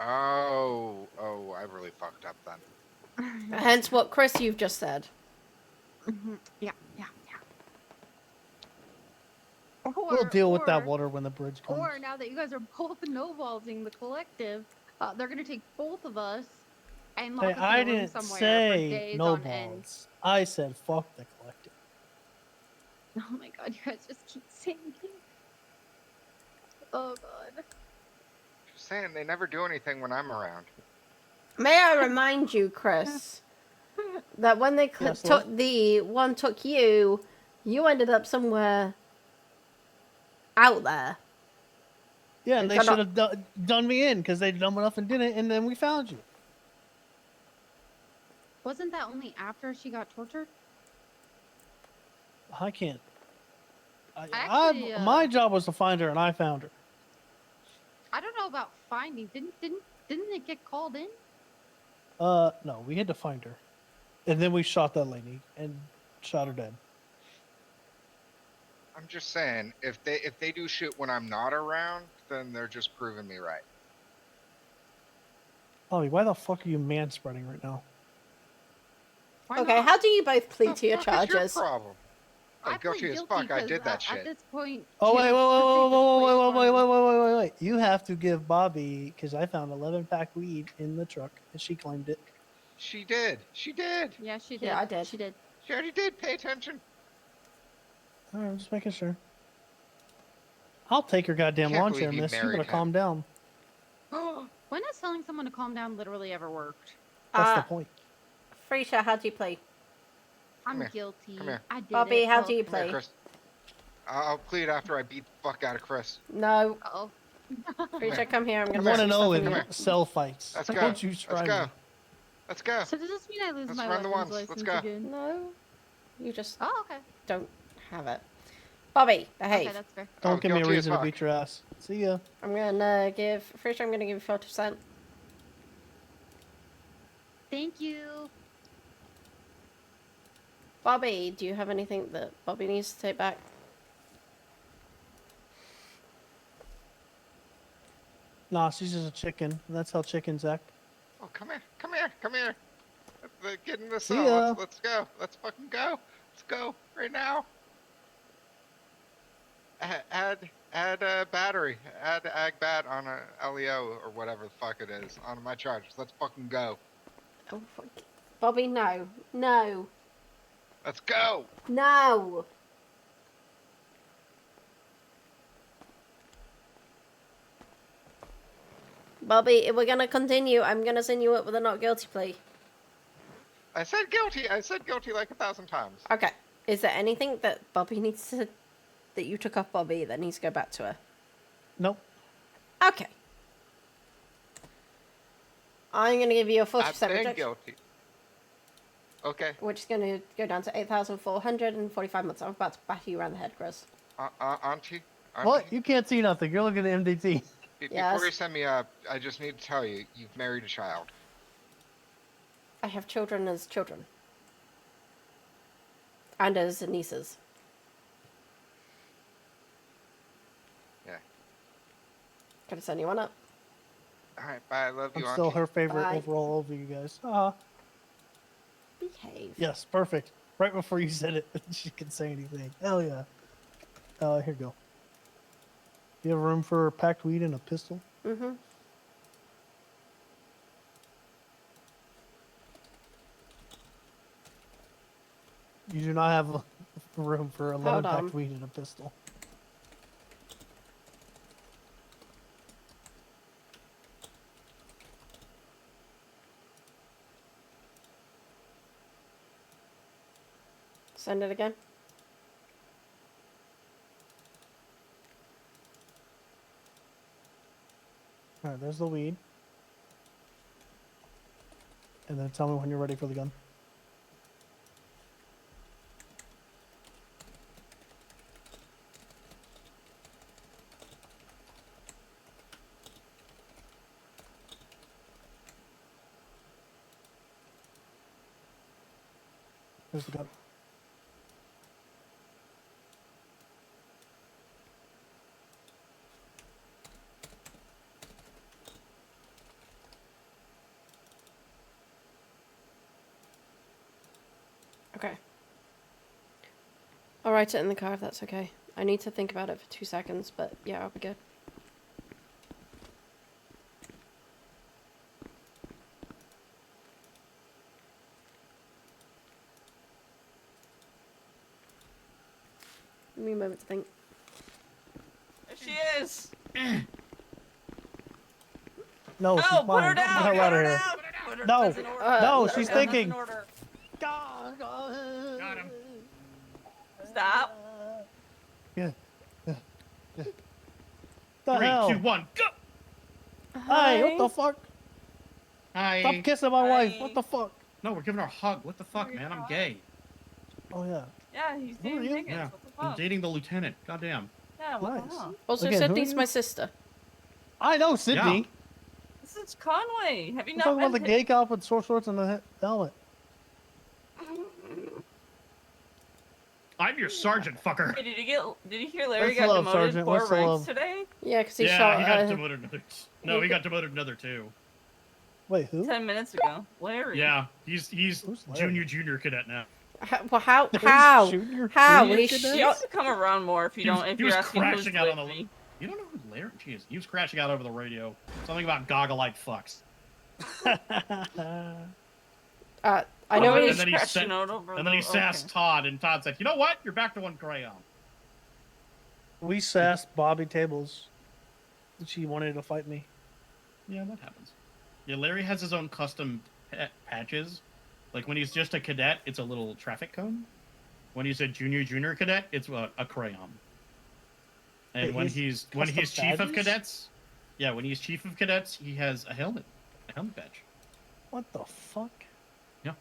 Oh, I really fucked up then. Hence what Chris you've just said. Yeah. We'll deal with that water when the bridge comes. Or now that you guys are both no-ballsing the collective, they're gonna take both of us and lock Hey, us I in a room didn't somewhere for say days no on end. balls. I said fuck the collective. Oh my god, you guys just keep saying it. Oh god. Just saying, they never do anything when I'm around. May I remind you, Chris, that when they Yes, took what? the one took you, you ended up somewhere out there. Yeah, and they got should have done me in because they dumb enough and didn't, and then we found you. Wasn't that only after she got tortured? I can't. Actually, my job was to find her, and I found her. I don't know about finding. Didn't it get called in? No, we had to find her, and then we shot that lady and shot her dead. I'm just saying, if they do shit when I'm not around, then they're just proving me right. Ollie, why the fuck are you manspreading right now? Okay, how do you both plead to your What is your charges? problem? I'm guilty as fuck. I did that shit. At this point, Oh wait, James wait! You have to give Bobby because I found 11-pack weed in the truck and she claimed it. She did. Yeah, she did. Yeah, I did. She did. She already did. Pay attention. All right, I'm just making sure. I'll take your goddamn Can't lawn believe chair, you miss. You married better him. calm down. When has telling someone to calm down literally ever worked? That's the point. Freesha, how do you play? I'm here. guilty. Come here. I did Bobby, it. how do you Come here, play? Chris. I'll plead after I beat the fuck out of Chris. No. Oh. Freesha, come here. I'm I gonna want to put some know stuff in in you. cell fights. Let's go. Don't you Let's try go. me. Let's go. So does this mean I lose Let's my run the weapons ones. Let's license go. again? No. You just Oh, okay. don't have it. Bobby, behave. Okay, that's fair. Don't give me a guilty as reason to fuck. beat your ass. See ya. I'm gonna give Freesha. I'm gonna give you 40%. Thank you. Bobby, do you have anything that Bobby needs to take back? Nah, she's just a chicken. That's how chickens act. Oh, come here. Come here. Come here. Get in the See cell. ya. Let's go. Let's fucking go. Let's go right now. Add a battery. Add ag bat on a LEO or whatever the fuck it is on my charges. Let's fucking go. Oh, fuck. Bobby, no. No. Let's go. No. Bobby, if we're gonna continue, I'm gonna send you up with a not guilty plea. I said guilty. I said guilty like 1,000 times. Okay. Is there anything that Bobby needs to... that you took off Bobby that needs to go back to her? Nope. Okay. I'm gonna give you a 40% I've been reduction. guilty. Okay. Which is gonna go down to 8,445 months. I'm about to batter you around the head, Chris. Auntie? What? You can't see nothing. You're looking at MDT. Yes. Before you send me up, I just need to tell you, you've married a child. I have children as children. And as nieces. Yeah. Can I send you one up? Alright, bye. I love you, I'm still Auntie. her favorite Bye. overall over you guys. Ah. Behave. Yes, perfect. Right before you said it, she could say anything. Hell yeah. Here you go. You have room for packed weed and a pistol? Mm-hmm. You do not have room for 11 Hold on. packed weed and a pistol. Send it again. Alright, there's the weed. And then tell me when you're ready for the gun. Here's the gun. Okay. I'll write it in the car if that's okay. I need to think about it for 2 seconds, but yeah, I'll be good. Give me a moment to think. There she is. No, No, she's put mine. her Get down. the hell Put out of her here. down. Put her- No, that's an order. no, Put her she's down, that's thinking. an order. Got him. Stop. Yeah. The 3, hell? 2, 1, go! Hey, what the fuck? Hi. Stop kissing my wife. What the fuck? No, we're giving her a hug. What the fuck, man? I'm gay. Oh, yeah. Yeah, he's Who are dating you? Higgins. Yeah, What the I'm fuck? dating the lieutenant. Goddamn. Yeah, what the Nice. hell? Also, Again, who are Sydney's you? my sister. I know Sydney. This is Conway. Have you I'm not talking met about the him? gay cop with short shorts and the helmet. I'm your sergeant, fucker. Hey, did you hear Larry What's got the love, demoted Sergeant? 4 What's the ranks love? today? Yeah, because he Yeah, shot. he got demoted another. No, he got demoted another 2. Wait, who? 10 minutes ago. Larry. Yeah, he's Larry? junior cadet now. Well, how? There's How? junior How? cadets? He He shot. needs to come around more if you don't. If He you're was asking who's crashing out on the. Larry. You don't know who Larry is. He was crashing out over the radio. Something about goggle-eyed fucks. I know and he's then he crashing out over and then he the- sassed okay. Todd, and Todd said, "You know what? You're back to 1 crayon." We sassed Bobby Tables. She wanted to fight me. Yeah, that happens. Yeah, Larry has his own custom patches. Like when he's just a cadet, it's a little traffic cone. When he's a junior cadet, it's a crayon. And Wait, when he's he's custom chief of badges? cadets, yeah, when he's chief of cadets, he has a helmet badge. What the fuck? Yeah.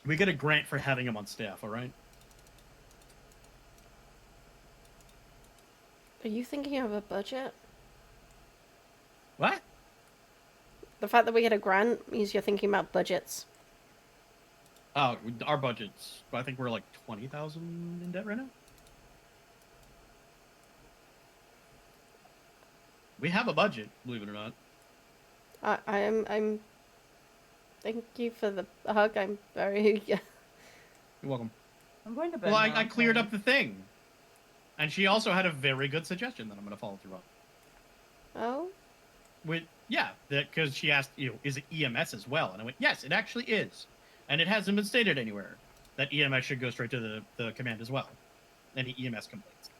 We get a grant for having him on staff. All right. Are you thinking of a budget? What? The fact that we get a grant means you're thinking about budgets. Oh, our budget's. I think we're like 20,000 in debt right now. We have a budget, believe it or not. I'm. Thank you for the hug. I'm very. You're welcome. I'm going to bed. Well, now, I cleared sorry. up the thing. And she also had a very good suggestion that I'm going to follow through on. Oh. Yeah, because she asked, is it EMS as well? And I went, yes, it actually is. And it hasn't been stated anywhere that EMS should go straight to the command as well. Any EMS complaints.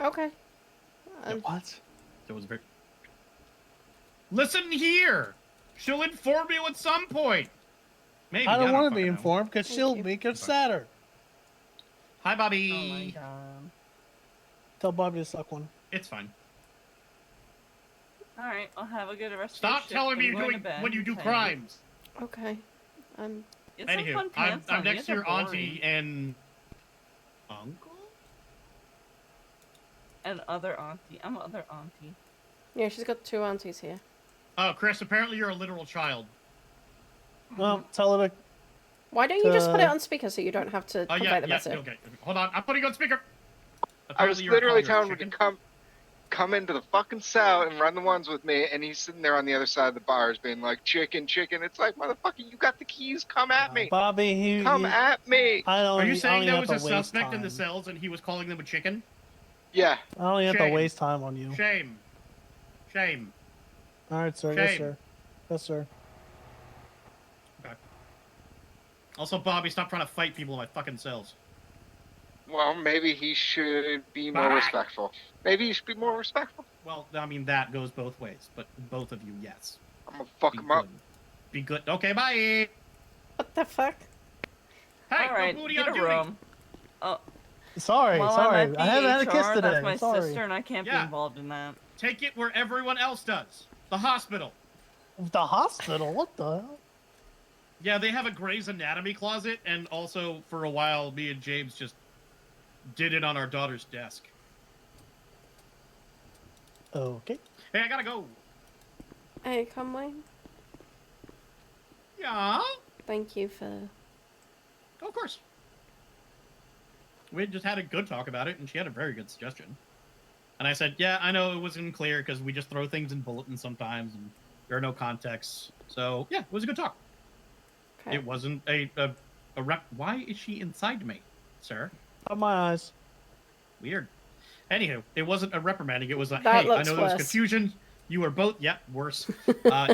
Okay. What? So it was very... Listen here! She'll inform you at some point! Maybe. I don't want to be fucking know. informed because she'll make her sadder. Hi, Bobby. Oh my god. Tell Bobby to suck one. It's fine. All right, I'll have a good rest. Stop of telling me I'm going to bed. when you do Okay. crimes. Okay. Get some Anywho, fun I'm pants on. next These to are your auntie boring. and uncle. And other auntie. I'm other auntie. Yeah, she's got 2 aunties here. Oh, Chris, apparently you're a literal child. Well, tell her to. Why don't you just put it on speaker so you don't have to convey Yeah, the yeah, message? okay. Hold on, I'm putting you on speaker. I was Apparently you're literally calling telling her him a to come into the fucking cell and run the ones with me, and he's sitting there on the other side of the bars being like, chicken. It's like, motherfucker, you got the keys, come at me. Bobby, Come at me. I don't. Are you I saying don't there even was have a to waste suspect in the time. cells and he was calling them a chicken? Yeah. I don't even have Shame. to waste time on you. Shame. Shame. All right, sir. Yes, Shame. sir. Yes, sir. Okay. Also, Bobby, stop trying to fight people in my fucking cells. Well, maybe he should be more respectful. Maybe you should be more respectful. Well, I mean, that goes both ways, but both of you, yes. I'm gonna fuck him up. Be good. Okay, bye! What the fuck? Hey, Alright, no booty get on a duty! room. Sorry, well, sorry. I'm at I haven't had a kiss BHR, today. That's my Sorry. sister, and I can't be involved in that. Take it where everyone else does. The hospital. The hospital? What the hell? Yeah, they have a Grey's Anatomy closet, and also, for a while, me and James just did it on our daughter's desk. Okay. Hey, I gotta go. Hey, Conway. Yeah? Thank you for... Oh, of course. We just had a good talk about it, and she had a very good suggestion. And I said, yeah, I know it wasn't clear, because we just throw things in bulletins sometimes, and there are no contexts. So, yeah, it was a good talk. Okay. It wasn't a rep... Why is she inside me, sir? Out my eyes. Weird. Anywho, it wasn't a reprimanding, it was a, That hey, I looks know there was worse. confusion. You were both... Yeah, worse.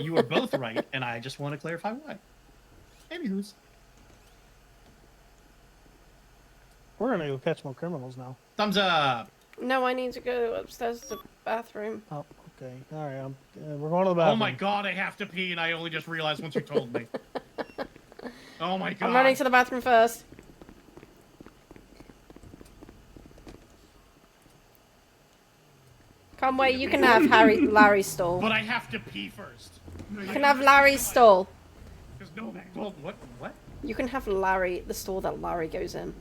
You were both right, and I just want to clarify why. Anywho's. We're gonna go catch more criminals now. Thumbs up! No, I need to go upstairs to the bathroom. Oh, okay. All right. We're going to the bathroom. Oh my god, I have to pee, and I only just realized once you told me. Oh my god. I'm running to the bathroom first. Conway, you can have Larry's stall. But I have to pee first. You can have Larry's stall. Because Novak told... What? You can have the stall that Larry goes in.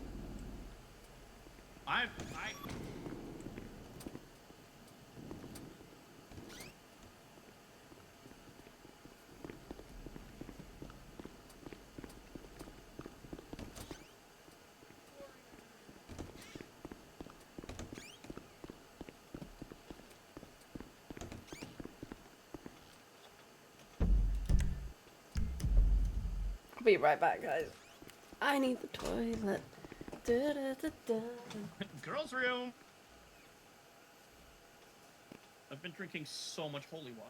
I'll be right back, guys. I need the toilet. Da, da, da, da. Girls' room! I've been drinking so much holy water.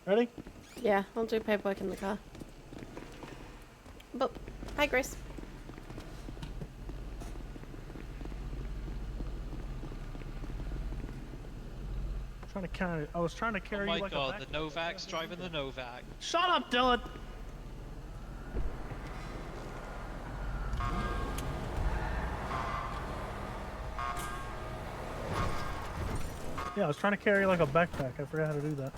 Ready? Yeah, I'll do paperwork in the car. But, hi Grace. Trying to carry. I was trying to carry Oh you my like god, a the backpack. Novak's driving the Novak. Shut up, Dylan. Yeah, I was trying to carry you like a backpack. I forgot how to do that.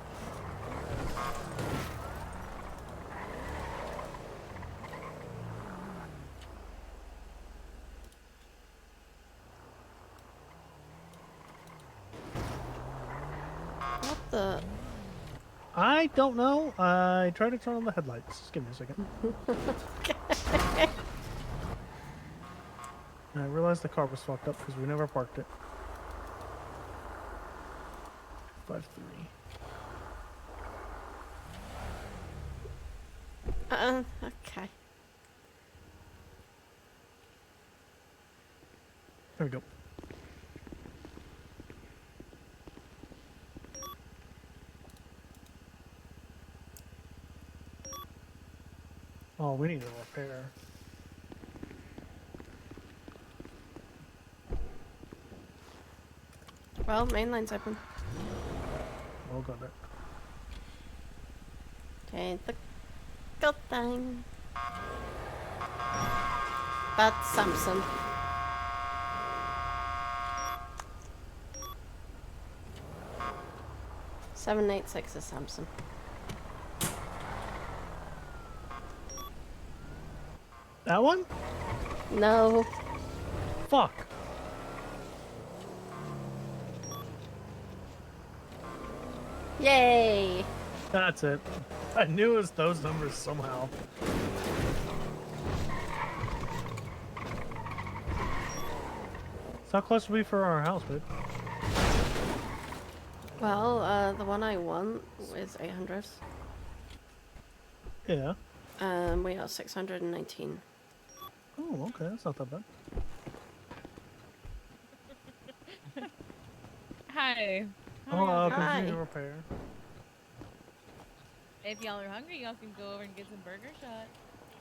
What the? I don't know. I tried to turn on the headlights. Just give me a second. I realized the car was fucked up because we never parked it. 5-3. Okay. There we go. Oh, we need a repair. Well, main line's open. Oh, got it. Okay, the good thing. That's Samson. $786 is Samson. That one? No. Fuck. Yay! That's it. I knew it was those numbers somehow. So how close are we for our house, babe? Well, the one I want is 800. Yeah. We are 619. Oh, okay. That's not that bad. Hi. Oh, Hi. continue to repair. If y'all are hungry, y'all can go over and get some burger shot.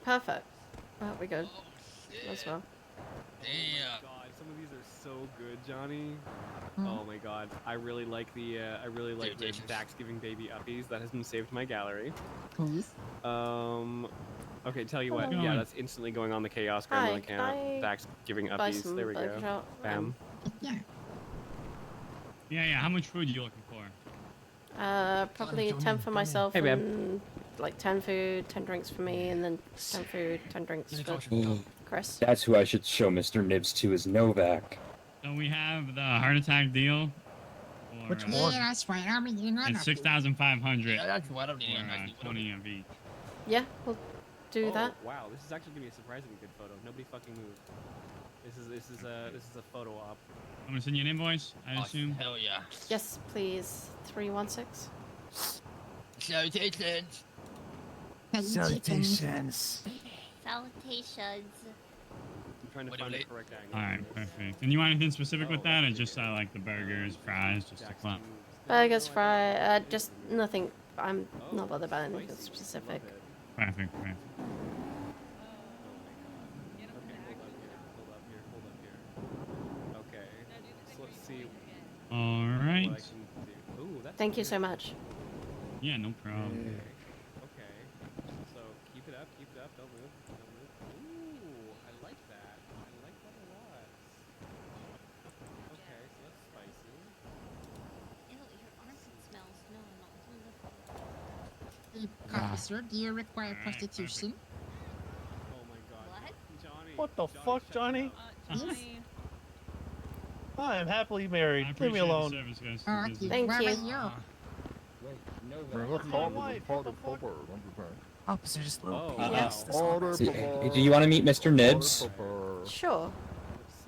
Perfect. That'll be good. As well. Damn. God, some of these are so good, Johnny. Oh my god, I really like the Thanksgiving baby uppies. That has been saved to my gallery. Okay, tell you what. Hello. Yeah, that's instantly going on the Chaos Hi, Gremlin can account. I Thanksgiving buy uppies. some There we burger go. shot? Bam. Yeah. How much food are you looking for? Probably 10 for myself and like 10 food, 10 drinks for me, and then 10 food, 10 drinks for Chris. That's who I should show Mr. Nibs to is Novak. So we have the heart attack deal. Which Yeah, one? that's right. I mean, you know. It's 6,500. Yeah, that's what I'm doing. 20 of each. Yeah, we'll do that. Wow, this is actually gonna be a surprisingly good photo. Nobody fucking moved. This is a photo op. I'm gonna send you an invoice, I assume. Hell yeah. Yes, please. 316. Salutations. Salutations. Salutations. I'm trying to find the correct angle. Alright, perfect. And you want anything specific with that, or just like the burgers, fries, just a clump? Burgers, fry, just nothing. I'm not bothered about anything specific. Perfect. Okay, so let's see. Alright. What I can do. Ooh, that's Thank you so much. Yeah, no problem. Okay. So keep it up, don't move, Ooh, I like that. I like that a lot. Okay, so that's spicy. Ew, your armpit smells. No, not Hey, officer, do you require prostitution? Oh my god. What? Johnny. What the fuck, Johnny? Johnny. I am happily married. Leave me alone. Oh, okay. Thank Where you. are you? Man, that car was a party popper. I'm just saying. Officer, just a little Yes. Do you want to meet Mr. Nibs? Sure.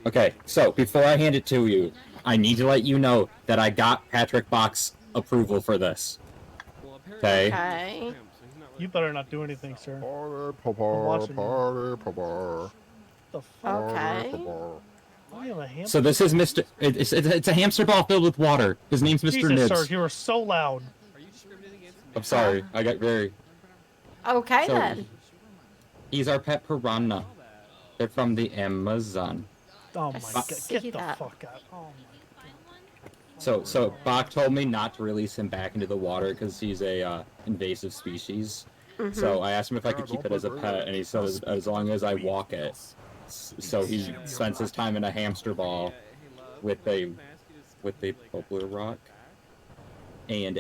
Okay, so before I hand it to you, I need to let you know that I got Patrick Bach's approval for this. Okay? Okay. You better not do anything, sir. Party I'm popper, watching you. party popper. The Okay. We have a hamster. So this is Mr. It's a hamster ball filled with water. His name's Mr. Jesus, Nibs. sir, you are so loud. I'm sorry, I got very... Okay, So, then. He's our pet piranha. They're from the Amazon. Oh my god, see get the that. fuck out. Oh So Bach told me not to release him back into the water because he's a invasive species. So I asked him if I could keep it as a pet, and he said as long as I walk it. So he spends his time in a hamster ball with a poplar rock and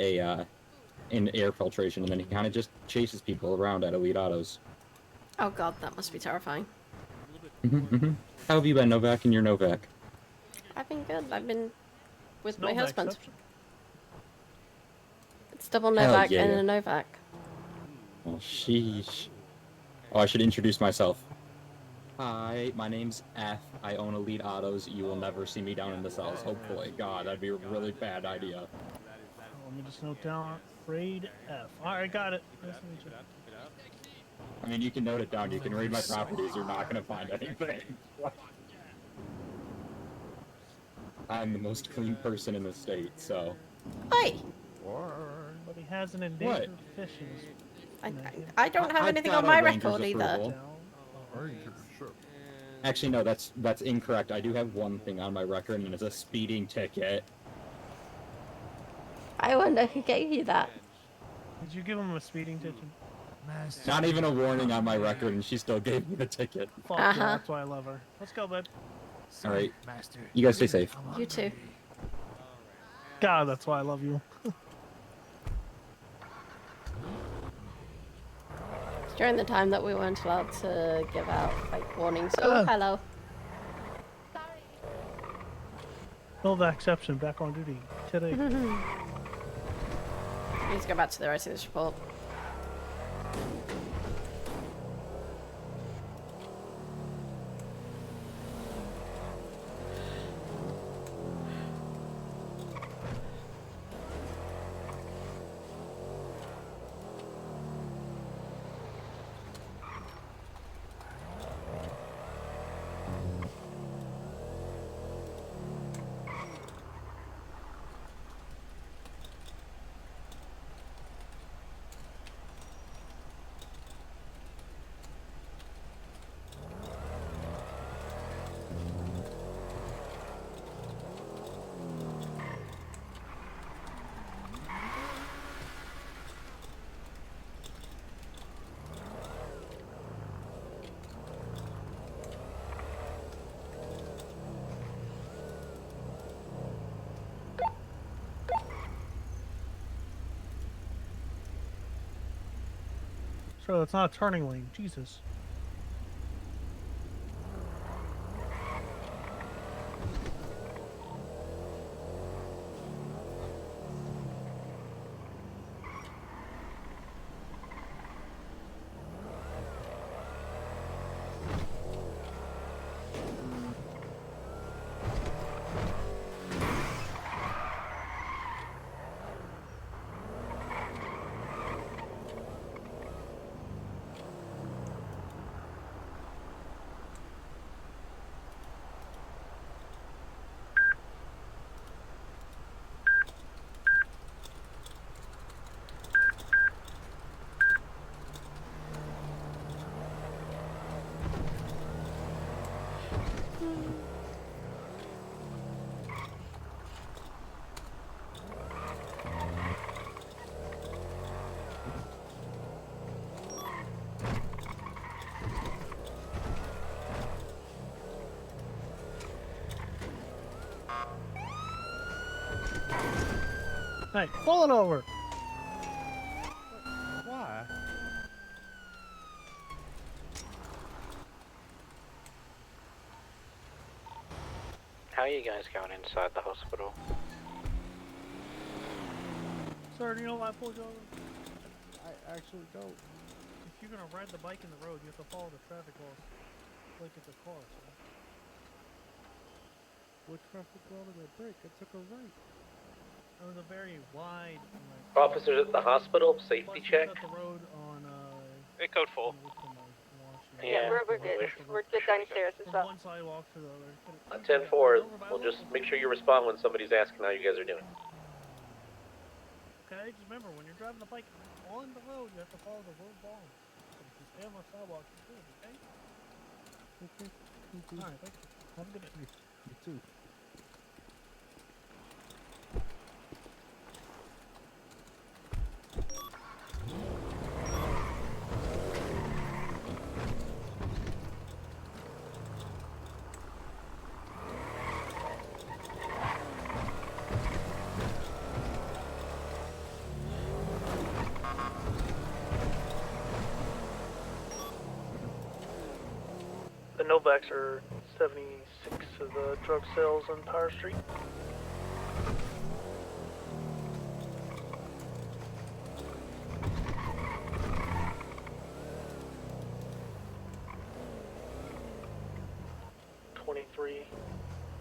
in air filtration, and then he kind of just chases people around at Elite Autos. Oh god, that must be terrifying. How have you been, Novak, and your Novak? I've been good. I've been with my No husband. exception. It's double Hell Novak yeah. and a Novak. Oh, sheesh. Oh, I should introduce myself. Hi, my name's F. I own Elite Autos. You will never see me down in the cells, hopefully. God, that'd be a really bad idea. Let me just note down Raid F. Alright, got it. Nice to meet you. I mean, you can note it down. You can read my properties. You're not going to find anything. I'm the most clean person in the state, so... Hey! But he has an endangered fish in his... I don't have I've anything got on a my ranger's record either. approval. Actually, no, that's incorrect. I do have one thing on my record, and it's a speeding ticket. I wonder who gave you that. Did you give him a speeding ticket? Not even a warning on my record, and she still gave me the ticket. Fuck yeah, that's why I love her. Let's go, babe. All right, you guys stay safe. You too. God, that's why I love you. During the time that we weren't allowed to give out like warnings. Oh, hello. Novak exception, back on duty today. Let's go back to the rest of this report. So it's not a turning lane, Jesus. Hey, pull it over. Why? How are you guys going inside the hospital? Sir, do you know why I pulled you over? I actually don't. If you're gonna ride the bike in the road, you have to follow the traffic laws. Like it's a car, sir. What traffic law did I break? I took a right. It was a very wide. Officers at the hospital, safety check. The road on Code 4. Yeah. We're good. We're good downstairs. It's up. One sidewalk to the other. On 10-4, we'll just make sure you respond when somebody's asking how you guys are doing. Okay, just remember when you're driving the bike on the road, you have to follow the road laws. If you stay on the sidewalk, you're good. Okay. Okay. All right. Thank you. Have a good day. You too. The Novaks are 76 of the drug sales on Power Street.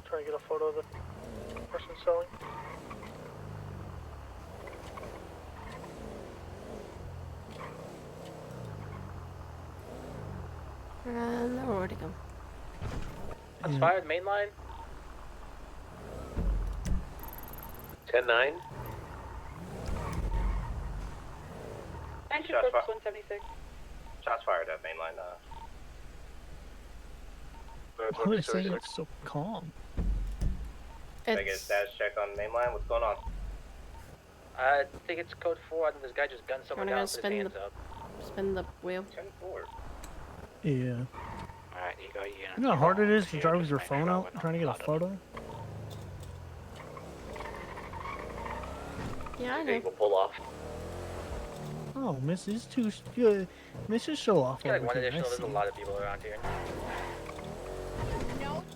Trying to get a photo of the person selling. No, where'd it go? Shots fired, main line. 10-9. Entry Shots Brooks fired. 176. Shots fired at main line. Why are they saying it's so calm? Can I get a status check on main line? What's going on? I think it's code 4. I think this guy just gunned someone Wanna down go and put his hands up. Spin the wheel. 10-4. Yeah. Alright, you go. You know how hard it is to drive with your phone out trying to get a photo? Yeah, I Okay, know. we'll pull off. Oh, Mrs. Too good. Mrs. Show off. I feel like over one here. additional, I there's a see. lot of people around here.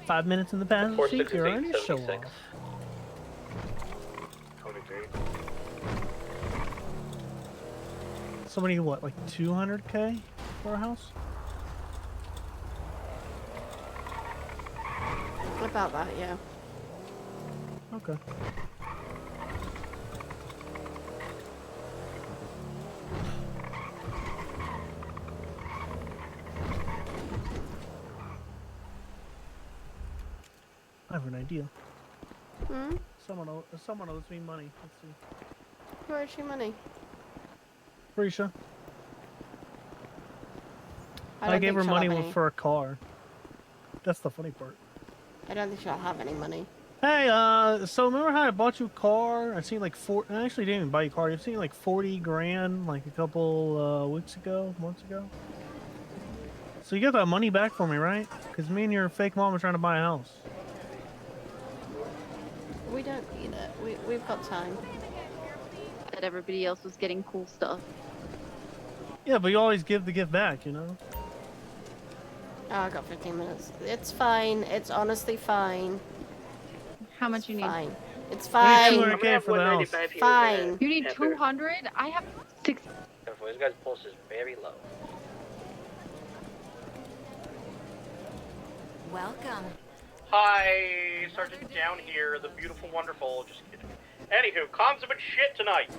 5 minutes in the passenger seat, you're already show 46. off. 23. Somebody, what, like 200K for a house? About that, yeah. Okay. I have an idea. Hmm? Someone owes me money. Let's see. Where's your money? Risha. I I don't gave think her she'll money have any. for a car. That's the funny part. I don't think she'll have any money. Hey, so remember how I bought you a car? I seen like I actually didn't even buy you a car. I've seen like 40 grand like a couple months ago. So you got that money back for me, right? Because me and your fake mom are trying to buy a house. We don't need it. We've got time. That everybody else was getting cool stuff. Yeah, but you always give the gift back, you know? Oh, I got 15 minutes. It's fine. It's honestly fine. How much you need? Fine. It's I fine. need 200K for the house. Fine. You need 200? I have 6. Careful, this guy's pulse is very low. Welcome. Hi, Sergeant Down here, the beautiful, wonderful. Just kidding. Anywho, comms have been shit tonight.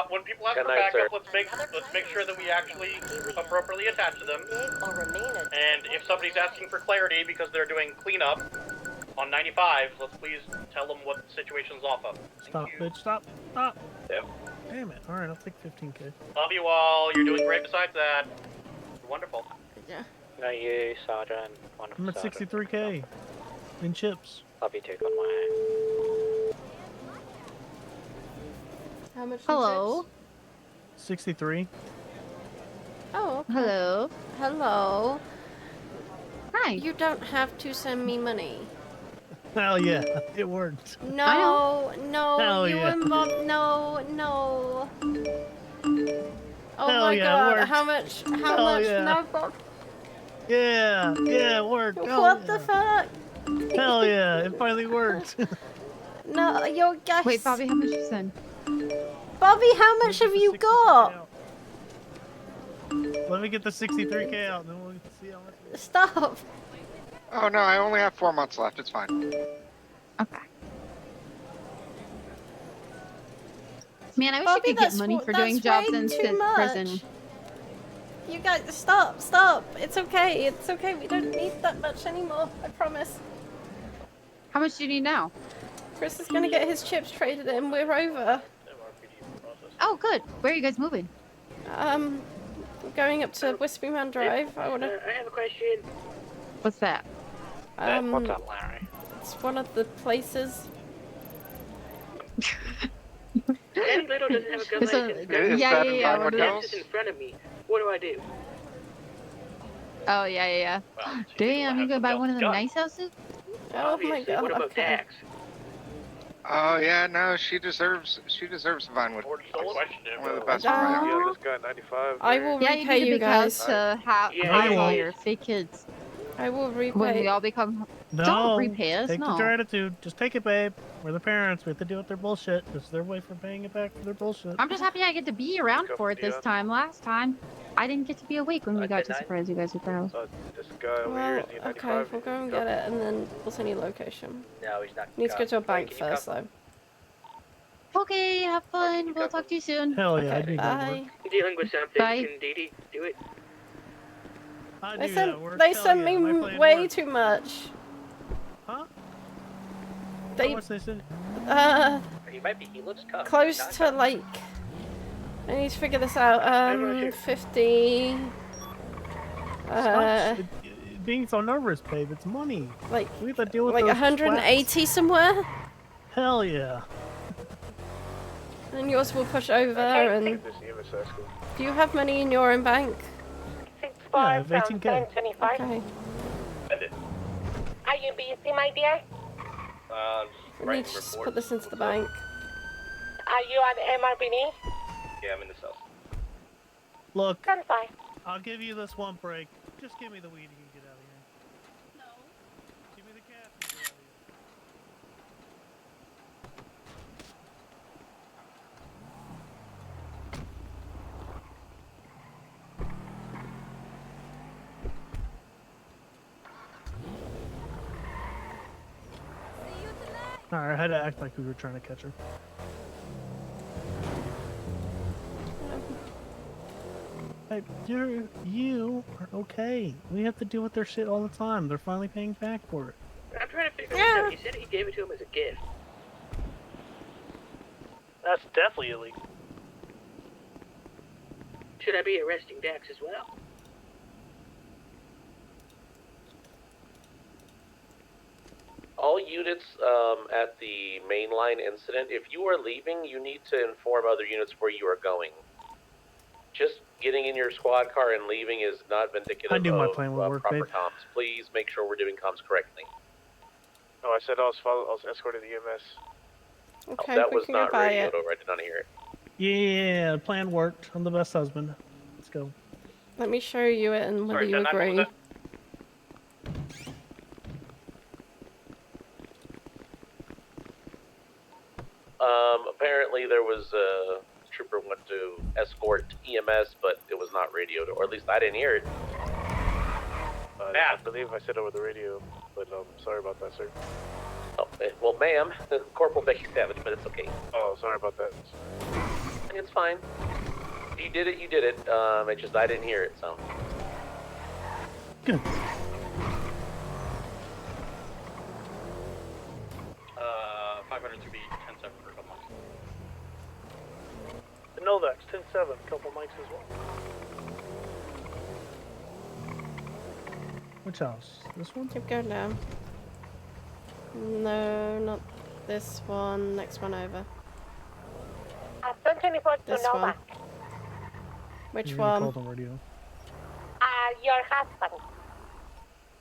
When people ask Good for night, backup, sir. let's make sure that we actually appropriately attach to them. And if somebody's asking for clarity because they're doing cleanup on 95, let's please tell them what the situation's off of. Stop, bitch. Stop. Stop. Yep. Damn it. Alright, I'll take 15K. Love you all. You're doing great besides that. You're wonderful. Yeah. No, you, Sergeant. Wonderful, I'm at Sergeant. 63K. In chips. Love you too, on my. How much? Hello. 63. Oh, okay. Hello. Hello. Hi. You don't have to send me money. Hell yeah, it worked. No, Hell you yeah. and Bob, no. Oh Hell my yeah, it god, worked. how much? Hell much? yeah. No, Bob. Yeah, it worked. Hell What yeah. the fuck? Hell yeah, it finally worked. No, your guess. Wait, Bobby, how much you send? Bobby, how much have you got? Let me get the 63K out, and then we'll see how much. Stop. Oh no, I only have 4 months left. It's fine. Okay. Man, I wish Bobby, I could get money for doing jobs way in too much. prison. You guys, stop. It's okay. We don't need that much anymore. I promise. How much do you need now? Chris is gonna get his chips traded in. We're over. Oh, good. Where are you guys moving? We're going up to Wispy Man Drive. I wanna. I have a question. What's that? What's up, Larry? It's one of the places. Danny Little doesn't have a gun So- license. yeah, what That's is just in front of me. What do I do? Oh, yeah. Damn, you gonna buy one of them nice houses? Oh my god. What about Okay. tax? Oh yeah, no, she deserves Vinewood. One of the best Aw. Yeah, this guy 95. I will Yeah, you repay need a you big guys. house to have Yeah, raise I all will. your fake kids. I will repay. When we all become... No, Don't repay us, take no. the gratitude. Just take it, babe. We're the parents. We have to deal with their bullshit. This is their way for paying it back for their bullshit. I'm just happy I get to be around for it this time. Last time, I didn't get to be awake when we got to surprise you guys with the house. This guy over here Well, is he okay, 95. we'll go and get it, and then we'll send you location. No, he's not. You need to go to a bank first, though. Okay, have fun. We'll talk to you soon. Hell yeah, I Okay, do that work. bye. I'm dealing with something. Bye. Can Dee Dee do it? I They do sent that work. they Hell sent yeah, me my plan way works. too much. Huh? They How much they send? He might be. He looks tough. close to like. I need to figure this out. 50. Stop being so nervous, babe. It's money. Like we have to deal with like those 180 somewhere. twats. Hell yeah. And yours will push over. And do you have money in your own bank? 65 Yeah, from 18K. 1025. Okay. Are you busy, my dear? We need to just put this into the bank. Are you at MRBD? Yeah, I'm in the cell. Look, Stand by. I'll give you this one break. Just give me the weed and you can get out of here. No. Give me the cash and get out of here. Alright, I had to act like we were trying to catch her. Hey, you are okay. We have to deal with their shit all the time. They're finally paying back for it. I'm trying to figure this out. He said he gave it to him as a gift. That's definitely illegal. Should I be arresting Dax as well? All units at the mainline incident, if you are leaving, you need to inform other units where you are going. Just getting in your squad car and leaving is not vindicative I knew my of plan would work, proper babe. comms. Please make sure we're doing comms correctly. No, I said I was escorting the EMS. Okay, that we was can not go buy radioed it. over. I did not hear it. Yeah, the plan worked. I'm the best husband. Let's go. Let me show you it and whether you agree. Apparently there was a trooper went to escort EMS, but it was not radioed, or at least I didn't hear it. I believe I said over the radio, but sorry about that, sir. Oh, well, ma'am, Corporal Becky Savage, but it's okay. Oh, sorry about that. It's fine. You did it, you did it. It's just I didn't hear it, so. Good. 500 to be 10-7 for a couple months. The Novak's 10-7, couple mics as well. Which house? This one? Keep going down. No, not this one. Next one over. 1024 to This Novak. one. Which You're gonna one? call the radio. Your husband.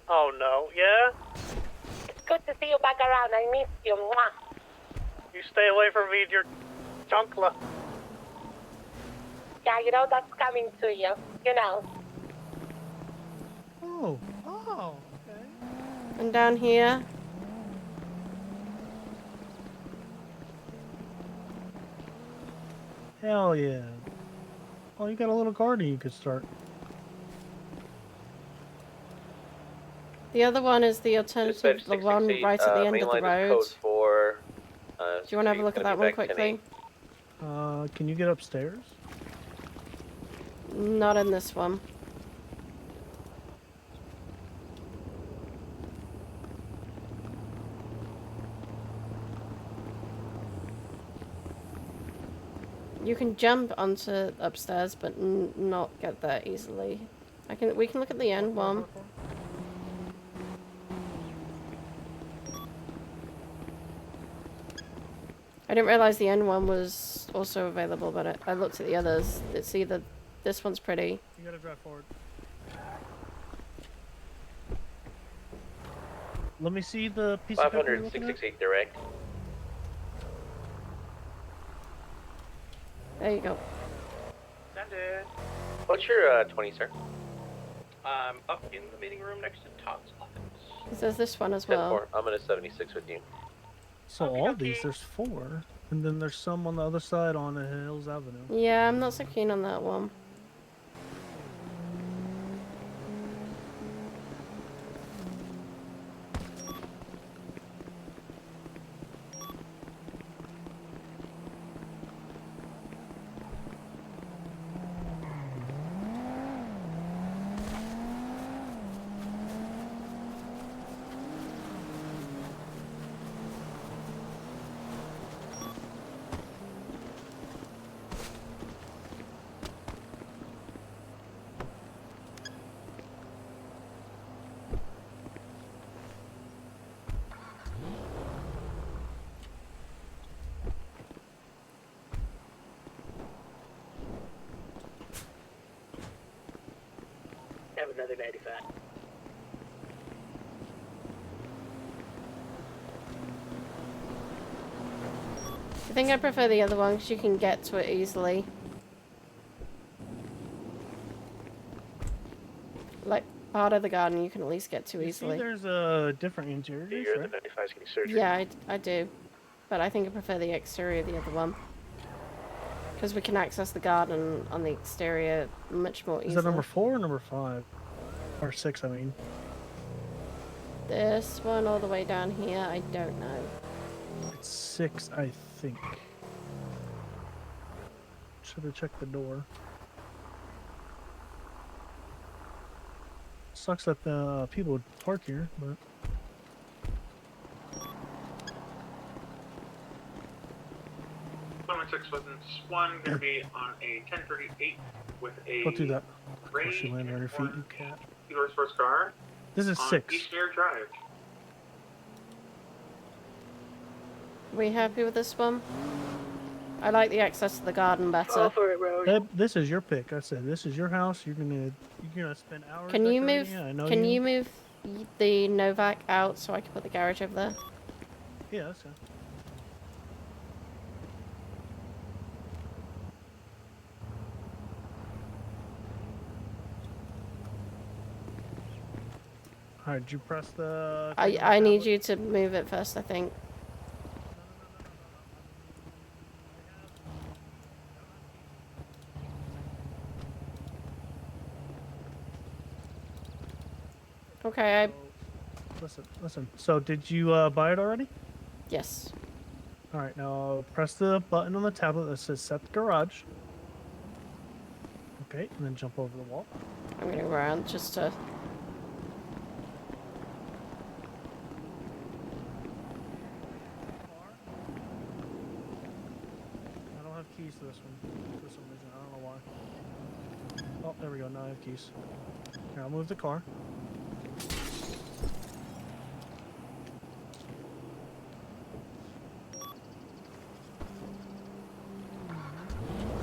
Oh no, yeah? It's good to see you back around. I miss you. Mwah. You stay away from me and your chunkla. Yeah, you know that's coming to you. You know. Oh, okay. And down here. Hell yeah. Oh, you got a little garden you could start. The other one is the alternative, Dispatch the one 668, right at the end of the mainline is road. code 4. Do you want to have a look at that one quickly? Can you get upstairs? Not in this one. You can jump onto upstairs, but not get there easily. We can look at the end one. I didn't realize the end one was also available, but I looked at the others. It's either this one's pretty. You gotta drive forward. Let me see the piece of paper you're looking at. 668 direct. There you go. Sended. What's your 20, sir? I'm up in the meeting room next to Todd's office. There's this one as well. 10-4. I'm in a 76 with you. So all these, there's 4. And then there's some on the other side on the Hills Avenue. Yeah, I'm not so keen on that one. Have another 95. I think I prefer the other one because you can get to it easily. Like, part of the garden you can at least get to easily. See, there's a different interior. You're the 95's getting surgery. Yeah, I do. But I think I prefer the exterior of the other one. Because we can access the garden on the exterior much more easily. Is that number 4 or number 5? Or 6, I mean. This one all the way down here, I don't know. It's 6, I think. Should have checked the door. Sucks that the people would park here, but... One gonna be on a 1038 with a Go through that. Of course you land on your feet, you cat. Eagle sports car. This is on 6. East Mirror Drive. We happy with this one? I like the access to the garden better. Go for it, Road. This is your pick. I said this is your house. You're gonna spend hours. Can you move? decorating it. I know Can you move the Novak out so I can put the garage over there? Yeah, that's fine. Alright, did you press the... I need you to move it first, I think. Okay, Listen. So, did you buy it already? Yes. Alright, now press the button on the tablet that says set the garage. Okay, and then jump over the wall. I'm gonna go around just to... I don't have keys to this one for some reason. I don't know why. Oh, there we go. Now I have keys. Here, I'll move the car.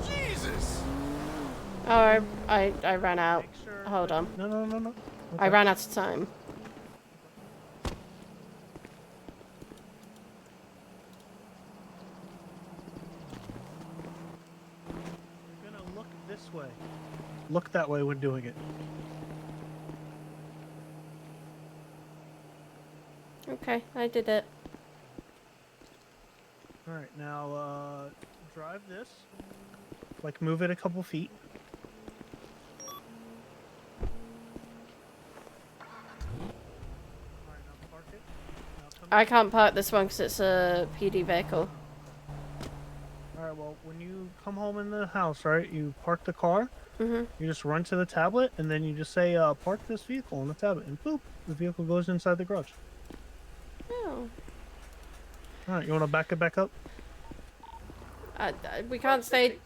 Jesus! Oh, I ran out. Hold on. No. I ran out of time. You're gonna look this way. Look that way when doing it. Okay, I did it. Alright, now drive this. Like, move it a couple feet. I can't park this one because it's a PD vehicle. Alright, well, when you come home in the house, right, you park the car, Mm-hmm. you just run to the tablet, and then you just say, park this vehicle on the tablet, and boop, the vehicle goes inside the garage. Oh. Alright, you want to back it back up? We can't stay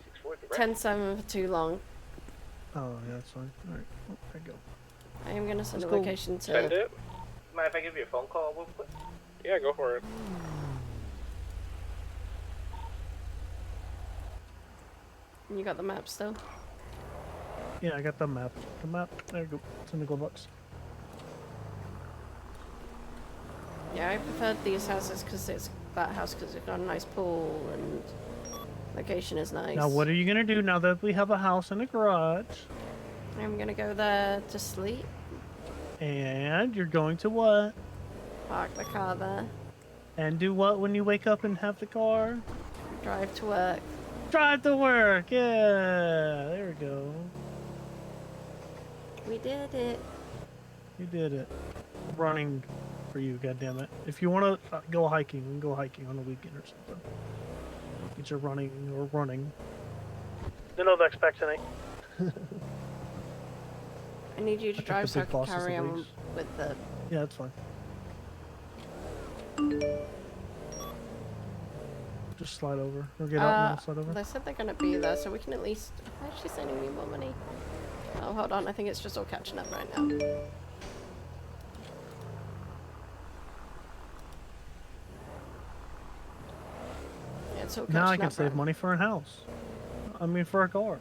10-7 for too long. Oh, yeah, that's fine. Alright, oh, there you go. I am going to send Let's a go. location to... Send it? Mind if I give you a phone call real quick? Yeah, go for it. You got the map still? Yeah, I got the map. The map, there you go. It's in the glove box. Yeah, I preferred these houses because it's that house because it's got a nice pool and location is nice. Now, what are you going to do now that we have a house and a garage? I'm going to go there to sleep. And you're going to what? Park the car there. And do what when you wake up and have the car? Drive to work. Drive to work! Yeah! There we go. We did it. You did it. Running for you, goddammit. If you want to go hiking, we can go hiking on the weekend or something. Get your running or running. The Novak's back tonight. I need you to think drive the so I big can boss is carry the on leash. with the... Yeah, that's fine. Just slide over. Or get out and then slide over. They said they're going to be there, so we can at least... Why is she sending me more money? Oh, hold on. I think it's just all catching up right now. Yeah, it's all catching Now I can up save right. money for a house. I mean, for a car.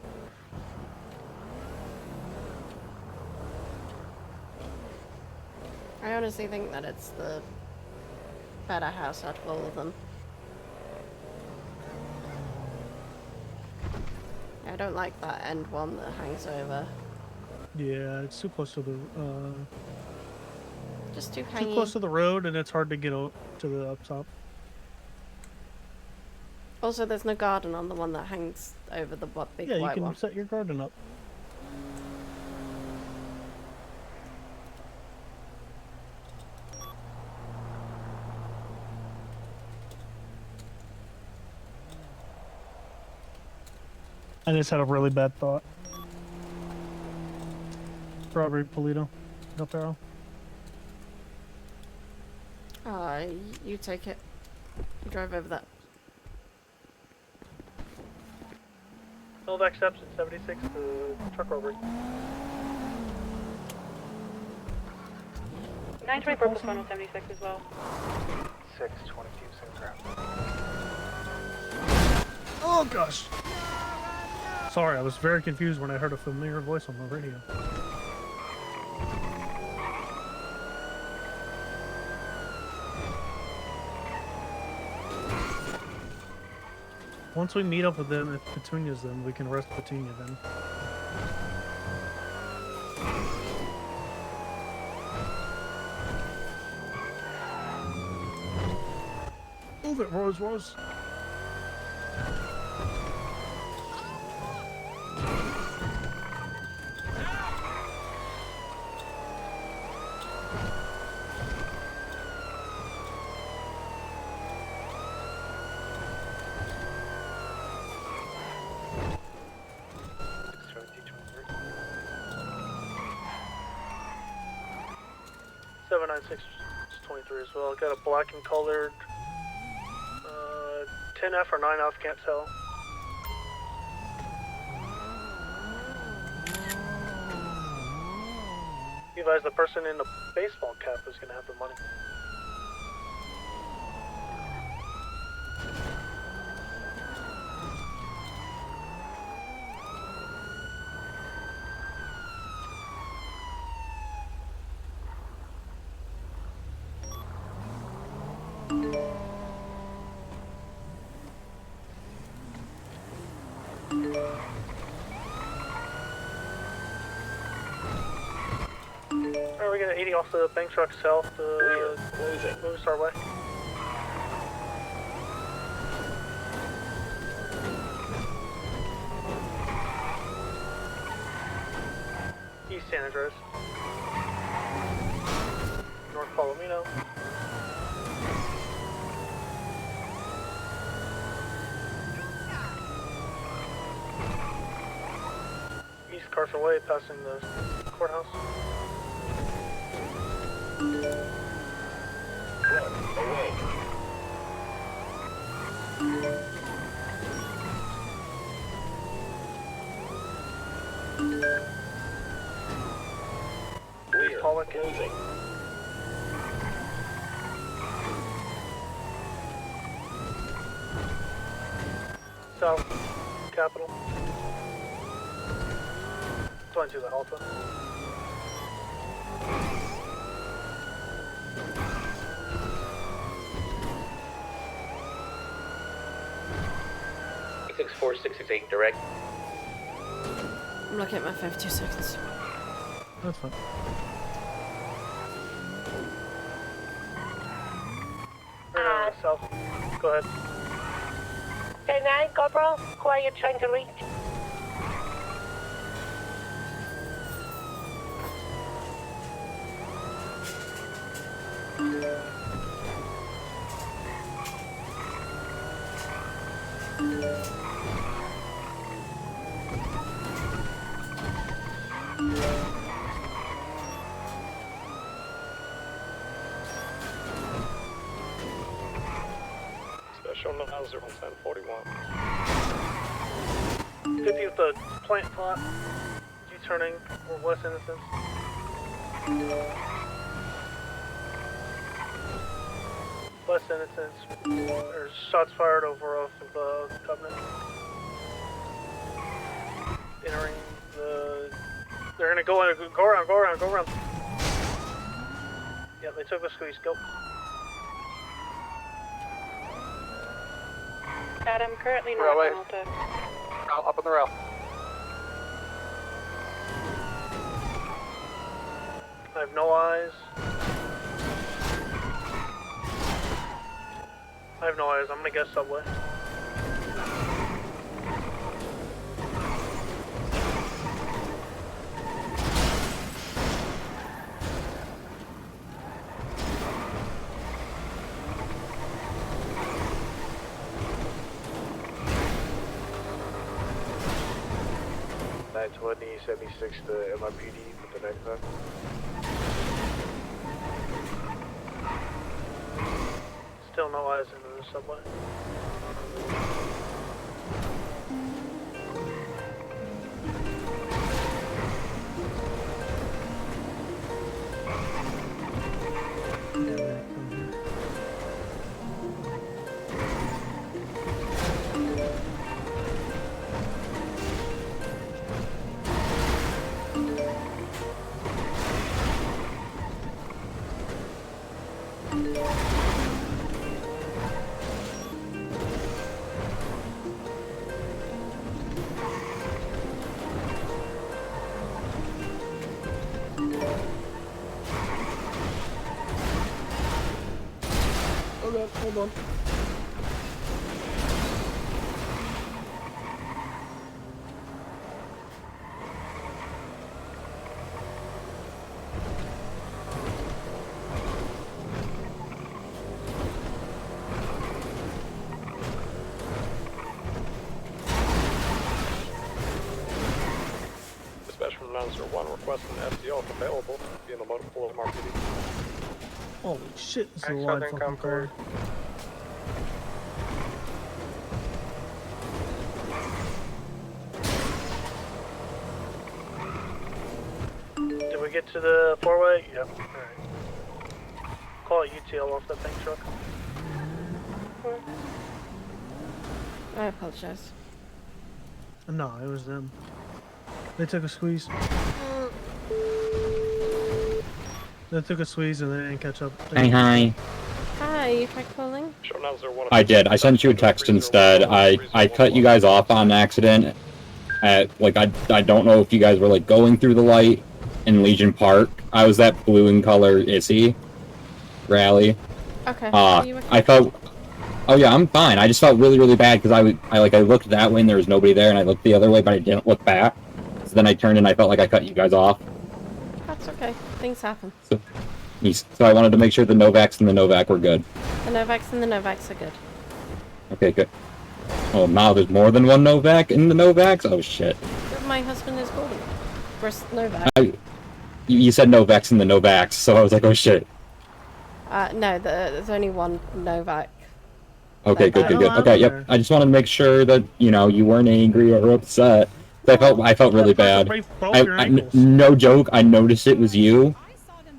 I honestly think that it's the better house out of all of them. I don't like that end one that hangs over. Yeah, it's too close to the Just too too hangy. close to the road, and it's hard to get to the up top. Also, there's no garden on the one that hangs over the big Yeah, you white can one. set your garden up. I just had a really bad thought. Strawberry Polito. Del Perro. You take it. You drive over that. Novak steps at 76 to truck robbery. 924 plus 176 as well. 622 same ground. Oh gosh! Sorry, I was very confused when I heard a familiar voice on the radio. Once we meet up with them, if Petunia's them, we can arrest Petunia then. Move it, Rose Rose! Seven 9-6-23 as well. Got a black and colored 10F or 9F, can't tell. You advise the person in the baseball cap is gonna have the money. Alright, we're gonna 80 off the bank truck south, Moving Star Way. San Andreas. North Palomino. East Carson Way, passing the courthouse. Clear. Pollock. Closing. South Capital. 22 the Alpha. Six 4668 direct. I'm looking at my 52 seconds. That's fine. South. Go ahead. 10-9, Corporal. Who are you trying to reach? Special Mauser on 1041. 50 with the plant plot. U-turning or West Innocence. West Innocence. There's shots fired over off of Covenant. Entering the... They're gonna go around. Yeah, they took the squeeze. Go. Adam, currently Railway. north Malta. Up on the rail. I have no eyes. I'm gonna guess subway. .2076 to MIPD with the next one. Still no eyes in the subway. Hold on. Dispatch from Mauser 1 requesting FDL if available. Be in the motor pool of MRPD. Holy shit, this is a wide fucking car. Did we get to the four-way? Yep. Alright. Call it UTL off that tank truck. I apologize. No, it was them. They took a squeeze. They took a squeeze and they didn't catch up. Hi. Hi, you tried calling? I did. I sent you a text instead. I cut you guys off on accident. Like, I don't know if you guys were, like, going through the light in Legion Park. I was that blue in color ISI rally. Okay. I felt... Oh yeah, I'm fine. I just felt really, really bad because I looked that way and there was nobody there, and I looked the other way, but I didn't look back. So then I turned and I felt like I cut you guys off. It's okay. Things happen. So I wanted to make sure the Novaks and the Novak were good. The Novaks and the Novaks are good. Okay, good. Oh, now there's more than one Novak in the Novaks? Oh, shit. My husband is golden. Where's Novak? You said Novaks and the Novaks, so I was like, oh, shit. No, there's only one Novak. Okay, good. Okay, yep. I just wanted to make sure that, you know, you weren't angry or upset. I felt really bad. No joke, I noticed it was you,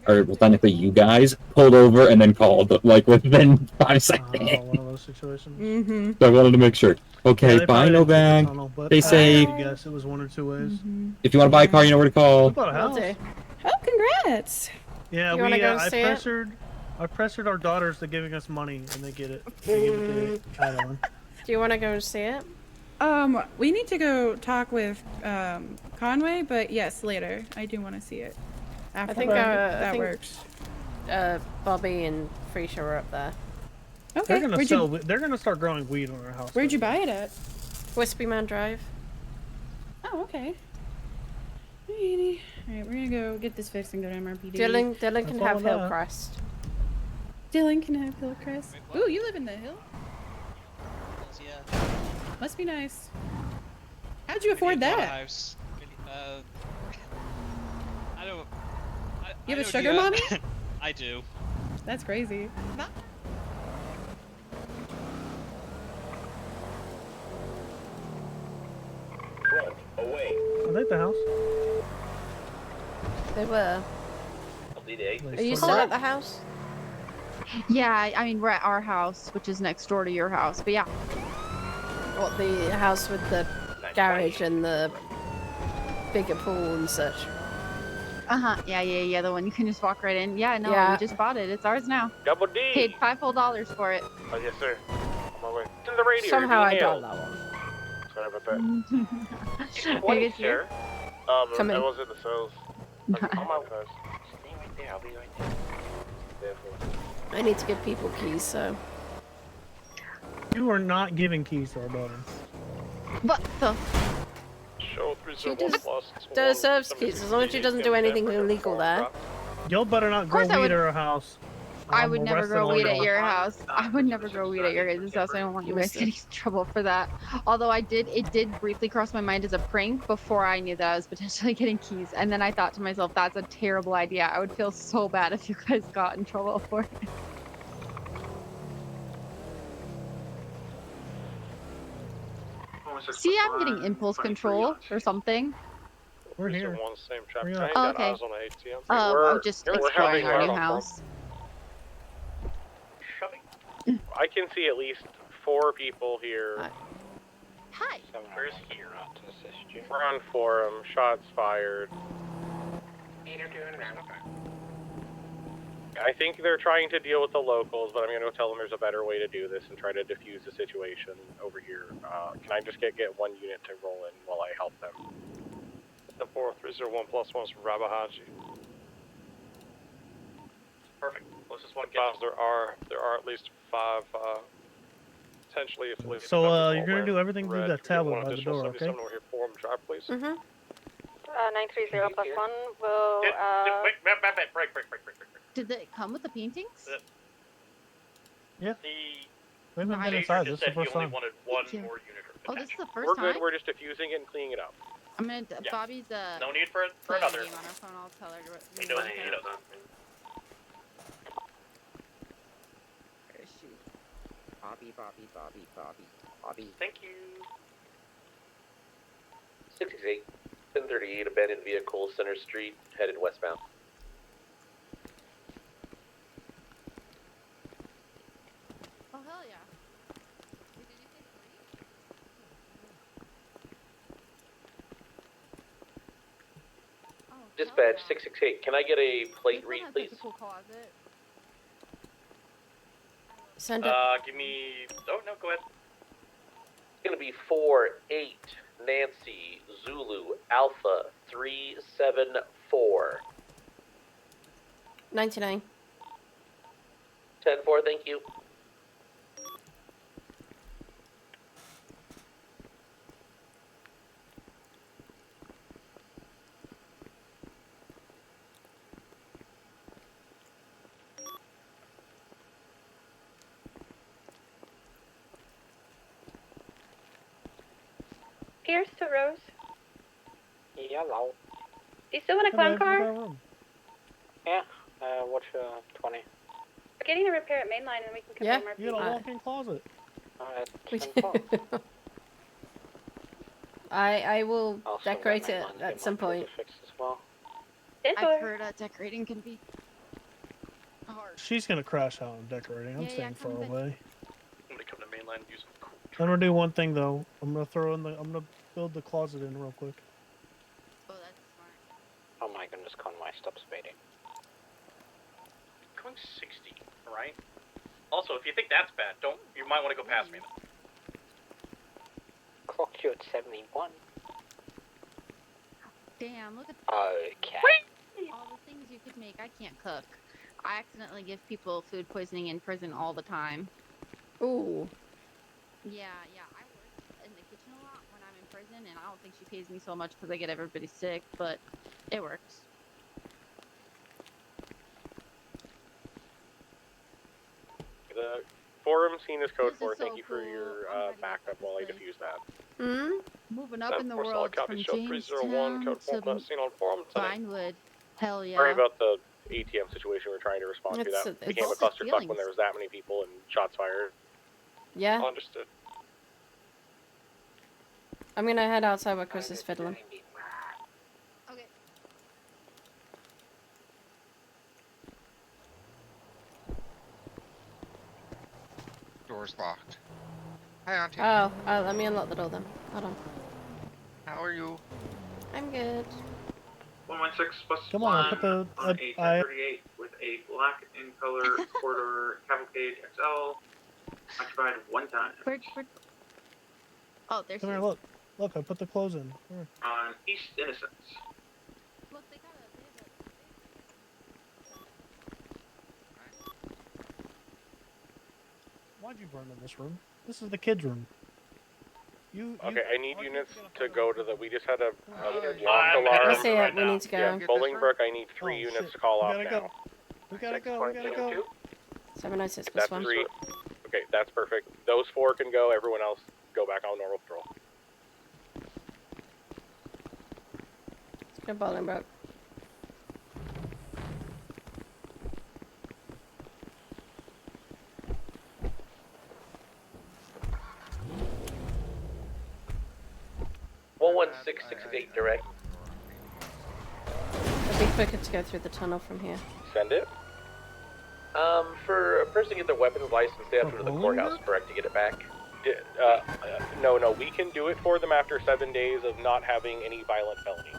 or well, technically you guys, pulled over and then called, like, within 5 seconds. One of those situations. Mm-hmm. So I wanted to make sure. Okay, bye, Novak. Stay safe. I guess it was one or two ways. If you want to buy a car, you know where to call. We bought a house. Oh, congrats! Yeah, You wanna go see it? I pressured our daughters to giving us money, and they get it. They give it to Atalin. Do you want to go and see it? We need to go talk with Conway, but yes, later. I do want to see it. After I think that works. Bobby and Freisha were up there. Okay. They're gonna start growing weed on our house. Where'd you buy it at? Wispy Man Drive. Oh, okay. Alright, we're gonna go get this fixed and go to MRPD. Dylan can have Hillcrest. Dylan can have Hillcrest. Ooh, you live in the hill? Yeah. Must be nice. How'd you afford that? House. I don't. You have a sugar mommy? I do. That's crazy. Away. I like the house. They were. Are you still at the house? Yeah, I mean, we're at our house, which is next door to your house, but yeah. What, the house with the garage and the bigger pool and such? Uh-huh, yeah, the one you can just walk right in. Yeah, no, Yeah. we just bought it. It's ours now. Double D. Paid $5 full for it. Oh, yes, sir. On my way. It's in the radio. Somehow I email. got that one. Sorry about that. Are you sir. Come in. I was in the cells. On my way. Stay right there. I'll be right there. Therefore. I need to give people keys, so. You are not giving keys to our building. What the? Show She deserves keys as long as she doesn't do anything illegal there. Y'all better not grow course I weed would- at our house. I would never grow weed at your your house. I would never grow weed at your guys' house. I don't want you guys getting in trouble for that. Although it did briefly cross my mind as a prank before I knew that I was potentially getting keys. And then I thought to myself, that's a terrible idea. I would feel so bad if you guys got in trouble for it. See, I'm getting impulse control or something. We're here. One same traffic. Oh, I ain't okay. got eyes on the ATM. I'm just we're exploring having our new our- house. I can see at least 4 people here. Hi. Where's here to assist you? We're on forum. Shots fired. I think they're trying to deal with the locals, but I'm going to go tell them there's a better way to do this and try to defuse the situation over here. Can I just get one unit to roll in while I help them? The 4301+1's from Rabahaji. Perfect. Let's just one get there are at least 5 potentially affiliated. So you're gonna do everything with that tablet by the door, okay? Over here, forum drive, please. Mm-hmm. 930+1 will. Break. Did it come with the paintings? Yeah. The We haven't been inside. This is the first time. wanted one more unit. Oh, this is the first We're time? good. We're just diffusing it and cleaning it up. I'm gonna. Yeah. Bobby's No need for playing a another. game on her phone. I'll tell her. He doesn't. Where is she? Bobby. Thank you. 668, 1038, abandoned vehicle, Center Street, headed westbound. Oh hell yeah. Dispatch 668, can I get a plate read, please? Closet. Send it. Give me. Oh no, go ahead. It's gonna be 48 Nancy Zulu Alpha 374. 99. 10-4, thank you. Here's to Rose. Yellow. Do you still want a clown car? Yeah. What's 20? We're getting a repair at mainline and we can Yeah. confirm You got a RP. walk-in closet. We do. I will decorate it at some point. Fixed as well. I've heard decorating can be hard. She's gonna crash out on decorating. I'm Yeah, staying far come back. away. I'm gonna come to mainline and use some cool. I'm gonna do one thing though. I'm gonna build the closet in real quick. Oh, that's smart. Oh my goodness, Conway, stop speeding. Going 60, right? Also, if you think that's bad, you might want to go past me. Clocked you at 71. Damn, look at Okay. all the things you could make. I can't cook. I accidentally give people food poisoning in prison all the time. Ooh. Yeah, I work in the kitchen a lot when I'm in prison, and I don't think she pays me so much because I get everybody sick, but it works. The forum scene is code This is 4. Thank so you for cool. your I'm ready to backup while I defuse that. Hmm? Moving up in the world from Jamestown to Seen on forum today. Vinewood. Hell yeah. Sorry about the ATM situation we're trying to respond to. It's- That it's- became a Both clusterfuck when feelings. there was that many people and shots fired. Yeah. Understood. I'm gonna head outside where Chris is fiddling. Okay. Door's locked. Hi, Auntie. Oh, let me unlock the door then. Hold on. How are you? I'm good. 116 plus Come on, one put the- on a 1038 with a black in color quarter cavalcade XL. Occupied one time Oh, there she Come here, is. look. I put the clothes in. Here. on East Innocence. Look, they got Why'd you burn in this room? This is the kids' room. Okay, I need units to go to the. We just had a lock I'm alarm. I see it. We need to go. Yeah, Bolingbrook, I need 3 units shit. to call We off gotta now. go. We gotta go. 796 plus That's 1. 3. Okay, that's perfect. Those 4 can go. Everyone else go back on normal patrol. Let's go Bolingbroke. One 11668 direct. It'd be quicker to go through the tunnel from here. Send it. For a person to get their weapons license, they have to go to the courthouse, correct, to get it back? No, we can do it for them after 7 days of not having any violent felonies.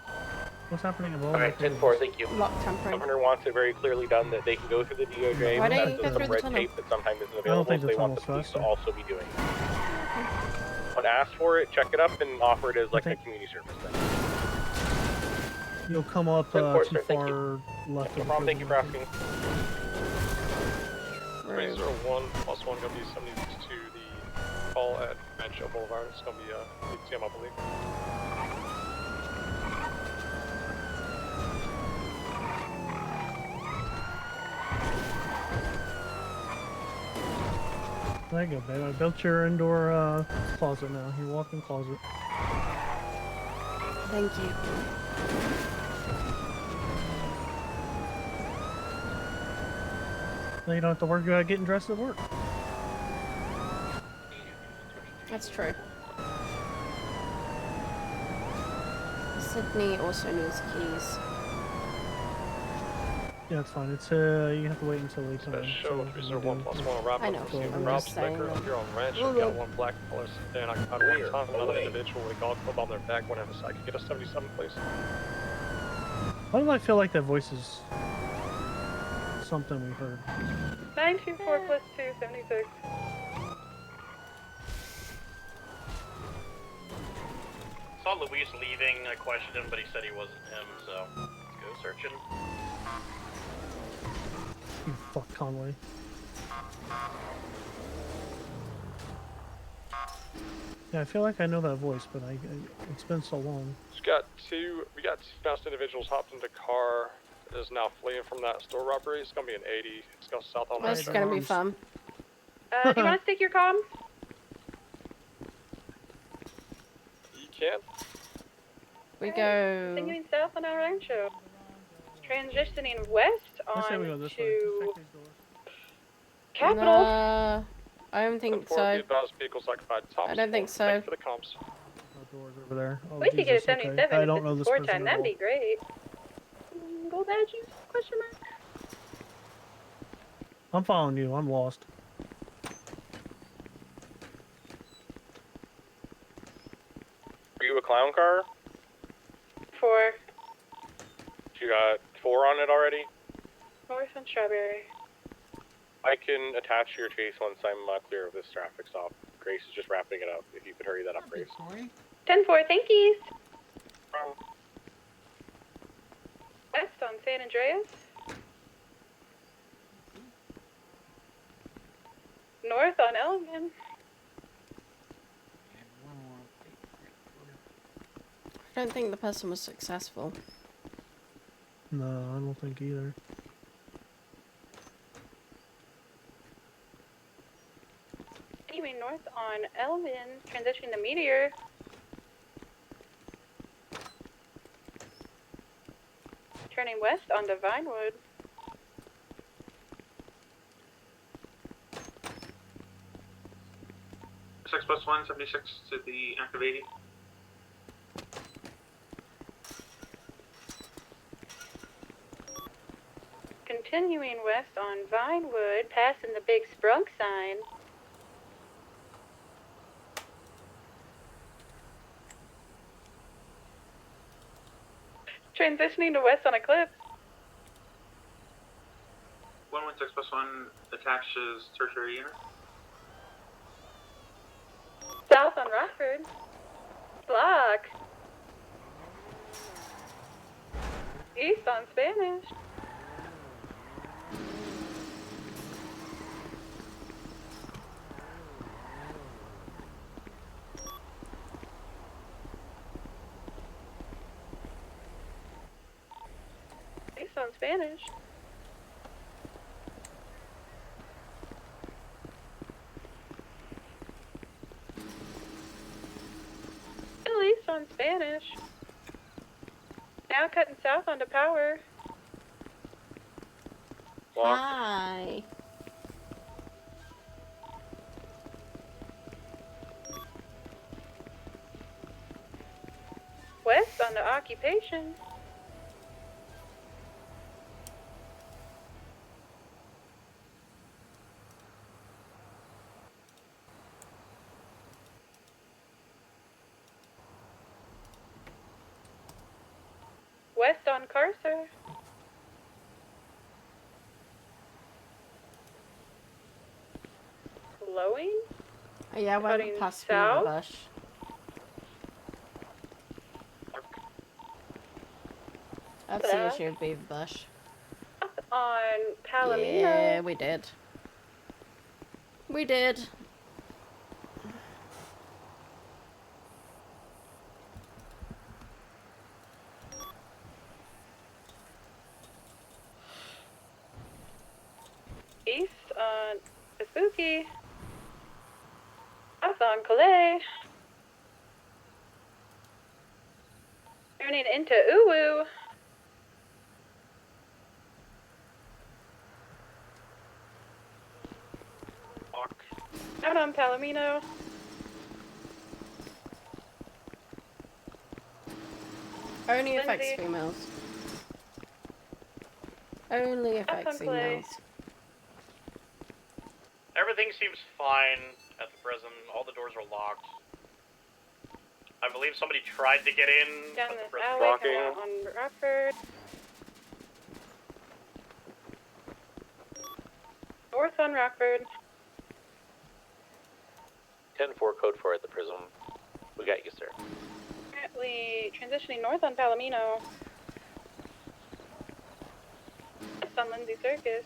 What's happening in Alright, 10-4, thank you. Lock tampering. Governor wants it very clearly done that they can go through the DOJ. Why don't but you go there's through some the red tunnel? tape that sometimes isn't I don't available, think so the they want the tunnel's police to faster. also be doing it. But ask for it, check it up, and offer it as like a Okay. community service thing. You'll come up course, too sir, thank far left. No of the problem, thank you for prison, I asking. 301 plus 1 gonna be 72 to the call at Rancho Boulevard. It's gonna be ATM, I believe. think. There you go, babe. I built your indoor closet now. Your walk-in closet. Thank you. Now you don't have to worry about getting dressed at work. That's true. Sydney also needs keys. Yeah, it's fine. It's you have to wait until late time. Show 301 plus 1 wrap I up know, for Stephen I'm Rob just saying Becker. that. If you're on ranch, you've got 1 black color sedan occupied one time. Another individual with a golf club on their back. One have a side. Get a 77, please. Why do I feel like that voice is something we heard? 924 plus 2, 76. Saw Luis leaving. I questioned him, but he said he wasn't him, so let's go searching. You fuck Conway. Yeah, I feel like I know that voice, but it's been so long. We got two fast individuals hopped in the car. Is now fleeing from that store robbery. It's gonna be an 80. It's going south on This is gonna be fun. Do you want to stick your comms? You can. We go. Continuing south on our rancho. Transitioning west I say on we go this way. to Check these doors. Capital. Nah, I don't think Before so. the advanced vehicles occupied top. I don't think so. Thanks for the comps. No doors over there. Oh, We could get a Jesus, 77 okay. I if don't this know is this sport person time. at That'd all. be great. Gold badges? Question mark. I'm following you. I'm lost. Are you a clown car? 4 You got 4 on it already? north on Strawberry. I can attach to your chase once I'm clear of this traffic stop. Grace is just wrapping it up. If you could hurry that up, Grace. 10-4, thank you. West on San Andreas. North on Elgin. I don't think the person was successful. No, I don't think either. Continuing north on Elgin, transitioning to Meteor. Turning west onto Vinewood. +1, 76 to the active 80. Continuing west on Vinewood, passing the big Sprunk sign. Transitioning to west on Eclipse. 116+1 attaches tertiary unit. South on Rockford. Block. East on Spanish. East on Spanish. Still east on Spanish. Now cutting south onto Power. Hi. West on the Occupation. West on Carcer. Blowing. Oh, yeah, why Cutting would pass through south. the bush? That's the South. issue with Beaver Bush. On Palomino. Yeah, we did. We did. East on Spooky. South on Calais. Turning into Uwu. Out on Palomino. Only affects Lindsay. females. Only affects on Clay. females. Everything seems fine at the present. All the doors are locked. I believe somebody tried to get in, Down but this the alley present on Rockford. North on Rockford. 10-4 code 4 at the prism. We got you, sir. Currently transitioning north on Palomino. West on Lindsay Circus.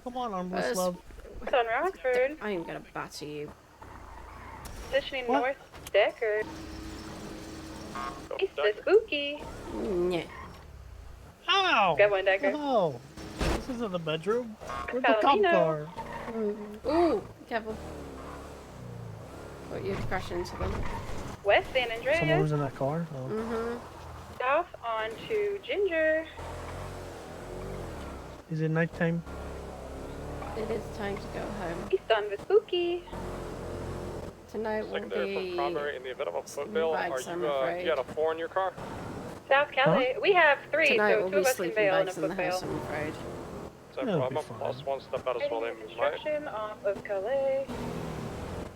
Come on, armless Where's- love. West on Rockford. I am gonna batter you. Transitioning What? north Deckard. East to Spooky. Yeah. Ow! Got one, Decker. Oh, this isn't the bedroom. Where's the cop Palomino. car? Ooh, careful. Thought you'd crash into them. West San Andreas. Someone was in that car? Oh. Mm-hmm. South onto Ginger. Is it nighttime? It is time to go home. East on Vespucci. Tonight will Secondary from be primary in the event of a foot some bail. Are bags, I'm you, afraid. you got a 4 in your car? South Cali. We have 3, Tonight so will 2 be of us can sleeping bail and a bags in the foot house, bail. I'm afraid. So That'll I'm be a plus 1 step out as well. They might. Construction off of Calais.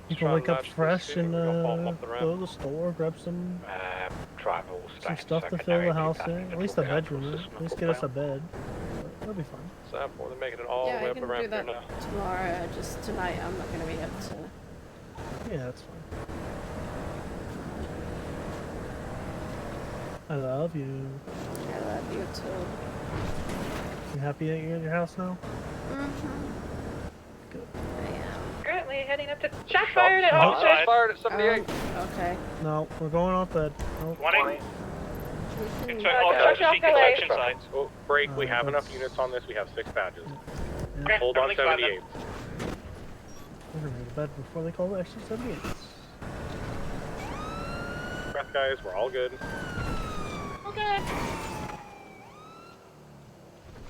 You can wake up fresh and the go to the store, grab some Travel stuff to fill the house in. At least a bedroom. Right? At least get us a bed. But that'll be fine. So they're making it all Yeah, the way I up can around do here that now. tomorrow. Just tonight I'm not going to be able to. Yeah, that's fine. I love you. I love you too. You happy that you're at your house now? Mm-hmm. Good. Currently heading up to shots fired at officers. Shots fired at 78. Okay. No, we're going off bed. Nope. 20. Construction off Calais. Oh, break. We have that's- enough units on this. We have 6 badges. Yeah. Hold on, everything's fine 78. We're gonna go to bed before they call the extra 78. Breath, guys. We're all good. Okay.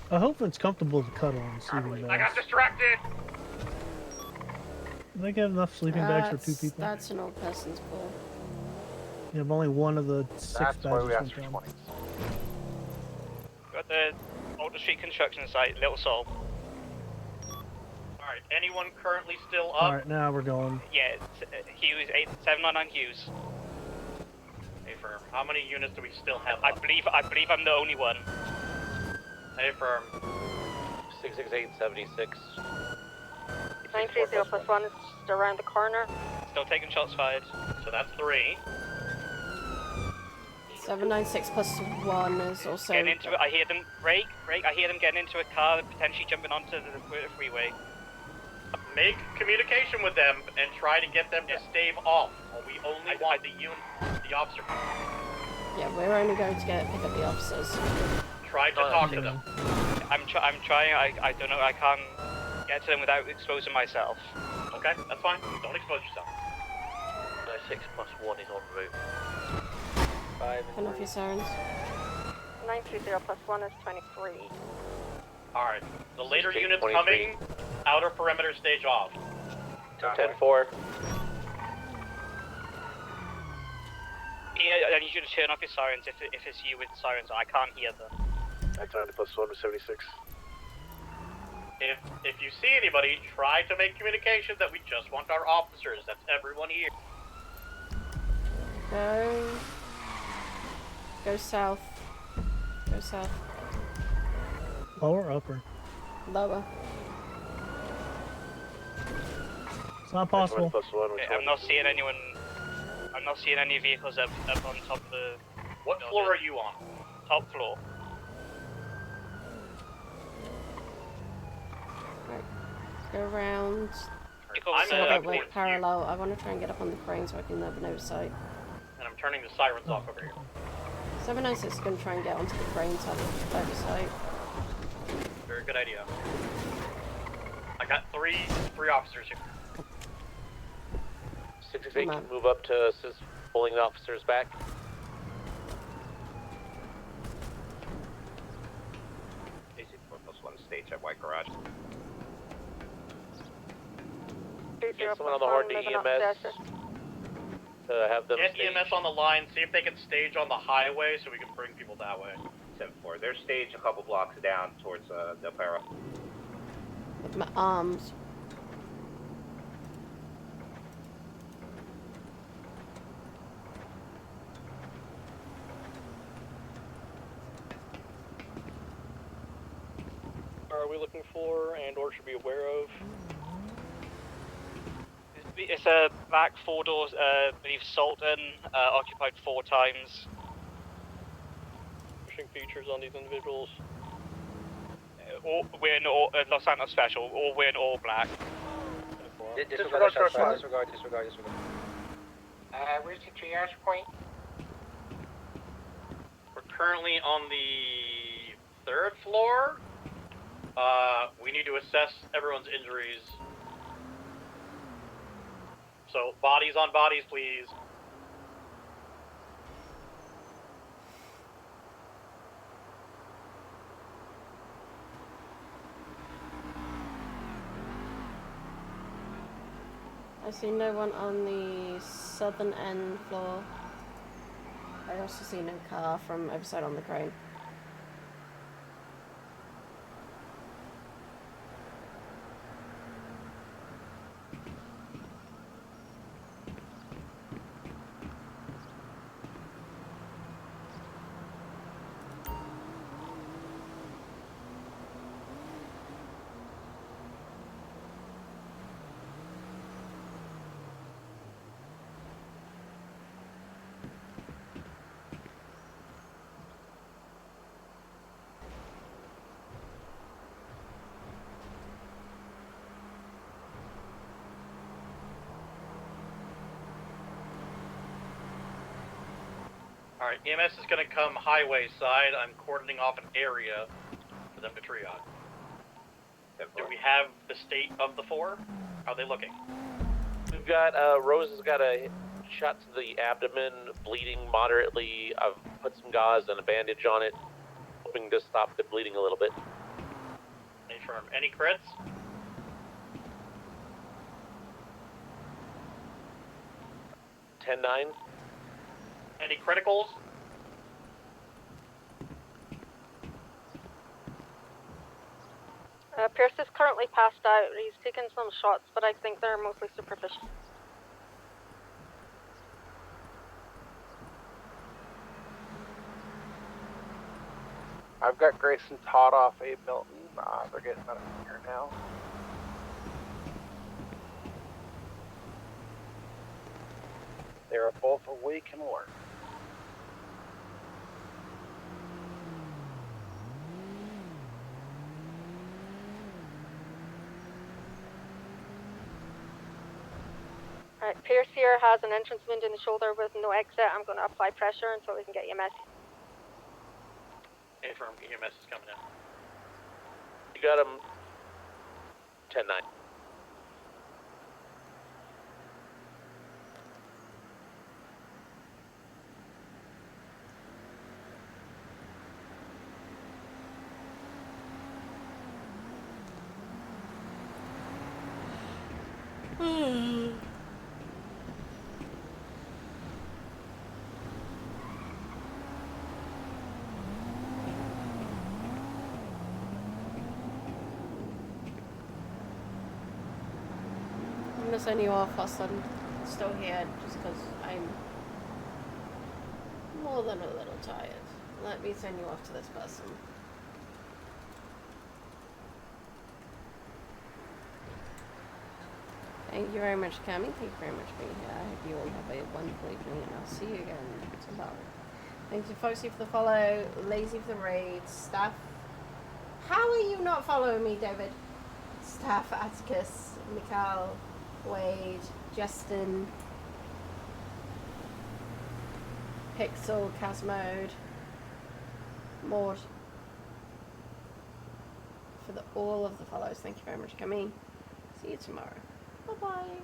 I hope it's comfortable to cuddle on sleeping I got bags. distracted. Do they get enough sleeping bags for 2 people? That's an old person's pool. You have only one of the 6 That's why badges we asked went for down. 20. Got the Alder Street construction site, Little Soul. Alright, anyone currently still up? Alright, now we're going. Yeah, Hughes, 799 Hughes. Hey, firm. How many units do we still have I up? believe I'm the only one. Hey, firm. 66876. 930 plus 1 is just around the corner. Still taking shots fired. So that's 3. 796 plus 1 is also. Getting into it, I hear them break. I hear them getting into a car, potentially jumping onto the freeway. Make communication with them and try to get them to stave off. We only want the officer. Yeah, we're only going to pick up the officers. Try to talk to them. I'm trying. I don't know. I can't get to them without exposing myself. Okay, that's fine. Don't expose yourself. 6 plus 1 is en route. 5 Turn off your sirens. 930 plus 1 is 23. Alright, the later 16, units 23. coming, outer perimeter stage off. 10-4. Yeah, I need you to turn off your sirens if it's you with sirens. I can't hear them. 990 plus 1 was 76. If you see anybody, try to make communication that we just want our officers. That's everyone here. Go south. Go south. Lower or upper? Lower. It's not possible. Okay, I'm not seeing anyone. I'm not seeing any vehicles up on top of the. What floor are you on? Top floor. Go around. I'm So at that we're point parallel. I want to try and get up on the crane so I can have an oversight. and I'm turning the sirens off over here. 796 is going to try and get onto the crane to have oversight. Very good idea. I got three officers here. 68 can move up to assist pulling the officers back. AC4+1 stage at White Garage. Get someone on the horn to EMS to have them Get stage. EMS on the line, see if they can stage on the highway so we can bring people that way. 7-4. They're staged a couple blocks down towards Del Perro. With my arms. Are we looking for and or should be aware of? It's a back 4 doors. I believe Sultan occupied 4 times. Pushing features on these individuals. We're in all Los Santos special. Or we're in all black. Disregard, disregard. Where's the triage point? We're currently on the 3rd floor. We need to assess everyone's injuries So bodies on bodies, please. I see no one on the southern end floor. I also see no car from overside on the crane. Alright, EMS is going to come highway side. I'm cordoning off an area for them to triage. Do we have the state of the 4? How are they looking? We've got, Rose has got a shot to the abdomen, bleeding moderately. I've put some gauze and a bandage on it, hoping to stop the bleeding a little bit. Confirm. Any crits? (10-9). Any criticals? Pierce is currently passed out. He's taken some shots, but I think they're mostly superficial. I've got Grayson Todd off Abe Milton. They're getting out of here now. They're both awake and alert. Alright, Pierce here has an entrance wound in the shoulder with no exit. I'm going to apply pressure until we can get EMS. Confirm. EMS is coming in. You got him. 10-9. I'm gonna send you off whilst I'm still here, just because I'm more than a little tired. Let me send you off to this person. Thank you very much for coming. Thank you very much for being here. I hope you all have a wonderful evening, and I'll see you again tomorrow. Thank you, Foxy, for the follow. Lazy for the raid. Staff. How are you not following me, David? Staff, Atticus, Mikhail, Wade, Justin, Pixel, Casmode, Maud. For all of the follows, thank you very much for coming. See you tomorrow. Bye-bye.